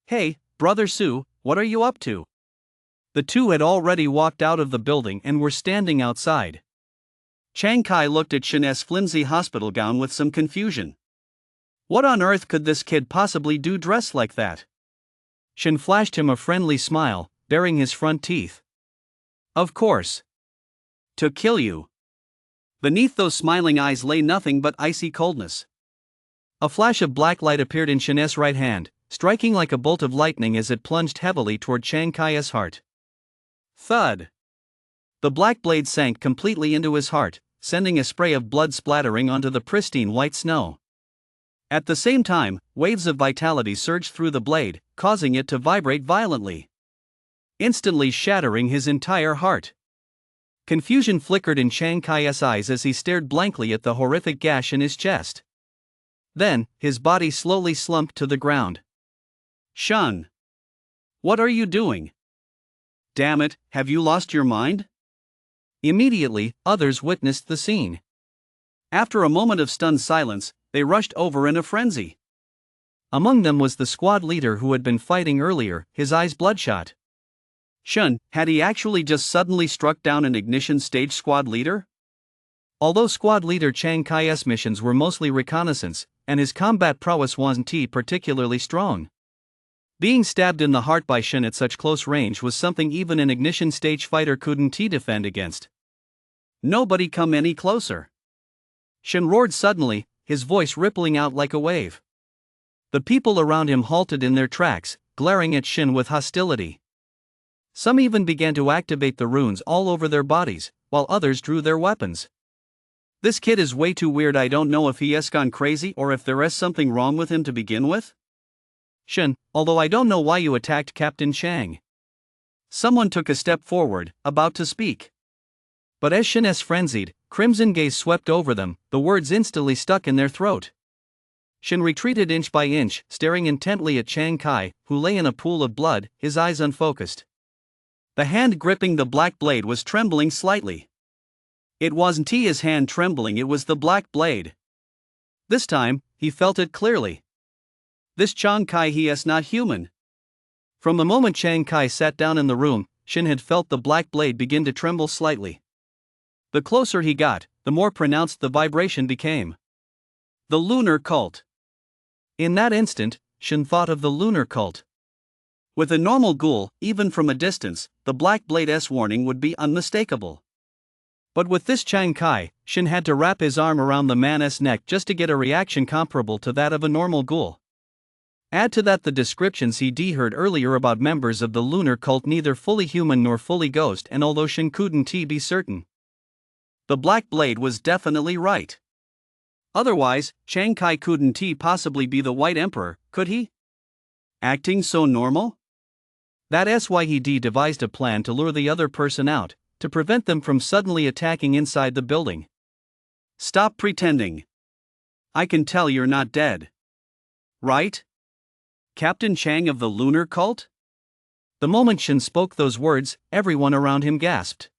"Hey, brother Su, what are you up to?" The two had already walked out of the building and were standing outside. Chang Kai looked at Shen's flimsy hospital gown with some confusion. What on earth could this kid possibly do dressed like that? Shen flashed him a friendly smile, baring his front teeth. "Of course. To kill you. Beneath those smiling eyes lay nothing but icy coldness. A flash of black light appeared in Shin's right hand, striking like a bolt of lightning as it plunged heavily toward Chiang Kai-'s heart. Thud. The black blade sank completely into his heart, sending a spray of blood splattering onto the pristine white snow. At the same time, waves of vitality surged through the blade, causing it to vibrate violently, instantly shattering his entire heart. Confusion flickered in Chiang Kai-'s eyes as he stared blankly at the horrific gash in his chest. Then, his body slowly slumped to the ground. Shun! What are you doing? Damn it, have you lost your mind? Immediately, others witnessed the scene. After a moment of stunned silence, they rushed over in a frenzy. Among them was the squad leader who had been fighting earlier, his eyes bloodshot. Shun, had he actually just suddenly struck down an ignition stage squad leader? Although squad leader Chiang Kai-'s missions were mostly reconnaissance, and his combat prowess wasn't particularly strong, being stabbed in the heart by Shun at such close range was something even an ignition stage fighter couldn't defend against. Nobody come any closer. Shun roared suddenly, his voice rippling out like a wave. The people around him halted in their tracks, glaring at Shun with hostility. Some even began to activate the runes all over their bodies, while others drew their weapons. This kid is way too weird. I don't know if he has gone crazy or if there is something wrong with him to begin with. Shun, although I don't know why you attacked Captain Chang. Someone took a step forward, about to speak. But as Shin's frenzied, crimson gaze swept over them, the words instantly stuck in their throat. Shin retreated inch by inch, staring intently at Chiang Kai, who lay in a pool of blood, his eyes unfocused. The hand gripping the black blade was trembling slightly. It wasn't his hand trembling, it was the black blade. This time, he felt it clearly. This Chiang Kai, he is not human. From the moment Chiang Kai sat down in the room, Shin had felt the black blade begin to tremble slightly. The closer he got, the more pronounced the vibration became. The lunar cult. In that instant, Shin thought of the lunar cult. With a normal ghoul, even from a distance, the black blade's warning would be unmistakable. But with this Chiang Kai, Shin had to wrap his arm around the man's neck just to get a reaction comparable to that of a normal ghoul. Add to that the descriptions he heard earlier about members of the lunar cult, neither fully human nor fully ghost, and although Shin couldn't be certain, the black blade was definitely right. Otherwise, Chiang Kai couldn't possibly be the White Emperor, could he? Acting so normal? That's why he devised a plan to lure the other person out, to prevent them from suddenly attacking inside the building. Stop pretending. I can tell you're not dead. Right? Captain Chang of the lunar cult? The moment Shin spoke those words, everyone around him gasped.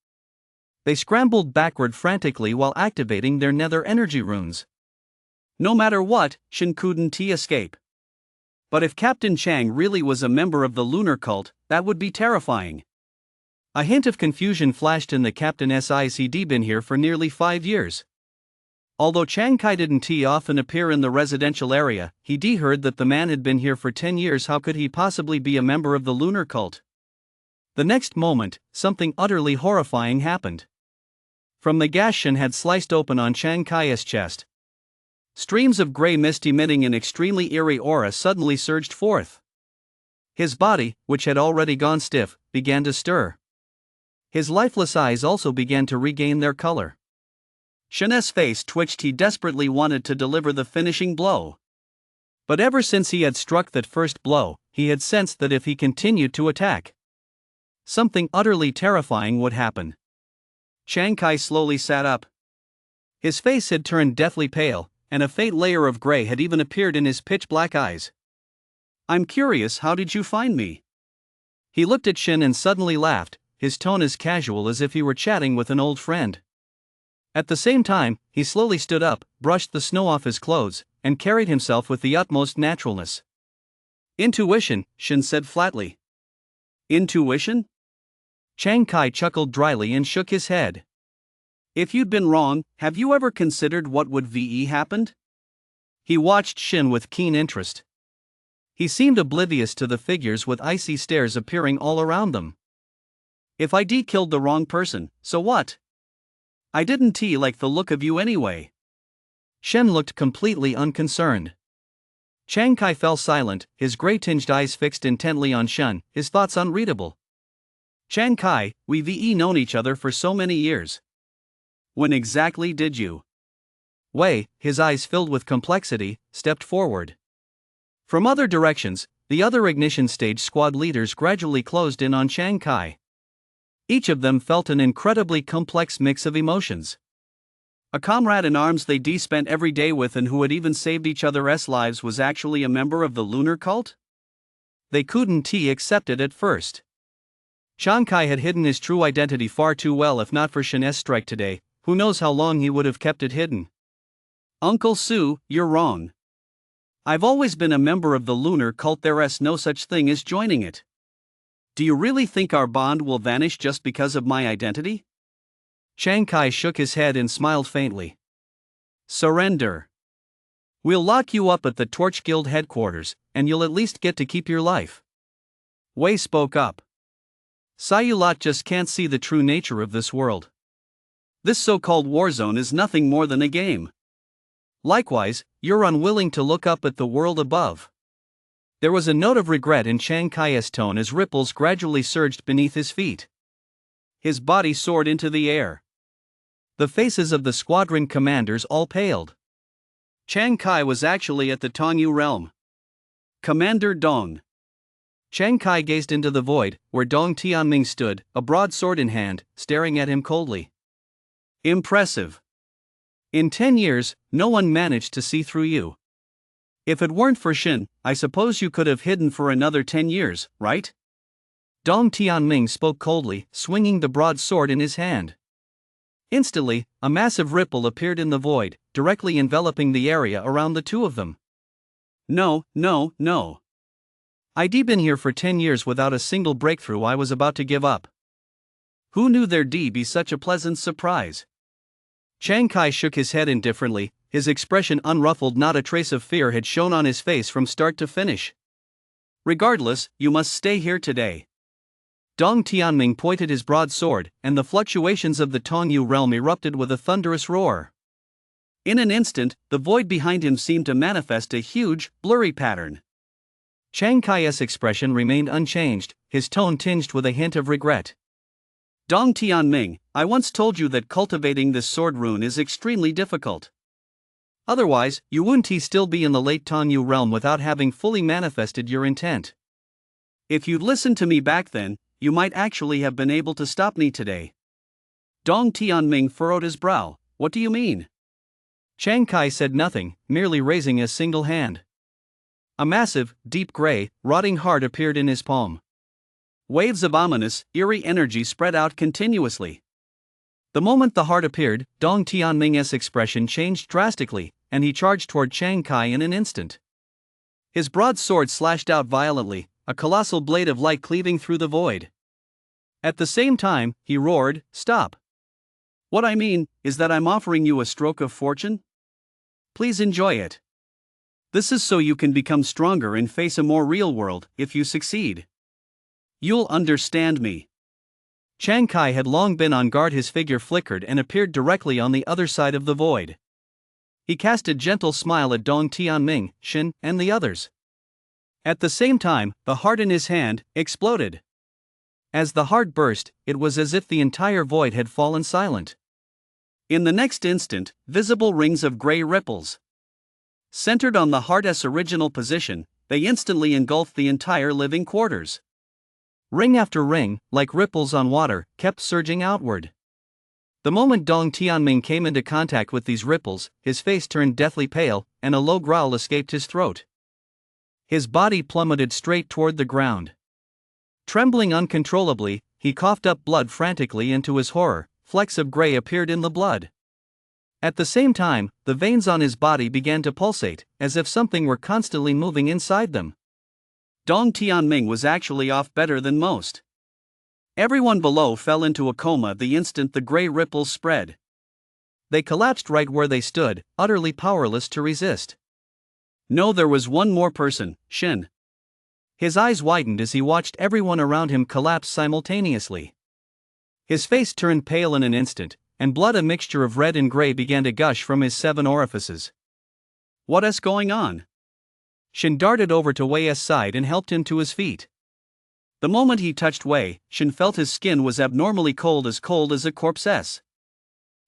They scrambled backward frantically while activating their nether energy runes. No matter what, Shin couldn't escape. But if Captain Chang really was a member of the lunar cult, that would be terrifying. A hint of confusion flashed in the captain's eyes. He'd been here for nearly 5 years. Although Chiang Kai didn't often appear in the residential area, he heard that the man had been here for 10 years. How could he possibly be a member of the lunar cult? The next moment, something utterly horrifying happened. From the gash Shin had sliced open on Chiang Kai's chest, streams of gray mist emitting an extremely eerie aura suddenly surged forth. His body, which had already gone stiff, began to stir. His lifeless eyes also began to regain their color. Shin's face twitched. He desperately wanted to deliver the finishing blow. But ever since he had struck that first blow, he had sensed that if he continued to attack, something utterly terrifying would happen. Chiang Kai slowly sat up. His face had turned deathly pale, and a faint layer of gray had even appeared in his pitch-black eyes. I'm curious, how did you find me? He looked at Shin and suddenly laughed, his tone as casual as if he were chatting with an old friend. At the same time, he slowly stood up, brushed the snow off his clothes, and carried himself with the utmost naturalness. Intuition, Shin said flatly. Intuition? Chiang Kai chuckled dryly and shook his head. If you'd been wrong, have you ever considered what would happened? He watched Shin with keen interest. He seemed oblivious to the figures with icy stares appearing all around them. If I killed the wrong person, so what? I didn't like the look of you anyway. Shen looked completely unconcerned. Chiang Kai fell silent, his gray-tinged eyes fixed intently on Shen, his thoughts unreadable. Chiang Kai, we've known each other for so many years. When exactly did you? Wei, his eyes filled with complexity, stepped forward. From other directions, the other ignition stage squad leaders gradually closed in on Chiang Kai. Each of them felt an incredibly complex mix of emotions. A comrade in arms they'd spent every day with and who had even saved each other's lives was actually a member of the lunar cult? They couldn't accept it at first. Chiang Kai had hidden his true identity far too well. If not for Shen's strike today, who knows how long he would have kept it hidden. Uncle Su, you're wrong. I've always been a member of the lunar cult. There's no such thing as joining it. Do you really think our bond will vanish just because of my identity? Chiang Kai shook his head and smiled faintly. Surrender. We'll lock you up at the Torch Guild headquarters, and you'll at least get to keep your life. Wei spoke up. Sayulat just can't see the true nature of this world. This so-called war zone is nothing more than a game. Likewise, you're unwilling to look up at the world above. There was a note of regret in Chiang Kai's tone as ripples gradually surged beneath his feet. His body soared into the air. The faces of the squadron commanders all paled. Chiang Kai was actually at the Tongyu realm. Commander Dong. Chiang Kai gazed into the void, where Dong Tianming stood, a broadsword in hand, staring at him coldly. Impressive. In 10 years, no one managed to see through you. If it weren't for Shin, I suppose you could have hidden for another 10 years, right? Dong Tianming spoke coldly, swinging the broadsword in his hand. Instantly, a massive ripple appeared in the void, directly enveloping the area around the two of them. No. I'd been here for 10 years without a single breakthrough. I was about to give up. Who knew there'd be such a pleasant surprise? Chiang Kai shook his head indifferently, his expression unruffled. Not a trace of fear had shown on his face from start to finish. Regardless, you must stay here today. Dong Tianming pointed his broadsword, and the fluctuations of the Tongyu realm erupted with a thunderous roar. In an instant, the void behind him seemed to manifest a huge, blurry pattern. Chiang Kai's expression remained unchanged, his tone tinged with a hint of regret. Dong Tianming, I once told you that cultivating this sword rune is extremely difficult. Otherwise, you wouldn't still be in the late Tongyu realm without having fully manifested your intent. If you'd listened to me back then, you might actually have been able to stop me today. Dong Tianming furrowed his brow. What do you mean? Chiang Kai said nothing, merely raising a single hand. A massive, deep gray, rotting heart appeared in his palm. Waves of ominous, eerie energy spread out continuously. The moment the heart appeared, Dong Tianming's expression changed drastically, and he charged toward Chiang Kai in an instant. His broadsword slashed out violently, a colossal blade of light cleaving through the void. At the same time, he roared, "Stop! What I mean is that I'm offering you a stroke of fortune. Please enjoy it. This is so you can become stronger and face a more real world. If you succeed, you'll understand me." Chiang Kai had long been on guard. His figure flickered and appeared directly on the other side of the void. He cast a gentle smile at Dong Tianming, Shin, and the others. At the same time, the heart in his hand exploded. As the heart burst, it was as if the entire void had fallen silent. In the next instant, visible rings of gray ripples centered on the heart's original position, they instantly engulfed the entire living quarters. Ring after ring, like ripples on water, kept surging outward. The moment Dong Tianming came into contact with these ripples, his face turned deathly pale, and a low growl escaped his throat. His body plummeted straight toward the ground. Trembling uncontrollably, he coughed up blood frantically, and to his horror, flecks of gray appeared in the blood. At the same time, the veins on his body began to pulsate, as if something were constantly moving inside them. Dong Tianming was actually off better than most. Everyone below fell into a coma the instant the gray ripples spread. They collapsed right where they stood, utterly powerless to resist. No, there was one more person, Shin. His eyes widened as he watched everyone around him collapse simultaneously. His face turned pale in an instant, and blood, a mixture of red and gray, began to gush from his 7 orifices. What's going on? Shin darted over to Wei's side and helped him to his feet. The moment he touched Wei, Shin felt his skin was abnormally cold as a corpse's.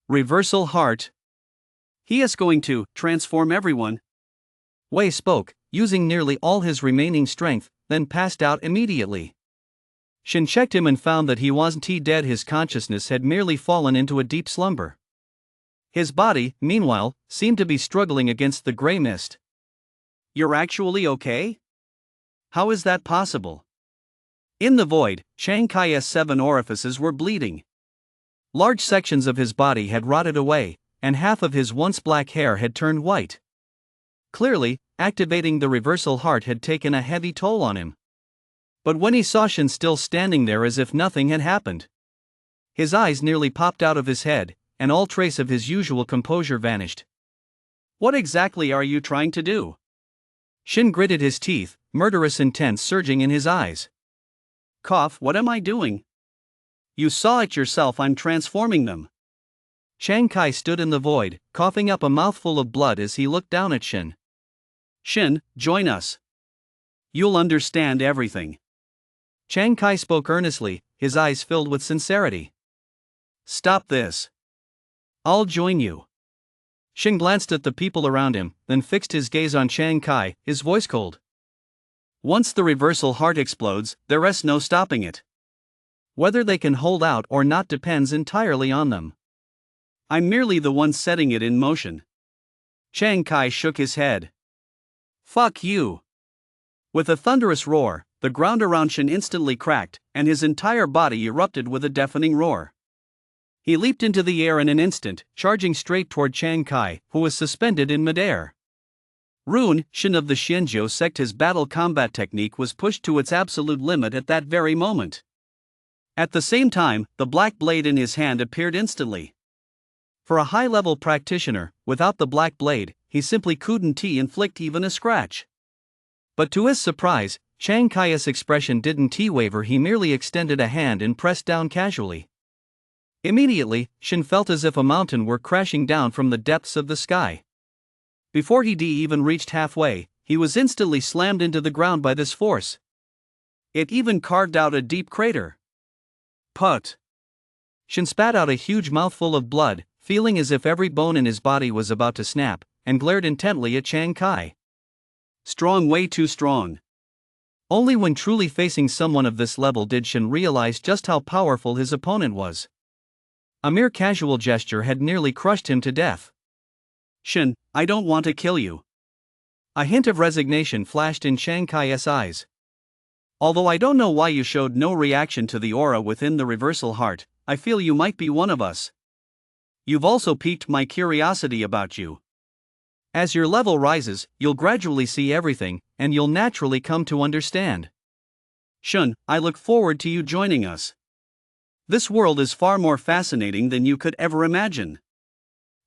Reversal heart. He is going to transform everyone. Wei spoke, using nearly all his remaining strength, then passed out immediately. Shin checked him and found that he wasn't dead. His consciousness had merely fallen into a deep slumber. His body, meanwhile, seemed to be struggling against the gray mist. You're actually okay? How is that possible? In the void, Chiang Kai's 7 orifices were bleeding. Large sections of his body had rotted away, and half of his once black hair had turned white. Clearly, activating the reversal heart had taken a heavy toll on him. But when he saw Shin still standing there as if nothing had happened, his eyes nearly popped out of his head, and all trace of his usual composure vanished. What exactly are you trying to do? Shin gritted his teeth, murderous intent surging in his eyes. Cough, what am I doing? You saw it yourself, I'm transforming them. Chiang Kai stood in the void, coughing up a mouthful of blood as he looked down at Shin. Shin, join us. You'll understand everything. Chiang Kai spoke earnestly, his eyes filled with sincerity. Stop this. I'll join you. Shin glanced at the people around him, then fixed his gaze on Chiang Kai, his voice cold. Once the reversal heart explodes, there's no stopping it. Whether they can hold out or not depends entirely on them. I'm merely the one setting it in motion. Chiang Kai shook his head. Fuck you. With a thunderous roar, the ground around Shin instantly cracked, and his entire body erupted with a deafening roar. He leaped into the air in an instant, charging straight toward Chiang Kai, who was suspended in midair. Rune, Shin of the Xianzhou sect, his battle combat technique was pushed to its absolute limit at that very moment. At the same time, the black blade in his hand appeared instantly. For a high-level practitioner, without the black blade, he simply couldn't inflict even a scratch. But to his surprise, Chiang Kai's expression didn't waver. He merely extended a hand and pressed down casually. Immediately, Shin felt as if a mountain were crashing down from the depths of the sky. Before he even reached halfway, he was instantly slammed into the ground by this force. It even carved out a deep crater. Put. Shin spat out a huge mouthful of blood, feeling as if every bone in his body was about to snap, and glared intently at Chiang Kai. Strong, way too strong. Only when truly facing someone of this level did Shin realize just how powerful his opponent was. A mere casual gesture had nearly crushed him to death. Shin, I don't want to kill you. A hint of resignation flashed in Chiang Kai's eyes. Although I don't know why you showed no reaction to the aura within the reversal heart, I feel you might be one of us. You've also piqued my curiosity about you. As your level rises, you'll gradually see everything, and you'll naturally come to understand. Shun, I look forward to you joining us. This world is far more fascinating than you could ever imagine.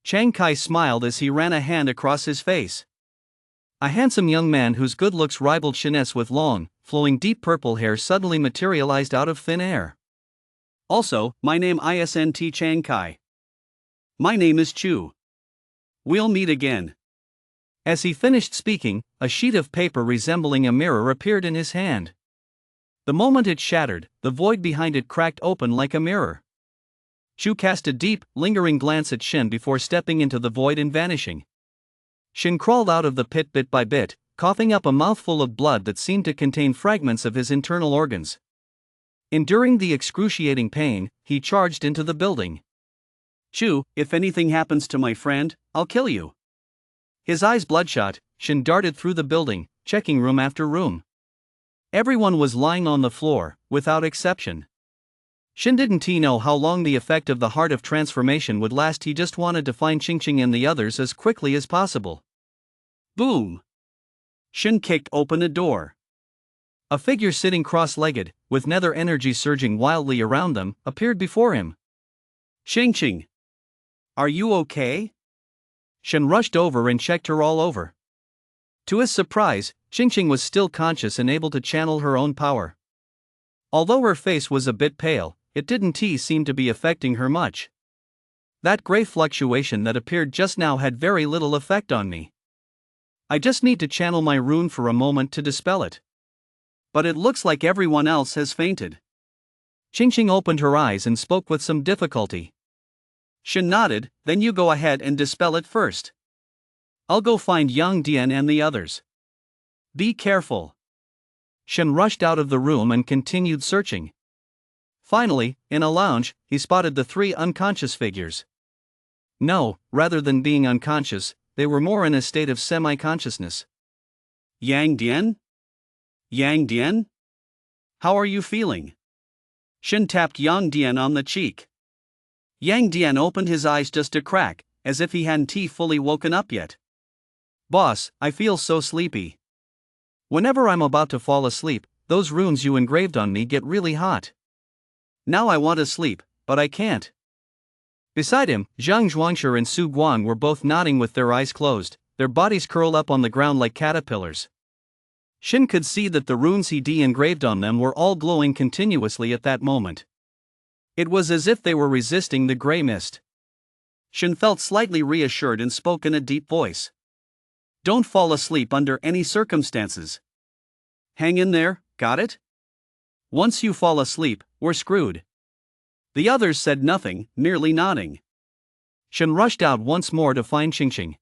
Chiang Kai smiled as he ran a hand across his face. A handsome young man whose good looks rivaled Shin's with long, flowing deep purple hair suddenly materialized out of thin air. Also, my name isn't Chiang Kai. My name is Chu. We'll meet again. As he finished speaking, a sheet of paper resembling a mirror appeared in his hand. The moment it shattered, the void behind it cracked open like a mirror. Chu cast a deep, lingering glance at Shin before stepping into the void and vanishing. Shin crawled out of the pit bit by bit, coughing up a mouthful of blood that seemed to contain fragments of his internal organs. Enduring the excruciating pain, he charged into the building. Chu, if anything happens to my friend, I'll kill you. His eyes bloodshot, Shin darted through the building, checking room after room. Everyone was lying on the floor, without exception. Shin didn't know how long the effect of the Heart of Transformation would last. He just wanted to find Qingqing and the others as quickly as possible. Boom! Shin kicked open a door. A figure sitting cross-legged, with nether energy surging wildly around them, appeared before him. Qingqing! Are you okay? Shin rushed over and checked her all over. To his surprise, Qingqing was still conscious and able to channel her own power. Although her face was a bit pale, it didn't seem to be affecting her much. That gray fluctuation that appeared just now had very little effect on me. I just need to channel my rune for a moment to dispel it. But it looks like everyone else has fainted. Qingqing opened her eyes and spoke with some difficulty. Shen nodded. Then you go ahead and dispel it first. I'll go find Yang Dian and the others. Be careful. Shen rushed out of the room and continued searching. Finally, in a lounge, he spotted the 3 unconscious figures. No, rather than being unconscious, they were more in a state of semi-consciousness. Yang Dian? Yang Dian? How are you feeling? Shen tapped Yang Dian on the cheek. Yang Dian opened his eyes just a crack, as if he hadn't fully woken up yet. Boss, I feel so sleepy. Whenever I'm about to fall asleep, those runes you engraved on me get really hot. Now I want to sleep, but I can't. Beside him, Zhang Zhuangshi and Su Guang were both nodding with their eyes closed, their bodies curled up on the ground like caterpillars. Shen could see that the runes he engraved on them were all glowing continuously at that moment. It was as if they were resisting the gray mist. Shen felt slightly reassured and spoke in a deep voice. Don't fall asleep under any circumstances. Hang in there, got it? Once you fall asleep, we're screwed. The others said nothing, merely nodding. Shen rushed out once more to find Qingqing.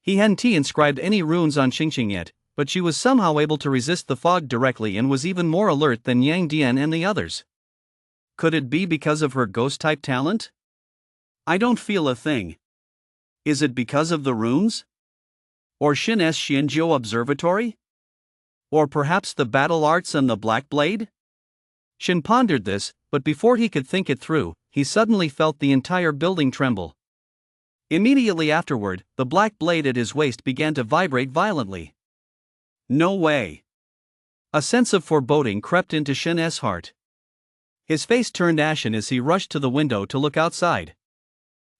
He hadn't inscribed any runes on Qingqing yet, but she was somehow able to resist the fog directly and was even more alert than Yang Dian and the others. Could it be because of her ghost-type talent? I don't feel a thing. Is it because of the runes? Or Shin's Xianzhou Observatory? Or perhaps the battle arts and the Black Blade? Shen pondered this, but before he could think it through, he suddenly felt the entire building tremble. Immediately afterward, the black blade at his waist began to vibrate violently. No way. A sense of foreboding crept into Shen's heart. His face turned ashen as he rushed to the window to look outside.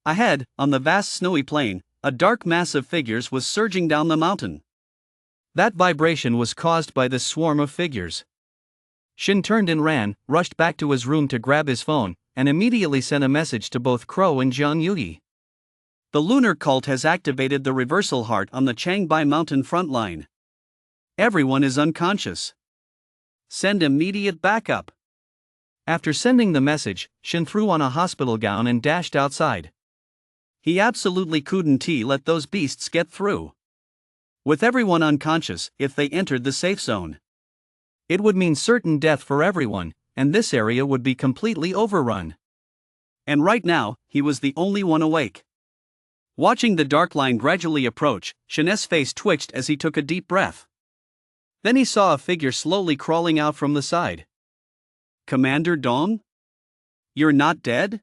Ahead, on the vast snowy plain, a dark mass of figures was surging down the mountain. That vibration was caused by this swarm of figures. Shen turned and ran, rushed back to his room to grab his phone, and immediately sent a message to both Crow and Zhang Yuyi. The lunar cult has activated the reversal heart on the Changbai mountain front line. Everyone is unconscious. Send immediate backup. After sending the message, Shen threw on a hospital gown and dashed outside. He absolutely couldn't let those beasts get through. With everyone unconscious, if they entered the safe zone, it would mean certain death for everyone, and this area would be completely overrun. And right now, he was the only one awake. Watching the dark line gradually approach, Shen's face twitched as he took a deep breath. Then he saw a figure slowly crawling out from the side. Commander Dong? You're not dead?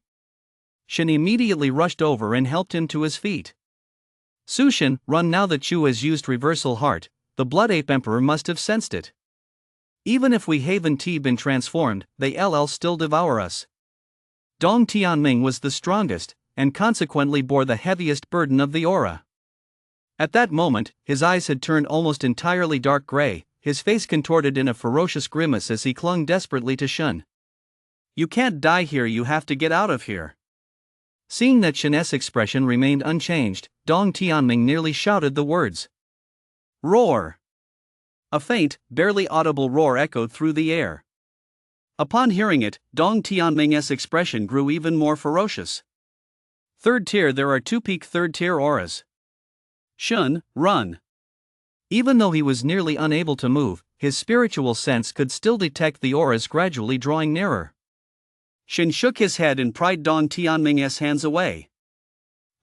Shen immediately rushed over and helped him to his feet. Su Shen, run now that Chu has used reversal heart, the Blood Ape Emperor must have sensed it. Even if we haven't been transformed, they still devour us. Dong Tianming was the strongest, and consequently bore the heaviest burden of the aura. At that moment, his eyes had turned almost entirely dark gray, his face contorted in a ferocious grimace as he clung desperately to Shen. You can't die here, you have to get out of here. Seeing that Shen's expression remained unchanged, Dong Tianming nearly shouted the words. Roar! A faint, barely audible roar echoed through the air. Upon hearing it, Dong Tianming's expression grew even more ferocious. Third tier, there are 2 peak third tier auras. Shen, run! Even though he was nearly unable to move, his spiritual sense could still detect the auras gradually drawing nearer. Shen shook his head and pried Dong Tianming's hands away.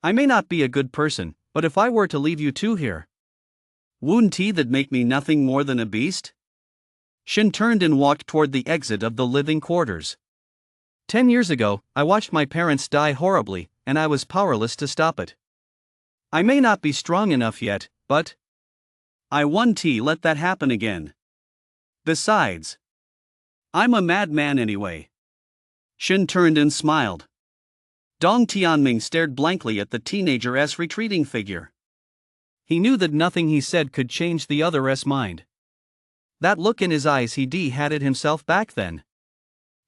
I may not be a good person, but if I were to leave you two here, wouldn't that make me nothing more than a beast? Shen turned and walked toward the exit of the living quarters. 10 years ago, I watched my parents die horribly, and I was powerless to stop it. I may not be strong enough yet, but I won't let that happen again. Besides, I'm a madman anyway. Shen turned and smiled. Dong Tianming stared blankly at the teenager's retreating figure. He knew that nothing he said could change the other's mind. That look in his eyes, he had it himself back then.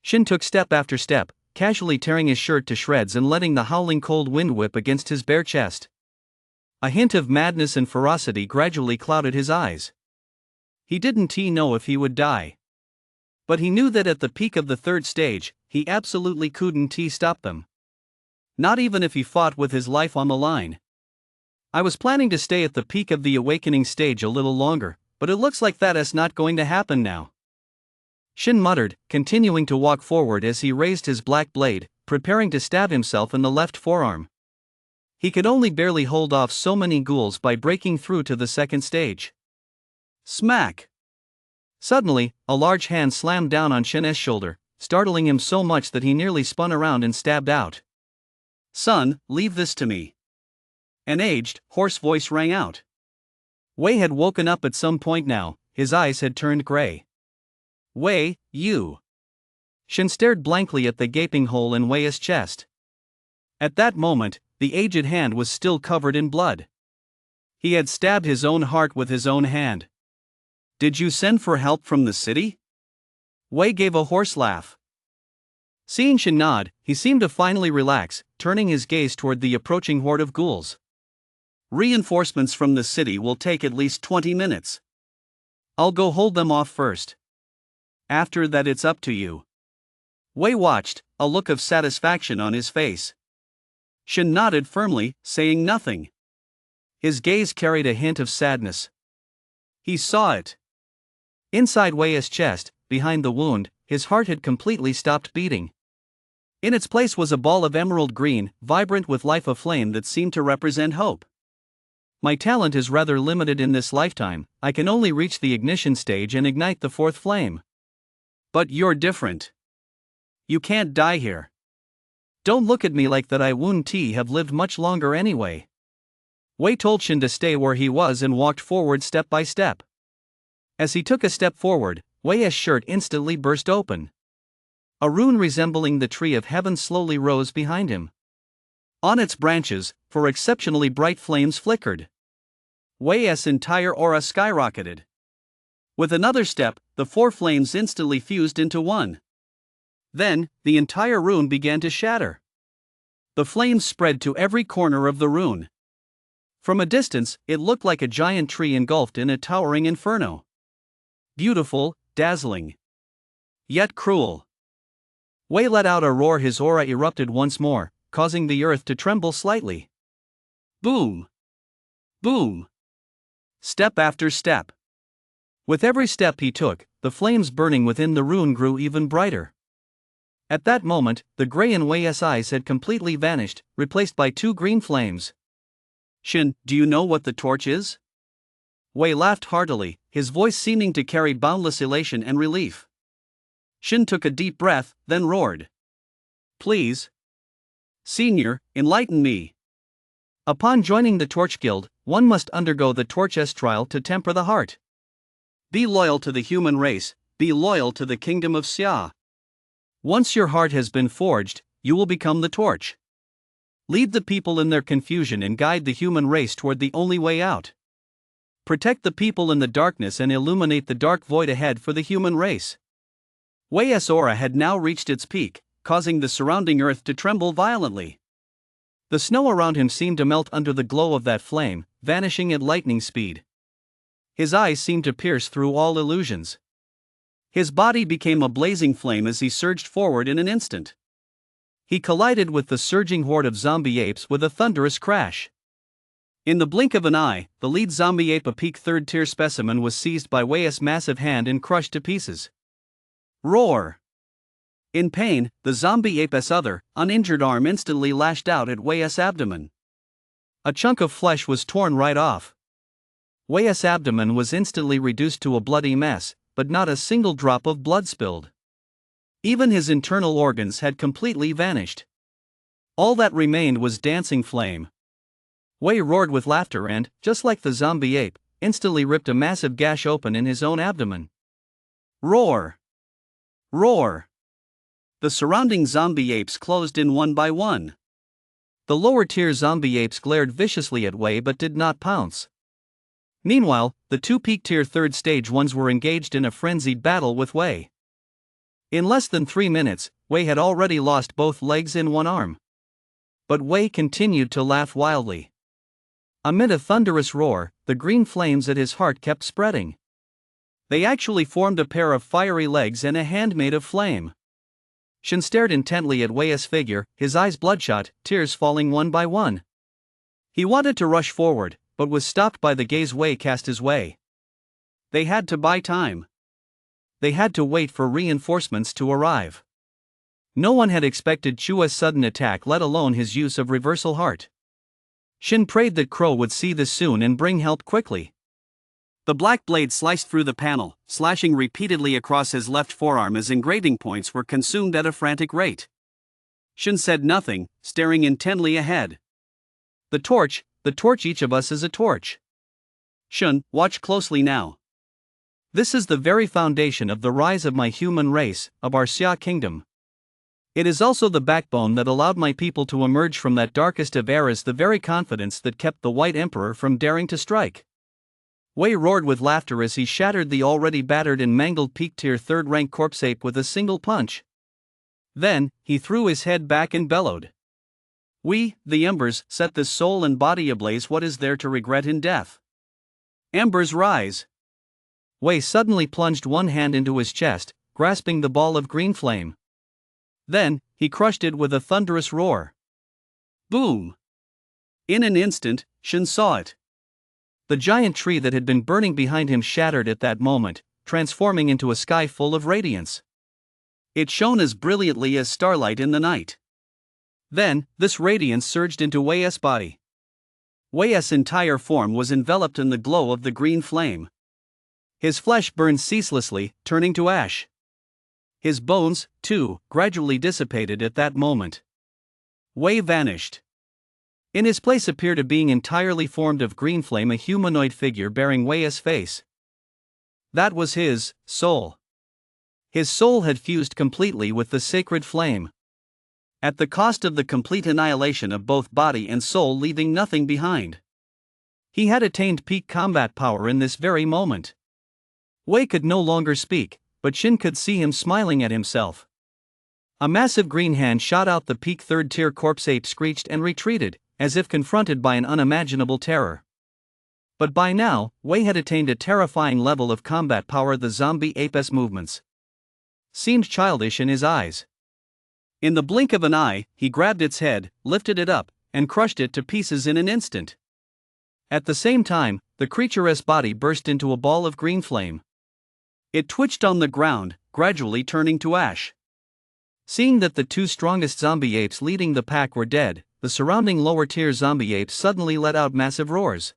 Shen took step after step, casually tearing his shirt to shreds and letting the howling cold wind whip against his bare chest. A hint of madness and ferocity gradually clouded his eyes. He didn't know if he would die. But he knew that at the peak of the third stage, he absolutely couldn't stop them. Not even if he fought with his life on the line. I was planning to stay at the peak of the awakening stage a little longer, but it looks like that is not going to happen now. Shin muttered, continuing to walk forward as he raised his black blade, preparing to stab himself in the left forearm. He could only barely hold off so many ghouls by breaking through to the second stage. Smack! Suddenly, a large hand slammed down on Shin's shoulder, startling him so much that he nearly spun around and stabbed out. "Son, leave this to me." An aged, hoarse voice rang out. Wei had woken up at some point now, his eyes had turned gray. "Wei, you." Shin stared blankly at the gaping hole in Wei's chest. At that moment, the aged hand was still covered in blood. He had stabbed his own heart with his own hand. "Did you send for help from the city?" Wei gave a hoarse laugh. Seeing Shin nod, he seemed to finally relax, turning his gaze toward the approaching horde of ghouls. "Reinforcements from the city will take at least 20 minutes. I'll go hold them off first. After that, it's up to you." Wei watched, a look of satisfaction on his face. Shin nodded firmly, saying nothing. His gaze carried a hint of sadness. He saw it. Inside Wei's chest, behind the wound, his heart had completely stopped beating. In its place was a ball of emerald green, vibrant with life aflame that seemed to represent hope. "My talent is rather limited in this lifetime, I can only reach the ignition stage and ignite the fourth flame. But you're different. You can't die here. Don't look at me like that, I wouldn't have lived much longer anyway." Wei told Shin to stay where he was and walked forward step by step. As he took a step forward, Wei's shirt instantly burst open. A rune resembling the tree of heaven slowly rose behind him. On its branches, four exceptionally bright flames flickered. Wei's entire aura skyrocketed. With another step, the four flames instantly fused into one. Then, the entire rune began to shatter. The flames spread to every corner of the rune. From a distance, it looked like a giant tree engulfed in a towering inferno. Beautiful, dazzling. Yet cruel. Wei let out a roar, his aura erupted once more, causing the earth to tremble slightly. Boom! Boom! Step after step. With every step he took, the flames burning within the rune grew even brighter. At that moment, the gray in Wei's eyes had completely vanished, replaced by two green flames. "Shin, do you know what the torch is?" Wei laughed heartily, his voice seeming to carry boundless elation and relief. Shin took a deep breath, then roared. "Please. Senior, enlighten me." Upon joining the Torch Guild, one must undergo the Torch's trial to temper the heart. Be loyal to the human race, be loyal to the kingdom of Xia. Once your heart has been forged, you will become the torch. Lead the people in their confusion and guide the human race toward the only way out. Protect the people in the darkness and illuminate the dark void ahead for the human race. Wei's aura had now reached its peak, causing the surrounding earth to tremble violently. The snow around him seemed to melt under the glow of that flame, vanishing at lightning speed. His eyes seemed to pierce through all illusions. His body became a blazing flame as he surged forward in an instant. He collided with the surging horde of zombie apes with a thunderous crash. In the blink of an eye, the lead zombie ape, a peak third-tier specimen, was seized by Wei's massive hand and crushed to pieces. Roar! In pain, the zombie ape's other, uninjured arm instantly lashed out at Wei's abdomen. A chunk of flesh was torn right off. Wei's abdomen was instantly reduced to a bloody mess, but not a single drop of blood spilled. Even his internal organs had completely vanished. All that remained was dancing flame. Wei roared with laughter and, just like the zombie ape, instantly ripped a massive gash open in his own abdomen. Roar! Roar! The surrounding zombie apes closed in one by one. The lower-tier zombie apes glared viciously at Wei but did not pounce. Meanwhile, the two peak-tier third-stage ones were engaged in a frenzied battle with Wei. In less than 3 minutes, Wei had already lost both legs and one arm. But Wei continued to laugh wildly. Amid a thunderous roar, the green flames at his heart kept spreading. They actually formed a pair of fiery legs and a hand made of flame. Shin stared intently at Wei's figure, his eyes bloodshot, tears falling one by one. He wanted to rush forward, but was stopped by the gaze Wei cast his way. They had to buy time. They had to wait for reinforcements to arrive. No one had expected Chua's sudden attack, let alone his use of reversal heart. Shin prayed that Crow would see this soon and bring help quickly. The black blade sliced through the panel, slashing repeatedly across his left forearm as engraving points were consumed at a frantic rate. Shin said nothing, staring intently ahead. The torch, each of us is a torch. Shun, watch closely now. This is the very foundation of the rise of my human race, of our Xia kingdom. It is also the backbone that allowed my people to emerge from that darkest of eras, the very confidence that kept the White Emperor from daring to strike. Wei roared with laughter as he shattered the already battered and mangled peak tier 3rd rank corpse ape with a single punch. Then, he threw his head back and bellowed. We, the embers, set this soul and body ablaze. What is there to regret in death? Embers rise. Wei suddenly plunged one hand into his chest, grasping the ball of green flame. Then, he crushed it with a thunderous roar. Boom! In an instant, Shin saw it. The giant tree that had been burning behind him shattered at that moment, transforming into a sky full of radiance. It shone as brilliantly as starlight in the night. Then, this radiance surged into Wei's body. Wei's entire form was enveloped in the glow of the green flame. His flesh burned ceaselessly, turning to ash. His bones, too, gradually dissipated at that moment. Wei vanished. In his place appeared a being entirely formed of green flame, a humanoid figure bearing Wei's face. That was his soul. His soul had fused completely with the sacred flame. At the cost of the complete annihilation of both body and soul, leaving nothing behind. He had attained peak combat power in this very moment. Wei could no longer speak, but Shin could see him smiling at himself. A massive green hand shot out. The peak 3rd tier corpse ape screeched and retreated, as if confronted by an unimaginable terror. But by now, Wei had attained a terrifying level of combat power. The zombie ape's movements seemed childish in his eyes. In the blink of an eye, he grabbed its head, lifted it up, and crushed it to pieces in an instant. At the same time, the creature's body burst into a ball of green flame. It twitched on the ground, gradually turning to ash. Seeing that the 2 strongest zombie apes leading the pack were dead, the surrounding lower-tier zombie apes suddenly let out massive roars.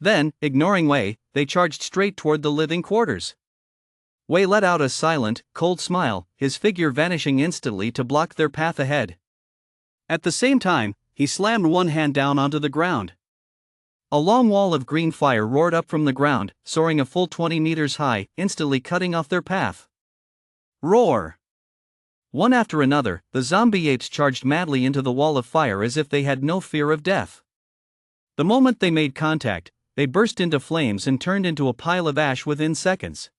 Then, ignoring Wei, they charged straight toward the living quarters. Wei let out a silent, cold smile, his figure vanishing instantly to block their path ahead. At the same time, he slammed one hand down onto the ground. A long wall of green fire roared up from the ground, soaring a full 20 meters high, instantly cutting off their path. Roar! One after another, the zombie apes charged madly into the wall of fire as if they had no fear of death. The moment they made contact, they burst into flames and turned into a pile of ash within seconds.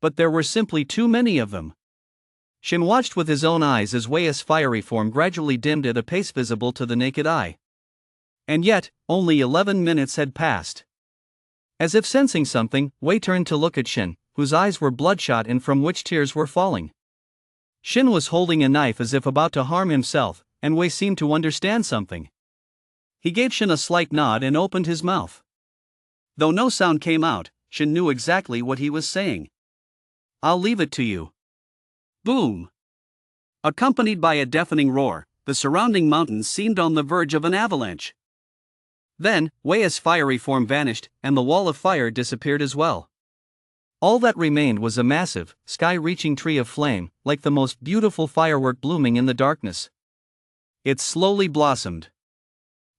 But there were simply too many of them. Shin watched with his own eyes as Wei's fiery form gradually dimmed at a pace visible to the naked eye. And yet, only 11 minutes had passed. As if sensing something, Wei turned to look at Shin, whose eyes were bloodshot and from which tears were falling. Shin was holding a knife as if about to harm himself, and Wei seemed to understand something. He gave Shin a slight nod and opened his mouth. Though no sound came out, Shin knew exactly what he was saying. I'll leave it to you. Boom! Accompanied by a deafening roar, the surrounding mountains seemed on the verge of an avalanche. Then, Wei's fiery form vanished, and the wall of fire disappeared as well. All that remained was a massive, sky-reaching tree of flame, like the most beautiful firework blooming in the darkness. It slowly blossomed.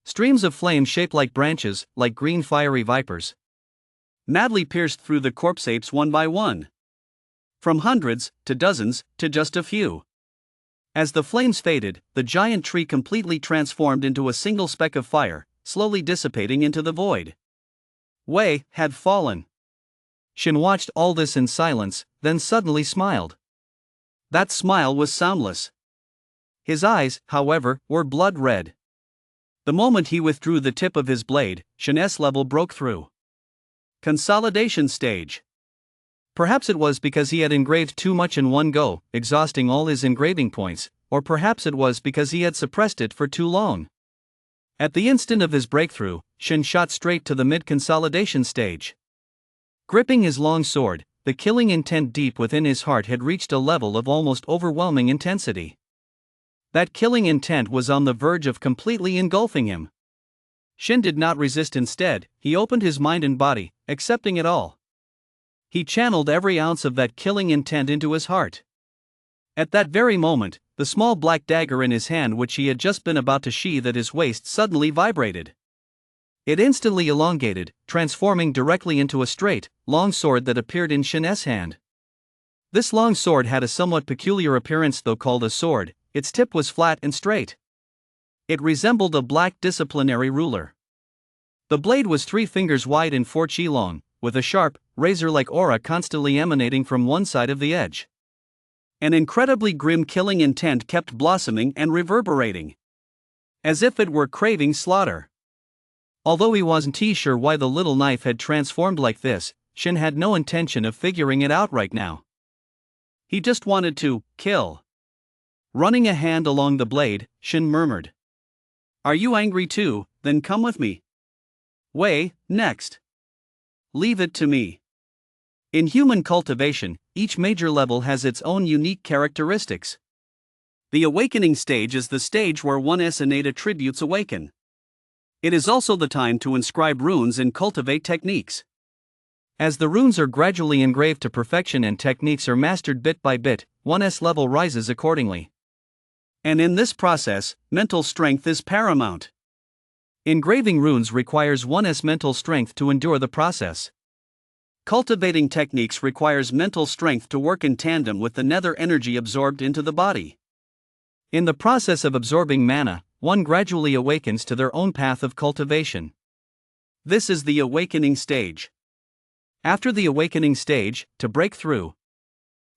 Streams of flame shaped like branches, like green fiery vipers, madly pierced through the corpse apes one by one. From hundreds, to dozens, to just a few. As the flames faded, the giant tree completely transformed into a single speck of fire, slowly dissipating into the void. Wei had fallen. Shin watched all this in silence, then suddenly smiled. That smile was soundless. His eyes, however, were blood red. The moment he withdrew the tip of his blade, Shen's level broke through. Consolidation stage. Perhaps it was because he had engraved too much in one go, exhausting all his engraving points, or perhaps it was because he had suppressed it for too long. At the instant of his breakthrough, Shen shot straight to the mid-consolidation stage. Gripping his long sword, the killing intent deep within his heart had reached a level of almost overwhelming intensity. That killing intent was on the verge of completely engulfing him. Shen did not resist. Instead, he opened his mind and body, accepting it all. He channeled every ounce of that killing intent into his heart. At that very moment, the small black dagger in his hand, which he had just been about to sheathe at his waist, suddenly vibrated. It instantly elongated, transforming directly into a straight, long sword that appeared in Shen's hand. This long sword had a somewhat peculiar appearance. Though called a sword, its tip was flat and straight. It resembled a black disciplinary ruler. The blade was 3 fingers wide and 4 chi long, with a sharp, razor-like aura constantly emanating from one side of the edge. An incredibly grim killing intent kept blossoming and reverberating, as if it were craving slaughter. Although he wasn't sure why the little knife had transformed like this, Shen had no intention of figuring it out right now. He just wanted to kill. Running a hand along the blade, Shen murmured, "Are you angry too? Then come with me." "Wei, next. Leave it to me." In human cultivation, each major level has its own unique characteristics. The awakening stage is the stage where one's innate attributes awaken. It is also the time to inscribe runes and cultivate techniques. As the runes are gradually engraved to perfection and techniques are mastered bit by bit, one's level rises accordingly. And in this process, mental strength is paramount. Engraving runes requires one's mental strength to endure the process. Cultivating techniques requires mental strength to work in tandem with the nether energy absorbed into the body. In the process of absorbing mana, one gradually awakens to their own path of cultivation. This is the awakening stage. After the awakening stage, to break through,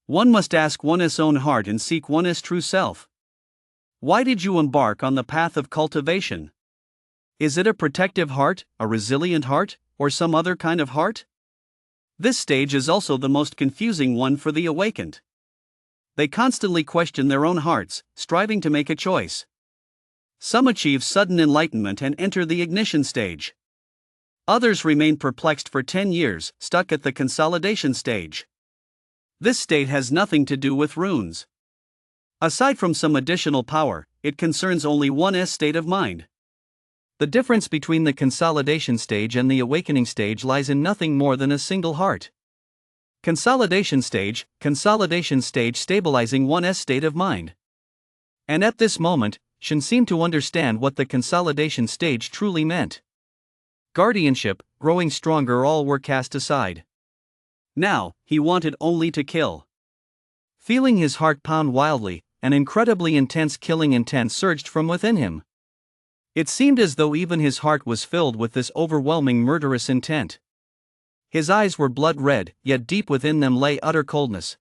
one must ask one's own heart and seek one's true self. Why did you embark on the path of cultivation? Is it a protective heart, a resilient heart, or some other kind of heart? This stage is also the most confusing one for the awakened. They constantly question their own hearts, striving to make a choice. Some achieve sudden enlightenment and enter the ignition stage. Others remain perplexed for 10 years, stuck at the consolidation stage. This state has nothing to do with runes. Aside from some additional power, it concerns only one's state of mind. The difference between the consolidation stage and the awakening stage lies in nothing more than a single heart. Consolidation stage stabilizing one's state of mind. And at this moment, Shen seemed to understand what the consolidation stage truly meant. Guardianship, growing stronger, all were cast aside. Now, he wanted only to kill. Feeling his heart pound wildly, an incredibly intense killing intent surged from within him. It seemed as though even his heart was filled with this overwhelming murderous intent. His eyes were blood red, yet deep within them lay utter coldness.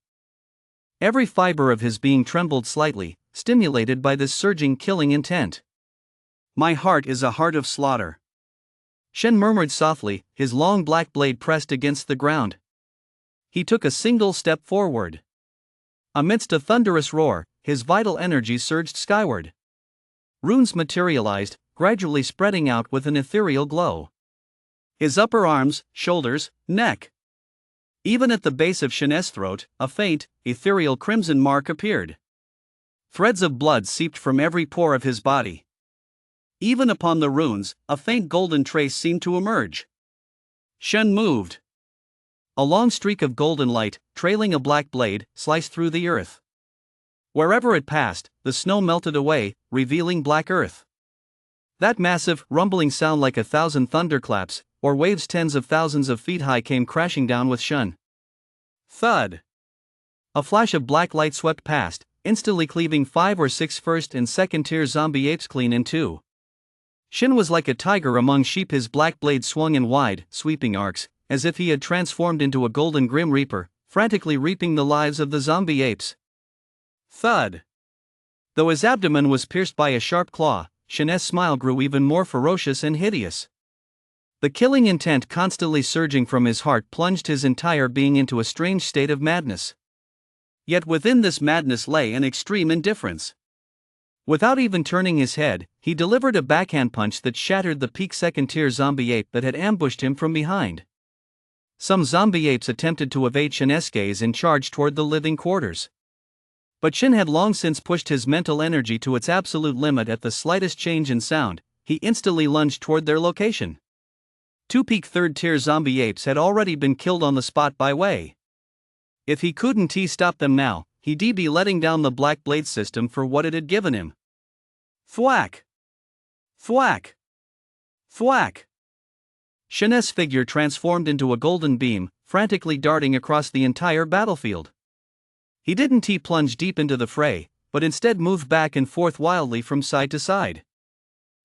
Every fiber of his being trembled slightly, stimulated by this surging killing intent. "My heart is a heart of slaughter," Shen murmured softly, his long black blade pressed against the ground. He took a single step forward. Amidst a thunderous roar, his vital energy surged skyward. Runes materialized, gradually spreading out with an ethereal glow. His upper arms, shoulders, neck. Even at the base of Shen's throat, a faint, ethereal crimson mark appeared. Threads of blood seeped from every pore of his body. Even upon the runes, a faint golden trace seemed to emerge. Shen moved. A long streak of golden light, trailing a black blade, sliced through the earth. Wherever it passed, the snow melted away, revealing black earth. That massive, rumbling sound, like 1,000 thunderclaps, or waves tens of thousands of feet high, came crashing down with Shen. Thud! A flash of black light swept past, instantly cleaving 5 or 6 first and second tier zombie apes clean in two. Shen was like a tiger among sheep, his black blade swung in wide, sweeping arcs, as if he had transformed into a golden grim reaper, frantically reaping the lives of the zombie apes. Thud. Though his abdomen was pierced by a sharp claw, Shin's smile grew even more ferocious and hideous. The killing intent constantly surging from his heart plunged his entire being into a strange state of madness. Yet within this madness lay an extreme indifference. Without even turning his head, he delivered a backhand punch that shattered the peak second-tier zombie ape that had ambushed him from behind. Some zombie apes attempted to evade Shin's gaze and charged toward the living quarters. But Shin had long since pushed his mental energy to its absolute limit. At the slightest change in sound, he instantly lunged toward their location. 2 peak third-tier zombie apes had already been killed on the spot by Wei. If he couldn't stop them now, he'd be letting down the Black Blade system for what it had given him. Thwack! Thwack! Thwack! Shin's figure transformed into a golden beam, frantically darting across the entire battlefield. He didn't plunge deep into the fray, but instead moved back and forth wildly from side to side.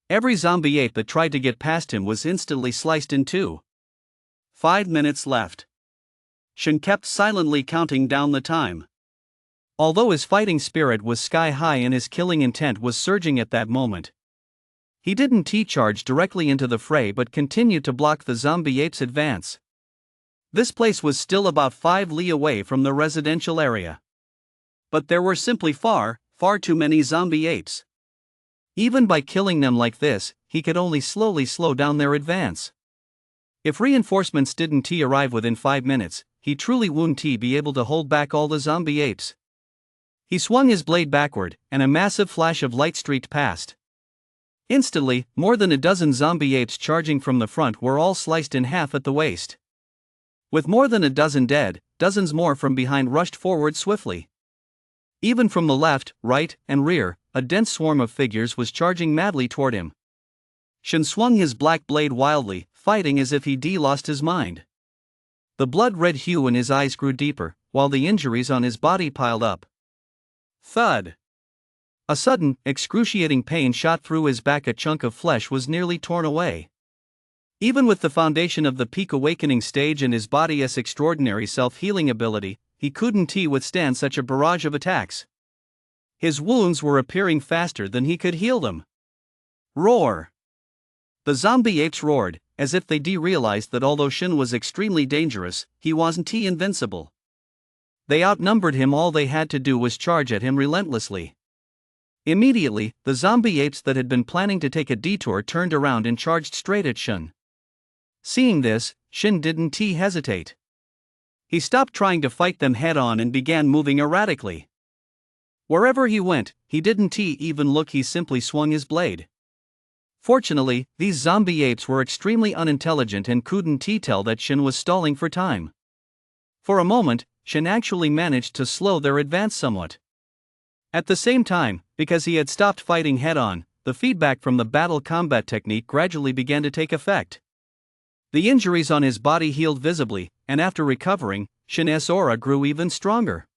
Every zombie ape that tried to get past him was instantly sliced in two. 5 minutes left. Shin kept silently counting down the time. Although his fighting spirit was sky high and his killing intent was surging at that moment, he didn't charge directly into the fray but continued to block the zombie ape's advance. This place was still about 5 li away from the residential area. But there were simply far too many zombie apes. Even by killing them like this, he could only slowly slow down their advance. If reinforcements didn't arrive within 5 minutes, he truly wouldn't be able to hold back all the zombie apes. He swung his blade backward, and a massive flash of light streaked past. Instantly, more than a dozen zombie apes charging from the front were all sliced in half at the waist. With more than a dozen dead, dozens more from behind rushed forward swiftly. Even from the left, right, and rear, a dense swarm of figures was charging madly toward him. Shin swung his black blade wildly, fighting as if he'd lost his mind. The blood-red hue in his eyes grew deeper, while the injuries on his body piled up. Thud! A sudden, excruciating pain shot through his back. A chunk of flesh was nearly torn away. Even with the foundation of the peak awakening stage and his body's extraordinary self-healing ability, he couldn't withstand such a barrage of attacks. His wounds were appearing faster than he could heal them. Roar! The zombie apes roared, as if they realized that although Shin was extremely dangerous, he wasn't invincible. They outnumbered him. All they had to do was charge at him relentlessly. Immediately, the zombie apes that had been planning to take a detour turned around and charged straight at Shin. Seeing this, Shin didn't hesitate. He stopped trying to fight them head-on and began moving erratically. Wherever he went, he didn't even look. He simply swung his blade. Fortunately, these zombie apes were extremely unintelligent and couldn't tell that Shin was stalling for time. For a moment, Shin actually managed to slow their advance somewhat. At the same time, because he had stopped fighting head-on, the feedback from the battle combat technique gradually began to take effect. The injuries on his body healed visibly, and after recovering, Shin's aura grew even stronger.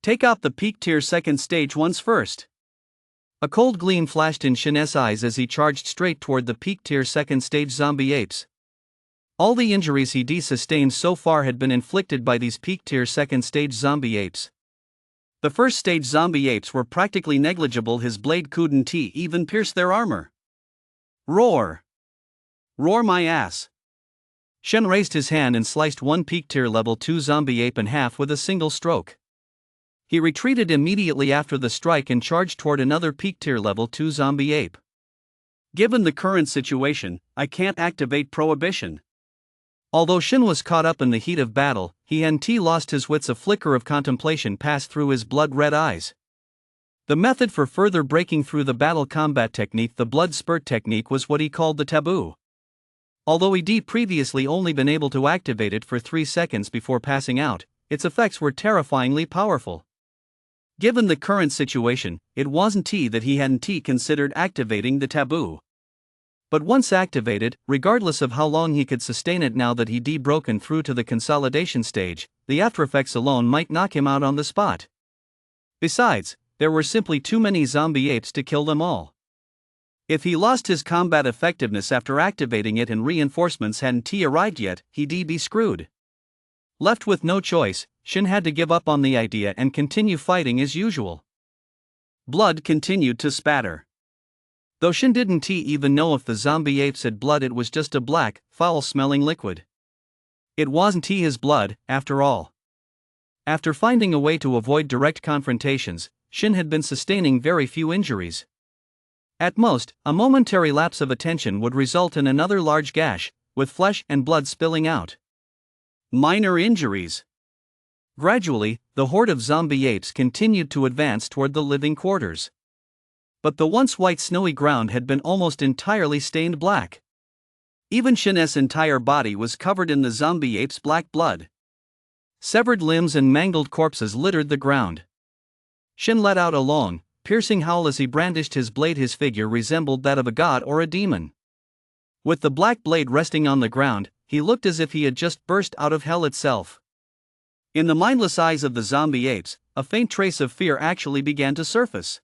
Take out the peak tier second stage ones first. A cold gleam flashed in Shin's eyes as he charged straight toward the peak tier second stage zombie apes. All the injuries he sustained so far had been inflicted by these peak tier second stage zombie apes. The first stage zombie apes were practically negligible. His blade couldn't even pierce their armor. Roar! Roar my ass! Shin raised his hand and sliced one peak tier level 2 zombie ape in half with a single stroke. He retreated immediately after the strike and charged toward another peak tier level 2 zombie ape. Given the current situation, I can't activate prohibition. Although Shin was caught up in the heat of battle, he hadn't lost his wits. A flicker of contemplation passed through his blood-red eyes. The method for further breaking through the battle combat technique, the blood spurt technique, was what he called the taboo. Although he'd previously only been able to activate it for 3 seconds before passing out, its effects were terrifyingly powerful. Given the current situation, it wasn't that he hadn't considered activating the taboo. But once activated, regardless of how long he could sustain it, now that he'd broken through to the consolidation stage, the aftereffects alone might knock him out on the spot. Besides, there were simply too many zombie apes to kill them all. If he lost his combat effectiveness after activating it and reinforcements hadn't arrived yet, he'd be screwed. Left with no choice, Shin had to give up on the idea and continue fighting as usual. Blood continued to spatter. Though Shin didn't even know if the zombie apes had blood, it was just a black, foul-smelling liquid. It wasn't his blood, after all. After finding a way to avoid direct confrontations, Shin had been sustaining very few injuries. At most, a momentary lapse of attention would result in another large gash, with flesh and blood spilling out. Minor injuries. Gradually, the horde of zombie apes continued to advance toward the living quarters. But the once white snowy ground had been almost entirely stained black. Even Shin's entire body was covered in the zombie ape's black blood. Severed limbs and mangled corpses littered the ground. Shin let out a long, piercing howl as he brandished his blade. His figure resembled that of a god or a demon. With the black blade resting on the ground, he looked as if he had just burst out of hell itself. In the mindless eyes of the zombie apes, a faint trace of fear actually began to surface.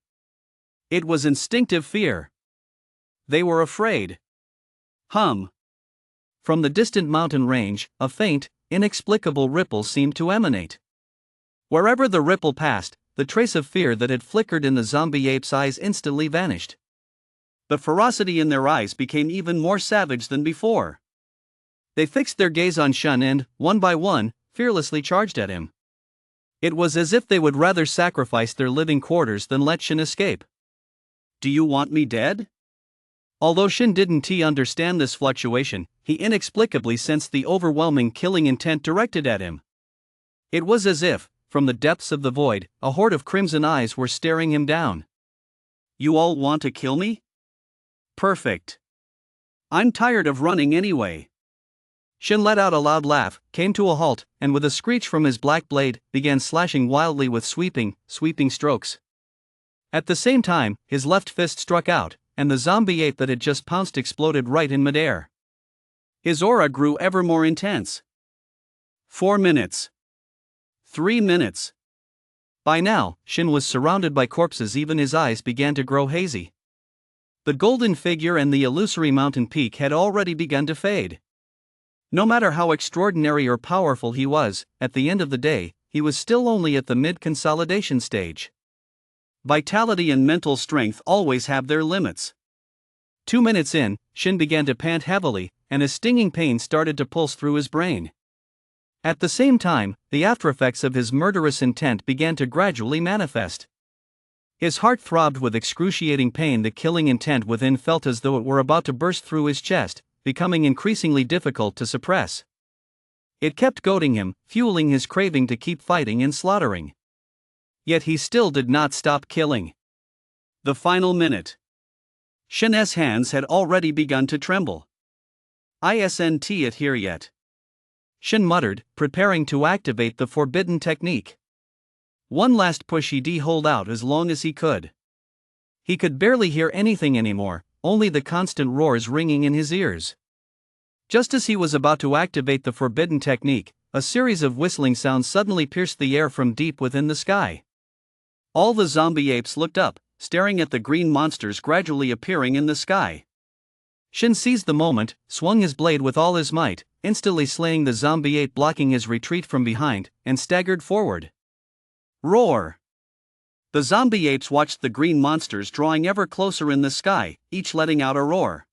It was instinctive fear. They were afraid. From the distant mountain range, a faint, inexplicable ripple seemed to emanate. Wherever the ripple passed, the trace of fear that had flickered in the zombie ape's eyes instantly vanished. The ferocity in their eyes became even more savage than before. They fixed their gaze on Shin and, one by one, fearlessly charged at him. It was as if they would rather sacrifice their living quarters than let Shin escape. Do you want me dead? Although Shin didn't understand this fluctuation, he inexplicably sensed the overwhelming killing intent directed at him. It was as if, from the depths of the void, a horde of crimson eyes were staring him down. You all want to kill me? Perfect. I'm tired of running anyway. Shin let out a loud laugh, came to a halt, and with a screech from his black blade, began slashing wildly with sweeping strokes. At the same time, his left fist struck out, and the zombie ape that had just pounced exploded right in midair. His aura grew ever more intense. 4 minutes. 3 minutes. By now, Shin was surrounded by corpses. Even his eyes began to grow hazy. The golden figure and the illusory mountain peak had already begun to fade. No matter how extraordinary or powerful he was, at the end of the day, he was still only at the mid-consolidation stage. Vitality and mental strength always have their limits. 2 minutes in, Shin began to pant heavily, and a stinging pain started to pulse through his brain. At the same time, the aftereffects of his murderous intent began to gradually manifest. His heart throbbed with excruciating pain. The killing intent within felt as though it were about to burst through his chest, becoming increasingly difficult to suppress. It kept goading him, fueling his craving to keep fighting and slaughtering. Yet he still did not stop killing. The final minute. Shin's hands had already begun to tremble. Isn't it here yet? Shin muttered, preparing to activate the forbidden technique. One last push. He'd hold out as long as he could. He could barely hear anything anymore, only the constant roars ringing in his ears. Just as he was about to activate the forbidden technique, a series of whistling sounds suddenly pierced the air from deep within the sky. All the zombie apes looked up, staring at the green monsters gradually appearing in the sky. Shin seized the moment, swung his blade with all his might, instantly slaying the zombie ape, blocking his retreat from behind, and staggered forward. Roar! The zombie apes watched the green monsters drawing ever closer in the sky, each letting out a roar.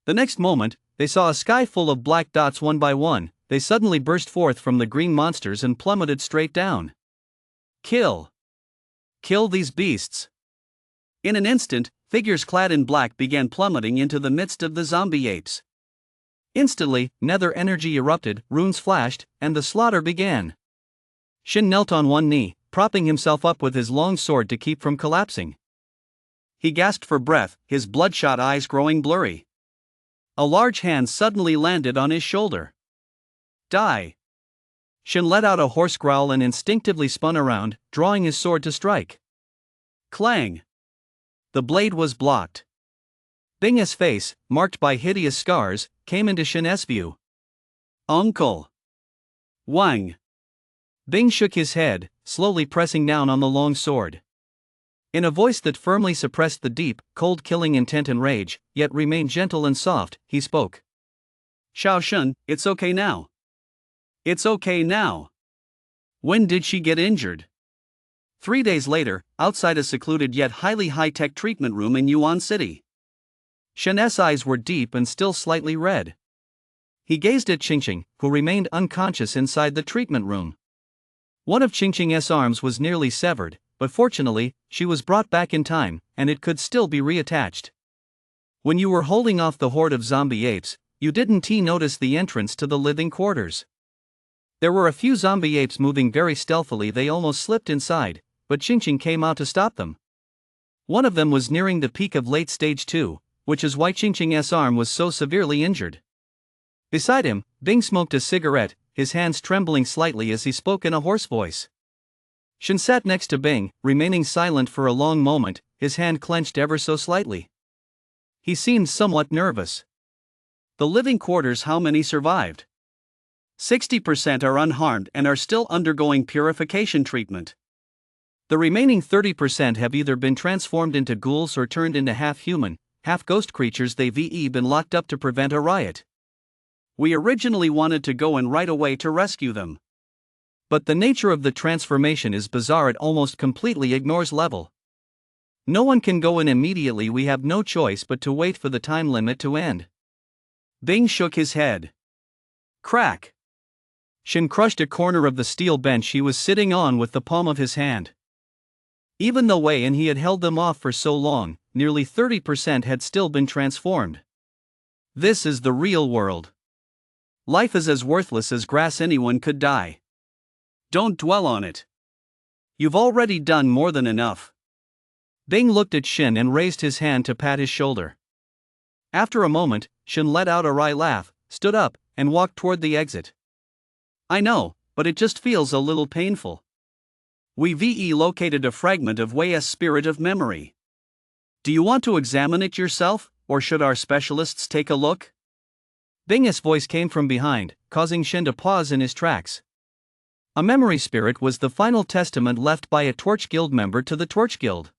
The next moment, they saw a sky full of black dots. One by one, they suddenly burst forth from the green monsters and plummeted straight down. Kill! Kill these beasts! In an instant, figures clad in black began plummeting into the midst of the zombie apes. Instantly, nether energy erupted, runes flashed, and the slaughter began. Shin knelt on one knee, propping himself up with his long sword to keep from collapsing. He gasped for breath, his bloodshot eyes growing blurry. A large hand suddenly landed on his shoulder. Die! Shin let out a hoarse growl and instinctively spun around, drawing his sword to strike. Clang! The blade was blocked. Bing's face, marked by hideous scars, came into Shin's view. Uncle! Wang! Bing shook his head, slowly pressing down on the long sword. In a voice that firmly suppressed the deep, cold killing intent and rage, yet remained gentle and soft, he spoke. Xiao Shun, it's okay now. It's okay now. When did she get injured? 3 days later, outside a secluded yet highly high-tech treatment room in Yuan City. Shen's eyes were deep and still slightly red. He gazed at Qingqing, who remained unconscious inside the treatment room. One of Qingqing's arms was nearly severed, but fortunately, she was brought back in time, and it could still be reattached. When you were holding off the horde of zombie apes, you didn't notice the entrance to the living quarters. There were a few zombie apes moving very stealthily. They almost slipped inside, but Qingqing came out to stop them. One of them was nearing the peak of late stage 2, which is why Qingqing's arm was so severely injured. Beside him, Bing smoked a cigarette, his hands trembling slightly as he spoke in a hoarse voice. Shen sat next to Bing, remaining silent for a long moment, his hand clenched ever so slightly. He seemed somewhat nervous. The living quarters, how many survived? 60% are unharmed and are still undergoing purification treatment. The remaining 30% have either been transformed into ghouls or turned into half-human, half-ghost creatures. They've been locked up to prevent a riot. We originally wanted to go in right away to rescue them. But the nature of the transformation is bizarre. It almost completely ignores level. No one can go in immediately. We have no choice but to wait for the time limit to end. Bing shook his head. Crack. Shen crushed a corner of the steel bench he was sitting on with the palm of his hand. Even though Wei and he had held them off for so long, nearly 30% had still been transformed. This is the real world. Life is as worthless as grass. Anyone could die. Don't dwell on it. You've already done more than enough. Bing looked at Shen and raised his hand to pat his shoulder. After a moment, Shen let out a wry laugh, stood up, and walked toward the exit. I know, but it just feels a little painful. We've located a fragment of Wei's spirit of memory. Do you want to examine it yourself, or should our specialists take a look? Bing's voice came from behind, causing Shen to pause in his tracks. A memory spirit was the final testament left by a Torch Guild member to the Torch Guild.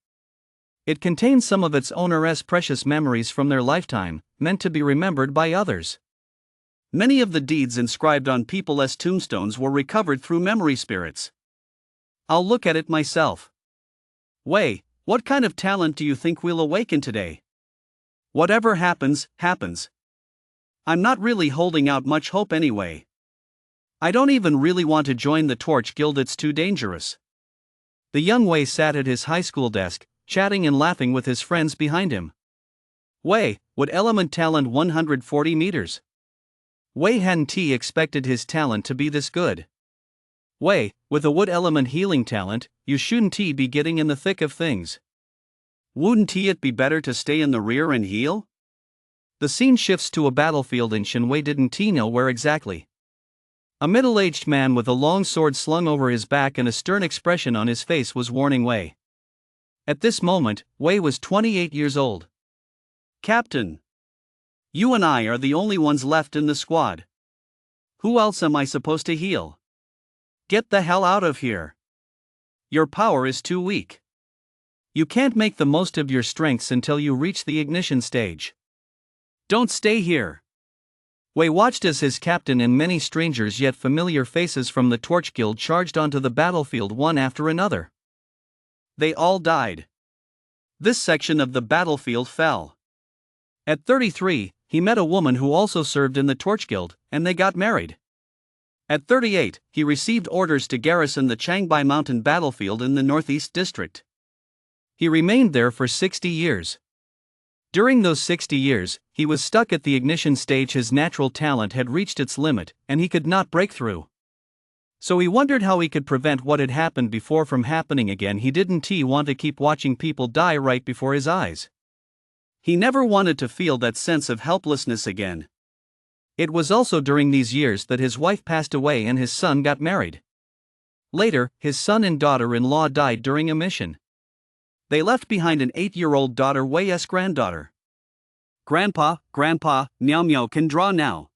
It contains some of its owner's precious memories from their lifetime, meant to be remembered by others. Many of the deeds inscribed on people's tombstones were recovered through memory spirits. I'll look at it myself. Wei, what kind of talent do you think we'll awaken today? Whatever happens, happens. I'm not really holding out much hope anyway. I don't even really want to join the Torch Guild. It's too dangerous. The young Wei sat at his high school desk, chatting and laughing with his friends behind him. Wei, would element talent 140 meters. Wei hadn't expected his talent to be this good. Wei, with a wood element healing talent, you shouldn't be getting in the thick of things. Wouldn't it be better to stay in the rear and heal? The scene shifts to a battlefield in Shenwei. Didn't know where exactly. A middle-aged man with a long sword slung over his back and a stern expression on his face was warning Wei. At this moment, Wei was 28 years old. Captain, you and I are the only ones left in the squad. Who else am I supposed to heal? Get the hell out of here. Your power is too weak. You can't make the most of your strengths until you reach the ignition stage. Don't stay here. Wei watched as his captain and many strangers yet familiar faces from the Torch Guild charged onto the battlefield one after another. They all died. This section of the battlefield fell. At 33, he met a woman who also served in the Torch Guild, and they got married. At 38, he received orders to garrison the Changbai Mountain battlefield in the Northeast District. He remained there for 60 years. During those 60 years, he was stuck at the ignition stage. His natural talent had reached its limit, and he could not break through. So he wondered how he could prevent what had happened before from happening again. He didn't want to keep watching people die right before his eyes. He never wanted to feel that sense of helplessness again. It was also during these years that his wife passed away and his son got married. Later, his son and daughter-in-law died during a mission. They left behind an 8-year-old daughter, Wei's granddaughter. Grandpa, Miao Miao can draw now.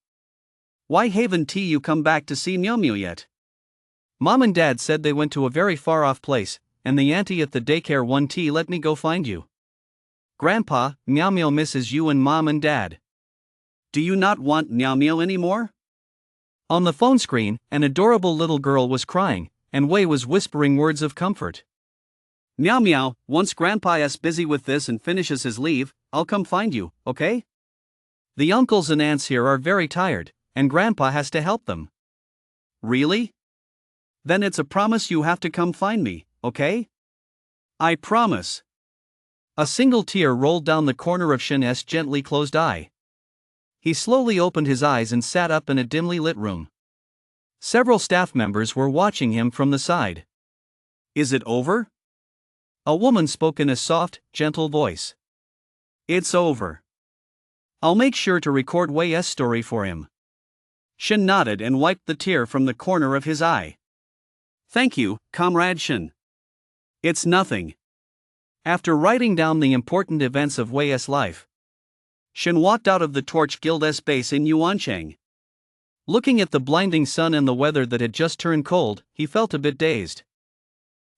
Why haven't you come back to see Miao Miao yet? Mom and Dad said they went to a very far-off place, and the auntie at the daycare won't let me go find you. Grandpa, Miao Miao misses you and Mom and Dad. Do you not want Miao Miao anymore? On the phone screen, an adorable little girl was crying, and Wei was whispering words of comfort. Meow meow, once Grandpa's busy with this and finishes his leave, I'll come find you, okay? The uncles and aunts here are very tired, and Grandpa has to help them. Really? Then it's a promise you have to come find me, okay? I promise. A single tear rolled down the corner of Shin's gently closed eye. He slowly opened his eyes and sat up in a dimly lit room. Several staff members were watching him from the side. Is it over? A woman spoke in a soft, gentle voice. It's over. I'll make sure to record Wei's story for him. Shin nodded and wiped the tear from the corner of his eye. Thank you, Comrade Shin. It's nothing. After writing down the important events of Wei's life, Shin walked out of the Torch Guild's base in Yuanchang. Looking at the blinding sun and the weather that had just turned cold, he felt a bit dazed.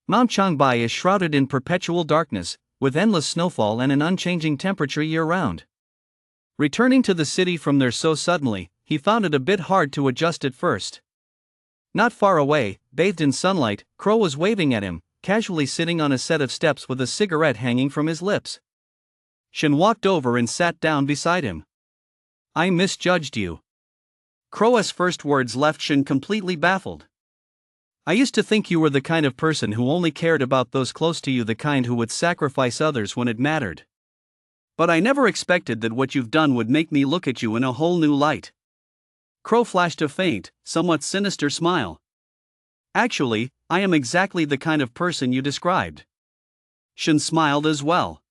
Mount Changbai is shrouded in perpetual darkness, with endless snowfall and an unchanging temperature year-round. Returning to the city from there so suddenly, he found it a bit hard to adjust at first. Not far away, bathed in sunlight, Crow was waving at him, casually sitting on a set of steps with a cigarette hanging from his lips. Shin walked over and sat down beside him. I misjudged you. Crow's first words left Shin completely baffled. I used to think you were the kind of person who only cared about those close to you, the kind who would sacrifice others when it mattered. But I never expected that what you've done would make me look at you in a whole new light. Crow flashed a faint, somewhat sinister smile. Actually, I am exactly the kind of person you described. Shin smiled as well.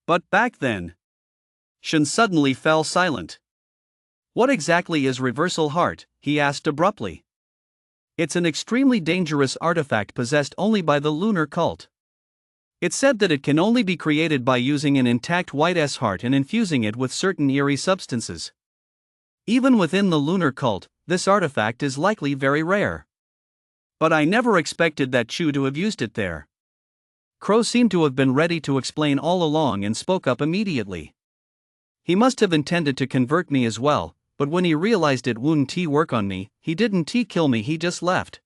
But back then. Shin suddenly fell silent. What exactly is Reversal Heart? He asked abruptly. It's an extremely dangerous artifact possessed only by the lunar cult. It's said that it can only be created by using an intact white heart and infusing it with certain eerie substances. Even within the lunar cult, this artifact is likely very rare. But I never expected that Chu to have used it there. Crow seemed to have been ready to explain all along and spoke up immediately. He must have intended to convert me as well, but when he realized it wouldn't work on me, he didn't kill me, he just left.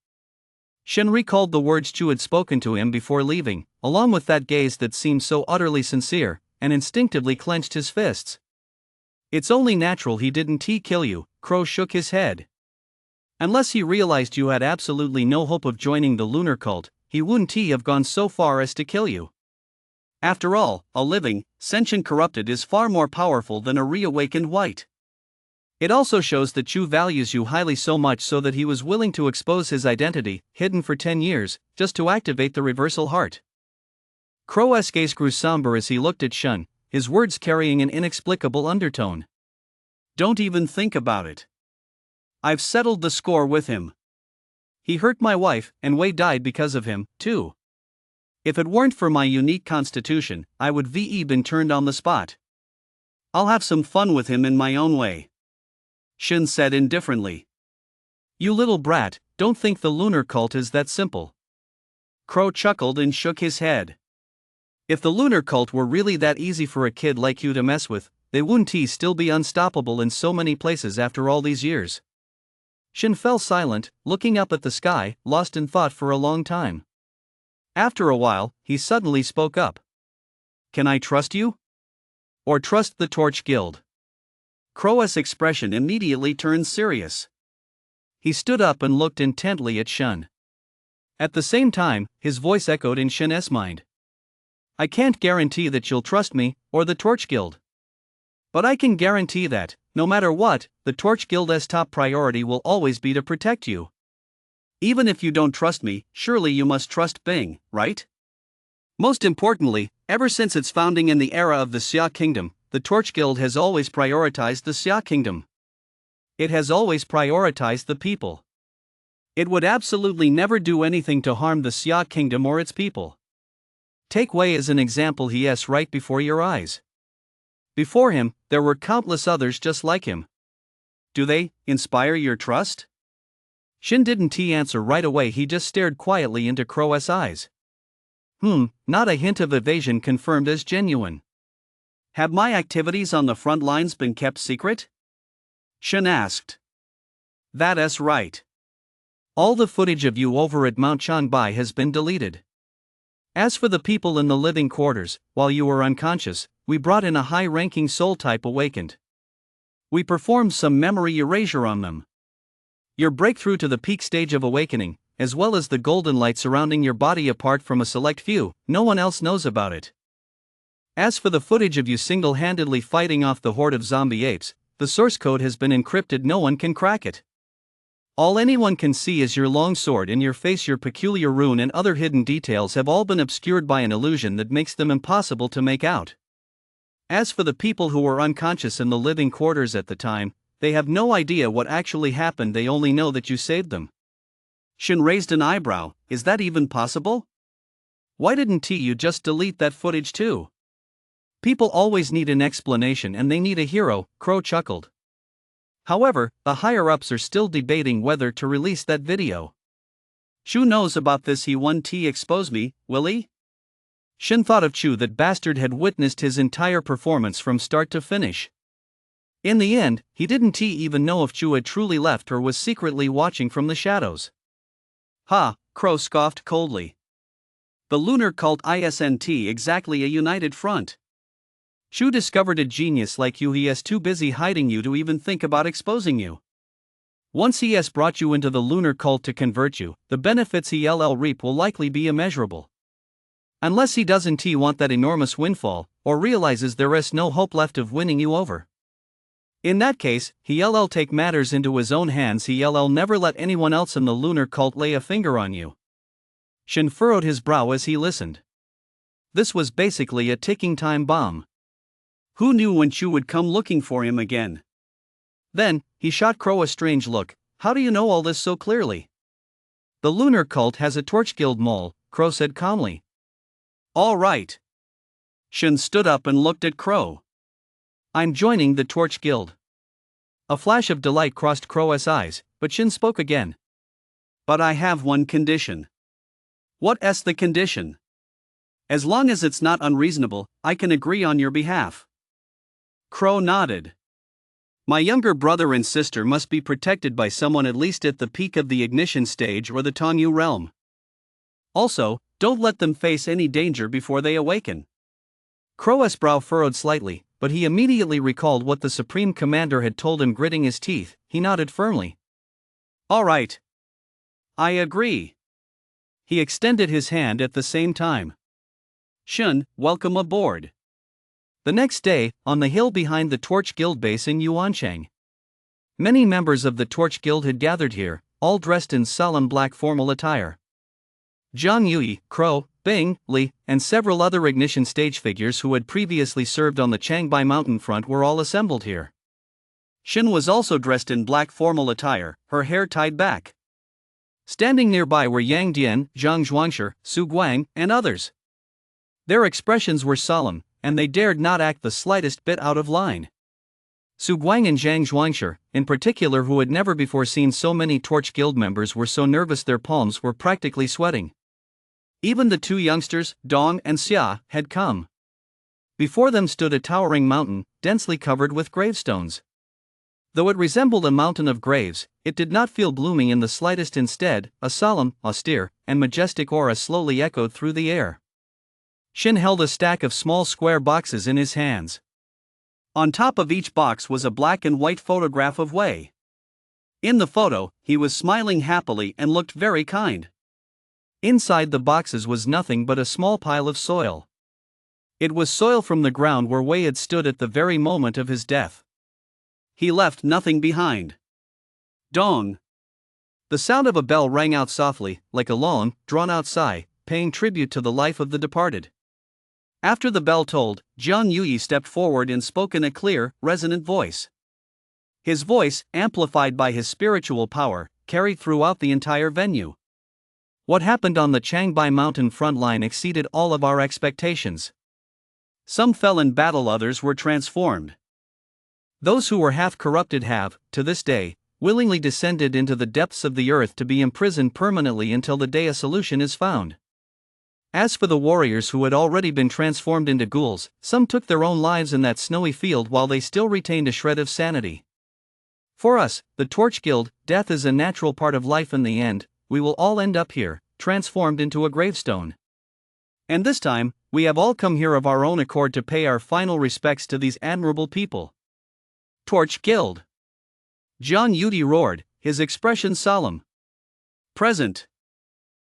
Shin recalled the words Chu had spoken to him before leaving, along with that gaze that seemed so utterly sincere, and instinctively clenched his fists. It's only natural he didn't kill you, Crow shook his head. Unless he realized you had absolutely no hope of joining the lunar cult, he wouldn't have gone so far as to kill you. After all, a living, sentient corrupted is far more powerful than a reawakened white. It also shows that Chu values you highly, so much so that he was willing to expose his identity, hidden for 10 years, just to activate the Reversal Heart. Crow's gaze grew somber as he looked at Shun, his words carrying an inexplicable undertone. Don't even think about it. I've settled the score with him. He hurt my wife, and Wei died because of him, too. If it weren't for my unique constitution, I would been turned on the spot. I'll have some fun with him in my own way. Shin said indifferently. You little brat, don't think the lunar cult is that simple. Crow chuckled and shook his head. If the lunar cult were really that easy for a kid like you to mess with, they wouldn't still be unstoppable in so many places after all these years. Shin fell silent, looking up at the sky, lost in thought for a long time. After a while, he suddenly spoke up. Can I trust you? Or trust the Torch Guild? Crow's expression immediately turned serious. He stood up and looked intently at Shun. At the same time, his voice echoed in Shin's mind. I can't guarantee that you'll trust me, or the Torch Guild. But I can guarantee that, no matter what, the Torch Guild's top priority will always be to protect you. Even if you don't trust me, surely you must trust Bing, right? Most importantly, ever since its founding in the era of the Xia Kingdom, the Torch Guild has always prioritized the Xia Kingdom. It has always prioritized the people. It would absolutely never do anything to harm the Xia Kingdom or its people. Take Wei as an example. He is right before your eyes. Before him, there were countless others just like him. Do they inspire your trust? Shin didn't answer right away. He just stared quietly into Crow's eyes. Not a hint of evasion, confirmed as genuine. Have my activities on the front lines been kept secret? Shin asked. That's right. All the footage of you over at Mount Changbai has been deleted. As for the people in the living quarters, while you were unconscious, we brought in a high-ranking soul type awakened. We performed some memory erasure on them. Your breakthrough to the peak stage of awakening, as well as the golden light surrounding your body apart from a select few, no one else knows about it. As for the footage of you single-handedly fighting off the horde of zombie apes, the source code has been encrypted, no one can crack it. All anyone can see is your long sword in your face. Your peculiar rune and other hidden details have all been obscured by an illusion that makes them impossible to make out. As for the people who were unconscious in the living quarters at the time, they have no idea what actually happened, they only know that you saved them. Shin raised an eyebrow. Is that even possible? Why didn't you just delete that footage too? People always need an explanation and they need a hero, Crow chuckled. However, the higher-ups are still debating whether to release that video. Chu knows about this, he won't expose me, will he? Shin thought of Chu, that bastard had witnessed his entire performance from start to finish. In the end, he didn't even know if Chu had truly left or was secretly watching from the shadows. Ha, Crow scoffed coldly. The lunar cult isn't exactly a united front. Chu discovered a genius like you, he is too busy hiding you to even think about exposing you. Once he has brought you into the lunar cult to convert you, the benefits he'll reap will likely be immeasurable. Unless he doesn't want that enormous windfall, or realizes there is no hope left of winning you over. In that case, he'll take matters into his own hands, he'll never let anyone else in the lunar cult lay a finger on you. Shin furrowed his brow as he listened. This was basically a ticking time bomb. Who knew when Chu would come looking for him again? Then, he shot Crow a strange look. How do you know all this so clearly? The lunar cult has a torch guild mole, Crow said calmly. All right. Shin stood up and looked at Crow. I'm joining the Torch Guild. A flash of delight crossed Crow's eyes, but Shin spoke again. But I have one condition. What's the condition? As long as it's not unreasonable, I can agree on your behalf. Crow nodded. My younger brother and sister must be protected by someone at least at the peak of the ignition stage or the Tongyu realm. Also, don't let them face any danger before they awaken. Crow's brow furrowed slightly, but he immediately recalled what the Supreme Commander had told him. Gritting his teeth, he nodded firmly. All right. I agree. He extended his hand at the same time. Shun, welcome aboard. The next day, on the hill behind the Torch Guild base in Yuanchang, many members of the Torch Guild had gathered here, all dressed in solemn black formal attire. Zhang Yui, Crow, Bing, Li, and several other ignition stage figures who had previously served on the Changbai mountain front were all assembled here. Shin was also dressed in black formal attire, her hair tied back. Standing nearby were Yang Dian, Zhang Zhuangshi, Su Guang, and others. Their expressions were solemn, and they dared not act the slightest bit out of line. Su Guang and Zhang Zhuangshi, in particular, who had never before seen so many Torch Guild members, were so nervous their palms were practically sweating. Even the two youngsters, Dong and Xia, had come. Before them stood a towering mountain, densely covered with gravestones. Though it resembled a mountain of graves, it did not feel blooming in the slightest. Instead, a solemn, austere, and majestic aura slowly echoed through the air. Shin held a stack of small square boxes in his hands. On top of each box was a black and white photograph of Wei. In the photo, he was smiling happily and looked very kind. Inside the boxes was nothing but a small pile of soil. It was soil from the ground where Wei had stood at the very moment of his death. He left nothing behind. Dong. The sound of a bell rang out softly, like a long, drawn-out sigh, paying tribute to the life of the departed. After the bell tolled, Zhang Yui stepped forward and spoke in a clear, resonant voice. His voice, amplified by his spiritual power, carried throughout the entire venue. What happened on the Changbai mountain front line exceeded all of our expectations. Some fell in battle, others were transformed. Those who were half corrupted have, to this day, willingly descended into the depths of the earth to be imprisoned permanently until the day a solution is found. As for the warriors who had already been transformed into ghouls, some took their own lives in that snowy field while they still retained a shred of sanity. For us, the Torch Guild, death is a natural part of life in the end. We will all end up here, transformed into a gravestone. And this time, we have all come here of our own accord to pay our final respects to these admirable people. Torch Guild. John Yudi roared, his expression solemn. Present.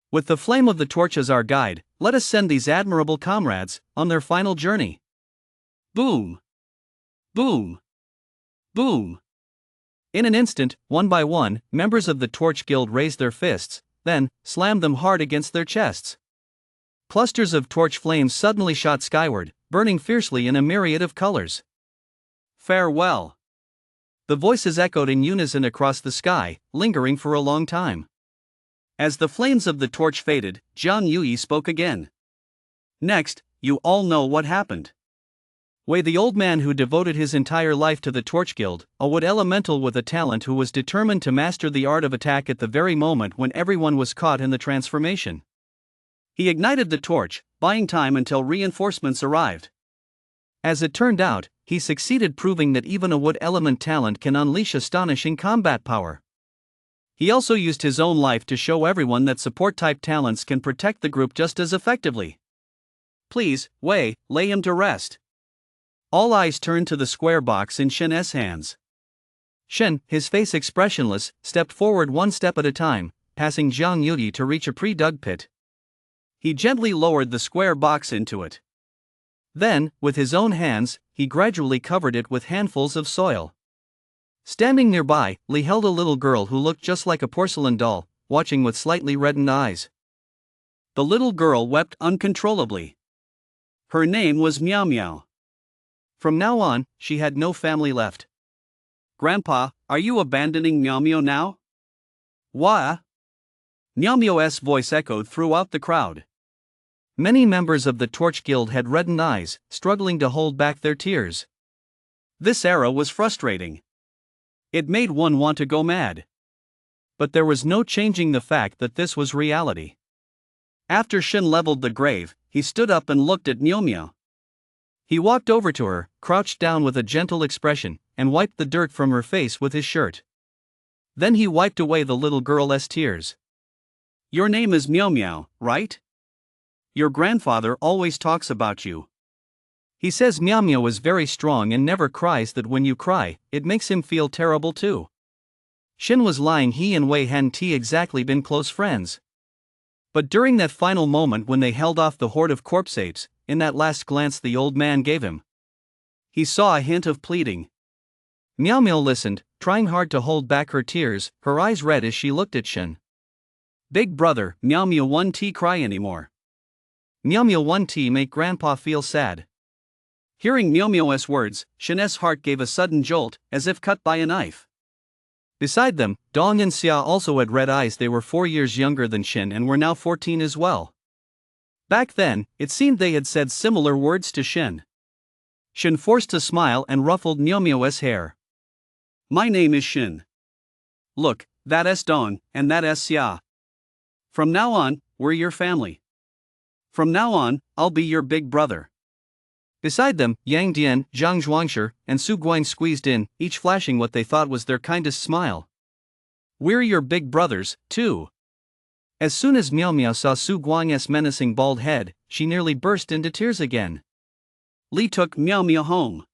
With the flame of the torch as our guide, let us send these admirable comrades on their final journey. Boom! Boom! Boom! In an instant, one by one, members of the Torch Guild raised their fists, then slammed them hard against their chests. Clusters of torch flames suddenly shot skyward, burning fiercely in a myriad of colors. Farewell! The voices echoed in unison across the sky, lingering for a long time. As the flames of the torch faded, Zhang Yui spoke again. Next, you all know what happened. Wei, the old man who devoted his entire life to the Torch Guild, a wood elemental with a talent who was determined to master the art of attack at the very moment when everyone was caught in the transformation. He ignited the torch, buying time until reinforcements arrived. As it turned out, he succeeded, proving that even a wood element talent can unleash astonishing combat power. He also used his own life to show everyone that support-type talents can protect the group just as effectively. Please, Wei, lay him to rest. All eyes turned to the square box in Shen's hands. Shen, his face expressionless, stepped forward one step at a time, passing Zhang Yudi to reach a pre-dug pit. He gently lowered the square box into it. Then, with his own hands, he gradually covered it with handfuls of soil. Standing nearby, Li held a little girl who looked just like a porcelain doll, watching with slightly reddened eyes. The little girl wept uncontrollably. Her name was Meow Meow. From now on, she had no family left. Grandpa, are you abandoning Meow Meow now? Why? Meow Meow's voice echoed throughout the crowd. Many members of the Torch Guild had reddened eyes, struggling to hold back their tears. This era was frustrating. It made one want to go mad. But there was no changing the fact that this was reality. After Shen leveled the grave, he stood up and looked at Meow Meow. He walked over to her, crouched down with a gentle expression, and wiped the dirt from her face with his shirt. Then he wiped away the little girl's tears. Your name is Meow Meow, right? Your grandfather always talks about you. He says Meow Meow is very strong and never cries, that when you cry, it makes him feel terrible too. Shen was lying. He and Wei hadn't exactly been close friends. But during that final moment when they held off the horde of corpse apes, in that last glance the old man gave him, he saw a hint of pleading. Meow Meow listened, trying hard to hold back her tears, her eyes red as she looked at Shen. Big brother, Meow Meow won't cry anymore. Meow Meow won't make Grandpa feel sad. Hearing Meow Meow's words, Shen's heart gave a sudden jolt, as if cut by a knife. Beside them, Dong and Xia also had red eyes. They were 4 years younger than Shen and were now 14 as well. Back then, it seemed they had said similar words to Shen. Shen forced a smile and ruffled Meow Meow's hair. My name is Shen. Look, that's Dong, and that's Xia. From now on, we're your family. From now on, I'll be your big brother. Beside them, Yang Dian, Zhang Zhuangshi, and Su Guang squeezed in, each flashing what they thought was their kindest smile. We're your big brothers, too. As soon as Meow Meow saw Su Guang's menacing bald head, she nearly burst into tears again. Li took Meow Meow home.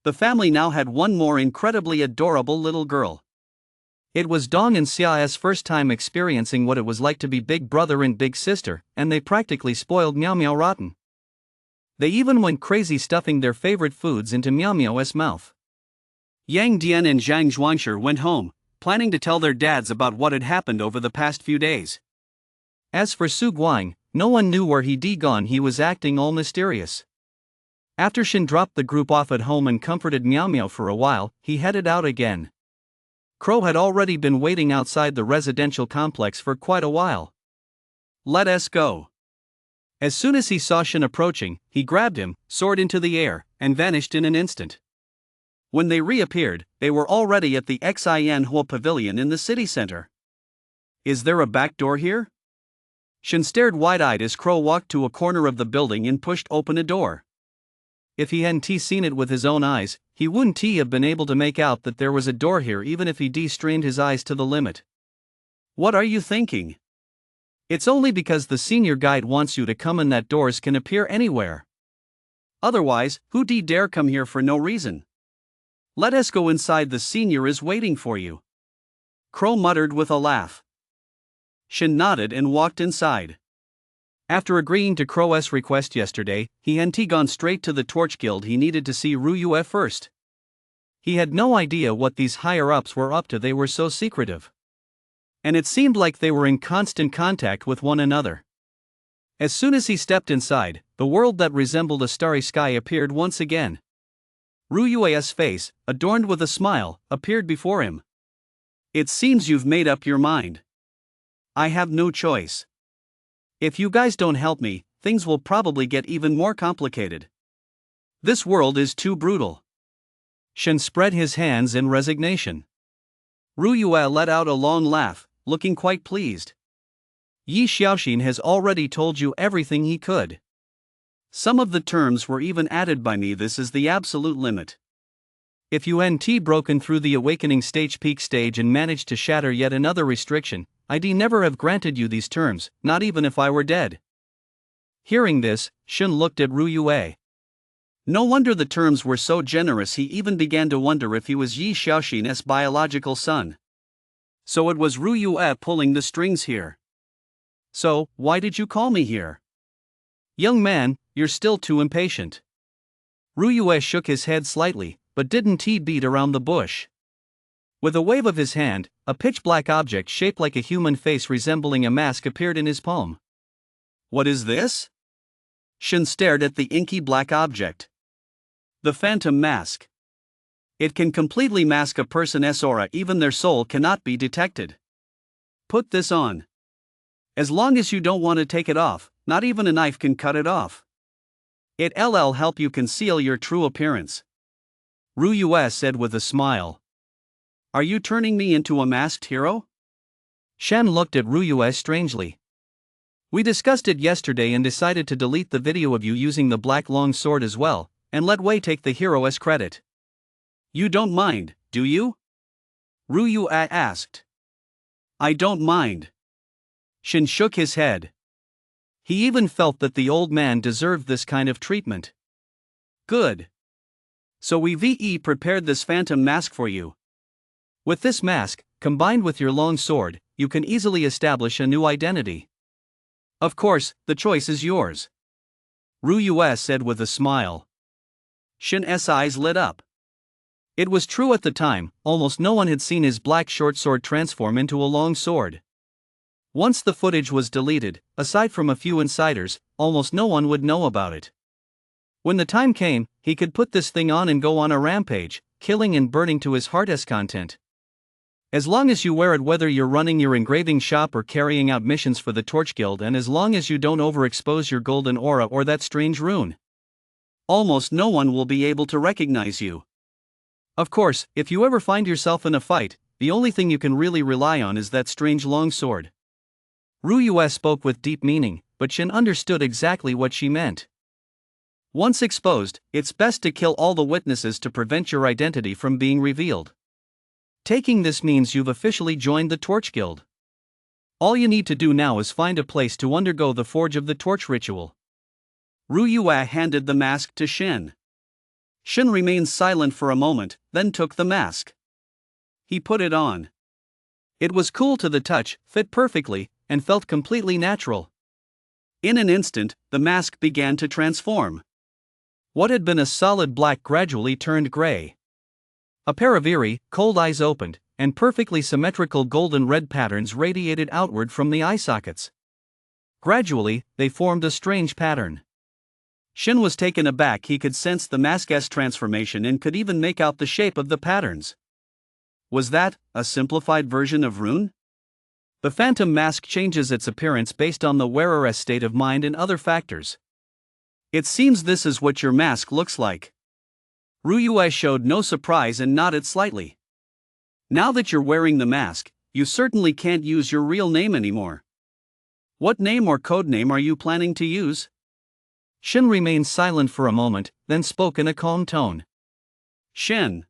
The family now had one more incredibly adorable little girl. It was Dong and Xia's first time experiencing what it was like to be big brother and big sister, and they practically spoiled Meow Meow rotten. They even went crazy stuffing their favorite foods into Meow Meow's mouth. Yang Dian and Zhang Zhuangshi went home, planning to tell their dads about what had happened over the past few days. As for Su Guang, no one knew where he'd gone. He was acting all mysterious. After Shen dropped the group off at home and comforted Meow Meow for a while, he headed out again. Crow had already been waiting outside the residential complex for quite a while. Let us go. As soon as he saw Shen approaching, he grabbed him, soared into the air, and vanished in an instant. When they reappeared, they were already at the Xin Pavilion in the city center. Is there a back door here? Shen stared wide-eyed as Crow walked to a corner of the building and pushed open a door. If he hadn't seen it with his own eyes, he wouldn't have been able to make out that there was a door here even if he strained his eyes to the limit. What are you thinking? It's only because the senior guide wants you to come in that doors can appear anywhere. Otherwise, who dare come here for no reason? Let us go inside, the senior is waiting for you. Crow muttered with a laugh. Shin nodded and walked inside. After agreeing to Crow's request yesterday, he hadn't gone straight to the Torch Guild. He needed to see Ryue first. He had no idea what these higher-ups were up to. They were so secretive. And it seemed like they were in constant contact with one another. As soon as he stepped inside, the world that resembled a starry sky appeared once again. Ryue's face, adorned with a smile, appeared before him. It seems you've made up your mind. I have no choice. If you guys don't help me, things will probably get even more complicated. This world is too brutal. Shin spread his hands in resignation. Ryue let out a long laugh, looking quite pleased. Yi Xiaoxin has already told you everything he could. Some of the terms were even added by me. This is the absolute limit. If you hadn't broken through the awakening stage peak stage and managed to shatter yet another restriction, I'd never have granted you these terms, not even if I were dead. Hearing this, Shin looked at Ryue. No wonder the terms were so generous. He even began to wonder if he was Yi Xiaoxin's biological son. So it was Ryue pulling the strings here. So, why did you call me here? Young man, you're still too impatient. Ryue shook his head slightly, but didn't beat around the bush. With a wave of his hand, a pitch-black object shaped like a human face resembling a mask appeared in his palm. What is this? Shin stared at the inky black object. The phantom mask. It can completely mask a person's aura, even their soul cannot be detected. Put this on. As long as you don't want to take it off, not even a knife can cut it off. It'll help you conceal your true appearance. Ryue said with a smile. Are you turning me into a masked hero? Shan looked at Ryue strangely. We discussed it yesterday and decided to delete the video of you using the black long sword as well, and let Wei take the hero's credit. You don't mind, do you? Ryue asked. I don't mind. Shin shook his head. He even felt that the old man deserved this kind of treatment. Good. So we've prepared this phantom mask for you. With this mask, combined with your long sword, you can easily establish a new identity. Of course, the choice is yours. Ryue said with a smile. Shin's eyes lit up. It was true at the time, almost no one had seen his black short sword transform into a long sword. Once the footage was deleted, aside from a few insiders, almost no one would know about it. When the time came, he could put this thing on and go on a rampage, killing and burning to his heart's content. As long as you wear it, whether you're running your engraving shop or carrying out missions for the Torch Guild, and as long as you don't overexpose your golden aura or that strange rune, almost no one will be able to recognize you. Of course, if you ever find yourself in a fight, the only thing you can really rely on is that strange long sword. Ryue spoke with deep meaning, but Shin understood exactly what she meant. Once exposed, it's best to kill all the witnesses to prevent your identity from being revealed. Taking this means you've officially joined the Torch Guild. All you need to do now is find a place to undergo the Forge of the Torch ritual. Ryue handed the mask to Shin. Shin remained silent for a moment, then took the mask. He put it on. It was cool to the touch, fit perfectly, and felt completely natural. In an instant, the mask began to transform. What had been a solid black gradually turned gray. A pair of eerie, cold eyes opened, and perfectly symmetrical golden red patterns radiated outward from the eye sockets. Gradually, they formed a strange pattern. Shin was taken aback. He could sense the mask's transformation and could even make out the shape of the patterns. Was that a simplified version of rune? The phantom mask changes its appearance based on the wearer's state of mind and other factors. It seems this is what your mask looks like. Ryue showed no surprise and nodded slightly. Now that you're wearing the mask, you certainly can't use your real name anymore. What name or code name are you planning to use? Shin remained silent for a moment, then spoke in a calm tone. Shin.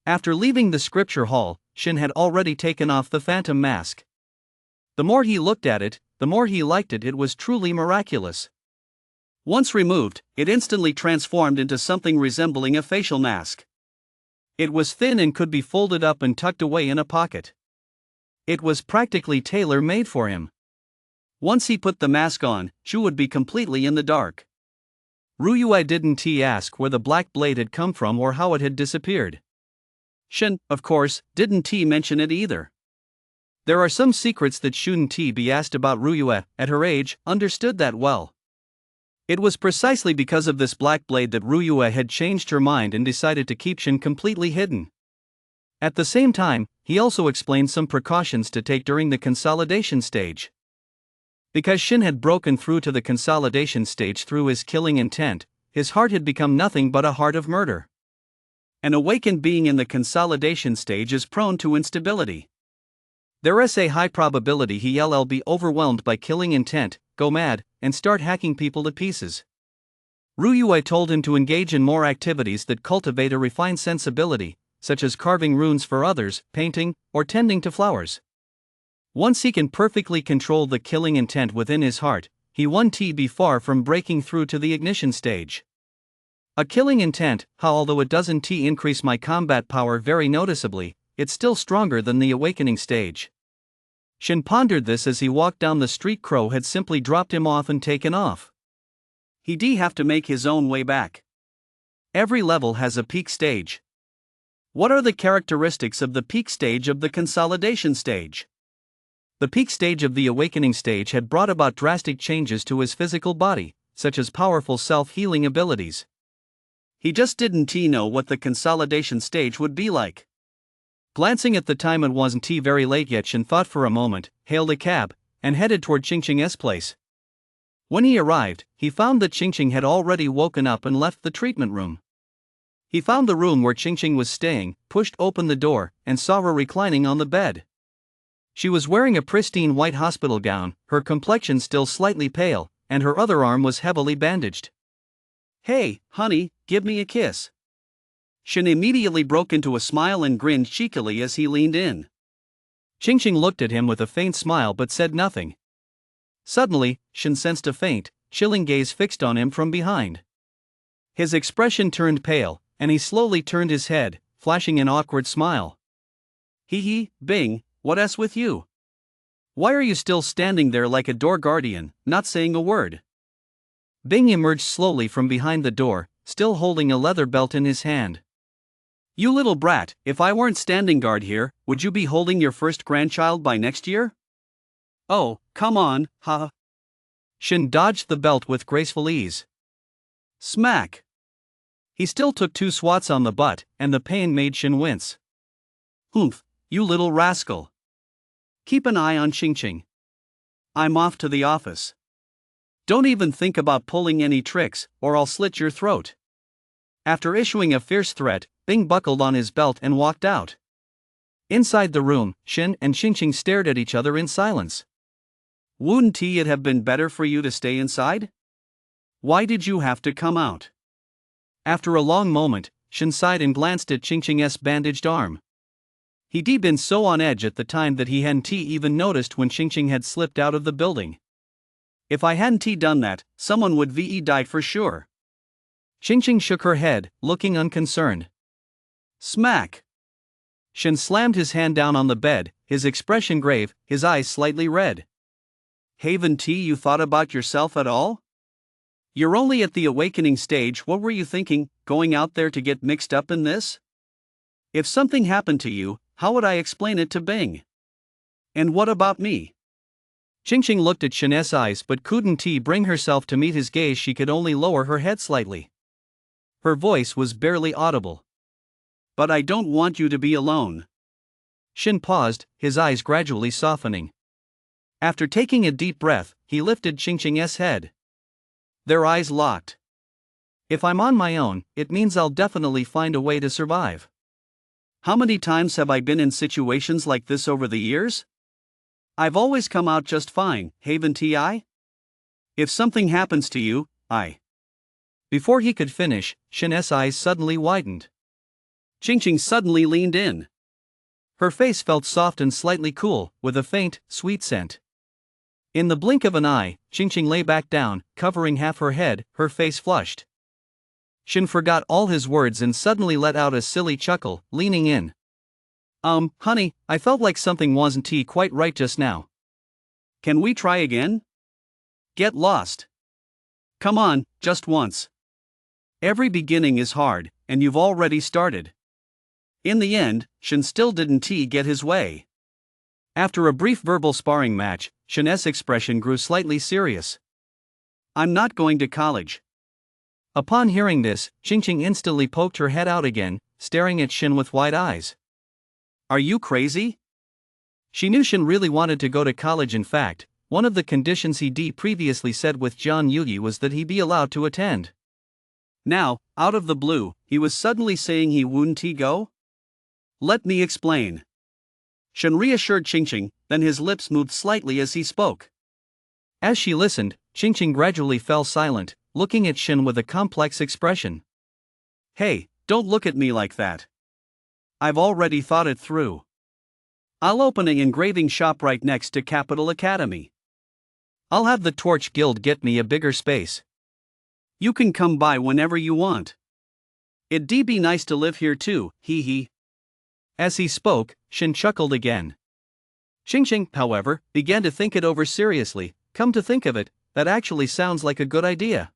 After leaving the scripture hall, Shin had already taken off the phantom mask. The more he looked at it, the more he liked it. It was truly miraculous. Once removed, it instantly transformed into something resembling a facial mask. It was thin and could be folded up and tucked away in a pocket. It was practically tailor-made for him. Once he put the mask on, Shu would be completely in the dark. Ryue didn't ask where the black blade had come from or how it had disappeared. Shin, of course, didn't mention it either. There are some secrets that shouldn't be asked about. Ryue, at her age, understood that well. It was precisely because of this black blade that Ryue had changed her mind and decided to keep Shin completely hidden. At the same time, he also explained some precautions to take during the consolidation stage. Because Shin had broken through to the consolidation stage through his killing intent, his heart had become nothing but a heart of murder. An awakened being in the consolidation stage is prone to instability. There is a high probability he'll be overwhelmed by killing intent, go mad, and start hacking people to pieces. Ryue told him to engage in more activities that cultivate a refined sensibility, such as carving runes for others, painting, or tending to flowers. Once he can perfectly control the killing intent within his heart, he won't be far from breaking through to the ignition stage. A killing intent, although it doesn't increase my combat power very noticeably, it's still stronger than the awakening stage. Shin pondered this as he walked down the street. Crow had simply dropped him off and taken off. He'd have to make his own way back. Every level has a peak stage. What are the characteristics of the peak stage of the consolidation stage? The peak stage of the awakening stage had brought about drastic changes to his physical body, such as powerful self-healing abilities. He just didn't know what the consolidation stage would be like. Glancing at the time, it wasn't very late yet. Shin thought for a moment, hailed a cab, and headed toward Qingqing's place. When he arrived, he found that Qingqing had already woken up and left the treatment room. He found the room where Qingqing was staying, pushed open the door, and saw her reclining on the bed. She was wearing a pristine white hospital gown, her complexion still slightly pale, and her other arm was heavily bandaged. "Hey, honey, give me a kiss." Shin immediately broke into a smile and grinned cheekily as he leaned in. Qingqing looked at him with a faint smile but said nothing. Suddenly, Shin sensed a faint, chilling gaze fixed on him from behind. His expression turned pale, and he slowly turned his head, flashing an awkward smile. Bing, what's with you? Why are you still standing there like a door guardian, not saying a word?" Bing emerged slowly from behind the door, still holding a leather belt in his hand. "You little brat, if I weren't standing guard here, would you be holding your first grandchild by next year?" "Oh, come on, ha." Shin dodged the belt with graceful ease. Smack. He still took 2 swats on the butt, and the pain made Shin wince. "Humph, you little rascal. Keep an eye on Qingqing. I'm off to the office. Don't even think about pulling any tricks, or I'll slit your throat." After issuing a fierce threat, Bing buckled on his belt and walked out. Inside the room, Shin and Qingqing stared at each other in silence. "Wouldn't it have been better for you to stay inside? Why did you have to come out?" After a long moment, Shin sighed and glanced at Qingqing's bandaged arm. He'd been so on edge at the time that he hadn't even noticed when Qingqing had slipped out of the building. "If I hadn't done that, someone would die for sure." Qingqing shook her head, looking unconcerned. Smack. Shin slammed his hand down on the bed, his expression grave, his eyes slightly red. "Haven't you thought about yourself at all? You're only at the awakening stage. What were you thinking, going out there to get mixed up in this? If something happened to you, how would I explain it to Bing? And what about me?" Qingqing looked at Shin's eyes but couldn't bring herself to meet his gaze. She could only lower her head slightly. Her voice was barely audible. "But I don't want you to be alone." Shin paused, his eyes gradually softening. After taking a deep breath, he lifted Qingqing's head. Their eyes locked. "If I'm on my own, it means I'll definitely find a way to survive." "How many times have I been in situations like this over the years? I've always come out just fine, haven't I? If something happens to you, I Before he could finish, Shin's eyes suddenly widened. Qingqing suddenly leaned in. Her face felt soft and slightly cool, with a faint, sweet scent. In the blink of an eye, Qingqing lay back down, covering half her head, her face flushed. Shin forgot all his words and suddenly let out a silly chuckle, leaning in. Honey, I felt like something wasn't quite right just now. Can we try again? Get lost. Come on, just once. Every beginning is hard, and you've already started. In the end, Shin still didn't get his way. After a brief verbal sparring match, Shin's expression grew slightly serious. I'm not going to college. Upon hearing this, Qingqing instantly poked her head out again, staring at Shin with wide eyes. Are you crazy? She knew Shin really wanted to go to college. In fact, one of the conditions he previously said with Jian Yuyi was that he be allowed to attend. Now, out of the blue, he was suddenly saying he wouldn't go? Let me explain. Shin reassured Qingqing, then his lips moved slightly as he spoke. As she listened, Qingqing gradually fell silent, looking at Shin with a complex expression. Hey, don't look at me like that. I've already thought it through. I'll open an engraving shop right next to Capital Academy. I'll have the Torch Guild get me a bigger space. You can come by whenever you want. It'd be nice to live here too, hee hee. As he spoke, Shin chuckled again. Qingqing, however, began to think it over seriously. Come to think of it, that actually sounds like a good idea.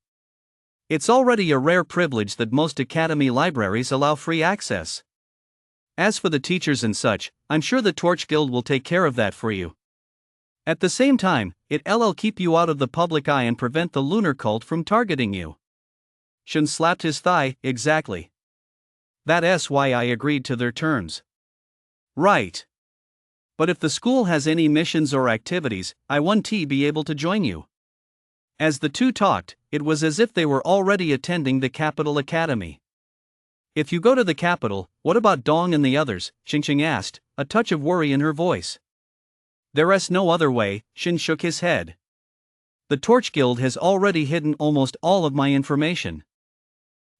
It's already a rare privilege that most academy libraries allow free access. As for the teachers and such, I'm sure the Torch Guild will take care of that for you. At the same time, it'll keep you out of the public eye and prevent the lunar cult from targeting you. Shin slapped his thigh. Exactly. That's why I agreed to their terms. Right. But if the school has any missions or activities, I want to be able to join you. As the two talked, it was as if they were already attending the Capital Academy. If you go to the capital, what about Dong and the others? Qingqing asked, a touch of worry in her voice. There's no other way, Shin shook his head. The Torch Guild has already hidden almost all of my information.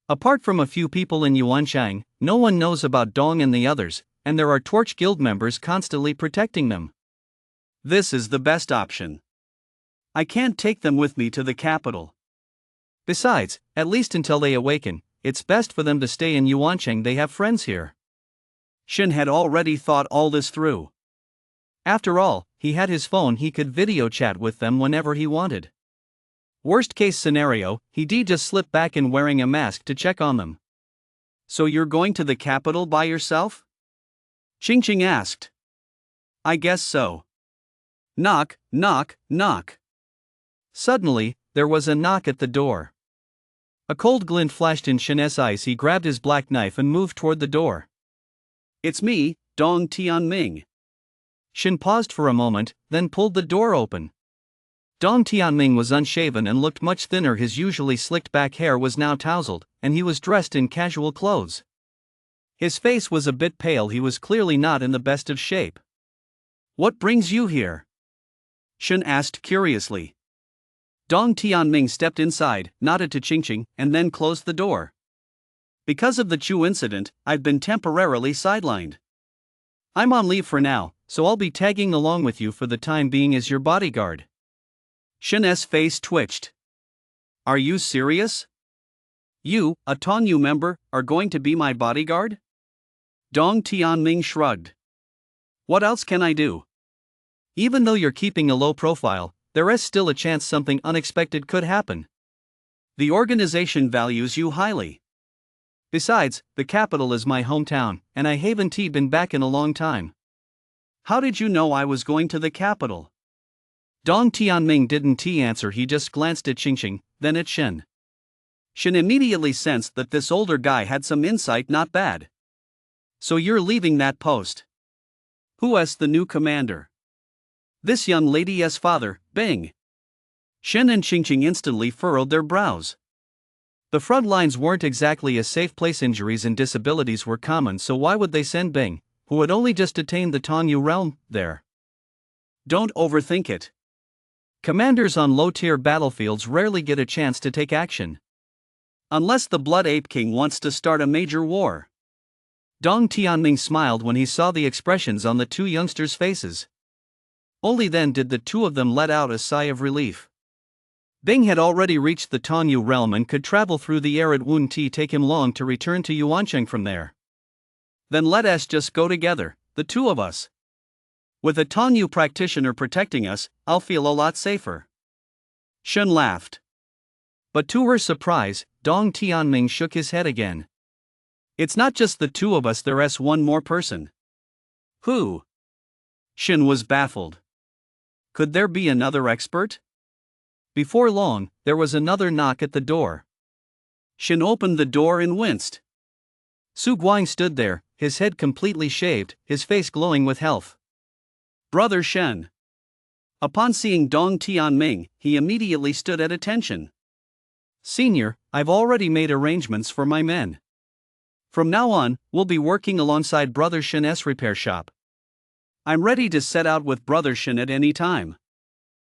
Apart from a few people in Yuanchang, no one knows about Dong and the others, and there are Torch Guild members constantly protecting them. This is the best option. I can't take them with me to the capital. Besides, at least until they awaken, it's best for them to stay in Yuancheng. They have friends here. Shin had already thought all this through. After all, he had his phone, he could video chat with them whenever he wanted. Worst case scenario, he'd just slip back in wearing a mask to check on them. So you're going to the capital by yourself? Qingqing asked. I guess so. Knock, knock, knock. Suddenly, there was a knock at the door. A cold glint flashed in Shin's eyes. He grabbed his black knife and moved toward the door. It's me, Dong Tianming. Shin paused for a moment, then pulled the door open. Dong Tianming was unshaven and looked much thinner. His usually slicked back hair was now tousled, and he was dressed in casual clothes. His face was a bit pale. He was clearly not in the best of shape. What brings you here? Shin asked curiously. Dong Tianming stepped inside, nodded to Qingqing, and then closed the door. Because of the Chu incident, I've been temporarily sidelined. I'm on leave for now, so I'll be tagging along with you for the time being as your bodyguard. Shin's face twitched. Are you serious? You, a Tongyu member, are going to be my bodyguard? Dong Tianming shrugged. What else can I do? Even though you're keeping a low profile, there is still a chance something unexpected could happen. The organization values you highly. Besides, the capital is my hometown, and I haven't been back in a long time. How did you know I was going to the capital? Dong Tianming didn't answer. He just glanced at Qingqing, then at Shin. Shin immediately sensed that this older guy had some insight. Not bad. So you're leaving that post? Who's the new commander? This young lady's father, Bing. Shin and Qingqing instantly furrowed their brows. The front lines weren't exactly a safe place. Injuries and disabilities were common, so why would they send Bing, who had only just attained the Tongyu realm, there? Don't overthink it. Commanders on low-tier battlefields rarely get a chance to take action. Unless the Blood Ape King wants to start a major war. Dong Tianming smiled when he saw the expressions on the two youngsters' faces. Only then did the two of them let out a sigh of relief. Bing had already reached the Tongyu realm and could travel through the arid Wunti. Take him long to return to Yuancheng from there. Then let us just go together, the two of us. With a Tongyu practitioner protecting us, I'll feel a lot safer. Shun laughed. But to her surprise, Dong Tianming shook his head again. It's not just the two of us, there's one more person. Who? Shin was baffled. Could there be another expert? Before long, there was another knock at the door. Shin opened the door and winced. Su Guang stood there, his head completely shaved, his face glowing with health. Brother Shen. Upon seeing Dong Tianming, he immediately stood at attention. Senior, I've already made arrangements for my men. From now on, we'll be working alongside Brother Shen's repair shop. I'm ready to set out with Brother Shen at any time.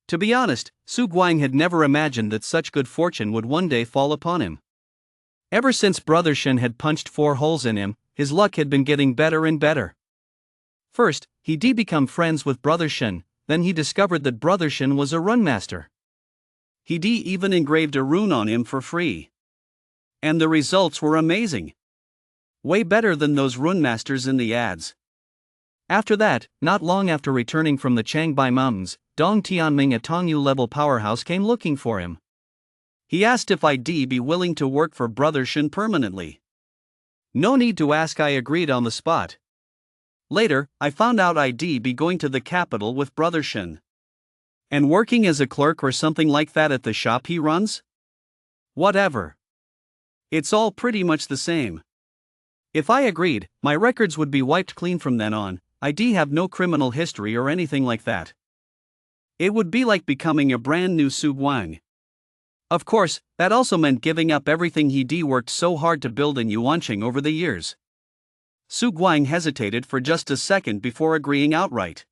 To be honest, Su Guang had never imagined that such good fortune would one day fall upon him. Ever since Brother Shen had punched 4 holes in him, his luck had been getting better and better. First, he did become friends with Brother Shen, then he discovered that Brother Shen was a runmaster. He even engraved a rune on him for free. And the results were amazing. Way better than those rune masters in the ads. After that, not long after returning from the Changbai Mountains, Dong Tianming, a Tongyu-level powerhouse, came looking for him. He asked if I'd be willing to work for Brother Shen permanently. No need to ask, I agreed on the spot. Later, I found out I'd be going to the capital with Brother Shen. And working as a clerk or something like that at the shop he runs? Whatever. It's all pretty much the same. If I agreed, my records would be wiped clean from then on. I'd have no criminal history or anything like that. It would be like becoming a brand new Su Guang. Of course, that also meant giving up everything he'd worked so hard to build in Yuancheng over the years. Su Guang hesitated for just a second before agreeing outright.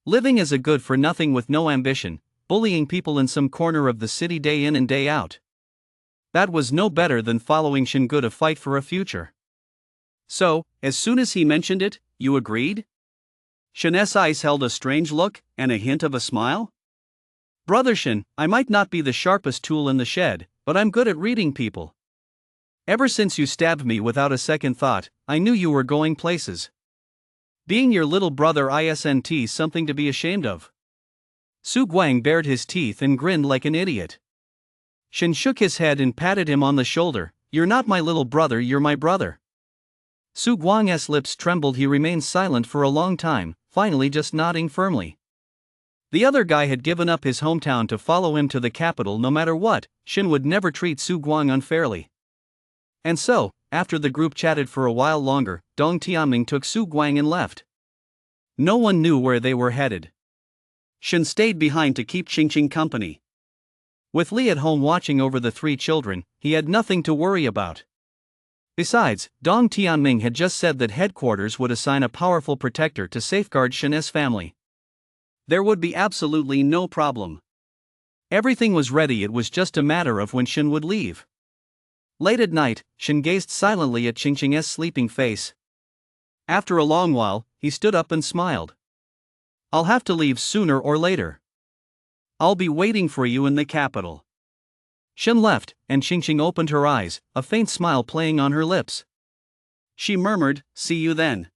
Living as a good-for-nothing with no ambition, bullying people in some corner of the city day in and day out. That was no better than following Shingu to fight for a future. So, as soon as he mentioned it, you agreed? Shen's eyes held a strange look, and a hint of a smile. Brother Shen, I might not be the sharpest tool in the shed, but I'm good at reading people. Ever since you stabbed me without a second thought, I knew you were going places. Being your little brother isn't something to be ashamed of. Su Guang bared his teeth and grinned like an idiot. Shen shook his head and patted him on the shoulder. You're not my little brother, you're my brother. Su Guang's lips trembled. He remained silent for a long time, finally just nodding firmly. The other guy had given up his hometown to follow him to the capital no matter what. Shen would never treat Su Guang unfairly. And so, after the group chatted for a while longer, Dong Tianming took Su Guang and left. No one knew where they were headed. Shen stayed behind to keep Qingqing company. With Li at home watching over the 3 children, he had nothing to worry about. Besides, Dong Tianming had just said that headquarters would assign a powerful protector to safeguard Shen's family. There would be absolutely no problem. Everything was ready, it was just a matter of when Shen would leave. Late at night, Shen gazed silently at Qingqing's sleeping face. After a long while, he stood up and smiled. I'll have to leave sooner or later. I'll be waiting for you in the capital. Shen left, and Qingqing opened her eyes, a faint smile playing on her lips. She murmured, "See you then."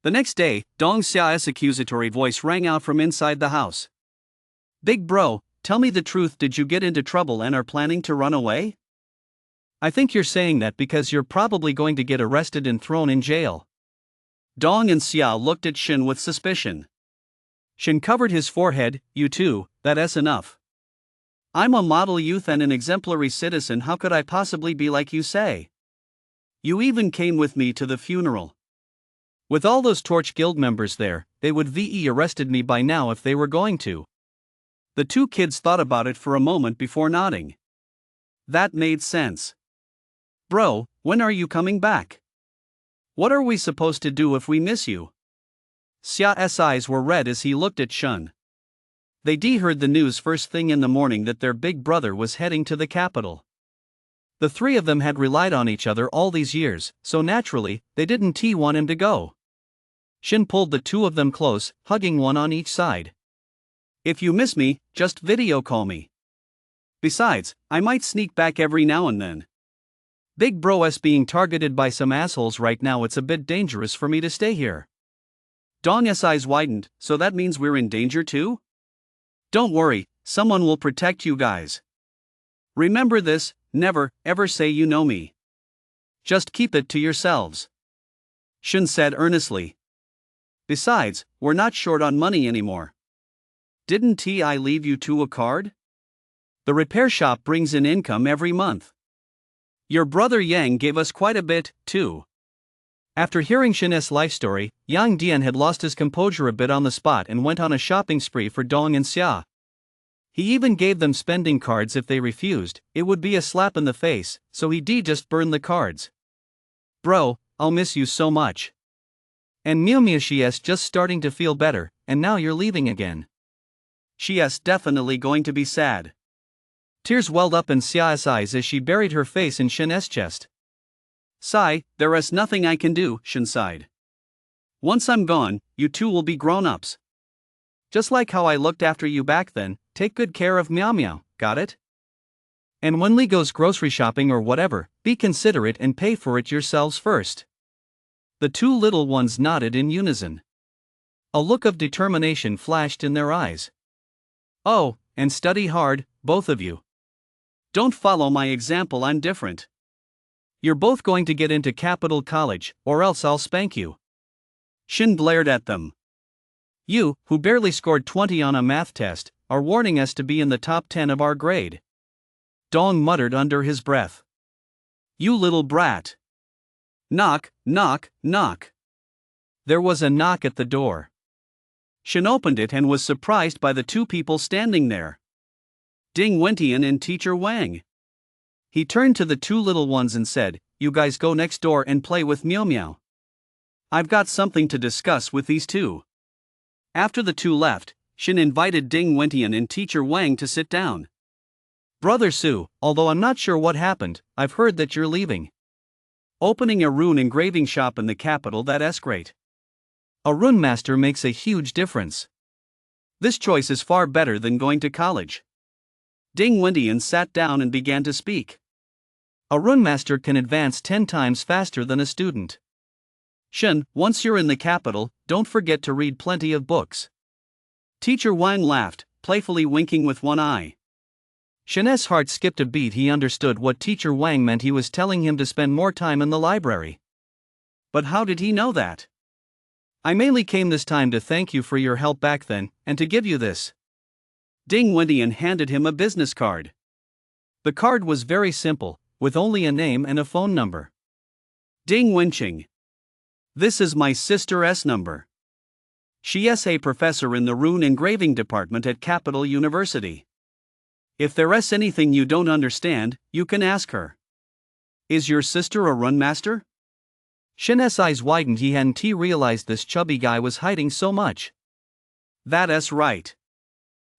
The next day, Dong Xia's accusatory voice rang out from inside the house. "Big bro, tell me the truth, did you get into trouble and are planning to run away?" "I think you're saying that because you're probably going to get arrested and thrown in jail." Dong and Xia looked at Shen with suspicion. Shen covered his forehead. "You too, that's enough. I'm a model youth and an exemplary citizen, how could I possibly be like you say? You even came with me to the funeral. With all those Torch Guild members there, they would arrested me by now if they were going to." The 2 kids thought about it for a moment before nodding. That made sense. "Bro, when are you coming back? What are we supposed to do if we miss you?" Xia's eyes were red as he looked at Shen. They heard the news first thing in the morning that their big brother was heading to the capital. The three of them had relied on each other all these years, so naturally, they didn't want him to go. Shin pulled the two of them close, hugging one on each side. If you miss me, just video call me. Besides, I might sneak back every now and then. Big bro's being targeted by some assholes right now, it's a bit dangerous for me to stay here. Dong's eyes widened, so that means we're in danger too? Don't worry, someone will protect you guys. Remember this, never, ever say you know me. Just keep it to yourselves. Shun said earnestly. Besides, we're not short on money anymore. Didn't I leave you two a card? The repair shop brings in income every month. Your brother Yang gave us quite a bit, too. After hearing Shin's life story, Yang Dian had lost his composure a bit on the spot and went on a shopping spree for Dong and Xia. He even gave them spending cards if they refused, it would be a slap in the face, so he just burned the cards. Bro, I'll miss you so much. And Miu Miu, she's just starting to feel better, and now you're leaving again. She's definitely going to be sad. Tears welled up in Xia's eyes as she buried her face in Shin's chest. Sigh, there is nothing I can do, Shin sighed. Once I'm gone, you two will be grown-ups. Just like how I looked after you back then, take good care of Miao Miao, got it? And when Li goes grocery shopping or whatever, be considerate and pay for it yourselves first. The two little ones nodded in unison. A look of determination flashed in their eyes. Oh, and study hard, both of you. Don't follow my example, I'm different. You're both going to get into Capital College, or else I'll spank you. Shin glared at them. You, who barely scored 20 on a math test, are warning us to be in the top 10 of our grade. Dong muttered under his breath. You little brat. Knock, knock, knock. There was a knock at the door. Shin opened it and was surprised by the two people standing there. Ding Wentian and Teacher Wang. He turned to the two little ones and said, "You guys go next door and play with Miao Miao. I've got something to discuss with these two." After the two left, Shin invited Ding Wentian and Teacher Wang to sit down. Brother Su, although I'm not sure what happened, I've heard that you're leaving. Opening a rune engraving shop in the capital, that's great. A rune master makes a huge difference. This choice is far better than going to college. Ding Wentian sat down and began to speak. A rune master can advance 10 times faster than a student. Shin, once you're in the capital, don't forget to read plenty of books. Teacher Wang laughed, playfully winking with one eye. Shin's heart skipped a beat. He understood what Teacher Wang meant. He was telling him to spend more time in the library. But how did he know that? I mainly came this time to thank you for your help back then, and to give you this. Ding Wentian handed him a business card. The card was very simple, with only a name and a phone number. Ding Wenqing. This is my sister's number. She's a professor in the rune engraving department at Capital University. If there's anything you don't understand, you can ask her. Is your sister a rune master? Shin's eyes widened. He hadn't realized this chubby guy was hiding so much. That's right.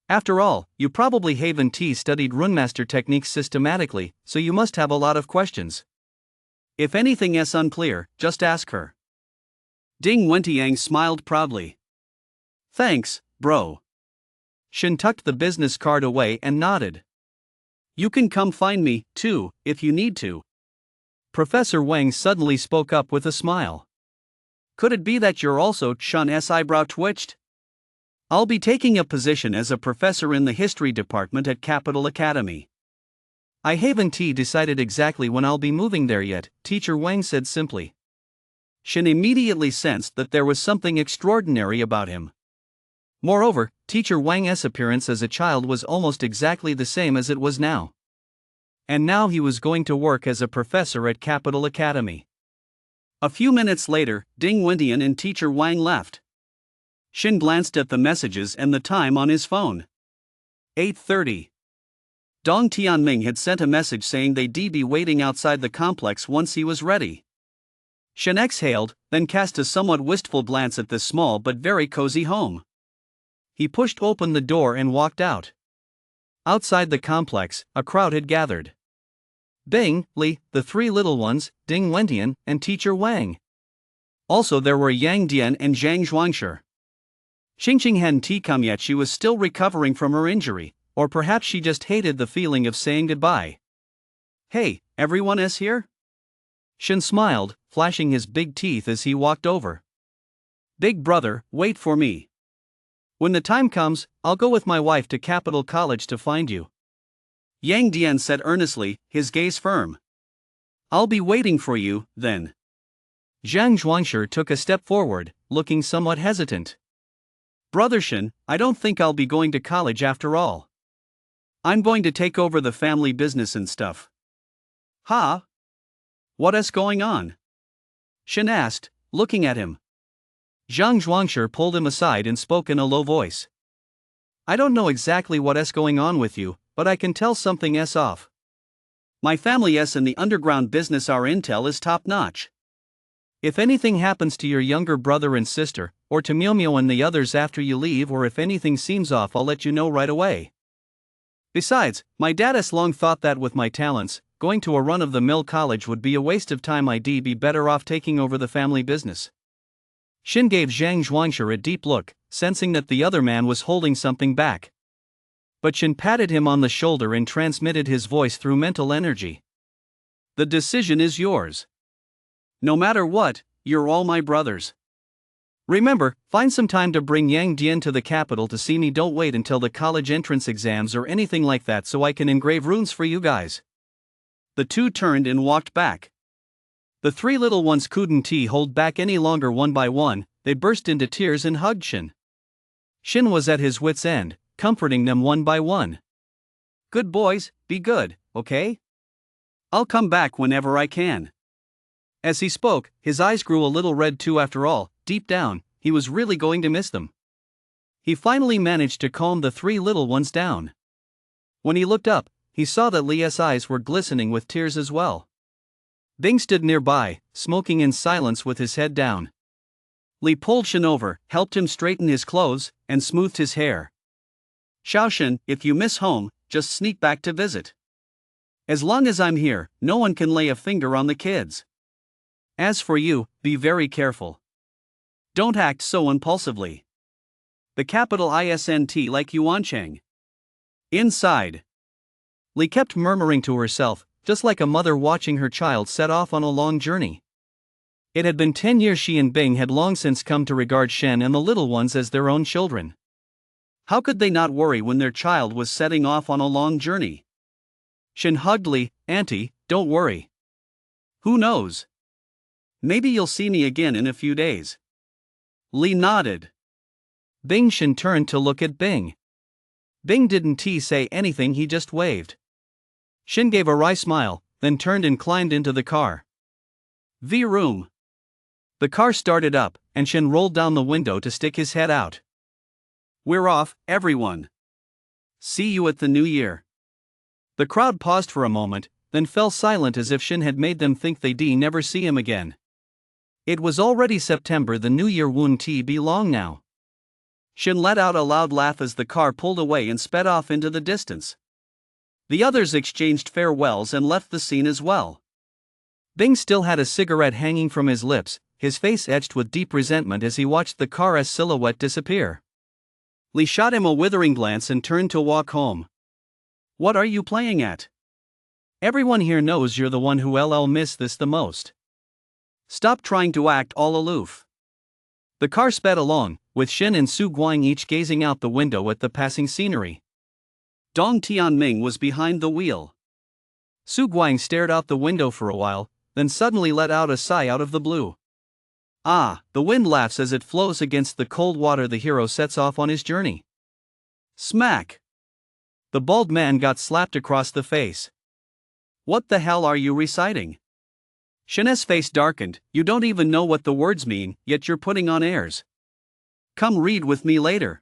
After all, you probably haven't studied runemaster techniques systematically, so you must have a lot of questions. If anything is unclear, just ask her. Ding Wentian smiled proudly. Thanks, bro. Shin tucked the business card away and nodded. You can come find me, too, if you need to. Professor Wang suddenly spoke up with a smile. Could it be that you're also? Shun's eyebrow twitched. I'll be taking a position as a professor in the history department at Capital Academy. I haven't decided exactly when I'll be moving there yet, Teacher Wang said simply. Shin immediately sensed that there was something extraordinary about him. Moreover, Teacher Wang's appearance as a child was almost exactly the same as it was now. And now he was going to work as a professor at Capital Academy. A few minutes later, Ding Wentian and Teacher Wang left. Shin glanced at the messages and the time on his phone. 8:30. Dong Tianming had sent a message saying they'd be waiting outside the complex once he was ready. Shin exhaled, then cast a somewhat wistful glance at this small but very cozy home. He pushed open the door and walked out. Outside the complex, a crowd had gathered. Bing, Li, the three little ones, Ding Wentian, and teacher Wang. Also there were Yang Dian and Zhang Zhuangshi. Xingqing hadn't come yet, she was still recovering from her injury, or perhaps she just hated the feeling of saying goodbye. Hey, everyone is here? Shen smiled, flashing his big teeth as he walked over. Big brother, wait for me. When the time comes, I'll go with my wife to Capital College to find you. Yang Dian said earnestly, his gaze firm. I'll be waiting for you, then. Zhang Zhuangshi took a step forward, looking somewhat hesitant. Brother Shen, I don't think I'll be going to college after all. I'm going to take over the family business and stuff. Huh? What is going on? Shen asked, looking at him. Zhang Zhuangshi pulled him aside and spoke in a low voice. I don't know exactly what is going on with you, but I can tell something is off. My family is in the underground business, our intel is top notch. If anything happens to your younger brother and sister, or to Miao and the others after you leave, or if anything seems off, I'll let you know right away. Besides, my dad has long thought that with my talents, going to a run-of-the-mill college would be a waste of time. I'd be better off taking over the family business. Shen gave Zhang Zhuangshi a deep look, sensing that the other man was holding something back. But Shen patted him on the shoulder and transmitted his voice through mental energy. The decision is yours. No matter what, you're all my brothers. Remember, find some time to bring Yang Dian to the capital to see me. Don't wait until the college entrance exams or anything like that so I can engrave runes for you guys. The two turned and walked back. The three little ones couldn't hold back any longer. One by one, they burst into tears and hugged Shen. Shen was at his wits' end, comforting them one by one. Good boys, be good, okay? I'll come back whenever I can. As he spoke, his eyes grew a little red too. After all, deep down, he was really going to miss them. He finally managed to calm the three little ones down. When he looked up, he saw that Li's eyes were glistening with tears as well. Bing stood nearby, smoking in silence with his head down. Li pulled Shen over, helped him straighten his clothes, and smoothed his hair. Xiaoshen, if you miss home, just sneak back to visit. As long as I'm here, no one can lay a finger on the kids. As for you, be very careful. Don't act so impulsively. The capital isn't like Yuancheng. Inside. Li kept murmuring to herself, just like a mother watching her child set off on a long journey. It had been 10 years. She and Bing had long since come to regard Shen and the little ones as their own children. How could they not worry when their child was setting off on a long journey? Shen hugged Li. Auntie, don't worry. Who knows? Maybe you'll see me again in a few days. Li nodded. Bing. Shen turned to look at Bing. Bing didn't say anything, he just waved. Shen gave a wry smile, then turned and climbed into the car. V-room. The car started up, and Shen rolled down the window to stick his head out. We're off, everyone. See you at the new year. The crowd paused for a moment, then fell silent as if Shen had made them think they'd never see him again. It was already September, the new year wouldn't be long now. Shen let out a loud laugh as the car pulled away and sped off into the distance. The others exchanged farewells and left the scene as well. Bing still had a cigarette hanging from his lips, his face etched with deep resentment as he watched the car's silhouette disappear. Li shot him a withering glance and turned to walk home. What are you playing at? Everyone here knows you're the one who'll miss this the most. Stop trying to act all aloof. The car sped along, with Shen and Su Guang each gazing out the window at the passing scenery. Dong Tianming was behind the wheel. Su Guang stared out the window for a while, then suddenly let out a sigh out of the blue. Ah, the wind laughs as it flows against the cold water. The hero sets off on his journey. Smack! The bald man got slapped across the face. What the hell are you reciting? Shen's face darkened. You don't even know what the words mean, yet you're putting on airs. Come read with me later.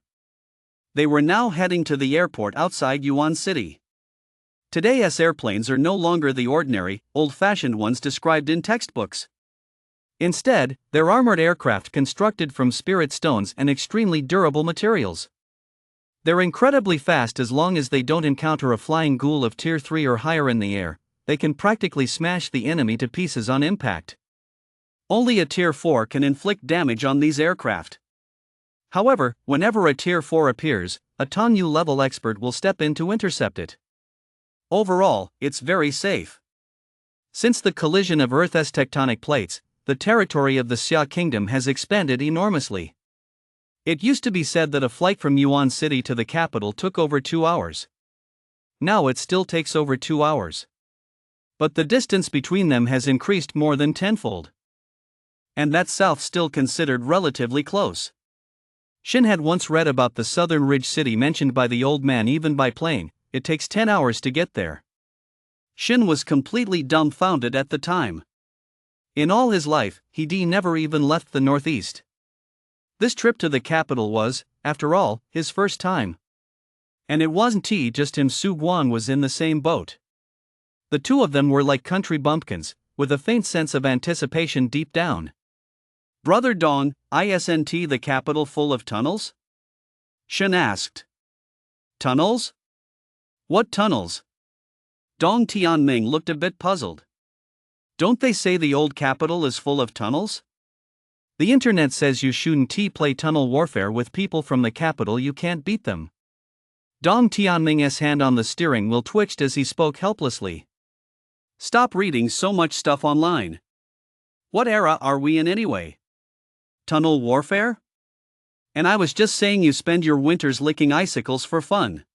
They were now heading to the airport outside Yuan City. Today's airplanes are no longer the ordinary, old-fashioned ones described in textbooks. Instead, they're armored aircraft constructed from spirit stones and extremely durable materials. They're incredibly fast as long as they don't encounter a flying ghoul of Tier 3 or higher in the air, they can practically smash the enemy to pieces on impact. Only a Tier 4 can inflict damage on these aircraft. However, whenever a Tier 4 appears, a Tonyu level expert will step in to intercept it. Overall, it's very safe. Since the collision of Earth's tectonic plates, the territory of the Xia Kingdom has expanded enormously. It used to be said that a flight from Yuan City to the capital took over 2 hours. Now it still takes over 2 hours. But the distance between them has increased more than tenfold. And that's south still considered relatively close. Shin had once read about the southern ridge city mentioned by the old man. Even by plane, it takes 10 hours to get there. Shin was completely dumbfounded at the time. In all his life, he never even left the northeast. This trip to the capital was, after all, his first time. And it wasn't just him. Su Guang was in the same boat. The two of them were like country bumpkins, with a faint sense of anticipation deep down. "Brother Dong, isn't the capital full of tunnels?" Shin asked. "Tunnels? What tunnels?" Dong Tianming looked a bit puzzled. "Don't they say the old capital is full of tunnels?" "The internet says you shouldn't play tunnel warfare with people from the capital. You can't beat them." Dong Tianming's hand on the steering wheel twitched as he spoke helplessly. "Stop reading so much stuff online. What era are we in anyway? Tunnel warfare? And I was just saying you spend your winters licking icicles for fun."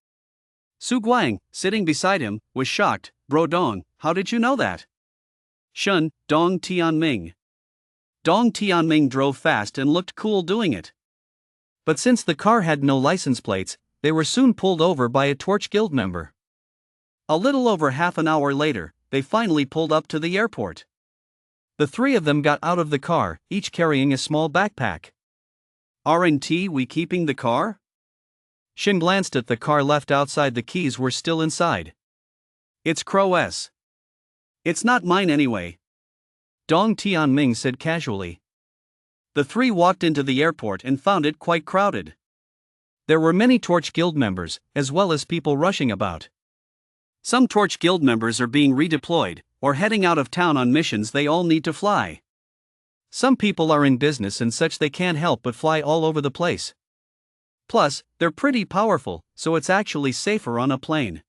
Su Guang, sitting beside him, was shocked. "Bro Dong, how did you know that?" "Shun, Dong Tianming." Dong Tianming drove fast and looked cool doing it. But since the car had no license plates, they were soon pulled over by a Torch Guild member. A little over half an hour later, they finally pulled up to the airport. The three of them got out of the car, each carrying a small backpack. "Aren't we keeping the car?" Shin glanced at the car left outside. The keys were still inside. "It's Crow's. It's not mine anyway," Dong Tianming said casually. The three walked into the airport and found it quite crowded. There were many Torch Guild members, as well as people rushing about. Some Torch Guild members are being redeployed, or heading out of town on missions they all need to fly. Some people are in business and such, they can't help but fly all over the place. Plus, they're pretty powerful, so it's actually safer on a plane.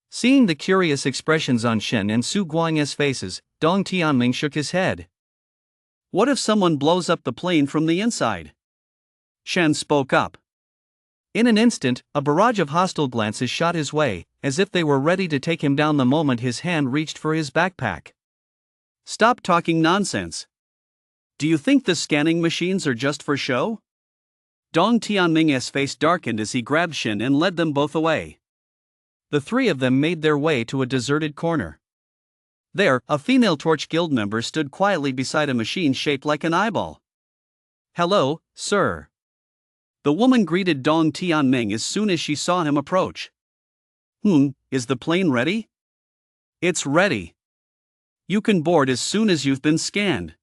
Seeing the curious expressions on Shen and Su Guang's faces, Dong Tianming shook his head. "What if someone blows up the plane from the inside?" Shen spoke up. In an instant, a barrage of hostile glances shot his way, as if they were ready to take him down the moment his hand reached for his backpack. "Stop talking nonsense. Do you think the scanning machines are just for show?" Dong Tianming's face darkened as he grabbed Shin and led them both away. The three of them made their way to a deserted corner. There, a female Torch Guild member stood quietly beside a machine shaped like an eyeball. "Hello, sir." The woman greeted Dong Tianming as soon as she saw him approach. Is the plane ready?" "It's ready. You can board as soon as you've been scanned,"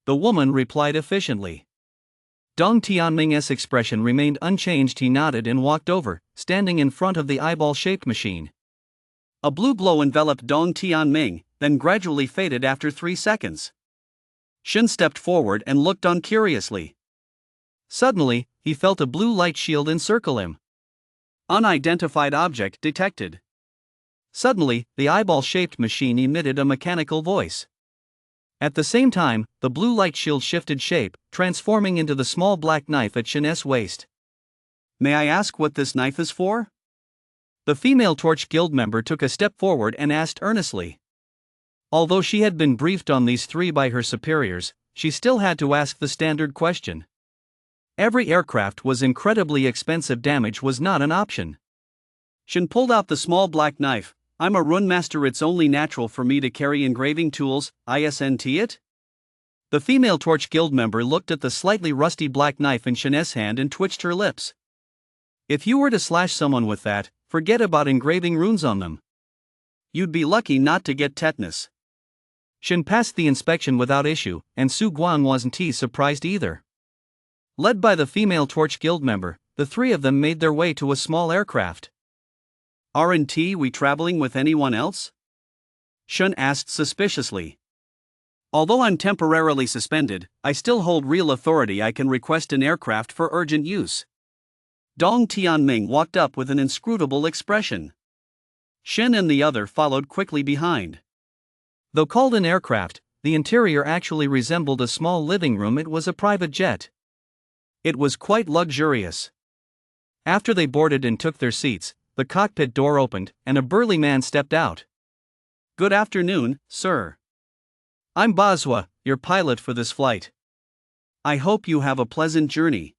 the woman replied efficiently. Dong Tianming's expression remained unchanged. He nodded and walked over, standing in front of the eyeball-shaped machine. A blue glow enveloped Dong Tianming, then gradually faded after 3 seconds. Shin stepped forward and looked on curiously. Suddenly, he felt a blue light shield encircle him. Unidentified object detected. Suddenly, the eyeball-shaped machine emitted a mechanical voice. At the same time, the blue light shield shifted shape, transforming into the small black knife at Shin's waist. "May I ask what this knife is for?" The female Torch Guild member took a step forward and asked earnestly. Although she had been briefed on these three by her superiors, she still had to ask the standard question. Every aircraft was incredibly expensive. Damage was not an option. Shin pulled out the small black knife. "I'm a rune master. It's only natural for me to carry engraving tools, isn't it?" The female Torch Guild member looked at the slightly rusty black knife in Shin's hand and twitched her lips. "If you were to slash someone with that, forget about engraving runes on them. You'd be lucky not to get tetanus." Shin passed the inspection without issue, and Su Guang wasn't surprised either. Led by the female Torch Guild member, the three of them made their way to a small aircraft. "Aren't we traveling with anyone else?" Shun asked suspiciously. Although I'm temporarily suspended, I still hold real authority. I can request an aircraft for urgent use. Dong Tianming walked up with an inscrutable expression. Shen and the other followed quickly behind. Though called an aircraft, the interior actually resembled a small living room. It was a private jet. It was quite luxurious. After they boarded and took their seats, the cockpit door opened, and a burly man stepped out. Good afternoon, sir. I'm Bazhua, your pilot for this flight. I hope you have a pleasant journey.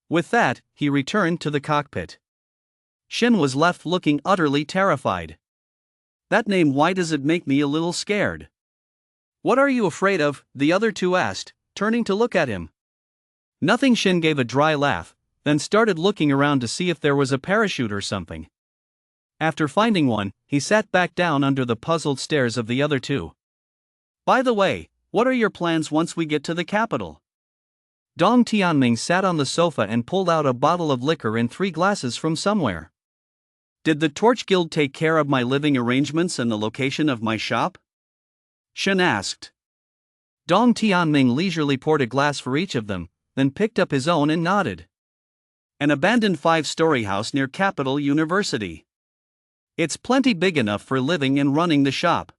With that, he returned to the cockpit. Shen was left looking utterly terrified. That name, why does it make me a little scared? What are you afraid of? The other two asked, turning to look at him. Nothing. Shen gave a dry laugh, then started looking around to see if there was a parachute or something. After finding one, he sat back down under the puzzled stares of the other two. By the way, what are your plans once we get to the capital? Dong Tianming sat on the sofa and pulled out a bottle of liquor in 3 glasses from somewhere. Did the Torch Guild take care of my living arrangements and the location of my shop? Shen asked. Dong Tianming leisurely poured a glass for each of them, then picked up his own and nodded. An abandoned 5-story house near Capital University. It's plenty big enough for living and running the shop.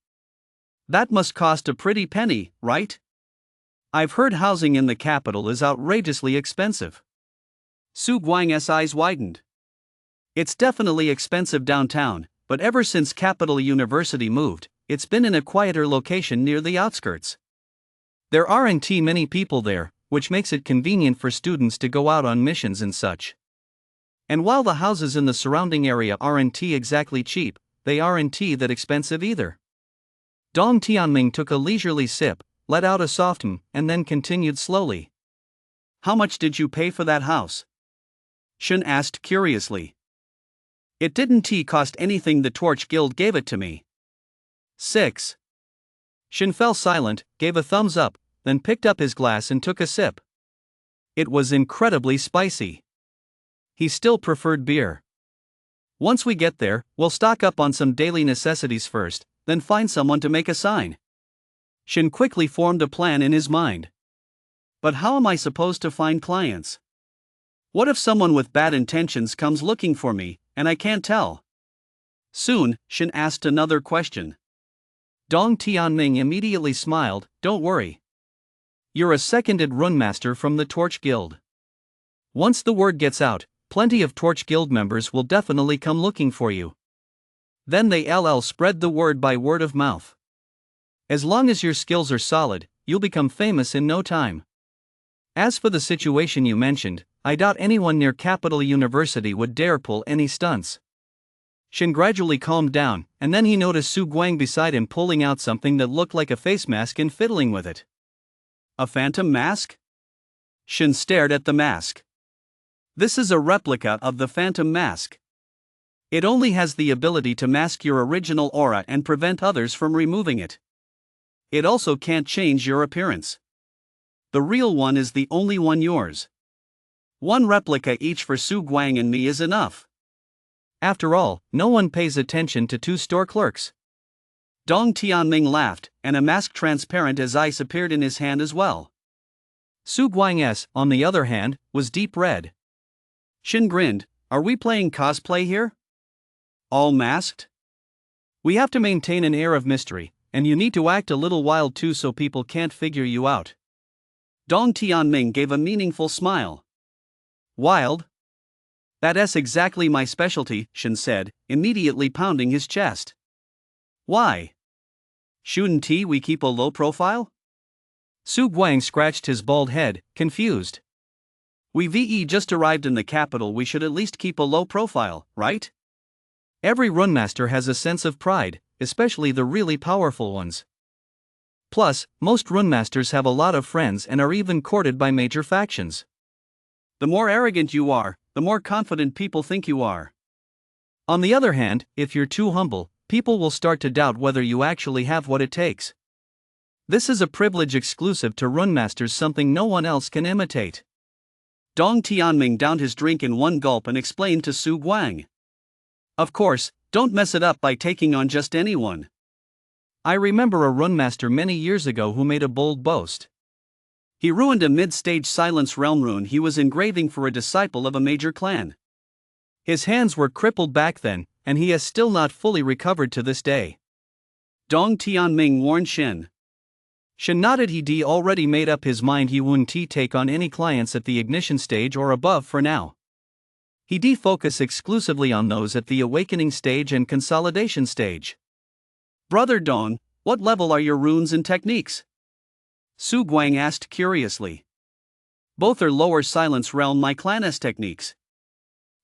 That must cost a pretty penny, right? I've heard housing in the capital is outrageously expensive. Su Guang's eyes widened. It's definitely expensive downtown, but ever since Capital University moved, it's been in a quieter location near the outskirts. There aren't many people there, which makes it convenient for students to go out on missions and such. And while the houses in the surrounding area aren't exactly cheap, they aren't that expensive either. Dong Tianming took a leisurely sip, let out a soft and then continued slowly. How much did you pay for that house? Shen asked curiously. It didn't cost anything. The Torch Guild gave it to me. 6. Shen fell silent, gave a thumbs up, then picked up his glass and took a sip. It was incredibly spicy. He still preferred beer. Once we get there, we'll stock up on some daily necessities first, then find someone to make a sign. Shen quickly formed a plan in his mind. But how am I supposed to find clients? What if someone with bad intentions comes looking for me, and I can't tell? Soon, Shen asked another question. Dong Tianming immediately smiled. Don't worry. You're a seconded runmaster from the Torch Guild. Once the word gets out, plenty of Torch Guild members will definitely come looking for you. Then they'll spread the word by word of mouth. As long as your skills are solid, you'll become famous in no time. As for the situation you mentioned, I doubt anyone near Capital University would dare pull any stunts. Shen gradually calmed down, and then he noticed Su Guang beside him pulling out something that looked like a face mask and fiddling with it. A phantom mask? Shen stared at the mask. This is a replica of the phantom mask. It only has the ability to mask your original aura and prevent others from removing it. It also can't change your appearance. The real one is the only one yours. 1 replica each for Su Guang and me is enough. After all, no one pays attention to 2 store clerks. Dong Tianming laughed, and a mask transparent as ice appeared in his hand as well. Su Guang's, on the other hand, was deep red. Shen grinned. Are we playing cosplay here? All masked? We have to maintain an air of mystery, and you need to act a little wild too so people can't figure you out. Dong Tianming gave a meaningful smile. Wild? That's exactly my specialty, Shen said, immediately pounding his chest. Why? Shouldn't we keep a low profile? Su Guang scratched his bald head, confused. We've just arrived in the capital. We should at least keep a low profile, right? Every runmaster has a sense of pride, especially the really powerful ones. Plus, most runmasters have a lot of friends and are even courted by major factions. The more arrogant you are, the more confident people think you are. On the other hand, if you're too humble, people will start to doubt whether you actually have what it takes. This is a privilege exclusive to runmasters, something no one else can imitate. Dong Tianming downed his drink in 1 gulp and explained to Su Guang. Of course, don't mess it up by taking on just anyone. I remember a runemaster many years ago who made a bold boast. He ruined a mid-stage Silence Realm rune he was engraving for a disciple of a major clan. His hands were crippled back then, and he has still not fully recovered to this day. Dong Tianming warned Shin. Shin nodded. He'd already made up his mind he wouldn't take on any clients at the ignition stage or above for now. He'd focus exclusively on those at the awakening stage and consolidation stage. Brother Dong, what level are your runes and techniques? Su Guang asked curiously. Both are lower Silence Realm my clan's techniques.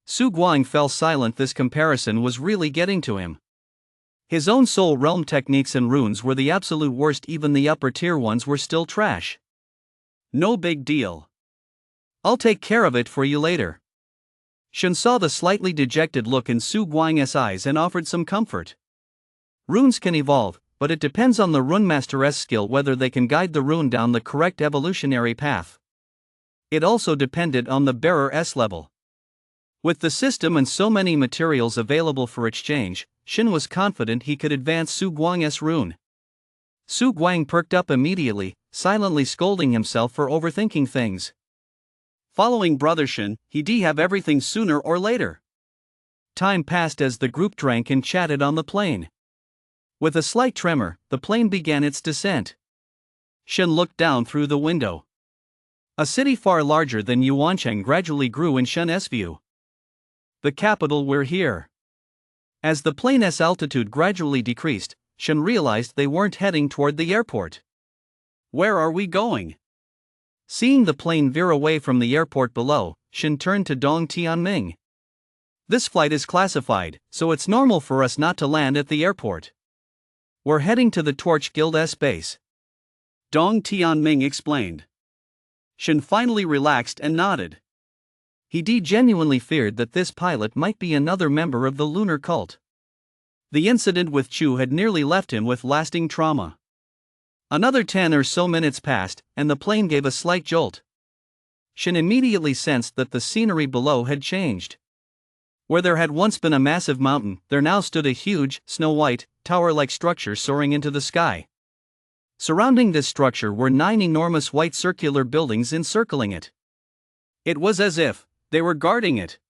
Su Guang fell silent. This comparison was really getting to him. His own soul realm techniques and runes were the absolute worst. Even the upper tier ones were still trash. No big deal. I'll take care of it for you later. Shin saw the slightly dejected look in Su Guang's eyes and offered some comfort. Runes can evolve, but it depends on the runemaster's skill whether they can guide the rune down the correct evolutionary path. It also depended on the bearer's level. With the system and so many materials available for exchange, Shin was confident he could advance Su Guang's rune. Su Guang perked up immediately, silently scolding himself for overthinking things. Following Brother Shin, he'd have everything sooner or later. Time passed as the group drank and chatted on the plane. With a slight tremor, the plane began its descent. Shin looked down through the window. A city far larger than Yuancheng gradually grew in Shin's view. The capital. We're here. As the plane's altitude gradually decreased, Shin realized they weren't heading toward the airport. Where are we going? Seeing the plane veer away from the airport below, Shin turned to Dong Tianming. This flight is classified, so it's normal for us not to land at the airport. We're heading to the Torch Guild's base. Dong Tianming explained. Shin finally relaxed and nodded. He genuinely feared that this pilot might be another member of the lunar cult. The incident with Chu had nearly left him with lasting trauma. Another 10 or so minutes passed, and the plane gave a slight jolt. Shin immediately sensed that the scenery below had changed. Where there had once been a massive mountain, there now stood a huge, snow-white, tower-like structure soaring into the sky. Surrounding this structure were 9 enormous white circular buildings encircling it. It was as if they were guarding it.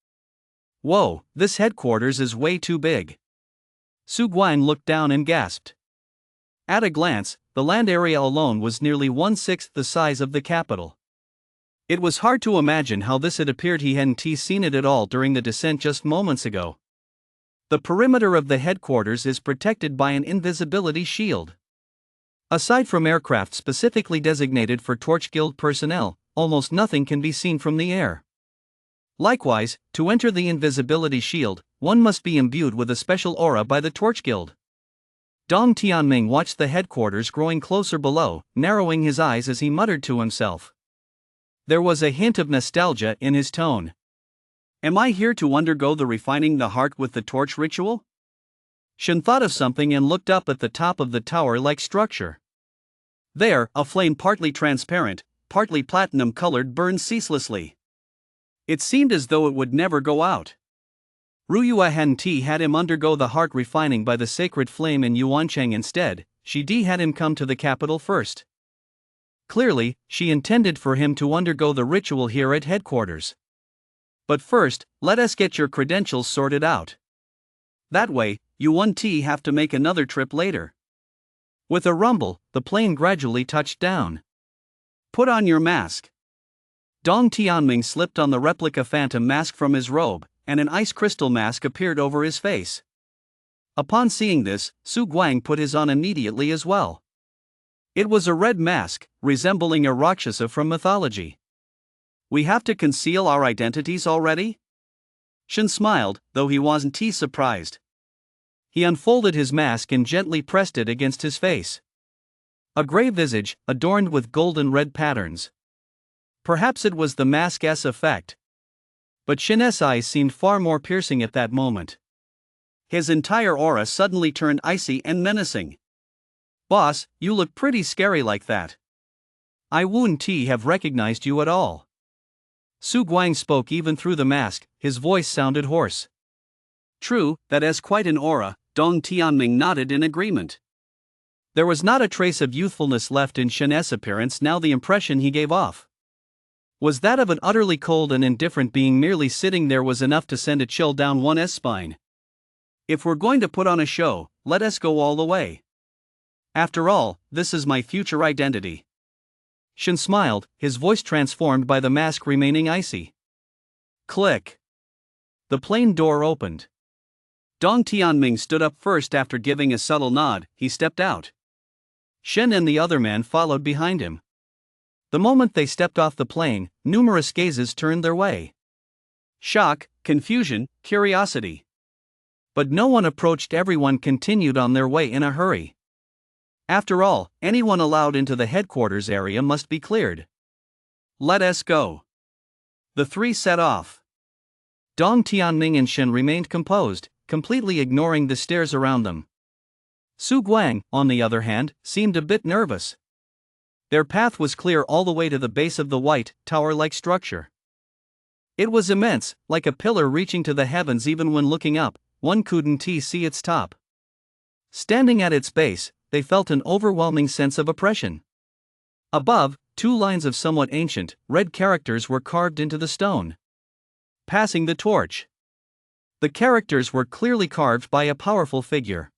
Whoa, this headquarters is way too big. Su Guang looked down and gasped. At a glance, the land area alone was nearly 1/6 the size of the capital. It was hard to imagine how this had appeared. He hadn't seen it at all during the descent just moments ago. The perimeter of the headquarters is protected by an invisibility shield. Aside from aircraft specifically designated for Torch Guild personnel, almost nothing can be seen from the air. Likewise, to enter the invisibility shield, one must be imbued with a special aura by the Torch Guild. Dong Tianming watched the headquarters growing closer below, narrowing his eyes as he muttered to himself. There was a hint of nostalgia in his tone. Am I here to undergo the refining the heart with the torch ritual? Shin thought of something and looked up at the top of the tower-like structure. There, a flame partly transparent, partly platinum-colored burned ceaselessly. It seemed as though it would never go out. Ruyua Hanti had him undergo the heart refining by the sacred flame in Yuancheng instead. She had him come to the capital first. Clearly, she intended for him to undergo the ritual here at headquarters. But first, let us get your credentials sorted out. That way, you won't have to make another trip later. With a rumble, the plane gradually touched down. Put on your mask. Dong Tianming slipped on the replica phantom mask from his robe, and an ice crystal mask appeared over his face. Upon seeing this, Su Guang put his on immediately as well. It was a red mask, resembling a Rakshasa from mythology. We have to conceal our identities already? Shin smiled, though he wasn't surprised. He unfolded his mask and gently pressed it against his face. A gray visage, adorned with golden red patterns. Perhaps it was the mask's effect. But Shin's eyes seemed far more piercing at that moment. His entire aura suddenly turned icy and menacing. Boss, you look pretty scary like that. I wouldn't have recognized you at all. Su Guang spoke even through the mask, his voice sounded hoarse. True, that has quite an aura, Dong Tianming nodded in agreement. There was not a trace of youthfulness left in Shen's appearance now. The impression he gave off was that of an utterly cold and indifferent being. Merely sitting there was enough to send a chill down one's spine. If we're going to put on a show, let us go all the way. After all, this is my future identity. Shen smiled, his voice transformed by the mask remaining icy. Click. The plane door opened. Dong Tianming stood up first. After giving a subtle nod, he stepped out. Shen and the other man followed behind him. The moment they stepped off the plane, numerous gazes turned their way. Shock, confusion, curiosity. But no one approached. Everyone continued on their way in a hurry. After all, anyone allowed into the headquarters area must be cleared. Let us go. The three set off. Dong Tianming and Shen remained composed, completely ignoring the stares around them. Su Guang, on the other hand, seemed a bit nervous. Their path was clear all the way to the base of the white, tower-like structure. It was immense, like a pillar reaching to the heavens. Even when looking up, one couldn't see its top. Standing at its base, they felt an overwhelming sense of oppression. Above, two lines of somewhat ancient, red characters were carved into the stone. Passing the torch. The characters were clearly carved by a powerful figure.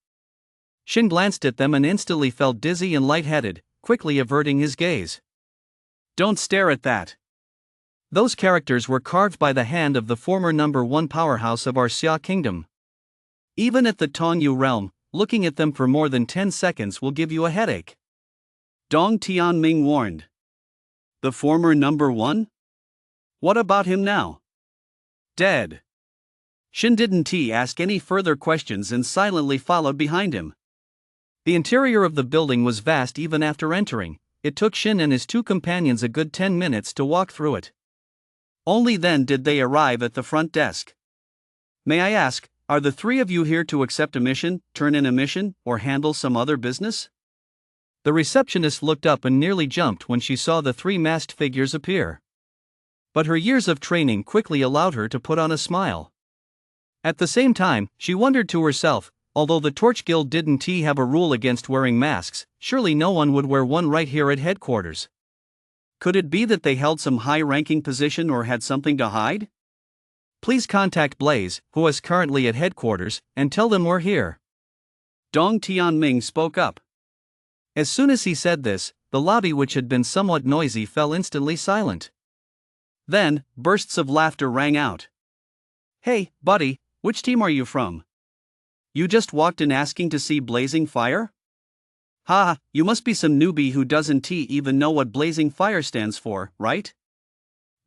Shen glanced at them and instantly felt dizzy and lightheaded, quickly averting his gaze. Don't stare at that. Those characters were carved by the hand of the former #1 powerhouse of our Xia kingdom. Even at the Tongyu realm, looking at them for more than 10 seconds will give you a headache. Dong Tianming warned. The former #1? What about him now? Dead. Shen didn't ask any further questions and silently followed behind him. The interior of the building was vast. Even after entering, it took Shen and his two companions a good 10 minutes to walk through it. Only then did they arrive at the front desk. May I ask, are the three of you here to accept a mission, turn in a mission, or handle some other business? The receptionist looked up and nearly jumped when she saw the three masked figures appear. But her years of training quickly allowed her to put on a smile. At the same time, she wondered to herself, although the Torch Guild didn't have a rule against wearing masks, surely no one would wear one right here at headquarters. Could it be that they held some high-ranking position or had something to hide? Please contact Blaze, who is currently at headquarters, and tell them we're here. Dong Tianming spoke up. As soon as he said this, the lobby, which had been somewhat noisy, fell instantly silent. Then, bursts of laughter rang out. Hey, buddy, which team are you from? You just walked in asking to see Blazing Fire? Ha, you must be some newbie who doesn't even know what Blazing Fire stands for, right?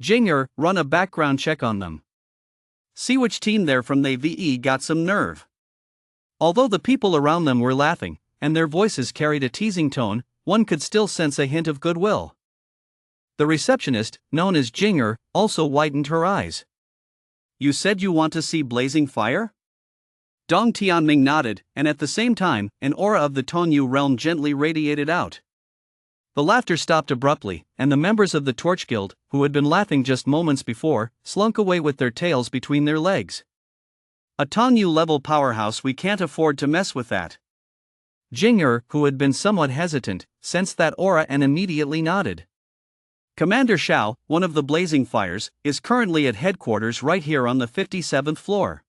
Jinger, run a background check on them. See which team they're from. They got some nerve. Although the people around them were laughing, and their voices carried a teasing tone, one could still sense a hint of goodwill. The receptionist, known as Jinger, also widened her eyes. You said you want to see Blazing Fire? Dong Tianming nodded, and at the same time, an aura of the Tongyu realm gently radiated out. The laughter stopped abruptly, and the members of the Torch Guild, who had been laughing just moments before, slunk away with their tails between their legs. A Tongyu-level powerhouse, we can't afford to mess with that. Jinger, who had been somewhat hesitant, sensed that aura and immediately nodded. Commander Xiao, one of the Blazing Fires, is currently at headquarters right here on the 57th floor.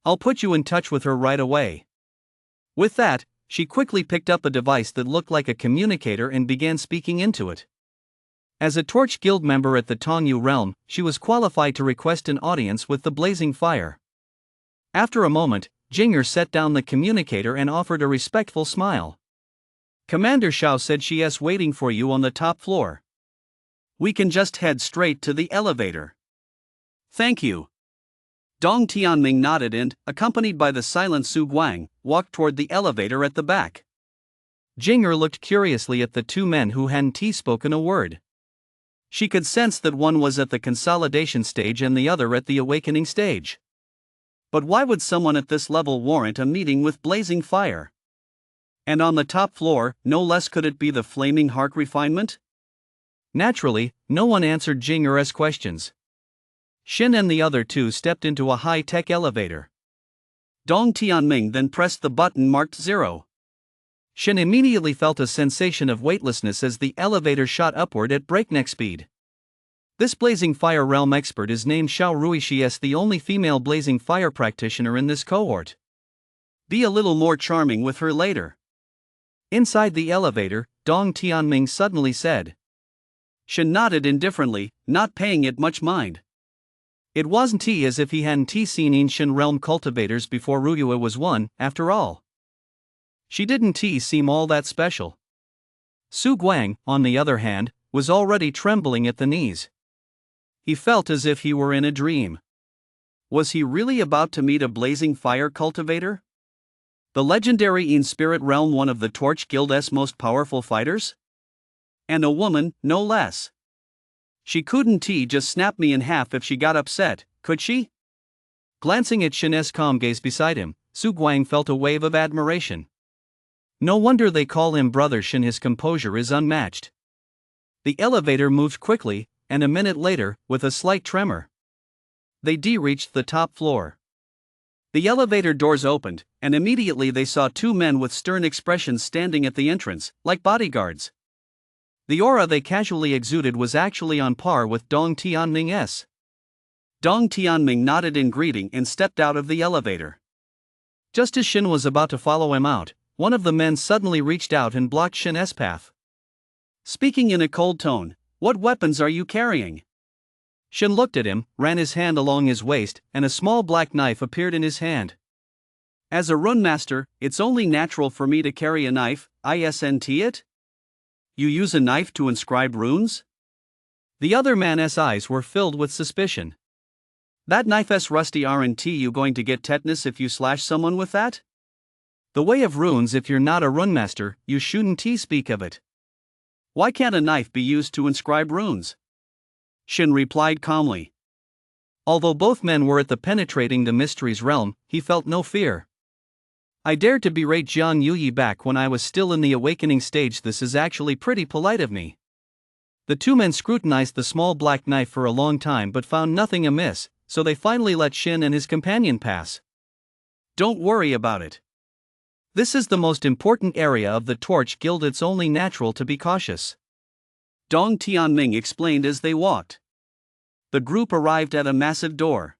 I'll put you in touch with her right away. With that, she quickly picked up a device that looked like a communicator and began speaking into it. As a Torch Guild member at the Tongyu realm, she was qualified to request an audience with the Blazing Fire. After a moment, Jinger set down the communicator and offered a respectful smile. Commander Xiao said she is waiting for you on the top floor. We can just head straight to the elevator. Thank you. Dong Tianming nodded and, accompanied by the silent Su Guang, walked toward the elevator at the back. Jinger looked curiously at the two men who hadn't spoken a word. She could sense that one was at the consolidation stage and the other at the awakening stage. But why would someone at this level warrant a meeting with Blazing Fire? And on the top floor, no less, could it be the Flaming Heart refinement? Naturally, no one answered Jinger's questions. Shen and the other two stepped into a high-tech elevator. Dong Tianming then pressed the button marked 0. Shin immediately felt a sensation of weightlessness as the elevator shot upward at breakneck speed. This blazing fire realm expert is named Xiao Rui. She is the only female blazing fire practitioner in this cohort. Be a little more charming with her later. Inside the elevator, Dong Tianming suddenly said. Shin nodded indifferently, not paying it much mind. It wasn't as if he hadn't seen ancient realm cultivators before Ruyue was one, after all. She didn't seem all that special. Su Guang, on the other hand, was already trembling at the knees. He felt as if he were in a dream. Was he really about to meet a blazing fire cultivator? The legendary in spirit realm, one of the Torch Guild's most powerful fighters? And a woman, no less. She couldn't just snap me in half if she got upset, could she? Glancing at Shin's calm gaze beside him, Su Guang felt a wave of admiration. No wonder they call him Brother Shin, his composure is unmatched. The elevator moved quickly, and a minute later, with a slight tremor, they reached the top floor. The elevator doors opened, and immediately they saw two men with stern expressions standing at the entrance, like bodyguards. The aura they casually exuded was actually on par with Dong Tianming's. Dong Tianming nodded in greeting and stepped out of the elevator. Just as Shin was about to follow him out, one of the men suddenly reached out and blocked Shin's path. Speaking in a cold tone, "What weapons are you carrying?" Shin looked at him, ran his hand along his waist, and a small black knife appeared in his hand. As a rune master, it's only natural for me to carry a knife, isn't it? You use a knife to inscribe runes? The other man's eyes were filled with suspicion. That knife's rusty, aren't you going to get tetanus if you slash someone with that? The way of runes, if you're not a rune master, you shouldn't speak of it. Why can't a knife be used to inscribe runes? Shin replied calmly. Although both men were at the penetrating the mysteries realm, he felt no fear. I dared to berate Jiang Yuyi back when I was still in the awakening stage. This is actually pretty polite of me. The two men scrutinized the small black knife for a long time but found nothing amiss, so they finally let Shin and his companion pass. Don't worry about it. This is the most important area of the Torch Guild. It's only natural to be cautious, Dong Tianming explained as they walked. The group arrived at a massive door.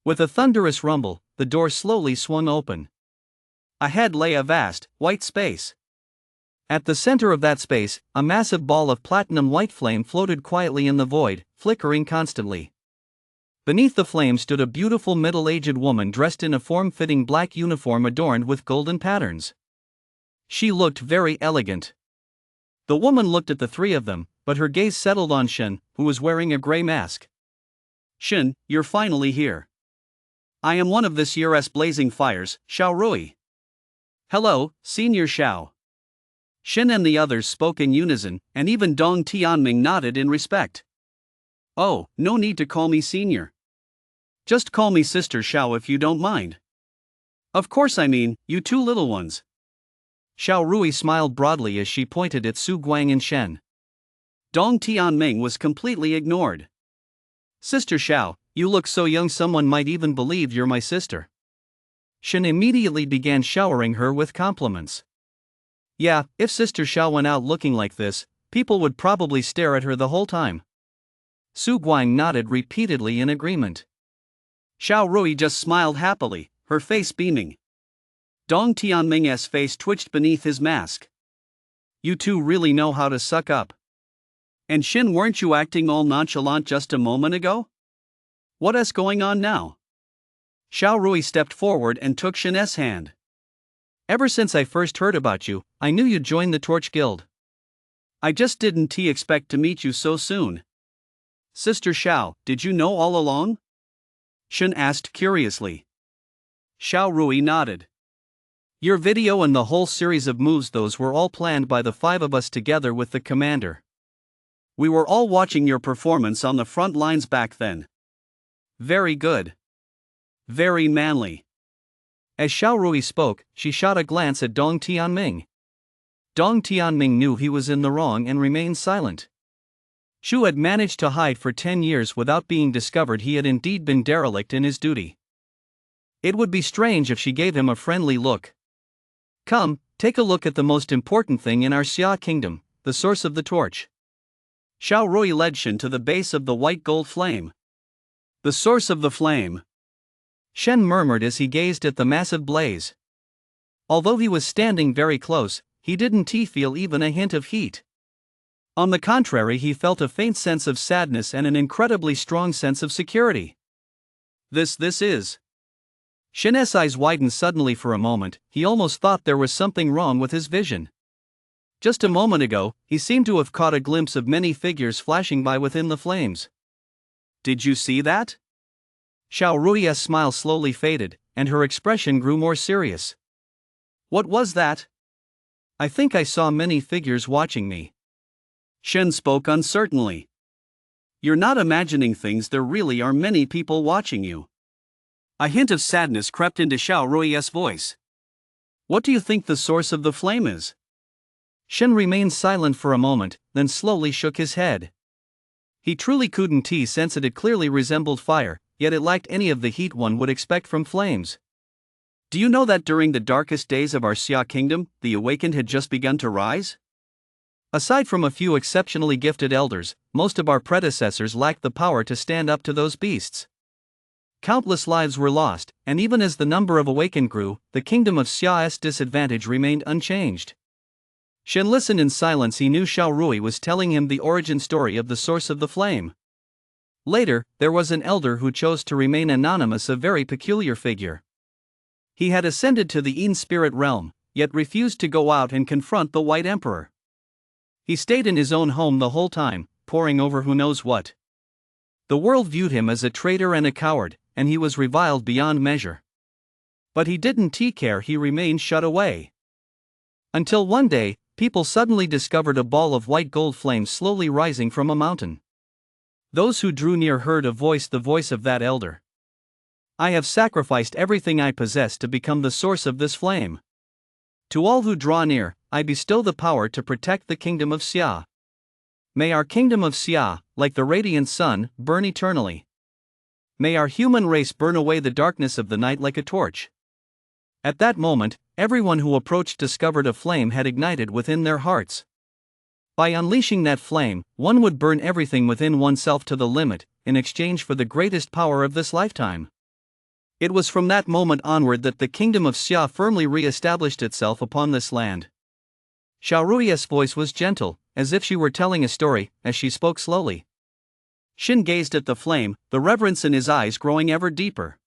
With a thunderous rumble, the door slowly swung open. Ahead lay a vast, white space. At the center of that space, a massive ball of platinum white flame floated quietly in the void, flickering constantly. Beneath the flame stood a beautiful middle-aged woman dressed in a form-fitting black uniform adorned with golden patterns. She looked very elegant. The woman looked at the three of them, but her gaze settled on Shin, who was wearing a gray mask. Shin, you're finally here. I am one of this year's blazing fires, Xiao Rui. Hello, Senior Xiao. Shin and the others spoke in unison, and even Dong Tianming nodded in respect. Oh, no need to call me senior. Just call me Sister Xiao if you don't mind. Of course, I mean, you two little ones. Xiao Rui smiled broadly as she pointed at Su Guang and Shen. Dong Tianming was completely ignored. Sister Xiao, you look so young, someone might even believe you're my sister. Shen immediately began showering her with compliments. Yeah, if Sister Xiao went out looking like this, people would probably stare at her the whole time. Su Guang nodded repeatedly in agreement. Xiao Rui just smiled happily, her face beaming. Dong Tianming's face twitched beneath his mask. You two really know how to suck up. And Shin, weren't you acting all nonchalant just a moment ago? What's going on now? Xiao Rui stepped forward and took Shin's hand. Ever since I first heard about you, I knew you'd join the Torch Guild. I just didn't expect to meet you so soon. Sister Xiao, did you know all along? Shin asked curiously. Xiao Rui nodded. Your video and the whole series of moves, those were all planned by the five of us together with the commander. We were all watching your performance on the front lines back then. Very good. Very manly. As Xiao Rui spoke, she shot a glance at Dong Tianming. Dong Tianming knew he was in the wrong and remained silent. Shu had managed to hide for 10 years without being discovered. He had indeed been derelict in his duty. It would be strange if she gave him a friendly look. Come, take a look at the most important thing in our Xia kingdom, the source of the torch. Xiao Rui led Shen to the base of the white gold flame. The source of the flame, Shen murmured as he gazed at the massive blaze. Although he was standing very close, he didn't feel even a hint of heat. On the contrary, he felt a faint sense of sadness and an incredibly strong sense of security. This is. Shen's eyes widened suddenly for a moment. He almost thought there was something wrong with his vision. Just a moment ago, he seemed to have caught a glimpse of many figures flashing by within the flames. Did you see that? Xiao Rui's smile slowly faded, and her expression grew more serious. What was that? I think I saw many figures watching me. Shen spoke uncertainly. You're not imagining things, there really are many people watching you. A hint of sadness crept into Xiao Rui's voice. What do you think the source of the flame is? Shen remained silent for a moment, then slowly shook his head. He truly couldn't sense it clearly resembled fire, yet it lacked any of the heat one would expect from flames. Do you know that during the darkest days of our Xia kingdom, the awakened had just begun to rise? Aside from a few exceptionally gifted elders, most of our predecessors lacked the power to stand up to those beasts. Countless lives were lost, and even as the number of awakened grew, the kingdom of Xia's disadvantage remained unchanged. Shen listened in silence. He knew Xiao Rui was telling him the origin story of the source of the flame. Later, there was an elder who chose to remain anonymous, a very peculiar figure. He had ascended to the Yin spirit realm, yet refused to go out and confront the White Emperor. He stayed in his own home the whole time, poring over who knows what. The world viewed him as a traitor and a coward, and he was reviled beyond measure. But he didn't care, he remained shut away. Until one day, people suddenly discovered a ball of white gold flame slowly rising from a mountain. Those who drew near heard a voice, the voice of that elder. I have sacrificed everything I possess to become the source of this flame. To all who draw near, I bestow the power to protect the kingdom of Xia. May our kingdom of Xia, like the radiant sun, burn eternally. May our human race burn away the darkness of the night like a torch. At that moment, everyone who approached discovered a flame had ignited within their hearts. By unleashing that flame, one would burn everything within oneself to the limit, in exchange for the greatest power of this lifetime. It was from that moment onward that the kingdom of Xia firmly re-established itself upon this land. Xiao Rui's voice was gentle, as if she were telling a story, as she spoke slowly. Shen gazed at the flame, the reverence in his eyes growing ever deeper.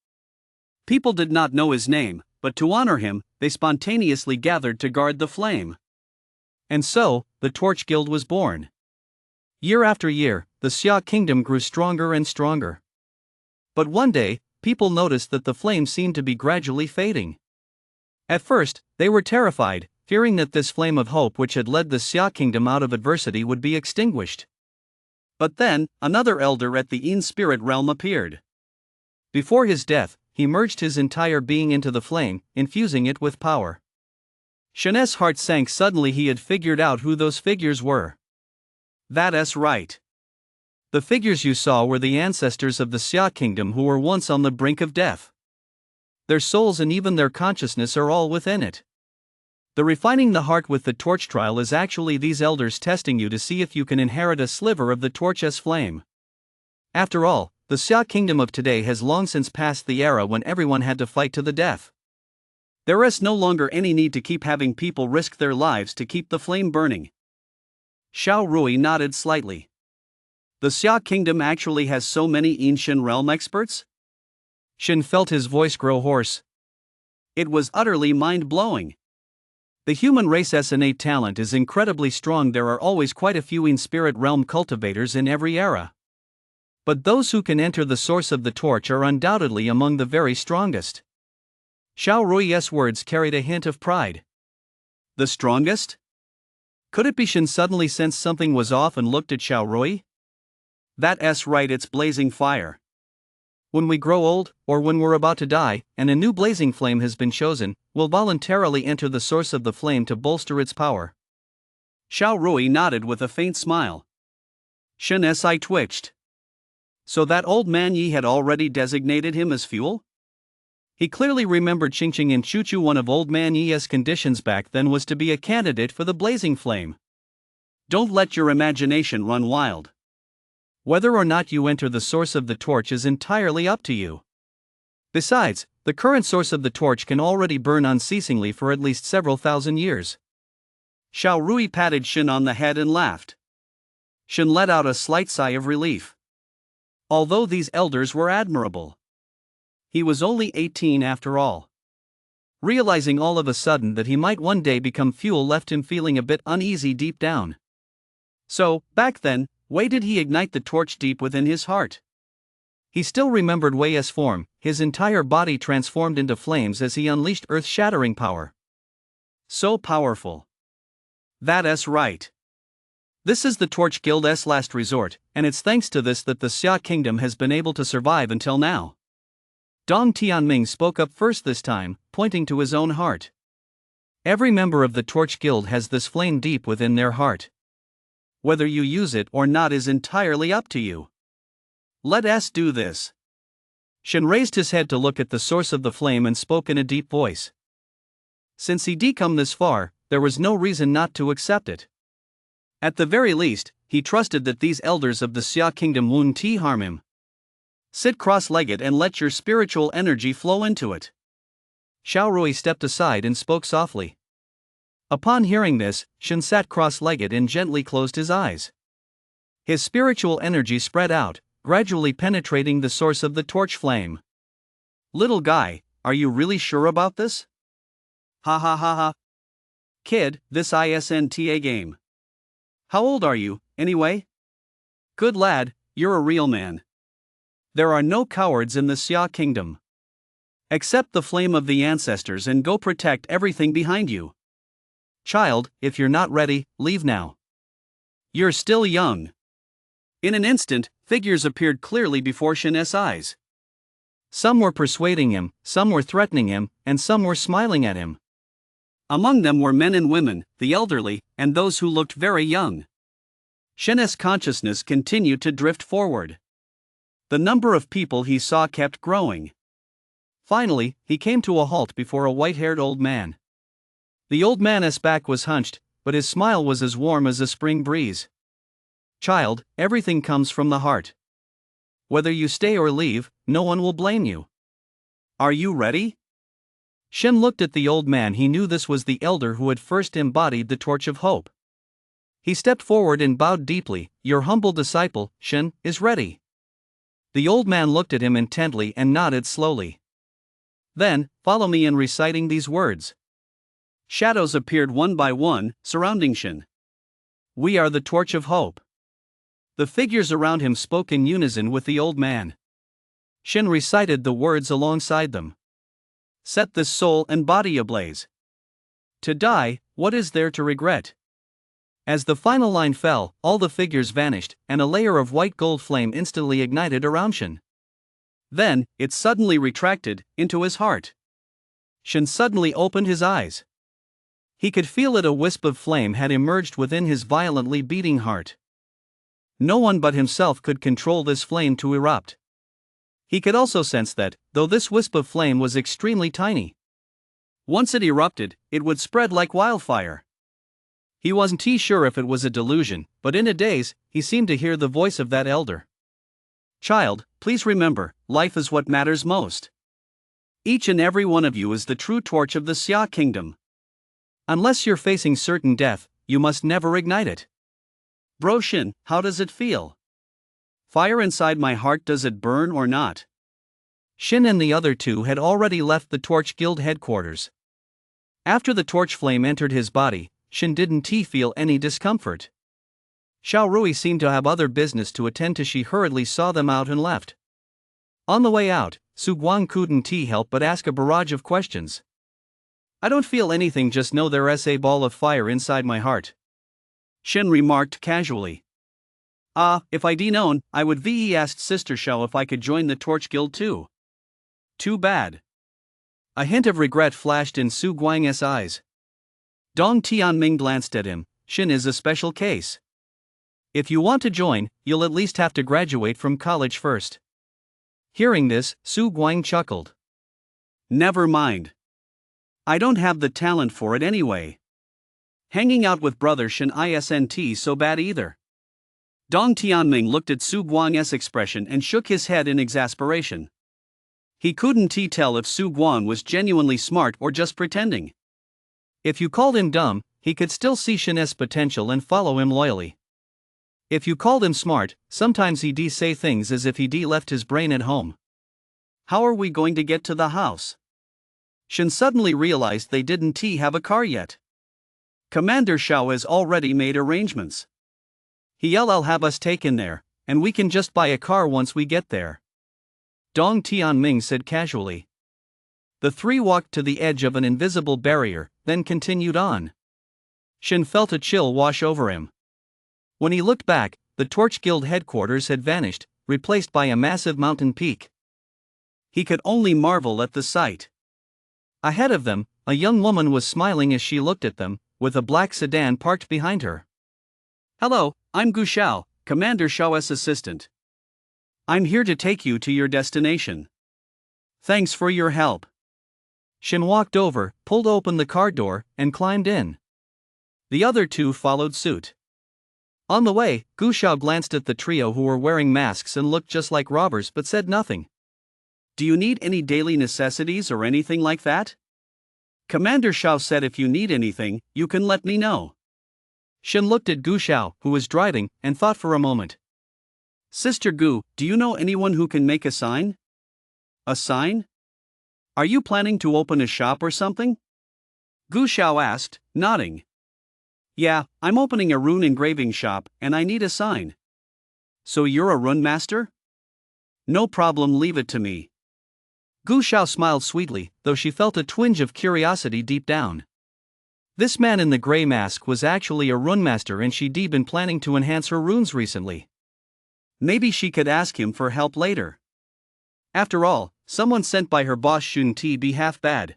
People did not know his name, but to honor him, they spontaneously gathered to guard the flame. And so, the Torch Guild was born. Year after year, the Xia kingdom grew stronger and stronger. But one day, people noticed that the flame seemed to be gradually fading. At first, they were terrified, fearing that this flame of hope which had led the Xia kingdom out of adversity would be extinguished. But then, another elder at the Yin spirit realm appeared. Before his death, he merged his entire being into the flame, infusing it with power. Shen's heart sank suddenly. He had figured out who those figures were. That's right. The figures you saw were the ancestors of the Xia kingdom who were once on the brink of death. Their souls and even their consciousness are all within it. The refining the heart with the torch trial is actually these elders testing you to see if you can inherit a sliver of the torch's flame. After all, the Xia kingdom of today has long since passed the era when everyone had to fight to the death. There is no longer any need to keep having people risk their lives to keep the flame burning. Xiao Rui nodded slightly. The Xia kingdom actually has so many ancient realm experts? Shen felt his voice grow hoarse. It was utterly mind-blowing. The human race's innate talent is incredibly strong. There are always quite a few in spirit realm cultivators in every era. But those who can enter the source of the torch are undoubtedly among the very strongest. Xiao Rui's words carried a hint of pride. The strongest? Could it be? Shen suddenly sensed something was off and looked at Xiao Rui. That's right, it's blazing fire. When we grow old, or when we're about to die, and a new blazing flame has been chosen, we'll voluntarily enter the source of the flame to bolster its power. Xiao Rui nodded with a faint smile. Shen's eye twitched. So that old man Yi had already designated him as fuel? He clearly remembered Qingqing and Chuchu. One of old man Ye's conditions back then was to be a candidate for the blazing flame. Don't let your imagination run wild. Whether or not you enter the source of the torch is entirely up to you. Besides, the current source of the torch can already burn unceasingly for at least several thousand years. Xiao Rui patted Shen on the head and laughed. Shen let out a slight sigh of relief. Although these elders were admirable, he was only 18 after all. Realizing all of a sudden that he might one day become fuel left him feeling a bit uneasy deep down. So, back then, why did he ignite the torch deep within his heart? He still remembered Wei's form, his entire body transformed into flames as he unleashed earth-shattering power. So powerful. That's right. This is the Torch Guild's last resort, and it's thanks to this that the Xia Kingdom has been able to survive until now. Dong Tianming spoke up first this time, pointing to his own heart. Every member of the Torch Guild has this flame deep within their heart. Whether you use it or not is entirely up to you. Let us do this. Shen raised his head to look at the source of the flame and spoke in a deep voice. Since he'd come this far, there was no reason not to accept it. At the very least, he trusted that these elders of the Xia Kingdom wouldn't harm him. Sit cross-legged and let your spiritual energy flow into it. Xiao Rui stepped aside and spoke softly. Upon hearing this, Shen sat cross-legged and gently closed his eyes. His spiritual energy spread out, gradually penetrating the source of the torch flame. Little guy, are you really sure about this? Ha ha ha ha. Kid, this isn't a game. How old are you, anyway? Good lad, you're a real man. There are no cowards in the Xia Kingdom. Accept the flame of the ancestors and go protect everything behind you. Child, if you're not ready, leave now. You're still young. In an instant, figures appeared clearly before Shen's eyes. Some were persuading him, some were threatening him, and some were smiling at him. Among them were men and women, the elderly, and those who looked very young. Shen's consciousness continued to drift forward. The number of people he saw kept growing. Finally, he came to a halt before a white-haired old man. The old man's back was hunched, but his smile was as warm as a spring breeze. Child, everything comes from the heart. Whether you stay or leave, no one will blame you. Are you ready? Shen looked at the old man. He knew this was the elder who had first embodied the torch of hope. He stepped forward and bowed deeply. Your humble disciple, Shen, is ready. The old man looked at him intently and nodded slowly. Then, follow me in reciting these words. Shadows appeared one by one, surrounding Shen. We are the torch of hope. The figures around him spoke in unison with the old man. Shen recited the words alongside them. Set this soul and body ablaze. To die, what is there to regret? As the final line fell, all the figures vanished, and a layer of white gold flame instantly ignited around Shen. Then, it suddenly retracted, into his heart. Shen suddenly opened his eyes. He could feel it. A wisp of flame had emerged within his violently beating heart. No one but himself could control this flame to erupt. He could also sense that, though this wisp of flame was extremely tiny, once it erupted, it would spread like wildfire. He wasn't sure if it was a delusion, but in a daze, he seemed to hear the voice of that elder. Child, please remember, life is what matters most. Each and every one of you is the true torch of the Xia Kingdom. Unless you're facing certain death, you must never ignite it. Bro Shen, how does it feel? Fire inside my heart, does it burn or not? Shen and the other two had already left the Torch Guild headquarters. After the torch flame entered his body, Shen didn't feel any discomfort. Xiao Rui seemed to have other business to attend to. She hurriedly saw them out and left. On the way out, Su Guang couldn't help but ask a barrage of questions. I don't feel anything, just know there's a ball of fire inside my heart. Shen remarked casually. If I'd known, I would. He asked Sister Xiao if I could join the Torch Guild too. Too bad. A hint of regret flashed in Su Guang's eyes. Dong Tianming glanced at him. Shen is a special case. If you want to join, you'll at least have to graduate from college first. Hearing this, Su Guang chuckled. Never mind. I don't have the talent for it anyway. Hanging out with brother Shen isn't so bad either. Dong Tianming looked at Su Guang's expression and shook his head in exasperation. He couldn't tell if Su Guang was genuinely smart or just pretending. If you called him dumb, he could still see Shen's potential and follow him loyally. If you called him smart, sometimes he'd say things as if he'd left his brain at home. How are we going to get to the house? Shen suddenly realized they didn't have a car yet. Commander Xiao has already made arrangements. He'll have us taken there, and we can just buy a car once we get there. Dong Tianming said casually. The three walked to the edge of an invisible barrier, then continued on. Shen felt a chill wash over him. When he looked back, the Torch Guild headquarters had vanished, replaced by a massive mountain peak. He could only marvel at the sight. Ahead of them, a young woman was smiling as she looked at them, with a black sedan parked behind her. Hello, I'm Gu Xiao, Commander Xiao's assistant. I'm here to take you to your destination. Thanks for your help. Shen walked over, pulled open the car door, and climbed in. The other two followed suit. On the way, Gu Xiao glanced at the trio who were wearing masks and looked just like robbers but said nothing. Do you need any daily necessities or anything like that? Commander Xiao said if you need anything, you can let me know. Shen looked at Gu Xiao, who was driving, and thought for a moment. Sister Gu, do you know anyone who can make a sign? A sign? Are you planning to open a shop or something? Gu Xiao asked, nodding. Yeah, I'm opening a rune engraving shop, and I need a sign. So you're a rune master? No problem, leave it to me. Gu Xiao smiled sweetly, though she felt a twinge of curiosity deep down. This man in the gray mask was actually a rune master, and she'd been planning to enhance her runes recently. Maybe she could ask him for help later. After all, someone sent by her boss shouldn't be half bad.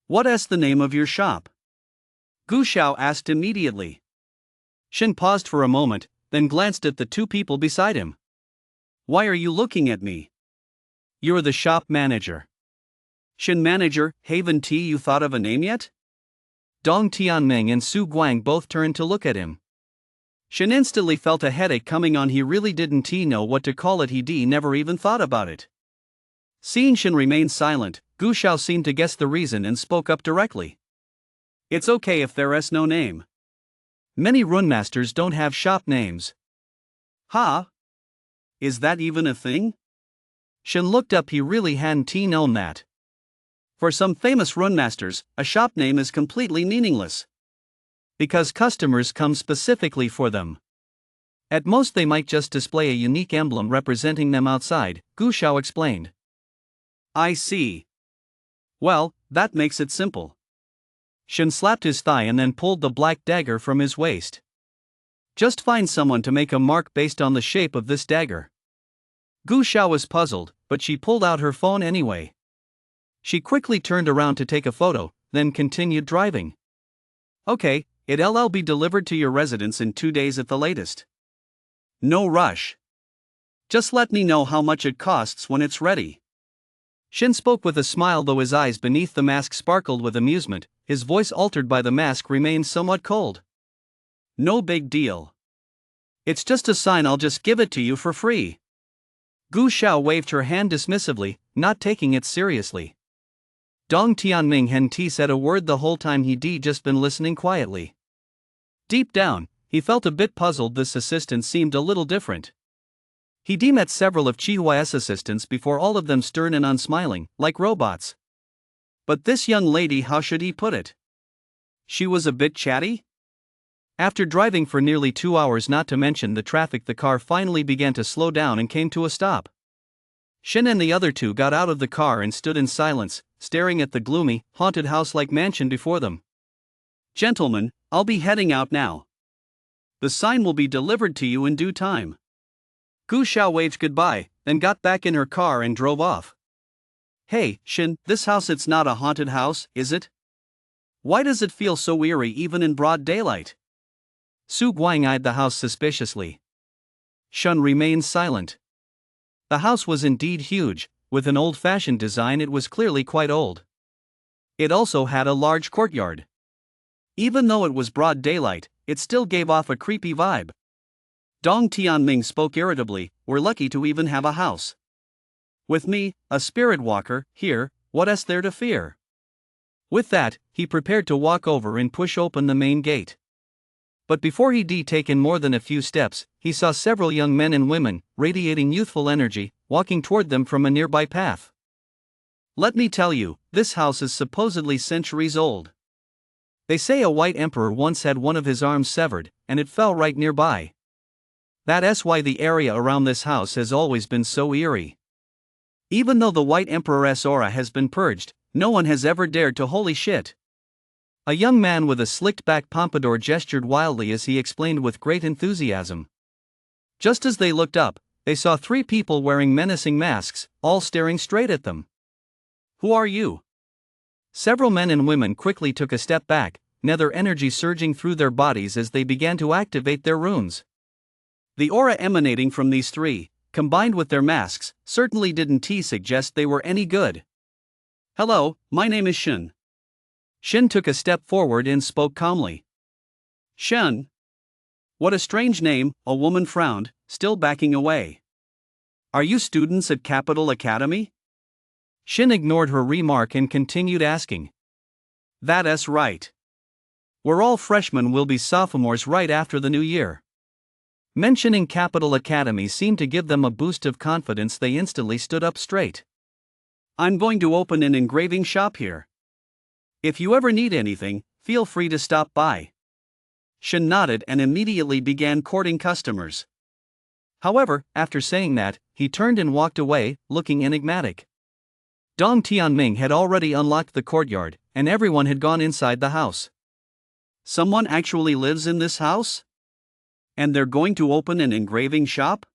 What's the name of your shop? Gu Xiao asked immediately. Shen paused for a moment, then glanced at the two people beside him. Why are you looking at me? You're the shop manager. Shen manager, Haven T, you thought of a name yet? Dong Tianming and Su Guang both turned to look at him. Shen instantly felt a headache coming on. He really didn't know what to call it. He never even thought about it. Seeing Shen remain silent, Gu Xiao seemed to guess the reason and spoke up directly. It's okay if there's no name. Many rune masters don't have shop names. Huh? Is that even a thing? Shen looked up. He really hadn't known that. For some famous rune masters, a shop name is completely meaningless. Because customers come specifically for them. At most they might just display a unique emblem representing them outside, Gu Xiao explained. I see. Well, that makes it simple. Shen slapped his thigh and then pulled the black dagger from his waist. Just find someone to make a mark based on the shape of this dagger. Gu Xiao was puzzled, but she pulled out her phone anyway. She quickly turned around to take a photo, then continued driving. Okay, it'll be delivered to your residence in 2 days at the latest. No rush. Just let me know how much it costs when it's ready. Shen spoke with a smile, though his eyes beneath the mask sparkled with amusement. His voice, altered by the mask, remained somewhat cold. No big deal. It's just a sign. I'll just give it to you for free. Gu Xiao waved her hand dismissively, not taking it seriously. Dong Tianming hadn't said a word the whole time. He'd just been listening quietly. Deep down, he felt a bit puzzled. This assistant seemed a little different. He'd met several of Chihuahua's assistants before, all of them stern and unsmiling, like robots. But this young lady, how should he put it? She was a bit chatty? After driving for nearly 2 hours, not to mention the traffic, the car finally began to slow down and came to a stop. Shen and the other two got out of the car and stood in silence, staring at the gloomy, haunted house-like mansion before them. Gentlemen, I'll be heading out now. The sign will be delivered to you in due time. Gu Xiao waved goodbye, then got back in her car and drove off. Hey, Shen, this house, it's not a haunted house, is it? Why does it feel so eerie even in broad daylight? Su Guang eyed the house suspiciously. Shen remained silent. The house was indeed huge, with an old-fashioned design. It was clearly quite old. It also had a large courtyard. Even though it was broad daylight, it still gave off a creepy vibe. Dong Tianming spoke irritably, "We're lucky to even have a house. With me, a spirit walker, here, what's there to fear?" With that, he prepared to walk over and push open the main gate. But before he'd taken more than a few steps, he saw several young men and women, radiating youthful energy, walking toward them from a nearby path. "Let me tell you, this house is supposedly centuries old. They say a white emperor once had one of his arms severed, and it fell right nearby. That's why the area around this house has always been so eerie. Even though the white emperor's aura has been purged, no one has ever dared to holy shit." A young man with a slicked-back pompadour gestured wildly as he explained with great enthusiasm. Just as they looked up, they saw three people wearing menacing masks, all staring straight at them. "Who are you?" Several men and women quickly took a step back, nether energy surging through their bodies as they began to activate their runes. The aura emanating from these three, combined with their masks, certainly didn't suggest they were any good. "Hello, my name is Shen." Shen took a step forward and spoke calmly. "Shen? What a strange name," a woman frowned, still backing away. "Are you students at Capital Academy?" Shen ignored her remark and continued asking. "That's right. We're all freshmen, will be sophomores right after the new year." Mentioning Capital Academy seemed to give them a boost of confidence. They instantly stood up straight. "I'm going to open an engraving shop here. If you ever need anything, feel free to stop by." Shen nodded and immediately began courting customers. However, after saying that, he turned and walked away, looking enigmatic. Dong Tianming had already unlocked the courtyard, and everyone had gone inside the house. "Someone actually lives in this house? And they're going to open an engraving shop?"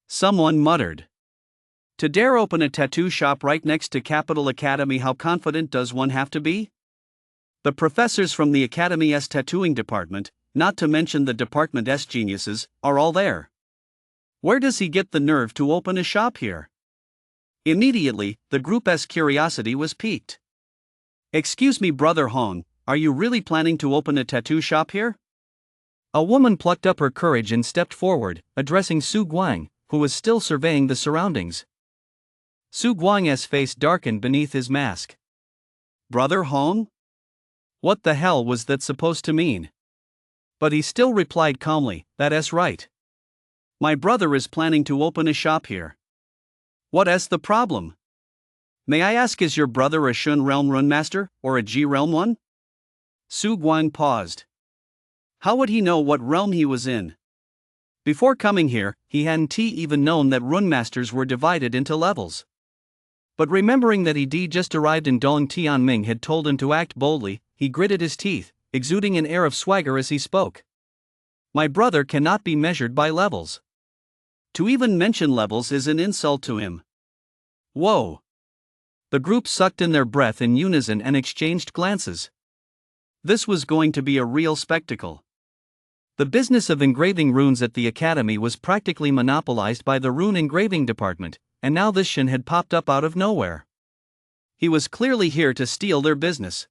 Someone muttered. "To dare open a tattoo shop right next to Capital Academy, how confident does one have to be? The professors from the Academy's tattooing department, not to mention the department's geniuses, are all there. Where does he get the nerve to open a shop here?" Immediately, the group's curiosity was piqued. "Excuse me, Brother Hong, are you really planning to open a tattoo shop here?" A woman plucked up her courage and stepped forward, addressing Su Guang, who was still surveying the surroundings. Su Guang's face darkened beneath his mask. "Brother Hong? What the hell was that supposed to mean?" But he still replied calmly, "That's right. My brother is planning to open a shop here. What's the problem? May I ask, is your brother a Shun Realm Rune Master, or a G Realm one?" Su Guang paused. How would he know what realm he was in? Before coming here, he hadn't even known that Rune Masters were divided into levels. But remembering that he'd just arrived and Dong Tianming had told him to act boldly, he gritted his teeth, exuding an air of swagger as he spoke. "My brother cannot be measured by levels. To even mention levels is an insult to him." Whoa! The group sucked in their breath in unison and exchanged glances. This was going to be a real spectacle. The business of engraving runes at the academy was practically monopolized by the rune engraving department, and now this Shen had popped up out of nowhere. He was clearly here to steal their business.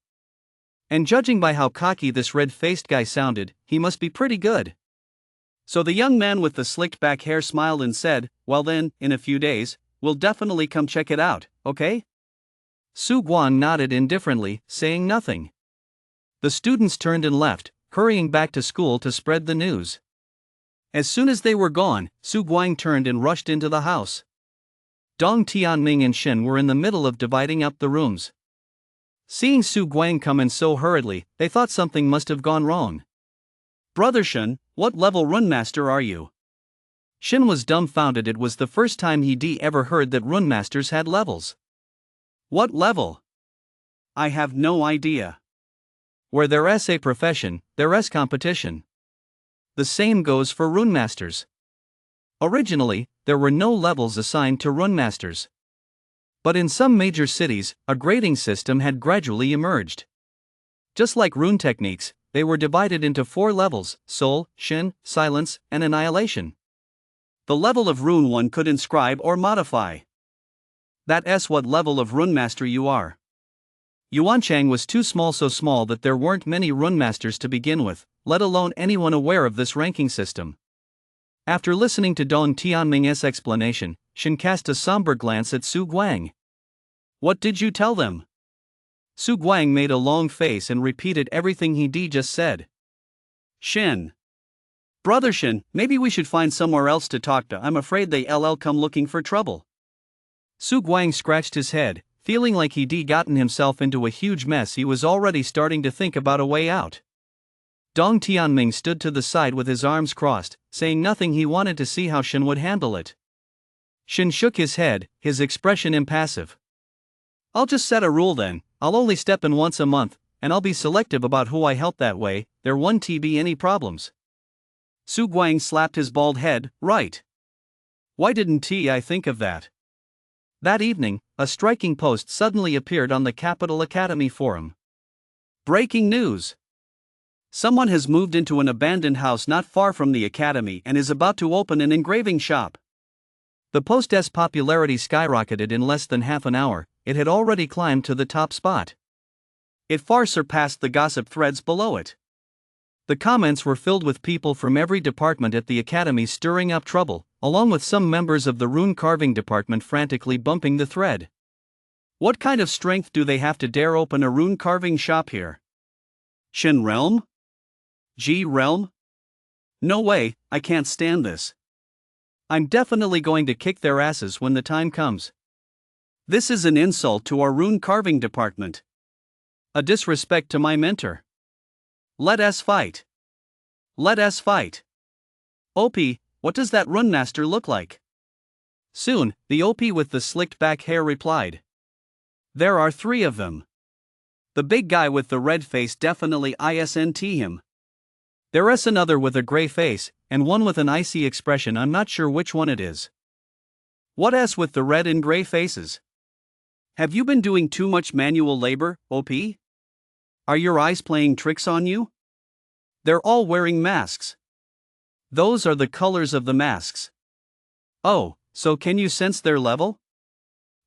And judging by how cocky this red-faced guy sounded, he must be pretty good. So the young man with the slicked-back hair smiled and said, "Well then, in a few days, we'll definitely come check it out, okay?" Su Guang nodded indifferently, saying nothing. The students turned and left, hurrying back to school to spread the news. As soon as they were gone, Su Guang turned and rushed into the house. Dong Tianming and Shen were in the middle of dividing up the rooms. Seeing Su Guang come in so hurriedly, they thought something must have gone wrong. "Brother Shen, what level rune master are you?" Shen was dumbfounded. It was the first time he'd ever heard that rune masters had levels. "What level? I have no idea." Where there's a profession, there's competition. The same goes for rune masters. Originally, there were no levels assigned to rune masters. But in some major cities, a grading system had gradually emerged. Just like rune techniques, they were divided into 4 levels: Soul, Shin, Silence, and Annihilation. The level of rune one could inscribe or modify. That's what level of runemaster you are. Yuanchang was too small, so small that there weren't many runmasters to begin with, let alone anyone aware of this ranking system. After listening to Dong Tianming's explanation, Shen cast a somber glance at Su Guang. What did you tell them? Su Guang made a long face and repeated everything he just said. Shen. Brother Shen, maybe we should find somewhere else to talk to. I'm afraid they'll come looking for trouble. Su Guang scratched his head, feeling like he'd gotten himself into a huge mess. He was already starting to think about a way out. Dong Tianming stood to the side with his arms crossed, saying nothing. He wanted to see how Shen would handle it. Shen shook his head, his expression impassive. I'll just set a rule then. I'll only step in once a month, and I'll be selective about who I help. That way, there won't be any problems. Su Guang slapped his bald head. Right. Why didn't I think of that? That evening, a striking post suddenly appeared on the Capital Academy forum. Breaking news! Someone has moved into an abandoned house not far from the academy and is about to open an engraving shop. The post's popularity skyrocketed in less than half an hour. It had already climbed to the top spot. It far surpassed the gossip threads below it. The comments were filled with people from every department at the academy stirring up trouble, along with some members of the rune carving department frantically bumping the thread. What kind of strength do they have to dare open a rune carving shop here? Shen realm? G realm? No way, I can't stand this. I'm definitely going to kick their asses when the time comes. This is an insult to our rune carving department. A disrespect to my mentor. Let us fight. Let us fight. OP, what does that rune master look like? Soon, the OP with the slicked back hair replied. There are 3 of them. The big guy with the red face definitely isn't him. There's another with a gray face, and one with an icy expression. I'm not sure which one it is. What else with the red and gray faces? Have you been doing too much manual labor, OP? Are your eyes playing tricks on you? They're all wearing masks. Those are the colors of the masks. Oh, so can you sense their level?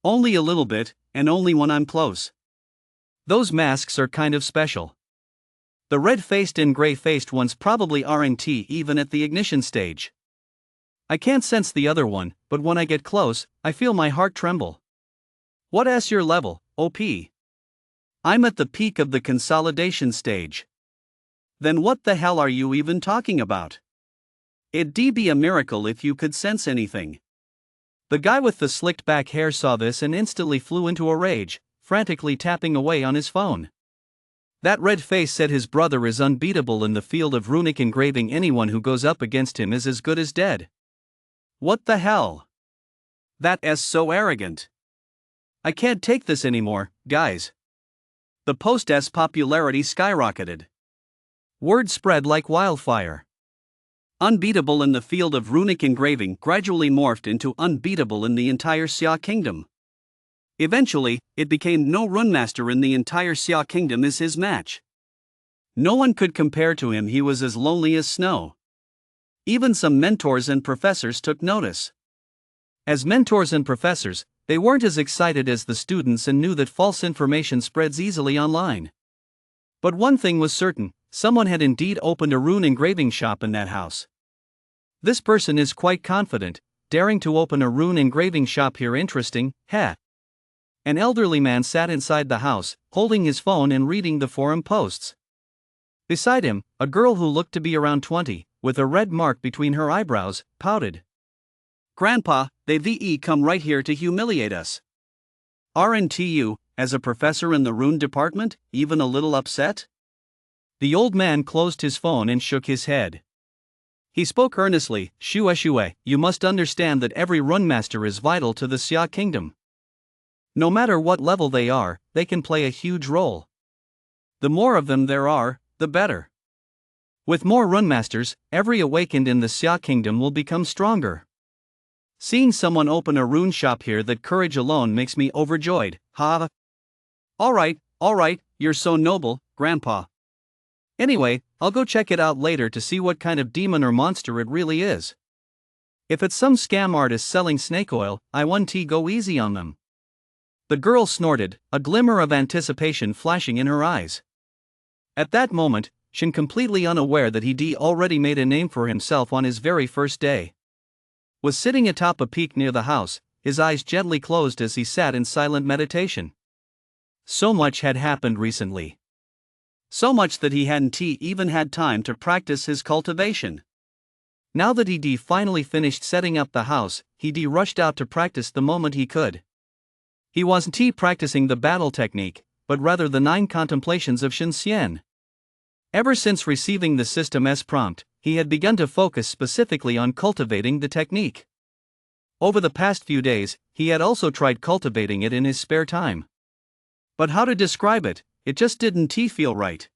Only a little bit, and only when I'm close. Those masks are kind of special. The red-faced and gray-faced ones probably aren't even at the ignition stage. I can't sense the other one, but when I get close, I feel my heart tremble. What's your level, OP? I'm at the peak of the consolidation stage. Then what the hell are you even talking about? It'd be a miracle if you could sense anything. The guy with the slicked back hair saw this and instantly flew into a rage, frantically tapping away on his phone. That red face said his brother is unbeatable in the field of runic engraving. Anyone who goes up against him is as good as dead. What the hell? That's so arrogant. I can't take this anymore, guys. The post's popularity skyrocketed. Word spread like wildfire. Unbeatable in the field of runic engraving gradually morphed into unbeatable in the entire Xia kingdom. Eventually, it became no runemaster in the entire Xia kingdom is his match. No one could compare to him. He was as lonely as snow. Even some mentors and professors took notice. As mentors and professors, they weren't as excited as the students and knew that false information spreads easily online. But one thing was certain, someone had indeed opened a rune engraving shop in that house. This person is quite confident, daring to open a rune engraving shop here. Interesting, heh? An elderly man sat inside the house, holding his phone and reading the forum posts. Beside him, a girl who looked to be around 20, with a red mark between her eyebrows, pouted. Grandpa, they've come right here to humiliate us. Aren't you, as a professor in the rune department, even a little upset? The old man closed his phone and shook his head. He spoke earnestly. Shue, you must understand that every rune master is vital to the Xia kingdom. No matter what level they are, they can play a huge role. The more of them there are, the better. With more rune masters, every awakened in the Xia kingdom will become stronger. Seeing someone open a rune shop here, that courage alone makes me overjoyed, ha. Alright, you're so noble, Grandpa. Anyway, I'll go check it out later to see what kind of demon or monster it really is. If it's some scam artist selling snake oil, I want to go easy on them. The girl snorted, a glimmer of anticipation flashing in her eyes. At that moment, Shin, completely unaware that he'd already made a name for himself on his very first day, was sitting atop a peak near the house, his eyes gently closed as he sat in silent meditation. So much had happened recently. So much that he hadn't even had time to practice his cultivation. Now that he'd finally finished setting up the house, he'd rushed out to practice the moment he could. He wasn't practicing the battle technique, but rather the 9 contemplations of Shin Xian. Ever since receiving the system's prompt, he had begun to focus specifically on cultivating the technique. Over the past few days, he had also tried cultivating it in his spare time. But how to describe it, it just didn't feel right.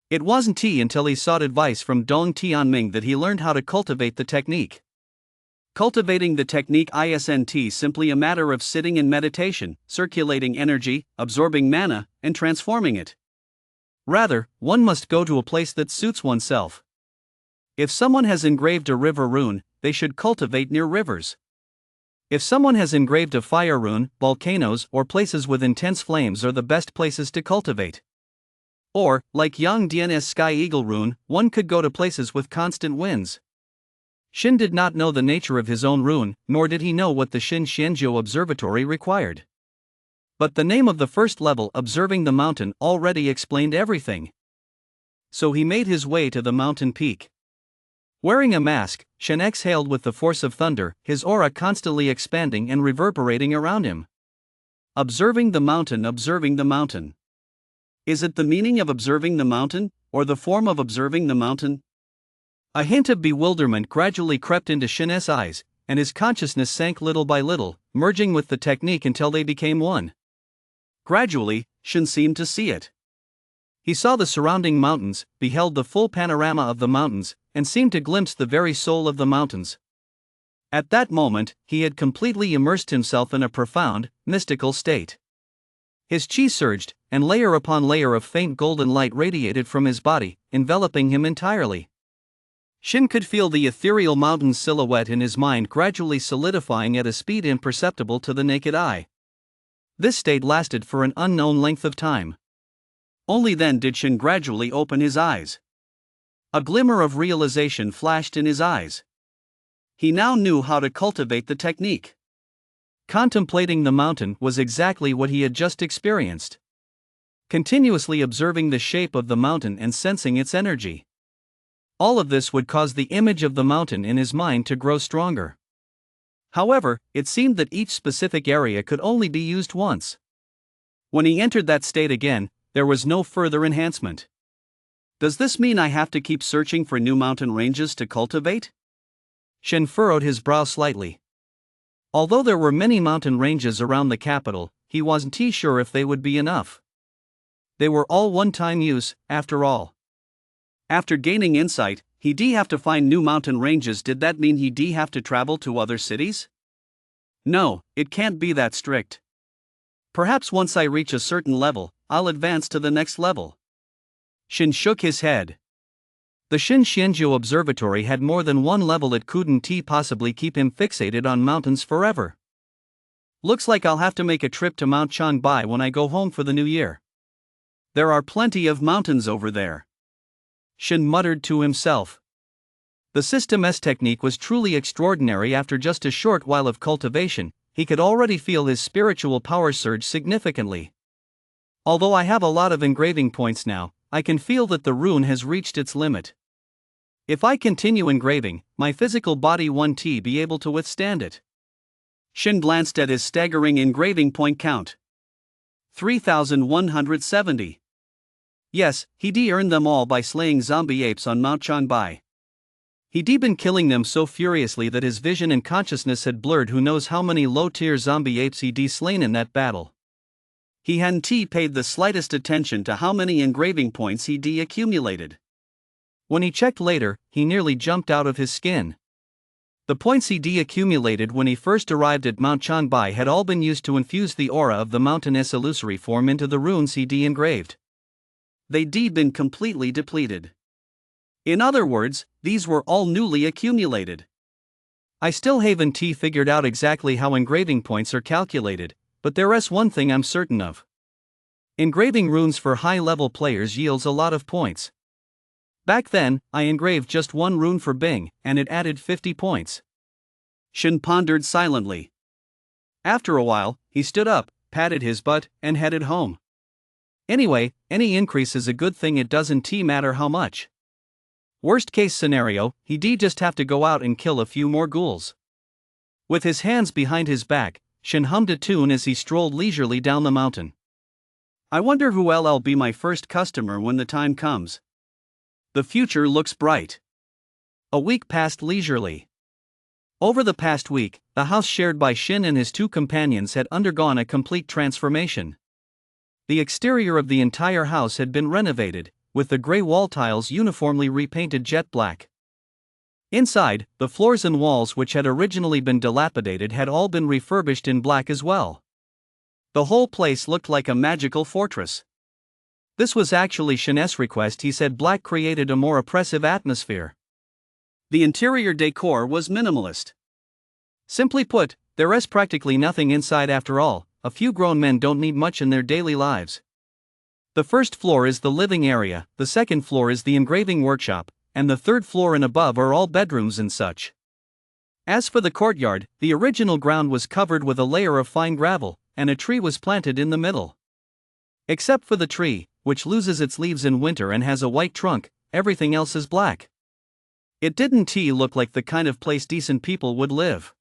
It wasn't until he sought advice from Dong Tianming that he learned how to cultivate the technique. Cultivating the technique isn't simply a matter of sitting in meditation, circulating energy, absorbing mana, and transforming it. Rather, one must go to a place that suits oneself. If someone has engraved a river rune, they should cultivate near rivers. If someone has engraved a fire rune, volcanoes or places with intense flames are the best places to cultivate. Or, like Yang Dian's Sky Eagle rune, one could go to places with constant winds. Shin did not know the nature of his own rune, nor did he know what the Shin Xianjiu Observatory required. But the name of the first level, Observing the Mountain, already explained everything. So he made his way to the mountain peak. Wearing a mask, Shin exhaled with the force of thunder, his aura constantly expanding and reverberating around him. Observing the mountain, observing the mountain. Is it the meaning of observing the mountain, or the form of observing the mountain? A hint of bewilderment gradually crept into Shin's eyes, and his consciousness sank little by little, merging with the technique until they became one. Gradually, Shin seemed to see it. He saw the surrounding mountains, beheld the full panorama of the mountains, and seemed to glimpse the very soul of the mountains. At that moment, he had completely immersed himself in a profound, mystical state. His chi surged, and layer upon layer of faint golden light radiated from his body, enveloping him entirely. Shin could feel the ethereal mountain silhouette in his mind gradually solidifying at a speed imperceptible to the naked eye. This state lasted for an unknown length of time. Only then did Shin gradually open his eyes. A glimmer of realization flashed in his eyes. He now knew how to cultivate the technique. Contemplating the mountain was exactly what he had just experienced. Continuously observing the shape of the mountain and sensing its energy. All of this would cause the image of the mountain in his mind to grow stronger. However, it seemed that each specific area could only be used once. When he entered that state again, there was no further enhancement. Does this mean I have to keep searching for new mountain ranges to cultivate? Shin furrowed his brow slightly. Although there were many mountain ranges around the capital, he wasn't sure if they would be enough. They were all one-time use, after all. After gaining insight, he'd have to find new mountain ranges. Did that mean he'd have to travel to other cities? No, it can't be that strict. Perhaps once I reach a certain level, I'll advance to the next level. Shin shook his head. The Shin Xianjiu Observatory had more than one level. It couldn't possibly keep him fixated on mountains forever. Looks like I'll have to make a trip to Mount Changbai when I go home for the new year. There are plenty of mountains over there. Shin muttered to himself. The system's technique was truly extraordinary. After just a short while of cultivation, he could already feel his spiritual power surge significantly. Although I have a lot of engraving points now, I can feel that the rune has reached its limit. If I continue engraving, my physical body won't be able to withstand it. Shin glanced at his staggering engraving point count. 3,170. Yes, he'd earned them all by slaying zombie apes on Mount Changbai. He'd been killing them so furiously that his vision and consciousness had blurred. Who knows how many low-tier zombie apes he'd slain in that battle. He hadn't paid the slightest attention to how many engraving points he'd accumulated. When he checked later, he nearly jumped out of his skin. The points he'd accumulated when he first arrived at Mount Changbai had all been used to infuse the aura of the mountain's illusory form into the runes he'd engraved. They'd been completely depleted. In other words, these were all newly accumulated. I still haven't figured out exactly how engraving points are calculated, but there's one thing I'm certain of. Engraving runes for high-level players yields a lot of points. Back then, I engraved just one rune for Bing, and it added 50 points. Shin pondered silently. After a while, he stood up, patted his butt, and headed home. Anyway, any increase is a good thing, it doesn't matter how much. Worst case scenario, he'd just have to go out and kill a few more ghouls. With his hands behind his back, Shin hummed a tune as he strolled leisurely down the mountain. I wonder who will be my first customer when the time comes. The future looks bright. A week passed leisurely. Over the past week, the house shared by Shin and his two companions had undergone a complete transformation. The exterior of the entire house had been renovated, with the gray wall tiles uniformly repainted jet black. Inside, the floors and walls which had originally been dilapidated had all been refurbished in black as well. The whole place looked like a magical fortress. This was actually Shin's request. He said black created a more oppressive atmosphere. The interior decor was minimalist. Simply put, there's practically nothing inside after all. A few grown men don't need much in their daily lives. The first floor is the living area, the second floor is the engraving workshop, and the third floor and above are all bedrooms and such. As for the courtyard, the original ground was covered with a layer of fine gravel, and a tree was planted in the middle. Except for the tree, which loses its leaves in winter and has a white trunk, everything else is black. It didn't look like the kind of place decent people would live.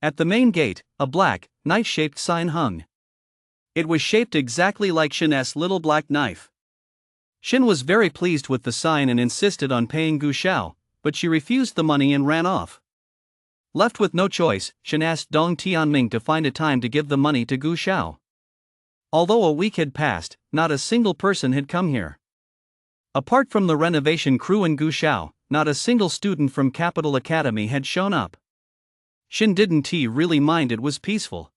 At the main gate, a black, knife-shaped sign hung. It was shaped exactly like Shin's little black knife. Shin was very pleased with the sign and insisted on paying Gu Xiao, but she refused the money and ran off. Left with no choice, Shin asked Dong Tianming to find a time to give the money to Gu Xiao. Although a week had passed, not a single person had come here. Apart from the renovation crew and Gu Xiao, not a single student from Capital Academy had shown up. Shin didn't really mind, it was peaceful.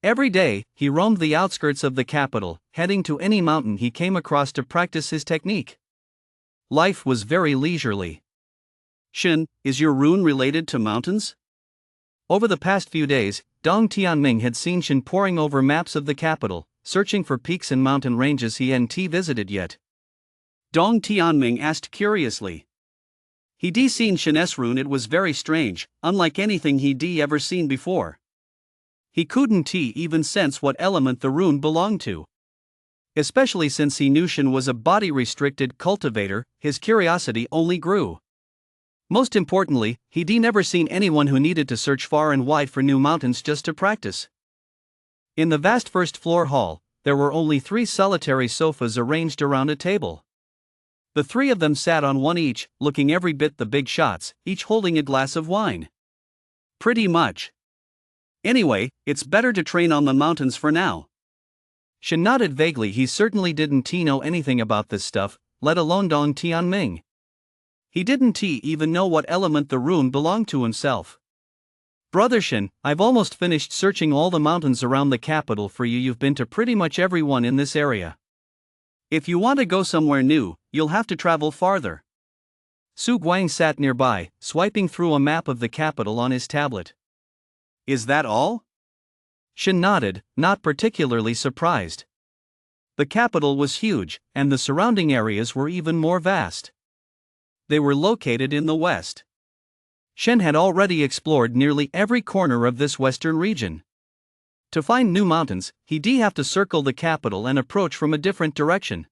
Every day, he roamed the outskirts of the capital, heading to any mountain he came across to practice his technique. Life was very leisurely. Shin, is your rune related to mountains? Over the past few days, Dong Tianming had seen Shin poring over maps of the capital, searching for peaks and mountain ranges he hadn't visited yet. Dong Tianming asked curiously. He'd seen Shin's rune. It was very strange, unlike anything he'd ever seen before. He couldn't even sense what element the rune belonged to. Especially since he knew Shin was a body-restricted cultivator, his curiosity only grew. Most importantly, he'd never seen anyone who needed to search far and wide for new mountains just to practice. In the vast first-floor hall, there were only 3 solitary sofas arranged around a table. The 3 of them sat on one each, looking every bit the big shots, each holding a glass of wine. Pretty much. Anyway, it's better to train on the mountains for now. Shin nodded vaguely. He certainly didn't know anything about this stuff, let alone Dong Tianming. He didn't even know what element the rune belonged to himself. Brother Shin, I've almost finished searching all the mountains around the capital for you. You've been to pretty much every one in this area. If you want to go somewhere new, you'll have to travel farther. Su Guang sat nearby, swiping through a map of the capital on his tablet. Is that all? Shin nodded, not particularly surprised. The capital was huge, and the surrounding areas were even more vast. They were located in the west. Shin had already explored nearly every corner of this western region. To find new mountains, he'd have to circle the capital and approach from a different direction.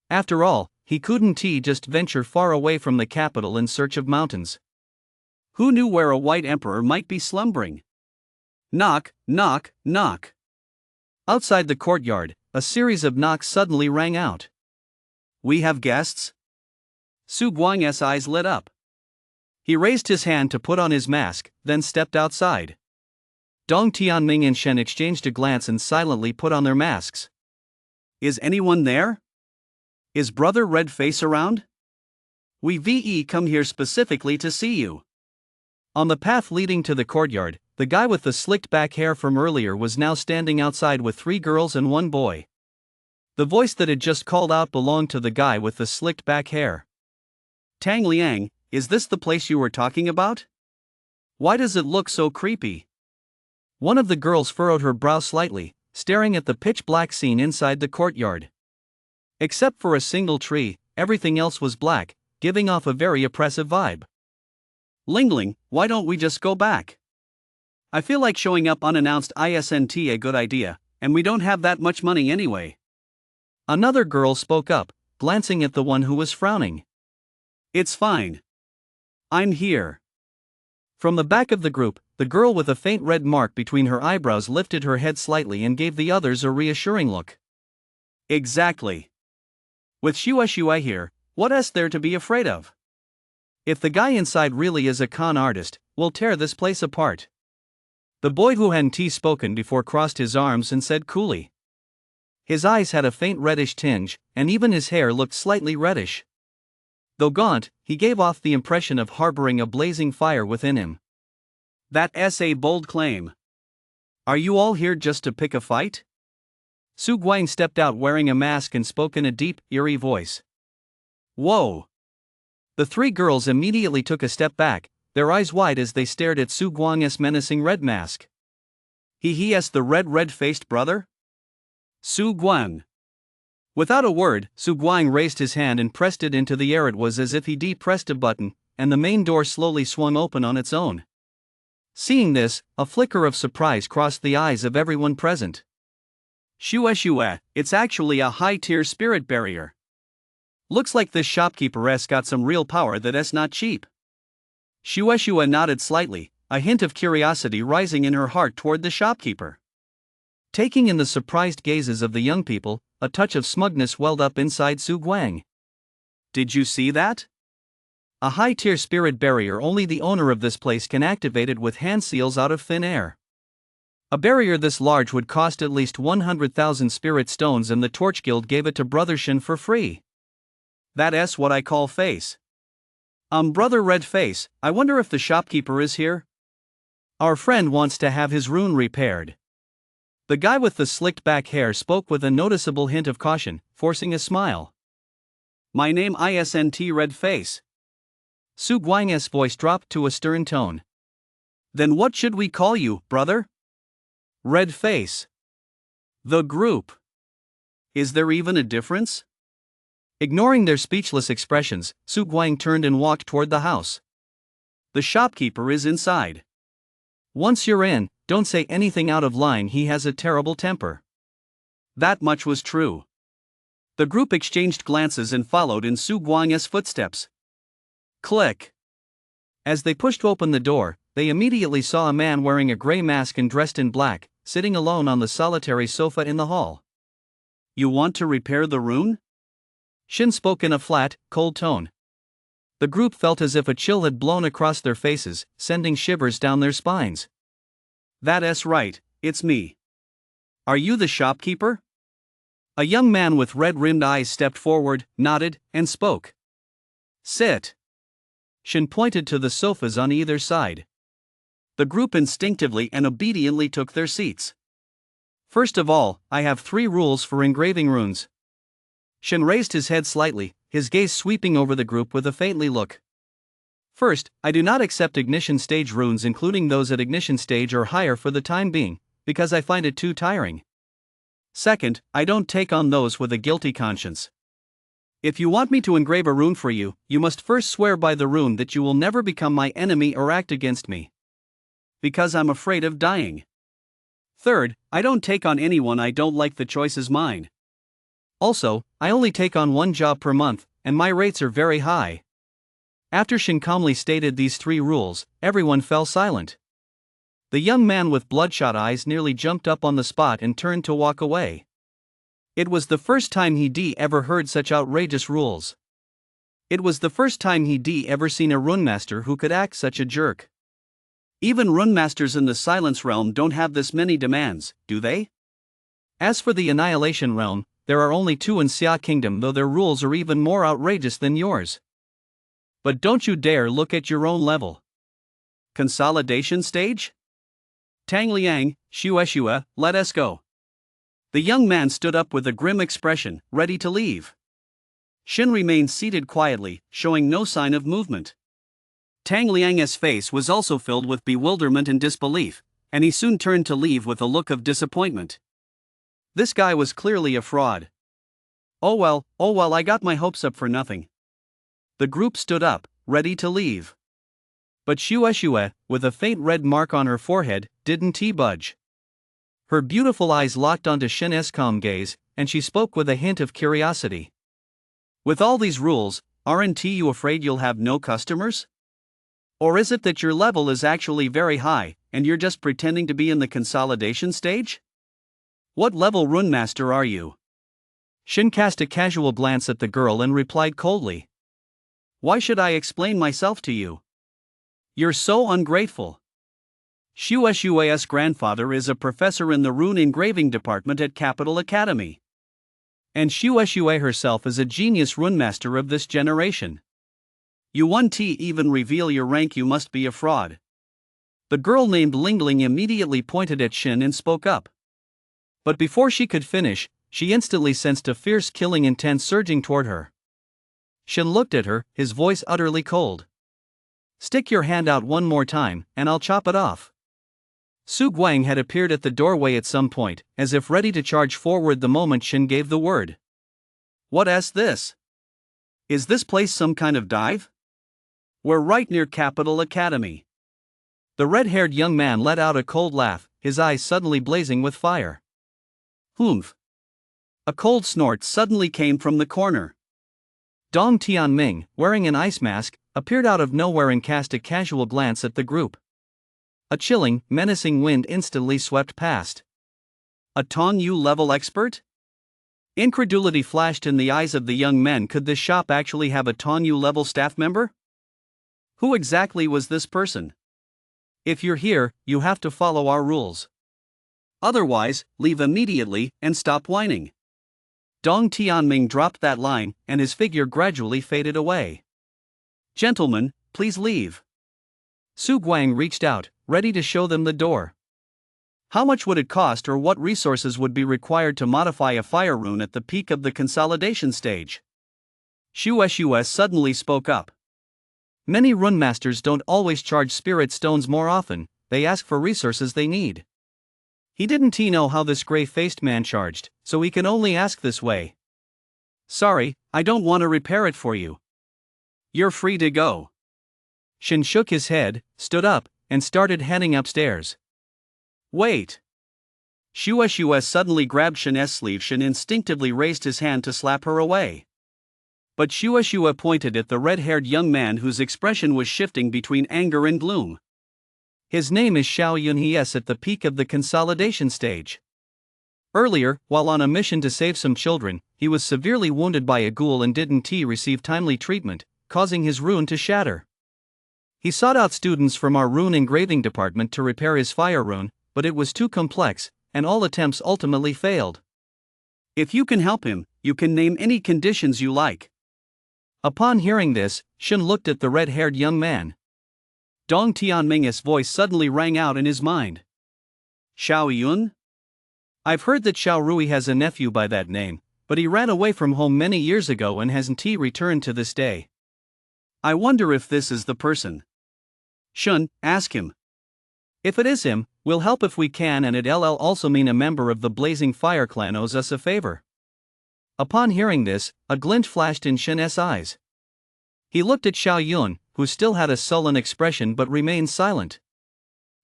After all, he couldn't just venture far away from the capital in search of mountains. Who knew where a white emperor might be slumbering? Knock, knock, knock. Outside the courtyard, a series of knocks suddenly rang out. We have guests? Su Guang's eyes lit up. He raised his hand to put on his mask, then stepped outside. Dong Tianming and Shen exchanged a glance and silently put on their masks. Is anyone there? Is Brother Redface around? We've come here specifically to see you. On the path leading to the courtyard, the guy with the slicked back hair from earlier was now standing outside with 3 girls and 1 boy. The voice that had just called out belonged to the guy with the slicked back hair. Tang Liang, is this the place you were talking about? Why does it look so creepy? One of the girls furrowed her brow slightly, staring at the pitch-black scene inside the courtyard. Except for a single tree, everything else was black, giving off a very oppressive vibe. Lingling, why don't we just go back? I feel like showing up unannounced isn't a good idea, and we don't have that much money anyway. Another girl spoke up, glancing at the one who was frowning. It's fine. I'm here. From the back of the group, the girl with a faint red mark between her eyebrows lifted her head slightly and gave the others a reassuring look. Exactly. With Shua here, what is there to be afraid of? If the guy inside really is a con artist, we'll tear this place apart. The boy who hadn't spoken before crossed his arms and said coolly. His eyes had a faint reddish tinge, and even his hair looked slightly reddish. Though gaunt, he gave off the impression of harboring a blazing fire within him. That's a bold claim. Are you all here just to pick a fight? Su Guang stepped out wearing a mask and spoke in a deep, eerie voice. Whoa! The three girls immediately took a step back, their eyes wide as they stared at Su Guang's menacing red mask. He's the red-faced brother? Su Guang. Without a word, Su Guang raised his hand and pressed it into the air. It was as if he depressed a button, and the main door slowly swung open on its own. Seeing this, a flicker of surprise crossed the eyes of everyone present. Shua, it's actually a high-tier spirit barrier. Looks like this shopkeeper's got some real power that's not cheap. Shua nodded slightly, a hint of curiosity rising in her heart toward the shopkeeper. Taking in the surprised gazes of the young people, a touch of smugness welled up inside Su Guang. Did you see that? A high-tier spirit barrier, only the owner of this place can activate it with hand seals out of thin air. A barrier this large would cost at least 100,000 spirit stones, and the Torch Guild gave it to Brother Shin for free. That's what I call face. Brother Red Face, I wonder if the shopkeeper is here? Our friend wants to have his rune repaired. The guy with the slicked back hair spoke with a noticeable hint of caution, forcing a smile. My name isn't Red Face. Su Guang's voice dropped to a stern tone. Then what should we call you, brother? Red Face. The group. Is there even a difference? Ignoring their speechless expressions, Su Guang turned and walked toward the house. The shopkeeper is inside. Once you're in, don't say anything out of line. He has a terrible temper. That much was true. The group exchanged glances and followed in Su Guang's footsteps. Click. As they pushed open the door, they immediately saw a man wearing a gray mask and dressed in black, sitting alone on the solitary sofa in the hall. You want to repair the rune? Shin spoke in a flat, cold tone. The group felt as if a chill had blown across their faces, sending shivers down their spines. That's right, it's me. Are you the shopkeeper? A young man with red-rimmed eyes stepped forward, nodded, and spoke. Sit. Shin pointed to the sofas on either side. The group instinctively and obediently took their seats. First of all, I have 3 rules for engraving runes. Shin raised his head slightly, his gaze sweeping over the group with a faintly look. First, I do not accept ignition stage runes, including those at ignition stage or higher, for the time being, because I find it too tiring. Second, I don't take on those with a guilty conscience. If you want me to engrave a rune for you, you must first swear by the rune that you will never become my enemy or act against me. Because I'm afraid of dying. Third, I don't take on anyone I don't like. The choice is mine. Also, I only take on 1 job per month, and my rates are very high. After Shin calmly stated these 3 rules, everyone fell silent. The young man with bloodshot eyes nearly jumped up on the spot and turned to walk away. It was the first time he'd ever heard such outrageous rules. It was the first time he'd ever seen a runemaster who could act such a jerk. Even runemasters in the Silence Realm don't have this many demands, do they? As for the Annihilation Realm, there are only 2 in Xia Kingdom, though their rules are even more outrageous than yours. But don't you dare look at your own level. Consolidation stage? Tang Liang, Shua, let us go. The young man stood up with a grim expression, ready to leave. Shin remained seated quietly, showing no sign of movement. Tang Liang's face was also filled with bewilderment and disbelief, and he soon turned to leave with a look of disappointment. This guy was clearly a fraud. Oh well, I got my hopes up for nothing. The group stood up, ready to leave. But Shue, with a faint red mark on her forehead, didn't budge. Her beautiful eyes locked onto Shin's calm gaze, and she spoke with a hint of curiosity. With all these rules, aren't you afraid you'll have no customers? Or is it that your level is actually very high, and you're just pretending to be in the consolidation stage? What level runemaster are you? Shin cast a casual glance at the girl and replied coldly. Why should I explain myself to you? You're so ungrateful. Shue's grandfather is a professor in the rune engraving department at Capital Academy. And Shue herself is a genius runemaster of this generation. You won't even reveal your rank, you must be a fraud. The girl named Lingling immediately pointed at Shin and spoke up. But before she could finish, she instantly sensed a fierce killing intent surging toward her. Shin looked at her, his voice utterly cold. Stick your hand out one more time, and I'll chop it off. Su Guang had appeared at the doorway at some point, as if ready to charge forward the moment Shin gave the word. What's this? Is this place some kind of dive? We're right near Capital Academy. The red-haired young man let out a cold laugh, his eyes suddenly blazing with fire. Humph. A cold snort suddenly came from the corner. Dong Tianming, wearing an ice mask, appeared out of nowhere and cast a casual glance at the group. A chilling, menacing wind instantly swept past. A Tong Yu level expert? Incredulity flashed in the eyes of the young men. Could this shop actually have a Tong Yu level staff member? Who exactly was this person? If you're here, you have to follow our rules. Otherwise, leave immediately and stop whining. Dong Tianming dropped that line, and his figure gradually faded away. Gentlemen, please leave. Su Guang reached out, ready to show them the door. How much would it cost, or what resources would be required to modify a fire rune at the peak of the consolidation stage? Shue suddenly spoke up. Many runemasters don't always charge spirit stones more often, they ask for resources they need. He didn't know how this gray-faced man charged, so he can only ask this way. Sorry, I don't want to repair it for you. You're free to go. Shin shook his head, stood up, and started heading upstairs. Wait. Shue suddenly grabbed Shin's sleeve. Shin instinctively raised his hand to slap her away. But Shue pointed at the red-haired young man whose expression was shifting between anger and gloom. His name is Xiao Yun. He is at the peak of the consolidation stage. Earlier, while on a mission to save some children, he was severely wounded by a ghoul and didn't receive timely treatment, causing his rune to shatter. He sought out students from our rune engraving department to repair his fire rune, but it was too complex, and all attempts ultimately failed. If you can help him, you can name any conditions you like. Upon hearing this, Shin looked at the red-haired young man. Dong Tianming's voice suddenly rang out in his mind. Xiao Yun? I've heard that Xiao Rui has a nephew by that name, but he ran away from home many years ago and hasn't returned to this day. I wonder if this is the person. Shun, ask him. If it is him, we'll help if we can, and it'll also mean a member of the Blazing Fire clan owes us a favor. Upon hearing this, a glint flashed in Shin's eyes. He looked at Xiao Yun, who still had a sullen expression but remained silent.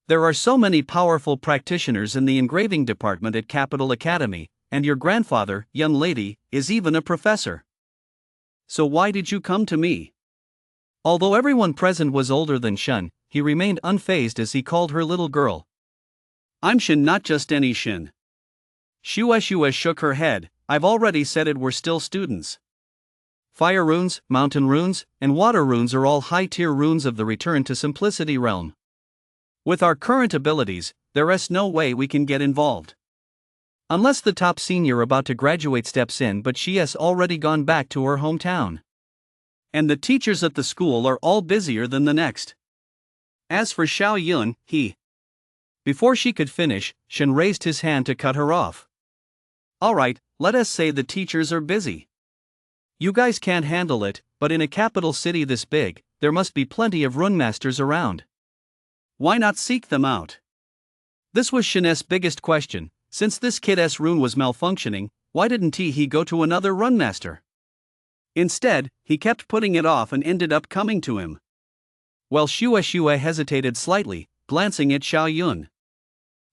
There are so many powerful practitioners in the engraving department at Capital Academy, and your grandfather, young lady, is even a professor. So why did you come to me? Although everyone present was older than Shun, he remained unfazed as he called her little girl. I'm Shin, not just any Shin. Shue shook her head. I've already said it, we're still students. Fire runes, mountain runes, and water runes are all high-tier runes of the Return to Simplicity realm. With our current abilities, there is no way we can get involved. Unless the top senior about to graduate steps in, but she has already gone back to her hometown. And the teachers at the school are all busier than the next. As for Xiao Yun, Before she could finish, Shin raised his hand to cut her off. Alright, let us say the teachers are busy. You guys can't handle it, but in a capital city this big, there must be plenty of runemasters around. Why not seek them out? This was Shin's biggest question. Since this kid's rune was malfunctioning, why didn't he go to another runmaster? Instead, he kept putting it off and ended up coming to him. Well, Shue hesitated slightly, glancing at Xiao Yun.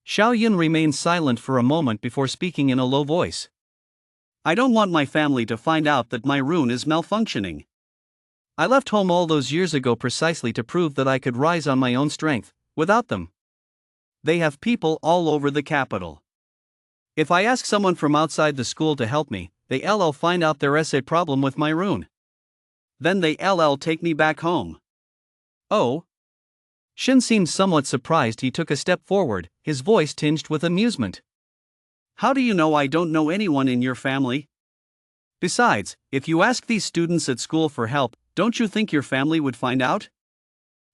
Xiao Yun remained silent for a moment before speaking in a low voice. I don't want my family to find out that my rune is malfunctioning. I left home all those years ago precisely to prove that I could rise on my own strength, without them. They have people all over the capital. If I ask someone from outside the school to help me, they'll find out there's a problem with my rune. Then they'll take me back home. Oh? Shin seemed somewhat surprised. He took a step forward, his voice tinged with amusement. How do you know I don't know anyone in your family? Besides, if you ask these students at school for help, don't you think your family would find out?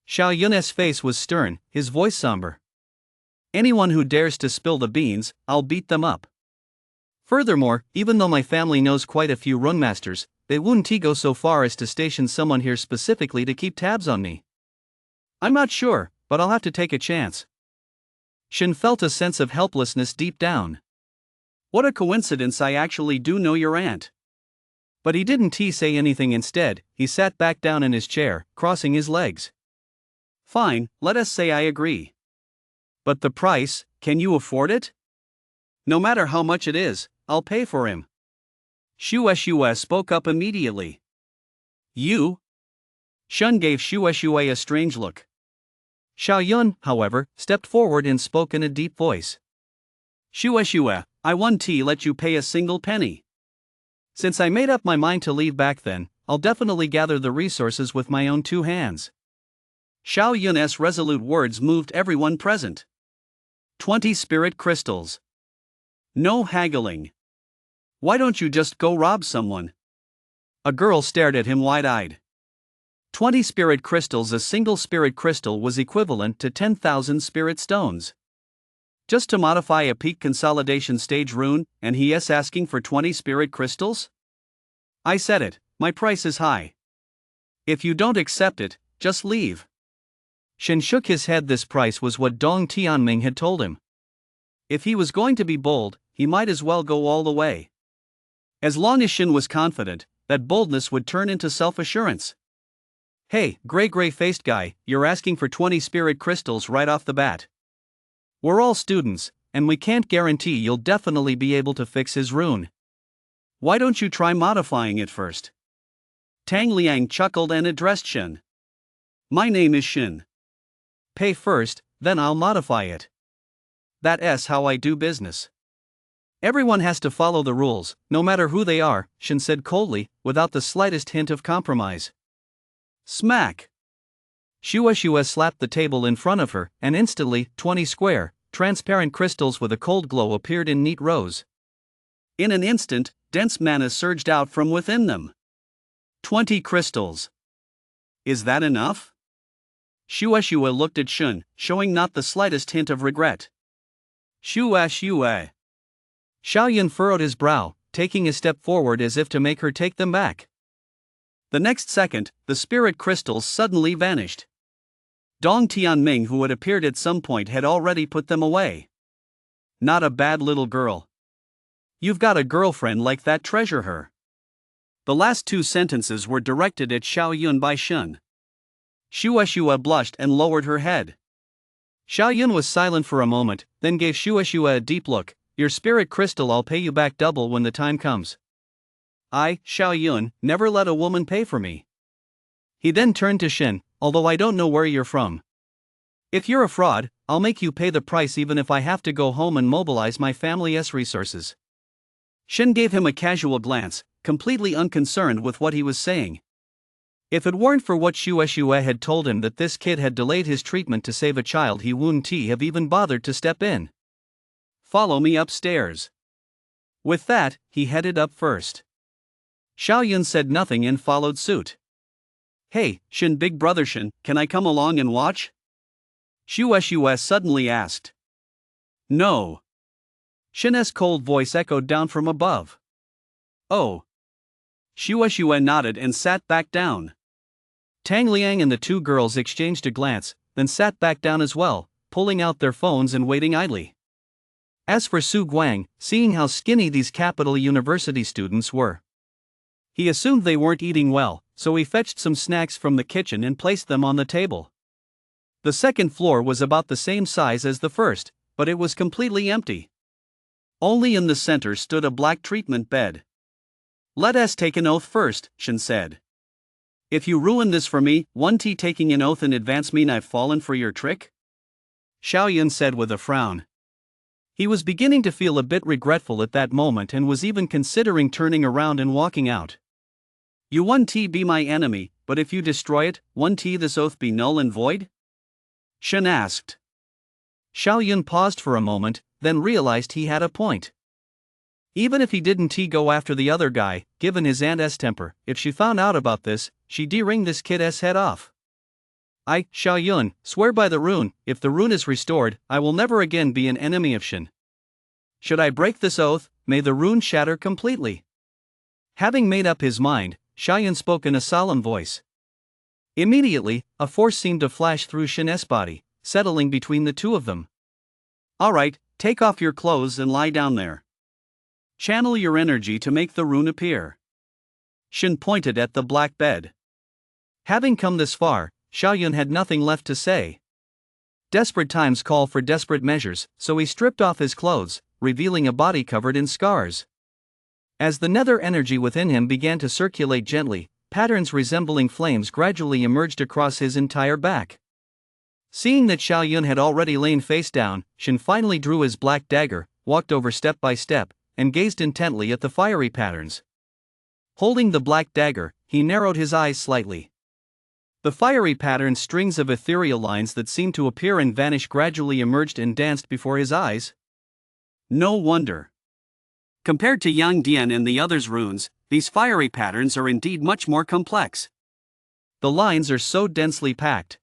Xiao Yun's face was stern, his voice somber. Anyone who dares to spill the beans, I'll beat them up. Furthermore, even though my family knows quite a few runmasters, they wouldn't go so far as to station someone here specifically to keep tabs on me. I'm not sure, but I'll have to take a chance. Shin felt a sense of helplessness deep down. What a coincidence, I actually do know your aunt. But he didn't say anything. Instead, he sat back down in his chair, crossing his legs. Fine, let us say I agree. But the price, can you afford it? No matter how much it is, I'll pay for him. Shue spoke up immediately. You? Shun gave Shue a strange look. Xiao Yun, however, stepped forward and spoke in a deep voice. Shue, I won't let you pay a single penny. Since I made up my mind to leave back then, I'll definitely gather the resources with my own two hands. Xiao Yun's resolute words moved everyone present. 20 spirit crystals. No haggling. Why don't you just go rob someone? A girl stared at him wide-eyed. 20 spirit crystals. A single spirit crystal was equivalent to 10,000 spirit stones. Just to modify a peak consolidation stage rune, and he's asking for 20 spirit crystals? I said it, my price is high. If you don't accept it, just leave. Shin shook his head. This price was what Dong Tianming had told him. If he was going to be bold, he might as well go all the way. As long as Shin was confident, that boldness would turn into self-assurance. Hey, gray-faced guy, you're asking for 20 spirit crystals right off the bat. We're all students, and we can't guarantee you'll definitely be able to fix his rune. Why don't you try modifying it first? Tang Liang chuckled and addressed Shin. My name is Shin. Pay first, then I'll modify it. That's how I do business. Everyone has to follow the rules, no matter who they are, Shin said coldly, without the slightest hint of compromise. Smack! Shue slapped the table in front of her, and instantly, 20 square, transparent crystals with a cold glow appeared in neat rows. In an instant, dense mana surged out from within them. 20 crystals. Is that enough? Shue looked at Shun, showing not the slightest hint of regret. Shue. Xiao Yun furrowed his brow, taking a step forward as if to make her take them back. The next second, the spirit crystals suddenly vanished. Dong Tianming, who had appeared at some point, had already put them away. Not a bad little girl. You've got a girlfriend like that, treasure her. The last two sentences were directed at Xiao Yun by Shun. Shue blushed and lowered her head. Xiao Yun was silent for a moment, then gave Shue a deep look. Your spirit crystal, I'll pay you back double when the time comes. I, Xiao Yun, never let a woman pay for me. He then turned to Shin, although I don't know where you're from. If you're a fraud, I'll make you pay the price even if I have to go home and mobilize my family's resources. Shin gave him a casual glance, completely unconcerned with what he was saying. If it weren't for what Shue had told him that this kid had delayed his treatment to save a child, he wouldn't have even bothered to step in. Follow me upstairs. With that, he headed up first. Xiao Yun said nothing and followed suit. Hey, Shin, big brother Shin, can I come along and watch? Shue suddenly asked. No. Shin's cold voice echoed down from above. Oh. Shue nodded and sat back down. Tang Liang and the two girls exchanged a glance, then sat back down as well, pulling out their phones and waiting idly. As for Su Guang, seeing how skinny these capital university students were, he assumed they weren't eating well, so he fetched some snacks from the kitchen and placed them on the table. The second floor was about the same size as the first, but it was completely empty. Only in the center stood a black treatment bed. "Let us take an oath first," Shen said. "If you ruin this for me, 1T taking an oath in advance mean I've fallen for your trick?" Xiaoyun said with a frown. He was beginning to feel a bit regretful at that moment and was even considering turning around and walking out. "You 1T be my enemy, but if you destroy it, 1T this oath be null and void?" Shen asked. Xiaoyun paused for a moment, then realized he had a point. Even if he didn't go after the other guy, given his aunt's temper, if she found out about this, she'd ring this kid's head off. "I, Xiaoyun, swear by the rune, if the rune is restored, I will never again be an enemy of Shen. Should I break this oath, may the rune shatter completely." Having made up his mind, Xiaoyun spoke in a solemn voice. Immediately, a force seemed to flash through Shen's body, settling between the two of them. "All right, take off your clothes and lie down there. Channel your energy to make the rune appear." Shen pointed at the black bed. Having come this far, Xiaoyun had nothing left to say. Desperate times call for desperate measures, so he stripped off his clothes, revealing a body covered in scars. As the nether energy within him began to circulate gently, patterns resembling flames gradually emerged across his entire back. Seeing that Xiaoyun had already lain face down, Shen finally drew his black dagger, walked over step by step, and gazed intently at the fiery patterns. Holding the black dagger, he narrowed his eyes slightly. The fiery pattern strings of ethereal lines that seemed to appear and vanish gradually emerged and danced before his eyes. No wonder. Compared to Yang Dian and the others' runes, these fiery patterns are indeed much more complex. The lines are so densely packed.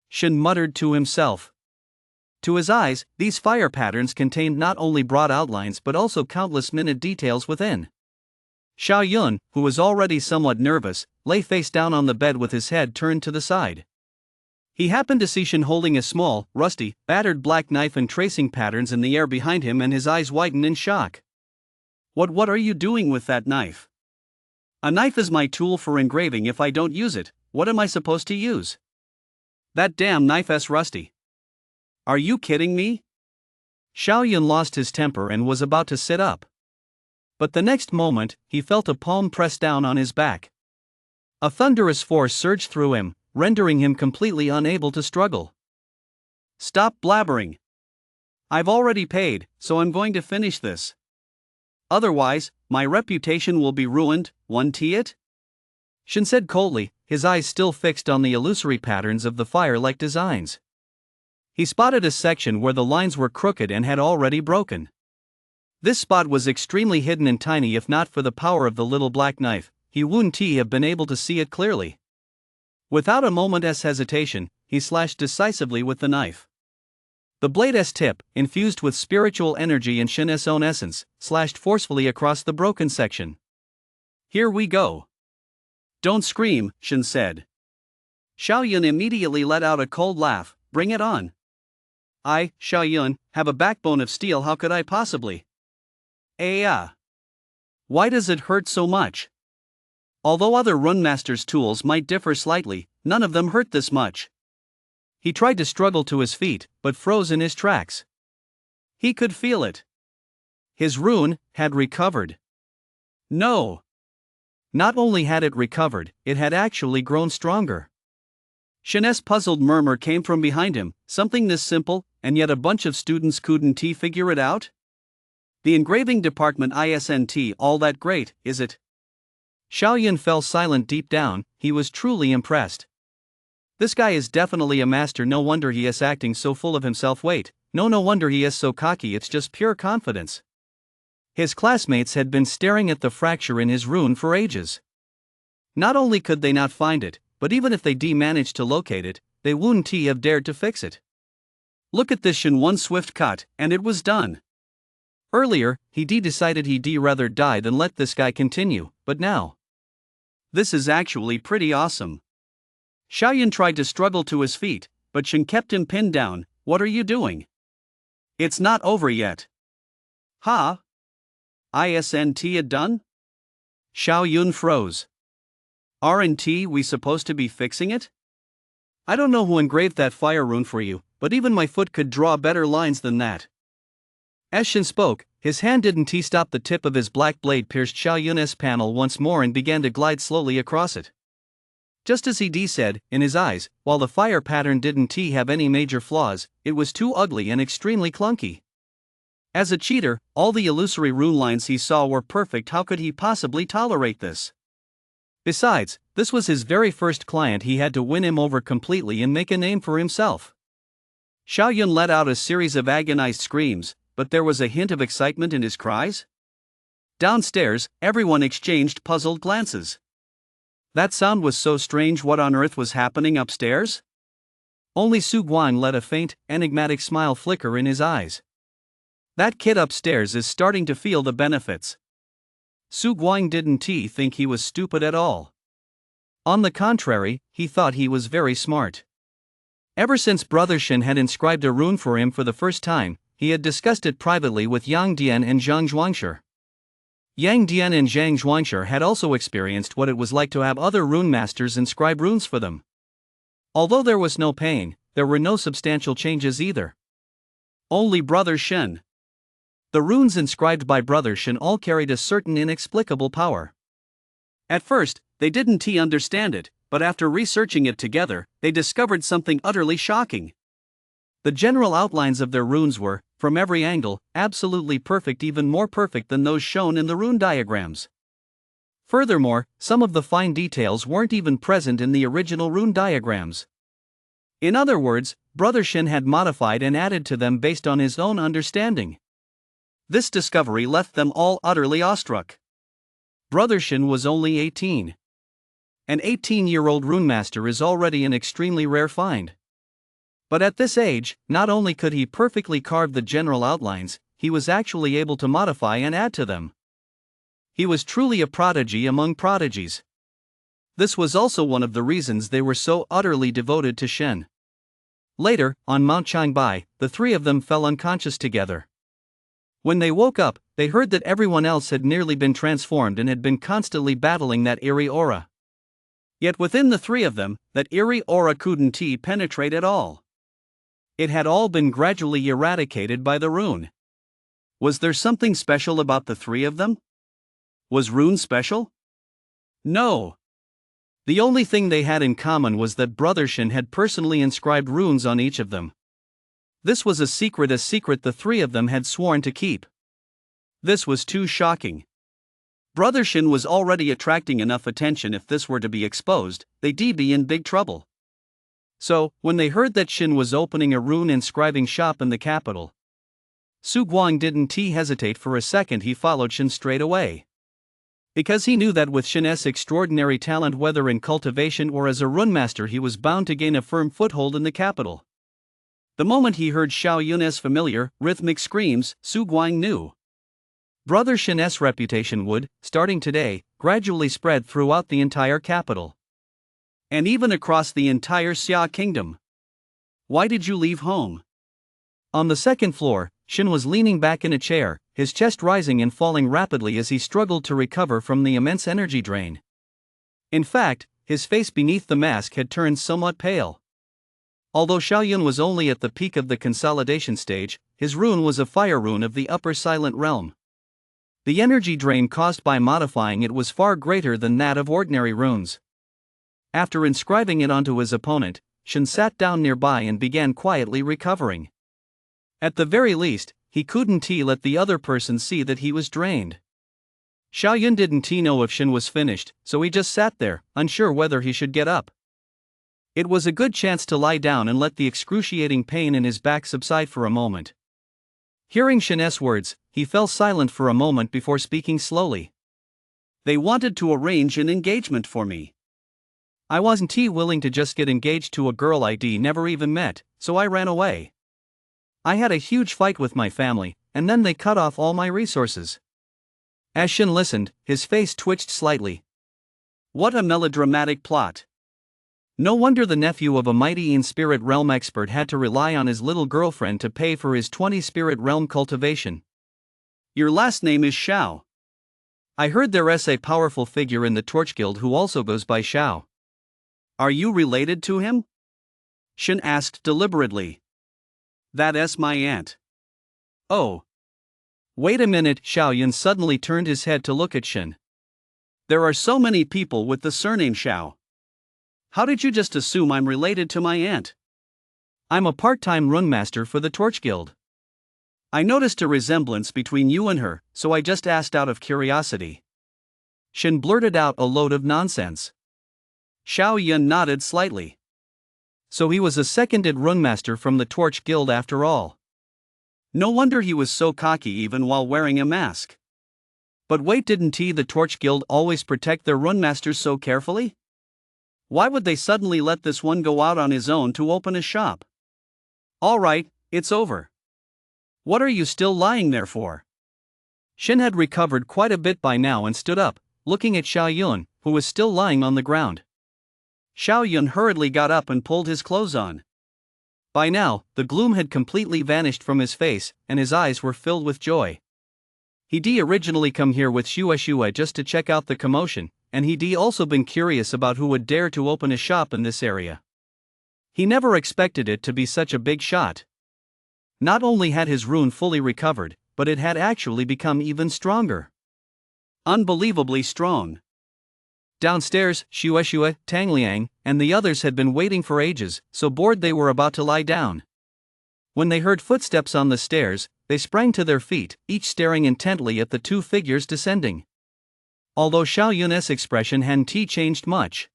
Shen muttered to himself. To his eyes, these fire patterns contained not only broad outlines but also countless minute details within. Xiaoyun, who was already somewhat nervous, lay face down on the bed with his head turned to the side. He happened to see Shen holding a small, rusty, battered black knife and tracing patterns in the air behind him, and his eyes widened in shock. What are you doing with that knife?" "A knife is my tool for engraving. If I don't use it, what am I supposed to use? That damn knife's rusty." "Are you kidding me?" Xiaoyun lost his temper and was about to sit up. But the next moment, he felt a palm press down on his back. A thunderous force surged through him, rendering him completely unable to struggle. "Stop blabbering. I've already paid, so I'm going to finish this. Otherwise, my reputation will be ruined, 1T it?" Shen said coldly, his eyes still fixed on the illusory patterns of the fire-like designs. He spotted a section where the lines were crooked and had already broken. This spot was extremely hidden and tiny. If not for the power of the little black knife, he wouldn't have been able to see it clearly. Without a moment's hesitation, he slashed decisively with the knife. The blade's tip, infused with spiritual energy and Shen's own essence, slashed forcefully across the broken section. "Here we go." "Don't scream," Shen said. Xiaoyun immediately let out a cold laugh. "Bring it on. I, Xiaoyun, have a backbone of steel. How could I possibly?" Why does it hurt so much?" Although other runemaster's tools might differ slightly, none of them hurt this much. He tried to struggle to his feet, but froze in his tracks. He could feel it. His rune had recovered. No! Not only had it recovered, it had actually grown stronger. Shen's puzzled murmur came from behind him. Something this simple, and yet a bunch of students couldn't figure it out? The engraving department isn't all that great, is it? Xiaoyun fell silent deep down. He was truly impressed. This guy is definitely a master. No wonder he is acting so full of himself. Wait, no wonder he is so cocky. It's just pure confidence. His classmates had been staring at the fracture in his rune for ages. Not only could they not find it, but even if they managed to locate it, they wouldn't have dared to fix it. Look at this. In one swift cut, and it was done. Earlier, he decided he'd rather die than let this guy continue, but now, this is actually pretty awesome. Xiaoyun tried to struggle to his feet, but Shen kept him pinned down, what are you doing? It's not over yet. Ha? Isn't it done? Xiao Yun froze. Aren't we supposed to be fixing it? I don't know who engraved that fire rune for you, but even my foot could draw better lines than that. As Shin spoke, his hand didn't stop. The tip of his black blade pierced Xiao Yun's panel once more and began to glide slowly across it. Just as he said, in his eyes, while the fire pattern didn't have any major flaws, it was too ugly and extremely clunky. As a cheater, all the illusory rune lines he saw were perfect. How could he possibly tolerate this? Besides, this was his very first client. He had to win him over completely and make a name for himself. Xiao Yun let out a series of agonized screams, but there was a hint of excitement in his cries. Downstairs, everyone exchanged puzzled glances. That sound was so strange. What on earth was happening upstairs? Only Su Guang let a faint, enigmatic smile flicker in his eyes. That kid upstairs is starting to feel the benefits. Su Guang didn't think he was stupid at all. On the contrary, he thought he was very smart. Ever since Brother Shin had inscribed a rune for him for the first time, he had discussed it privately with Yang Dian and Zhang Zhuangshi. Yang Dian and Zhang Zhuangshi had also experienced what it was like to have other rune masters inscribe runes for them. Although there was no pain, there were no substantial changes either. Only Brother Shin. The runes inscribed by Brother Shin all carried a certain inexplicable power. At first, they didn't understand it, but after researching it together, they discovered something utterly shocking. The general outlines of their runes were, from every angle, absolutely perfect, even more perfect than those shown in the rune diagrams. Furthermore, some of the fine details weren't even present in the original rune diagrams. In other words, Brother Shin had modified and added to them based on his own understanding. This discovery left them all utterly awestruck. Brother Shin was only 18. An 18-year-old rune master is already an extremely rare find. But at this age, not only could he perfectly carve the general outlines, he was actually able to modify and add to them. He was truly a prodigy among prodigies. This was also one of the reasons they were so utterly devoted to Shen. Later, on Mount Changbai, the three of them fell unconscious together. When they woke up, they heard that everyone else had nearly been transformed and had been constantly battling that eerie aura. Yet within the three of them, that eerie aura couldn't penetrate at all. It had all been gradually eradicated by the rune. Was there something special about the three of them? Was rune special? No. The only thing they had in common was that Brother Shin had personally inscribed runes on each of them. This was a secret the three of them had sworn to keep. This was too shocking. Brother Shin was already attracting enough attention. If this were to be exposed, they'd be in big trouble. So, when they heard that Shin was opening a rune inscribing shop in the capital, Su Guang didn't hesitate for a second. He followed Shin straight away. Because he knew that with Shin's extraordinary talent, whether in cultivation or as a rune master, he was bound to gain a firm foothold in the capital. The moment he heard Xiao Yun's familiar, rhythmic screams, Su Guang knew. Brother Shin's reputation would, starting today, gradually spread throughout the entire capital. And even across the entire Xia kingdom. Why did you leave home? On the second floor, Shin was leaning back in a chair, his chest rising and falling rapidly as he struggled to recover from the immense energy drain. In fact, his face beneath the mask had turned somewhat pale. Although Xiao Yun was only at the peak of the consolidation stage, his rune was a fire rune of the upper silent realm. The energy drain caused by modifying it was far greater than that of ordinary runes. After inscribing it onto his opponent, Shin sat down nearby and began quietly recovering. At the very least, he couldn't let the other person see that he was drained. Xiao Yun didn't know if Shin was finished, so he just sat there, unsure whether he should get up. It was a good chance to lie down and let the excruciating pain in his back subside for a moment. Hearing Shin's words, he fell silent for a moment before speaking slowly. They wanted to arrange an engagement for me. I wasn't willing to just get engaged to a girl I'd never even met, so I ran away. I had a huge fight with my family, and then they cut off all my resources. As Shin listened, his face twitched slightly. What a melodramatic plot. No wonder the nephew of a mighty in-spirit realm expert had to rely on his little girlfriend to pay for his 20 spirit realm cultivation. Your last name is Shao. I heard there's a powerful figure in the Torch Guild who also goes by Shao. Are you related to him? Shin asked deliberately. That's my aunt. Oh. Wait a minute, Xiao Yun suddenly turned his head to look at Shin. There are so many people with the surname Shao. How did you just assume I'm related to my aunt? I'm a part-time rune master for the Torch Guild. I noticed a resemblance between you and her, so I just asked out of curiosity. Shin blurted out a load of nonsense. Xiao Yun nodded slightly. So he was a seconded rune master from the Torch Guild after all. No wonder he was so cocky even while wearing a mask. But wait, didn't the Torch Guild always protect their rune masters so carefully? Why would they suddenly let this one go out on his own to open a shop? All right, it's over. What are you still lying there for? Shin had recovered quite a bit by now and stood up, looking at Xiao Yun, who was still lying on the ground. Xiao Yun hurriedly got up and pulled his clothes on. By now, the gloom had completely vanished from his face, and his eyes were filled with joy. He'd originally come here with Shue just to check out the commotion, and he'd also been curious about who would dare to open a shop in this area. He never expected it to be such a big shot. Not only had his rune fully recovered, but it had actually become even stronger. Unbelievably strong. Downstairs, Shue, Tang Liang, and the others had been waiting for ages, so bored they were about to lie down. When they heard footsteps on the stairs, they sprang to their feet, each staring intently at the two figures descending. Although Xiao Yun's expression hadn't changed much.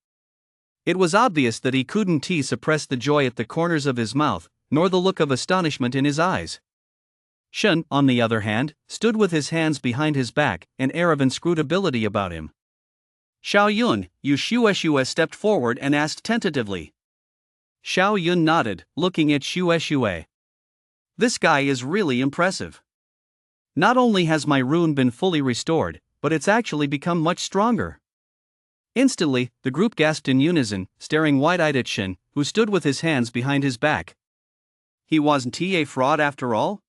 It was obvious that he couldn't suppress the joy at the corners of his mouth, nor the look of astonishment in his eyes. Shin, on the other hand, stood with his hands behind his back, an air of inscrutability about him. Xiao Yun, Shue stepped forward and asked tentatively. Xiao Yun nodded, looking at Shue. This guy is really impressive. Not only has my rune been fully restored, but it's actually become much stronger. Instantly, the group gasped in unison, staring wide-eyed at Shin, who stood with his hands behind his back. He wasn't a fraud after all?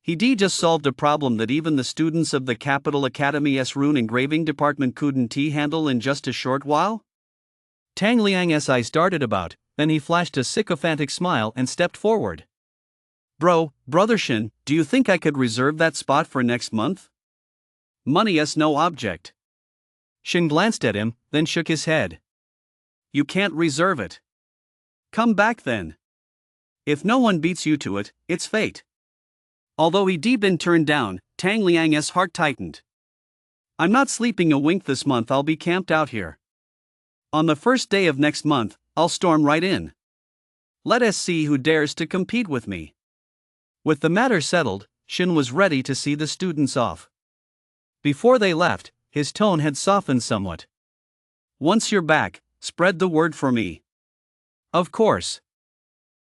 He just solved a problem that even the students of the Capital Academy's rune engraving department couldn't handle in just a short while? Tang Liang's eyes darted about, then he flashed a sycophantic smile and stepped forward. Brother Shin, do you think I could reserve that spot for next month? Money is no object. Shin glanced at him, then shook his head. You can't reserve it. Come back then. If no one beats you to it, it's fate. Although he'd been turned down, Tang Liang's heart tightened. I'm not sleeping a wink this month, I'll be camped out here. On the first day of next month, I'll storm right in. Let us see who dares to compete with me. With the matter settled, Shin was ready to see the students off. Before they left, his tone had softened somewhat. Once you're back, spread the word for me. Of course.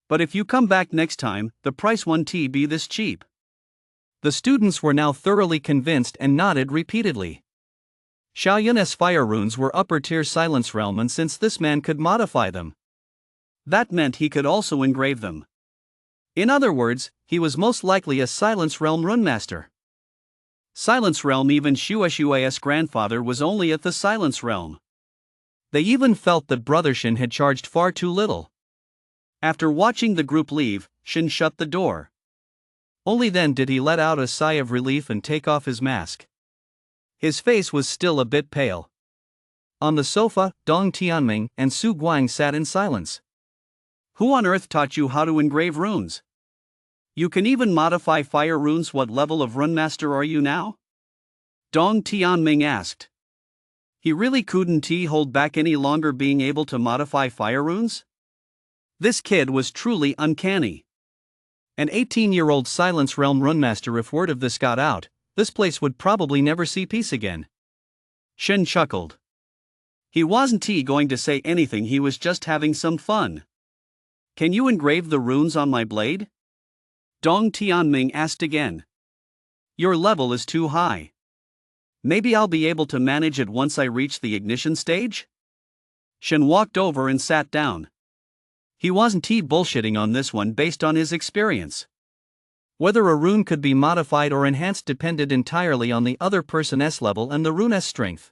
But if you come back next time, the price won't be this cheap. The students were now thoroughly convinced and nodded repeatedly. Xiao Yun's fire runes were upper-tier silence realm, and since this man could modify them, that meant he could also engrave them. In other words, he was most likely a Silence Realm rune master. Silence Realm, even Shue's grandfather was only at the Silence Realm. They even felt that Brother Shin had charged far too little. After watching the group leave, Shin shut the door. Only then did he let out a sigh of relief and take off his mask. His face was still a bit pale. On the sofa, Dong Tianming and Su Guang sat in silence. Who on earth taught you how to engrave runes? You can even modify fire runes. What level of rune master are you now? Dong Tianming asked. He really couldn't hold back any longer, being able to modify fire runes? This kid was truly uncanny. An 18-year-old Silence Realm rune master. If word of this got out, this place would probably never see peace again. Shin chuckled. He wasn't going to say anything, he was just having some fun. Can you engrave the runes on my blade? Dong Tianming asked again. Your level is too high. Maybe I'll be able to manage it once I reach the ignition stage? Shen walked over and sat down. He wasn't bullshitting on this one based on his experience. Whether a rune could be modified or enhanced depended entirely on the other person's level and the rune's strength.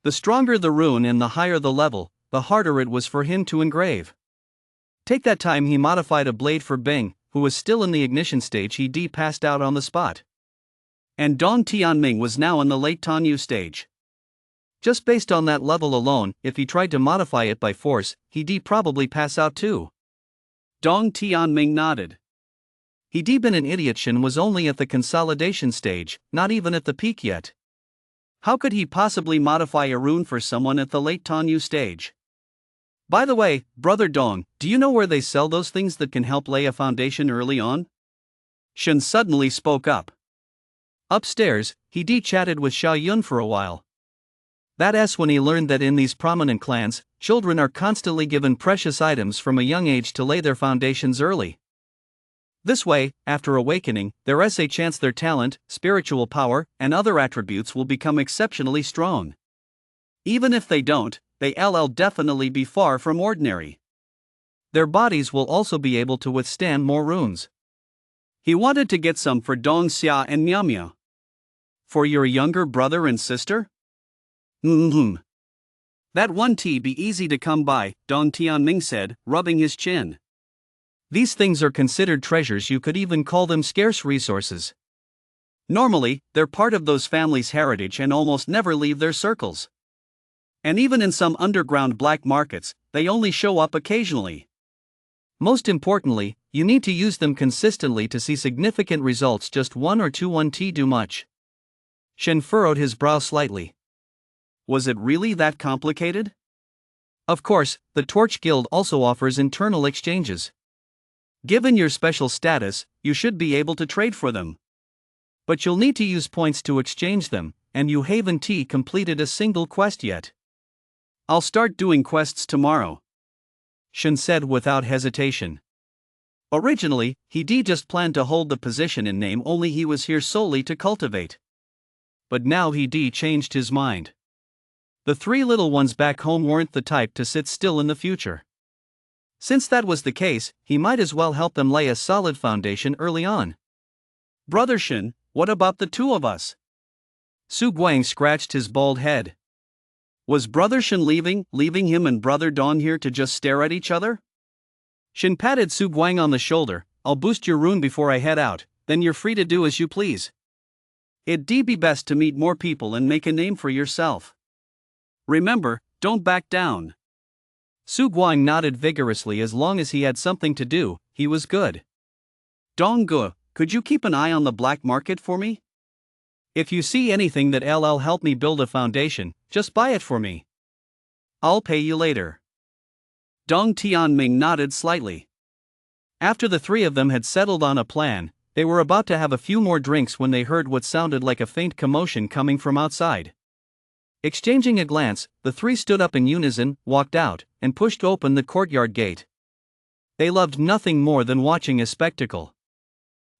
The stronger the rune and the higher the level, the harder it was for him to engrave. Take that time he modified a blade for Bing, who was still in the ignition stage. He passed out on the spot. And Dong Tianming was now in the late Tanyu stage. Just based on that level alone, if he tried to modify it by force, he'd probably pass out too. Dong Tianming nodded. He'd been an idiot. Shen was only at the consolidation stage, not even at the peak yet. How could he possibly modify a rune for someone at the late Tanyu stage? By the way, Brother Dong, do you know where they sell those things that can help lay a foundation early on? Shen suddenly spoke up. Upstairs, he chatted with Xiao Yun for a while. That's when he learned that in these prominent clans, children are constantly given precious items from a young age to lay their foundations early. This way, after awakening, there's a chance their talent, spiritual power, and other attributes will become exceptionally strong. Even if they don't, they'll definitely be far from ordinary. Their bodies will also be able to withstand more runes. He wanted to get some for Dong Xia and Miao Miao. For your younger brother and sister? That one be easy to come by, Dong Tianming said, rubbing his chin. These things are considered treasures. You could even call them scarce resources. Normally, they're part of those families' heritage and almost never leave their circles. And even in some underground black markets, they only show up occasionally. Most importantly, you need to use them consistently to see significant results. Just one or two won't do much. Shen furrowed his brow slightly. Was it really that complicated? Of course, the Torch Guild also offers internal exchanges. Given your special status, you should be able to trade for them. But you'll need to use points to exchange them, and you haven't completed a single quest yet. I'll start doing quests tomorrow, Shen said without hesitation. Originally, he just planned to hold the position in name only. He was here solely to cultivate. But now he changed his mind. The three little ones back home weren't the type to sit still in the future. Since that was the case, he might as well help them lay a solid foundation early on. Brother Shen, what about the two of us? Su Guang scratched his bald head. Was Brother Shen leaving him and Brother Dong here to just stare at each other? Shen patted Su Guang on the shoulder. I'll boost your rune before I head out, then you're free to do as you please. It'd be best to meet more people and make a name for yourself. Remember, don't back down. Su Guang nodded vigorously. As long as he had something to do, he was good. Dong Gu, could you keep an eye on the black market for me? If you see anything that'll help me build a foundation, just buy it for me. I'll pay you later. Dong Tianming nodded slightly. After the three of them had settled on a plan, they were about to have a few more drinks when they heard what sounded like a faint commotion coming from outside. Exchanging a glance, the three stood up in unison, walked out, and pushed open the courtyard gate. They loved nothing more than watching a spectacle.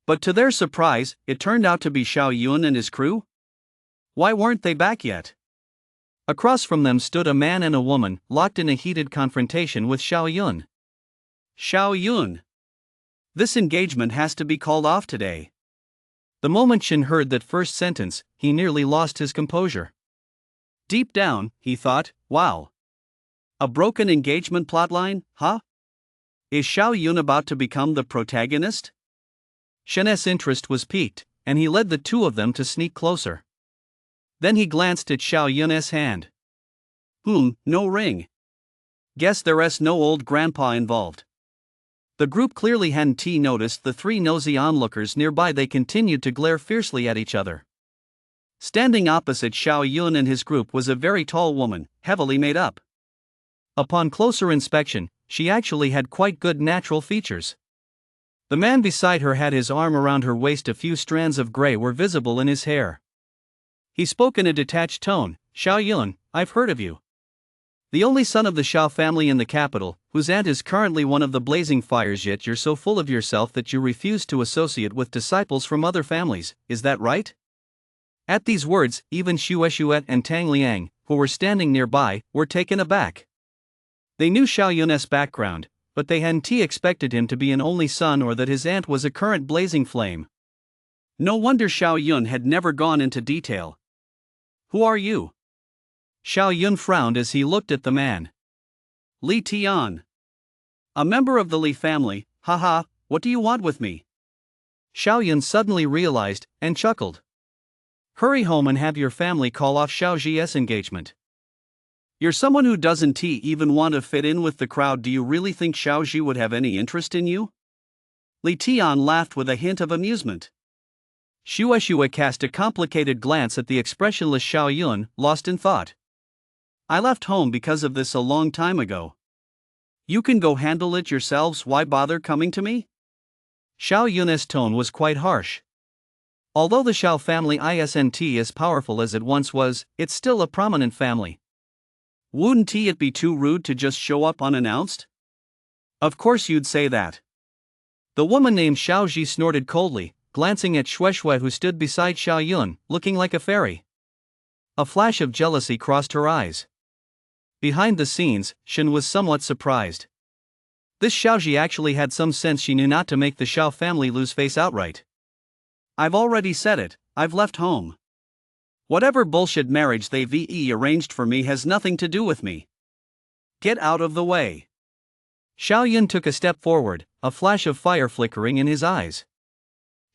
But to their surprise, it turned out to be Xiao Yun and his crew. Why weren't they back yet? Across from them stood a man and a woman, locked in a heated confrontation with Xiao Yun. Xiao Yun! This engagement has to be called off today. The moment Shen heard that first sentence, he nearly lost his composure. Deep down, he thought, wow. A broken engagement plotline, huh? Is Xiao Yun about to become the protagonist? Shen's interest was piqued, and he led the two of them to sneak closer. Then he glanced at Xiao Yun's hand. No ring. Guess there's no old grandpa involved. The group clearly hadn't noticed the three nosy onlookers nearby. They continued to glare fiercely at each other. Standing opposite Xiao Yun and his group was a very tall woman, heavily made up. Upon closer inspection, she actually had quite good natural features. The man beside her had his arm around her waist. A few strands of gray were visible in his hair. He spoke in a detached tone. Xiao Yun, I've heard of you. The only son of the Xiao family in the capital, whose aunt is currently one of the blazing fires. Yet you're so full of yourself that you refuse to associate with disciples from other families, is that right? At these words, even Xue Xuet and Tang Liang, who were standing nearby, were taken aback. They knew Xiao Yun's background, but they hadn't expected him to be an only son or that his aunt was a current blazing flame. No wonder Xiao Yun had never gone into detail. Who are you? Xiao Yun frowned as he looked at the man. Li Tian. A member of the Li family, haha, what do you want with me? Xiao Yun suddenly realized, and chuckled. Hurry home and have your family call off Xiao Ji's engagement. You're someone who doesn't even want to fit in with the crowd. Do you really think Xiao Ji would have any interest in you? Li Tian laughed with a hint of amusement. Xue cast a complicated glance at the expressionless Xiao Yun, lost in thought. I left home because of this a long time ago. You can go handle it yourselves, why bother coming to me? Xiao Yun's tone was quite harsh. Although the Xiao family isn't as powerful as it once was, it's still a prominent family. Wouldn't it be too rude to just show up unannounced? Of course you'd say that. The woman named Xiao Ji snorted coldly, glancing at Xue who stood beside Xiao Yun, looking like a fairy. A flash of jealousy crossed her eyes. Behind the scenes, Shen was somewhat surprised. This Xiao Ji actually had some sense. She knew not to make the Xiao family lose face outright. I've already said it, I've left home. Whatever bullshit marriage they've arranged for me has nothing to do with me. Get out of the way. Xiao Yun took a step forward, a flash of fire flickering in his eyes.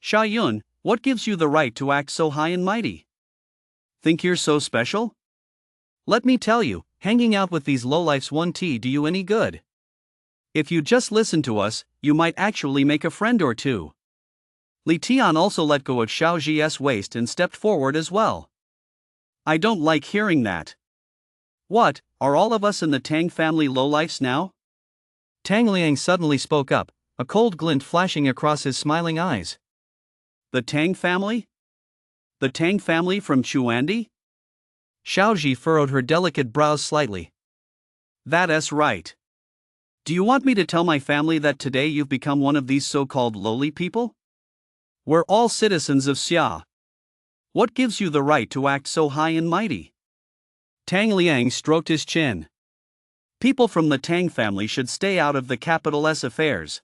Xiao Yun, what gives you the right to act so high and mighty? Think you're so special? Let me tell you, hanging out with these lowlifes won't do you any good. If you just listen to us, you might actually make a friend or two. Li Tian also let go of Xiao Ji's waist and stepped forward as well. I don't like hearing that. What, are all of us in the Tang family lowlifes now? Tang Liang suddenly spoke up, a cold glint flashing across his smiling eyes. The Tang family? The Tang family from Chuandi? Xiao Ji furrowed her delicate brows slightly. That's right. Do you want me to tell my family that today you've become one of these so-called lowly people? We're all citizens of Xia. What gives you the right to act so high and mighty? Tang Liang stroked his chin. People from the Tang family should stay out of the capital's affairs.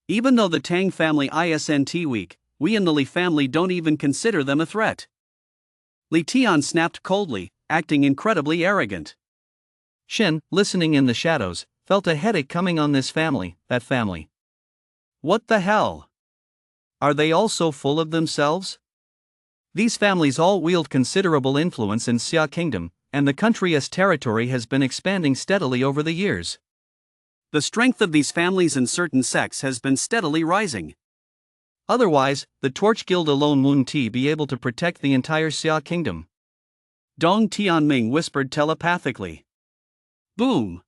Even though the Tang family isn't weak, we in the Li family don't even consider them a threat. Li Tian snapped coldly, acting incredibly arrogant. Shen, listening in the shadows, felt a headache coming on this family, that family. What the hell? Are they all so full of themselves? These families all wield considerable influence in Xia Kingdom, and the country's territory has been expanding steadily over the years. The strength of these families in certain sects has been steadily rising. Otherwise, the Torch Guild alone wouldn't be able to protect the entire Xia Kingdom. Dong Tianming whispered telepathically. Boom!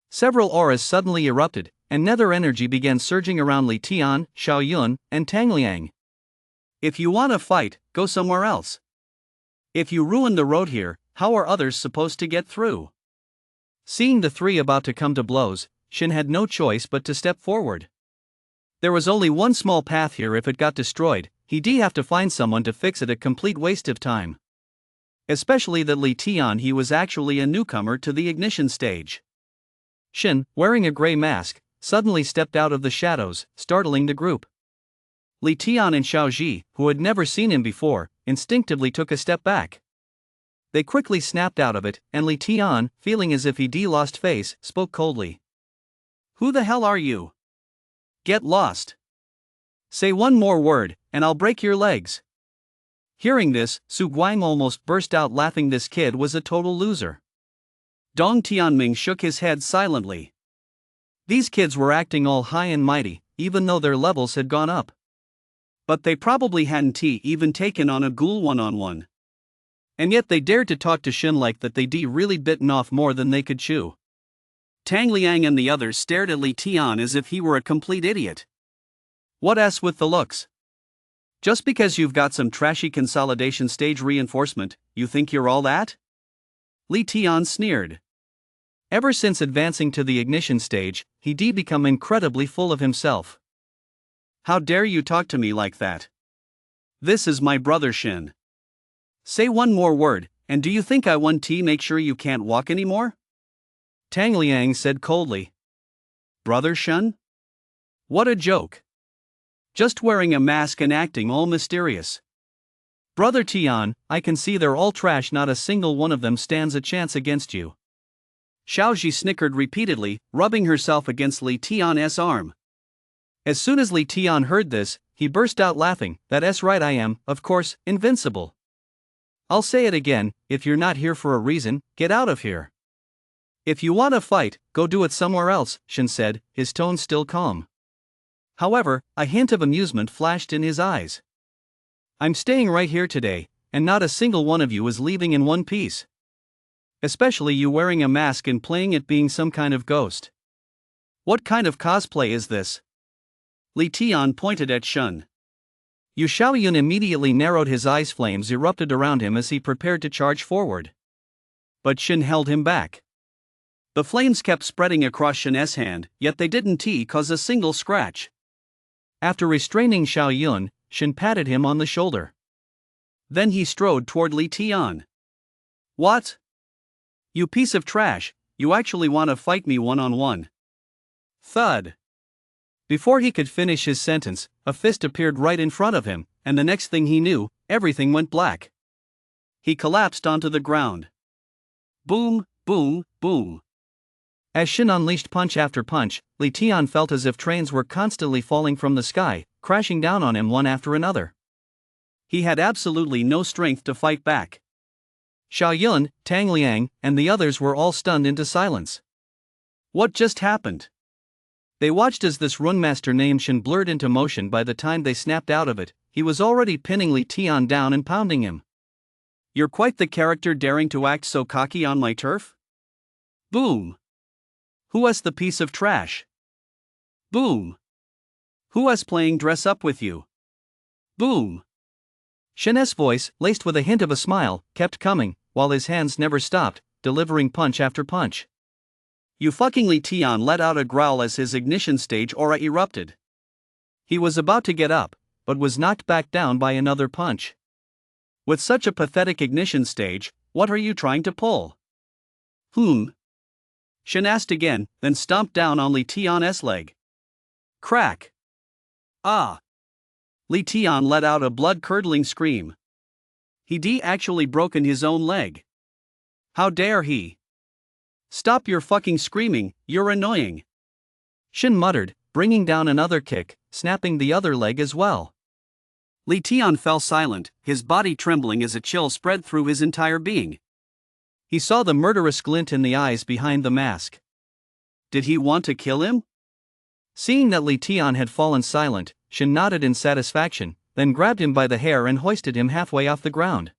Several auras suddenly erupted, and nether energy began surging around Li Tian, Xiao Yun, and Tang Liang. If you want to fight, go somewhere else. If you ruin the road here, how are others supposed to get through? Seeing the three about to come to blows, Shen had no choice but to step forward. There was only one small path here. If it got destroyed, he'd have to find someone to fix it, a complete waste of time. Especially that Li Tian, he was actually a newcomer to the ignition stage. Shen, wearing a gray mask, suddenly stepped out of the shadows, startling the group. Li Tian and Xiao Ji, who had never seen him before, instinctively took a step back. They quickly snapped out of it, and Li Tian, feeling as if he'd lost face, spoke coldly. Who the hell are you? Get lost. Say one more word, and I'll break your legs. Hearing this, Su Guang almost burst out laughing. This kid was a total loser. Dong Tianming shook his head silently. These kids were acting all high and mighty, even though their levels had gone up. But they probably hadn't even taken on a ghoul one-on-one. And yet they dared to talk to Shen like that. They'd really bitten off more than they could chew. Tang Liang and the others stared at Li Tian as if he were a complete idiot. What else with the looks? Just because you've got some trashy consolidation stage reinforcement, you think you're all that? Li Tian sneered. Ever since advancing to the ignition stage, he'd become incredibly full of himself. How dare you talk to me like that? This is my brother Shen. Say one more word, and do you think I want to make sure you can't walk anymore? Tang Liang said coldly. Brother Shun? What a joke. Just wearing a mask and acting all mysterious. Brother Tian, I can see they're all trash, not a single one of them stands a chance against you. Xiaoji snickered repeatedly, rubbing herself against Li Tian's arm. As soon as Li Tian heard this, he burst out laughing. That's right, I am, of course, invincible. I'll say it again, if you're not here for a reason, get out of here. If you want to fight, go do it somewhere else, Shen said, his tone still calm. However, a hint of amusement flashed in his eyes. I'm staying right here today, and not a single one of you is leaving in one piece. Especially you wearing a mask and playing it being some kind of ghost. What kind of cosplay is this? Li Tian pointed at Shun. Yu Xiaoyun immediately narrowed his eyes, flames erupted around him as he prepared to charge forward. But Shen held him back. The flames kept spreading across Shen's hand, yet they didn't cause a single scratch. After restraining Xiaoyun, Shen patted him on the shoulder. Then he strode toward Li Tian. What? You piece of trash, you actually want to fight me one-on-one? Thud. Before he could finish his sentence, a fist appeared right in front of him, and the next thing he knew, everything went black. He collapsed onto the ground. Boom, boom, boom. As Shen unleashed punch after punch, Li Tian felt as if trains were constantly falling from the sky, crashing down on him one after another. He had absolutely no strength to fight back. Xiaoyun, Tang Liang, and the others were all stunned into silence. What just happened? They watched as this runemaster named Shen blurred into motion. By the time they snapped out of it, he was already pinning Li Tian down and pounding him. You're quite the character, daring to act so cocky on my turf? Boom. Who was the piece of trash? Boom. Who was playing dress up with you? Boom. Shen's voice, laced with a hint of a smile, kept coming, while his hands never stopped, delivering punch after punch. You fucking Li Tian let out a growl as his ignition stage aura erupted. He was about to get up, but was knocked back down by another punch. With such a pathetic ignition stage, what are you trying to pull? Shen asked again, then stomped down on Li Tian's leg. Crack. Ah. Li Tian let out a blood-curdling scream. He'd actually broken his own leg. How dare he? Stop your fucking screaming, you're annoying. Shen muttered, bringing down another kick, snapping the other leg as well. Li Tian fell silent, his body trembling as a chill spread through his entire being. He saw the murderous glint in the eyes behind the mask. Did he want to kill him? Seeing that Li Tian had fallen silent, Shen nodded in satisfaction, then grabbed him by the hair and hoisted him halfway off the ground.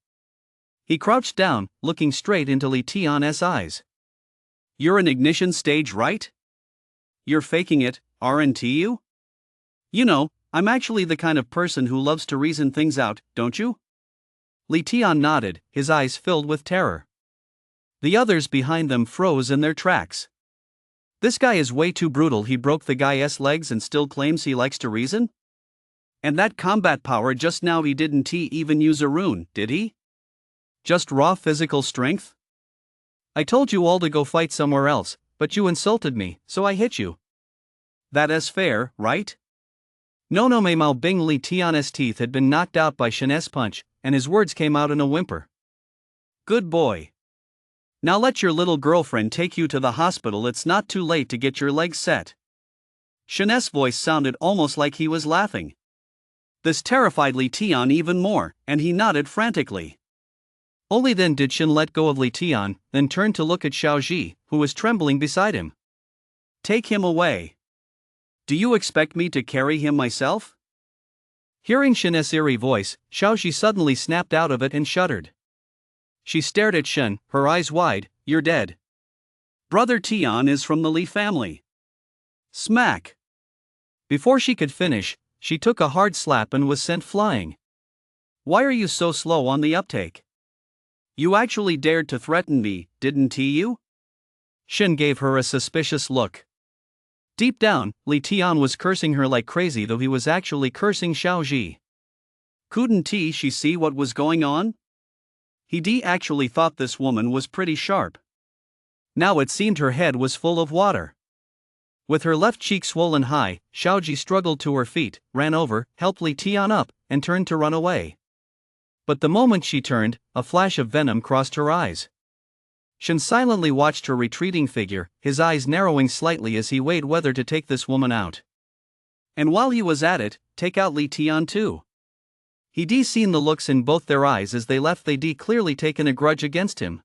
He crouched down, looking straight into Li Tian's eyes. You're an ignition stage, right? You're faking it, aren't you? You know, I'm actually the kind of person who loves to reason things out, don't you? Li Tian nodded, his eyes filled with terror. The others behind them froze in their tracks. This guy is way too brutal. He broke the guy's legs and still claims he likes to reason? And that combat power just now, he didn't even use a rune, did he? Just raw physical strength? I told you all to go fight somewhere else, but you insulted me, so I hit you. That is fair, right? No, Mei Mao Bing. Li Tian's teeth had been knocked out by Shen's punch, and his words came out in a whimper. Good boy. Now let your little girlfriend take you to the hospital. It's not too late to get your legs set. Shen's voice sounded almost like he was laughing. This terrified Li Tian even more, and he nodded frantically. Only then did Shen let go of Li Tian, then turned to look at Xiaoji, who was trembling beside him. Take him away. Do you expect me to carry him myself? Hearing Shen's eerie voice, Xiaoji suddenly snapped out of it and shuddered. She stared at Shen, her eyes wide. You're dead. Brother Tian is from the Li family. Smack. Before she could finish, she took a hard slap and was sent flying. Why are you so slow on the uptake? You actually dared to threaten me, didn't you? Shen gave her a suspicious look. Deep down, Li Tian was cursing her like crazy, though he was actually cursing Xiaoji. Couldn't she see what was going on? He actually thought this woman was pretty sharp. Now it seemed her head was full of water. With her left cheek swollen high, Xiaoji struggled to her feet, ran over, helped Li Tian up, and turned to run away. But the moment she turned, a flash of venom crossed her eyes. Shen silently watched her retreating figure, his eyes narrowing slightly as he weighed whether to take this woman out. And while he was at it, take out Li Tian too. He'd seen the looks in both their eyes as they left. They'd clearly taken a grudge against him.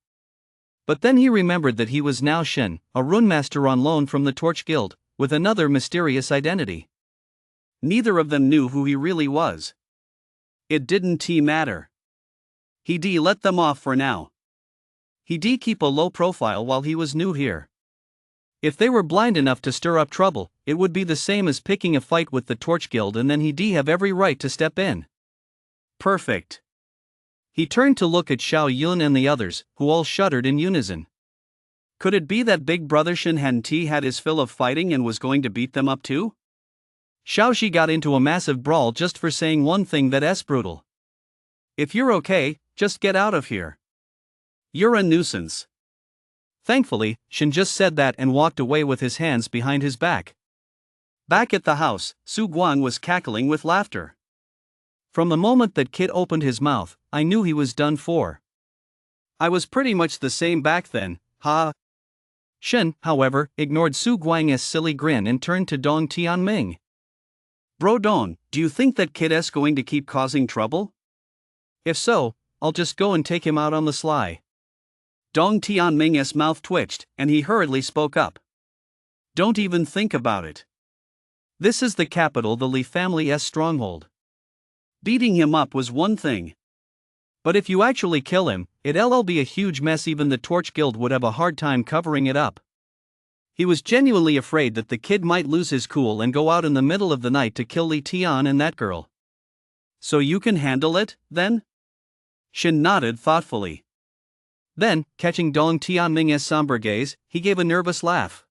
But then he remembered that he was now Shen, a runemaster on loan from the Torch Guild, with another mysterious identity. Neither of them knew who he really was. It didn't matter. He'd let them off for now. He'd keep a low profile while he was new here. If they were blind enough to stir up trouble, it would be the same as picking a fight with the Torch Guild, and then he'd have every right to step in. Perfect. He turned to look at Xiao Yun and the others, who all shuddered in unison. Could it be that Big Brother Shen hadn't had his fill of fighting and was going to beat them up too? Xiaoxi got into a massive brawl just for saying one thing that's brutal. If you're okay, just get out of here. You're a nuisance. Thankfully, Shen just said that and walked away with his hands behind his back. Back at the house, Su Guang was cackling with laughter. From the moment that kid opened his mouth, I knew he was done for. I was pretty much the same back then, ha. Shen, however, ignored Su Guang's silly grin and turned to Dong Tianming. Bro Dong, do you think that kid's going to keep causing trouble? If so, I'll just go and take him out on the sly. Dong Tianming's mouth twitched, and he hurriedly spoke up. Don't even think about it. This is the capital, the Li family's stronghold. Beating him up was one thing. But if you actually kill him, it'll be a huge mess. Even the Torch Guild would have a hard time covering it up. He was genuinely afraid that the kid might lose his cool and go out in the middle of the night to kill Li Tian and that girl. So you can handle it, then? Shen nodded thoughtfully. Then, catching Dong Tianming's somber gaze, he gave a nervous laugh.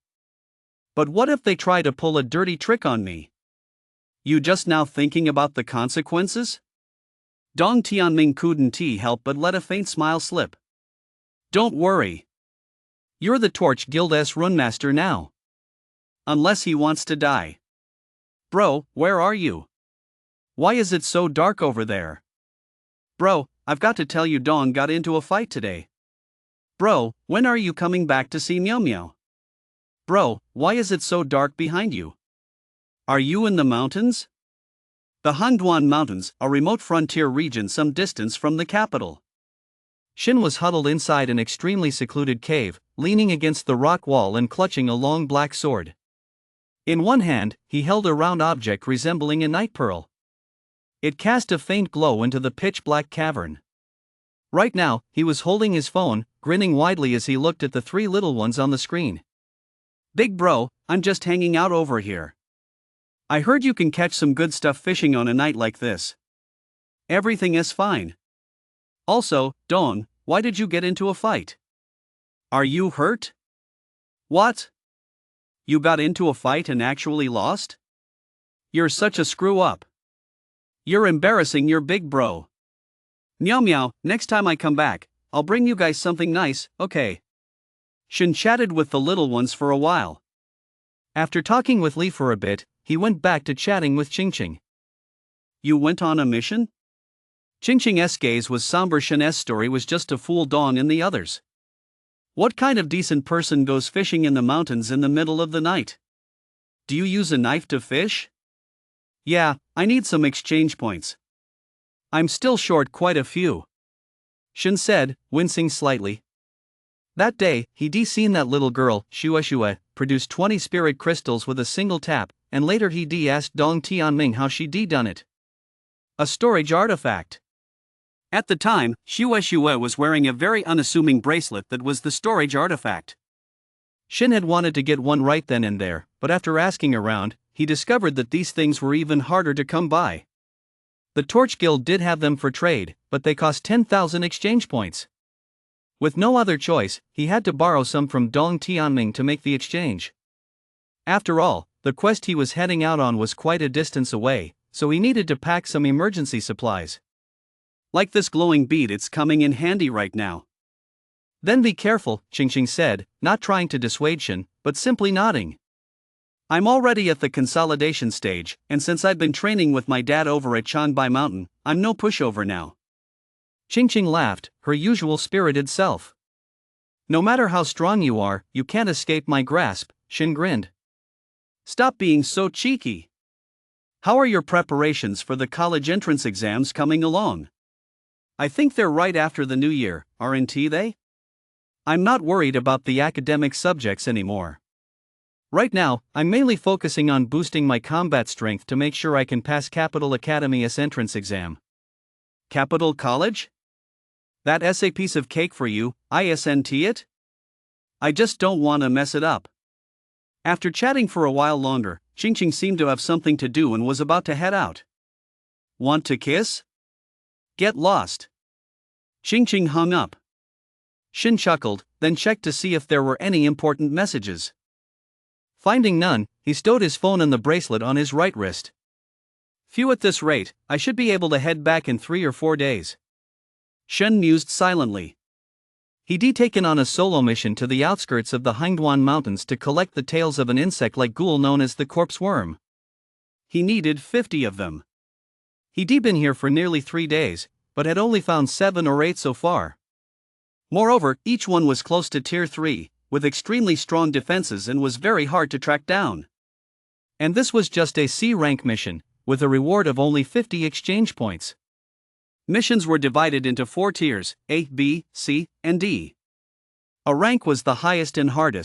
But what if they try to pull a dirty trick on me? You just now thinking about the consequences? Dong Tianming couldn't help but let a faint smile slip. Don't worry. You're the Torch Guild's runmaster now. Unless he wants to die. Bro, where are you? Why is it so dark over there? Bro, I've got to tell you, Dong got into a fight today. Bro, when are you coming back to see Miao Miao? Bro, why is it so dark behind you? Are you in the mountains? The Hangduan Mountains, a remote frontier region some distance from the capital. Shen was huddled inside an extremely secluded cave, leaning against the rock wall and clutching a long black sword. In one hand, he held a round object resembling a night pearl. It cast a faint glow into the pitch-black cavern. Right now, he was holding his phone, grinning widely as he looked at the three little ones on the screen. Big bro, I'm just hanging out over here. I heard you can catch some good stuff fishing on a night like this. Everything is fine. Also, Dong, why did you get into a fight? Are you hurt? What? You got into a fight and actually lost? You're such a screw-up. You're embarrassing your big bro. Miao Miao, next time I come back, I'll bring you guys something nice, okay? Shen chatted with the little ones for a while. After talking with Li for a bit, he went back to chatting with Qingqing. You went on a mission? Qingqing's gaze was somber. Shen's story was just to fool Dong and the others. What kind of decent person goes fishing in the mountains in the middle of the night? Do you use a knife to fish? Yeah, I need some exchange points. I'm still short quite a few. Shen said, wincing slightly. That day, he'd seen that little girl, Shua, produce 20 spirit crystals with a single tap, and later he'd asked Dong Tianming how she'd done it. A storage artifact. At the time, Shua was wearing a very unassuming bracelet that was the storage artifact. Shen had wanted to get one right then and there, but after asking around, he discovered that these things were even harder to come by. The Torch Guild did have them for trade, but they cost 10,000 exchange points. With no other choice, he had to borrow some from Dong Tianming to make the exchange. After all, the quest he was heading out on was quite a distance away, so he needed to pack some emergency supplies. Like this glowing bead, it's coming in handy right now. Then be careful, Qingqing said, not trying to dissuade Shen, but simply nodding. I'm already at the consolidation stage, and since I've been training with my dad over at Changbai Mountain, I'm no pushover now. Qingqing laughed, her usual spirited self. No matter how strong you are, you can't escape my grasp, Shen grinned. Stop being so cheeky. How are your preparations for the college entrance exams coming along? I think they're right after the new year, aren't they? I'm not worried about the academic subjects anymore. Right now, I'm mainly focusing on boosting my combat strength to make sure I can pass Capital Academy's entrance exam. Capital College? That essay piece of cake for you, isn't it? I just don't want to mess it up. After chatting for a while longer, Qingqing seemed to have something to do and was about to head out. Want to kiss? Get lost. Qingqing hung up. Shen chuckled, then checked to see if there were any important messages. Finding none, he stowed his phone and the bracelet on his right wrist. Phew, at this rate, I should be able to head back in 3 or 4 days. Shen mused silently. He'd taken on a solo mission to the outskirts of the Hangduan Mountains to collect the tails of an insect like Ghoul known as the corpse worm. He needed 50 of them. He'd been here for nearly 3 days, but had only found 7 or 8 so far. Moreover, each one was close to Tier 3, with extremely strong defenses and was very hard to track down. And this was just a C-rank mission, with a reward of only 50 exchange points. Missions were divided into 4 tiers, A, B, C, and D. A rank was the highest and hardest,